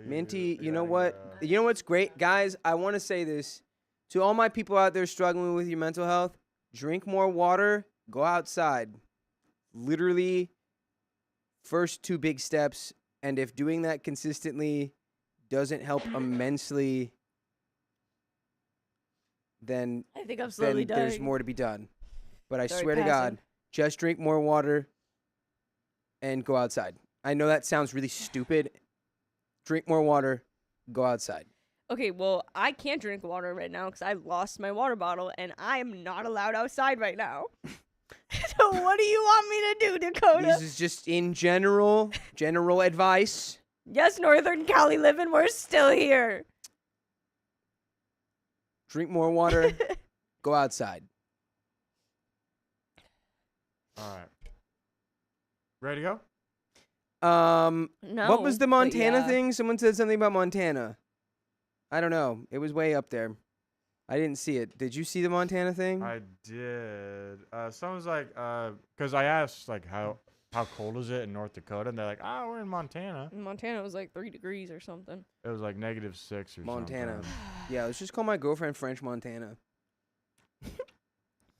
A: Minty, you know what? You know what's great? Guys, I want to say this. To all my people out there struggling with your mental health, drink more water, go outside. Literally, first 2 big steps. And if doing that consistently doesn't help immensely, then,
F: I think I'm slowly dying.
A: there's more to be done. But I
F: Sorry,
A: swear to
F: passing.
A: God, just drink more water and go outside. I know that sounds really stupid. Drink more water, go outside.
F: Okay, well, I can't drink water right now because I lost my water bottle and I am not allowed outside right now. So what do you want me to do, Dakota?
A: This is just in general advice.
F: Yes, Northern Cali living, we're still here.
A: Drink more water, go outside.
B: All right. Ready to go?
F: No.
A: What was the
F: but
A: Montana
F: yeah.
A: thing? Someone said something about Montana. I don't know. It was way up there. I didn't see it. Did you see the Montana thing?
B: I did. Someone's like, because I asked like how cold is it in North Dakota, and they're like, we're in Montana.
F: In Montana was like 3 degrees or something.
B: It was like -6 or
A: Montana.
B: something.
A: Yeah, let's just call my girlfriend French Montana.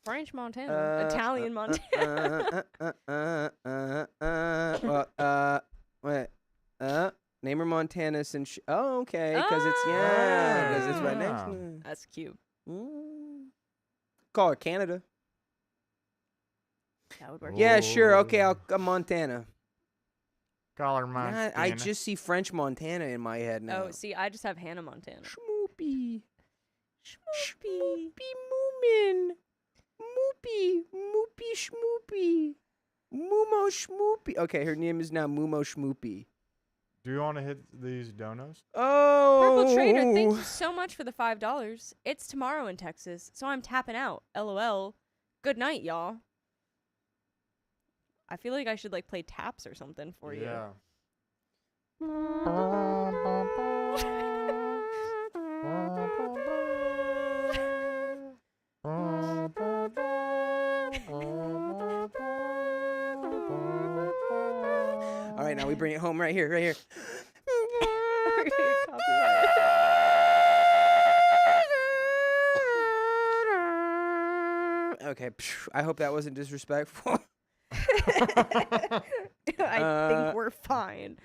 F: French Montana. Italian Montana.
A: Wait. Name her Montana since oh, okay, because it's right next to it.
F: That's cute.
A: Call her Canada.
F: That would work.
A: Yeah, sure. Okay, I'll Montana.
B: Call her
A: Nah,
B: Montana.
A: I just see French Montana in my head now.
F: Oh, see, I just have Hannah Montana.
A: Schmoopy.
F: Schmoopy.
A: Schmoopy moomin. Moopy. Moopy schmoopy. Moomo schmoopy. Okay, her name is now Moomo schmoopy.
B: Do you want to hit these donos?
A: Oh.
F: Purple Trader, thank you so much for the $5. It's tomorrow in Texas, so I'm tapping out. LOL. Good night, y'all. I feel like I should like play taps or something for you.
B: Yeah.
A: All right, now we bring it home right here, right here. Okay, I hope that wasn't disrespectful.
F: I think we're fine.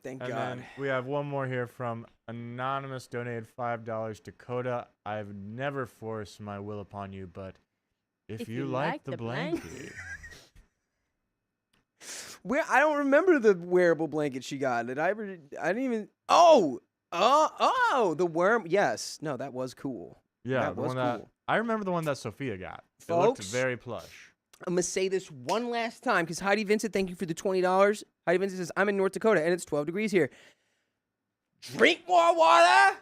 A: Thank
B: And
A: God.
B: then we have one more here from Anonymous, donated $5. Dakota, I've never forced my will upon you, but if you like the blankie.
A: I don't remember the wearable blanket she got. Did I ever? I didn't even. Oh, the worm. Yes, no, that was cool.
B: Yeah,
A: that
B: the
A: was
B: one that
A: cool.
B: I remember the one that Sophia got. It looked
A: Folks,
B: very plush.
A: I'm gonna say this one last time because Heidi Vincent, thank you for the $20. Heidi Vincent says I'm in North Dakota and it's 12 degrees here. Drink more water.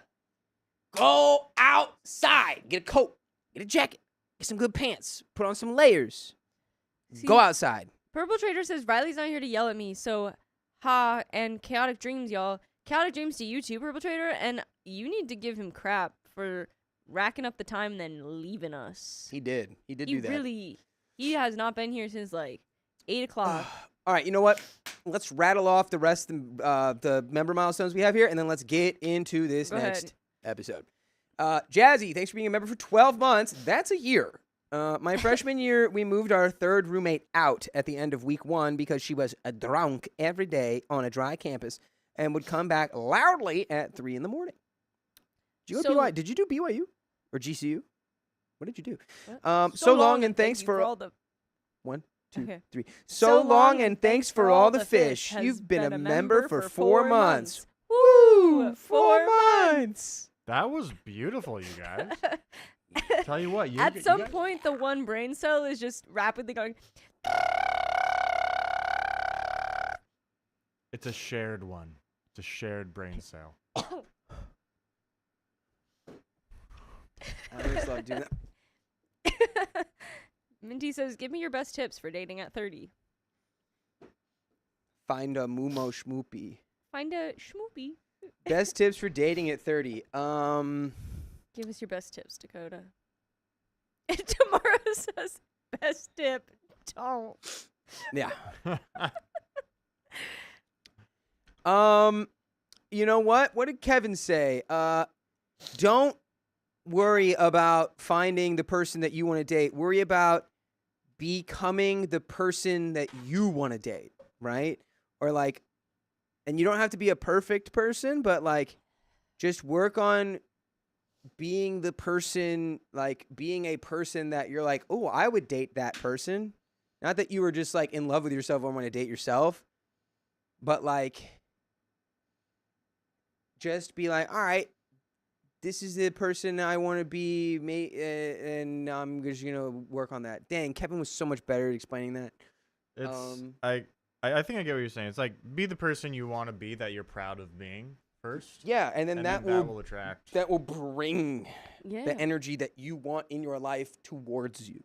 A: Go outside. Get a coat. Get a jacket. Get some good pants. Put on some layers. Go outside.
F: Purple Trader says Riley's not here to yell at me, so and chaotic dreams, y'all. Chaotic dreams to you too, Purple Trader, and you need to give him crap for racking up the time and then leaving us.
A: He did. He did do that.
F: He has not been here since like 8 o'clock.
A: All right, you know what? Let's rattle off the rest of the member milestones we have here, and then let's get into this
F: Go
A: next
F: ahead.
A: episode. Jazzy, thanks for being a member for 12 months. That's a year. My freshman year, we moved our third roommate out at the end of week 1 because she was drunk every day on a dry campus and would come back loudly at 3 in the morning. Did you go BYU? Did you do BYU or GCU? What did you do? So long and thanks for all
F: the
A: 1, 2,
F: Okay.
A: 3. So long and thanks for all the fish. You've been a member for 4 months. Woo! 4 months.
B: That was beautiful, you guys. Tell you what,
F: At some point, the one brain cell is just rapidly going.
B: It's a shared one. It's a shared brain cell.
A: I always love doing that.
F: Minty says, give me your best tips for dating at 30.
A: Find a mumo schmoopy.
F: Find a schmoopy.
A: Best tips for dating at 30.
F: Give us your best tips, Dakota. Tomorrow says, best tip, don't.
A: Yeah. You know what? What did Kevin say? Don't worry about finding the person that you want to date. Worry about becoming the person that you want to date, right? Or like, and you don't have to be a perfect person, but like, just work on being the person, like being a person that you're like, oh, I would date that person. Not that you were just like in love with yourself and want to date yourself, but like, just be like, all right, this is the person I want to be, and I'm just gonna work on that. Dang, Kevin was so much better at explaining that.
B: It's I think I get what you're saying. It's like be the person you want to be that you're proud of being first.
A: Yeah, and then that will
B: attract.
A: that will bring
F: Yeah.
A: the energy that you want in your life towards you.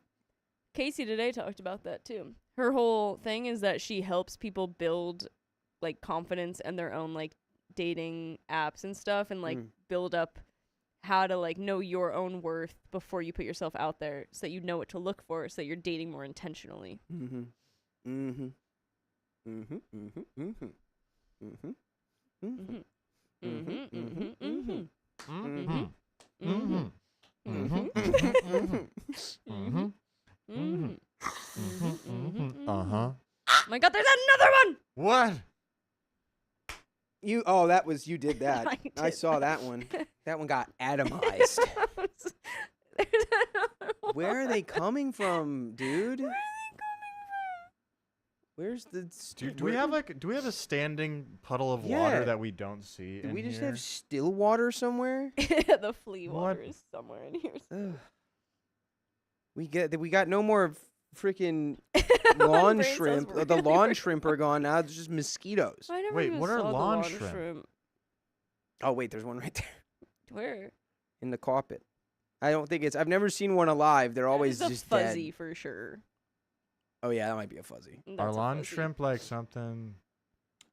F: Casey today talked about that too. Her whole thing is that she helps people build like confidence and their own like dating apps and stuff, and like build up how to like know your own worth before you put yourself out there, so that you know what to look for, so that you're dating more intentionally.
A: Mm-hmm. Mm-hmm. Mm-hmm. Mm-hmm. Mm-hmm. Mm-hmm.
F: Mm-hmm. Mm-hmm. Mm-hmm.
B: Mm-hmm.
F: Mm-hmm.
B: Mm-hmm.
F: Mm-hmm.
B: Uh-huh.
F: Oh my God, there's another one.
B: What?
A: That was you did that. I saw that one. That one got atomized.
F: There's another one.
A: Where are they coming from, dude? Where's the?
B: Do we have a standing puddle of water
A: Yeah.
B: that we don't see?
A: Do
B: in
A: we just
B: here?
A: have still water somewhere?
F: The flea
B: What?
F: water is somewhere in here.
A: Ugh. We got no more freaking lawn
F: Brain cells
A: shrimp.
F: were
A: The
F: really
A: lawn
F: real.
A: shrimp are gone now. It's just mosquitoes.
F: I never
B: Wait,
F: even
B: what are
F: saw the
B: lawn
F: lawn
B: shrimp?
A: Oh wait, there's one right there
F: Where?
A: in the carpet. I don't think it's. I've never seen one alive. They're always
F: That is a
A: just
F: fuzzy
A: dead.
F: for sure.
A: Oh yeah, that might be a fuzzy.
F: That's
B: Are
F: a
B: lawn
F: fuzzy.
B: shrimp like something?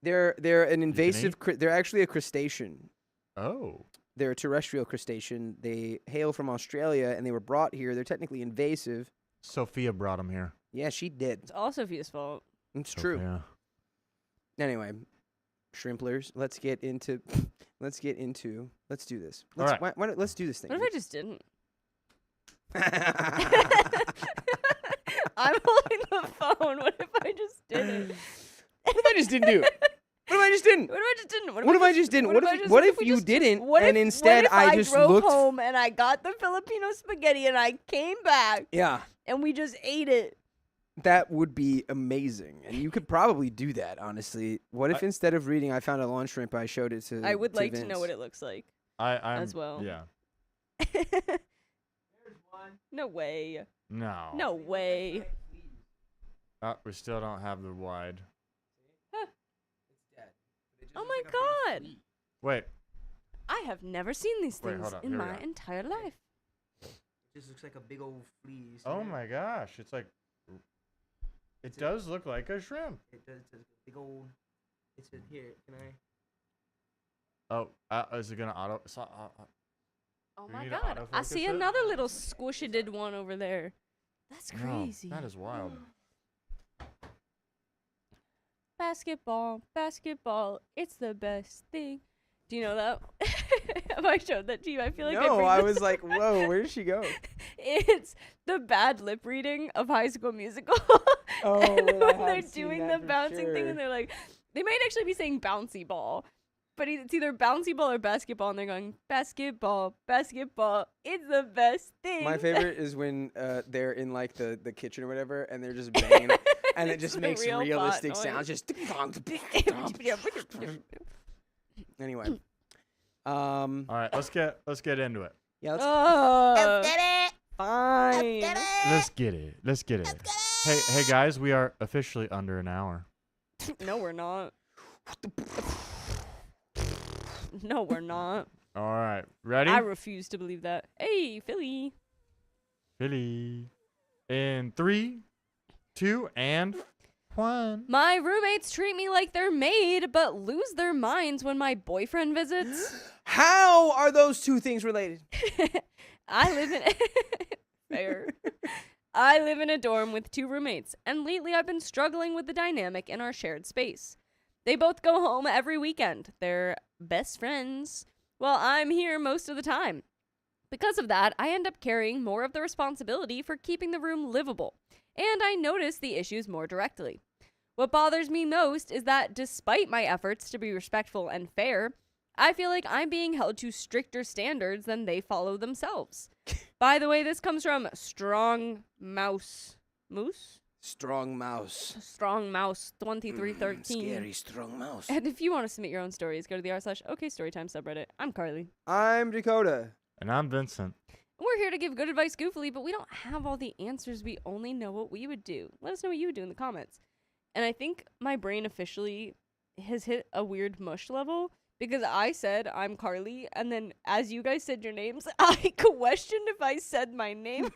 A: They're an invasive. They're actually a crustacean.
B: Oh.
A: They're a terrestrial crustacean. They hail from Australia, and they were brought here. They're technically invasive.
B: Sophia brought them here.
A: Yeah, she did.
F: It's all Sophia's fault.
A: It's true.
B: Sophia.
A: Anyway, shrimplers, let's get into. Let's do this.
B: All right.
A: Why don't, let's do this thing.
F: What if I just didn't? I'm holding the phone. What if I just didn't?
A: What if I just didn't do it? What if I just didn't?
F: What if I just didn't?
A: What if I just didn't? What if
F: we
A: you
F: just-
A: didn't,
F: what
A: and
F: if-
A: instead
F: what if
A: I just
F: drove
A: looked?
F: home and I got the Filipino spaghetti and I came back
A: Yeah,
F: and we just ate it?
A: that would be amazing, and you could probably do that. Honestly, what if instead of reading, I found a lawn shrimp, I showed it to?
F: I would like to
A: Vince?
F: know what it looks like
B: I'm
F: as well.
B: Yeah.
F: No way.
B: No.
F: No way.
B: We still don't have the wide.
F: Oh my God.
B: Wait.
F: I have never seen these
B: Wait,
F: things
B: hold on.
F: in
B: Here we
F: my
B: go.
F: entire life.
A: It just looks like a big old flea.
B: Oh my gosh. It's like. It does look like a shrimp.
A: It does. It's a big old. It's in here. Can I?
B: Oh, is it gonna auto?
F: Oh
B: We
F: my
B: need to
F: God. I
B: autofocus
F: see
B: it?
F: another little squishy one over there. That's crazy.
B: No, that is wild.
F: Basketball, basketball, it's the best thing. Do you know that? Have I showed that to you? I feel like
A: No,
F: bring
A: I
F: this
A: was
F: up.
A: like, whoa, where did she go?
F: It's the bad lip reading of High School Musical.
A: Oh,
F: And
A: I
F: when
A: have
F: they're
A: seen
F: doing
A: that
F: the
A: for
F: bouncing thing,
A: sure.
F: and they're like, they might actually be saying bouncy ball, but it's either bouncy ball or basketball, and they're going basketball, basketball. It's the best thing.
A: My favorite is when they're in like the kitchen or whatever, and they're just banging, and it
F: It's
A: just
F: the
A: makes
F: real
A: realistic
F: thought
A: sounds.
F: noise.
A: Just anyway.
B: All right, let's get into it.
A: Yeah. Let's,
F: Oh,
G: Let's get it.
F: fine.
G: Let's get it.
B: Let's get it. Hey guys, we are officially under an hour.
F: No, we're not. No, we're not.
B: All right, ready?
F: I refuse to believe that. Hey, Philly.
B: Philly. In 3, 2, and 1.
F: My roommates treat me like they're maid, but lose their minds when my boyfriend visits.
A: How are those two things related?
F: I live in fair. I live in a dorm with 2 roommates, and lately I've been struggling with the dynamic in our shared space. They both go home every weekend. They're best friends. Well, I'm here most of the time. Because of that, I end up carrying more of the responsibility for keeping the room livable, and I notice the issues more directly. What bothers me most is that despite my efforts to be respectful and fair, I feel like I'm being held to stricter standards than they follow themselves. By the way, this comes from Strong Mouse. Moose?
A: Strong mouse.
F: Strong Mouse 2313.
A: Scary strong mouse.
F: And if you want to submit your own stories, go to the r/OKStorytime subreddit. I'm Carly.
A: I'm Dakota.
B: And I'm Vincent.
F: We're here to give good advice goofily, but we don't have all the answers. We only know what we would do. Let us know what you would do in the comments. And I think my brain officially has hit a weird mush level because I said I'm Carly, and then as you guys said your names, I questioned if I said my name.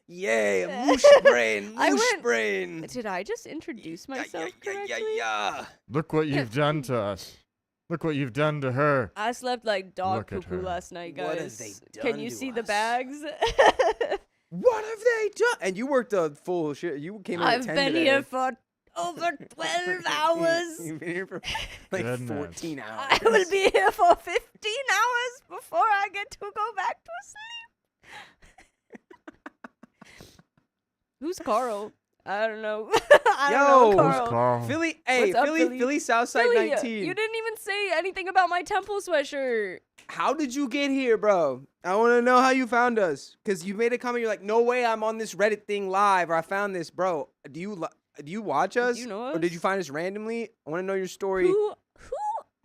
A: Yay, moosh brain,
F: I
A: moosh
F: went-
A: brain.
F: Did I just introduce myself correctly?
A: Yeah.
B: Look what you've done to us. Look what you've done to her.
F: I slept like dog
B: Look at
F: poo-poo
B: her.
F: last night, guys.
A: What have they
F: Can
A: done
F: you
A: to
F: see the
A: us?
F: bags?
A: What have they done? And you worked a full shit. You came in at
F: I've
A: 10
F: been
A: today.
F: here for over 12 hours.
A: You've been here for like
B: Goodness.
A: 14 hours.
F: I will be here for 15 hours before I get to go back to sleep. Who's Carl? I don't know. I
A: Yo,
F: don't know
B: Who's
F: Carl.
B: Carl?
A: Philly, hey,
F: What's up,
A: Philly,
F: Philly?
A: Southside
F: Philly,
A: 19.
F: you didn't even say anything about my temple sweatshirt.
A: How did you get here, bro? I want to know how you found us. Because you made a comment, you're like, no way I'm on this Reddit thing live, or I found this, bro. Do you watch us?
F: Do you know
A: Or did
F: us?
A: you find us randomly? I want to know your story.
F: Who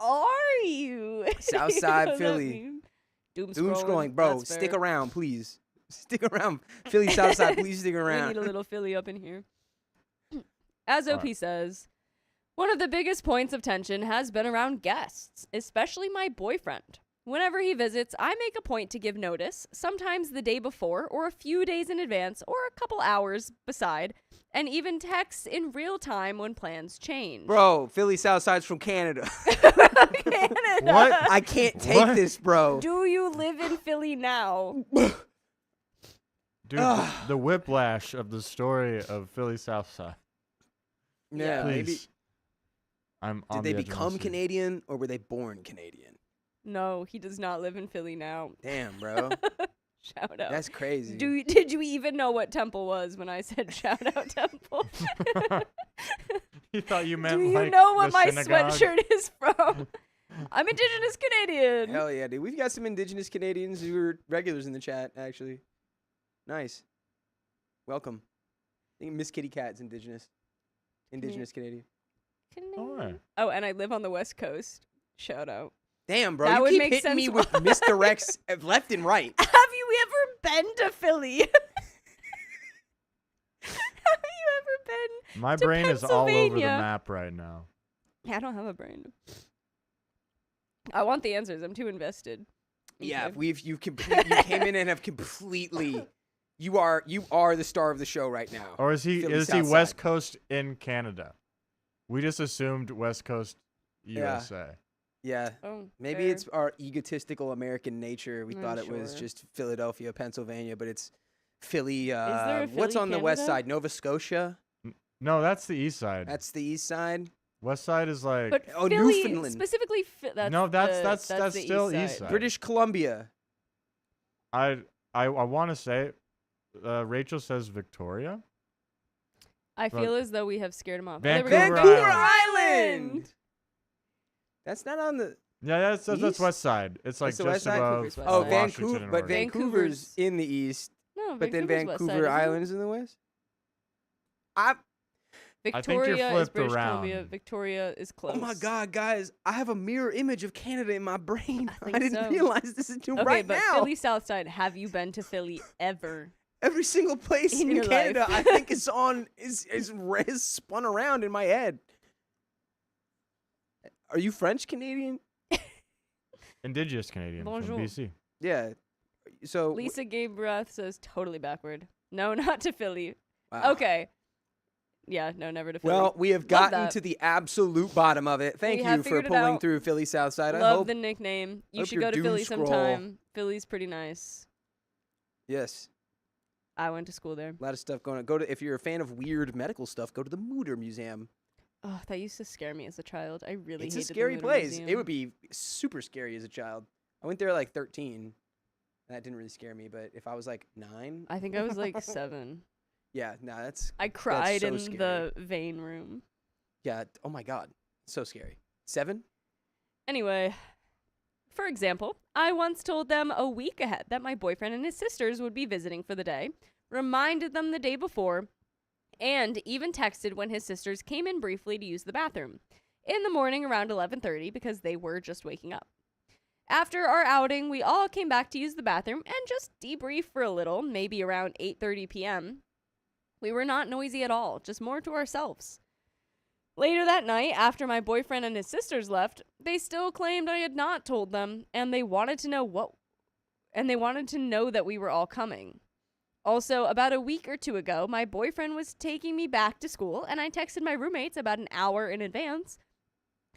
F: are you?
A: Southside
F: That
A: Philly.
F: meme. Doom
A: Doom scrolling, bro.
F: That's
A: Stick
F: fair.
A: around, please. Stick around. Philly Southside, please stick
F: We
A: around.
F: need a little Philly up in here. As OP
B: Alright.
F: says, one of the biggest points of tension has been around guests, especially my boyfriend. Whenever he visits, I make a point to give notice, sometimes the day before or a few days in advance or a couple hours beside, and even text in real time when plans change.
A: Bro, Philly Southside's from Canada.
F: Canada.
B: What?
A: I can't take
B: What?
A: this, bro.
F: Do you live in Philly now?
B: Dude, the whiplash of the story of Philly Southside.
A: Yeah,
B: Please.
A: maybe.
B: I'm on
A: Did they
B: the edge of my
A: become
B: seat.
A: Canadian or were they born Canadian?
F: No, he does not live in Philly now.
A: Damn, bro.
F: Shout out.
A: That's crazy.
F: Did you even know what temple was when I said shout out temple?
B: You thought you meant
F: Do you
B: like
F: know what
B: the
F: my
B: synagogue?
F: sweatshirt is from? I'm Indigenous Canadian.
A: Hell yeah, dude. We've got some Indigenous Canadians who are regulars in the chat, actually. Nice. Welcome. I think Miss Kitty Cat's Indigenous. Indigenous Canadian.
B: Alright.
F: Oh, and I live on the West Coast. Shout out.
A: Damn, bro.
F: That
A: you
F: would
A: keep
F: make
A: hitting me
F: sense
A: with misdirects left and right.
F: Have you ever been to Philly? Have you ever been?
B: My
F: to
B: brain is all over the
F: Pennsylvania?
B: map right now.
F: I don't have a brain. I want the answers. I'm too invested.
A: Yeah,
F: Okay.
A: you came in and have completely. You are the star of the show right now.
B: Or is he
A: Philly
B: is he
A: Southside.
B: West Coast in Canada? We just assumed West Coast
A: Yeah.
B: USA.
A: Yeah.
F: Oh,
A: Maybe
F: fair.
A: it's our egotistical American nature. We
F: I'm
A: thought it was
F: sure.
A: just Philadelphia, Pennsylvania, but it's Philly.
F: there a
A: What's
F: Philly,
A: on the west
F: Canada?
A: side? Nova Scotia.
B: No, that's the east side.
A: That's the east side.
B: West side is like
F: But
A: Oh,
F: Philly,
A: Newfoundland.
F: specifically, that's
B: No, that's
F: the
B: still
F: east
B: east
F: side.
B: side.
A: British Columbia.
B: I want to say Rachel says Victoria.
F: I
B: But-
F: feel as though we have scared him off.
B: Vancouver
A: Vancouver
B: Island.
A: Island. That's not on the.
B: Yeah, that's
A: East?
B: west side. It's like
A: That's the
B: just
A: west side?
B: above
F: Vancouver's west
A: Oh,
F: side.
B: Washington
A: Vancouver,
B: and
A: but
B: Oregon.
A: Vancouver's in the east.
F: No,
A: But then
F: Vancouver's west side,
A: Vancouver
F: isn't it?
A: Island's in the west.
B: I think you're
F: Victoria is
B: flipped
F: British Columbia.
B: around.
F: Victoria is close.
A: Oh my God, guys! I have a mirror image of Canada in my brain.
F: I think
A: didn't
F: so.
A: realize this until
F: Okay,
A: right
F: but
A: now.
F: Philly Southside. Have you been to Philly ever?
A: Every single place
F: In
A: in,
F: your
A: Canada,
F: life.
A: I think is spun around in my head. Are you French Canadian?
B: Indigenous Canadian
F: Bonjour.
B: from BC.
A: Yeah. So
F: Lisa Gabe Breath says totally backward. No, not to Philly.
A: wow.
F: Okay. Yeah, no, never to Philly.
A: Well, we have
F: Love
A: gotten
F: that.
A: to the absolute bottom of it. Thank
F: We
A: you
F: have
A: for
F: figured it
A: pulling
F: out.
A: through Philly Southside. I
F: Love
A: hope.
F: the nickname. You
A: hope
F: should
A: your
F: go to
A: doom
F: Philly
A: scroll-
F: sometime. Philly's pretty nice.
A: Yes.
F: I went to school there.
A: A lot of stuff going on. Go to if you're a fan of weird medical stuff, go to the Mutter Museum.
F: Oh, that used to scare me as a child. I really
A: It's
F: hated
A: a scary
F: the Mutter
A: place.
F: Museum.
A: It would be super scary as a child. I went there like 13. That didn't really scare me, but if I was like 9,
F: I think I was like 7.
A: yeah, no, that's
F: I cried
A: so
F: in
A: scary.
F: the vein room.
A: yeah. Oh my god, so scary. 7?
F: Anyway, for example, I once told them a week ahead that my boyfriend and his sisters would be visiting for the day, reminded them the day before, and even texted when his sisters came in briefly to use the bathroom in the morning around 11:30 because they were just waking up. After our outing, we all came back to use the bathroom and just debrief for a little, maybe around 8:30 p.m. We were not noisy at all, just more to ourselves. Later that night, after my boyfriend and his sisters left, they still claimed I had not told them, and they wanted to know that we were all coming. Also, about a week or two ago, my boyfriend was taking me back to school, and I texted my roommates about an hour in advance,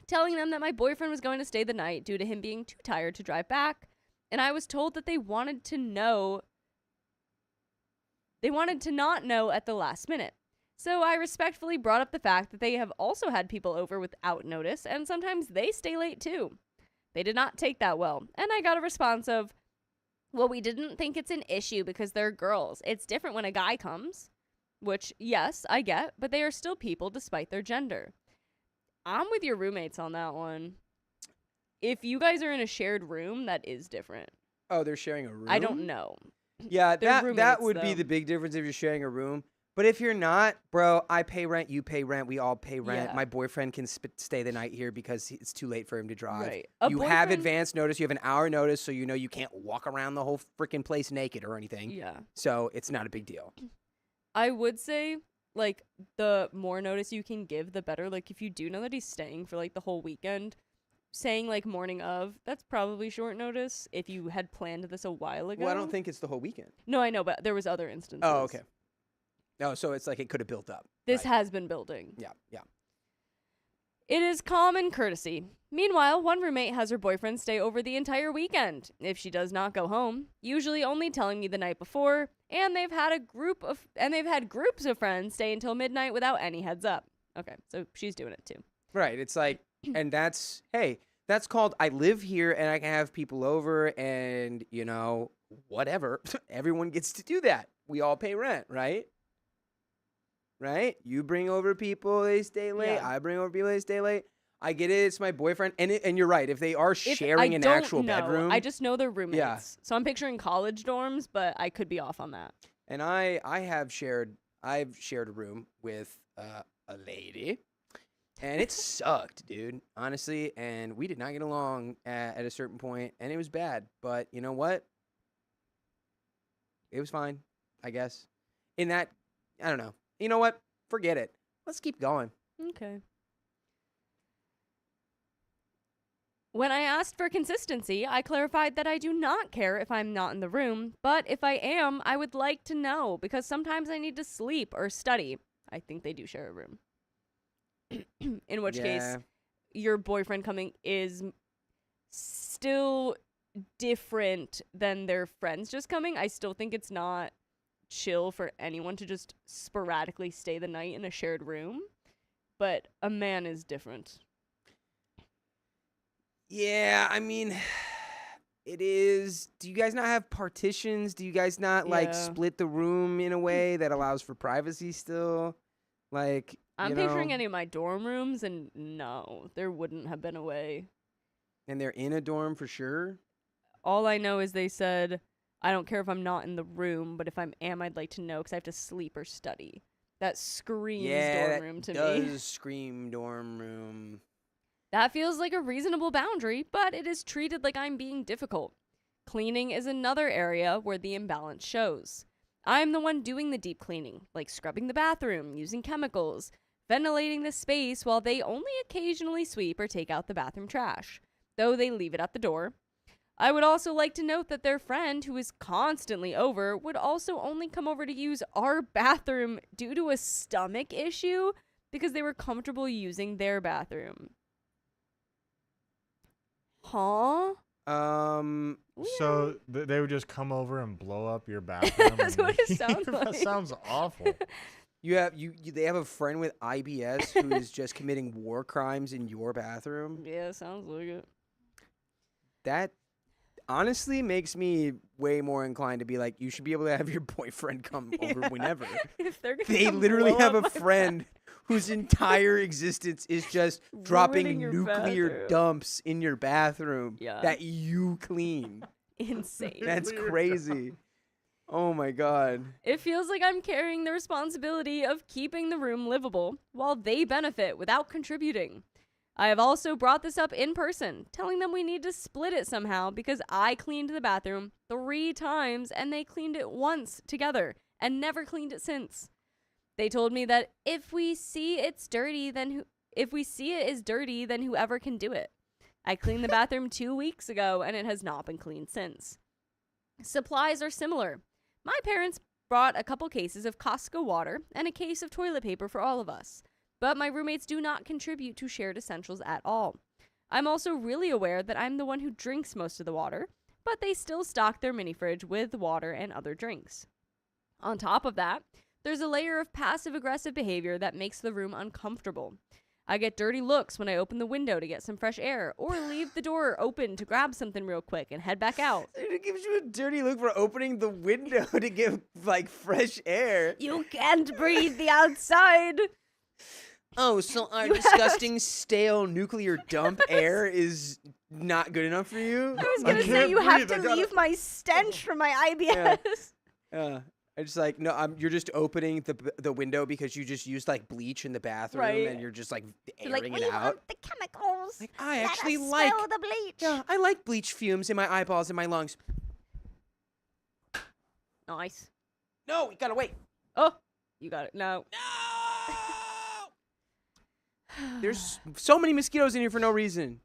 F: telling them that my boyfriend was going to stay the night due to him being too tired to drive back, and I was told that they wanted to not know at the last minute. So I respectfully brought up the fact that they have also had people over without notice, and sometimes they stay late too. They did not take that well, and I got a response of, well, we didn't think it's an issue because they're girls. It's different when a guy comes, which, yes, I get, but they are still people despite their gender. I'm with your roommates on that one. If you guys are in a shared room, that is different.
A: Oh, they're sharing a room.
F: I don't know.
A: Yeah,
F: They're
A: that
F: roommates,
A: would be
F: though.
A: the big difference if you're sharing a room. But if you're not, bro, I pay rent, you pay rent, we all pay rent.
F: Yeah.
A: My boyfriend can stay the night here because it's too late for him to drive.
F: Right.
A: You have advance notice. You have an hour notice, so you know you can't walk around the whole freaking place naked or anything.
F: Yeah.
A: So it's not a big deal.
F: I would say, like, the more notice you can give, the better. Like, if you do know that he's staying for, like, the whole weekend, saying, like, morning of, that's probably short notice if you had planned this a while ago.
A: Well, I don't think it's the whole weekend.
F: No, I know, but there was other instances.
A: Oh, okay. Oh, so it's like it could have built up.
F: This
A: Right.
F: has been building.
A: Yeah, yeah.
F: It is common courtesy. Meanwhile, one roommate has her boyfriend stay over the entire weekend if she does not go home, usually only telling me the night before, and they've had groups of friends stay until midnight without any heads up. Okay, so she's doing it too.
A: Right. It's like, and that's, hey, that's called I live here and I can have people over and, you know, whatever. Everyone gets to do that. We all pay rent, right? Right? You bring over people, they stay late.
F: Yeah.
A: I bring over people, they stay late. I get it. It's my boyfriend. And you're right. If they are
F: If
A: sharing
F: I
A: an
F: don't
A: actual
F: know,
A: bedroom.
F: I just know they're roommates. So I'm picturing college dorms, but I could be off on that.
A: And I've shared a room with a lady, and it sucked, dude, honestly. And we did not get along at a certain point, and it was bad. But you know what? It was fine, I guess. In that, I don't know. You know what? Forget it. Let's keep going.
F: Okay. When I asked for consistency, I clarified that I do not care if I'm not in the room, but if I am, I would like to know because sometimes I need to sleep or study. I think they do share a room. In which case,
A: Yeah.
F: your boyfriend coming is still different than their friends just coming. I still think it's not chill for anyone to just sporadically stay the night in a shared room, but a man is different.
A: Yeah, I mean, it is. Do you guys not have partitions? Do you guys not like
F: Yeah.
A: split the room in a way that allows for privacy still? Like,
F: I'm
A: you
F: picturing
A: know,
F: any of my dorm rooms, and no, there wouldn't have been a way.
A: and they're in a dorm for sure.
F: All I know is they said, I don't care if I'm not in the room, but if I am, I'd like to know because I have to sleep or study. That screams
A: Yeah,
F: dorm
A: that
F: room to
A: does
F: me.
A: scream dorm room.
F: That feels like a reasonable boundary, but it is treated like I'm being difficult. Cleaning is another area where the imbalance shows. I'm the one doing the deep cleaning, like scrubbing the bathroom, using chemicals, ventilating the space while they only occasionally sweep or take out the bathroom trash, though they leave it at the door. I would also like to note that their friend, who is constantly over, would also only come over to use our bathroom due to a stomach issue because they were comfortable using their bathroom. Huh?
B: So they would just come over and blow up your bathroom.
F: That's
B: and
F: what it
B: leave?
F: sounds
B: That
F: like.
B: sounds awful.
A: They have a friend with IBS who is just committing war crimes in your bathroom.
F: Yeah, sounds like it.
A: That honestly makes me way more inclined to be like, you should be able to have your boyfriend come over whenever.
F: If they're gonna
A: They
F: come
A: literally
F: blow
A: have a
F: up my
A: friend whose entire existence is just dropping
F: Ruining your
A: nuclear
F: bathroom.
A: dumps in your bathroom
F: Yeah.
A: that you clean.
F: insane.
A: That's crazy. Oh my god.
F: It feels like I'm carrying the responsibility of keeping the room livable while they benefit without contributing. I have also brought this up in person, telling them we need to split it somehow because I cleaned the bathroom 3 times and they cleaned it once together and never cleaned it since. They told me that if we see it is dirty, then whoever can do it. I cleaned the bathroom 2 weeks ago and it has not been cleaned since. Supplies are similar. My parents brought a couple cases of Costco water and a case of toilet paper for all of us, but my roommates do not contribute to shared essentials at all. I'm also really aware that I'm the one who drinks most of the water, but they still stock their mini fridge with water and other drinks. On top of that, there's a layer of passive-aggressive behavior that makes the room uncomfortable. I get dirty looks when I open the window to get some fresh air, or leave the door open to grab something real quick and head back out.
A: It gives you a dirty look for opening the window to get like fresh air.
F: You can't breathe the outside!
A: Oh, so our disgusting, stale nuclear dump air is not good enough for you?
F: I was
B: I
F: gonna say
B: can't
F: you have
B: breathe, I
F: to
B: gotta-
F: leave my stench from my IBS.
A: I just like, no, you're just opening the window because you just used like bleach in the bathroom
F: Right.
A: and you're just like
G: You're like,
A: airing
G: we
A: it out.
G: want the chemicals.
A: Like, I
G: Let
A: actually
G: us
A: like,
G: smell the bleach.
A: yeah, I like bleach fumes in my eyeballs and my lungs.
F: Nice.
A: No, you gotta wait.
F: Oh, you got it. No.
A: There's so many mosquitoes in here for no reason.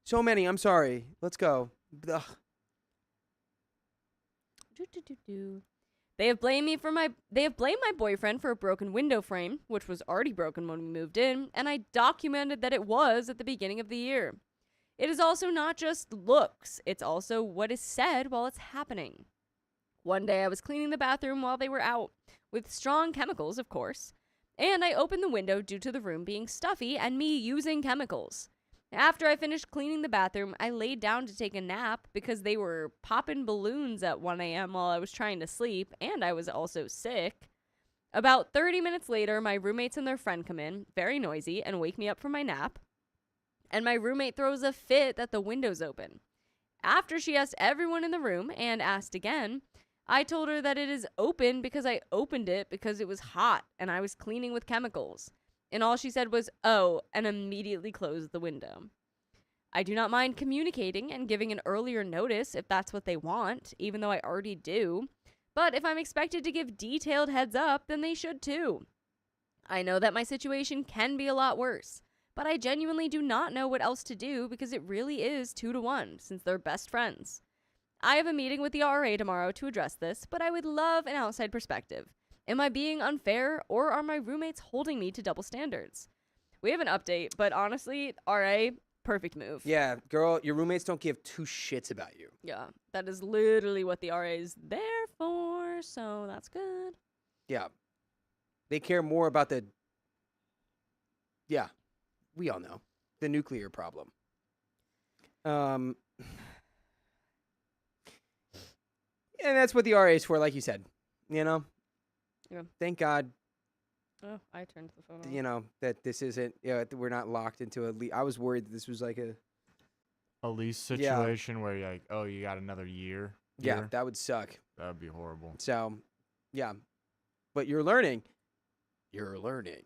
A: So many. I'm sorry. Let's go. Ugh.
F: They have blamed my boyfriend for a broken window frame, which was already broken when we moved in, and I documented that it was at the beginning of the year. It is also not just looks, it's also what is said while it's happening. One day I was cleaning the bathroom while they were out, with strong chemicals, of course, and I opened the window due to the room being stuffy and me using chemicals. After I finished cleaning the bathroom, I laid down to take a nap because they were popping balloons at 1 a.m. while I was trying to sleep, and I was also sick. About 30 minutes later, my roommates and their friend come in, very noisy, and wake me up from my nap. And my roommate throws a fit that the window's open. After she asked everyone in the room and asked again, I told her that it is open because I opened it because it was hot and I was cleaning with chemicals. And all she said was, oh, and immediately closed the window. I do not mind communicating and giving an earlier notice if that's what they want, even though I already do. But if I'm expected to give detailed heads up, then they should too. I know that my situation can be a lot worse, but I genuinely do not know what else to do because it really is 2-to-1 since they're best friends. I have a meeting with the RA tomorrow to address this, but I would love an outside perspective. Am I being unfair, or are my roommates holding me to double standards? We have an update, but honestly, RA, perfect move.
A: Yeah, girl, your roommates don't give 2 shits about you.
F: Yeah, that is literally what the RA is there for, so that's good.
A: Yeah. They care more about yeah, we all know, the nuclear problem. And that's what the RA is for, like you said, you know?
F: Yeah.
A: Thank God,
F: Oh, I turned the phone off.
A: you know, that this isn't, we're not locked into I was worried that this was like
B: A lease situation where you're like, oh, you got another year.
A: yeah,
B: here?
A: that would suck.
B: That would be horrible.
A: So, yeah. But you're learning. You're learning.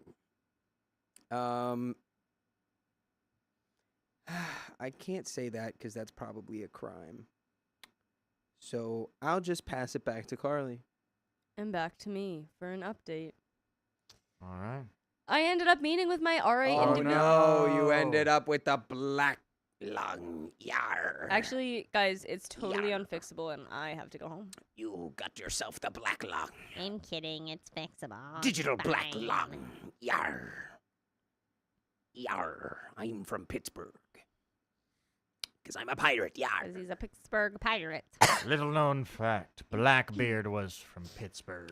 A: I can't say that because that's probably a crime. So I'll just pass it back to Carly.
F: And back to me for an update.
B: All right.
F: I ended up meeting with my RA
A: Oh
F: in
A: no, you ended up with the
D: lung. Yar.
F: Actually, guys, it's totally
D: Yar.
F: unfixable, and I have to go home.
D: You got yourself the black lung.
G: I'm kidding. It's fixable.
D: Digital
G: It's
D: black
G: fine.
D: lung. Yar. Yar. I'm from Pittsburgh. Because I'm a pirate. Yar.
F: Because he's a Pittsburgh pirate.
B: Little known fact: Blackbeard was from Pittsburgh.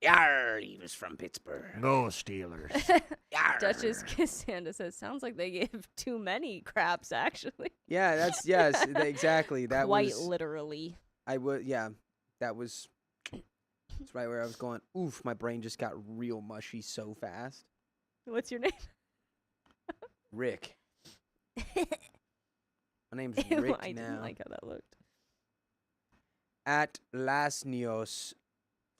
D: Yar. He was from Pittsburgh.
B: Go Steelers.
D: Yar.
F: Duchess Cassandra says, sounds like they gave too many craps, actually.
A: Yeah, that's yes, exactly. That
F: Quite
A: was
F: literally.
A: I would yeah, that was that's right where I was going. Oof, my brain just got real mushy so fast.
F: What's your name?
A: Rick. My name's
F: Ew,
A: Rick
F: I
A: now.
F: didn't like how that looked.
A: At Las Nios,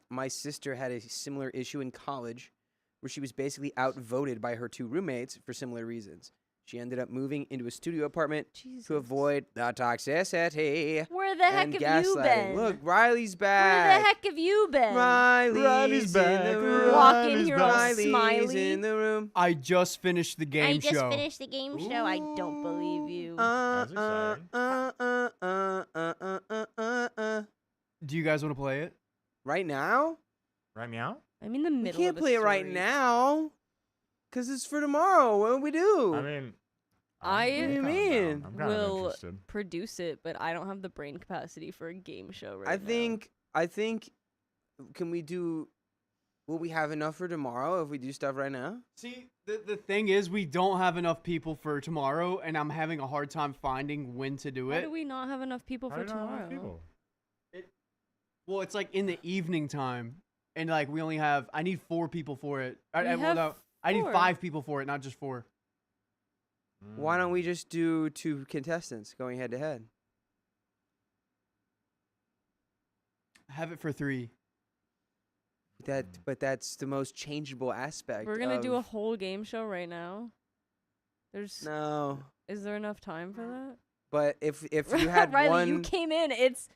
A: my sister had a similar issue in college where she was basically outvoted by her two roommates for similar reasons. She ended up moving into a studio apartment
F: Jesus.
A: to avoid the toxicity
F: Where the heck
A: and
F: have you
A: gaslighting.
F: been?
A: Look, Riley's
F: Where
A: back.
F: the heck have you been?
A: Riley's
B: back.
A: in the room.
F: Walk in
B: Riley's
F: here all
B: back.
A: Riley's
F: smiley.
A: in the room.
C: I just finished the game
G: I just
C: show.
G: finished the game show. I don't believe you.
B: That's exciting.
C: Do you guys want to play it?
A: Right now?
B: Right meow?
F: I'm in the
A: We
F: middle
A: can't
F: of a
A: play it right
F: story.
A: now. Because it's for tomorrow. What do we do?
B: I mean,
F: I
B: I'm
A: What do you
B: kinda
A: mean?
B: down. I'm kind of
F: will
B: interested.
F: produce it, but I don't have the brain capacity for a game show right now.
A: I think, can we do, will we have enough for tomorrow if we do stuff right now?
C: See, the thing is, we don't have enough people for tomorrow, and I'm having a hard time finding when to do
F: Why
C: it.
F: do we not have enough people
B: How
F: for
B: do you not have
F: tomorrow?
B: people?
C: Well, it's like in the evening time, and like we only have. I need 4 people for it.
F: We
C: well,
F: have
C: no, I need
F: 4.
C: 5 people for it, not just 4.
A: Why don't we
B: Mm.
A: just do 2 contestants going head to head?
C: Have it for 3.
A: But that's the most changeable aspect.
F: We're gonna do a
A: of-
F: whole game show right now. There's
A: No,
F: Is there enough time for that?
A: but if you had
F: Riley,
A: one,
F: you came in. It's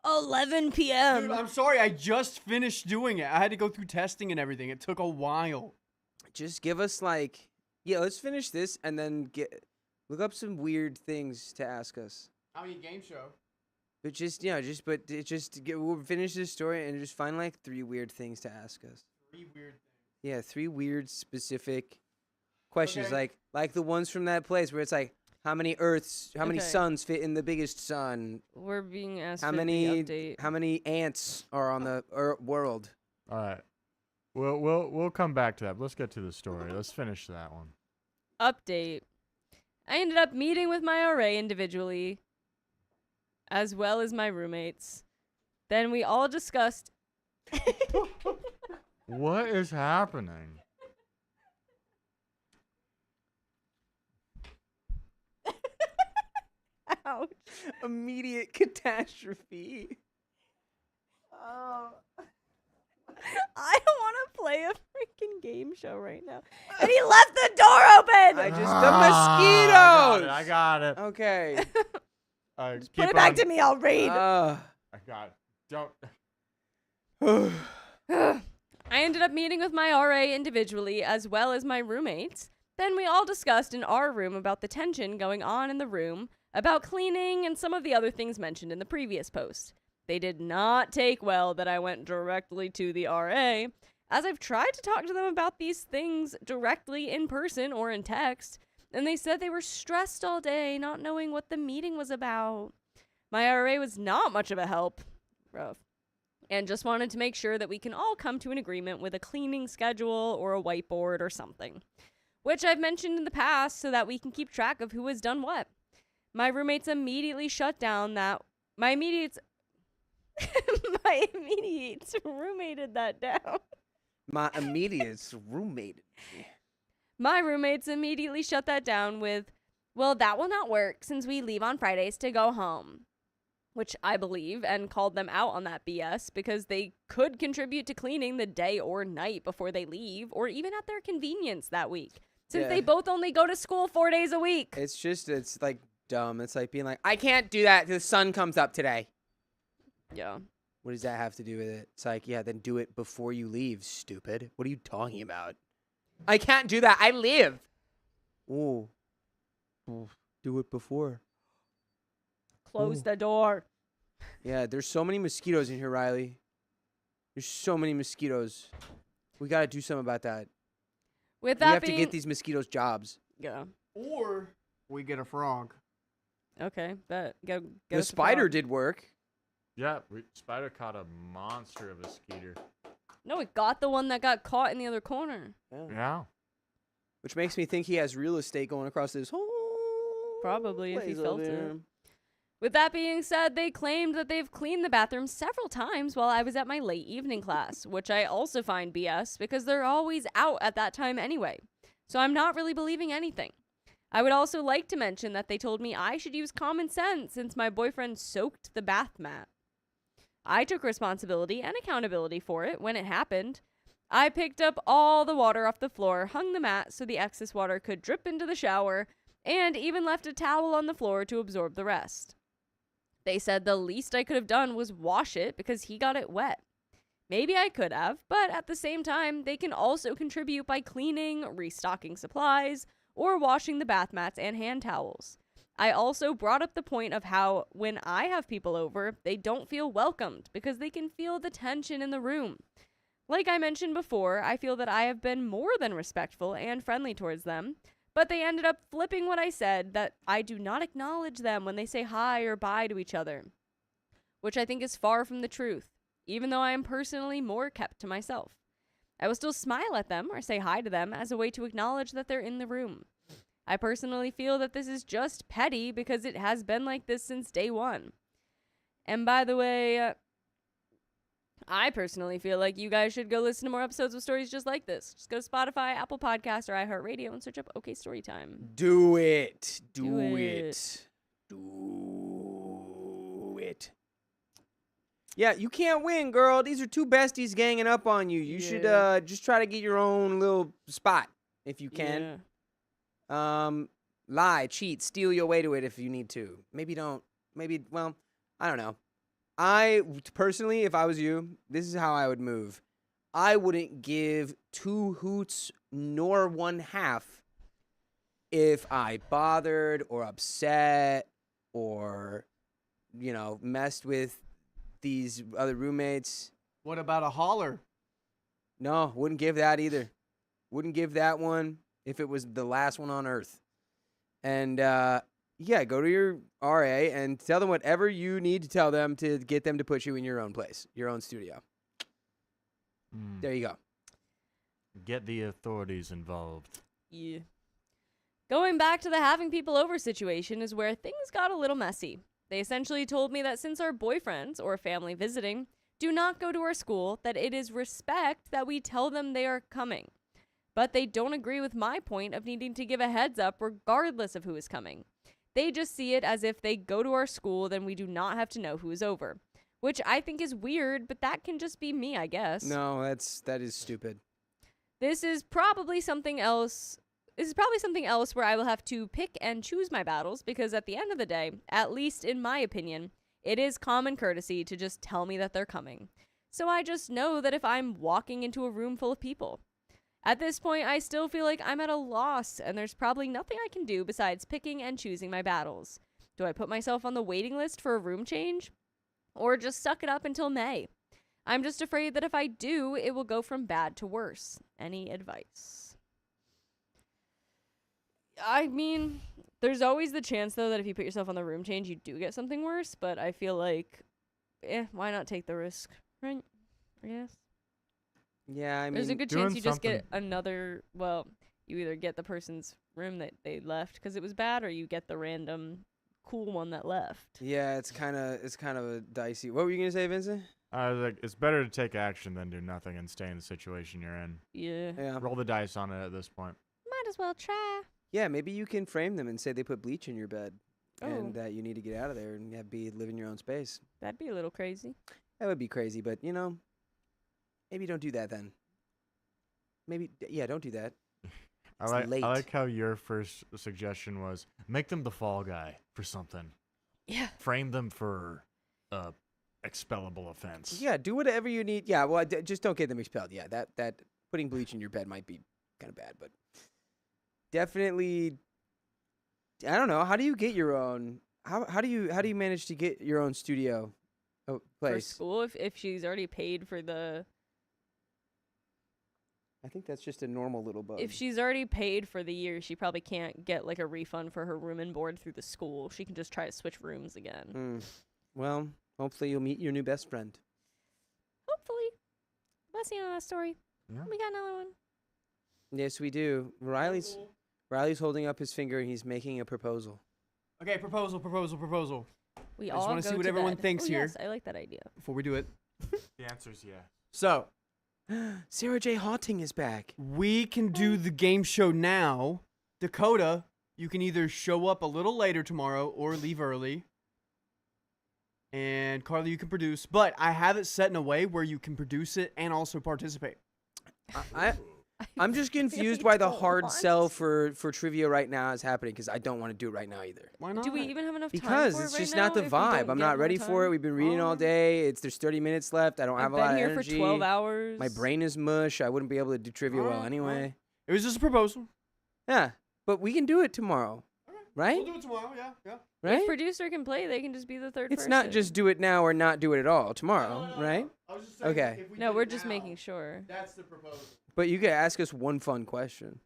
F: 11 p.m.
C: Dude, I'm sorry. I just finished doing it. I had to go through testing and everything. It took a while.
A: just give us like, yeah, let's finish this and then look up some weird things to ask us.
C: I mean, game show.
A: But we'll finish this story and just find like 3 weird things to ask us.
C: 3 weird things.
A: Yeah, 3 weird specific questions,
C: Okay.
A: like the ones from that place where it's like, how many
F: Okay.
A: suns fit in the biggest sun?
F: We're being asked
A: How
F: for the
A: many
F: update.
A: how many ants are on the world?
B: All right. We'll come back to that. But let's get to the story. Let's finish that one.
F: Update. I ended up meeting with my RA individually, as well as my roommates. Then we all discussed.
B: What is happening?
F: Ouch.
A: Immediate catastrophe. Oh.
F: I don't want to play a freaking game show right now. And he left the door open.
A: I just the
B: Ah,
A: mosquitoes.
B: I got it.
A: Okay.
F: Put it back to me. I'll read.
B: I got it. Don't.
F: I ended up meeting with my RA individually as well as my roommates. Then we all discussed in our room about the tension going on in the room, about cleaning, and some of the other things mentioned in the previous post. They did not take well that I went directly to the RA, as I've tried to talk to them about these things directly in person or in text, and they said they were stressed all day, not knowing what the meeting was about. My RA was not much of a help. Rough. And just wanted to make sure that we can all come to an agreement with a cleaning schedule or a whiteboard or something, which I've mentioned in the past so that we can keep track of who has done what. My roommates immediately shut down that my immediates roommated that down.
A: My immediate roommate.
F: My roommates immediately shut that down with, well, that will not work since we leave on Fridays to go home. Which I believe, and called them out on that BS because they could contribute to cleaning the day or night before they leave, or even at their convenience that week, since
A: Yeah.
F: they both only go to school 4 days a week.
A: It's like dumb. It's like being like, I can't do that till the sun comes up today.
F: Yeah.
A: What does that have to do with it? It's like, yeah, then do it before you leave, stupid. What are you talking about? I can't do that. I live. Ooh. do it before.
F: Close
A: Ooh.
F: the door.
A: Yeah, there's so many mosquitoes in here, Riley. There's so many mosquitoes. We gotta do something about that.
F: With
A: We
F: that
A: have
F: being,
A: to get these mosquitoes jobs.
F: yeah.
C: Or we get a frog.
F: Okay, bet. Go.
A: The spider did work.
B: Yeah, Spider caught a monster of a skeeter.
F: No, it got the one that got caught in the other corner.
B: Yeah.
A: Which makes me think he has real estate going across this whole
F: Probably, if he
A: place
F: felt
A: over
F: it.
A: there.
F: With that being said, they claimed that they've cleaned the bathroom several times while I was at my late evening class, which I also find BS because they're always out at that time anyway. So I'm not really believing anything. I would also like to mention that they told me I should use common sense since my boyfriend soaked the bath mat. I took responsibility and accountability for it when it happened. I picked up all the water off the floor, hung the mat so the excess water could drip into the shower, and even left a towel on the floor to absorb the rest. They said the least I could have done was wash it because he got it wet. Maybe I could have, but at the same time, they can also contribute by cleaning, restocking supplies, or washing the bath mats and hand towels. I also brought up the point of how when I have people over, they don't feel welcomed because they can feel the tension in the room. Like I mentioned before, I feel that I have been more than respectful and friendly towards them, but they ended up flipping what I said, that I do not acknowledge them when they say hi or bye to each other, which I think is far from the truth, even though I am personally more kept to myself. I will still smile at them or say hi to them as a way to acknowledge that they're in the room. I personally feel that this is just petty because it has been like this since day one. And by the way, I personally feel like you guys should go listen to more episodes of stories just like this. Just go to Spotify, Apple Podcasts, or iHeartRadio and search up OK Storytime.
A: Do it.
F: Do
A: Do
F: it.
A: it. Do it. Yeah, you can't win, girl. These are two besties ganging up on you. You should just try to get your own little spot if you can. Lie, cheat, steal your way to it if you need to. Maybe don't. Maybe, well, I don't know. I personally, if I was you, this is how I would move. I wouldn't give 2 hoots nor 1/2 if I bothered or upset or, you know, messed with these other roommates.
C: What about a holler?
A: No, wouldn't give that either. Wouldn't give that one if it was the last one on earth. And yeah, go to your RA and tell them whatever you need to tell them to get them to put you in your own place, your own studio. There you go.
B: Get the authorities involved.
F: Yeah. Going back to the having people over situation is where things got a little messy. They essentially told me that since our boyfriends or family visiting do not go to our school, that it is respect that we tell them they are coming. But they don't agree with my point of needing to give a heads up regardless of who is coming. They just see it as if they go to our school, then we do not have to know who is over. Which I think is weird, but that can just be me, I guess.
A: No, that is stupid.
F: This is probably something else. This is probably something else where I will have to pick and choose my battles because at the end of the day, at least in my opinion, it is common courtesy to just tell me that they're coming. So I just know that if I'm walking into a room full of people. At this point, I still feel like I'm at a loss and there's probably nothing I can do besides picking and choosing my battles. Do I put myself on the waiting list for a room change? Or just suck it up until May? I'm just afraid that if I do, it will go from bad to worse. Any advice? I mean, there's always the chance, though, that if you put yourself on the room change, you do get something worse. But I feel like, why not take the risk, right? I guess.
A: Yeah, I mean,
F: There's a good
B: doing
F: chance you just get another, well, you either get the person's room that they left because it was bad, or you get the random cool one that left.
A: yeah, it's kind of a dicey. What were you gonna say, Vincent?
B: I was like, it's better to take action than do nothing and stay in the situation you're in.
F: Yeah.
A: Yeah,
B: Roll the dice on it at this point.
G: Might as well try.
A: yeah. Maybe you can frame them and say they put bleach in your bed,
F: Oh.
A: and that you need to get out of there and live in your own space.
F: That'd be a little crazy.
A: That would be crazy, but you know, maybe don't do that then. Maybe, yeah, don't do that. It's
B: I
A: late.
B: like how your first suggestion was make them the fall guy for something.
F: Yeah.
B: Frame them for expellable offense.
A: Yeah, do whatever you need. Yeah, well, just don't get them expelled. Yeah, that putting bleach in your bed might be kind of bad, but definitely I don't know. How do you get your own? How do you manage to get your own studio
F: For
A: place?
F: school, if she's already paid for the
A: I think that's just a normal little bug.
F: if she's already paid for the year, she probably can't get like a refund for her room and board through the school. She can just try to switch rooms again.
A: Well, hopefully you'll meet your new best friend.
F: Hopefully. That's the end of that story.
B: Yeah.
F: We got another one.
A: Yes, we do. Riley's holding up his finger and he's making a proposal.
C: Okay, proposal.
F: We
C: I just
F: all
C: wanna
F: go
C: see what
F: to
C: everyone
F: bed.
C: thinks
F: Oh,
C: here.
F: Yes, I like that idea.
C: Before we do it.
B: The answer is yeah.
C: So,
A: Sarah J. Haunting is back.
C: we can do the game show now. Dakota, you can either show up a little later tomorrow or leave early. And Carly, you can produce. But I have it set in a way where you can produce it and also participate.
A: I'm just confused
F: really
A: why the
F: don't
A: hard
F: want
A: sell for trivia right now is happening because I don't want to do it right now either.
C: Why not?
F: Do we even have enough time
A: Because
F: for it
A: it's
F: right
A: just
F: now
A: not the
F: if we don't
A: vibe. I'm
F: get
A: not
F: more
A: ready for it.
F: time?
A: We've been reading all
F: Oh.
A: day. There's 30 minutes left. I don't have
F: I've
A: a lot
F: been
A: of
F: here
A: energy.
F: for 12 hours.
A: My brain is mush. I wouldn't be able to do trivia well
C: Alright,
A: anyway.
C: alright. It was just a proposal.
A: Yeah, but we can do it tomorrow, right?
C: We'll do it tomorrow, yeah.
A: Right?
F: If producer can play, they can just be the third
A: It's
F: person.
A: not just do it now or not do it at all tomorrow, right?
C: I was just
A: saying, Okay. if
F: No, we're just making sure.
C: That's the proposal.
A: But you could ask us one fun question.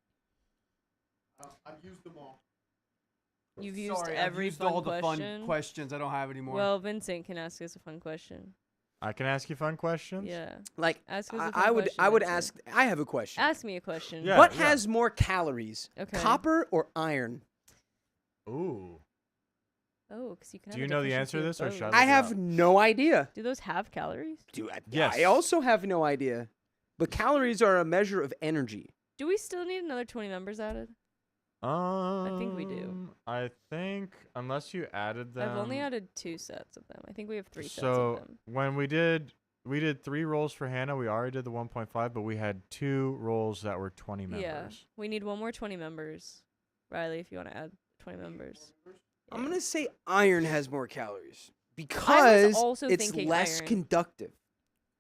C: I've used them all.
F: You've used
C: Sorry,
F: every
C: I've used
F: fun
C: all the
F: question.
C: fun questions. I don't have any more.
F: Well, Vincent can ask us a fun question.
B: I can ask you fun questions.
F: Yeah.
A: Like,
F: Ask us a fun
A: I would
F: question, Vincent.
A: ask. I have a question.
F: Ask me a question.
B: Yeah.
A: What has more calories,
F: Okay.
A: copper or iron?
B: Ooh.
F: Oh, because you can.
B: Do
F: have
B: you
F: a
B: know the answer to
F: deficiency
B: this,
F: of
B: or
F: both.
B: should I
A: I
B: look it
A: have
B: up?
A: no idea.
F: Do those have calories?
B: Yes.
A: I also have no idea. But calories are a measure of energy.
F: Do we still need another 20 members added? think we do.
B: I think unless you added them.
F: I've only added 2 sets of them. I think we have 3 sets of
B: So
F: them.
B: when we did 3 rolls for Hannah. We already did the 1.5, but we had 2 rolls that were 20 members.
F: Yeah. We need one more 20 members. Riley, if you want to add 20 members.
A: I'm
F: Yeah.
A: going to say iron has more calories because
F: also
A: it's
F: thinking
A: less
F: iron.
A: conductive.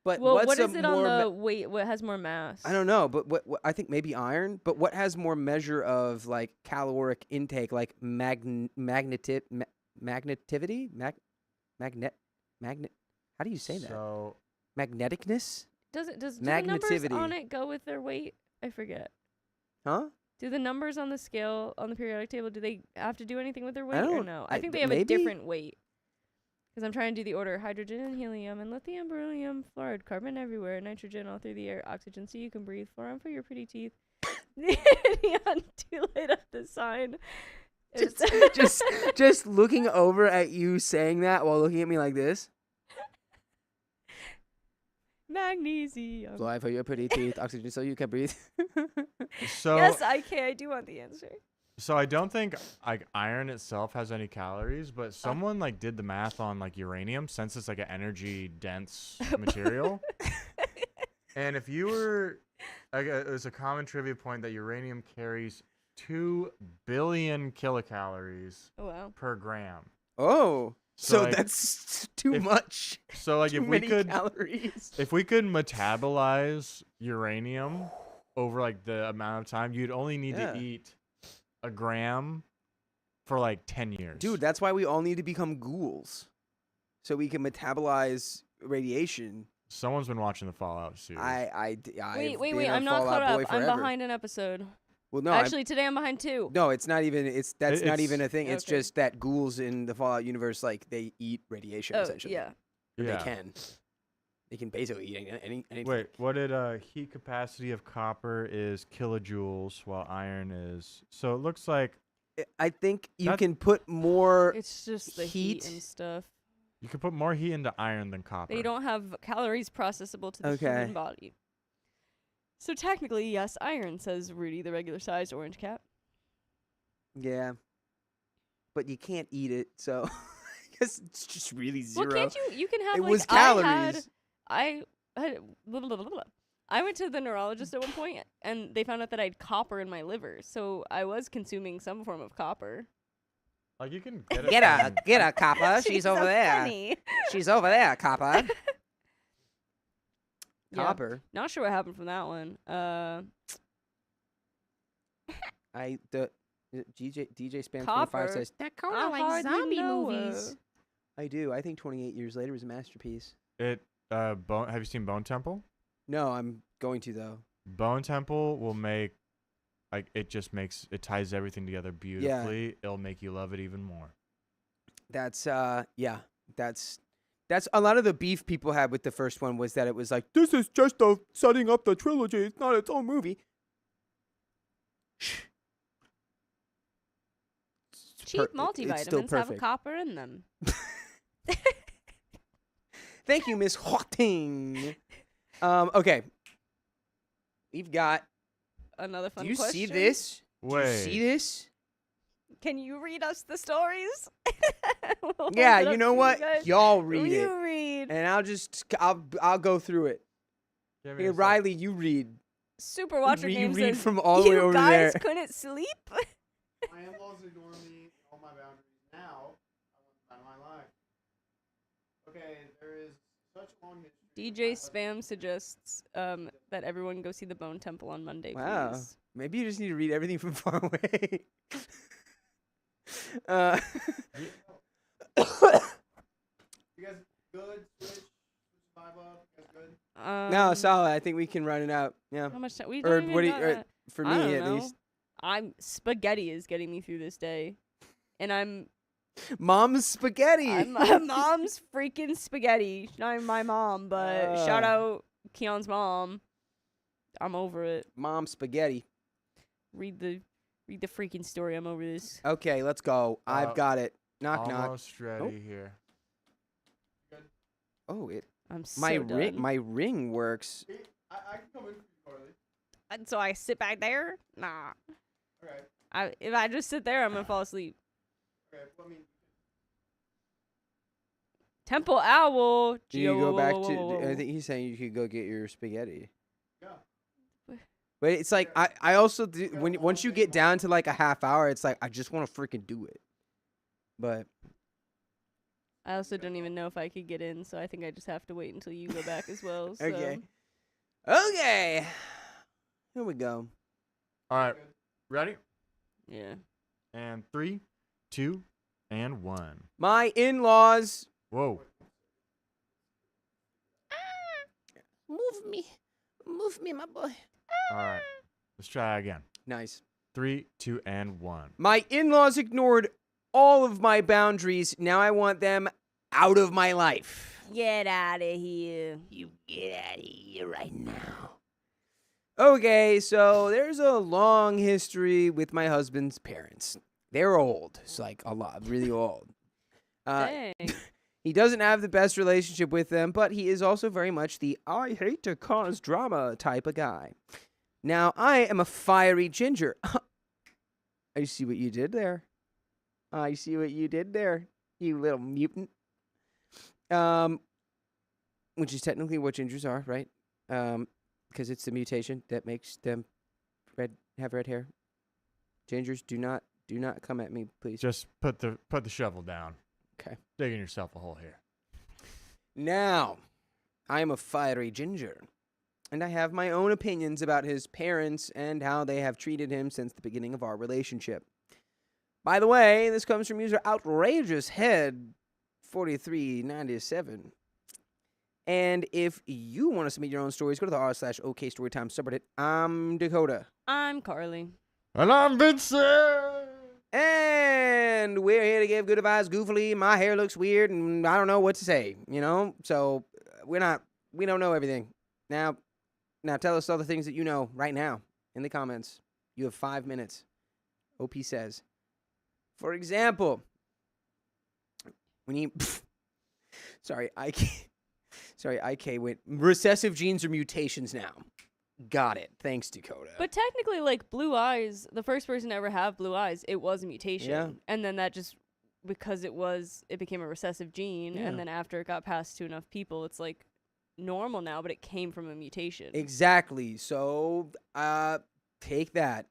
A: But
F: Well,
A: what's
F: what
A: a
F: is it on
A: more
F: the weight? What has more mass?
A: I don't know, but what I think maybe iron, but what has more measure of like caloric intake, like magnetivity? Magnet How do you say that?
B: So
A: Magneticness?
F: Does the numbers
A: Magnetivity.
F: on it go with their weight? I forget.
A: Huh?
F: Do the numbers on the scale on the periodic table, do they have to do anything with their weight or
A: don't-
F: no?
A: I-
F: I think they have
A: maybe?
F: a different weight. Because I'm trying to do the order: hydrogen and helium, and lithium, beryllium, fluoride, carbon everywhere, nitrogen all through the air, oxygen so you can breathe, fluorine for your pretty teeth. Neon to light up the sign.
A: just looking over at you saying that while looking at me like this.
F: Magnesium.
A: Fly for your pretty teeth, oxygen so you can breathe.
B: so
F: Yes, I do want the answer.
B: So I don't think like iron itself has any calories, but someone like did the math on like uranium since it's like an energy dense material. And if you were like it's a common trivia point that uranium carries 2 billion kilocalories
F: Oh wow.
B: per gram.
A: Oh, so
B: like,
A: that's too
B: if-
A: much.
B: So like
A: Too
B: if we
A: many
B: could
A: calories.
B: if we could metabolize uranium over like the amount of time, you'd only need
A: Yeah.
B: to eat a gram for like 10 years.
A: Dude, that's why we all need to become ghouls, so we can metabolize radiation.
B: Someone's been watching the Fallout series.
A: I've
F: Wait,
A: been a
F: I'm not
A: Fallout
F: caught
A: boy
F: up. I'm
A: forever.
F: behind an episode.
A: Well, no,
F: Actually, today I'm behind 2.
A: no, it's not even. That's not
B: It's-
A: even a thing. It's
F: Okay.
A: just that ghouls in the Fallout universe, like they eat radiation
F: Oh,
A: essentially.
F: yeah.
A: Or
B: yeah.
A: they can. They can basically eat anything.
B: Wait, what did heat capacity of copper is kilojoules, while iron is? So it looks like
A: I think you
B: That-
A: can put more.
F: It's just the heat and stuff.
B: you could put more heat into iron than copper.
F: They don't have calories processable to the
A: Okay.
F: human body. So technically, yes, iron, says Rudy, the regular sized orange cat.
A: Yeah. But you can't eat it, so I guess it's just really zero.
F: Well, can't you? You can have
A: It
F: like
A: was
F: I had.
A: calories.
F: I blah, blah, blah, blah. I went to the neurologist at one point, and they found out that I had copper in my liver, so I was consuming some form of copper.
B: Like you can get it.
A: Get a copper. She's
F: so
A: over there.
F: funny.
A: She's over there, copper.
F: Yeah.
A: Copper.
F: Not sure what happened from that one.
A: DJ Spam 25
F: Copper.
A: says,
G: That
F: I
G: kind of like
F: hardly
G: zombie
F: know
G: movies.
A: I do. I think 28 Years Later is a masterpiece.
B: It Bone. Have you seen Bone Temple?
A: No, I'm going to, though.
B: Bone Temple will make it ties everything together beautifully. It'll make you love it even more.
A: That's that's a lot of the beef people had with the first one was that it was like, this is just setting up the trilogy. It's not its own movie. Shh.
F: Cheap
A: It's still
F: multivitamins have a
A: perfect.
F: copper in them.
A: Thank you, Miss Hotting. Okay. We've got.
F: Another fun
A: Do you
F: question.
A: see this? Do you see
B: Wait.
A: this?
F: Can you read us the stories? We'll
A: Yeah,
F: hold it
A: you
F: up
A: know
F: to
A: what?
F: guys.
A: Y'all read it,
F: You read.
A: and I'll go through it.
B: Give me
A: Hey,
B: a sec.
A: Riley, you read.
F: Super Watcher
A: You
F: Game
A: read
F: says,
A: from all the way
F: you
A: over
F: guys
A: there."
F: couldn't sleep?
C: My in-laws ignore me in all my boundaries. Now, I want to find my life. Okay, there is such long history.
F: DJ Spam suggests that everyone go see the Bone Temple on Monday,
A: Wow.
F: please.
A: Maybe you just need to read everything from far away.
C: You guys good? Switch 5 up. You guys good?
A: No, solid. I think we can run it out. Yeah.
F: How much time? We
A: Or
F: don't
A: what do
F: even
A: you,
F: know
A: or
F: that.
A: for
F: I
A: me
F: don't
A: at
F: know.
A: least.
F: Spaghetti is getting me through this day. And I'm
A: Mom's spaghetti.
F: my mom's freaking spaghetti. She's not even my mom, but shout
A: Ah.
F: out Keon's mom. I'm over it.
A: Mom's spaghetti.
F: Read the freaking story. I'm over this.
A: Okay, let's go. I've got it. Knock knock.
B: Almost ready here.
A: Oh, it.
F: I'm so
A: My
F: done.
A: ring works.
C: I can come in for you, Carly.
F: And so I sit back there? Nah.
C: Okay.
F: If I just sit there, I'm gonna fall asleep.
C: Okay. Well, I mean,
F: Temple Owl.
A: Do you go back to?
F: Whoa.
A: I think he's saying you could go get your spaghetti.
C: yeah.
A: But it's like I also do, once you get down to like a half hour, it's like I just want to freaking do it. But
F: I also don't even know if I could get in, so I think I just have to wait until you go back as well. So.
A: okay, okay, here we go.
B: All right. Ready?
F: Yeah.
B: And 3, 2, and 1.
A: My in-laws.
B: Whoa.
D: Move me, my boy.
B: All right. Let's try again.
A: Nice.
B: 3, 2, and 1.
A: My in-laws ignored all of my boundaries. Now I want them out of my life.
F: Get out of here.
D: You get out of here right now.
A: Okay, so there's a long history with my husband's parents. They're old. It's like a lot, really old.
F: Dang.
A: He doesn't have the best relationship with them, but he is also very much the I hate to cause drama type of guy. Now, I am a fiery ginger. I see what you did there. I see what you did there, you little mutant. Which is technically what gingers are, right? Because it's the mutation that makes them have red hair. Gingers, do not come at me, please.
B: Just put the shovel down.
A: Okay.
B: Digging yourself a hole here.
A: Now, I am a fiery ginger, and I have my own opinions about his parents and how they have treated him since the beginning of our relationship. By the way, this comes from user OutrageousHead4397. And if you want to submit your own stories, go to the r/OKStorytime subreddit. I'm Dakota.
F: I'm Carly.
B: And I'm Vincent!
A: And we're here to give good advice goofily. My hair looks weird, and I don't know what to say, you know? So we don't know everything. Now tell us all the things that you know right now in the comments. You have 5 minutes. OP says. For example, when you... Sorry, IK went... Recessive genes or mutations now. Got it. Thanks, Dakota.
F: But technically, like, blue eyes, the first person to ever have blue eyes, it was a mutation.
A: Yeah.
F: And then that just, because it became a recessive gene,
A: Yeah.
F: and then after it got passed to enough people, it's, like, normal now, but it came from a mutation.
A: Exactly. So, take that.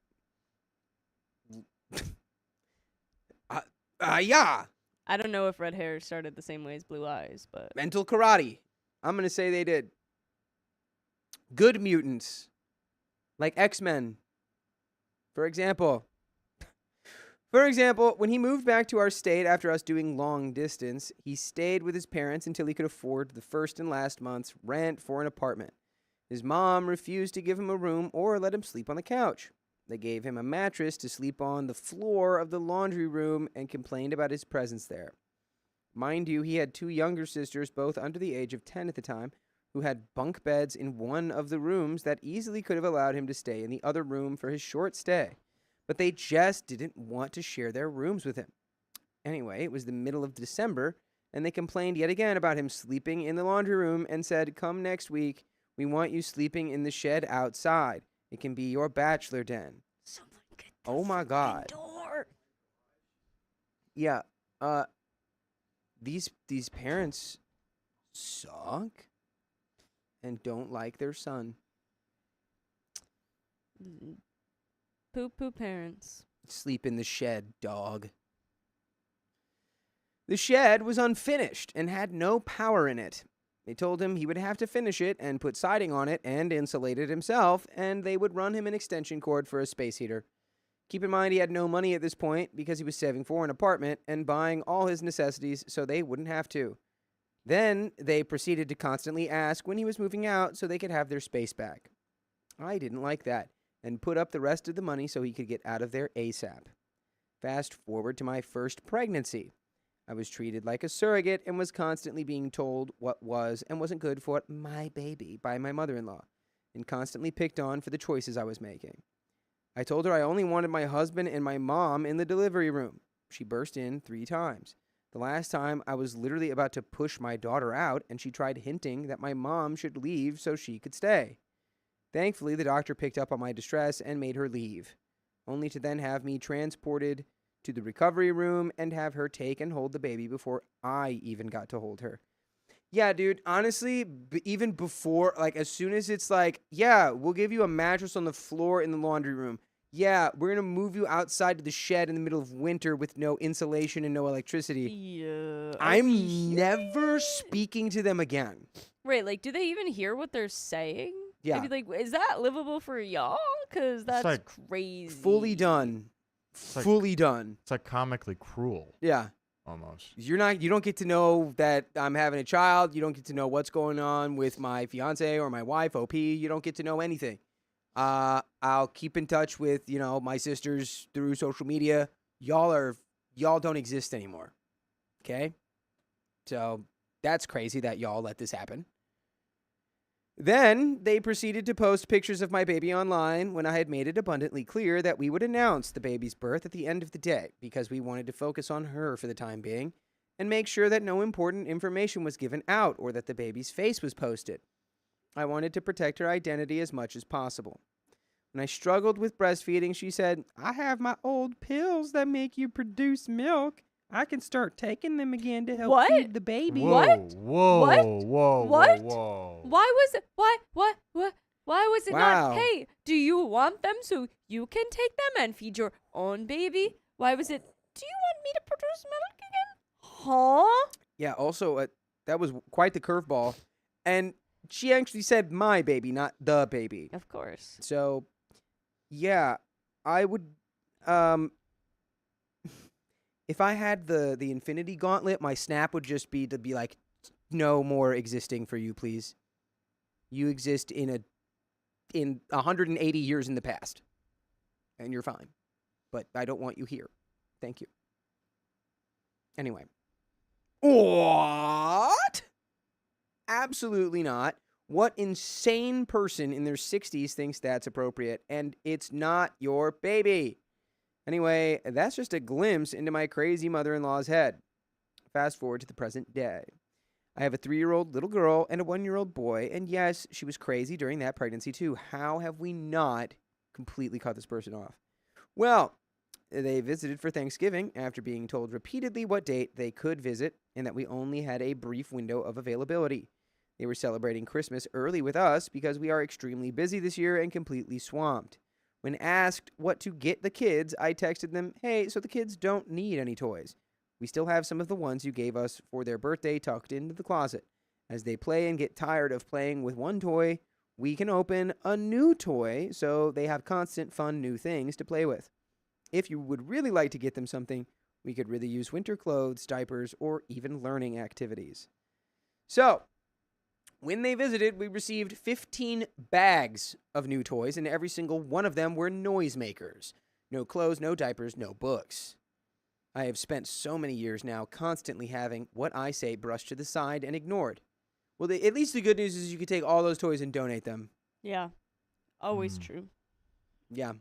A: Yeah.
F: I don't know if red hair started the same way as blue eyes, but...
A: Mental karate. I'm going to say they did. Good mutants. Like X-Men. For example. For example, when he moved back to our state after us doing long distance, he stayed with his parents until he could afford the first and last month's rent for an apartment. His mom refused to give him a room or let him sleep on the couch. They gave him a mattress to sleep on the floor of the laundry room and complained about his presence there. Mind you, he had 2 younger sisters, both under the age of 10 at the time, who had bunk beds in one of the rooms that easily could have allowed him to stay in the other room for his short stay. But they just didn't want to share their rooms with him. Anyway, it was the middle of December, and they complained yet again about him sleeping in the laundry room and said, "Come next week. We want you sleeping in the shed outside. It can be your bachelor den."
F: Someone get the
A: Oh my God.
F: door.
A: Yeah, these parents suck and don't like their son.
F: Poo-poo parents.
A: Sleep in the shed, dog. The shed was unfinished and had no power in it. They told him he would have to finish it and put siding on it and insulate it himself, and they would run him an extension cord for a space heater. Keep in mind he had no money at this point because he was saving for an apartment and buying all his necessities so they wouldn't have to. Then they proceeded to constantly ask when he was moving out so they could have their space back. I didn't like that and put up the rest of the money so he could get out of there ASAP. Fast forward to my first pregnancy. I was treated like a surrogate and was constantly being told what was and wasn't good for my baby by my mother-in-law, and constantly picked on for the choices I was making. I told her I only wanted my husband and my mom in the delivery room. She burst in 3 times. The last time I was literally about to push my daughter out, and she tried hinting that my mom should leave so she could stay. Thankfully, the doctor picked up on my distress and made her leave, only to then have me transported to the recovery room and have her take and hold the baby before I even got to hold her. Yeah, dude, honestly, even before, like, as soon as it's like, yeah, we'll give you a mattress on the floor in the laundry room. Yeah, we're going to move you outside to the shed in the middle of winter with no insulation and no electricity.
F: Yeah.
A: I'm never speaking to them again.
F: Right, like, do they even hear what they're saying?
A: Yeah.
F: I'd be like, is that livable for y'all? Because that's
B: like
F: crazy.
A: Fully done.
B: like-
A: Fully done.
B: It's like comically cruel,
A: Yeah.
B: almost.
A: You don't get to know that I'm having a child. You don't get to know what's going on with my fiance or my wife, OP. You don't get to know anything. I'll keep in touch with, my sisters through social media. Y'all don't exist anymore. Okay? So that's crazy that y'all let this happen. Then they proceeded to post pictures of my baby online when I had made it abundantly clear that we would announce the baby's birth at the end of the day because we wanted to focus on her for the time being and make sure that no important information was given out or that the baby's face was posted. I wanted to protect her identity as much as possible. When I struggled with breastfeeding, she said, "I have my old pills that make you produce milk. I can start taking them again to help
F: What?
A: feed the baby."
B: Whoa,
F: What?
B: whoa,
F: What?
B: whoa,
F: What?
B: whoa.
F: Why was it? Why was it
A: Wow.
F: not? Hey, do you want them so you can take them and feed your own baby? Why was it? Do you want me to produce milk again? Huh?
A: Yeah, also, that was quite the curveball. And she actually said my baby, not the baby.
F: Of course.
A: So, yeah, I would, if I had the Infinity Gauntlet, my snap would just be to be like, no more existing for you, please. You exist in 180 years in the past, and you're fine. But I don't want you here. Thank you. Anyway. What? Absolutely not. What insane person in their 60s thinks that's appropriate? And it's not your baby. Anyway, that's just a glimpse into my crazy mother-in-law's head. Fast forward to the present day. I have a 3-year-old little girl and a 1-year-old boy, and yes, she was crazy during that pregnancy too. How have we not completely cut this person off? Well, they visited for Thanksgiving after being told repeatedly what date they could visit and that we only had a brief window of availability. They were celebrating Christmas early with us because we are extremely busy this year and completely swamped. When asked what to get the kids, I texted them, "Hey, so the kids don't need any toys. We still have some of the ones you gave us for their birthday tucked into the closet. As they play and get tired of playing with one toy, we can open a new toy so they have constant fun new things to play with." If you would really like to get them something, we could really use winter clothes, diapers, or even learning activities. So, when they visited, we received 15 bags of new toys, and every single one of them were noisemakers. No clothes, no diapers, no books. I have spent so many years now constantly having what I say brushed to the side and ignored. Well, at least the good news is you could take all those toys and donate them.
F: Yeah. Always true.
A: Yeah.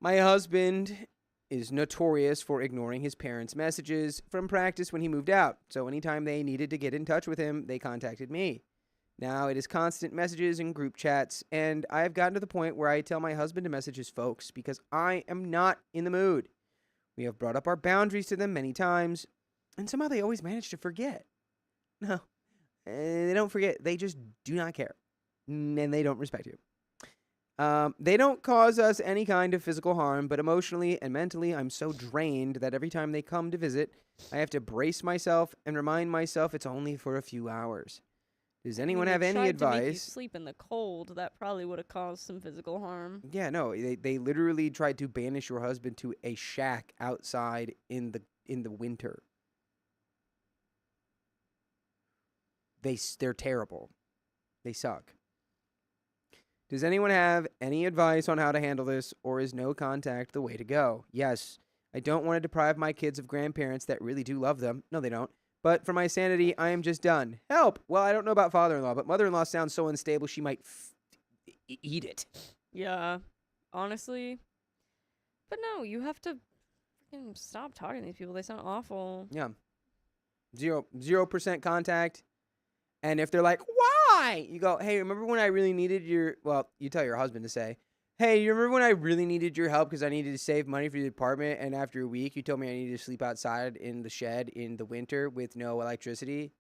A: My husband is notorious for ignoring his parents' messages from practice when he moved out. So anytime they needed to get in touch with him, they contacted me. Now it is constant messages and group chats, and I have gotten to the point where I tell my husband to message his folks because I am not in the mood. We have brought up our boundaries to them many times, and somehow they always manage to forget. No, they don't forget. They just do not care, and they don't respect you. They don't cause us any kind of physical harm, but emotionally and mentally, I'm so drained that every time they come to visit, I have to brace myself and remind myself it's only for a few hours. Does anyone have any
F: To make you
A: advice?
F: sleep in the cold. That probably would have caused some physical harm.
A: Yeah, no, they literally tried to banish your husband to a shack outside in the winter. They're terrible. They suck. Does anyone have any advice on how to handle this, or is no contact the way to go? Yes, I don't want to deprive my kids of grandparents that really do love them. No, they don't. But for my sanity, I am just done. Help! Well, I don't know about father-in-law, but mother-in-law sounds so unstable she might eat it.
F: Yeah. Honestly. But no, you have to freaking stop talking to these people. They sound awful.
A: Yeah. 0% contact. And if they're like, why? You go, hey, remember when I really needed your, well, you tell your husband to say, hey, you remember when I really needed your help because I needed to save money for the apartment, and after a week you told me I needed to sleep outside in the shed in the winter with no electricity?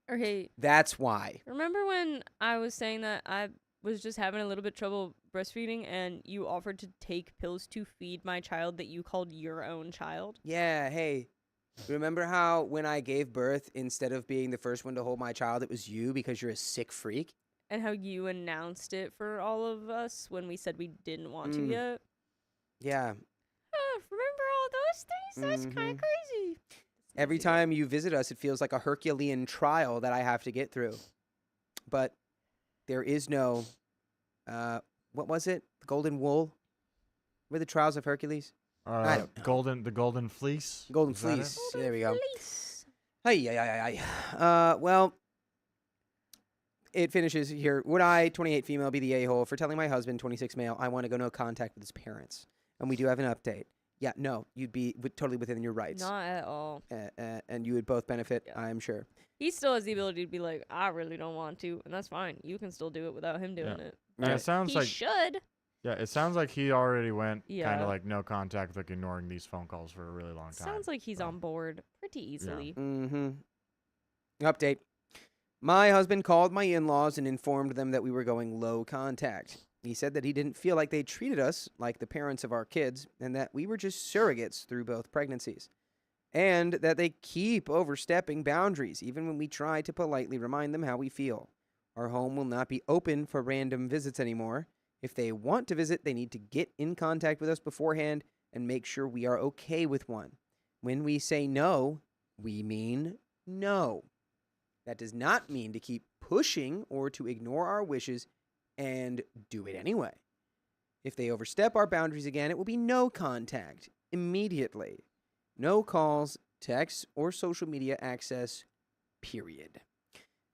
F: Or hey,
A: That's why.
F: remember when I was saying that I was just having a little bit trouble breastfeeding and you offered to take pills to feed my child that you called your own child?
A: Yeah, hey, remember how when I gave birth, instead of being the first one to hold my child, it was you because you're a sick freak?
F: And how you announced it for all of us when we said we didn't want to yet?
A: Yeah.
F: Remember all those things? That's kind of crazy.
A: Every time you visit us, it feels like a Herculean trial that I have to get through. But there is no, what was it? The golden wool? Were the trials of Hercules? I don't know.
B: The golden fleece.
A: Golden
B: Is that it?
A: fleece. There we go. Well, it finishes here. Would I, 28 female, be the a-hole for telling my husband, 26 male, I want to go no contact with his parents? And we do have an update. Yeah, no, you'd be totally within your rights.
F: Not at all.
A: And you would both benefit,
F: Yeah.
A: I'm sure.
F: He still has the ability to be like, I really don't want to, and that's fine. You can still do it without him doing it.
B: And it sounds
F: He
B: like
F: should.
B: it sounds like he already went kind
F: Yeah.
B: of like no contact, like ignoring these phone calls for a really long time.
F: Sounds like he's
B: so.
F: on board pretty easily.
A: Mm-hmm. Update. My husband called my in-laws and informed them that we were going low contact. He said that he didn't feel like they treated us like the parents of our kids and that we were just surrogates through both pregnancies. And that they keep overstepping boundaries even when we try to politely remind them how we feel. Our home will not be open for random visits anymore. If they want to visit, they need to get in contact with us beforehand and make sure we are okay with one. When we say no, we mean no. That does not mean to keep pushing or to ignore our wishes and do it anyway. If they overstep our boundaries again, it will be no contact immediately. No calls, texts, or social media access, period.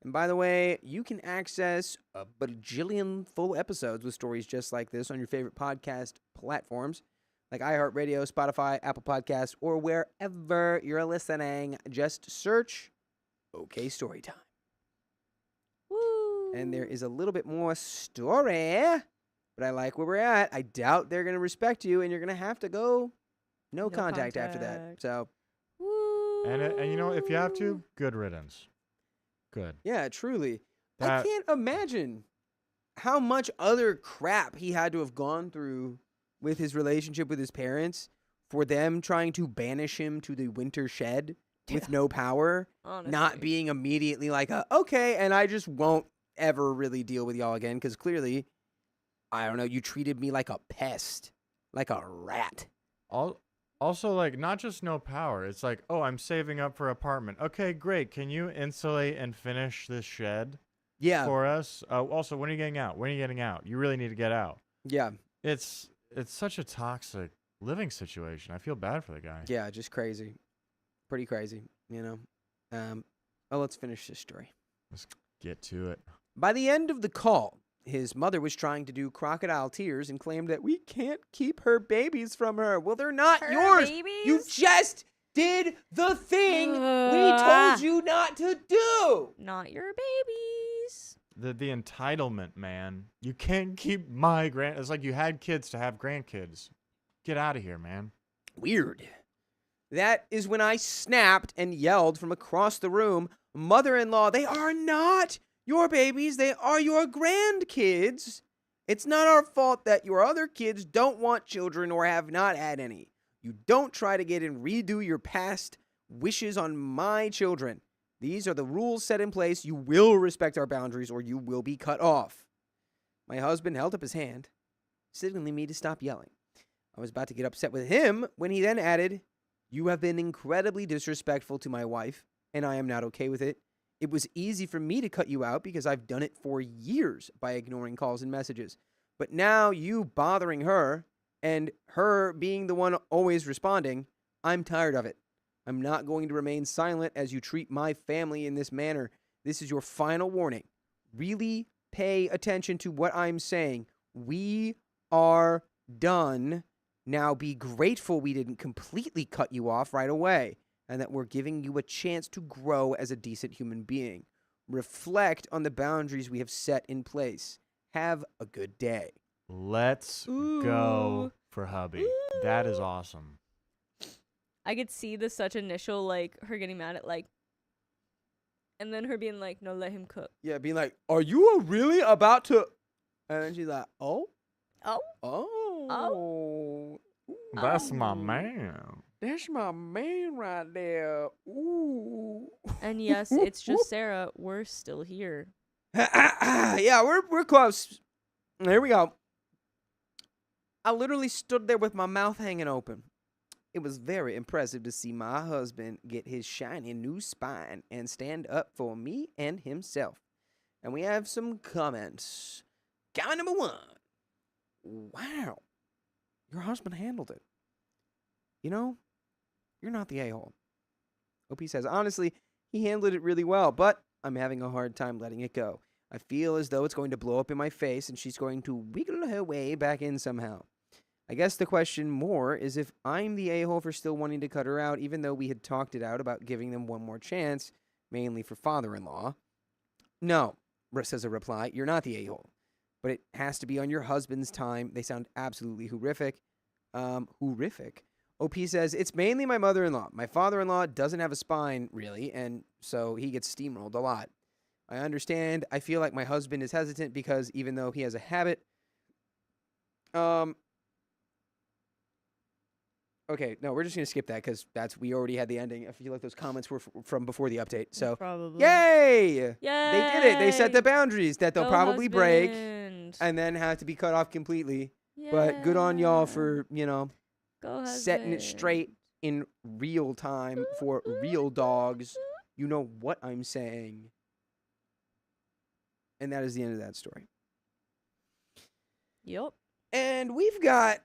A: And by the way, you can access a bajillion full episodes with stories just like this on your favorite podcast platforms like iHeartRadio, Spotify, Apple Podcasts, or wherever you're listening. Just search OK Storytime.
F: Woo.
A: And there is a little bit more story, but I like where we're at. I doubt they're going to respect you, and you're going to have to go no contact after that. So,
F: Woo.
B: And you know, if you have to, good riddance. Good.
A: yeah, truly. I
B: That-
A: can't imagine how much other crap he had to have gone through with his relationship with his parents for them trying to banish him to the winter shed with no power,
F: Honestly.
A: not being immediately like, okay, and I just won't ever really deal with y'all again because clearly I don't know, you treated me like a pest, like a rat.
B: Also, like, not just no power. It's like, oh, I'm saving up for apartment. Okay, great. Can you insulate and finish this shed
A: Yeah,
B: for us? Also, when are you getting out? When are you getting out? You really need to get out.
A: yeah,
B: It's such a toxic living situation. I feel bad for the guy.
A: yeah, just crazy. Pretty crazy, you know. Let's finish this story.
B: Let's get to it.
A: By the end of the call, his mother was trying to do crocodile tears and claimed that we can't keep her babies from her. Well, they're not
F: Her
A: yours.
F: babies?
A: You just did the thing we told you not to do.
F: Not your babies.
B: The entitlement, man. You can't keep my It's like you had kids to have grandkids. Get out of here, man.
A: Weird. That is when I snapped and yelled from across the room, "Mother-in-law, they are not your babies, they are your grandkids. It's not our fault that your other kids don't want children or have not had any. You don't try to get and redo your past wishes on my children. These are the rules set in place. You will respect our boundaries or you will be cut off." My husband held up his hand, signaling me to stop yelling. I was about to get upset with him when he then added, "You have been incredibly disrespectful to my wife, and I am not okay with it. It was easy for me to cut you out because I've done it for years by ignoring calls and messages. But now you bothering her and her being the one always responding, I'm tired of it. I'm not going to remain silent as you treat my family in this manner. This is your final warning. Really pay attention to what I'm saying. We are done. Now be grateful we didn't completely cut you off right away and that we're giving you a chance to grow as a decent human being. Reflect on the boundaries we have set in place. Have a good day."
B: Let's go for hubby. That is awesome.
F: I could see the such initial, like, her getting mad at, like, and then her being like, no, let him cook.
A: Yeah, being like, "Are you really about to?" And then she's like, "Oh,
F: Oh?
A: oh,
B: That's my man.
A: that's my man right there. Ooh."
F: And yes, it's just Sarah. We're still here.
A: Yeah, we're close. Here we go. I literally stood there with my mouth hanging open. It was very impressive to see my husband get his shiny new spine and stand up for me and himself. And we have some comments. Comment number 1. Wow, your husband handled it. You know, you're not the a-hole. OP says, honestly, he handled it really well, but I'm having a hard time letting it go. I feel as though it's going to blow up in my face and she's going to wiggle her way back in somehow. I guess the question more is if I'm the a-hole for still wanting to cut her out, even though we had talked it out about giving them one more chance, mainly for father-in-law. No, says a reply, you're not the a-hole. But it has to be on your husband's time. They sound absolutely horrific. Horrific. OP says, it's mainly my mother-in-law. My father-in-law doesn't have a spine, really, and so he gets steamrolled a lot. I understand. I feel like my husband is hesitant because even though he has a habit... Okay, no, we're just going to skip that because we already had the ending. I feel like those comments were from before the update. So,
F: Probably.
A: yay!
F: Yay!
A: They did it. They set the boundaries that they'll
F: Go
A: probably break
F: husband.
A: and then have to be cut off completely. But good on y'all
F: Yeah.
A: for,
F: Go
A: setting it
F: husband.
A: straight in real time for real dogs. You know what I'm saying. And that is the end of that story.
F: Yup.
A: And we've got...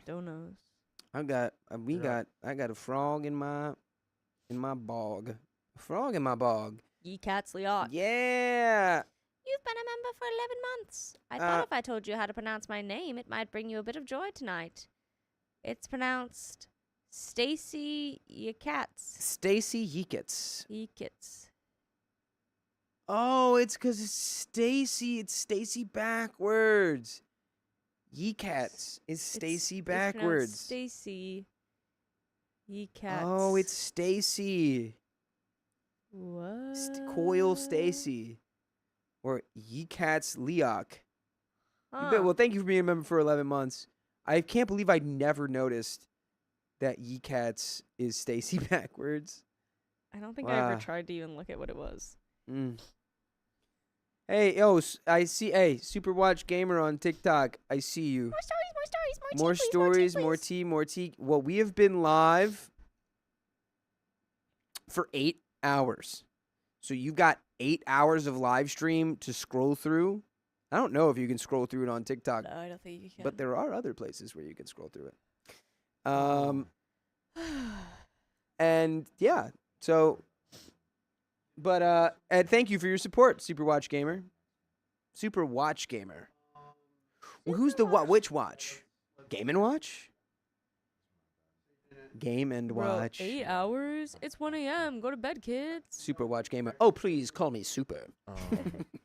F: Donuts.
A: I got a frog in my bog. A frog in my bog.
F: Ye cats liot.
A: Yeah.
G: You've been a member for 11 months. I thought if I told you how to pronounce my name, it might bring you a bit of joy tonight. It's pronounced Stacy Yekats.
A: Stacy Yeekits.
G: Yekits.
A: Oh, it's because it's Stacy. It's Stacy backwards. Yeekats is Stacy backwards.
F: Stacy. Ye cats.
A: Oh, it's Stacy.
F: What?
A: Coil Stacy. Or Yeekats Leok.
F: Huh.
A: Well, thank you for being a member for 11 months. I can't believe I never noticed that Yeekats is Stacy backwards.
F: I don't think I
A: Wow.
F: ever tried to even look at what it was.
A: Mm. Hey, yo, I see. Hey, Super Watch Gamer on TikTok. I see you.
G: More stories, more stories, more tea,
A: More
G: please,
A: stories, more
G: please.
A: tea, more tea. Well, we have been live for 8 hours. So you've got 8 hours of live stream to scroll through. I don't know if you can scroll through it on TikTok,
F: No, I don't think you can.
A: but there are other places where you can scroll through it. And yeah, so, but and thank you for your support, Super Watch Gamer. Super Watch Gamer. Well, who's the which watch? Game and Watch? Game and
F: Bro,
A: Watch.
F: 8 hours? It's 1 a.m. Go to bed, kids.
A: Super Watch Gamer. Oh, please call me Super.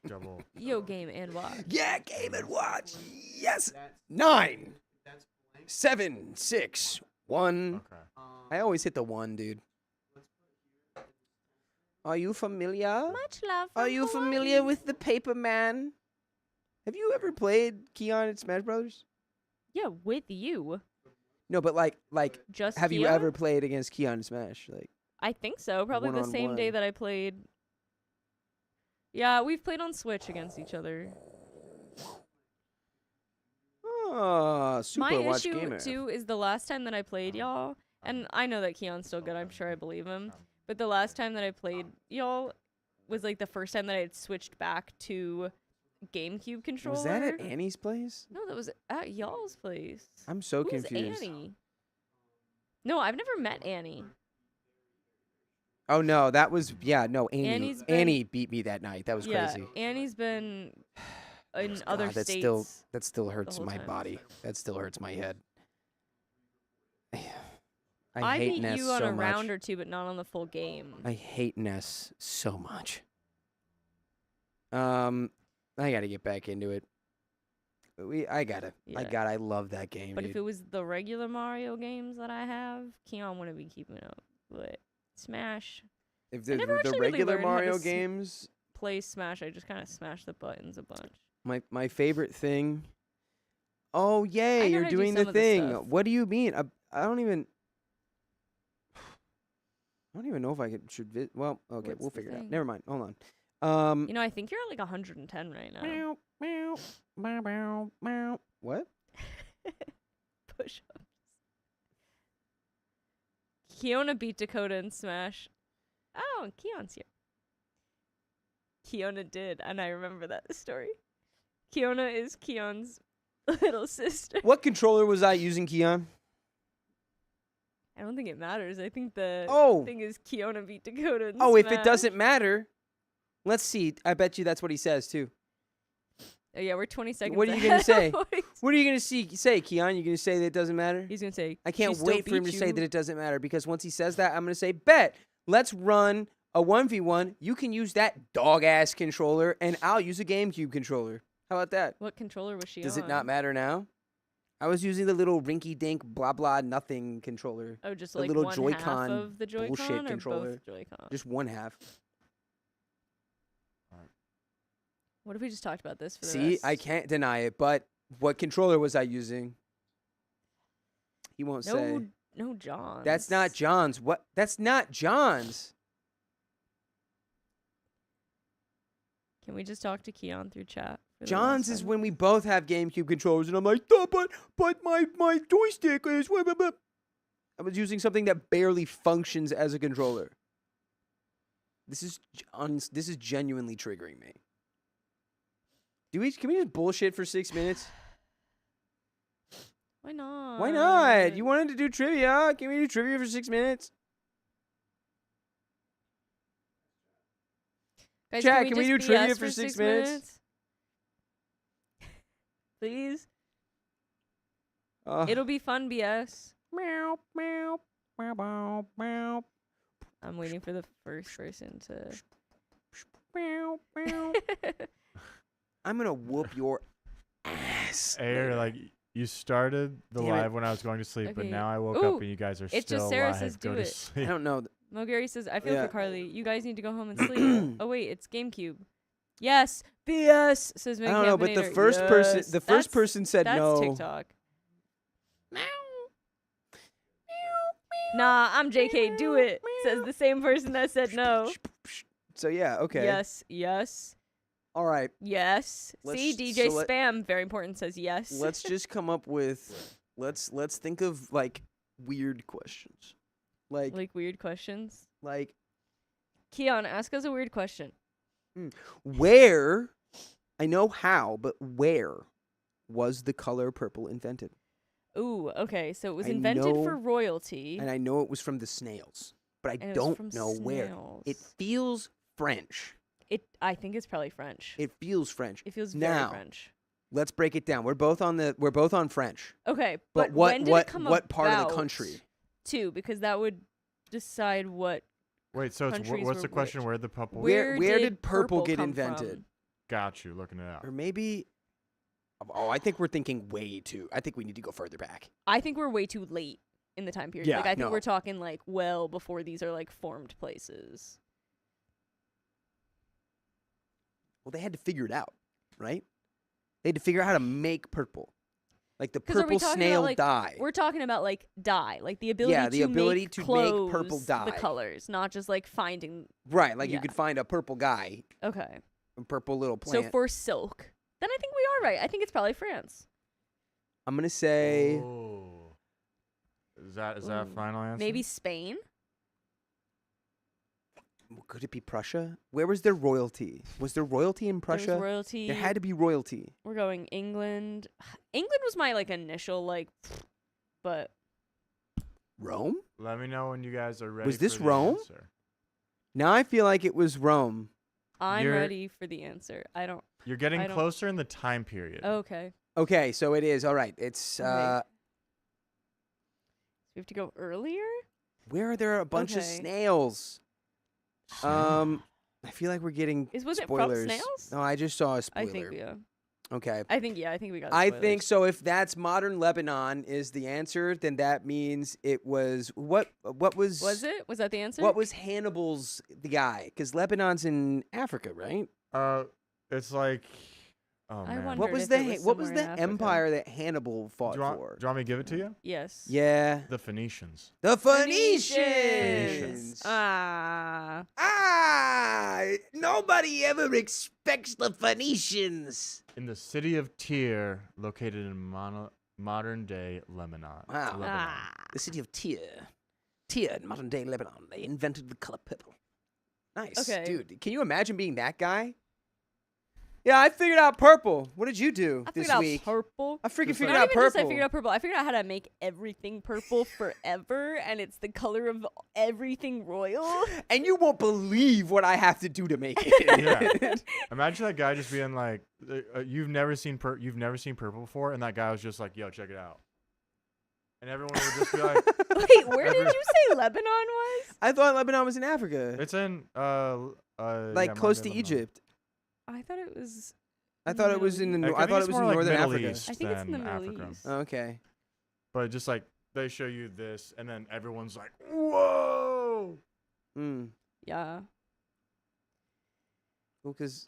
B: Double.
F: Yo, game and watch.
A: Yeah, Game and Watch. Yes. 9, 7, 6, 1.
B: Okay.
A: I always hit the 1, dude. Are you familiar?
G: Much love.
A: Are
G: from
A: you
G: Hawaii.
A: familiar with the Paper Man? Have you ever played Keon at Smash Brothers?
F: Yeah, with you.
A: No, but like,
F: Just
A: have you
F: Keon?
A: ever played against Keon in Smash? Like,
F: I think so. Probably the same day
A: One-on-one.
F: that I played. Yeah, we've played on Switch against each other.
A: oh, Super
F: My
A: Watch
F: issue
A: Gamer.
F: too is the last time that I played y'all, and I know that Keon's still good. I'm sure I believe him. But the last time that I played y'all was like the first time that I had switched back to GameCube controller.
A: Was that at Annie's place?
F: No, that was at y'all's place.
A: I'm so
F: Who's
A: confused.
F: Annie? No, I've never met Annie.
A: Oh no, that was no Annie.
F: Annie's been-
A: Annie beat me that night. That was
F: Yeah,
A: crazy.
F: Annie's been in other
A: God, that
F: states.
A: still hurts
F: whole
A: my
F: time.
A: body. That still hurts my head. I
F: I
A: hate
F: beat
A: Ness
F: you on
A: so
F: a
A: much.
F: round or two, but not on the full game.
A: I hate Ness so much. I gotta get back into it.
F: Yeah.
A: I love that game,
F: But
A: dude.
F: if it was the regular Mario games that I have, Keon wouldn't be keeping up. But Smash,
A: If
F: I
A: the,
F: never
A: the
F: actually really
A: regular
F: learned how to
A: Mario
F: s-
A: games,
F: play Smash, I just kind of smash the buttons a bunch.
A: my favorite thing. Oh yay,
F: I know
A: you're
F: how to do
A: doing
F: some
A: the
F: of the
A: thing.
F: stuff.
A: What do you mean? I don't even. I don't even know if I should. Well, okay,
F: What's
A: we'll
F: the
A: figure it out.
F: thing?
A: Never mind. Hold on.
F: You know, I think you're at like 110 right now.
A: Meow, meow, meow, meow, meow. What?
F: Push ups. Kiona beat Dakota in Smash. Oh, and Keon's here. Kiona did, and I remember that story. Kiona is Keon's little sister.
A: What controller was I using, Keon?
F: I don't think it matters. I think the
A: Oh.
F: thing is Kiona beat Dakota in
A: Oh, if it
F: Smash.
A: doesn't matter, let's see. I bet you that's what he says too.
F: Oh, yeah, we're 20 seconds
A: What are you gonna
F: ahead
A: say?
F: of what
A: What are you gonna say, Keon? You gonna say that it doesn't matter?
F: He's going to say,
A: I can't
F: "She still
A: wait for him to
F: beat
A: say
F: you."
A: that it doesn't matter, because once he says that, I'm gonna say, bet. Let's run a 1v1. You can use that dog ass controller, and I'll use a GameCube controller. How about that?
F: What controller was she
A: Does
F: on?
A: it not matter now? I was using the little rinky dink blah blah nothing controller.
F: Oh, just
A: the
F: like
A: little
F: one
A: Joy-Con
F: half of the Joy-Con
A: bullshit
F: or
A: controller.
F: both Joy-Con?
A: Just one half.
F: What if we just talked about this for the
A: See,
F: rest?
A: I can't deny it, but what controller was I using? He won't say.
F: No, John.
A: That's not John's. What? That's not John's.
F: Can we just talk to Keon through chat? for the
A: John's
F: last
A: is
F: time?
A: when we both have GameCube controllers, and I'm like, oh, but my joystick is. Blah, blah, blah." I was using something that barely functions as a controller. This is genuinely triggering me. Can we just bullshit for 6 minutes?
F: Why not?
A: Why not? You wanted to do trivia? Can we do trivia for 6 minutes?
F: Guys,
A: Chat, can we
F: just
A: do trivia
F: BS
A: for 6 minutes?
F: Please.
A: Uh,
F: It'll be fun, BS.
A: meow, meow, meow, meow, meow,
F: I'm waiting for the first person to.
A: meow, meow. I'm gonna whoop your ass.
B: Air, like you started the
A: Damn it.
B: live when I was going to sleep, but
F: Okay.
B: now I woke
F: Ooh,
B: up and you guys are
F: it's
B: still
F: just Sarah
B: live.
F: says
B: Go
F: do
B: to
F: it.
A: I
B: sleep.
A: don't know.
F: Mo Gary says, I feel
A: Yeah.
F: for Carly. You guys need to go home and sleep. Oh, wait, it's GameCube. Yes, BS, says
A: I don't know, but the
F: Campinator.
A: first
F: Yes.
A: person
F: That's-
A: person said
F: that's
A: no.
F: TikTok. Nah, I'm JK. Do it. Says the same person that said no.
A: So yeah, okay.
F: Yes, yes.
A: All right.
F: Yes.
A: Let's-
F: See, DJ
A: so let-
F: Spam, very important, says yes.
A: Let's just come up with. Let's think of like weird questions. Like
F: like weird questions.
A: like
F: Keon, ask us a weird question.
A: where? I know how, but where was the color purple invented?
F: Ooh, okay. So it was
A: I
F: invented
A: know-
F: for royalty.
A: And I know it was from the snails, but I
F: and it was from
A: don't know where. It
F: snails.
A: feels French.
F: I think it's probably French.
A: It feels French.
F: It feels very
A: Now,
F: French.
A: Let's break it down. We're both on French.
F: Okay,
A: But
F: when did it come
A: what part of the
F: about,
A: country?
F: Too, because that would decide what.
B: Wait, so it's,
F: countries
B: what's
F: were
B: the question?
F: which?
B: Where the purple?
A: Where did purple get
F: come
A: invented?
F: from?
B: Got you. Looking it up.
A: Or maybe I think we're thinking way too. I think we need to go further back.
F: I think we're way too late in the time period.
A: Yeah,
F: like I think
A: no.
F: we're talking like well before these are like formed places.
A: Well, they had to figure it out, right? They had to figure out how to make purple. Like the
F: 'Cause are we
A: purple
F: talking about,
A: snail
F: like,
A: dye.
F: We're talking about like dye, like the ability
A: the ability
F: make
A: to make
F: clothes
A: purple
F: the
A: dye.
F: colors, not just like finding.
A: Right, like
F: yeah.
A: you could find a purple guy,
F: Okay.
A: a purple little plant.
F: So for silk, then I think we are right. I think it's probably France.
A: I'm going to say
B: Oh. Is that
F: Ooh.
B: final answer?
F: Maybe Spain.
A: could it be Prussia? Where was there royalty? Was there royalty in
F: There
A: Prussia?
F: was royalty.
A: There had to be royalty.
F: We're going England. England was my like initial like, but
A: Rome?
B: Let me know when you guys are ready.
A: Was this
B: for the
A: Rome?
B: answer.
A: Now I feel like it was Rome.
F: I'm
B: You're-
F: ready for the answer. I don't.
B: You're getting
F: I don't-
B: closer in the time period.
F: Okay.
A: Okay, so it is. All right. It's
F: Okay. We have to go earlier.
A: where are there a bunch of
F: Okay.
A: snails? I feel like we're getting
F: Was it from
A: spoilers.
F: snails?
A: No, I just saw a spoiler.
F: I think yeah.
A: Okay.
F: I think yeah. I think we got.
A: I
F: spoilers.
A: think so. If that's modern Lebanon is the answer, then that means it was what was
F: Was it? Was that the answer?
A: What was Hannibal's the guy? Because Lebanon's in Africa, right?
B: It's like, oh
F: I
B: man.
F: wonder-
A: What was
F: if
A: the
F: it was
A: what was
F: somewhere
A: the
F: in Africa.
A: empire that Hannibal fought
B: do, you want,
A: for?
B: do you want me to give it to you?
F: Yes.
A: Yeah,
B: The Phoenicians.
A: the
F: Phoenicians.
A: Phoenicians.
F: Ah.
A: Nobody ever expects the Phoenicians.
B: In the city of Tyre, located in modern day Lebanon.
A: Wow.
B: Lebanon.
F: Ah.
A: The city of Tyre in modern day Lebanon. They invented the color purple. Nice,
F: Okay.
A: dude. Can you imagine being that guy? Yeah, I figured out purple. What did you do
F: I
A: this
F: figured out
A: week?
F: purple.
A: I freaking
B: Just
A: figured
F: Not
A: out
F: even just
A: purple.
F: I figured out purple. I figured out how to make everything purple forever, and it's the color of everything royal.
A: And you won't believe what I have to do to make it.
B: Yeah. Imagine that guy just being like, "You've never seen purple before," and that guy was just like, "Yo, check it out," and everyone would just be like,
F: Wait, where did you say Lebanon was?
A: I thought Lebanon was in Africa.
B: "It's in
A: Like
B: yeah,
A: close
B: modern
A: to
B: day Lebanon.
A: Egypt.
F: I thought it was.
A: I thought it was in the.
B: I
A: I
B: think
A: thought
B: it's
A: it was
B: more
A: in
B: like
A: northern
B: Middle
A: Africa.
B: East
F: I think it's in the
B: than
F: Middle
B: Africa.
F: East.
A: Okay.
B: But just like they show you this, and then everyone's like, "Whoa!"
A: Mm.
F: Yeah.
A: Well, because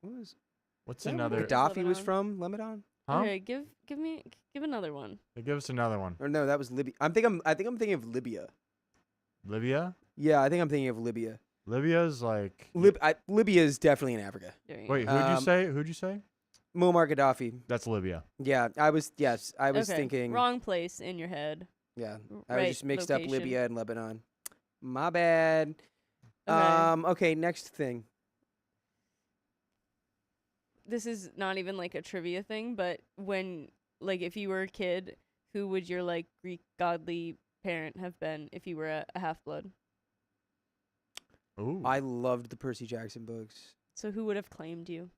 A: what was
B: What's
F: Yeah,
B: another?
F: what
A: Gaddafi was
F: Lebanon.
A: from Lebanon?
B: Huh?
F: Okay, give another one.
B: Give us another one.
A: Or no, that was Libya. I think I'm thinking of Libya.
B: Libya.
A: Yeah, I think I'm thinking of Libya.
B: Libya's like.
A: Libya is definitely in Africa.
F: There you
B: Wait,
F: go.
B: who'd you
A: Um,
B: say? Who'd you say?
A: Muammar Gaddafi.
B: That's Libya.
A: Yeah, I was
F: Okay,
A: thinking.
F: wrong place in your head.
A: Yeah,
F: R-
A: I
F: right
A: just mixed up
F: location.
A: Libya and Lebanon. My bad.
F: Okay.
A: Okay, next thing.
F: This is not even like a trivia thing, but when like if you were a kid, who would your like Greek godly parent have been if you were a half blood?
B: Ooh.
A: I loved the Percy Jackson books.
F: So who would have claimed you?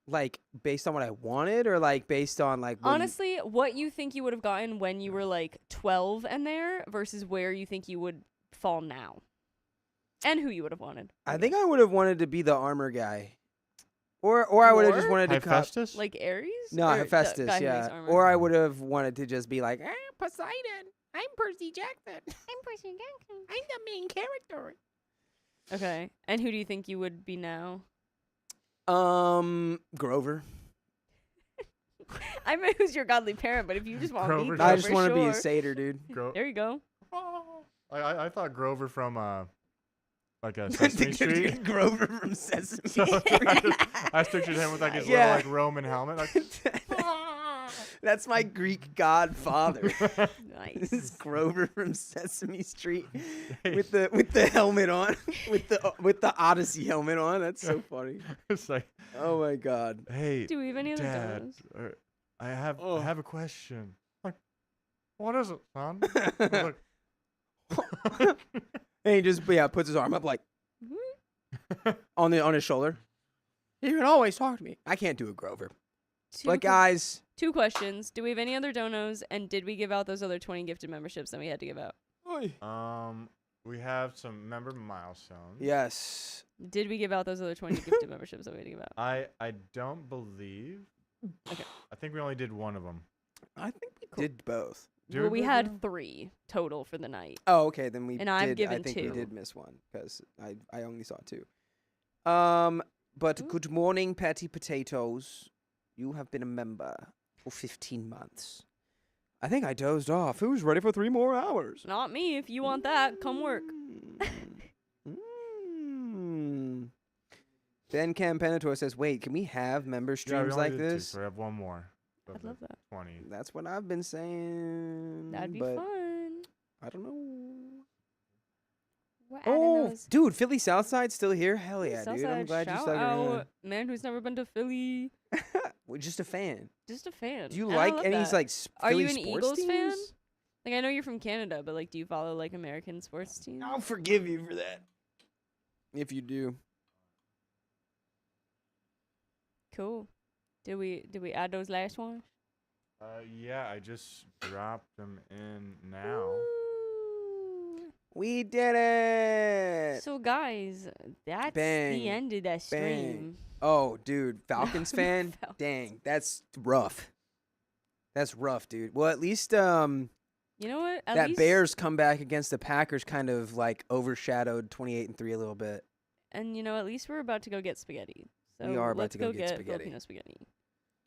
A: Like based on what I wanted, or like based on like when-
F: Honestly, what you think you would have gotten when you were like 12 and there versus where you think you would fall now. And who you would have wanted.
A: I think I would have wanted to be the armor guy, or I would have just
F: Or?
A: wanted to cop.
B: Hephaestus?
F: Like Ares?
A: No,
F: Or the
A: Hephaestus,
F: guy who makes
A: yeah.
F: armor?
A: Or I would have wanted to just be like,
D: Poseidon. I'm Percy Jackson.
G: I'm Percy Jackson.
D: I'm the main character.
F: Okay. And who do you think you would be now?
A: Grover.
F: I mean, who's your godly parent, but if you just want me,
B: Grover
F: go
A: I
B: Grover,
A: just
F: for
A: want to be a
F: sure.
A: satyr, dude.
B: Gro-
F: There you go.
B: I thought Grover from like a Sesame Street.
A: Grover from Sesame
B: So
A: Street.
B: I just pictured him with like his
A: Yeah.
B: little like Roman helmet. Like,
A: That's my Greek godfather.
G: Nice.
A: This is Grover from Sesame Street with the helmet on, with the Odyssey helmet on. That's so funny.
B: it's like,
A: Oh my god.
B: hey,
F: Do we have any other
B: Dad,
F: donos?
B: I have
A: Oh.
B: a question. Like, what is it, son? I was like,
A: And he just puts his arm up like on his shoulder. You can always talk to me. I can't do a Grover. But guys,
F: 2 questions. Do we have any other donos? And did we give out those other 20 gifted memberships that we had to give out?
B: we have some member milestones.
A: yes.
F: Did we give out those other 20 gifted memberships that we had to give out?
B: I don't believe.
F: Okay.
B: I think we only did one of them.
A: I think we did both.
F: Well, we had 3 total for the night.
A: Oh, okay. Then we
F: And I've
A: did.
F: given
A: I think
F: 2.
A: we did miss one because I only saw 2. But
F: Ooh.
A: good morning, Patty Potatoes. You have been a member for 15 months. I think I dozed off. Who's ready for 3 more hours?
F: Not me. If you want that, come work.
A: Mm. Ben Campanator says, "Wait, can we have member
B: Yeah, we
A: streams
B: only
A: like
B: did 2,
A: this?"
B: so we have one more. So
F: I'd
B: the
F: love that.
B: 20.
A: That's what I've been saying.
F: That'd be
A: but
F: fun.
A: I don't know.
G: We're adding
A: Oh,
G: those.
A: dude, Philly Southside's still here? Hell yeah, dude. I'm
F: Southside,
A: glad you
F: shout
A: stuck around.
F: out. Man who's never been to Philly.
A: We're just a fan.
F: Just a fan.
A: Do you
F: And I
A: like
F: love
A: any
F: that.
A: like
F: Are
A: Philly
F: you an
A: sports
F: Eagles fan?
A: teams?
F: Like, I know you're from Canada, but like, do you follow like American sports teams?
A: I'll forgive you for that. If you do.
F: Cool. Did we add those last ones?
B: Yeah, I just dropped them in now.
F: Ooh.
A: We did it.
F: So guys, that's
A: Bang.
F: the end of that stream.
A: Oh, dude, Falcons fan?
F: Falcons.
A: Dang, that's rough. That's rough, dude. Well, at least
F: You know what? At
A: that
F: least,
A: Bears comeback against the Packers kind of like overshadowed 28-3 a little bit.
F: And you know, at least we're about to go get spaghetti. So
A: We are about
F: let's
A: to go get spaghetti.
F: Filipino spaghetti.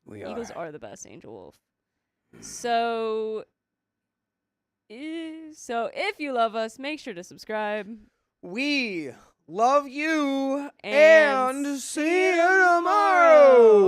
A: We
F: Eagles are the best, Angel Wolf. So if you love us, make sure to subscribe.
A: We love you
F: And
A: and see you tomorrow.